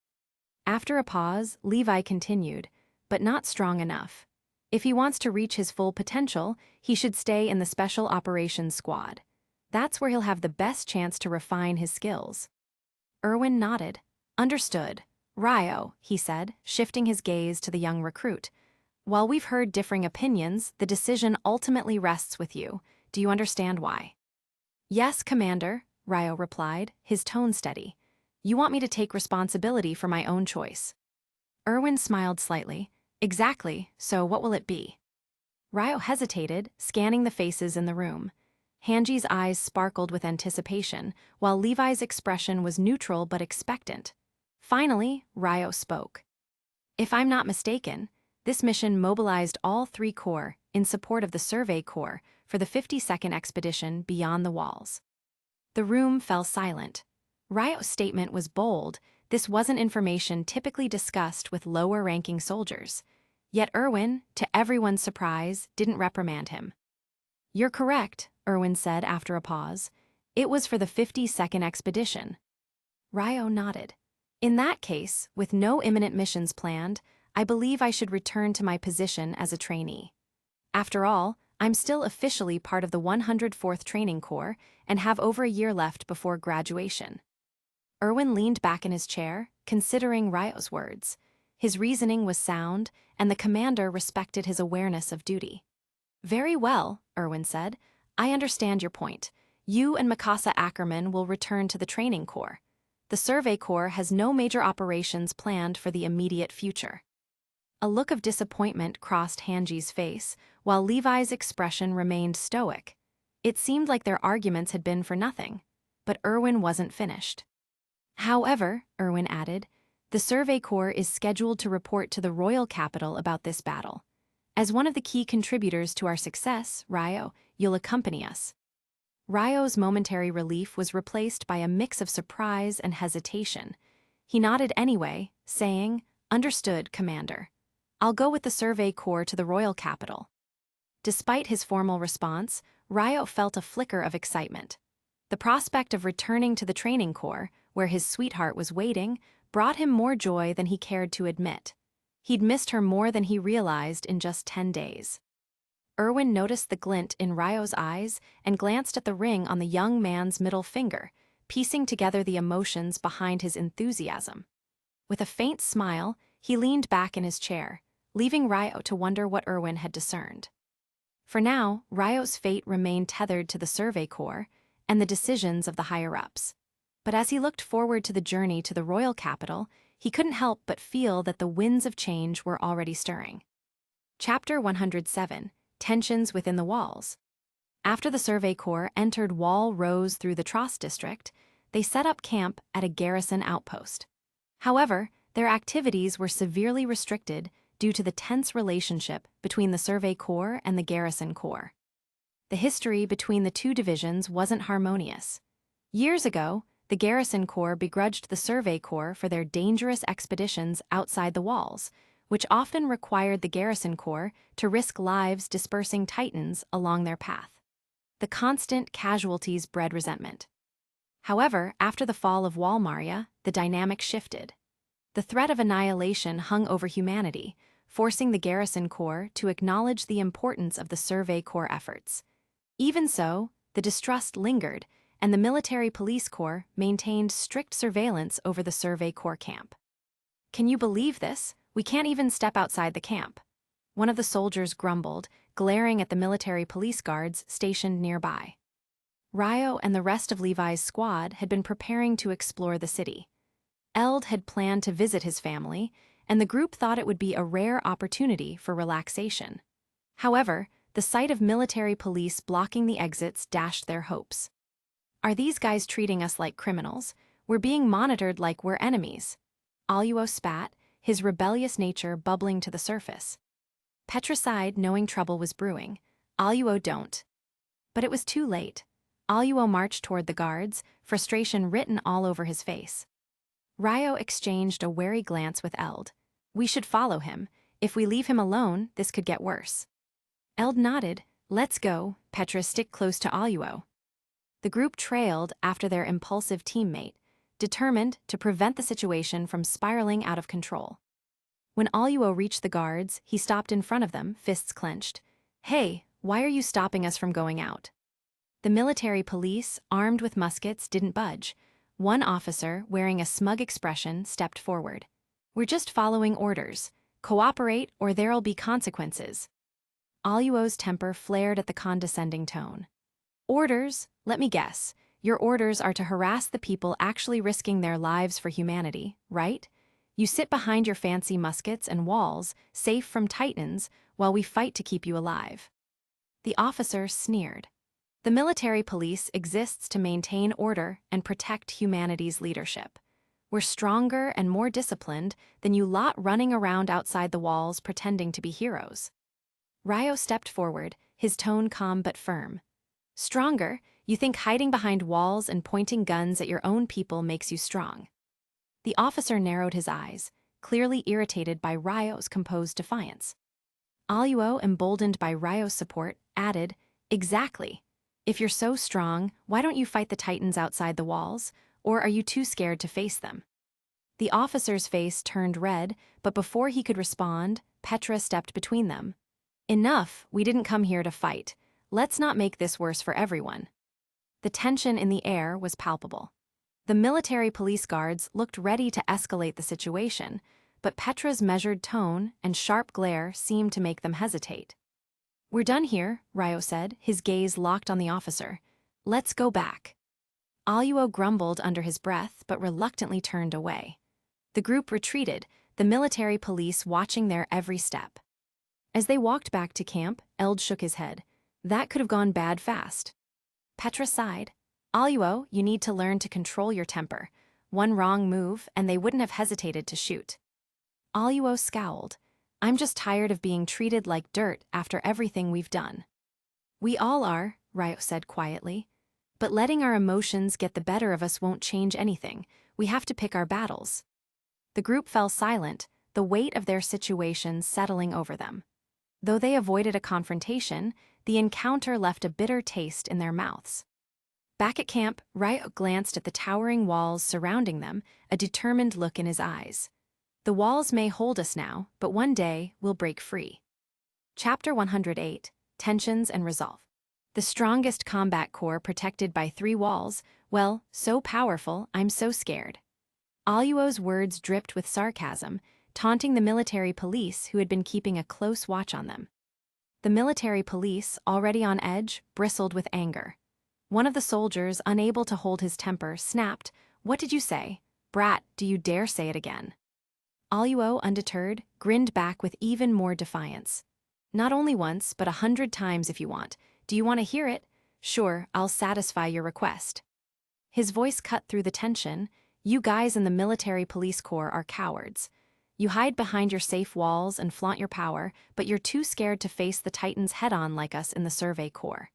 After a pause, Levi continued, "But not strong enough. If he wants to reach his full potential, he should stay in the Special Operations Squad. That's where he'll have the best chance to refine his skills." Erwin nodded. "Understood. Ryo," he said, shifting his gaze to the young recruit. "While we've heard differing opinions, the decision ultimately rests with you. Do you understand why?" "Yes, Commander," Ryo replied, his tone steady. "You want me to take responsibility for my own choice." Erwin smiled slightly. "Exactly, so what will it be?" Ryo hesitated, scanning the faces in the room. Hanji's eyes sparkled with anticipation, while Levi's expression was neutral but expectant. Finally, Ryo spoke. "If I'm not mistaken, this mission mobilized all 3 corps in support of the Survey Corps for the 52nd expedition beyond the walls." The room fell silent. Ryo's statement was bold. This wasn't information typically discussed with lower-ranking soldiers. Yet Erwin, to everyone's surprise, didn't reprimand him. "You're correct," Erwin said after a pause. "It was for the 52nd expedition." Ryo nodded. "In that case, with no imminent missions planned, I believe I should return to my position as a trainee. After all, I'm still officially part of the 104th Training Corps and have over a year left before graduation." Erwin leaned back in his chair, considering Ryo's words. His reasoning was sound, and the commander respected his awareness of duty. "Very well," Erwin said. "I understand your point. You and Mikasa Ackerman will return to the Training Corps. The Survey Corps has no major operations planned for the immediate future." A look of disappointment crossed Hanji's face, while Levi's expression remained stoic. It seemed like their arguments had been for nothing. But Erwin wasn't finished. "However," Erwin added, "the Survey Corps is scheduled to report to the royal capital about this battle. As one of the key contributors to our success, Ryo, you'll accompany us." Ryo's momentary relief was replaced by a mix of surprise and hesitation. He nodded anyway, saying, "Understood, Commander. I'll go with the Survey Corps to the royal capital." Despite his formal response, Ryo felt a flicker of excitement. The prospect of returning to the Training Corps, where his sweetheart was waiting, brought him more joy than he cared to admit. He'd missed her more than he realized in just 10 days. Erwin noticed the glint in Ryo's eyes and glanced at the ring on the young man's middle finger, piecing together the emotions behind his enthusiasm. With a faint smile, he leaned back in his chair, leaving Ryo to wonder what Erwin had discerned. For now, Ryo's fate remained tethered to the Survey Corps and the decisions of the higher-ups. But as he looked forward to the journey to the royal capital, he couldn't help but feel that the winds of change were already stirring. Chapter 107, Tensions Within the Walls. After the Survey Corps entered Wall Rose through the Trost district, they set up camp at a garrison outpost. However, their activities were severely restricted due to the tense relationship between the Survey Corps and the Garrison Corps. The history between the two divisions wasn't harmonious. Years ago, the Garrison Corps begrudged the Survey Corps for their dangerous expeditions outside the walls, which often required the Garrison Corps to risk lives dispersing Titans along their path. The constant casualties bred resentment. However, after the fall of Walmaria, the dynamic shifted. The threat of annihilation hung over humanity, forcing the Garrison Corps to acknowledge the importance of the Survey Corps efforts. Even so, the distrust lingered, and the Military Police Corps maintained strict surveillance over the Survey Corps camp. "Can you believe this? We can't even step outside the camp," one of the soldiers grumbled, glaring at the military police guards stationed nearby. Ryo and the rest of Levi's squad had been preparing to explore the city. Eld had planned to visit his family, and the group thought it would be a rare opportunity for relaxation. However, the sight of military police blocking the exits dashed their hopes. "Are these guys treating us like criminals? We're being monitored like we're enemies." Aluo spat, his rebellious nature bubbling to the surface. Petra sighed, knowing trouble was brewing. Aluo don't. But it was too late. Aluo marched toward the guards, frustration written all over his face. Ryo exchanged a wary glance with Eld. We should follow him. If we leave him alone, this could get worse. Eld nodded. Let's go. Petra, stick close to Aluo. The group trailed after their impulsive teammate, determined to prevent the situation from spiraling out of control. When Aluo reached the guards, he stopped in front of them, fists clenched. Hey, why are you stopping us from going out? The military police, armed with muskets, didn't budge. One officer, wearing a smug expression, stepped forward. We're just following orders. Cooperate or there'll be consequences. Aluo's temper flared at the condescending tone. Orders? Let me guess. Your orders are to harass the people actually risking their lives for humanity, right? You sit behind your fancy muskets and walls, safe from titans, while we fight to keep you alive. The officer sneered. The military police exists to maintain order and protect humanity's leadership. We're stronger and more disciplined than you lot running around outside the walls pretending to be heroes. Ryo stepped forward, his tone calm but firm. Stronger? You think hiding behind walls and pointing guns at your own people makes you strong? The officer narrowed his eyes, clearly irritated by Ryo's composed defiance. Aluo, emboldened by Ryo's support, added, Exactly. If you're so strong, why don't you fight the titans outside the walls, or are you too scared to face them? The officer's face turned red, but before he could respond, Petra stepped between them. Enough, we didn't come here to fight. Let's not make this worse for everyone. The tension in the air was palpable. The military police guards looked ready to escalate the situation, but Petra's measured tone and sharp glare seemed to make them hesitate. We're done here, Ryo said, his gaze locked on the officer. Let's go back. Aluo grumbled under his breath but reluctantly turned away. The group retreated, the military police watching their every step. As they walked back to camp, Eld shook his head. That could have gone bad fast. Petra sighed. Aluo, you need to learn to control your temper. One wrong move, and they wouldn't have hesitated to shoot. Aluo scowled. I'm just tired of being treated like dirt after everything we've done. We all are, Ryo said quietly. But letting our emotions get the better of us won't change anything. We have to pick our battles. The group fell silent, the weight of their situation settling over them. Though they avoided a confrontation, the encounter left a bitter taste in their mouths. Back at camp, Ryo glanced at the towering walls surrounding them, a determined look in his eyes. The walls may hold us now, but one day we'll break free. Chapter 108, Tensions and Resolve. The strongest combat corps protected by 3 walls, well, so powerful, I'm so scared. Aluo's words dripped with sarcasm, taunting the military police who had been keeping a close watch on them. The military police, already on edge, bristled with anger. One of the soldiers, unable to hold his temper, snapped, What did you say? Brat, do you dare say it again? Aluo, undeterred, grinned back with even more defiance. Not only once, but 100 times if you want. Do you want to hear it? Sure, I'll satisfy your request. His voice cut through the tension. You guys in the military police corps are cowards. You hide behind your safe walls and flaunt your power, but you're too scared to face the titans head-on like us in the Survey Corps.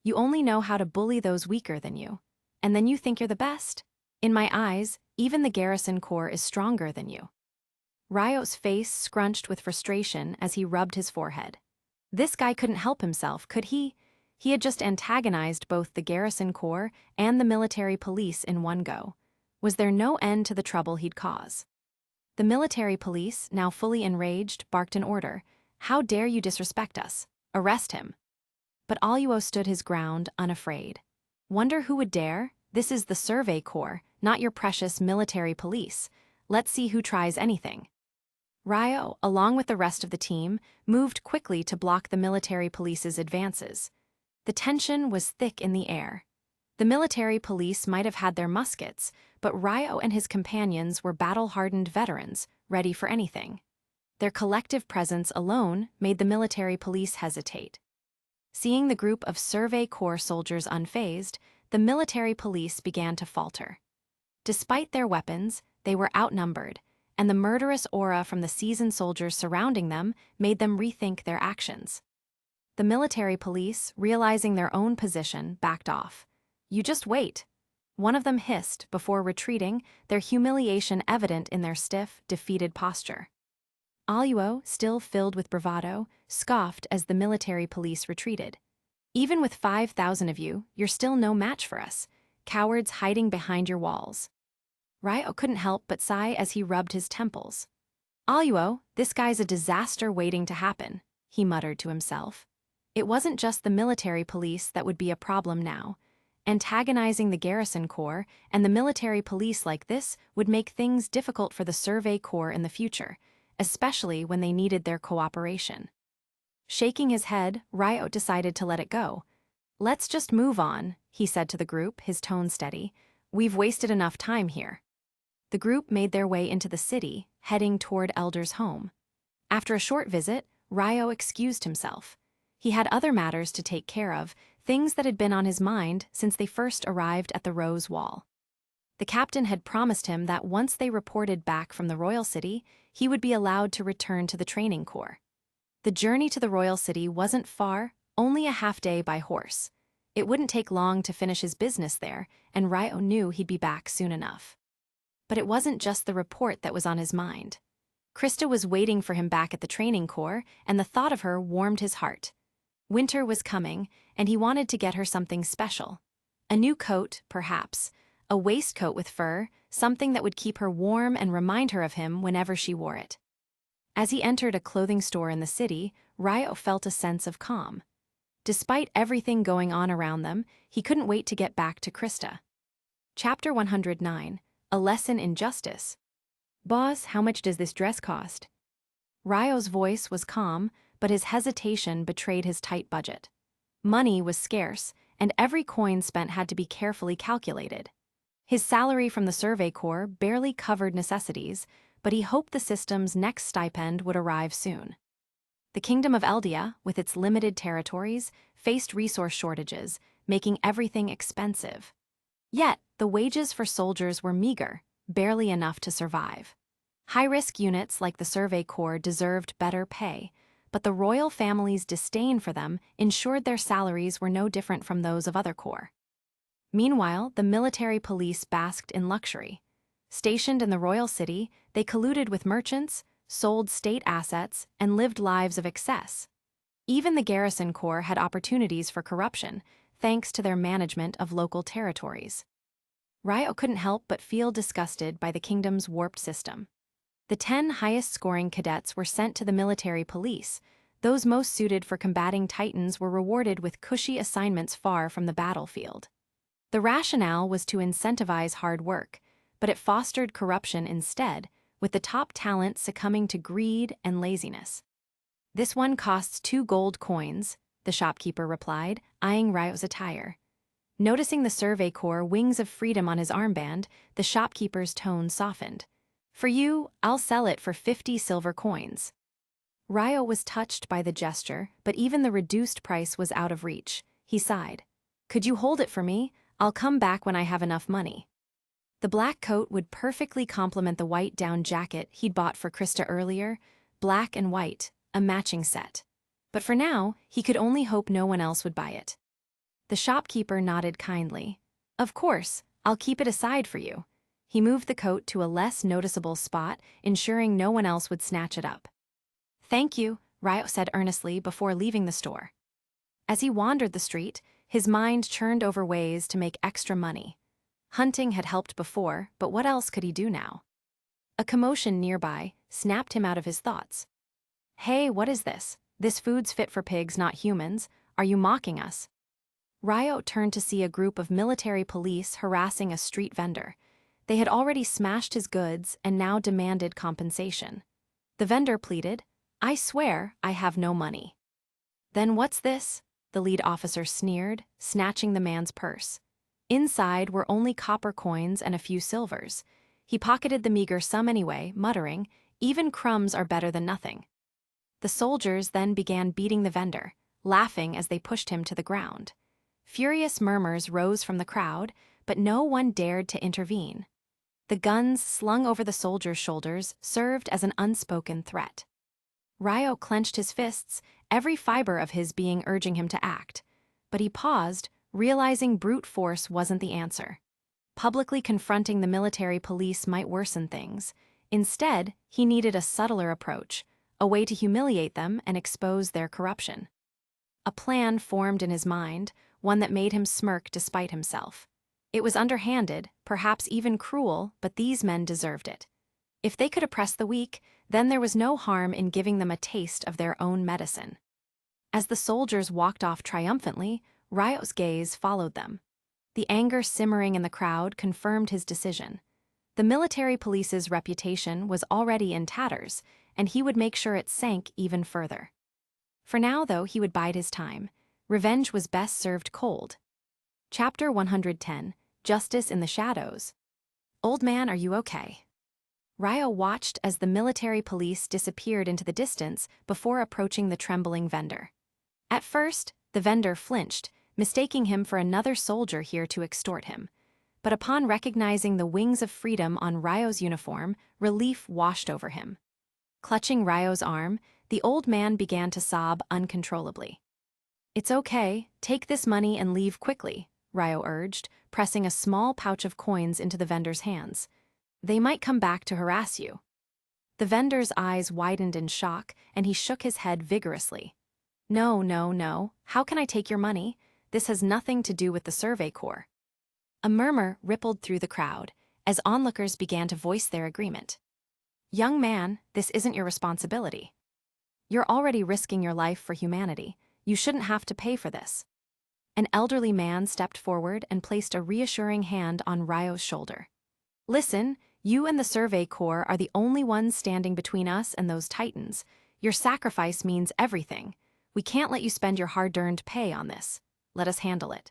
You only know how to bully those weaker than you. And then you think you're the best? In my eyes, even the Garrison Corps is stronger than you. Ryo's face scrunched with frustration as he rubbed his forehead. This guy couldn't help himself, could he? He had just antagonized both the Garrison Corps and the military police in one go. Was there no end to the trouble he'd cause? The military police, now fully enraged, barked an order. How dare you disrespect us? Arrest him. But Aluo stood his ground, unafraid. Wonder who would dare? This is the Survey Corps, not your precious military police. Let's see who tries anything. Ryo, along with the rest of the team, moved quickly to block the military police's advances. The tension was thick in the air. The military police might have had their muskets, but Ryo and his companions were battle-hardened veterans, ready for anything. Their collective presence alone made the military police hesitate. Seeing the group of Survey Corps soldiers unfazed, the military police began to falter. Despite their weapons, they were outnumbered, and the murderous aura from the seasoned soldiers surrounding them made them rethink their actions. The military police, realizing their own position, backed off. You just wait. One of them hissed before retreating, their humiliation evident in their stiff, defeated posture. Aluo, still filled with bravado, scoffed as the military police retreated. Even with 5,000 of you, you're still no match for us, cowards hiding behind your walls. Ryo couldn't help but sigh as he rubbed his temples. Aluo, this guy's a disaster waiting to happen, he muttered to himself. It wasn't just the military police that would be a problem now. Antagonizing the garrison corps and the military police like this would make things difficult for the survey corps in the future, especially when they needed their cooperation. Shaking his head, Ryo decided to let it go. Let's just move on, he said to the group, his tone steady. We've wasted enough time here. The group made their way into the city, heading toward Elder's home. After a short visit, Ryo excused himself. He had other matters to take care of, things that had been on his mind since they first arrived at the Rose Wall. The captain had promised him that once they reported back from the royal city, he would be allowed to return to the training corps. The journey to the royal city wasn't far, only a half-day by horse. It wouldn't take long to finish his business there, and Ryo knew he'd be back soon enough. But it wasn't just the report that was on his mind. Krista was waiting for him back at the training corps, and the thought of her warmed his heart. Winter was coming, and he wanted to get her something special. A new coat, perhaps. A waistcoat with fur, something that would keep her warm and remind her of him whenever she wore it. As he entered a clothing store in the city, Ryo felt a sense of calm. Despite everything going on around them, he couldn't wait to get back to Krista. Chapter 109, A Lesson in Justice. Boss, how much does this dress cost? Ryo's voice was calm, but his hesitation betrayed his tight budget. Money was scarce, and every coin spent had to be carefully calculated. His salary from the Survey Corps barely covered necessities, but he hoped the system's next stipend would arrive soon. The Kingdom of Eldia, with its limited territories, faced resource shortages, making everything expensive. Yet, the wages for soldiers were meager, barely enough to survive. High-risk units like the Survey Corps deserved better pay, but the royal family's disdain for them ensured their salaries were no different from those of other corps. Meanwhile, the military police basked in luxury. Stationed in the royal city, they colluded with merchants, sold state assets, and lived lives of excess. Even the garrison corps had opportunities for corruption, thanks to their management of local territories. Ryo couldn't help but feel disgusted by the kingdom's warped system. The 10 highest-scoring cadets were sent to the military police. Those most suited for combating titans were rewarded with cushy assignments far from the battlefield. The rationale was to incentivize hard work, but it fostered corruption instead, with the top talent succumbing to greed and laziness. This one costs 2 gold coins, the shopkeeper replied, eyeing Ryo's attire. Noticing the Survey Corps wings of freedom on his armband, the shopkeeper's tone softened. For you, I'll sell it for 50 silver coins. Ryo was touched by the gesture, but even the reduced price was out of reach. He sighed. Could you hold it for me? I'll come back when I have enough money. The black coat would perfectly complement the white down jacket he'd bought for Krista earlier, black and white, a matching set. But for now, he could only hope no one else would buy it. The shopkeeper nodded kindly. Of course, I'll keep it aside for you. He moved the coat to a less noticeable spot, ensuring no one else would snatch it up. Thank you, Ryo said earnestly before leaving the store. As he wandered the street, his mind churned over ways to make extra money. Hunting had helped before, but what else could he do now? A commotion nearby snapped him out of his thoughts. Hey, what is this? This food's fit for pigs, not humans. Are you mocking us? Ryo turned to see a group of military police harassing a street vendor. They had already smashed his goods and now demanded compensation. The vendor pleaded, I swear I have no money. Then what's this? The lead officer sneered, snatching the man's purse. Inside were only copper coins and a few silvers. He pocketed the meager sum anyway, muttering, even crumbs are better than nothing. The soldiers then began beating the vendor, laughing as they pushed him to the ground. Furious murmurs rose from the crowd, but no one dared to intervene. The guns slung over the soldiers' shoulders served as an unspoken threat. Ryo clenched his fists, every fiber of his being urging him to act. But he paused, realizing brute force wasn't the answer. Publicly confronting the military police might worsen things. Instead, he needed a subtler approach, a way to humiliate them and expose their corruption. A plan formed in his mind, one that made him smirk despite himself. It was underhanded, perhaps even cruel, but these men deserved it. If they could oppress the weak, then there was no harm in giving them a taste of their own medicine. As the soldiers walked off triumphantly, Ryo's gaze followed them. The anger simmering in the crowd confirmed his decision. The military police's reputation was already in tatters, and he would make sure it sank even further. For now, though, he would bide his time. Revenge was best served cold. Chapter 110, Justice in the Shadows. Old man, are you okay? Ryo watched as the military police disappeared into the distance before approaching the trembling vendor. At first, the vendor flinched, mistaking him for another soldier here to extort him. But upon recognizing the wings of freedom on Ryo's uniform, relief washed over him. Clutching Ryo's arm, the old man began to sob uncontrollably. "It's okay, take this money and leave quickly," Ryo urged, pressing a small pouch of coins into the vendor's hands. "They might come back to harass you." The vendor's eyes widened in shock, and he shook his head vigorously. "No, no, no, how can I take your money? This has nothing to do with the Survey Corps." A murmur rippled through the crowd, as onlookers began to voice their agreement. "Young man, this isn't your responsibility. You're already risking your life for humanity. You shouldn't have to pay for this." An elderly man stepped forward and placed a reassuring hand on Ryo's shoulder. "Listen, you and the Survey Corps are the only ones standing between us and those titans. Your sacrifice means everything. We can't let you spend your hard-earned pay on this. Let us handle it."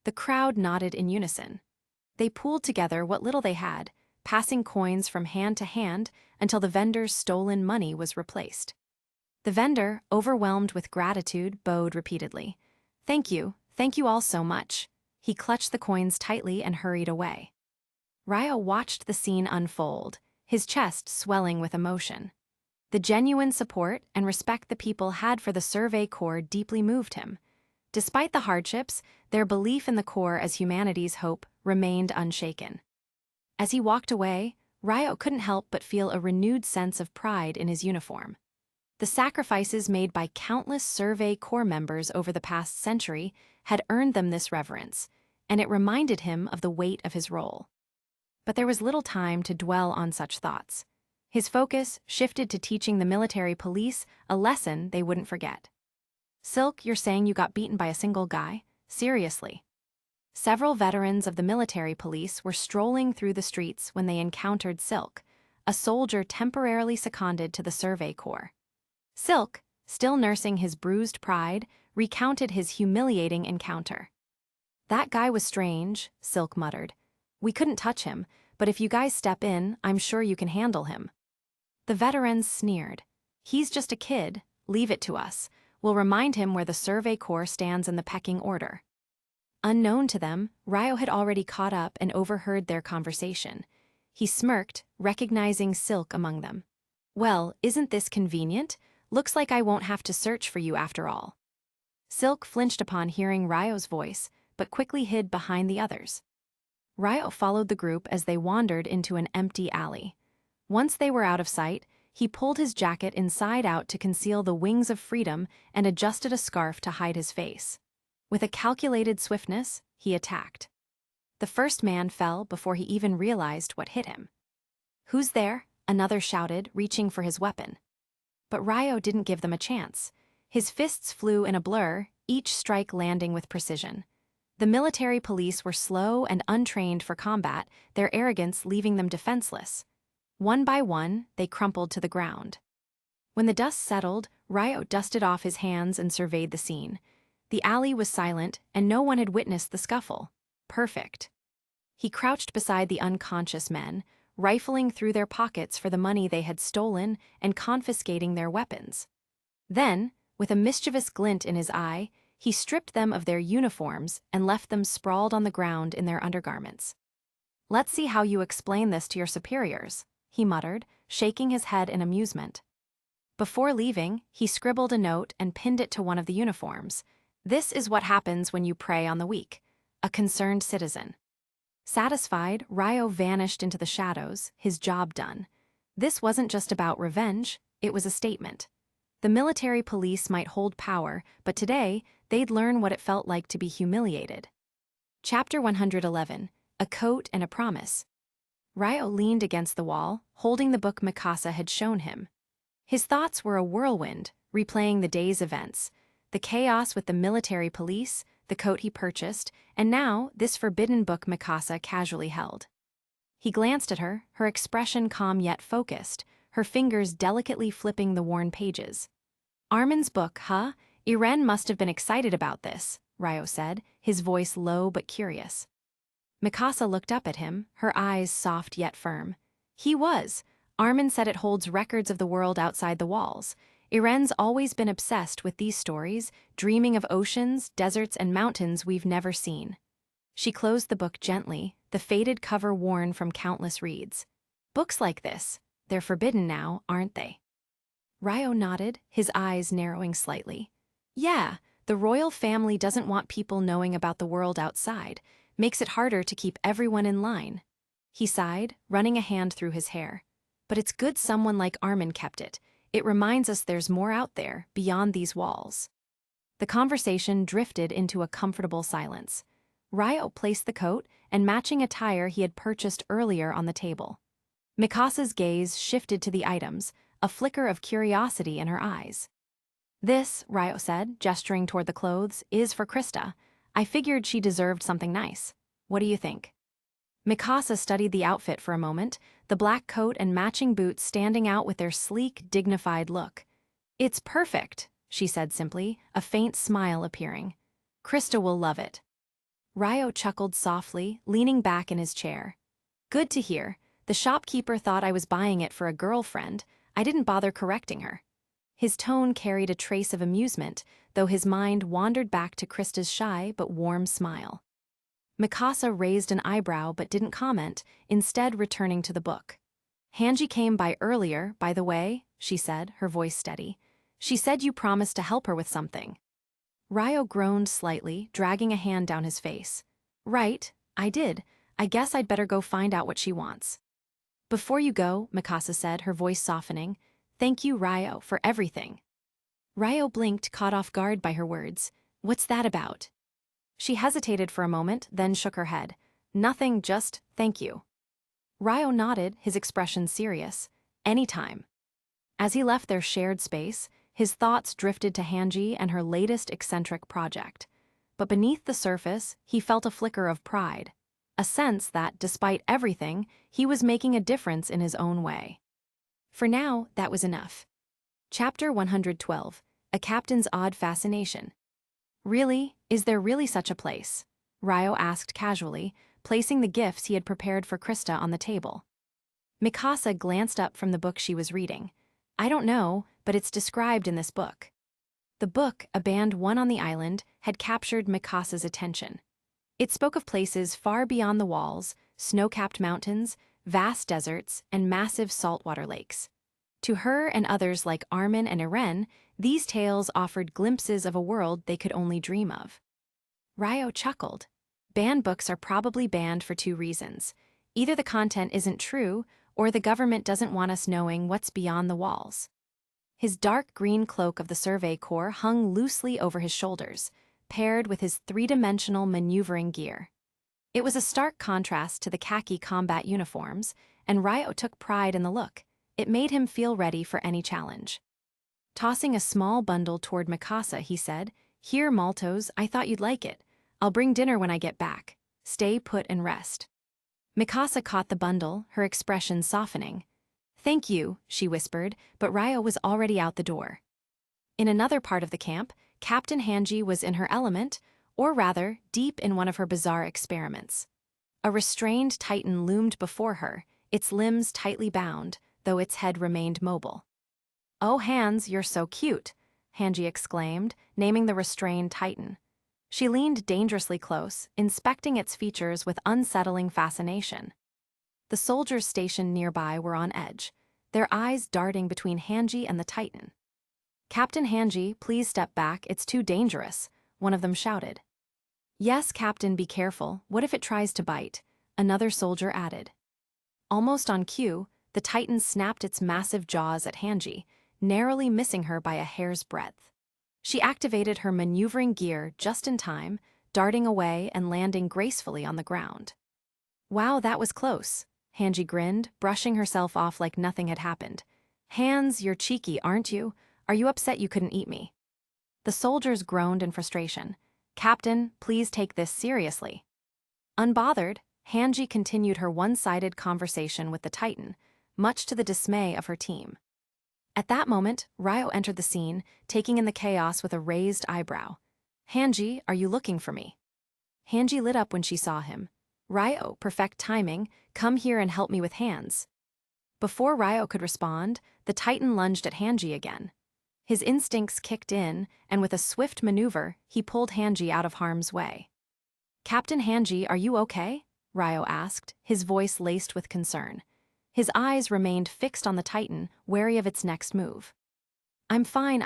The crowd nodded in unison. They pooled together what little they had, passing coins from hand to hand until the vendor's stolen money was replaced. The vendor, overwhelmed with gratitude, bowed repeatedly. Thank you all so much." He clutched the coins tightly and hurried away. Ryo watched the scene unfold, his chest swelling with emotion. The genuine support and respect the people had for the Survey Corps deeply moved him. Despite the hardships, their belief in the Corps as humanity's hope remained unshaken. As he walked away, Ryo couldn't help but feel a renewed sense of pride in his uniform. The sacrifices made by countless Survey Corps members over the past century had earned them this reverence, and it reminded him of the weight of his role. But there was little time to dwell on such thoughts. His focus shifted to teaching the military police a lesson they wouldn't forget. "Silk, you're saying you got beaten by a single guy? Seriously?" Several veterans of the military police were strolling through the streets when they encountered Silk, a soldier temporarily seconded to the Survey Corps. Silk, still nursing his bruised pride, recounted his humiliating encounter. "That guy was strange," Silk muttered. "We couldn't touch him, but if you guys step in, I'm sure you can handle him." The veterans sneered. "He's just a kid, leave it to us. We'll remind him where the Survey Corps stands in the pecking order." Unknown to them, Ryo had already caught up and overheard their conversation. He smirked, recognizing Silk among them. "Well, isn't this convenient? Looks like I won't have to search for you after all." Silk flinched upon hearing Ryo's voice, but quickly hid behind the others. Ryo followed the group as they wandered into an empty alley. Once they were out of sight, he pulled his jacket inside out to conceal the wings of freedom and adjusted a scarf to hide his face. With a calculated swiftness, he attacked. The first man fell before he even realized what hit him. "Who's there?" another shouted, reaching for his weapon. But Ryo didn't give them a chance. His fists flew in a blur, each strike landing with precision. The military police were slow and untrained for combat, their arrogance leaving them defenseless. One by one, they crumpled to the ground. When the dust settled, Ryo dusted off his hands and surveyed the scene. The alley was silent, and no one had witnessed the scuffle. Perfect. He crouched beside the unconscious men, rifling through their pockets for the money they had stolen and confiscating their weapons. Then, with a mischievous glint in his eye, he stripped them of their uniforms and left them sprawled on the ground in their undergarments. "Let's see how you explain this to your superiors," he muttered, shaking his head in amusement. Before leaving, he scribbled a note and pinned it to one of the uniforms. "This is what happens when you prey on the weak. A concerned citizen." Satisfied, Ryo vanished into the shadows, his job done. This wasn't just about revenge, it was a statement. The military police might hold power, but today, they'd learn what it felt like to be humiliated. Chapter 111, A Coat and a Promise. Ryo leaned against the wall, holding the book Mikasa had shown him. His thoughts were a whirlwind, replaying the day's events. The chaos with the military police, the coat he purchased, and now this forbidden book Mikasa casually held. He glanced at her, her expression calm yet focused, her fingers delicately flipping the worn pages. Armin's book, huh? Iren must have been excited about this, Ryo said, his voice low but curious. Mikasa looked up at him, her eyes soft yet firm. He was. Armin said it holds records of the world outside the walls. Iren's always been obsessed with these stories, dreaming of oceans, deserts, and mountains we've never seen. She closed the book gently, the faded cover worn from countless reads. Books like this, they're forbidden now, aren't they? Ryo nodded, his eyes narrowing slightly. Yeah, the royal family doesn't want people knowing about the world outside, makes it harder to keep everyone in line. He sighed, running a hand through his hair. But it's good someone like Armin kept it. It reminds us there's more out there, beyond these walls. The conversation drifted into a comfortable silence. Ryo placed the coat and matching attire he had purchased earlier on the table. Mikasa's gaze shifted to the items, a flicker of curiosity in her eyes. This, Ryo said, gesturing toward the clothes, is for Krista. I figured she deserved something nice. What do you think? Mikasa studied the outfit for a moment, the black coat and matching boots standing out with their sleek, dignified look. It's perfect, she said simply, a faint smile appearing. Krista will love it. Ryo chuckled softly, leaning back in his chair. Good to hear. The shopkeeper thought I was buying it for a girlfriend. I didn't bother correcting her. His tone carried a trace of amusement, though his mind wandered back to Krista's shy but warm smile. Mikasa raised an eyebrow but didn't comment, instead returning to the book. Hanji came by earlier, by the way, she said, her voice steady. She said you promised to help her with something. Ryo groaned slightly, dragging a hand down his face. Right, I did. I guess I'd better go find out what she wants. Before you go, Mikasa said, her voice softening, thank you, Ryo, for everything. Ryo blinked, caught off guard by her words. What's that about? She hesitated for a moment, then shook her head. Nothing, just thank you. Ryo nodded, his expression serious. Anytime. As he left their shared space, his thoughts drifted to Hanji and her latest eccentric project. But beneath the surface, he felt a flicker of pride, a sense that, despite everything, he was making a difference in his own way. For now, that was enough. Chapter 112, A Captain's Odd Fascination. Really? Is there really such a place? Ryo asked casually, placing the gifts he had prepared for Krista on the table. Mikasa glanced up from the book she was reading. I don't know, but it's described in this book. The book, a banned one on the island, had captured Mikasa's attention. It spoke of places far beyond the walls, snow-capped mountains, vast deserts, and massive saltwater lakes. To her and others like Armin and Iren, these tales offered glimpses of a world they could only dream of. Ryo chuckled. Banned books are probably banned for two reasons. Either the content isn't true, or the government doesn't want us knowing what's beyond the walls. His dark green cloak of the Survey Corps hung loosely over his shoulders, paired with his three-dimensional maneuvering gear. It was a stark contrast to the khaki combat uniforms, and Ryo took pride in the look. It made him feel ready for any challenge. Tossing a small bundle toward Mikasa, he said, Here, Maltos, I thought you'd like it. I'll bring dinner when I get back. Stay put and rest. Mikasa caught the bundle, her expression softening. Thank you, she whispered, but Ryo was already out the door. In another part of the camp, Captain Hanji was in her element, or rather, deep in one of her bizarre experiments. A restrained Titan loomed before her, its limbs tightly bound, though its head remained mobile. Oh, Hans, you're so cute, Hanji exclaimed, naming the restrained Titan. She leaned dangerously close, inspecting its features with unsettling fascination. The soldiers stationed nearby were on edge, their eyes darting between Hanji and the Titan. Captain Hanji, please step back, it's too dangerous, one of them shouted. Yes, Captain, be careful, what if it tries to bite? another soldier added. Almost on cue, the Titan snapped its massive jaws at Hanji, narrowly missing her by a hair's breadth. She activated her maneuvering gear just in time, darting away and landing gracefully on the ground. Wow, that was close, Hanji grinned, brushing herself off like nothing had happened. Hands, you're cheeky, aren't you? Are you upset you couldn't eat me? The soldiers groaned in frustration. Captain, please take this seriously. Unbothered, Hanji continued her one-sided conversation with the Titan, much to the dismay of her team. At that moment, Ryo entered the scene, taking in the chaos with a raised eyebrow. Hanji, are you looking for me? Hanji lit up when she saw him. Ryo, perfect timing, come here and help me with hands. Before Ryo could respond, the Titan lunged at Hanji again. His instincts kicked in, and with a swift maneuver, he pulled Hanji out of harm's way. Captain Hanji, are you okay? Ryo asked, his voice laced with concern. His eyes remained fixed on the Titan, wary of its next move. I'm fine,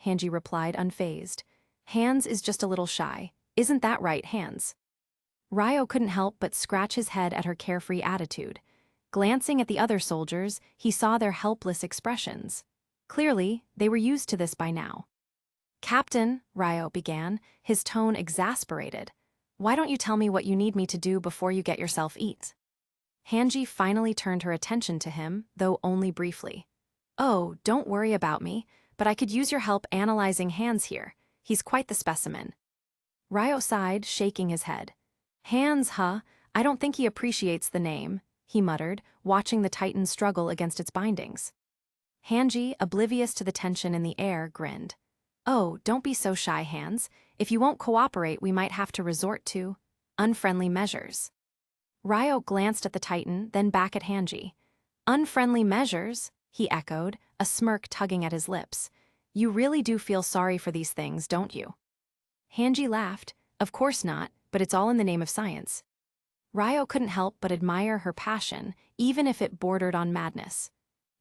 Hanji replied unfazed. Hands is just a little shy. Isn't that right, Hands? Ryo couldn't help but scratch his head at her carefree attitude. Glancing at the other soldiers, he saw their helpless expressions. Clearly, they were used to this by now. Captain, Ryo began, his tone exasperated. Why don't you tell me what you need me to do before you get yourself eat? Hanji finally turned her attention to him, though only briefly. Oh, don't worry about me, but I could use your help analyzing Hands here. He's quite the specimen. Ryo sighed, shaking his head. Hands, huh? I don't think he appreciates the name, he muttered, watching the Titan struggle against its bindings. Hanji, oblivious to the tension in the air, grinned. Oh, don't be so shy, Hands. If you won't cooperate, we might have to resort to unfriendly measures. Ryo glanced at the Titan, then back at Hanji. Unfriendly measures, he echoed, a smirk tugging at his lips. You really do feel sorry for these things, don't you? Hanji laughed. Of course not, but it's all in the name of science. Ryo couldn't help but admire her passion, even if it bordered on madness.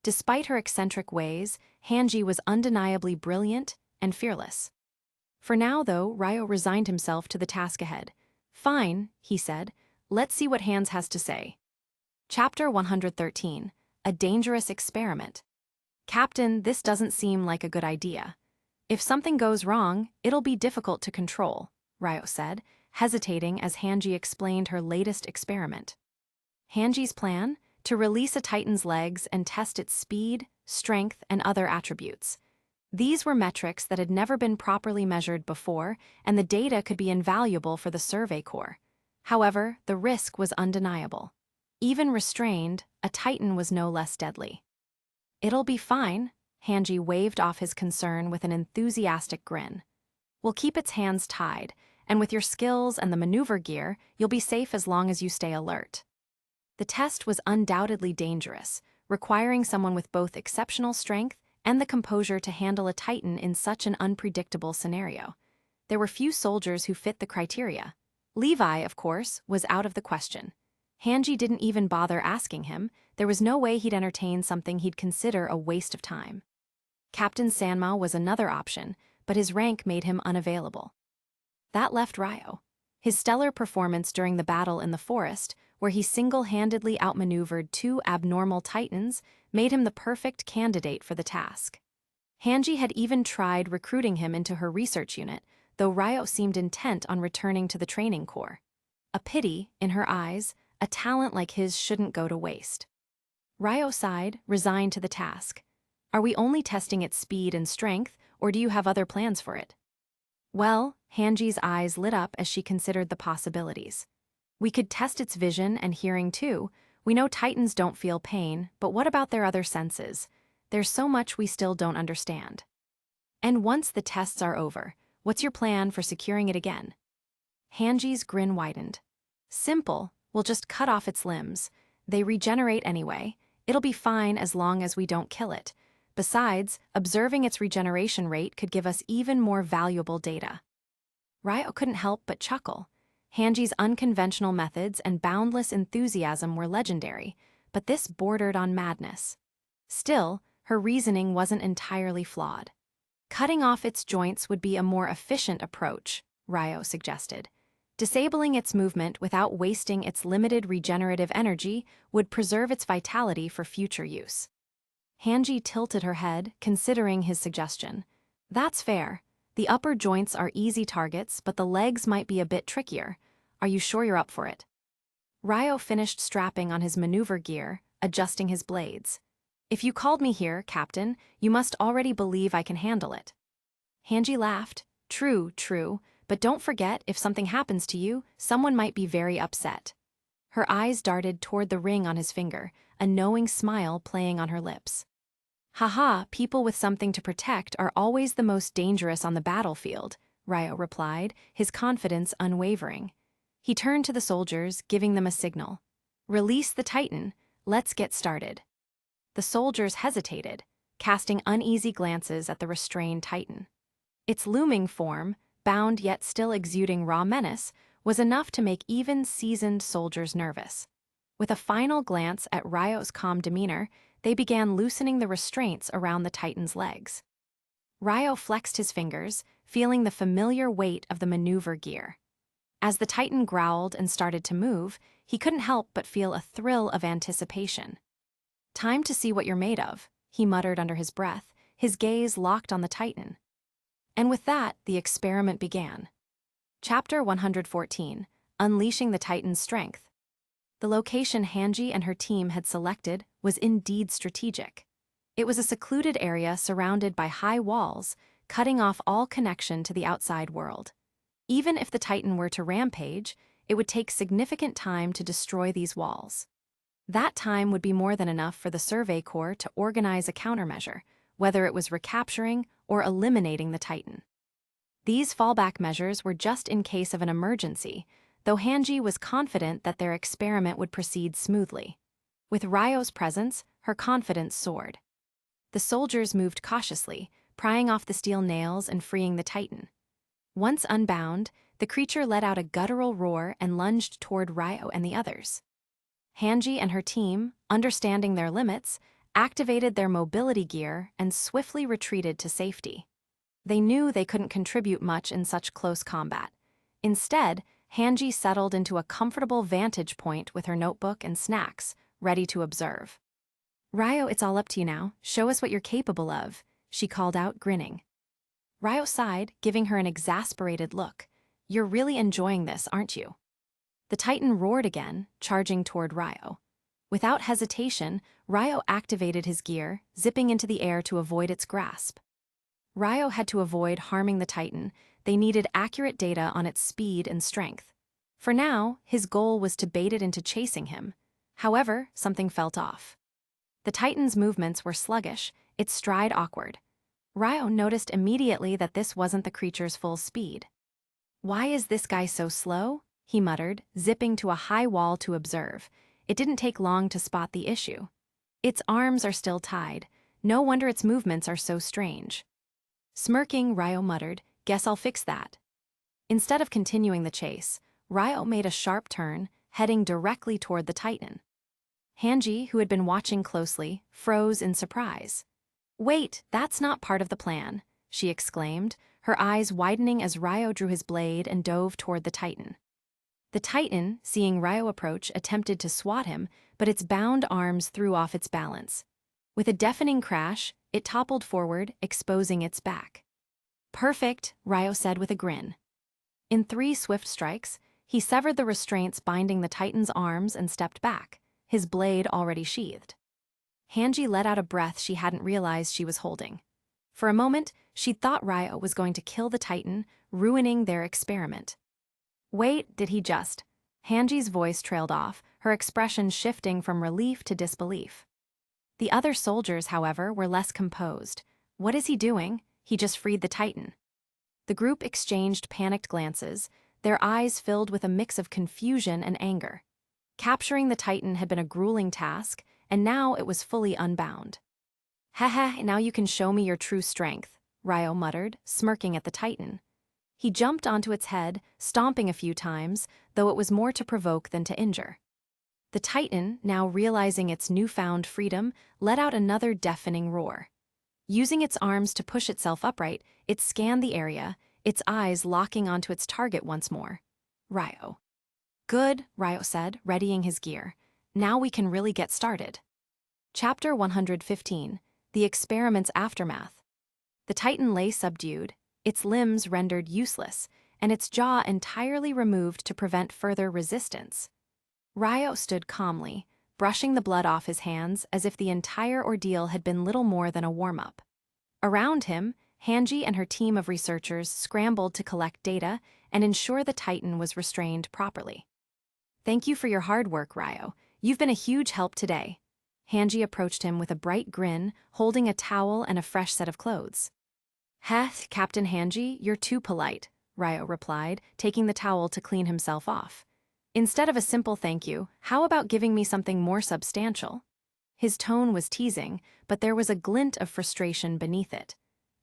Despite her eccentric ways, Hanji was undeniably brilliant and fearless. For now, though, Ryo resigned himself to the task ahead. Fine, he said. Let's see what Hands has to say. Chapter 113, A Dangerous Experiment. Captain, this doesn't seem like a good idea. If something goes wrong, it'll be difficult to control, Ryo said, hesitating as Hanji explained her latest experiment. Hanji's plan? To release a Titan's legs and test its speed, strength, and other attributes. These were metrics that had never been properly measured before, and the data could be invaluable for the Survey Corps. However, the risk was undeniable. Even restrained, a Titan was no less deadly. It'll be fine, Hanji waved off his concern with an enthusiastic grin. We'll keep its hands tied, and with your skills and the maneuver gear, you'll be safe as long as you stay alert. The test was undoubtedly dangerous, requiring someone with both exceptional strength and the composure to handle a Titan in such an unpredictable scenario. There were few soldiers who fit the criteria. Levi, of course, was out of the question. Hanji didn't even bother asking him. There was no way he'd entertain something he'd consider a waste of time. Captain Sanmao was another option, but his rank made him unavailable. That left Ryo. His stellar performance during the battle in the forest, where he single-handedly outmaneuvered 2 abnormal Titans, made him the perfect candidate for the task. Hanji had even tried recruiting him into her research unit, though Ryo seemed intent on returning to the training corps. A pity, in her eyes, a talent like his shouldn't go to waste. Ryo sighed, resigned to the task. Are we only testing its speed and strength, or do you have other plans for it? Well, Hanji's eyes lit up as she considered the possibilities. We could test its vision and hearing too. We know Titans don't feel pain, but what about their other senses? There's so much we still don't understand. And once the tests are over, what's your plan for securing it again? Hanji's grin widened. Simple, we'll just cut off its limbs. They regenerate anyway. It'll be fine as long as we don't kill it. Besides, observing its regeneration rate could give us even more valuable data. Ryo couldn't help but chuckle. Hanji's unconventional methods and boundless enthusiasm were legendary, but this bordered on madness. Still, her reasoning wasn't entirely flawed. Cutting off its joints would be a more efficient approach, Ryo suggested. Disabling its movement without wasting its limited regenerative energy would preserve its vitality for future use. Hanji tilted her head, considering his suggestion. That's fair. The upper joints are easy targets, but the legs might be a bit trickier. Are you sure you're up for it? Ryo finished strapping on his maneuver gear, adjusting his blades. If you called me here, Captain, you must already believe I can handle it. Hanji laughed. True, but don't forget, if something happens to you, someone might be very upset. Her eyes darted toward the ring on his finger, a knowing smile playing on her lips. Haha, people with something to protect are always the most dangerous on the battlefield, Ryo replied, his confidence unwavering. He turned to the soldiers, giving them a signal. Release the Titan, let's get started. The soldiers hesitated, casting uneasy glances at the restrained Titan. Its looming form, bound yet still exuding raw menace, was enough to make even seasoned soldiers nervous. With a final glance at Ryo's calm demeanor, they began loosening the restraints around the Titan's legs. Ryo flexed his fingers, feeling the familiar weight of the maneuver gear. As the Titan growled and started to move, he couldn't help but feel a thrill of anticipation. Time to see what you're made of, he muttered under his breath, his gaze locked on the Titan. And with that, the experiment began. Chapter 114, Unleashing the Titan's Strength. The location Hanji and her team had selected was indeed strategic. It was a secluded area surrounded by high walls, cutting off all connection to the outside world. Even if the Titan were to rampage, it would take significant time to destroy these walls. That time would be more than enough for the Survey Corps to organize a countermeasure, whether it was recapturing or eliminating the Titan. These fallback measures were just in case of an emergency, though Hanji was confident that their experiment would proceed smoothly. With Ryo's presence, her confidence soared. The soldiers moved cautiously, prying off the steel nails and freeing the Titan. Once unbound, the creature let out a guttural roar and lunged toward Ryo and the others. Hanji and her team, understanding their limits, activated their mobility gear and swiftly retreated to safety. They knew they couldn't contribute much in such close combat. Instead, Hanji settled into a comfortable vantage point with her notebook and snacks, ready to observe. Ryo, it's all up to you now. Show us what you're capable of, she called out, grinning. Ryo sighed, giving her an exasperated look. You're really enjoying this, aren't you? The Titan roared again, charging toward Ryo. Without hesitation, Ryo activated his gear, zipping into the air to avoid its grasp. Ryo had to avoid harming the Titan. They needed accurate data on its speed and strength. For now, his goal was to bait it into chasing him. However, something felt off. The Titan's movements were sluggish, its stride awkward. Ryo noticed immediately that this wasn't the creature's full speed. Why is this guy so slow? He muttered, zipping to a high wall to observe. It didn't take long to spot the issue. Its arms are still tied. No wonder its movements are so strange. Smirking, Ryo muttered, guess I'll fix that. Instead of continuing the chase, Ryo made a sharp turn, heading directly toward the Titan. Hanji, who had been watching closely, froze in surprise. Wait, that's not part of the plan, she exclaimed, her eyes widening as Ryo drew his blade and dove toward the Titan. The Titan, seeing Ryo approach, attempted to swat him, but its bound arms threw off its balance. With a deafening crash, it toppled forward, exposing its back. Perfect, Ryo said with a grin. In 3 swift strikes, he severed the restraints binding the Titan's arms and stepped back, his blade already sheathed. Hanji let out a breath she hadn't realized she was holding. For a moment, she thought Ryo was going to kill the Titan, ruining their experiment. Wait, did he just? Hanji's voice trailed off, her expression shifting from relief to disbelief. The other soldiers, however, were less composed. What is he doing? He just freed the Titan. The group exchanged panicked glances, their eyes filled with a mix of confusion and anger. Capturing the Titan had been a grueling task, and now it was fully unbound. Haha, now you can show me your true strength, Ryo muttered, smirking at the Titan. He jumped onto its head, stomping a few times, though it was more to provoke than to injure. The Titan, now realizing its newfound freedom, let out another deafening roar. Using its arms to push itself upright, it scanned the area, its eyes locking onto its target once more. Ryo. Good, Ryo said, readying his gear. Now we can really get started. Chapter 115. The Experiment's Aftermath. The Titan lay subdued, its limbs rendered useless, and its jaw entirely removed to prevent further resistance. Ryo stood calmly, brushing the blood off his hands as if the entire ordeal had been little more than a warm-up. Around him, Hanji and her team of researchers scrambled to collect data and ensure the Titan was restrained properly. Thank you for your hard work, Ryo. You've been a huge help today. Hanji approached him with a bright grin, holding a towel and a fresh set of clothes. Heh, Captain Hanji, you're too polite, Ryo replied, taking the towel to clean himself off. Instead of a simple thank you, how about giving me something more substantial? His tone was teasing, but there was a glint of frustration beneath it.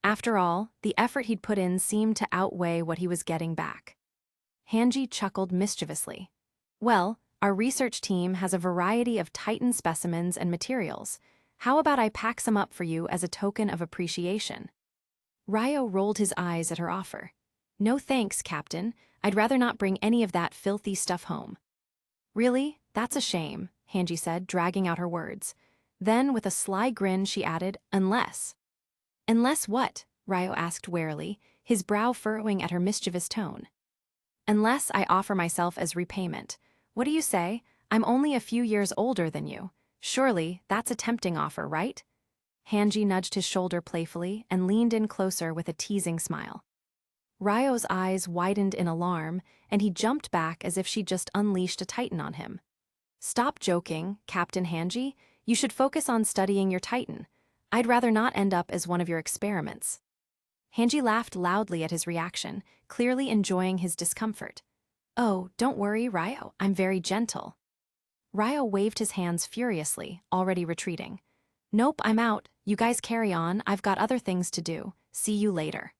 After all, the effort he'd put in seemed to outweigh what he was getting back. Hanji chuckled mischievously. Well, our research team has a variety of Titan specimens and materials. How about I pack some up for you as a token of appreciation? Ryo rolled his eyes at her offer. No thanks, Captain. I'd rather not bring any of that filthy stuff home. Really? That's a shame, Hanji said, dragging out her words. Then, with a sly grin, she added, unless. Unless what? Ryo asked warily, his brow furrowing at her mischievous tone. Unless I offer myself as repayment. What do you say? I'm only a few years older than you. Surely, that's a tempting offer, right? Hanji nudged his shoulder playfully and leaned in closer with a teasing smile. Ryo's eyes widened in alarm, and he jumped back as if she'd just unleashed a Titan on him. Stop joking, Captain Hanji. You should focus on studying your Titan. I'd rather not end up as one of your experiments. Hanji laughed loudly at his reaction, clearly enjoying his discomfort. Oh, don't worry, Ryo, I'm very gentle. Ryo waved his hands furiously, already retreating. Nope, I'm out. You guys carry on. I've got other things to do. See you later.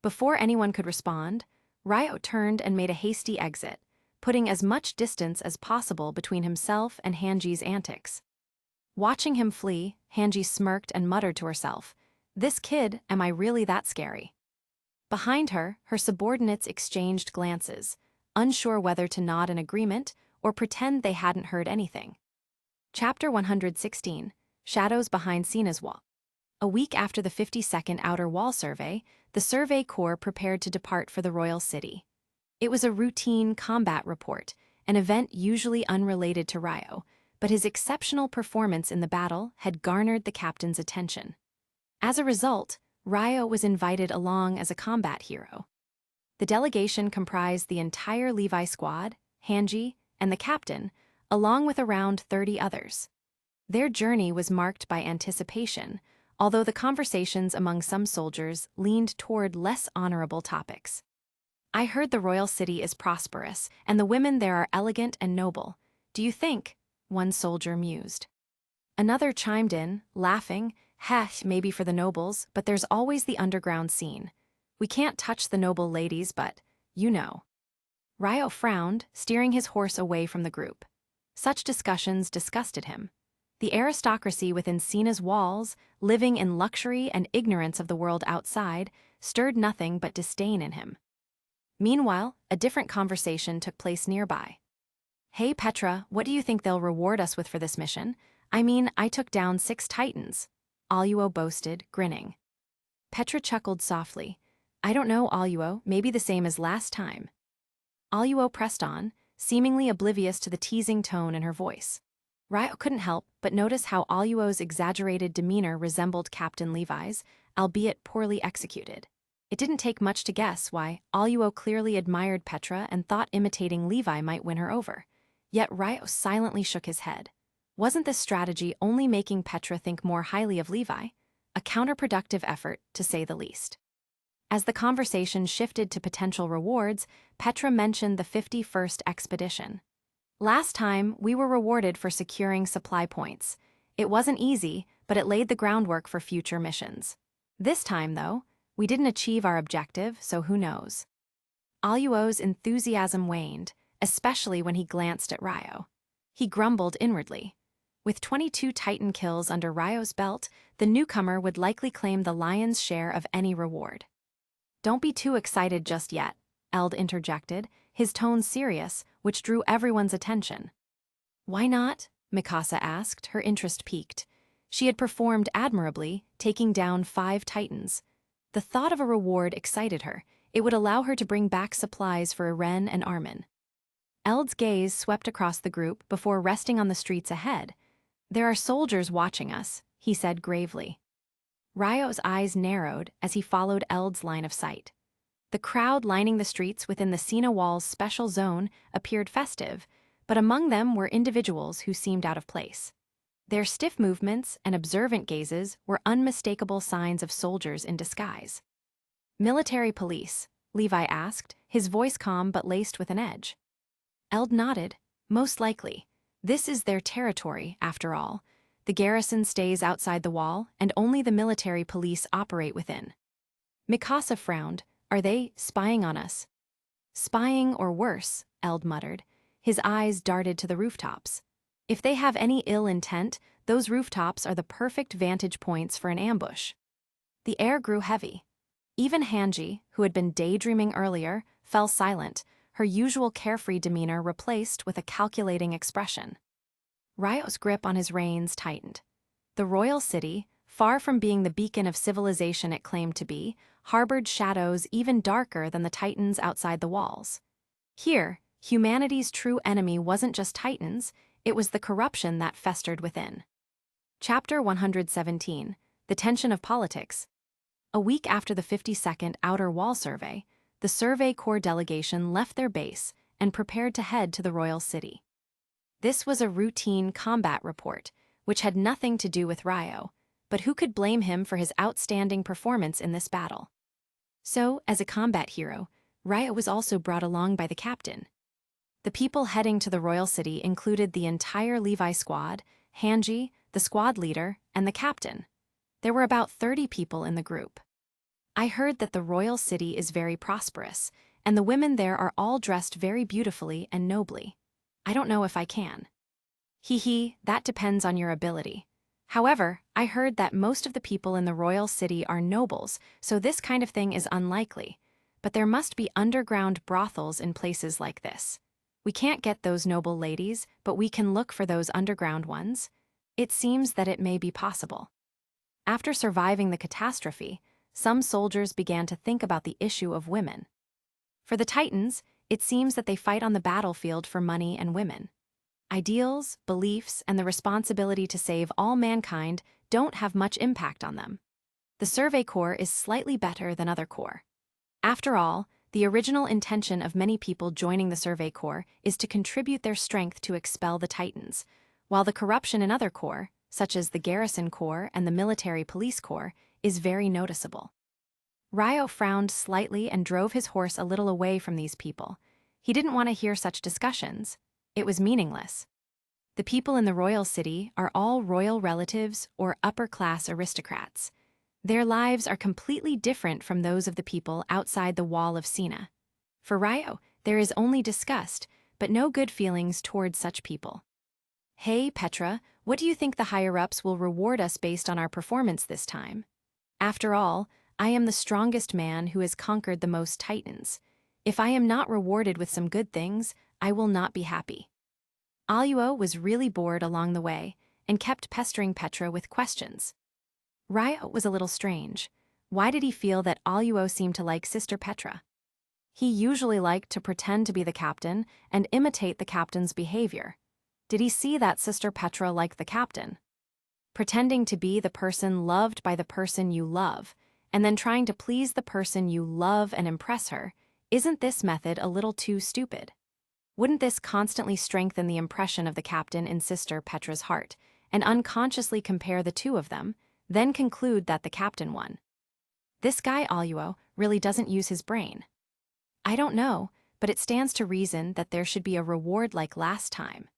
Before anyone could respond, Ryo turned and made a hasty exit, putting as much distance as possible between himself and Hanji's antics. Watching him flee, Hanji smirked and muttered to herself, "This kid, am I really that scary?" Behind her, her subordinates exchanged glances, unsure whether to nod in agreement or pretend they hadn't heard anything. Chapter 116. Shadows Behind Sina's Wall. A week after the 52nd Outer Wall Survey, the Survey Corps prepared to depart for the Royal City. It was a routine combat report, an event usually unrelated to Ryo, but his exceptional performance in the battle had garnered the captain's attention. As a result, Ryo was invited along as a combat hero. The delegation comprised the entire Levi squad, Hanji, and the captain, along with around 30 others. Their journey was marked by anticipation, although the conversations among some soldiers leaned toward less honorable topics. I heard the royal city is prosperous, and the women there are elegant and noble. Do you think? One soldier mused. Another chimed in, laughing, heh, maybe for the nobles, but there's always the underground scene. We can't touch the noble ladies, but, you know. Ryo frowned, steering his horse away from the group. Such discussions disgusted him. The aristocracy within Sina's walls, living in luxury and ignorance of the world outside, stirred nothing but disdain in him. Meanwhile, a different conversation took place nearby. Hey Petra, what do you think they'll reward us with for this mission? I mean, I took down 6 Titans. Aluo boasted, grinning. Petra chuckled softly. I don't know, Aluo, maybe the same as last time. Aluo pressed on, seemingly oblivious to the teasing tone in her voice. Ryo couldn't help but notice how Aluo's exaggerated demeanor resembled Captain Levi's, albeit poorly executed. It didn't take much to guess why Aluo clearly admired Petra and thought imitating Levi might win her over. Yet Ryo silently shook his head. Wasn't this strategy only making Petra think more highly of Levi? A counterproductive effort, to say the least. As the conversation shifted to potential rewards, Petra mentioned the 51st expedition. Last time, we were rewarded for securing supply points. It wasn't easy, but it laid the groundwork for future missions. This time, though, we didn't achieve our objective, so who knows? Aluo's enthusiasm waned, especially when he glanced at Ryo. He grumbled inwardly. With 22 Titan kills under Ryo's belt, the newcomer would likely claim the lion's share of any reward. Don't be too excited just yet, Eld interjected, his tone serious, which drew everyone's attention. "Why not?" Mikasa asked, her interest piqued. She had performed admirably, taking down 5 titans. The thought of a reward excited her. It would allow her to bring back supplies for Eren and Armin. Eld's gaze swept across the group before resting on the streets ahead. "There are soldiers watching us," he said gravely. Ryo's eyes narrowed as he followed Eld's line of sight. The crowd lining the streets within the Sina Wall's special zone appeared festive, but among them were individuals who seemed out of place. Their stiff movements and observant gazes were unmistakable signs of soldiers in disguise. "Military police?" Levi asked, his voice calm but laced with an edge. Eld nodded. "Most likely. This is their territory, after all. The garrison stays outside the wall, and only the military police operate within." Mikasa frowned. "Are they spying on us?" "Spying or worse," Eld muttered. His eyes darted to the rooftops. "If they have any ill intent, those rooftops are the perfect vantage points for an ambush." The air grew heavy. Even Hanji, who had been daydreaming earlier, fell silent, her usual carefree demeanor replaced with a calculating expression. Ryo's grip on his reins tightened. The royal city, far from being the beacon of civilization it claimed to be, harbored shadows even darker than the titans outside the walls. Here, humanity's true enemy wasn't just titans, it was the corruption that festered within. Chapter 117, The Tension of Politics. A week after the 52nd Outer Wall Survey, the Survey Corps delegation left their base and prepared to head to the royal city. This was a routine combat report, which had nothing to do with Ryo, but who could blame him for his outstanding performance in this battle? So, as a combat hero, Ryo was also brought along by the captain. The people heading to the royal city included the entire Levi squad, Hanji, the squad leader, and the captain. There were about 30 people in the group. "I heard that the royal city is very prosperous, and the women there are all dressed very beautifully and nobly. I don't know if I can." "Hee, that depends on your ability. However, I heard that most of the people in the royal city are nobles, so this kind of thing is unlikely. But there must be underground brothels in places like this. We can't get those noble ladies, but we can look for those underground ones. It seems that it may be possible." After surviving the catastrophe, some soldiers began to think about the issue of women. For the Titans, it seems that they fight on the battlefield for money and women. Ideals, beliefs, and the responsibility to save all mankind don't have much impact on them. The Survey Corps is slightly better than other corps. After all, the original intention of many people joining the Survey Corps is to contribute their strength to expel the Titans, while the corruption in other corps, such as the Garrison Corps and the Military Police Corps, is very noticeable. Ryo frowned slightly and drove his horse a little away from these people. He didn't want to hear such discussions. It was meaningless. The people in the royal city are all royal relatives or upper-class aristocrats. Their lives are completely different from those of the people outside the wall of Sina. For Ryo, there is only disgust, but no good feelings towards such people. "Hey, Petra, what do you think the higher-ups will reward us based on our performance this time? After all, I am the strongest man who has conquered the most Titans. If I am not rewarded with some good things, I will not be happy." Aluo was really bored along the way and kept pestering Petra with questions. Ryo was a little strange. Why did he feel that Aluo seemed to like Sister Petra? He usually liked to pretend to be the captain and imitate the captain's behavior. Did he see that Sister Petra liked the captain? Pretending to be the person loved by the person you love, and then trying to please the person you love and impress her, isn't this method a little too stupid? Wouldn't this constantly strengthen the impression of the captain in Sister Petra's heart, and unconsciously compare the two of them, then conclude that the captain won? This guy Aluo really doesn't use his brain. I don't know, but it stands to reason that there should be a reward like last time.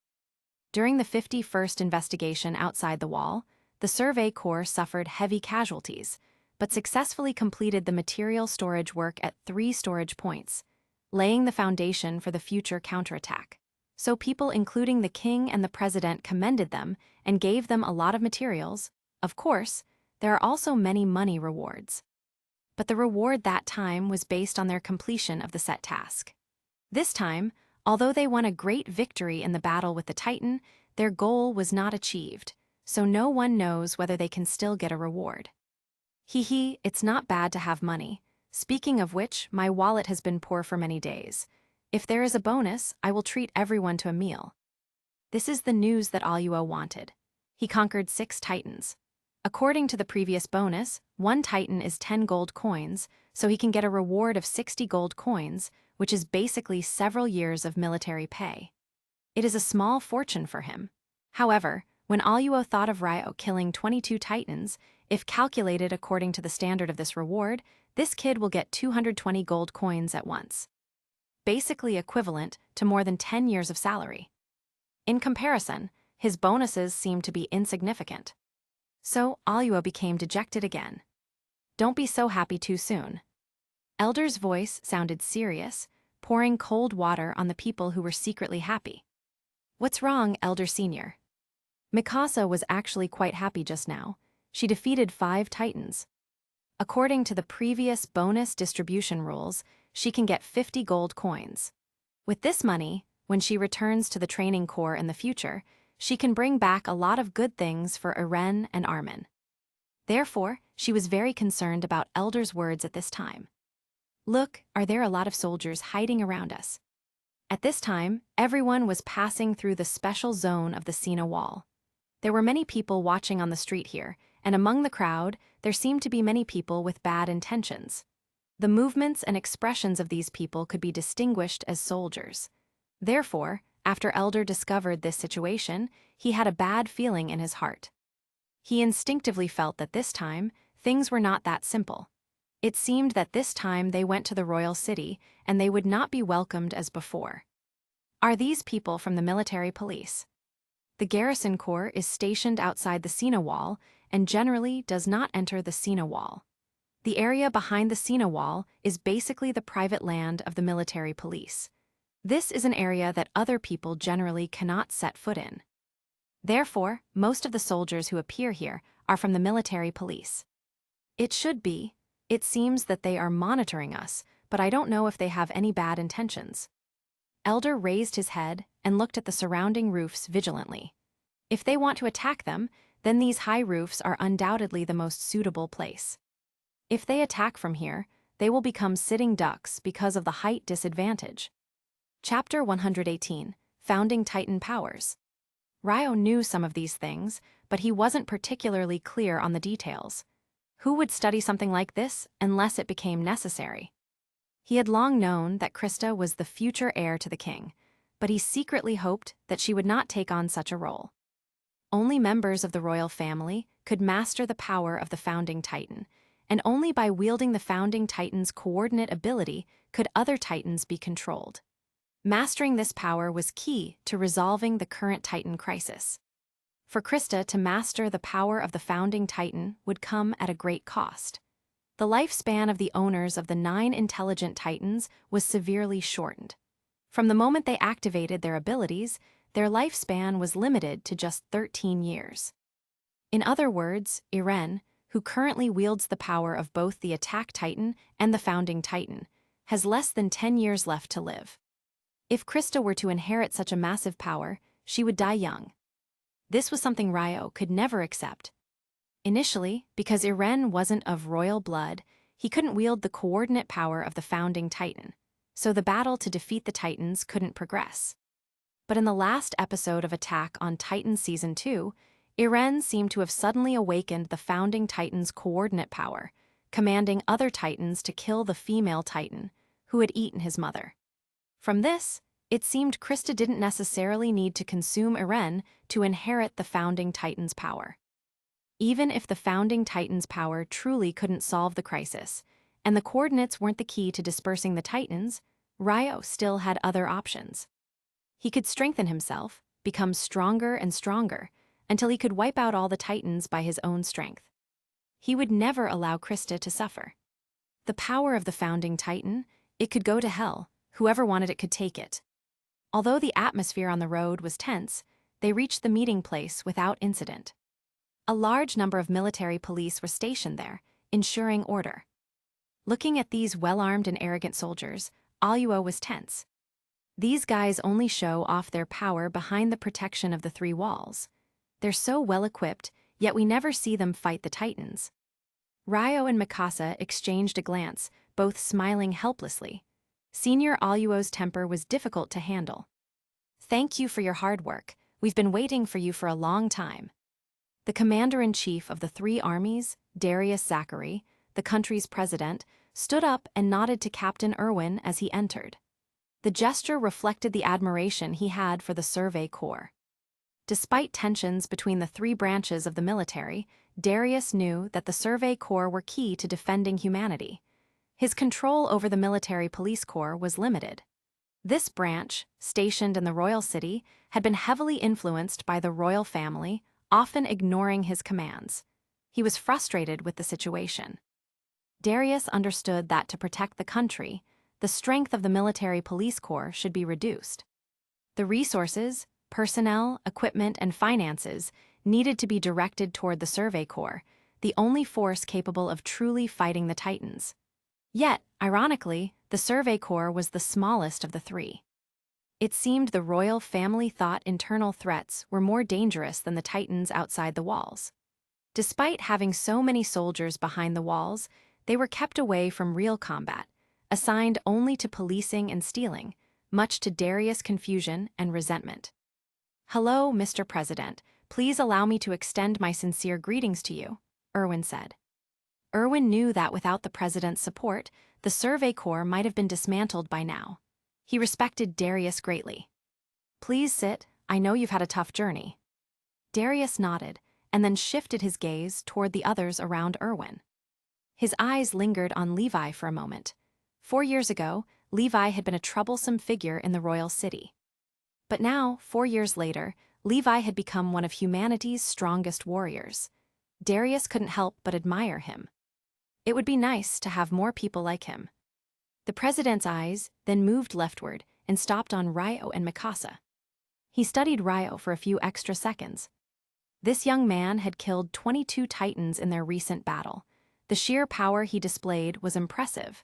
During the 51st investigation outside the wall, the Survey Corps suffered heavy casualties, but successfully completed the material storage work at 3 storage points, laying the foundation for the future counterattack. So people including the king and the president commended them and gave them a lot of materials. Of course, there are also many money rewards. But the reward that time was based on their completion of the set task. This time, although they won a great victory in the battle with the Titan, their goal was not achieved, so no one knows whether they can still get a reward. Hee, it's not bad to have money. Speaking of which, my wallet has been poor for many days. If there is a bonus, I will treat everyone to a meal. This is the news that Aluo wanted. He conquered 6 Titans. According to the previous bonus, 1 Titan is 10 gold coins, so he can get a reward of 60 gold coins, which is basically several years of military pay. It is a small fortune for him. However, when Aluo thought of Ryo killing 22 Titans, if calculated according to the standard of this reward, this kid will get 220 gold coins at once. Basically equivalent to more than 10 years of salary. In comparison, his bonuses seem to be insignificant. So Aluo became dejected again. Don't be so happy too soon. Elder's voice sounded serious, pouring cold water on the people who were secretly happy. What's wrong, Elder Senior? Mikasa was actually quite happy just now. She defeated 5 Titans. According to the previous bonus distribution rules, she can get 50 gold coins. With this money, when she returns to the training corps in the future, she can bring back a lot of good things for Eren and Armin. Therefore, she was very concerned about Elder's words at this time. Look, are there a lot of soldiers hiding around us? At this time, everyone was passing through the special zone of the Sina Wall. There were many people watching on the street here, and among the crowd, there seemed to be many people with bad intentions. The movements and expressions of these people could be distinguished as soldiers. Therefore, after Elder discovered this situation, he had a bad feeling in his heart. He instinctively felt that this time, things were not that simple. It seemed that this time they went to the royal city, and they would not be welcomed as before. Are these people from the military police? The garrison corps is stationed outside the Sina Wall, and generally does not enter the Sina Wall. The area behind the Sina Wall is basically the private land of the military police. This is an area that other people generally cannot set foot in. Therefore, most of the soldiers who appear here are from the military police. It seems that they are monitoring us, but I don't know if they have any bad intentions. Elder raised his head and looked at the surrounding roofs vigilantly. If they want to attack them, then these high roofs are undoubtedly the most suitable place. If they attack from here, they will become sitting ducks because of the height disadvantage. Chapter 118, Founding Titan Powers. Ryo knew some of these things, but he wasn't particularly clear on the details. Who would study something like this unless it became necessary? He had long known that Krista was the future heir to the king, but he secretly hoped that she would not take on such a role. Only members of the royal family could master the power of the Founding Titan, and only by wielding the Founding Titan's coordinate ability could other Titans be controlled. Mastering this power was key to resolving the current Titan crisis. For Krista to master the power of the Founding Titan would come at a great cost. The lifespan of the owners of the 9 intelligent Titans was severely shortened. From the moment they activated their abilities, their lifespan was limited to just 13 years. In other words, Eren, who currently wields the power of both the Attack Titan and the Founding Titan, has less than 10 years left to live. If Krista were to inherit such a massive power, she would die young. This was something Ryo could never accept. Initially, because Eren wasn't of royal blood, he couldn't wield the coordinate power of the Founding Titan, so the battle to defeat the Titans couldn't progress. But in the last episode of Attack on Titan Season 2, Eren seemed to have suddenly awakened the Founding Titan's coordinate power, commanding other Titans to kill the female Titan, who had eaten his mother. From this, it seemed Krista didn't necessarily need to consume Eren to inherit the Founding Titan's power. Even if the Founding Titan's power truly couldn't solve the crisis, and the coordinates weren't the key to dispersing the Titans, Ryo still had other options. He could strengthen himself, become stronger and stronger, until he could wipe out all the Titans by his own strength. He would never allow Krista to suffer. The power of the Founding Titan, it could go to hell. Whoever wanted it could take it. Although the atmosphere on the road was tense, they reached the meeting place without incident. A large number of military police were stationed there, ensuring order. Looking at these well-armed and arrogant soldiers, Aluo was tense. These guys only show off their power behind the protection of the three walls. They're so well-equipped, yet we never see them fight the Titans. Ryo and Mikasa exchanged a glance, both smiling helplessly. Senior Aluo's temper was difficult to handle. "Thank you for your hard work. We've been waiting for you for a long time." The commander-in-chief of the three armies, Darius Zachary, the country's president, stood up and nodded to Captain Irwin as he entered. The gesture reflected the admiration he had for the Survey Corps. Despite tensions between the three branches of the military, Darius knew that the Survey Corps were key to defending humanity. His control over the military police corps was limited. This branch, stationed in the royal city, had been heavily influenced by the royal family, often ignoring his commands. He was frustrated with the situation. Darius understood that to protect the country, the strength of the military police corps should be reduced. The resources, personnel, equipment, and finances needed to be directed toward the Survey Corps, the only force capable of truly fighting the Titans. Yet, ironically, the Survey Corps was the smallest of the three. It seemed the royal family thought internal threats were more dangerous than the Titans outside the walls. Despite having so many soldiers behind the walls, they were kept away from real combat, assigned only to policing and stealing, much to Darius' confusion and resentment. "Hello, Mr. President. Please allow me to extend my sincere greetings to you," Irwin said. Irwin knew that without the president's support, the Survey Corps might have been dismantled by now. He respected Darius greatly. "Please sit, I know you've had a tough journey." Darius nodded, and then shifted his gaze toward the others around Irwin. His eyes lingered on Levi for a moment. 4 years ago, Levi had been a troublesome figure in the royal city. But now, 4 years later, Levi had become one of humanity's strongest warriors. Darius couldn't help but admire him. It would be nice to have more people like him. The president's eyes then moved leftward and stopped on Ryo and Mikasa. He studied Ryo for a few extra seconds. This young man had killed 22 Titans in their recent battle. The sheer power he displayed was impressive.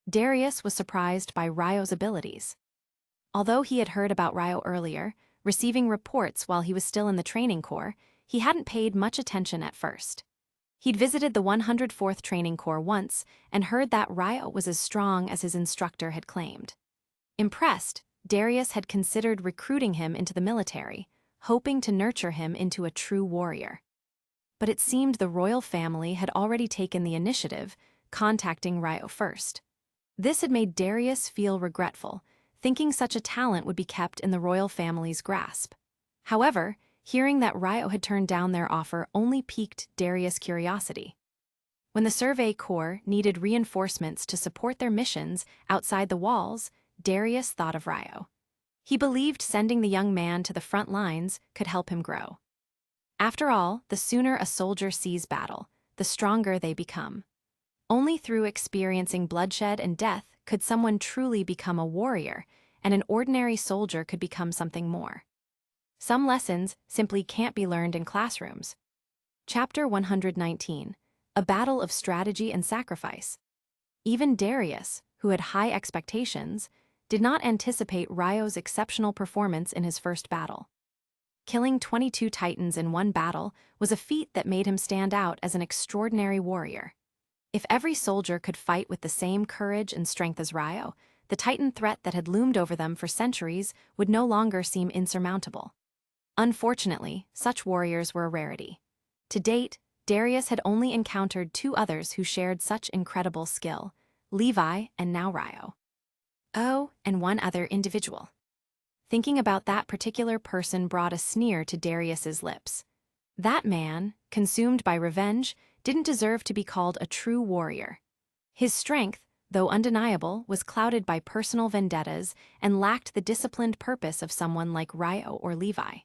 Darius was surprised by Ryo's abilities. Although he had heard about Ryo earlier, receiving reports while he was still in the training corps, he hadn't paid much attention at first. He'd visited the 104th Training Corps once and heard that Ryo was as strong as his instructor had claimed. Impressed, Darius had considered recruiting him into the military, hoping to nurture him into a true warrior. But it seemed the royal family had already taken the initiative, contacting Ryo first. This had made Darius feel regretful, thinking such a talent would be kept in the royal family's grasp. However, hearing that Ryo had turned down their offer only piqued Darius' curiosity. When the Survey Corps needed reinforcements to support their missions outside the walls, Darius thought of Ryo. He believed sending the young man to the front lines could help him grow. After all, the sooner a soldier sees battle, the stronger they become. Only through experiencing bloodshed and death could someone truly become a warrior, and an ordinary soldier could become something more. Some lessons simply can't be learned in classrooms. Chapter 119, A Battle of Strategy and Sacrifice. Even Darius, who had high expectations, did not anticipate Ryo's exceptional performance in his first battle. Killing 22 Titans in one battle was a feat that made him stand out as an extraordinary warrior. If every soldier could fight with the same courage and strength as Ryo, the Titan threat that had loomed over them for centuries would no longer seem insurmountable. Unfortunately, such warriors were a rarity. To date, Darius had only encountered 2 others who shared such incredible skill, Levi and now Ryo. Oh, and one other individual. Thinking about that particular person brought a sneer to Darius's lips. That man, consumed by revenge, didn't deserve to be called a true warrior. His strength, though undeniable, was clouded by personal vendettas and lacked the disciplined purpose of someone like Ryo or Levi.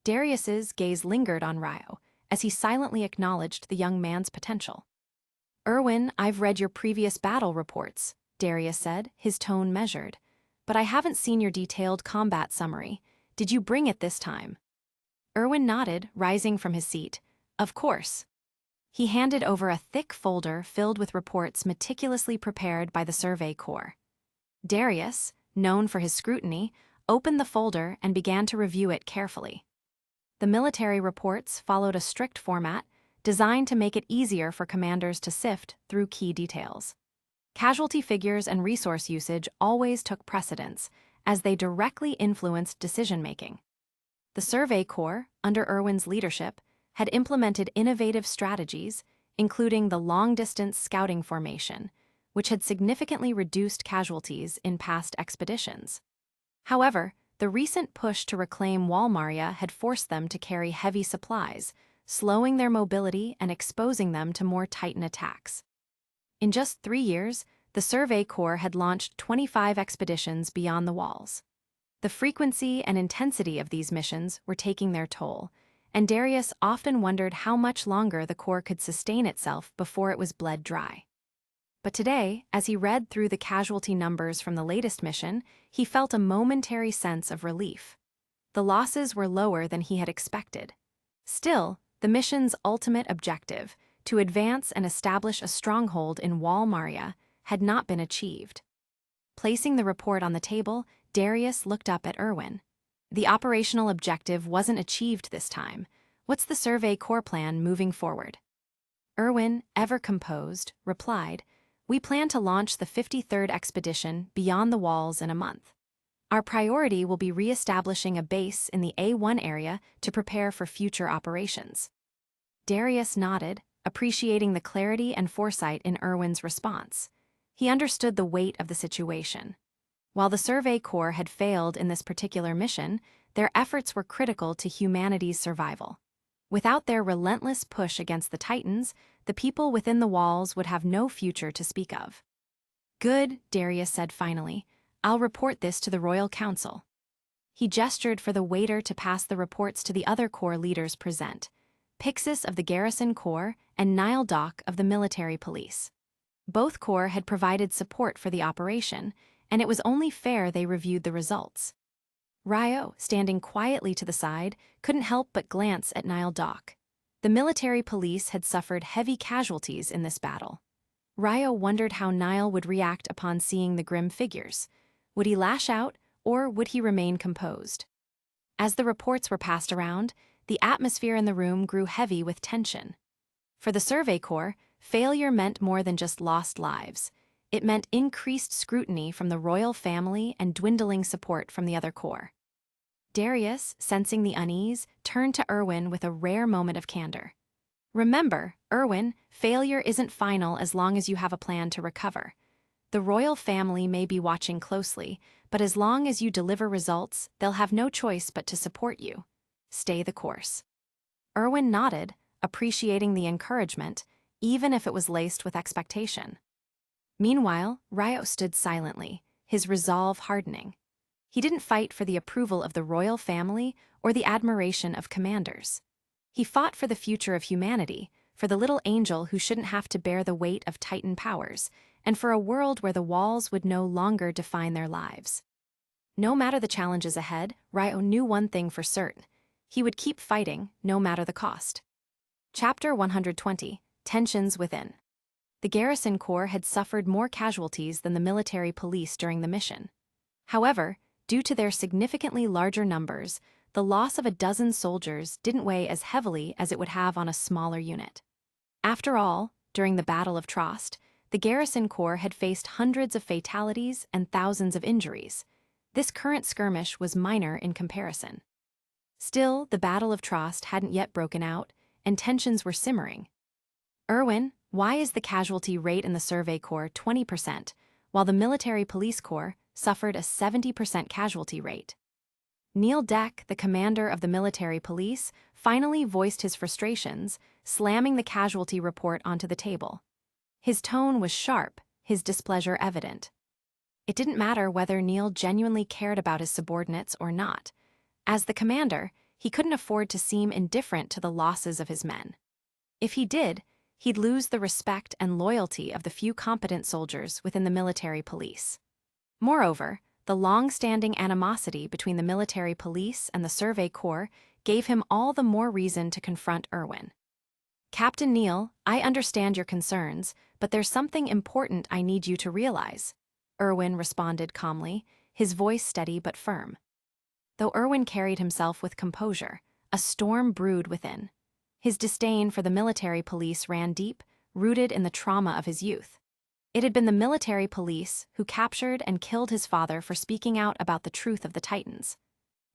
Darius's gaze lingered on Ryo as he silently acknowledged the young man's potential. "Irwin, I've read your previous battle reports," Darius said, his tone measured. "But I haven't seen your detailed combat summary. Did you bring it this time?" Irwin nodded, rising from his seat. "Of course." He handed over a thick folder filled with reports meticulously prepared by the Survey Corps. Darius, known for his scrutiny, opened the folder and began to review it carefully. The military reports followed a strict format designed to make it easier for commanders to sift through key details. Casualty figures and resource usage always took precedence, as they directly influenced decision-making. The Survey Corps, under Irwin's leadership, had implemented innovative strategies, including the long-distance scouting formation, which had significantly reduced casualties in past expeditions. However, the recent push to reclaim Walmaria had forced them to carry heavy supplies, slowing their mobility and exposing them to more Titan attacks. In just 3 years, the Survey Corps had launched 25 expeditions beyond the walls. The frequency and intensity of these missions were taking their toll, and Darius often wondered how much longer the Corps could sustain itself before it was bled dry. But today, as he read through the casualty numbers from the latest mission, he felt a momentary sense of relief. The losses were lower than he had expected. Still, the mission's ultimate objective, to advance and establish a stronghold in Walmaria, had not been achieved. Placing the report on the table, Darius looked up at Irwin. The operational objective wasn't achieved this time. What's the Survey Corps plan moving forward? Irwin, ever composed, replied, "We plan to launch the 53rd expedition beyond the walls in a month. Our priority will be re-establishing a base in the A1 area to prepare for future operations." Darius nodded, appreciating the clarity and foresight in Irwin's response. He understood the weight of the situation. While the Survey Corps had failed in this particular mission, their efforts were critical to humanity's survival. Without their relentless push against the Titans, the people within the walls would have no future to speak of. "Good," Darius said finally. "I'll report this to the Royal Council." He gestured for the waiter to pass the reports to the other Corps leaders present, Pixis of the Garrison Corps and Nile Dock of the Military Police. Both corps had provided support for the operation, and it was only fair they reviewed the results. Ryo, standing quietly to the side, couldn't help but glance at Nile Dock. The military police had suffered heavy casualties in this battle. Ryo wondered how Nile would react upon seeing the grim figures. Would he lash out, or would he remain composed? As the reports were passed around, the atmosphere in the room grew heavy with tension. For the Survey Corps, failure meant more than just lost lives. It meant increased scrutiny from the royal family and dwindling support from the other corps. Darius, sensing the unease, turned to Irwin with a rare moment of candor. "Remember, Irwin, failure isn't final as long as you have a plan to recover. The royal family may be watching closely, but as long as you deliver results, they'll have no choice but to support you. Stay the course." Irwin nodded, appreciating the encouragement, even if it was laced with expectation. Meanwhile, Ryo stood silently, his resolve hardening. He didn't fight for the approval of the royal family or the admiration of commanders. He fought for the future of humanity, for the little angel who shouldn't have to bear the weight of Titan powers, and for a world where the walls would no longer define their lives. No matter the challenges ahead, Ryo knew one thing for certain. He would keep fighting, no matter the cost. Chapter 120, Tensions Within. The Garrison Corps had suffered more casualties than the military police during the mission. However, due to their significantly larger numbers, the loss of a dozen soldiers didn't weigh as heavily as it would have on a smaller unit. After all, during the Battle of Trost, the Garrison Corps had faced hundreds of fatalities and thousands of injuries. This current skirmish was minor in comparison. Still, the Battle of Trost hadn't yet broken out, and tensions were simmering. "Irwin, why is the casualty rate in the Survey Corps 20%, while the Military Police Corps suffered a 70% casualty rate?" Neil Deck, the commander of the military police, finally voiced his frustrations, slamming the casualty report onto the table. His tone was sharp, his displeasure evident. It didn't matter whether Neil genuinely cared about his subordinates or not. As the commander, he couldn't afford to seem indifferent to the losses of his men. If he did, he'd lose the respect and loyalty of the few competent soldiers within the military police. Moreover, the long-standing animosity between the military police and the Survey Corps gave him all the more reason to confront Irwin. "Captain Neil, I understand your concerns, but there's something important I need you to realize," Irwin responded calmly, his voice steady but firm. Though Erwin carried himself with composure, a storm brewed within. His disdain for the military police ran deep, rooted in the trauma of his youth. It had been the military police who captured and killed his father for speaking out about the truth of the Titans.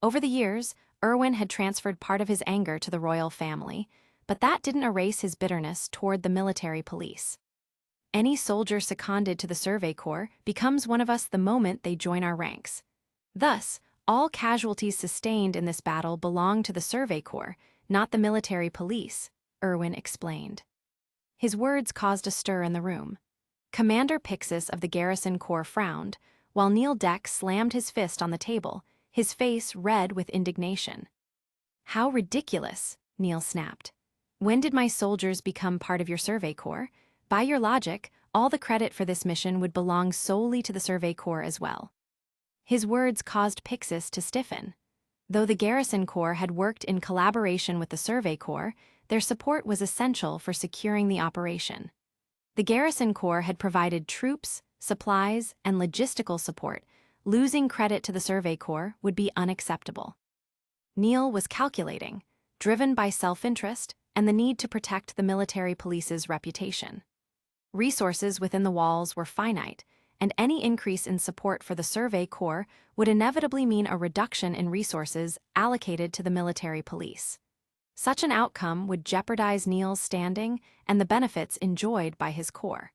Over the years, Erwin had transferred part of his anger to the royal family, but that didn't erase his bitterness toward the military police. Any soldier seconded to the Survey Corps becomes one of us the moment they join our ranks. Thus, all casualties sustained in this battle belong to the Survey Corps, not the military police, Erwin explained. His words caused a stir in the room. Commander Pixis of the Garrison Corps frowned, while Neil Deck slammed his fist on the table, his face red with indignation. "How ridiculous," Neil snapped. "When did my soldiers become part of your Survey Corps? By your logic, all the credit for this mission would belong solely to the Survey Corps as well." His words caused Pixis to stiffen. Though the Garrison Corps had worked in collaboration with the Survey Corps, their support was essential for securing the operation. The Garrison Corps had provided troops, supplies, and logistical support. Losing credit to the Survey Corps would be unacceptable. Neil was calculating, driven by self-interest and the need to protect the military police's reputation. Resources within the walls were finite, and any increase in support for the Survey Corps would inevitably mean a reduction in resources allocated to the military police. Such an outcome would jeopardize Neil's standing and the benefits enjoyed by his corps.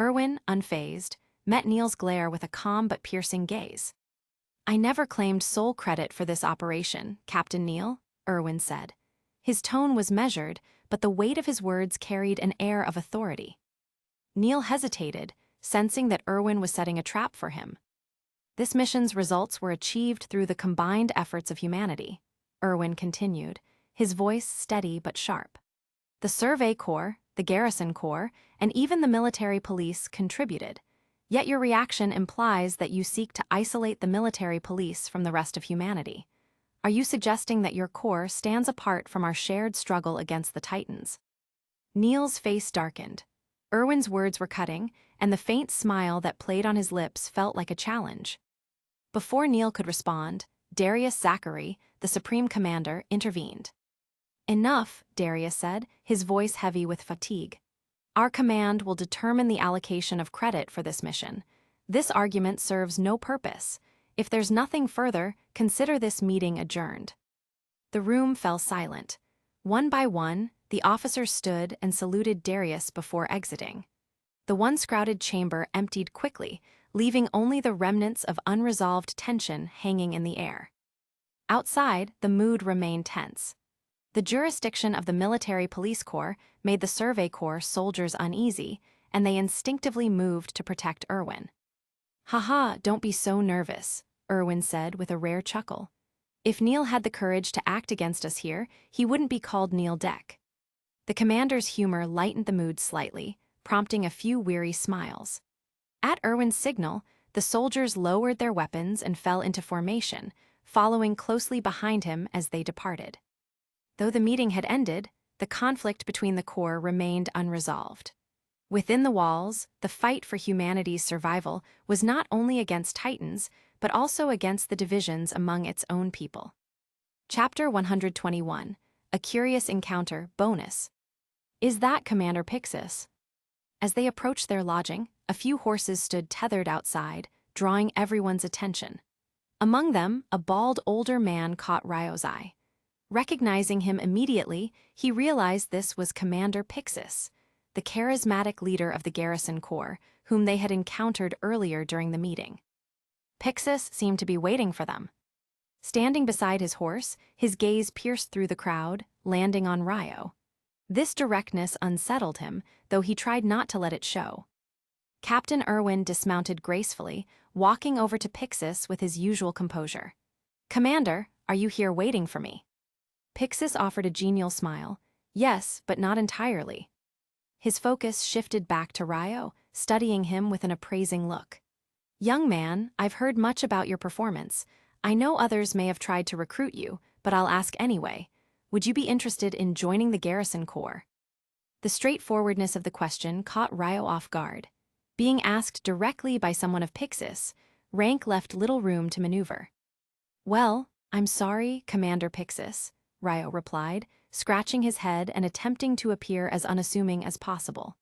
Erwin, unfazed, met Neil's glare with a calm but piercing gaze. "I never claimed sole credit for this operation, Captain Neil," Erwin said. His tone was measured, but the weight of his words carried an air of authority. Neil hesitated, sensing that Erwin was setting a trap for him. "This mission's results were achieved through the combined efforts of humanity," Erwin continued, his voice steady but sharp. "The Survey Corps, the Garrison Corps, and even the military police contributed. Yet your reaction implies that you seek to isolate the military police from the rest of humanity. Are you suggesting that your corps stands apart from our shared struggle against the Titans?" Neil's face darkened. Erwin's words were cutting, and the faint smile that played on his lips felt like a challenge. Before Neil could respond, Darius Zachary, the Supreme Commander, intervened. "Enough," Darius said, his voice heavy with fatigue. "Our command will determine the allocation of credit for this mission. This argument serves no purpose. If there's nothing further, consider this meeting adjourned." The room fell silent. One by one, the officers stood and saluted Darius before exiting. The once-crowded chamber emptied quickly, leaving only the remnants of unresolved tension hanging in the air. Outside, the mood remained tense. The jurisdiction of the military police corps made the Survey Corps soldiers uneasy, and they instinctively moved to protect Erwin. "Haha, don't be so nervous," Erwin said with a rare chuckle. "If Neil had the courage to act against us here, he wouldn't be called Neil Deck." The commander's humor lightened the mood slightly, prompting a few weary smiles. At Erwin's signal, the soldiers lowered their weapons and fell into formation, following closely behind him as they departed. Though the meeting had ended, the conflict between the corps remained unresolved. Within the walls, the fight for humanity's survival was not only against Titans, but also against the divisions among its own people. Chapter 121, A Curious Encounter, Bonus. "Is that Commander Pixis?" As they approached their lodging, a few horses stood tethered outside, drawing everyone's attention. Among them, a bald older man caught Ryo's eye. Recognizing him immediately, he realized this was Commander Pixis, the charismatic leader of the Garrison Corps, whom they had encountered earlier during the meeting. Pixis seemed to be waiting for them. Standing beside his horse, his gaze pierced through the crowd, landing on Ryo. This directness unsettled him, though he tried not to let it show. Captain Erwin dismounted gracefully, walking over to Pixis with his usual composure. "Commander, are you here waiting for me?" Pixis offered a genial smile. "Yes, but not entirely." His focus shifted back to Ryo, studying him with an appraising look. "Young man, I've heard much about your performance. I know others may have tried to recruit you, but I'll ask anyway. Would you be interested in joining the Garrison Corps?" The straightforwardness of the question caught Ryo off guard. Being asked directly by someone of Pixis, rank left little room to maneuver. "Well, I'm sorry, Commander Pixis," Ryo replied, scratching his head and attempting to appear as unassuming as possible.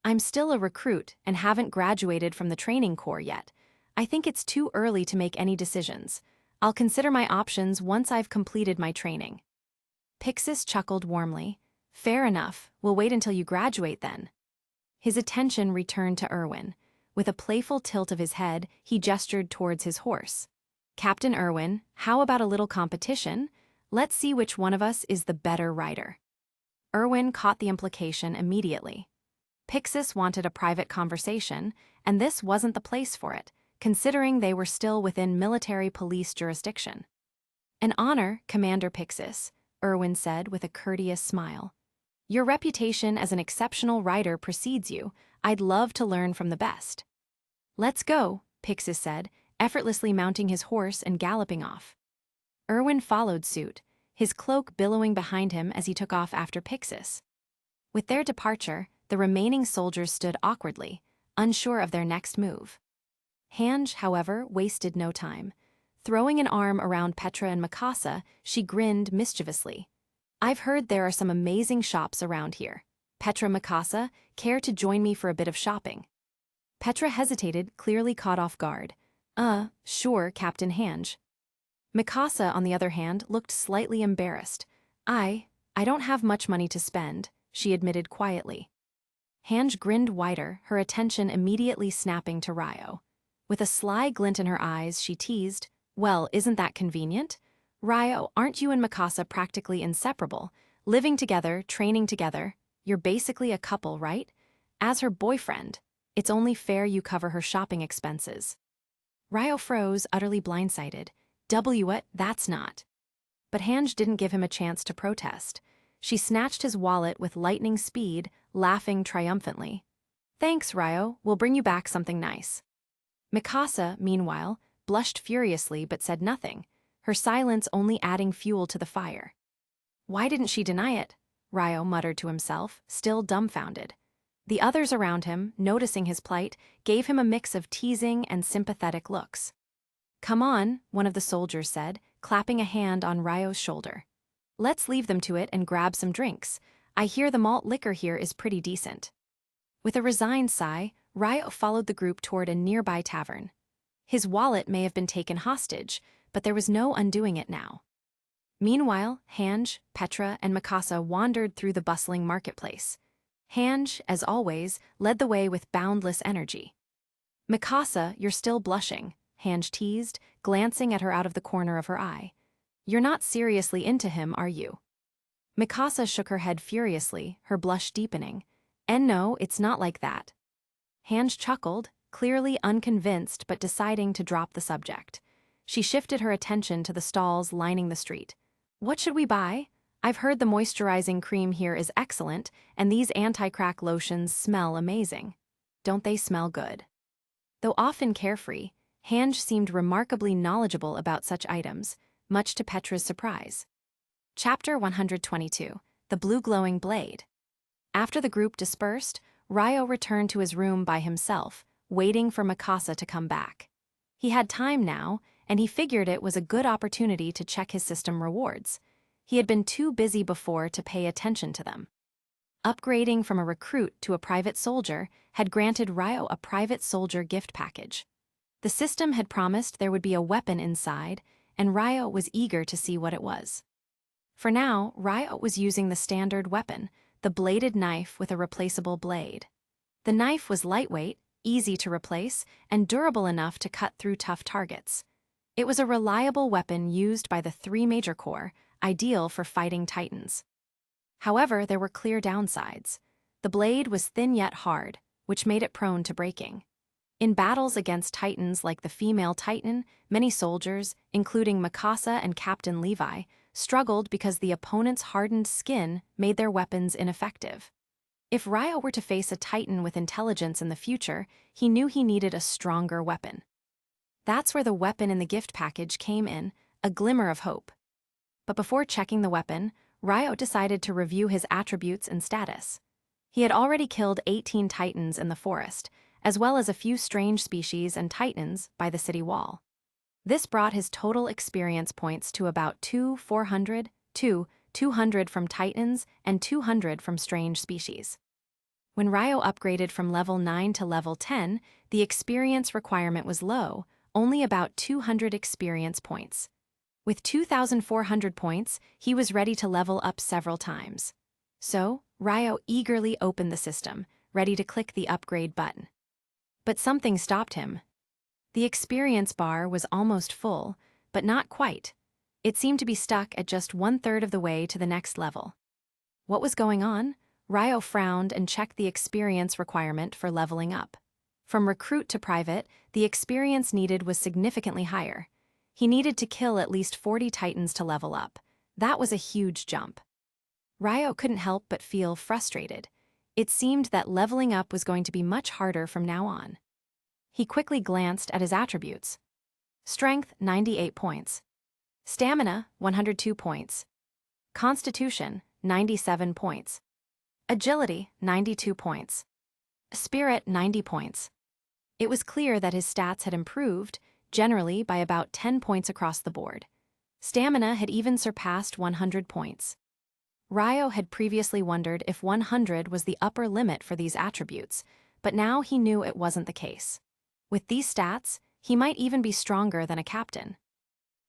"I'm still a recruit and haven't graduated from the training corps yet. I think it's too early to make any decisions. I'll consider my options once I've completed my training." Pixis chuckled warmly. "Fair enough, we'll wait until you graduate then." His attention returned to Irwin. With a playful tilt of his head, he gestured towards his horse. "Captain Irwin, how about a little competition? Let's see which one of us is the better rider." Irwin caught the implication immediately. Pixis wanted a private conversation, and this wasn't the place for it, considering they were still within military police jurisdiction. "An honor, Commander Pixis," Irwin said with a courteous smile. "Your reputation as an exceptional rider precedes you. I'd love to learn from the best." "Let's go," Pixis said, effortlessly mounting his horse and galloping off. Irwin followed suit, his cloak billowing behind him as he took off after Pixis. With their departure, the remaining soldiers stood awkwardly, unsure of their next move. Hange, however, wasted no time. Throwing an arm around Petra and Mikasa, she grinned mischievously. "I've heard there are some amazing shops around here. Petra, Mikasa, care to join me for a bit of shopping?" Petra hesitated, clearly caught off guard. Sure, Captain Hange." Mikasa, on the other hand, looked slightly embarrassed. I don't have much money to spend," she admitted quietly. Hange grinned wider, her attention immediately snapping to Ryo. With a sly glint in her eyes, she teased, "Well, isn't that convenient? Ryo, aren't you and Mikasa practically inseparable? Living together, training together. You're basically a couple, right? As her boyfriend, it's only fair you cover her shopping expenses." Ryo froze, utterly blindsided. What? That's not." But Hange didn't give him a chance to protest. She snatched his wallet with lightning speed, laughing triumphantly. "Thanks, Ryo. We'll bring you back something nice." Mikasa, meanwhile, blushed furiously but said nothing, her silence only adding fuel to the fire. "Why didn't she deny it?" Ryo muttered to himself, still dumbfounded. The others around him, noticing his plight, gave him a mix of teasing and sympathetic looks. "Come on," one of the soldiers said, clapping a hand on Ryo's shoulder. "Let's leave them to it and grab some drinks. I hear the malt liquor here is pretty decent." With a resigned sigh, Ryo followed the group toward a nearby tavern. His wallet may have been taken hostage, but there was no undoing it now. Meanwhile, Hange, Petra, and Mikasa wandered through the bustling marketplace. Hange, as always, led the way with boundless energy. "Mikasa, you're still blushing," Hange teased, glancing at her out of the corner of her eye. "You're not seriously into him, are you?" Mikasa shook her head furiously, her blush deepening. "And no, it's not like that." Hange chuckled, clearly unconvinced but deciding to drop the subject. She shifted her attention to the stalls lining the street. "What should we buy? I've heard the moisturizing cream here is excellent, and these anti-crack lotions smell amazing. Don't they smell good?" Though often carefree, Hange seemed remarkably knowledgeable about such items, much to Petra's surprise. Chapter 122, The Blue Glowing Blade. After the group dispersed, Ryo returned to his room by himself, waiting for Mikasa to come back. He had time now, and he figured it was a good opportunity to check his system rewards. He had been too busy before to pay attention to them. Upgrading from a recruit to a private soldier had granted Ryo a private soldier gift package. The system had promised there would be a weapon inside, and Ryo was eager to see what it was. For now, Ryo was using the standard weapon, the bladed knife with a replaceable blade. The knife was lightweight, easy to replace, and durable enough to cut through tough targets. It was a reliable weapon used by the 3 Major Corps, ideal for fighting titans. However, there were clear downsides. The blade was thin yet hard, which made it prone to breaking. In battles against titans like the female titan, many soldiers, including Mikasa and Captain Levi, struggled because the opponent's hardened skin made their weapons ineffective. If Ryo were to face a titan with intelligence in the future, he knew he needed a stronger weapon. That's where the weapon in the gift package came in, a glimmer of hope. But before checking the weapon, Ryo decided to review his attributes and status. He had already killed 18 titans in the forest, as well as a few strange species and titans by the city wall. This brought his total experience points to about 400, 200 from titans and 200 from strange species. When Ryo upgraded from level 9 to level 10, the experience requirement was low, only about 200 experience points. With 2,400 points, he was ready to level up several times. So, Ryo eagerly opened the system, ready to click the upgrade button. But something stopped him. The experience bar was almost full, but not quite. It seemed to be stuck at just 1/3 of the way to the next level. What was going on? Ryo frowned and checked the experience requirement for leveling up. From recruit to private, the experience needed was significantly higher. He needed to kill at least 40 titans to level up. That was a huge jump. Ryo couldn't help but feel frustrated. It seemed that leveling up was going to be much harder from now on. He quickly glanced at his attributes. Strength, 98 points. Stamina, 102 points. Constitution, 97 points. Agility, 92 points. Spirit, 90 points. It was clear that his stats had improved, generally by about 10 points across the board. Stamina had even surpassed 100 points. Ryo had previously wondered if 100 was the upper limit for these attributes, but now he knew it wasn't the case. With these stats, he might even be stronger than a captain.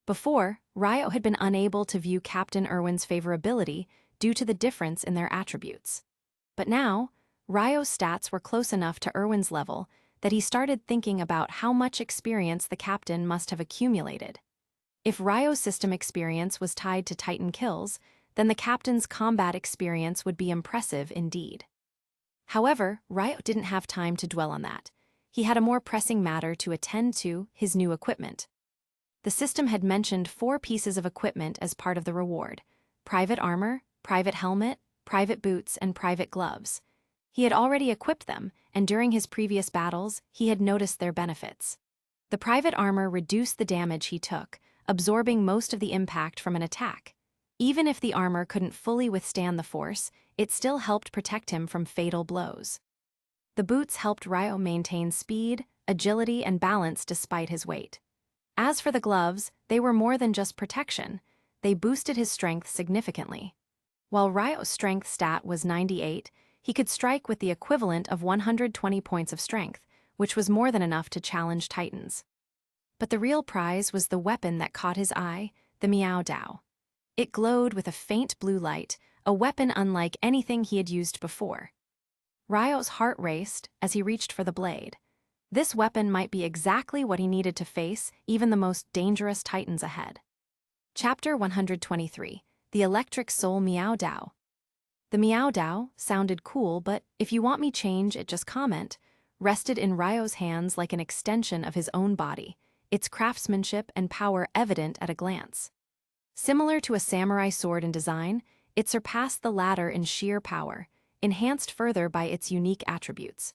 Before, Ryo had been unable to view Captain Irwin's favorability due to the difference in their attributes. But now, Ryo's stats were close enough to Irwin's level that he started thinking about how much experience the captain must have accumulated. If Ryo's system experience was tied to Titan kills, then the captain's combat experience would be impressive indeed. However, Ryo didn't have time to dwell on that. He had a more pressing matter to attend to: his new equipment. The system had mentioned 4 pieces of equipment as part of the reward: private armor, private helmet, private boots, and private gloves. He had already equipped them, and during his previous battles, he had noticed their benefits. The private armor reduced the damage he took, absorbing most of the impact from an attack. Even if the armor couldn't fully withstand the force, it still helped protect him from fatal blows. The boots helped Ryo maintain speed, agility, and balance despite his weight. As for the gloves, they were more than just protection. They boosted his strength significantly. While Ryo's strength stat was 98, he could strike with the equivalent of 120 points of strength, which was more than enough to challenge titans. But the real prize was the weapon that caught his eye, the Miao Dao. It glowed with a faint blue light, a weapon unlike anything he had used before. Ryo's heart raced as he reached for the blade. This weapon might be exactly what he needed to face even the most dangerous titans ahead. Chapter 123, The Electric Soul Miao Dao. The Miao Dao sounded cool, but if you want me change it, just comment, rested in Ryo's hands like an extension of his own body, its craftsmanship and power evident at a glance. Similar to a samurai sword in design, it surpassed the latter in sheer power, enhanced further by its unique attributes.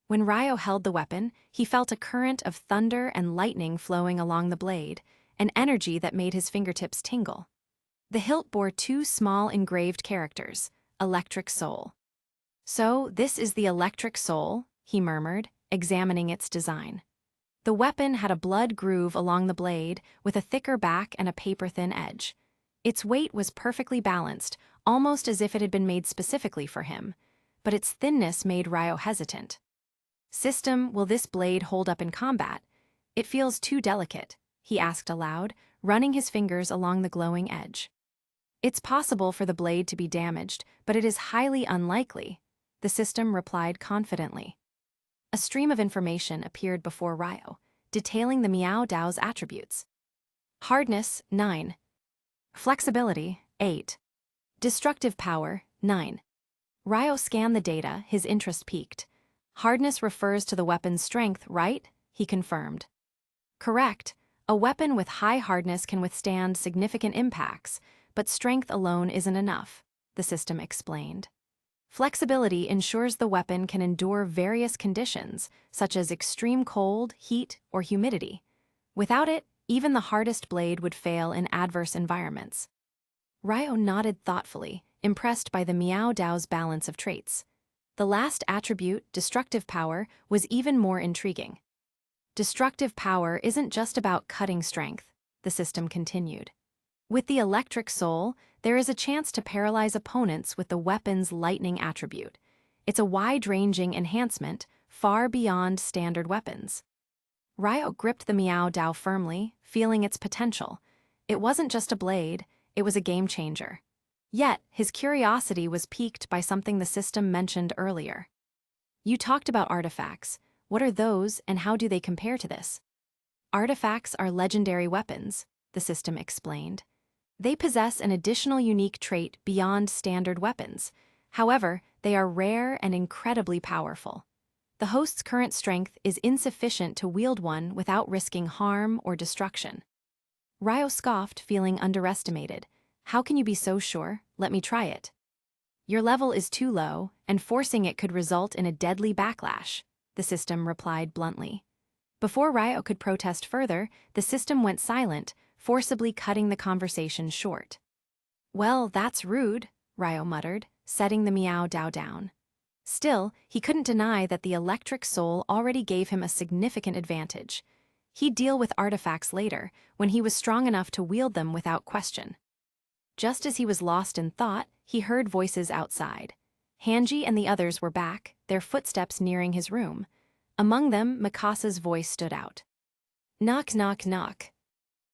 When Ryo held the weapon, he felt a current of thunder and lightning flowing along the blade, an energy that made his fingertips tingle. The hilt bore 2 small engraved characters: Electric Soul. "So, this is the Electric Soul," he murmured, examining its design. The weapon had a blood groove along the blade, with a thicker back and a paper-thin edge. Its weight was perfectly balanced, almost as if it had been made specifically for him, but its thinness made Ryo hesitant. "System, will this blade hold up in combat? It feels too delicate," he asked aloud, running his fingers along the glowing edge. "It's possible for the blade to be damaged, but it is highly unlikely," the system replied confidently. A stream of information appeared before Ryo, detailing the Miao Dao's attributes. Hardness, 9. Flexibility, 8. Destructive power, 9. Ryo scanned the data, his interest piqued. "Hardness refers to the weapon's strength, right?" he confirmed. "Correct. A weapon with high hardness can withstand significant impacts, but strength alone isn't enough," the system explained. Flexibility ensures the weapon can endure various conditions, such as extreme cold, heat, or humidity. Without it, even the hardest blade would fail in adverse environments. Ryo nodded thoughtfully, impressed by the Miao Dao's balance of traits. The last attribute, destructive power, was even more intriguing. Destructive power isn't just about cutting strength, the system continued. With the electric soul, there is a chance to paralyze opponents with the weapon's lightning attribute. It's a wide-ranging enhancement, far beyond standard weapons. Ryo gripped the Miao Dao firmly, feeling its potential. It wasn't just a blade, it was a game-changer. Yet, his curiosity was piqued by something the system mentioned earlier. You talked about artifacts. What are those, and how do they compare to this? Artifacts are legendary weapons, the system explained. They possess an additional unique trait beyond standard weapons. However, they are rare and incredibly powerful. The host's current strength is insufficient to wield one without risking harm or destruction. Ryo scoffed, feeling underestimated. How can you be so sure? Let me try it. Your level is too low, and forcing it could result in a deadly backlash, the system replied bluntly. Before Ryo could protest further, the system went silent, forcibly cutting the conversation short. Well, that's rude, Ryo muttered, setting the Miao Dao down. Still, he couldn't deny that the electric soul already gave him a significant advantage. He'd deal with artifacts later, when he was strong enough to wield them without question. Just as he was lost in thought, he heard voices outside. Hanji and the others were back, their footsteps nearing his room. Among them, Mikasa's voice stood out. Knock, knock, knock.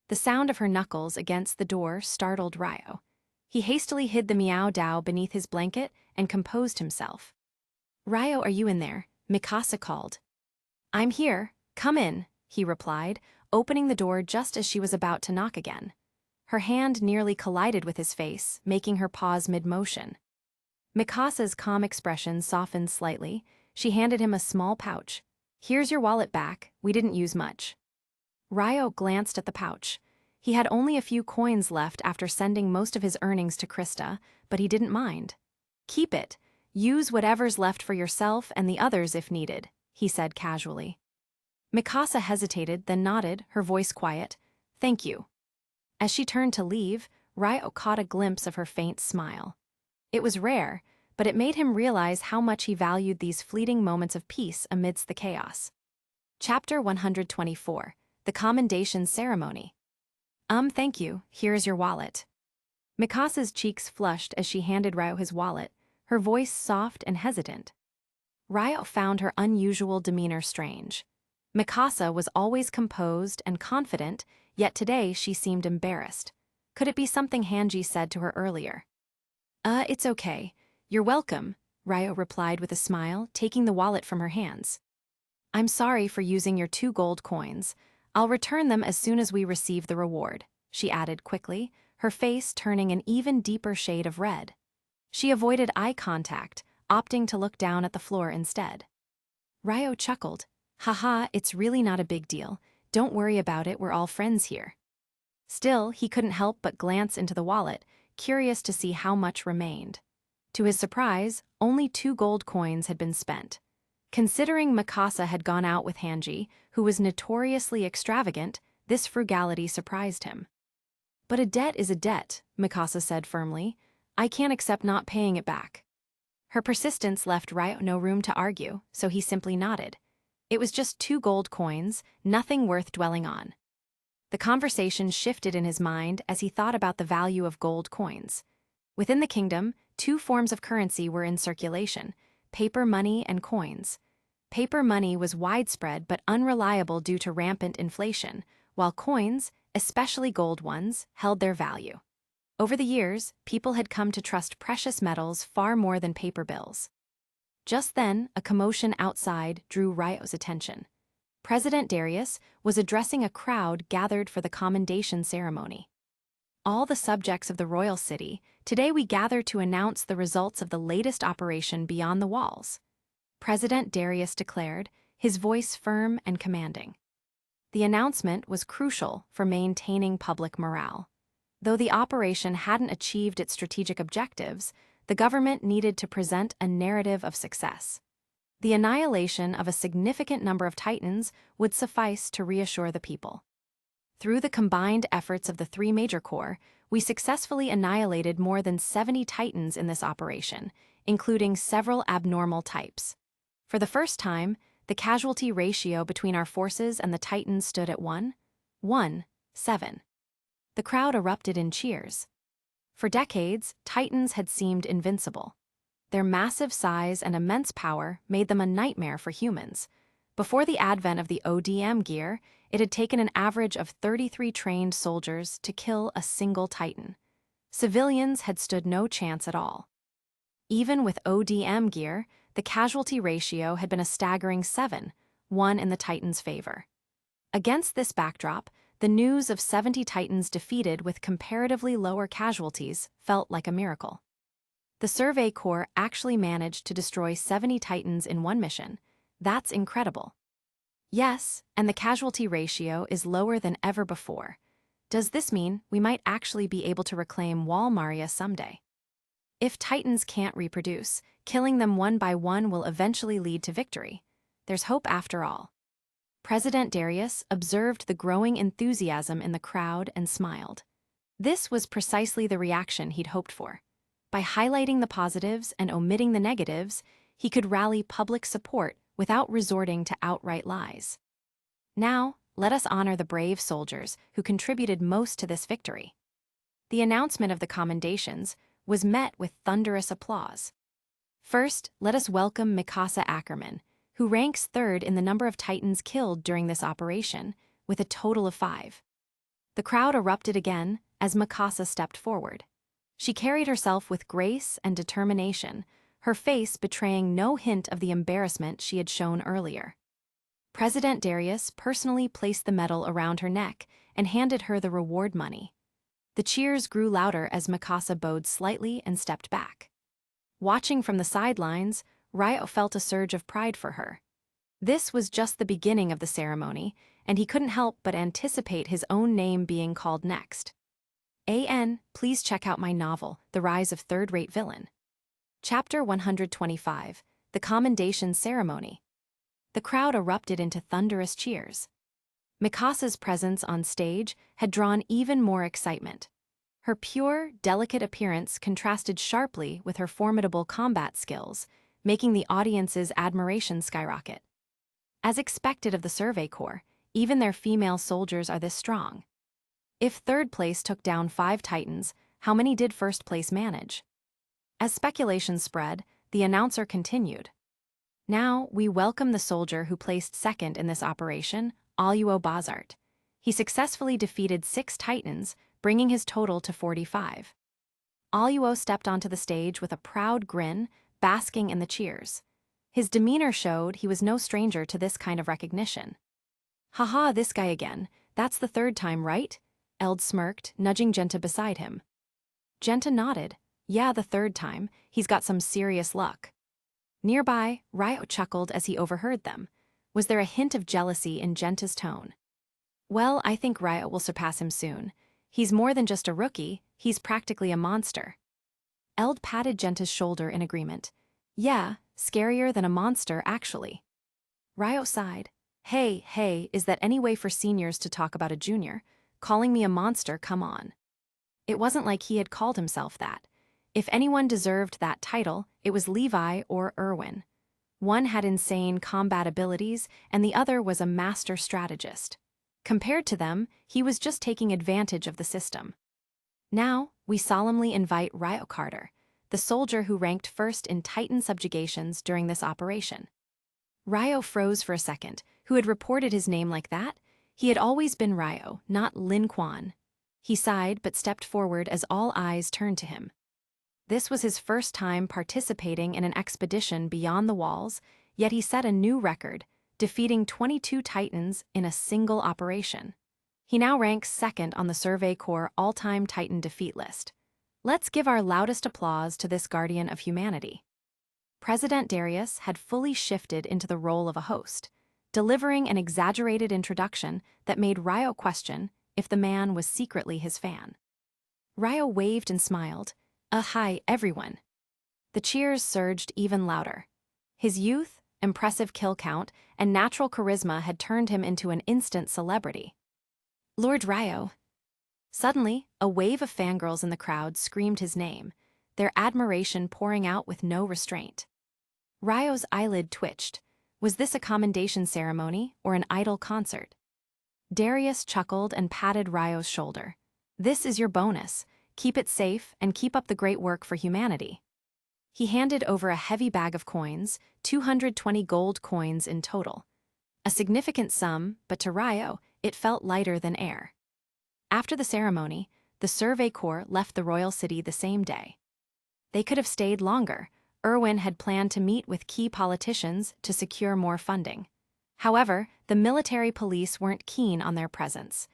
The sound of her knuckles against the door startled Ryo. He hastily hid the Miao Dao beneath his blanket and composed himself. Ryo, are you in there? Mikasa called. I'm here, come in, he replied, opening the door just as she was about to knock again. Her hand nearly collided with his face, making her pause mid-motion. Mikasa's calm expression softened slightly. She handed him a small pouch. Here's your wallet back, we didn't use much. Ryo glanced at the pouch. He had only a few coins left after sending most of his earnings to Krista, but he didn't mind. Keep it. Use whatever's left for yourself and the others if needed, he said casually. Mikasa hesitated, then nodded, her voice quiet. Thank you. As she turned to leave, Ryo caught a glimpse of her faint smile. It was rare, but it made him realize how much he valued these fleeting moments of peace amidst the chaos. Chapter 124. The Commendation Ceremony. Thank you, here's your wallet. Mikasa's cheeks flushed as she handed Ryo his wallet, her voice soft and hesitant. Ryo found her unusual demeanor strange. Mikasa was always composed and confident, yet today she seemed embarrassed. Could it be something Hanji said to her earlier? It's okay. You're welcome, Ryo replied with a smile, taking the wallet from her hands. I'm sorry for using your 2 gold coins. I'll return them as soon as we receive the reward, she added quickly, her face turning an even deeper shade of red. She avoided eye contact, opting to look down at the floor instead. Ryo chuckled. Haha, it's really not a big deal. Don't worry about it, we're all friends here. Still, he couldn't help but glance into the wallet, curious to see how much remained. To his surprise, only 2 gold coins had been spent. Considering Mikasa had gone out with Hanji, who was notoriously extravagant, this frugality surprised him. But a debt is a debt, Mikasa said firmly. I can't accept not paying it back. Her persistence left Ryo no room to argue, so he simply nodded. It was just 2 gold coins, nothing worth dwelling on. The conversation shifted in his mind as he thought about the value of gold coins. Within the kingdom, 2 forms of currency were in circulation: paper money and coins. Paper money was widespread but unreliable due to rampant inflation, while coins, especially gold ones, held their value. Over the years, people had come to trust precious metals far more than paper bills. Just then, a commotion outside drew Ryo's attention. President Darius was addressing a crowd gathered for the commendation ceremony. All the subjects of the royal city, today we gather to announce the results of the latest operation beyond the walls, President Darius declared, his voice firm and commanding. The announcement was crucial for maintaining public morale. Though the operation hadn't achieved its strategic objectives, the government needed to present a narrative of success. The annihilation of a significant number of Titans would suffice to reassure the people. Through the combined efforts of the 3 major corps, we successfully annihilated more than 70 Titans in this operation, including several abnormal types. For the first time, the casualty ratio between our forces and the Titans stood at 1:7. The crowd erupted in cheers. For decades, Titans had seemed invincible. Their massive size and immense power made them a nightmare for humans. Before the advent of the ODM gear, it had taken an average of 33 trained soldiers to kill a single Titan. Civilians had stood no chance at all. Even with ODM gear, the casualty ratio had been a staggering 7:1 in the Titans' favor. Against this backdrop, the news of 70 Titans defeated with comparatively lower casualties felt like a miracle. The Survey Corps actually managed to destroy 70 Titans in one mission. That's incredible. Yes, and the casualty ratio is lower than ever before. Does this mean we might actually be able to reclaim Walmaria someday? If Titans can't reproduce, killing them one by one will eventually lead to victory. There's hope after all. President Darius observed the growing enthusiasm in the crowd and smiled. This was precisely the reaction he'd hoped for. By highlighting the positives and omitting the negatives, he could rally public support without resorting to outright lies. Now, let us honor the brave soldiers who contributed most to this victory. The announcement of the commendations was met with thunderous applause. First, let us welcome Mikasa Ackerman, who ranks third in the number of Titans killed during this operation, with a total of 5. The crowd erupted again as Mikasa stepped forward. She carried herself with grace and determination, her face betraying no hint of the embarrassment she had shown earlier. President Darius personally placed the medal around her neck and handed her the reward money. The cheers grew louder as Mikasa bowed slightly and stepped back. Watching from the sidelines, Ryo felt a surge of pride for her. This was just the beginning of the ceremony, and he couldn't help but anticipate his own name being called next. Please check out my novel, The Rise of Third-Rate Villain. Chapter 125, The Commendation Ceremony. The crowd erupted into thunderous cheers. Mikasa's presence on stage had drawn even more excitement. Her pure, delicate appearance contrasted sharply with her formidable combat skills, making the audience's admiration skyrocket. As expected of the Survey Corps, even their female soldiers are this strong. If third place took down 5 Titans, how many did first place manage? As speculation spread, the announcer continued. Now, we welcome the soldier who placed second in this operation, Aluo Bazart. He successfully defeated 6 Titans, bringing his total to 45. Aluo stepped onto the stage with a proud grin, basking in the cheers. His demeanor showed he was no stranger to this kind of recognition. Haha, this guy again. That's the 3rd time, right? Eld smirked, nudging Genta beside him. Genta nodded. Yeah, the 3rd time. He's got some serious luck. Nearby, Ryo chuckled as he overheard them. Was there a hint of jealousy in Genta's tone? Well, I think Ryo will surpass him soon. He's more than just a rookie, he's practically a monster. Eld patted Genta's shoulder in agreement. Yeah, scarier than a monster, actually. Ryo sighed. Hey, is that any way for seniors to talk about a junior? Calling me a monster, come on. It wasn't like he had called himself that. If anyone deserved that title, it was Levi or Irwin. One had insane combat abilities, and the other was a master strategist. Compared to them, he was just taking advantage of the system. Now, we solemnly invite Ryo Carter, the soldier who ranked first in Titan subjugations during this operation. Ryo froze for a second. Who had reported his name like that? He had always been Ryo, not Lin Quan. He sighed but stepped forward as all eyes turned to him. This was his first time participating in an expedition beyond the walls, yet he set a new record, defeating 22 Titans in a single operation. He now ranks second on the Survey Corps all-time Titan defeat list. Let's give our loudest applause to this guardian of humanity. President Darius had fully shifted into the role of a host, delivering an exaggerated introduction that made Ryo question if the man was secretly his fan. Ryo waved and smiled. Hi, everyone. The cheers surged even louder. His youth, impressive kill count, and natural charisma had turned him into an instant celebrity. Lord Ryo. Suddenly, a wave of fangirls in the crowd screamed his name. their admiration pouring out with no restraint. Ryo's eyelid twitched. Was this a commendation ceremony or an idle concert? Darius chuckled and patted Ryo's shoulder. This is your bonus. Keep it safe and keep up the great work for humanity. He handed over a heavy bag of coins, 220 gold coins in total. A significant sum, but to Ryo, it felt lighter than air. After the ceremony, the Survey Corps left the royal city the same day. They could have stayed longer. Erwin had planned to meet with key politicians to secure more funding. However, the military police weren't keen on their presence.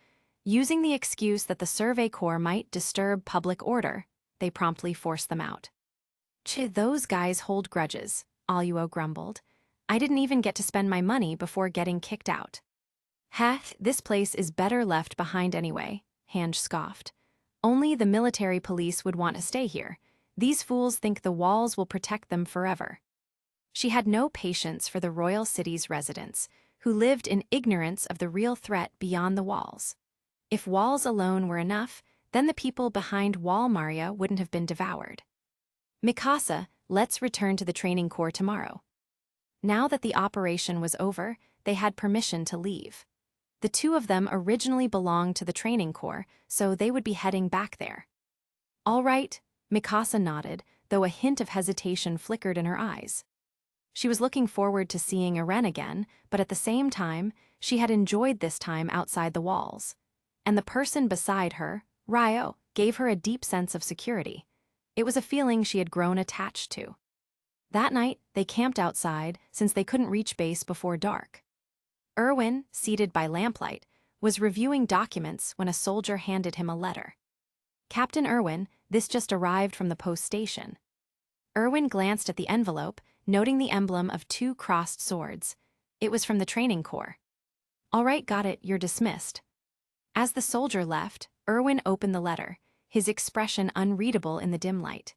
Using the excuse that the Survey Corps might disturb public order, they promptly forced them out. Those guys hold grudges, Aluo grumbled. I didn't even get to spend my money before getting kicked out. Heh, this place is better left behind anyway, Hange scoffed. Only the military police would want to stay here. These fools think the walls will protect them forever. She had no patience for the royal city's residents, who lived in ignorance of the real threat beyond the walls. If walls alone were enough, then the people behind Wall Maria wouldn't have been devoured. Mikasa, let's return to the training corps tomorrow. Now that the operation was over, they had permission to leave. The two of them originally belonged to the training corps, so they would be heading back there. All right, Mikasa nodded, though a hint of hesitation flickered in her eyes. She was looking forward to seeing Eren again, but at the same time, she had enjoyed this time outside the walls. And the person beside her, Ryo, gave her a deep sense of security. It was a feeling she had grown attached to. That night, they camped outside since they couldn't reach base before dark. Erwin, seated by lamplight, was reviewing documents when a soldier handed him a letter. Captain Erwin, this just arrived from the post station. Erwin glanced at the envelope, noting the emblem of two crossed swords. It was from the training corps. All right, got it, you're dismissed. As the soldier left, Erwin opened the letter, his expression unreadable in the dim light.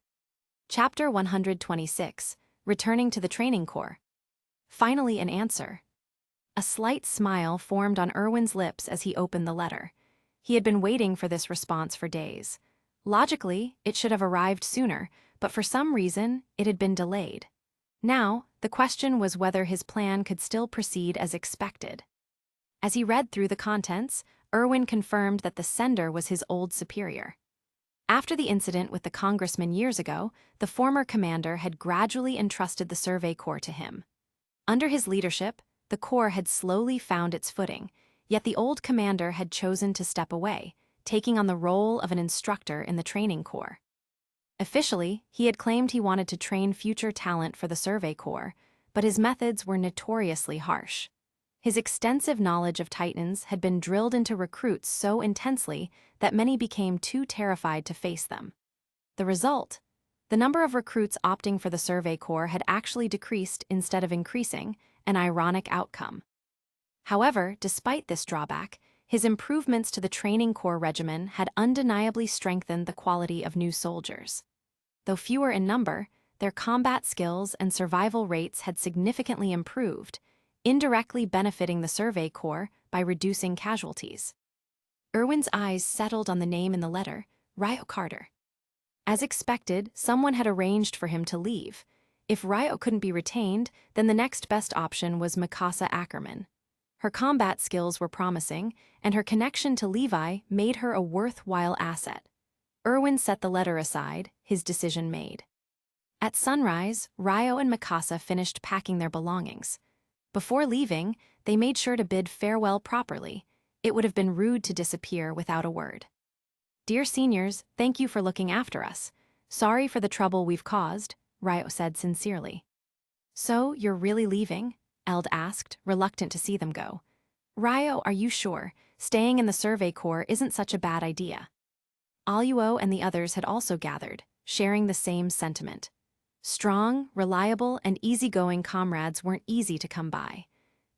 Chapter 126, Returning to the Training Corps. Finally an answer. A slight smile formed on Erwin's lips as he opened the letter. He had been waiting for this response for days. Logically, it should have arrived sooner, but for some reason, it had been delayed. Now, the question was whether his plan could still proceed as expected. As he read through the contents, Erwin confirmed that the sender was his old superior. After the incident with the congressman years ago, the former commander had gradually entrusted the Survey Corps to him. Under his leadership, the Corps had slowly found its footing, yet the old commander had chosen to step away, taking on the role of an instructor in the training corps. Officially, he had claimed he wanted to train future talent for the Survey Corps, but his methods were notoriously harsh. His extensive knowledge of Titans had been drilled into recruits so intensely that many became too terrified to face them. The result? The number of recruits opting for the Survey Corps had actually decreased instead of increasing, an ironic outcome. However, despite this drawback, his improvements to the training corps regimen had undeniably strengthened the quality of new soldiers. Though fewer in number, their combat skills and survival rates had significantly improved, indirectly benefiting the Survey Corps by reducing casualties. Erwin's eyes settled on the name in the letter, Ryo Carter. As expected, someone had arranged for him to leave. If Ryo couldn't be retained, then the next best option was Mikasa Ackerman. Her combat skills were promising, and her connection to Levi made her a worthwhile asset. Erwin set the letter aside, his decision made. At sunrise, Ryo and Mikasa finished packing their belongings. Before leaving, they made sure to bid farewell properly. It would have been rude to disappear without a word. Dear seniors, thank you for looking after us. Sorry for the trouble we've caused, Ryo said sincerely. So, you're really leaving? Eld asked, reluctant to see them go. Ryo, are you sure? Staying in the Survey Corps isn't such a bad idea. Aluo and the others had also gathered, sharing the same sentiment. Strong, reliable, and easygoing comrades weren't easy to come by.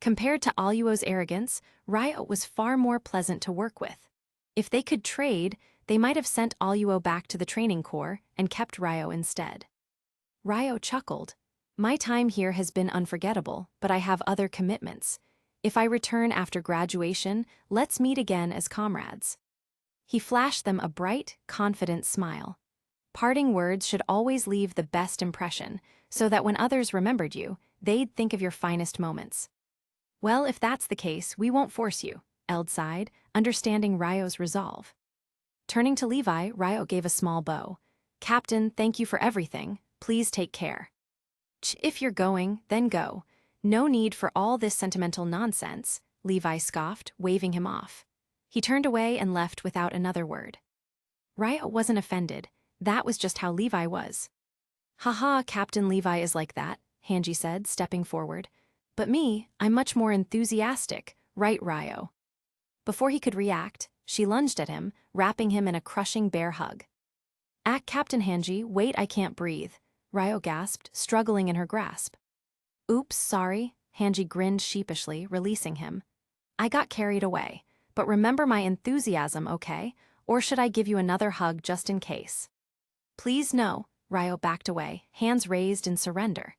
Compared to Aluo's arrogance, Ryo was far more pleasant to work with. If they could trade, they might have sent Aluo back to the training corps and kept Ryo instead. Ryo chuckled. My time here has been unforgettable, but I have other commitments. If I return after graduation, let's meet again as comrades. He flashed them a bright, confident smile. Parting words should always leave the best impression, so that when others remembered you, they'd think of your finest moments. Well, if that's the case, we won't force you, Eld sighed, understanding Ryo's resolve. Turning to Levi, Ryo gave a small bow. Captain, thank you for everything. Please take care. If you're going, then go. No need for all this sentimental nonsense, Levi scoffed, waving him off. He turned away and left without another word. Ryo wasn't offended. That was just how Levi was. Haha, Captain Levi is like that, Hanji said, stepping forward. But me, I'm much more enthusiastic, right, Ryo? Before he could react, she lunged at him, wrapping him in a crushing bear hug. Captain Hanji, wait, I can't breathe, Ryo gasped, struggling in her grasp. Oops, sorry, Hanji grinned sheepishly, releasing him. I got carried away, but remember my enthusiasm, okay? Or should I give you another hug just in case? Please no, Ryo backed away, hands raised in surrender.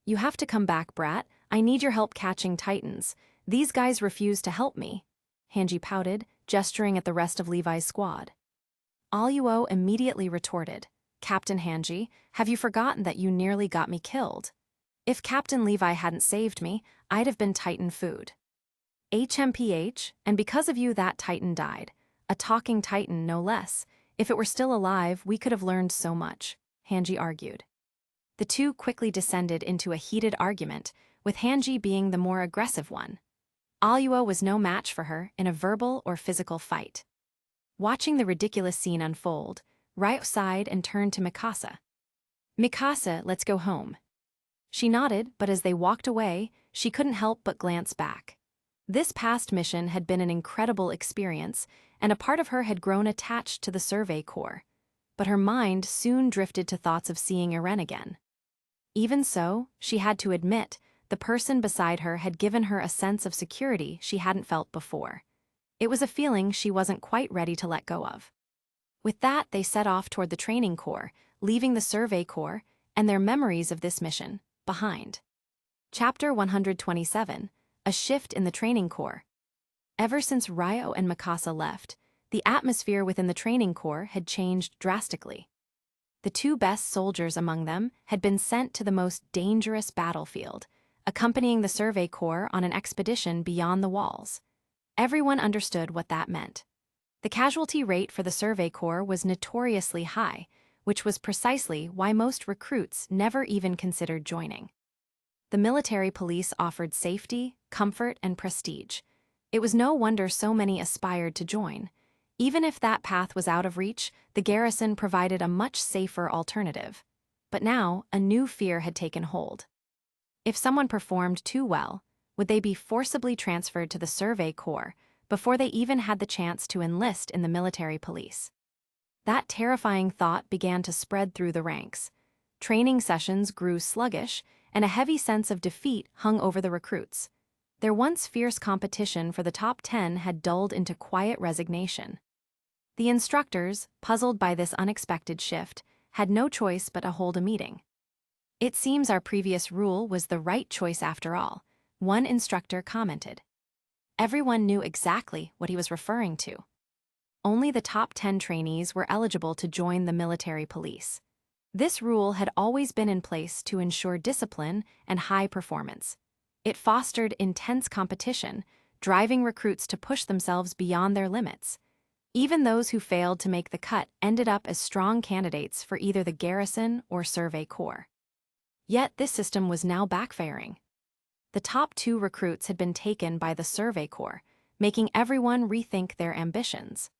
You have to come back, brat. I need your help catching titans. These guys refuse to help me. Hanji pouted, gesturing at the rest of Levi's squad. Aluo immediately retorted, Captain Hanji, have you forgotten that you nearly got me killed? If Captain Levi hadn't saved me, I'd have been Titan food. HMPH, and because of you that Titan died. A talking Titan, no less. If it were still alive, we could have learned so much, Hanji argued. The two quickly descended into a heated argument, with Hanji being the more aggressive one. Aluo was no match for her in a verbal or physical fight. Watching the ridiculous scene unfold, Ryo sighed and turned to Mikasa. Mikasa, let's go home. She nodded, but as they walked away, she couldn't help but glance back. This past mission had been an incredible experience, and a part of her had grown attached to the Survey Corps. But her mind soon drifted to thoughts of seeing Eren again. Even so, she had to admit, the person beside her had given her a sense of security she hadn't felt before. It was a feeling she wasn't quite ready to let go of. With that, they set off toward the training corps, leaving the Survey Corps, and their memories of this mission, behind. Chapter 127, A Shift in the Training Corps. Ever since Ryo and Mikasa left, the atmosphere within the training corps had changed drastically. The two best soldiers among them had been sent to the most dangerous battlefield, accompanying the Survey Corps on an expedition beyond the walls. Everyone understood what that meant. The casualty rate for the Survey Corps was notoriously high, which was precisely why most recruits never even considered joining. The military police offered safety, comfort, and prestige. It was no wonder so many aspired to join. Even if that path was out of reach, the garrison provided a much safer alternative. But now, a new fear had taken hold. If someone performed too well, would they be forcibly transferred to the Survey Corps before they even had the chance to enlist in the military police? That terrifying thought began to spread through the ranks. Training sessions grew sluggish, and a heavy sense of defeat hung over the recruits. Their once fierce competition for the top 10 had dulled into quiet resignation. The instructors, puzzled by this unexpected shift, had no choice but to hold a meeting. It seems our previous rule was the right choice after all, one instructor commented. Everyone knew exactly what he was referring to. Only the top 10 trainees were eligible to join the military police. This rule had always been in place to ensure discipline and high performance. It fostered intense competition, driving recruits to push themselves beyond their limits. Even those who failed to make the cut ended up as strong candidates for either the garrison or Survey Corps. Yet this system was now backfiring. The top 2 recruits had been taken by the Survey Corps, making everyone rethink their ambitions.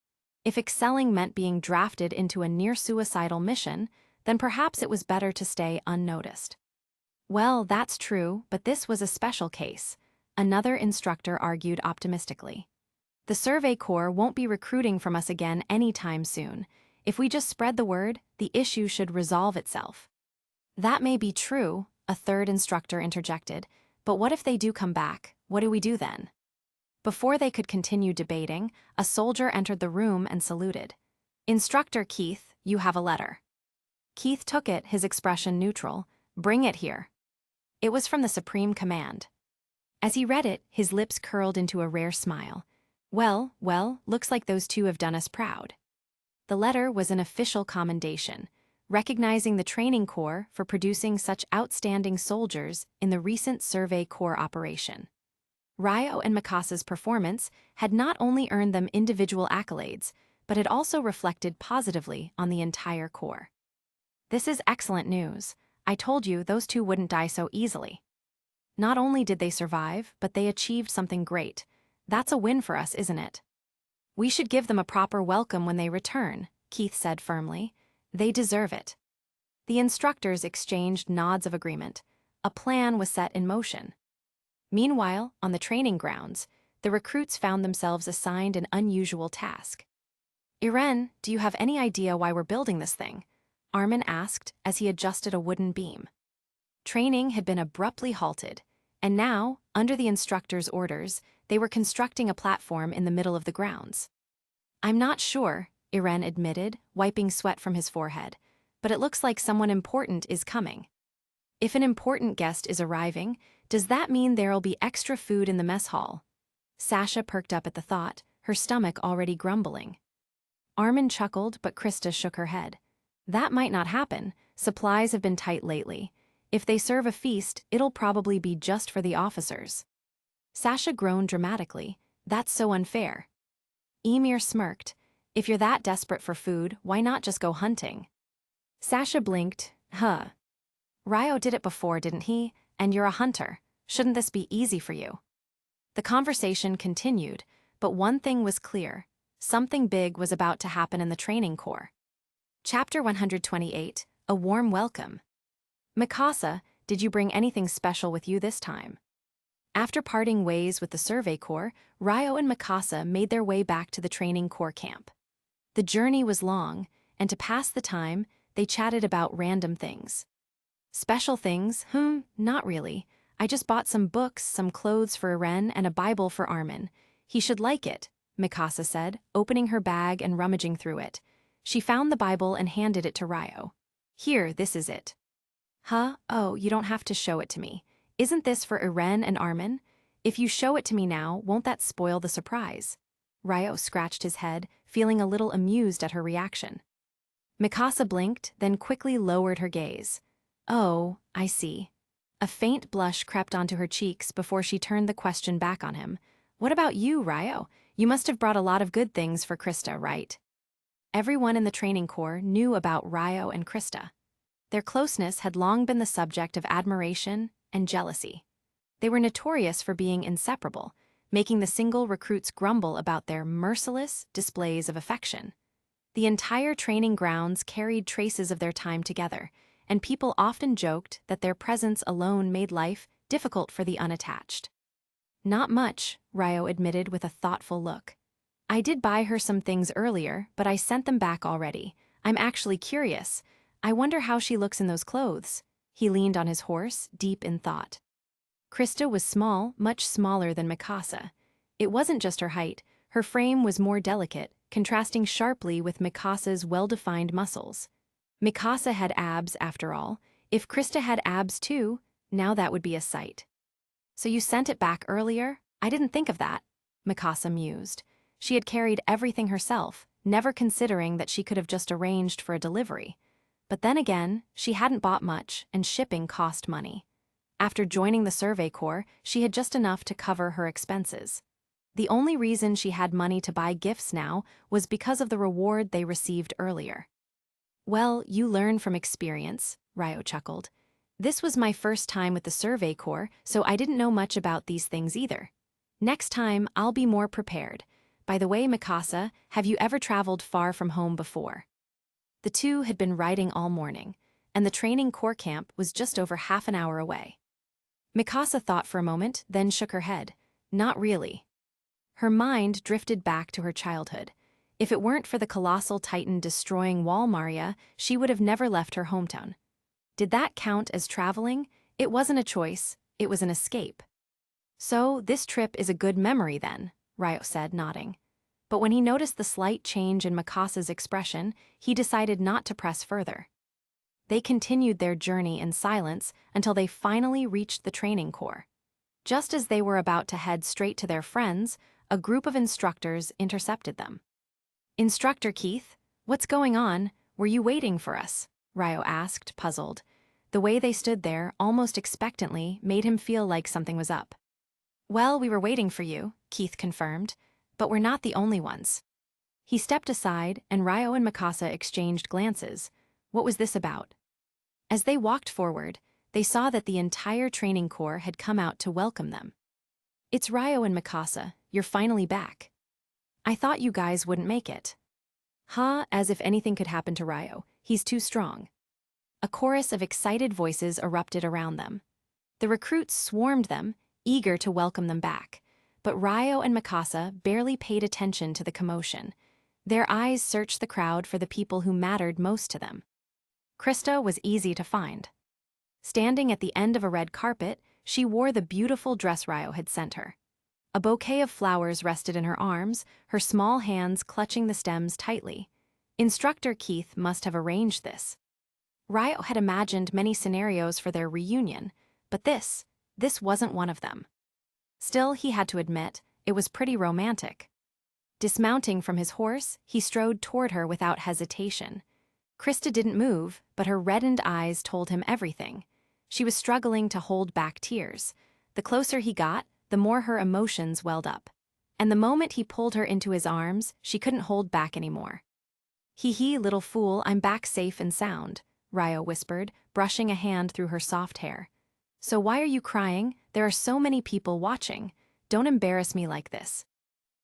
If excelling meant being drafted into a near-suicidal mission, then perhaps it was better to stay unnoticed. Well, that's true, but this was a special case, another instructor argued optimistically. The Survey Corps won't be recruiting from us again anytime soon. If we just spread the word, the issue should resolve itself. That may be true, a third instructor interjected, but what if they do come back? What do we do then? Before they could continue debating, a soldier entered the room and saluted. Instructor Keith, you have a letter. Keith took it, his expression neutral. Bring it here. It was from the Supreme Command. As he read it, his lips curled into a rare smile. Well, looks like those two have done us proud. The letter was an official commendation. recognizing the training corps for producing such outstanding soldiers in the recent Survey Corps operation. Ryo and Mikasa's performance had not only earned them individual accolades, but had also reflected positively on the entire corps. This is excellent news. I told you those two wouldn't die so easily. Not only did they survive, but they achieved something great. That's a win for us, isn't it? We should give them a proper welcome when they return, Keith said firmly. They deserve it. The instructors exchanged nods of agreement. A plan was set in motion. Meanwhile, on the training grounds, the recruits found themselves assigned an unusual task. Irene, do you have any idea why we're building this thing? Armin asked as he adjusted a wooden beam. Training had been abruptly halted, and now, under the instructor's orders, they were constructing a platform in the middle of the grounds. I'm not sure, Irene admitted, wiping sweat from his forehead, but it looks like someone important is coming. If an important guest is arriving, does that mean there'll be extra food in the mess hall? Sasha perked up at the thought, her stomach already grumbling. Armin chuckled, but Krista shook her head. That might not happen. Supplies have been tight lately. If they serve a feast, it'll probably be just for the officers. Sasha groaned dramatically. That's so unfair. Emir smirked. If you're that desperate for food, why not just go hunting? Sasha blinked. Ryo did it before, didn't he? And you're a hunter. Shouldn't this be easy for you? The conversation continued, but one thing was clear. Something big was about to happen in the training corps. Chapter 128, A Warm Welcome. Mikasa, did you bring anything special with you this time? After parting ways with the Survey Corps, Ryo and Mikasa made their way back to the training corps camp. The journey was long, and to pass the time, they chatted about random things. Special things? Not really. I just bought some books, some clothes for Irene, and a Bible for Armin. He should like it, Mikasa said, opening her bag and rummaging through it. She found the Bible and handed it to Ryo. Here, this is it. Oh, you don't have to show it to me. Isn't this for Irene and Armin? If you show it to me now, won't that spoil the surprise? Ryo scratched his head, feeling a little amused at her reaction. Mikasa blinked, then quickly lowered her gaze. Oh, I see. A faint blush crept onto her cheeks before she turned the question back on him. What about you, Ryo? You must have brought a lot of good things for Krista, right? Everyone in the training corps knew about Ryo and Krista. Their closeness had long been the subject of admiration and jealousy. They were notorious for being inseparable, making the single recruits grumble about their merciless displays of affection. The entire training grounds carried traces of their time together, and people often joked that their presence alone made life difficult for the unattached. Not much, Ryo admitted with a thoughtful look. I did buy her some things earlier, but I sent them back already. I'm actually curious. I wonder how she looks in those clothes. He leaned on his horse, deep in thought. Krista was small, much smaller than Mikasa. It wasn't just her height. Her frame was more delicate, contrasting sharply with Mikasa's well-defined muscles. Mikasa had abs, after all. If Krista had abs too, now that would be a sight. So you sent it back earlier? I didn't think of that, Mikasa mused. She had carried everything herself, never considering that she could have just arranged for a delivery. But then again, she hadn't bought much, and shipping cost money. After joining the Survey Corps, she had just enough to cover her expenses. The only reason she had money to buy gifts now was because of the reward they received earlier. Well, you learn from experience, Ryo chuckled. This was my first time with the Survey Corps, so I didn't know much about these things either. Next time, I'll be more prepared. By the way, Mikasa, have you ever traveled far from home before? The two had been riding all morning, and the training corps camp was just over half an hour away. Mikasa thought for a moment, then shook her head. Not really. Her mind drifted back to her childhood. If it weren't for the colossal titan destroying Walmaria, she would have never left her hometown. Did that count as traveling? It wasn't a choice, it was an escape. So, this trip is a good memory then, Ryo said, nodding. But when he noticed the slight change in Mikasa's expression, he decided not to press further. They continued their journey in silence until they finally reached the training corps. Just as they were about to head straight to their friends, a group of instructors intercepted them. Instructor Keith, what's going on? Were you waiting for us? Ryo asked, puzzled. The way they stood there, almost expectantly, made him feel like something was up. Well, we were waiting for you, Keith confirmed, but we're not the only ones. He stepped aside, and Ryo and Mikasa exchanged glances. What was this about? As they walked forward, they saw that the entire training corps had come out to welcome them. It's Ryo and Mikasa, you're finally back. I thought you guys wouldn't make it. Ha, as if anything could happen to Ryo, he's too strong. A chorus of excited voices erupted around them. The recruits swarmed them, eager to welcome them back, but Ryo and Mikasa barely paid attention to the commotion. Their eyes searched the crowd for the people who mattered most to them. Krista was easy to find. Standing at the end of a red carpet, she wore the beautiful dress Ryo had sent her. A bouquet of flowers rested in her arms, her small hands clutching the stems tightly. Instructor Keith must have arranged this. Ryo had imagined many scenarios for their reunion, but this wasn't one of them. Still, he had to admit, it was pretty romantic. Dismounting from his horse, he strode toward her without hesitation. Krista didn't move, but her reddened eyes told him everything. She was struggling to hold back tears. The closer he got, the more her emotions welled up. And the moment he pulled her into his arms, she couldn't hold back anymore. Hee, little fool, I'm back safe and sound, Ryo whispered, brushing a hand through her soft hair. So why are you crying? There are so many people watching. Don't embarrass me like this.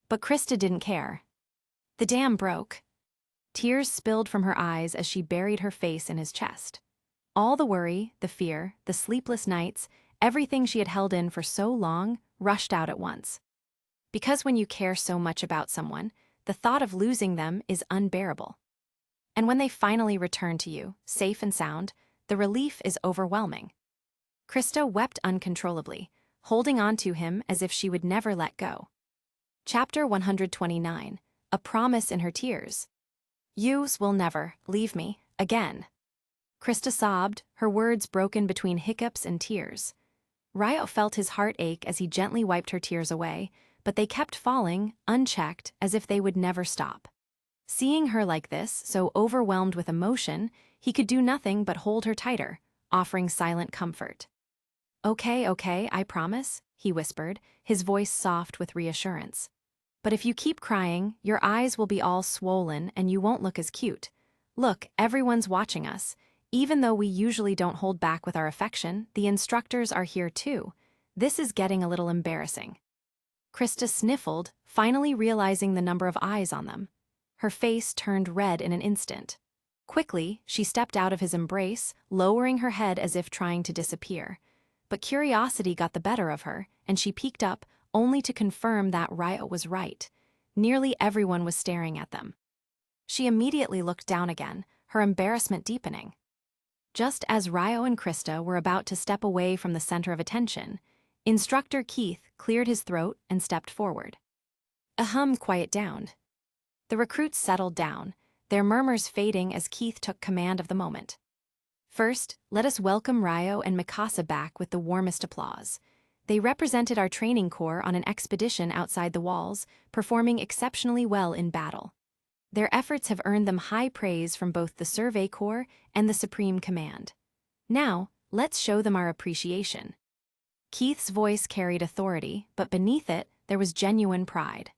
But Krista didn't care. The dam broke. Tears spilled from her eyes as she buried her face in his chest. All the worry, the fear, the sleepless nights, everything she had held in for so long, rushed out at once. Because when you care so much about someone, the thought of losing them is unbearable. And when they finally return to you, safe and sound, the relief is overwhelming. Krista wept uncontrollably, holding on to him as if she would never let go. Chapter 129, A Promise in Her Tears. Yous will never leave me again. Krista sobbed, her words broken between hiccups and tears. Ryo felt his heart ache as he gently wiped her tears away, but they kept falling, unchecked, as if they would never stop. Seeing her like this, so overwhelmed with emotion, he could do nothing but hold her tighter, offering silent comfort. Okay, I promise, he whispered, his voice soft with reassurance. But if you keep crying, your eyes will be all swollen and you won't look as cute. Look, everyone's watching us. Even though we usually don't hold back with our affection, the instructors are here too. This is getting a little embarrassing. Krista sniffled, finally realizing the number of eyes on them. Her face turned red in an instant. Quickly, she stepped out of his embrace, lowering her head as if trying to disappear. But curiosity got the better of her, and she peeked up, only to confirm that Ryo was right. Nearly everyone was staring at them. She immediately looked down again, her embarrassment deepening. Just as Ryo and Krista were about to step away from the center of attention, Instructor Keith cleared his throat and stepped forward. Quiet down. The recruits settled down, their murmurs fading as Keith took command of the moment. First, let us welcome Ryo and Mikasa back with the warmest applause. They represented our training corps on an expedition outside the walls, performing exceptionally well in battle. Their efforts have earned them high praise from both the Survey Corps and the Supreme Command. Now, let's show them our appreciation. Keith's voice carried authority, but beneath it, there was genuine pride.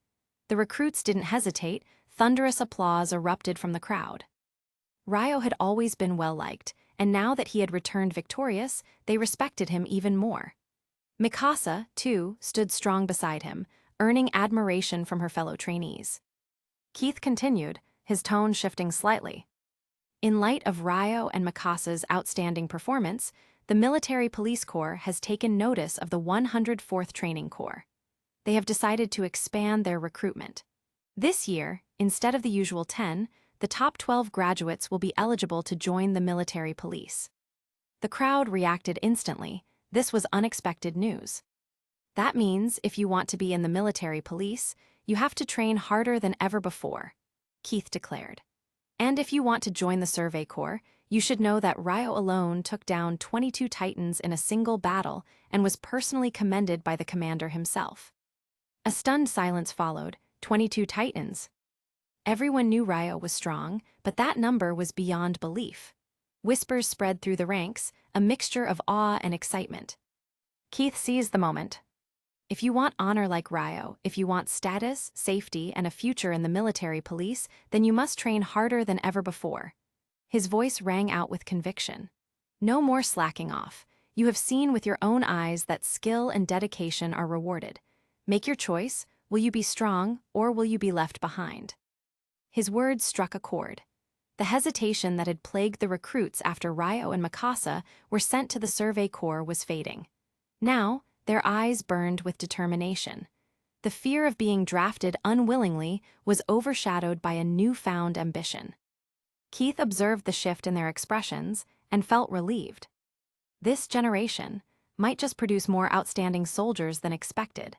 The recruits didn't hesitate, thunderous applause erupted from the crowd. Ryo had always been well-liked, and now that he had returned victorious, they respected him even more. Mikasa, too, stood strong beside him, earning admiration from her fellow trainees. Keith continued, his tone shifting slightly. In light of Ryo and Mikasa's outstanding performance, the Military Police Corps has taken notice of the 104th Training Corps. They have decided to expand their recruitment. This year, instead of the usual 10, the top 12 graduates will be eligible to join the military police. The crowd reacted instantly. This was unexpected news. That means if you want to be in the military police, you have to train harder than ever before, Keith declared. And if you want to join the Survey Corps, you should know that Ryo alone took down 22 Titans in a single battle and was personally commended by the commander himself. A stunned silence followed. 22 Titans. Everyone knew Ryo was strong, but that number was beyond belief. Whispers spread through the ranks, a mixture of awe and excitement. Keith seized the moment. If you want honor like Ryo, if you want status, safety, and a future in the military police, then you must train harder than ever before. His voice rang out with conviction. No more slacking off. You have seen with your own eyes that skill and dedication are rewarded. Make your choice. Will you be strong, or will you be left behind? His words struck a chord. The hesitation that had plagued the recruits after Ryo and Mikasa were sent to the Survey Corps was fading. Now, their eyes burned with determination. The fear of being drafted unwillingly was overshadowed by a newfound ambition. Keith observed the shift in their expressions and felt relieved. This generation might just produce more outstanding soldiers than expected.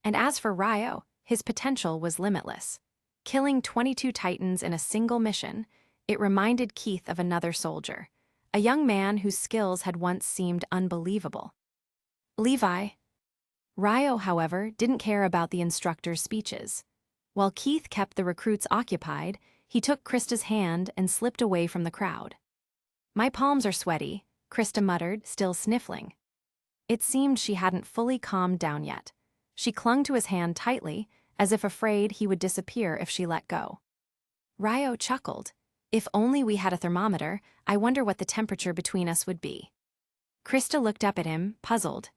And as for Ryo, his potential was limitless. Killing 22 Titans in a single mission, it reminded Keith of another soldier, a young man whose skills had once seemed unbelievable. Levi. Ryo, however, didn't care about the instructor's speeches. While Keith kept the recruits occupied, he took Krista's hand and slipped away from the crowd. My palms are sweaty, Krista muttered, still sniffling. It seemed she hadn't fully calmed down yet. She clung to his hand tightly, as if afraid he would disappear if she let go. Ryo chuckled. If only we had a thermometer, I wonder what the temperature between us would be. Krista looked up at him, puzzled.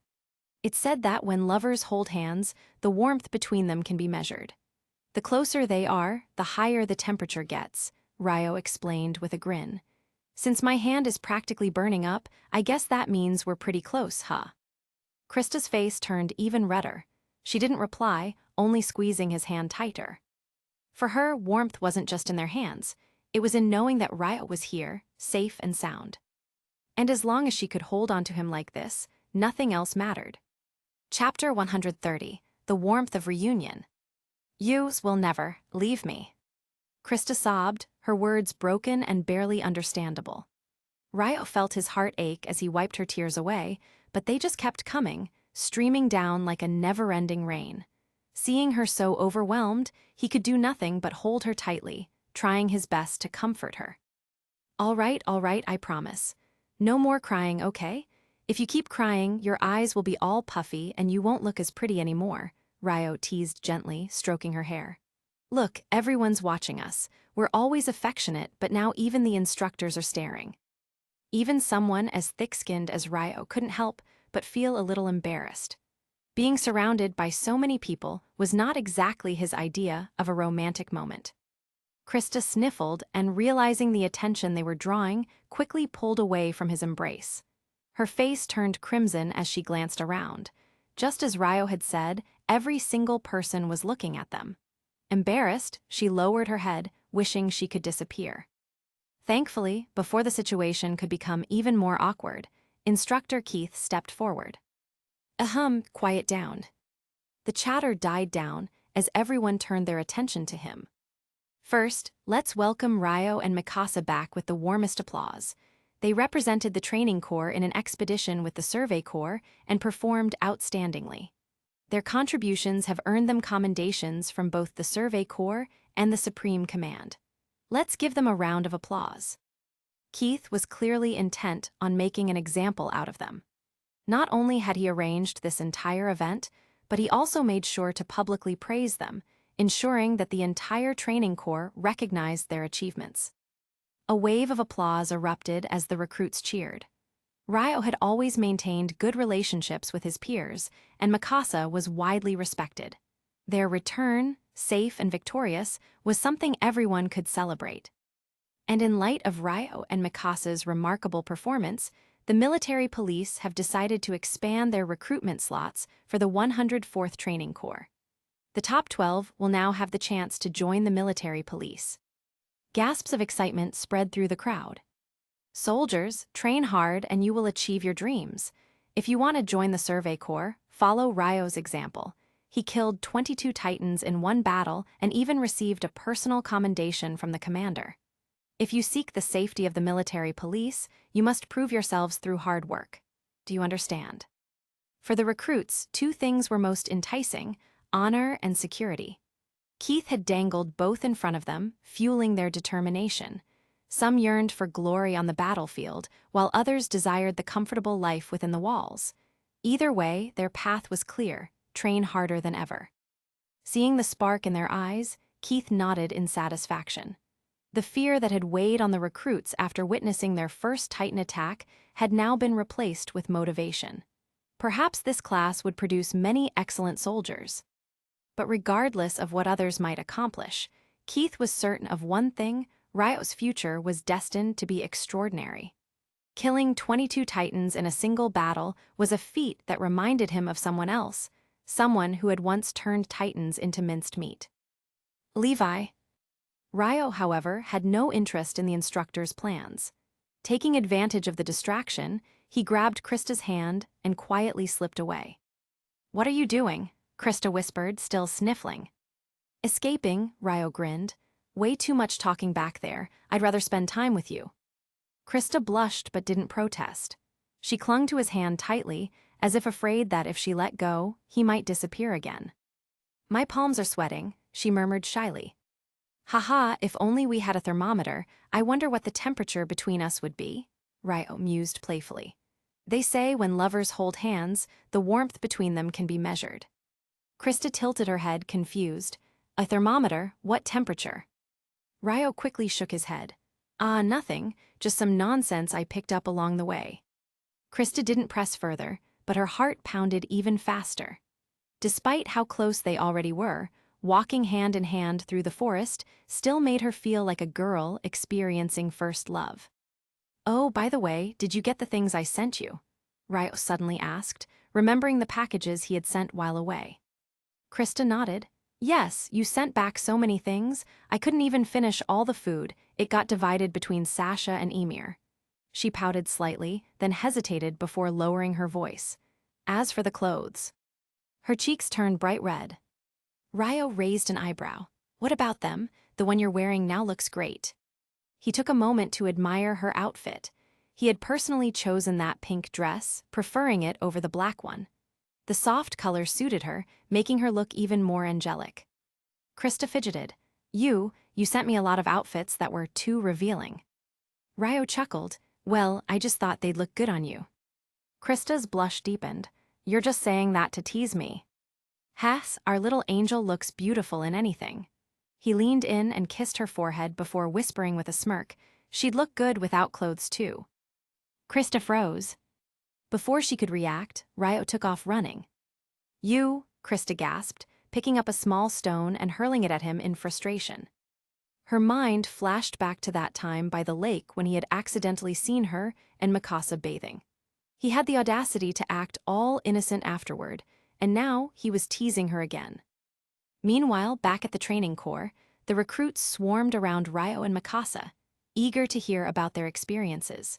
It's said that when lovers hold hands, the warmth between them can be measured. The closer they are, the higher the temperature gets, Ryo explained with a grin. Since my hand is practically burning up, I guess that means we're pretty close, huh? Krista's face turned even redder. She didn't reply, only squeezing his hand tighter. For her, warmth wasn't just in their hands. It was in knowing that Ryo was here, safe and sound. And as long as she could hold on to him like this, nothing else mattered. Chapter 130, The Warmth of Reunion. Yous will never leave me. Krista sobbed, her words broken and barely understandable. Ryo felt his heart ache as he wiped her tears away, but they just kept coming, streaming down like a never-ending rain. Seeing her so overwhelmed, he could do nothing but hold her tightly, trying his best to comfort her. All right, I promise. No more crying, okay? If you keep crying, your eyes will be all puffy and you won't look as pretty anymore, Ryo teased gently, stroking her hair. Look, everyone's watching us. We're always affectionate, but now even the instructors are staring. Even someone as thick-skinned as Ryo couldn't help but feel a little embarrassed. Being surrounded by so many people was not exactly his idea of a romantic moment. Krista sniffled and, realizing the attention they were drawing, quickly pulled away from his embrace. Her face turned crimson as she glanced around. Just as Ryo had said, every single person was looking at them. Embarrassed, she lowered her head, wishing she could disappear. Thankfully, before the situation could become even more awkward, Instructor Keith stepped forward. Quiet down. The chatter died down as everyone turned their attention to him. First, let's welcome Ryo and Mikasa back with the warmest applause. They represented the training corps in an expedition with the Survey Corps and performed outstandingly. Their contributions have earned them commendations from both the Survey Corps and the Supreme Command. Let's give them a round of applause. Keith was clearly intent on making an example out of them. Not only had he arranged this entire event, but he also made sure to publicly praise them, ensuring that the entire training corps recognized their achievements. A wave of applause erupted as the recruits cheered. Ryo had always maintained good relationships with his peers, and Mikasa was widely respected. Their return, safe and victorious, was something everyone could celebrate. And in light of Ryo and Mikasa's remarkable performance, the military police have decided to expand their recruitment slots for the 104th Training Corps. The top 12 will now have the chance to join the military police. Gasps of excitement spread through the crowd. Soldiers, train hard and you will achieve your dreams. If you want to join the Survey Corps, follow Ryo's example. He killed 22 Titans in one battle and even received a personal commendation from the commander. If you seek the safety of the military police, you must prove yourselves through hard work. Do you understand? For the recruits, two things were most enticing: honor and security. Keith had dangled both in front of them, fueling their determination. Some yearned for glory on the battlefield, while others desired the comfortable life within the walls. Either way, their path was clear: train harder than ever. Seeing the spark in their eyes, Keith nodded in satisfaction. The fear that had weighed on the recruits after witnessing their first Titan attack had now been replaced with motivation. Perhaps this class would produce many excellent soldiers. But regardless of what others might accomplish, Keith was certain of one thing: Ryo's future was destined to be extraordinary. Killing 22 Titans in a single battle was a feat that reminded him of someone else, someone who had once turned Titans into minced meat. Levi. Ryo, however, had no interest in the instructor's plans. Taking advantage of the distraction, he grabbed Krista's hand and quietly slipped away. "What are you doing?" Krista whispered, still sniffling. "Escaping," Ryo grinned. "Way too much talking back there. I'd rather spend time with you." Krista blushed but didn't protest. She clung to his hand tightly, as if afraid that if she let go, he might disappear again. "My palms are sweating," she murmured shyly. "Haha, if only we had a thermometer. I wonder what the temperature between us would be," Ryo mused playfully. "They say when lovers hold hands, the warmth between them can be measured." Krista tilted her head, confused. "A thermometer? What temperature?" Ryo quickly shook his head. Nothing, just some nonsense I picked up along the way." Krista didn't press further, but her heart pounded even faster. Despite how close they already were, walking hand in hand through the forest still made her feel like a girl experiencing first love. "Oh, by the way, did you get the things I sent you?" Ryo suddenly asked, remembering the packages he had sent while away. Krista nodded. "Yes, you sent back so many things, I couldn't even finish all the food. It got divided between Sasha and Emir." She pouted slightly, then hesitated before lowering her voice. "As for the clothes." Her cheeks turned bright red. Ryo raised an eyebrow. "What about them? The one you're wearing now looks great." He took a moment to admire her outfit. He had personally chosen that pink dress, preferring it over the black one. The soft color suited her, making her look even more angelic. Krista fidgeted. You sent me a lot of outfits that were too revealing." Ryo chuckled. "Well, I just thought they'd look good on you." Krista's blush deepened. "You're just saying that to tease me." "Hass, our little angel looks beautiful in anything." He leaned in and kissed her forehead before whispering with a smirk, "She'd look good without clothes too." Krista froze. Before she could react, Ryo took off running. "You," Krista gasped, picking up a small stone and hurling it at him in frustration. Her mind flashed back to that time by the lake when he had accidentally seen her and Mikasa bathing. He had the audacity to act all innocent afterward, and now he was teasing her again. Meanwhile, back at the training corps, the recruits swarmed around Ryo and Mikasa, eager to hear about their experiences.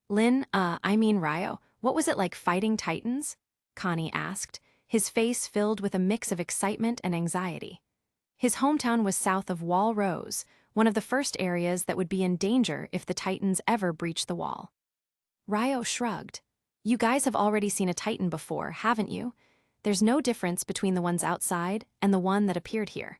Ryo, what was it like fighting Titans?" Connie asked, his face filled with a mix of excitement and anxiety. His hometown was south of Wall Rose, one of the first areas that would be in danger if the Titans ever breached the wall. Ryo shrugged. "You guys have already seen a Titan before, haven't you? There's no difference between the ones outside and the one that appeared here."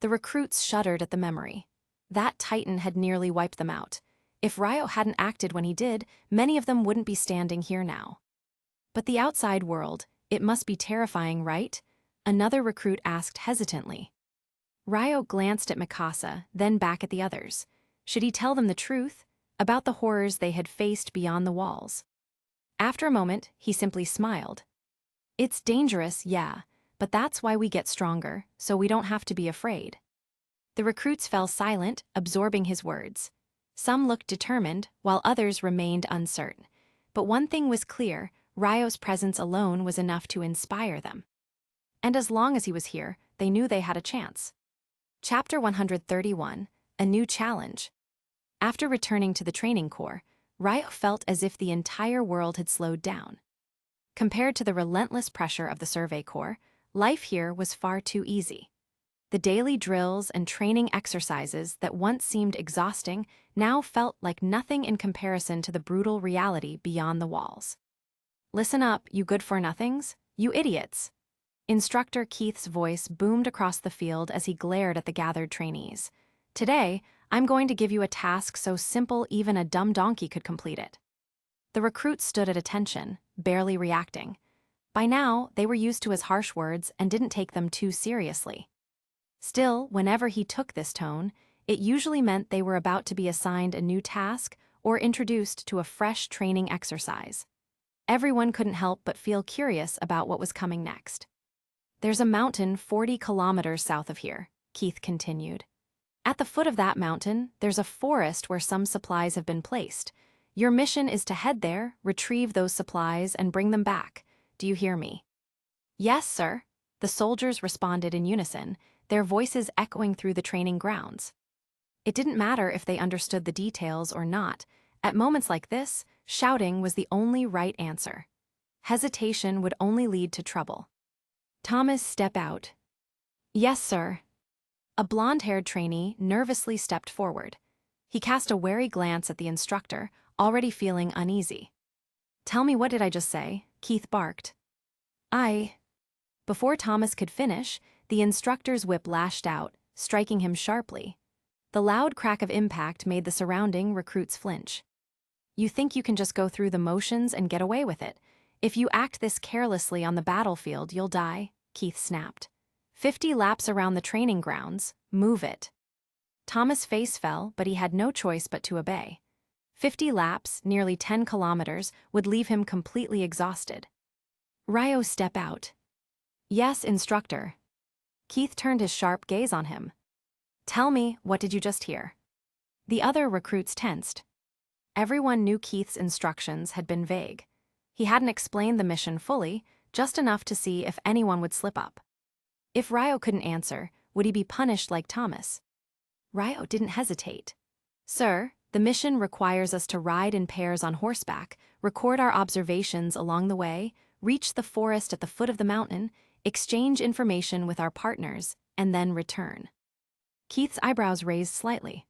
The recruits shuddered at the memory. That Titan had nearly wiped them out. If Ryo hadn't acted when he did, many of them wouldn't be standing here now. "But the outside world, it must be terrifying, right?" Another recruit asked hesitantly. Ryo glanced at Mikasa, then back at the others. Should he tell them the truth about the horrors they had faced beyond the walls? After a moment, he simply smiled. "It's dangerous, yeah, but that's why we get stronger, so we don't have to be afraid." The recruits fell silent, absorbing his words. Some looked determined, while others remained uncertain. But one thing was clear: Ryo's presence alone was enough to inspire them. And as long as he was here, they knew they had a chance. Chapter 131, A New Challenge. After returning to the training corps, Ryo felt as if the entire world had slowed down. Compared to the relentless pressure of the Survey Corps, life here was far too easy. The daily drills and training exercises that once seemed exhausting now felt like nothing in comparison to the brutal reality beyond the walls. "Listen up, you good-for-nothings, you idiots." Instructor Keith's voice boomed across the field as he glared at the gathered trainees. "Today, I'm going to give you a task so simple even a dumb donkey could complete it." The recruits stood at attention, barely reacting. By now, they were used to his harsh words and didn't take them too seriously. Still, whenever he took this tone, it usually meant they were about to be assigned a new task or introduced to a fresh training exercise. Everyone couldn't help but feel curious about what was coming next. "There's a mountain 40 kilometers south of here," Keith continued. "At the foot of that mountain, there's a forest where some supplies have been placed. Your mission is to head there, retrieve those supplies, and bring them back. Do you hear me?" "Yes, sir," the soldiers responded in unison, their voices echoing through the training grounds. It didn't matter if they understood the details or not. At moments like this, shouting was the only right answer. Hesitation would only lead to trouble. "Thomas, step out." "Yes, sir." A blonde-haired trainee nervously stepped forward. He cast a wary glance at the instructor, already feeling uneasy. "Tell me, what did I just say?" Keith barked. Before Thomas could finish, the instructor's whip lashed out, striking him sharply. The loud crack of impact made the surrounding recruits flinch. "You think you can just go through the motions and get away with it? If you act this carelessly on the battlefield, you'll die," Keith snapped. 50 laps around the training grounds, move it." Thomas' face fell, but he had no choice but to obey. 50 laps, nearly 10 kilometers, would leave him completely exhausted. "Ryo, step out." "Yes, instructor." Keith turned his sharp gaze on him. "Tell me, what did you just hear?" The other recruits tensed. Everyone knew Keith's instructions had been vague. He hadn't explained the mission fully, just enough to see if anyone would slip up. If Ryo couldn't answer, would he be punished like Thomas? Ryo didn't hesitate. "Sir, the mission requires us to ride in pairs on horseback, record our observations along the way, reach the forest at the foot of the mountain, exchange information with our partners, and then return." Keith's eyebrows raised slightly.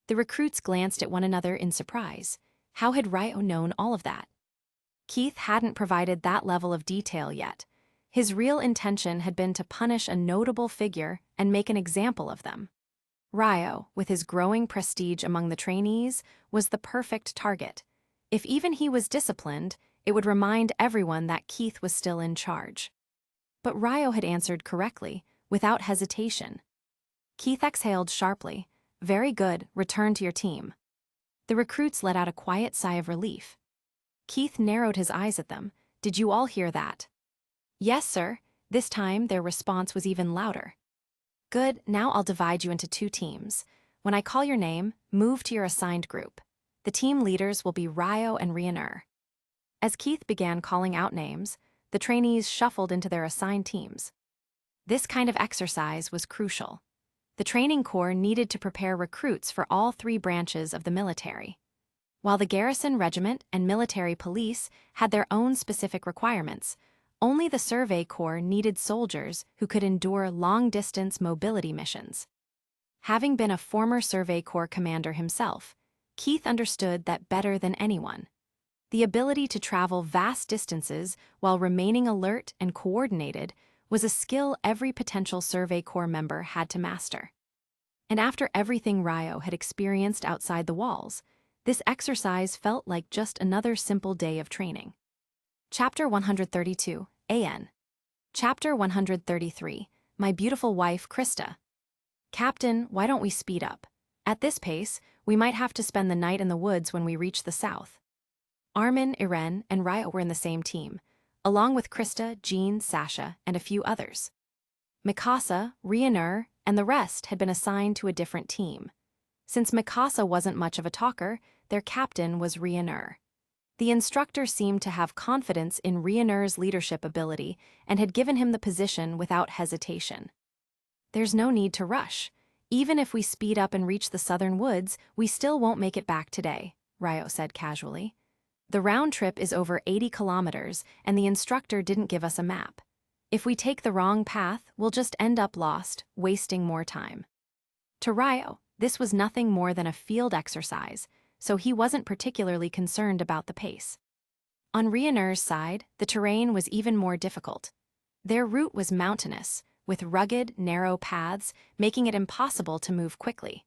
The recruits glanced at one another in surprise. How had Ryo known all of that? Keith hadn't provided that level of detail yet. His real intention had been to punish a notable figure and make an example of them. Ryo, with his growing prestige among the trainees, was the perfect target. If even he was disciplined, it would remind everyone that Keith was still in charge. But Ryo had answered correctly, without hesitation. Keith exhaled sharply. "Very good, return to your team." The recruits let out a quiet sigh of relief. Keith narrowed his eyes at them. "Did you all hear that?" "Yes, sir." This time, their response was even louder. "Good, now I'll divide you into 2 teams. When I call your name, move to your assigned group. The team leaders will be Ryo and Rienur." As Keith began calling out names, the trainees shuffled into their assigned teams. This kind of exercise was crucial. The training corps needed to prepare recruits for all 3 branches of the military. While the garrison regiment and military police had their own specific requirements, only the survey corps needed soldiers who could endure long-distance mobility missions. Having been a former survey corps commander himself, Keith understood that better than anyone. The ability to travel vast distances while remaining alert and coordinated was a skill every potential survey corps member had to master. And after everything Ryo had experienced outside the walls, this exercise felt like just another simple day of training. Chapter 132, AN. Chapter 133, My Beautiful Wife, Krista. "Captain, why don't we speed up? At this pace, we might have to spend the night in the woods when we reach the south." Armin, Irene, and Ryo were in the same team, along with Krista, Jean, Sasha, and a few others. Mikasa, Rienur, and the rest had been assigned to a different team. Since Mikasa wasn't much of a talker, their captain was Rienur. The instructor seemed to have confidence in Rienur's leadership ability and had given him the position without hesitation. "There's no need to rush. Even if we speed up and reach the southern woods, we still won't make it back today," Ryo said casually. "The round trip is over 80 kilometers, and the instructor didn't give us a map. If we take the wrong path, we'll just end up lost, wasting more time." To Ryo, this was nothing more than a field exercise, so he wasn't particularly concerned about the pace. On Rienur's side, the terrain was even more difficult. Their route was mountainous, with rugged, narrow paths, making it impossible to move quickly.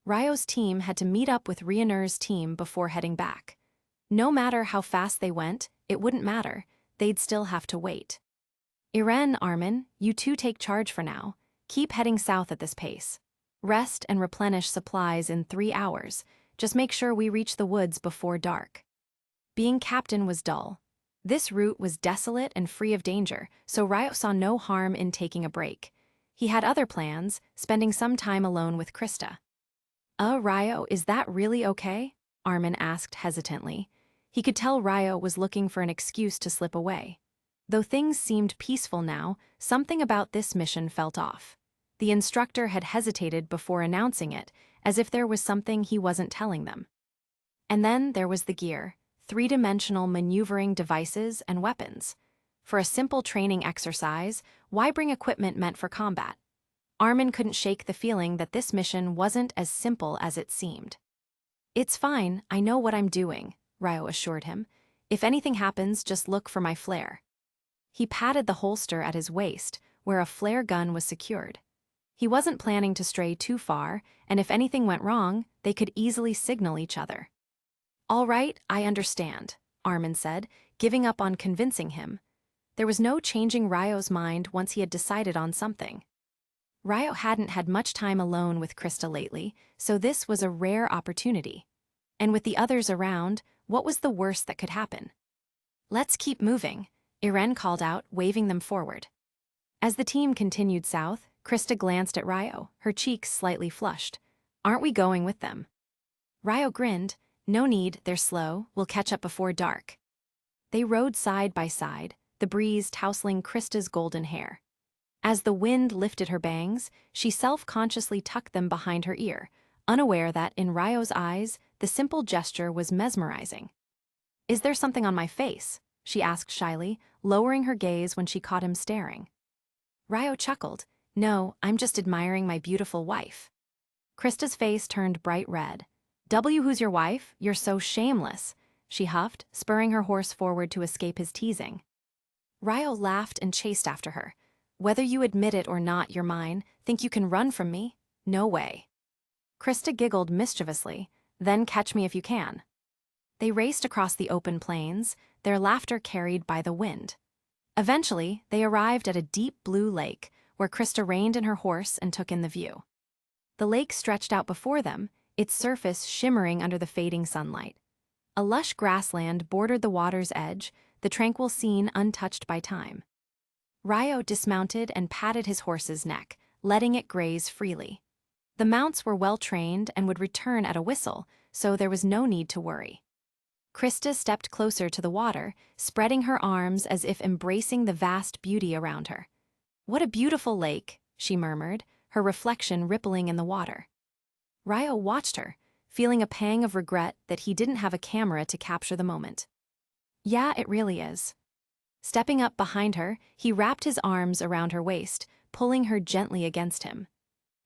Ryo's team had to meet up with Ryuner's team before heading back. No matter how fast they went, it wouldn't matter. They'd still have to wait. Irene, Armin, you two take charge for now. Keep heading south at this pace. Rest and replenish supplies in 3 hours. Just make sure we reach the woods before dark. Being captain was dull. This route was desolate and free of danger, so Ryo saw no harm in taking a break. He had other plans, spending some time alone with Krista. Ryo, is that really okay? Armin asked hesitantly. He could tell Ryo was looking for an excuse to slip away. Though things seemed peaceful now, something about this mission felt off. The instructor had hesitated before announcing it, as if there was something he wasn't telling them. And then there was the gear, 3-dimensional maneuvering devices and weapons. For a simple training exercise, why bring equipment meant for combat? Armin couldn't shake the feeling that this mission wasn't as simple as it seemed. It's fine, I know what I'm doing, Ryo assured him. If anything happens, just look for my flare. He patted the holster at his waist, where a flare gun was secured. He wasn't planning to stray too far, and if anything went wrong, they could easily signal each other. All right, I understand, Armin said, giving up on convincing him. There was no changing Ryo's mind once he had decided on something. Ryo hadn't had much time alone with Krista lately, so this was a rare opportunity. And with the others around, what was the worst that could happen? Let's keep moving, Irene called out, waving them forward. As the team continued south, Krista glanced at Ryo, her cheeks slightly flushed. Aren't we going with them? Ryo grinned. No need, they're slow, we'll catch up before dark. They rode side by side, the breeze tousling Krista's golden hair. As the wind lifted her bangs, she self-consciously tucked them behind her ear, unaware that, in Ryo's eyes, the simple gesture was mesmerizing. Is there something on my face? She asked shyly, lowering her gaze when she caught him staring. Ryo chuckled. No, I'm just admiring my beautiful wife. Krista's face turned bright red. Who's your wife? You're so shameless, she huffed, spurring her horse forward to escape his teasing. Ryo laughed and chased after her. Whether you admit it or not, you're mine. Think you can run from me? No way. Krista giggled mischievously. Then catch me if you can. They raced across the open plains, their laughter carried by the wind. Eventually, they arrived at a deep blue lake, where Krista reined in her horse and took in the view. The lake stretched out before them, its surface shimmering under the fading sunlight. A lush grassland bordered the water's edge, the tranquil scene untouched by time. Ryo dismounted and patted his horse's neck, letting it graze freely. The mounts were well-trained and would return at a whistle, so there was no need to worry. Krista stepped closer to the water, spreading her arms as if embracing the vast beauty around her. What a beautiful lake, she murmured, her reflection rippling in the water. Ryo watched her, feeling a pang of regret that he didn't have a camera to capture the moment. Yeah, it really is. Stepping up behind her, he wrapped his arms around her waist, pulling her gently against him.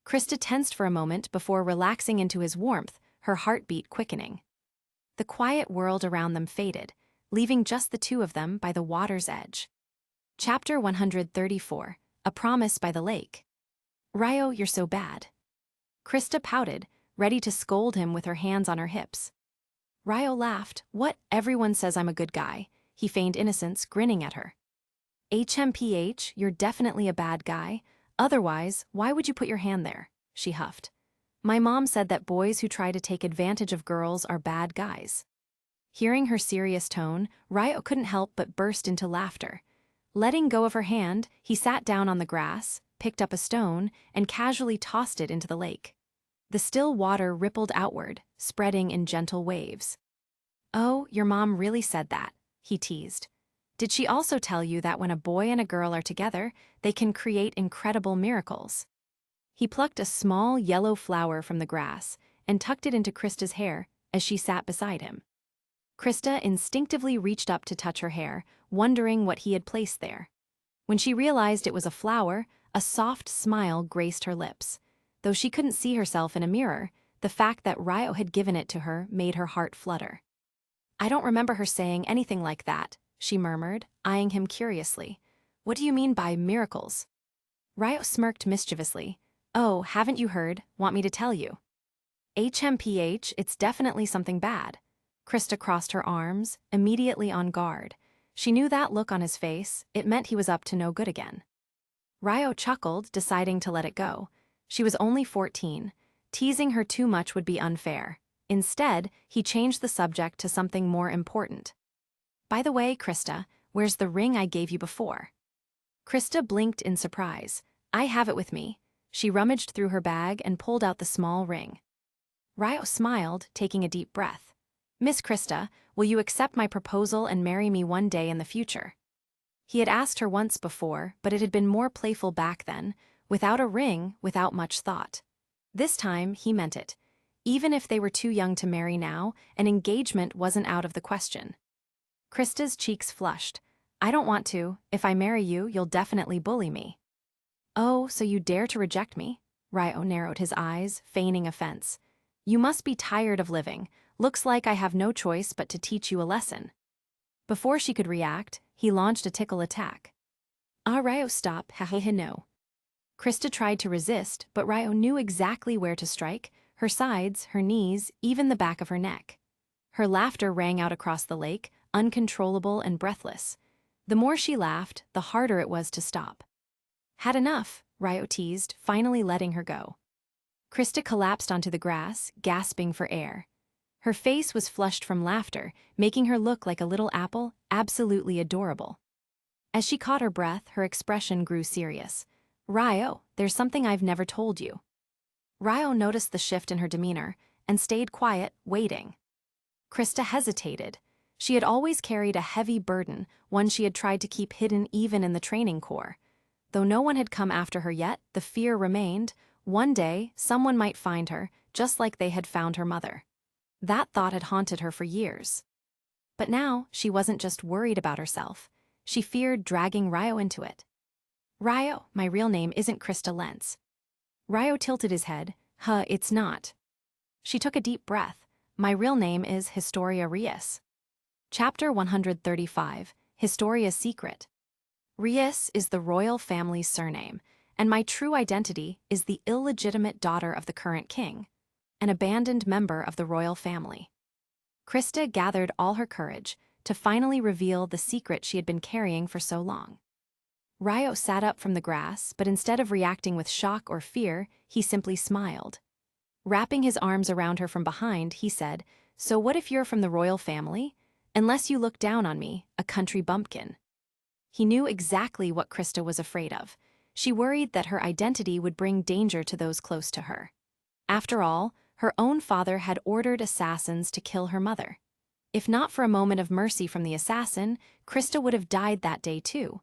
Krista tensed for a moment before relaxing into his warmth, her heartbeat quickening. The quiet world around them faded, leaving just the two of them by the water's edge. Chapter 134, A Promise by the Lake. Ryo, you're so bad. Krista pouted, ready to scold him with her hands on her hips. Ryo laughed. What? Everyone says I'm a good guy. He feigned innocence, grinning at her. HMPH, you're definitely a bad guy. Otherwise, why would you put your hand there? She huffed. My mom said that boys who try to take advantage of girls are bad guys. Hearing her serious tone, Ryo couldn't help but burst into laughter. Letting go of her hand, he sat down on the grass, picked up a stone, and casually tossed it into the lake. The still water rippled outward, spreading in gentle waves. Oh, your mom really said that, he teased. Did she also tell you that when a boy and a girl are together, they can create incredible miracles? He plucked a small yellow flower from the grass and tucked it into Krista's hair as she sat beside him. Krista instinctively reached up to touch her hair, wondering what he had placed there. When she realized it was a flower, a soft smile graced her lips. Though she couldn't see herself in a mirror, the fact that Ryo had given it to her made her heart flutter. I don't remember her saying anything like that, she murmured, eyeing him curiously. What do you mean by miracles? Ryo smirked mischievously. Oh, haven't you heard? Want me to tell you? HMPH, it's definitely something bad. Krista crossed her arms, immediately on guard. She knew that look on his face, it meant he was up to no good again. Ryo chuckled, deciding to let it go. She was only 14. Teasing her too much would be unfair. Instead, he changed the subject to something more important. By the way, Krista, where's the ring I gave you before? Krista blinked in surprise. I have it with me. She rummaged through her bag and pulled out the small ring. Ryo smiled, taking a deep breath. Miss Krista, will you accept my proposal and marry me one day in the future? He had asked her once before, but it had been more playful back then, without a ring, without much thought. This time, he meant it. Even if they were too young to marry now, an engagement wasn't out of the question. Krista's cheeks flushed. I don't want to. If I marry you, you'll definitely bully me. Oh, so you dare to reject me? Ryo narrowed his eyes, feigning offense. You must be tired of living. Looks like I have no choice but to teach you a lesson. Before she could react, he launched a tickle attack. Ryo, stop, haha no. Krista tried to resist, but Ryo knew exactly where to strike, her sides, her knees, even the back of her neck. Her laughter rang out across the lake, uncontrollable and breathless. The more she laughed, the harder it was to stop. Had enough, Ryo teased, finally letting her go. Krista collapsed onto the grass, gasping for air. Her face was flushed from laughter, making her look like a little apple, absolutely adorable. As she caught her breath, her expression grew serious. Ryo, there's something I've never told you. Ryo noticed the shift in her demeanor and stayed quiet, waiting. Krista hesitated. She had always carried a heavy burden, one she had tried to keep hidden even in the training corps. Though no one had come after her yet, the fear remained. One day, someone might find her, just like they had found her mother. That thought had haunted her for years. But now, she wasn't just worried about herself. She feared dragging Ryo into it. Ryo, my real name isn't Krista Lentz. Ryo tilted his head. It's not. She took a deep breath. My real name is Historia Reyes. Chapter 135, Historia's Secret. Reyes is the royal family's surname, and my true identity is the illegitimate daughter of the current king, an abandoned member of the royal family. Krista gathered all her courage to finally reveal the secret she had been carrying for so long. Ryo sat up from the grass, but instead of reacting with shock or fear, he simply smiled. Wrapping his arms around her from behind, he said, So what if you're from the royal family? Unless you look down on me, a country bumpkin. He knew exactly what Krista was afraid of. She worried that her identity would bring danger to those close to her. After all, her own father had ordered assassins to kill her mother. If not for a moment of mercy from the assassin, Krista would have died that day too.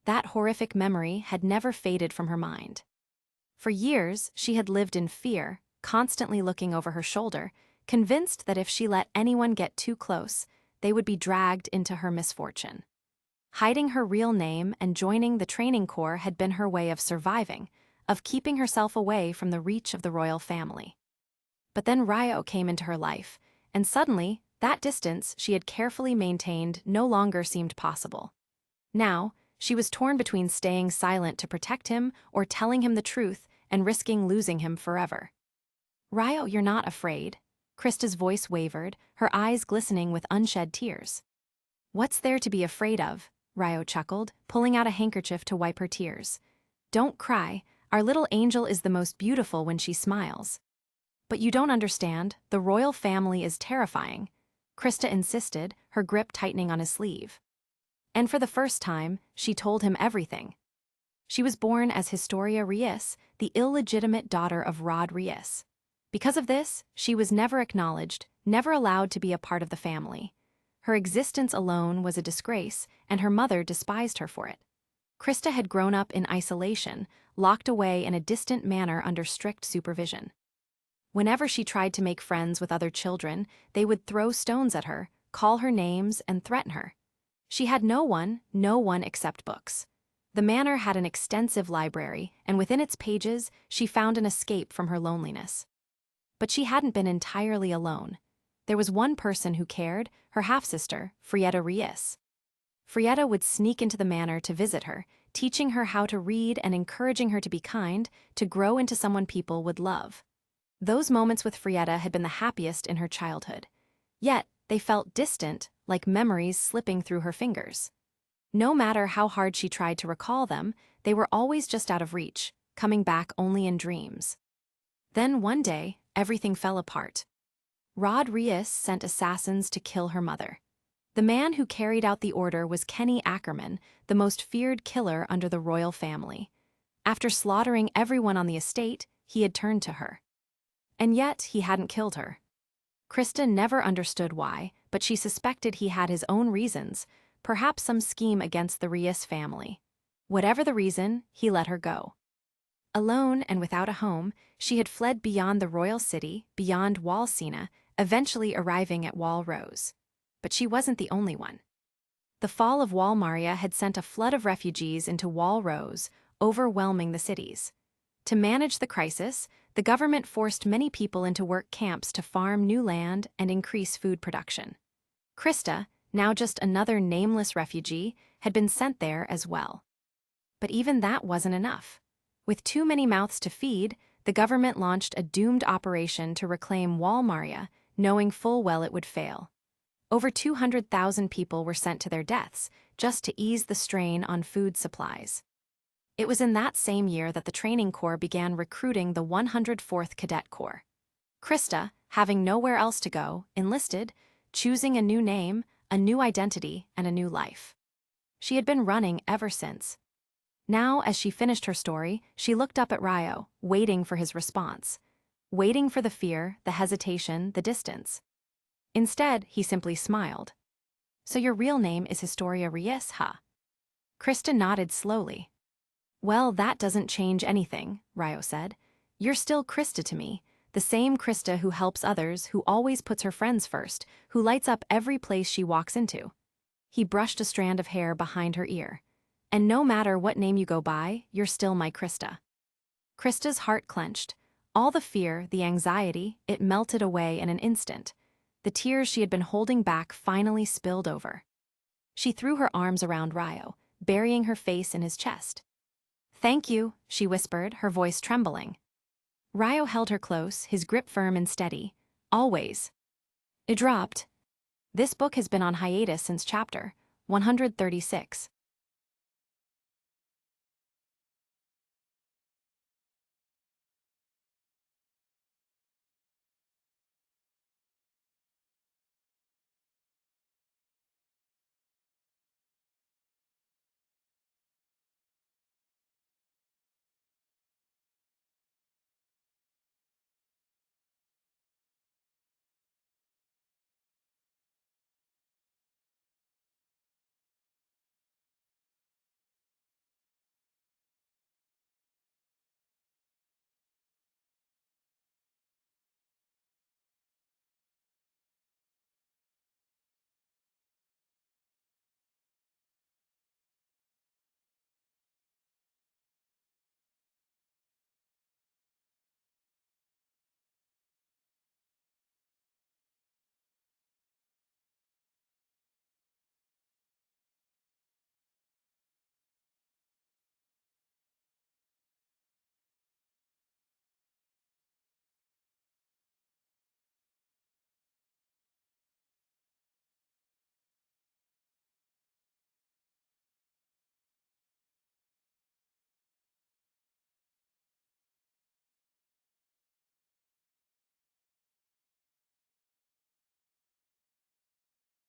That horrific memory had never faded from her mind. For years, she had lived in fear, constantly looking over her shoulder, convinced that if she let anyone get too close, they would be dragged into her misfortune. Hiding her real name and joining the training corps had been her way of surviving, of keeping herself away from the reach of the royal family. But then Ryo came into her life, and suddenly, that distance she had carefully maintained no longer seemed possible. Now, she was torn between staying silent to protect him or telling him the truth and risking losing him forever. Ryo, you're not afraid. Krista's voice wavered, her eyes glistening with unshed tears. What's there to be afraid of? Ryo chuckled, pulling out a handkerchief to wipe her tears. Don't cry, our little angel is the most beautiful when she smiles. But you don't understand, the royal family is terrifying. Krista insisted, her grip tightening on his sleeve. And for the first time, she told him everything. She was born as Historia Reyes, the illegitimate daughter of Rod Reyes. Because of this, she was never acknowledged, never allowed to be a part of the family. Her existence alone was a disgrace, and her mother despised her for it. Krista had grown up in isolation, locked away in a distant manner under strict supervision. Whenever she tried to make friends with other children, they would throw stones at her, call her names, and threaten her. She had no one except books. The manor had an extensive library, and within its pages, she found an escape from her loneliness. But she hadn't been entirely alone. There was one person who cared, her half-sister, Frietta Reyes. Frietta would sneak into the manor to visit her, teaching her how to read and encouraging her to be kind, to grow into someone people would love. Those moments with Frietta had been the happiest in her childhood. Yet, they felt distant, like memories slipping through her fingers. No matter how hard she tried to recall them, they were always just out of reach, coming back only in dreams. Then one day, everything fell apart. Rodriguez sent assassins to kill her mother. The man who carried out the order was Kenny Ackerman, the most feared killer under the royal family. After slaughtering everyone on the estate, he had turned to her. And yet, he hadn't killed her. Krista never understood why, but she suspected he had his own reasons, perhaps some scheme against the Reyes family. Whatever the reason, he let her go. Alone and without a home, she had fled beyond the royal city, beyond Walsina, eventually arriving at Wal Rose. But she wasn't the only one. The fall of Walmaria had sent a flood of refugees into Wal Rose, overwhelming the cities. To manage the crisis, the government forced many people into work camps to farm new land and increase food production. Krista, now just another nameless refugee, had been sent there as well. But even that wasn't enough. With too many mouths to feed, the government launched a doomed operation to reclaim Walmaria, knowing full well it would fail. Over 200,000 people were sent to their deaths, just to ease the strain on food supplies. It was in that same year that the training corps began recruiting the 104th Cadet Corps. Krista, having nowhere else to go, enlisted, choosing a new name, a new identity, and a new life. She had been running ever since. Now, as she finished her story, she looked up at Ryo, waiting for his response. Waiting for the fear, the hesitation, the distance. Instead, he simply smiled. "So your real name is Historia Reyes, huh?" Krista nodded slowly. "Well, that doesn't change anything," Ryo said. "You're still Krista to me, the same Krista who helps others, who always puts her friends first, who lights up every place she walks into." He brushed a strand of hair behind her ear. "And no matter what name you go by, you're still my Krista." Krista's heart clenched. All the fear, the anxiety, it melted away in an instant. The tears she had been holding back finally spilled over. She threw her arms around Ryo, burying her face in his chest. "Thank you," she whispered, her voice trembling. Ryo held her close, his grip firm and steady. "Always." It dropped. This book has been on hiatus since chapter 136.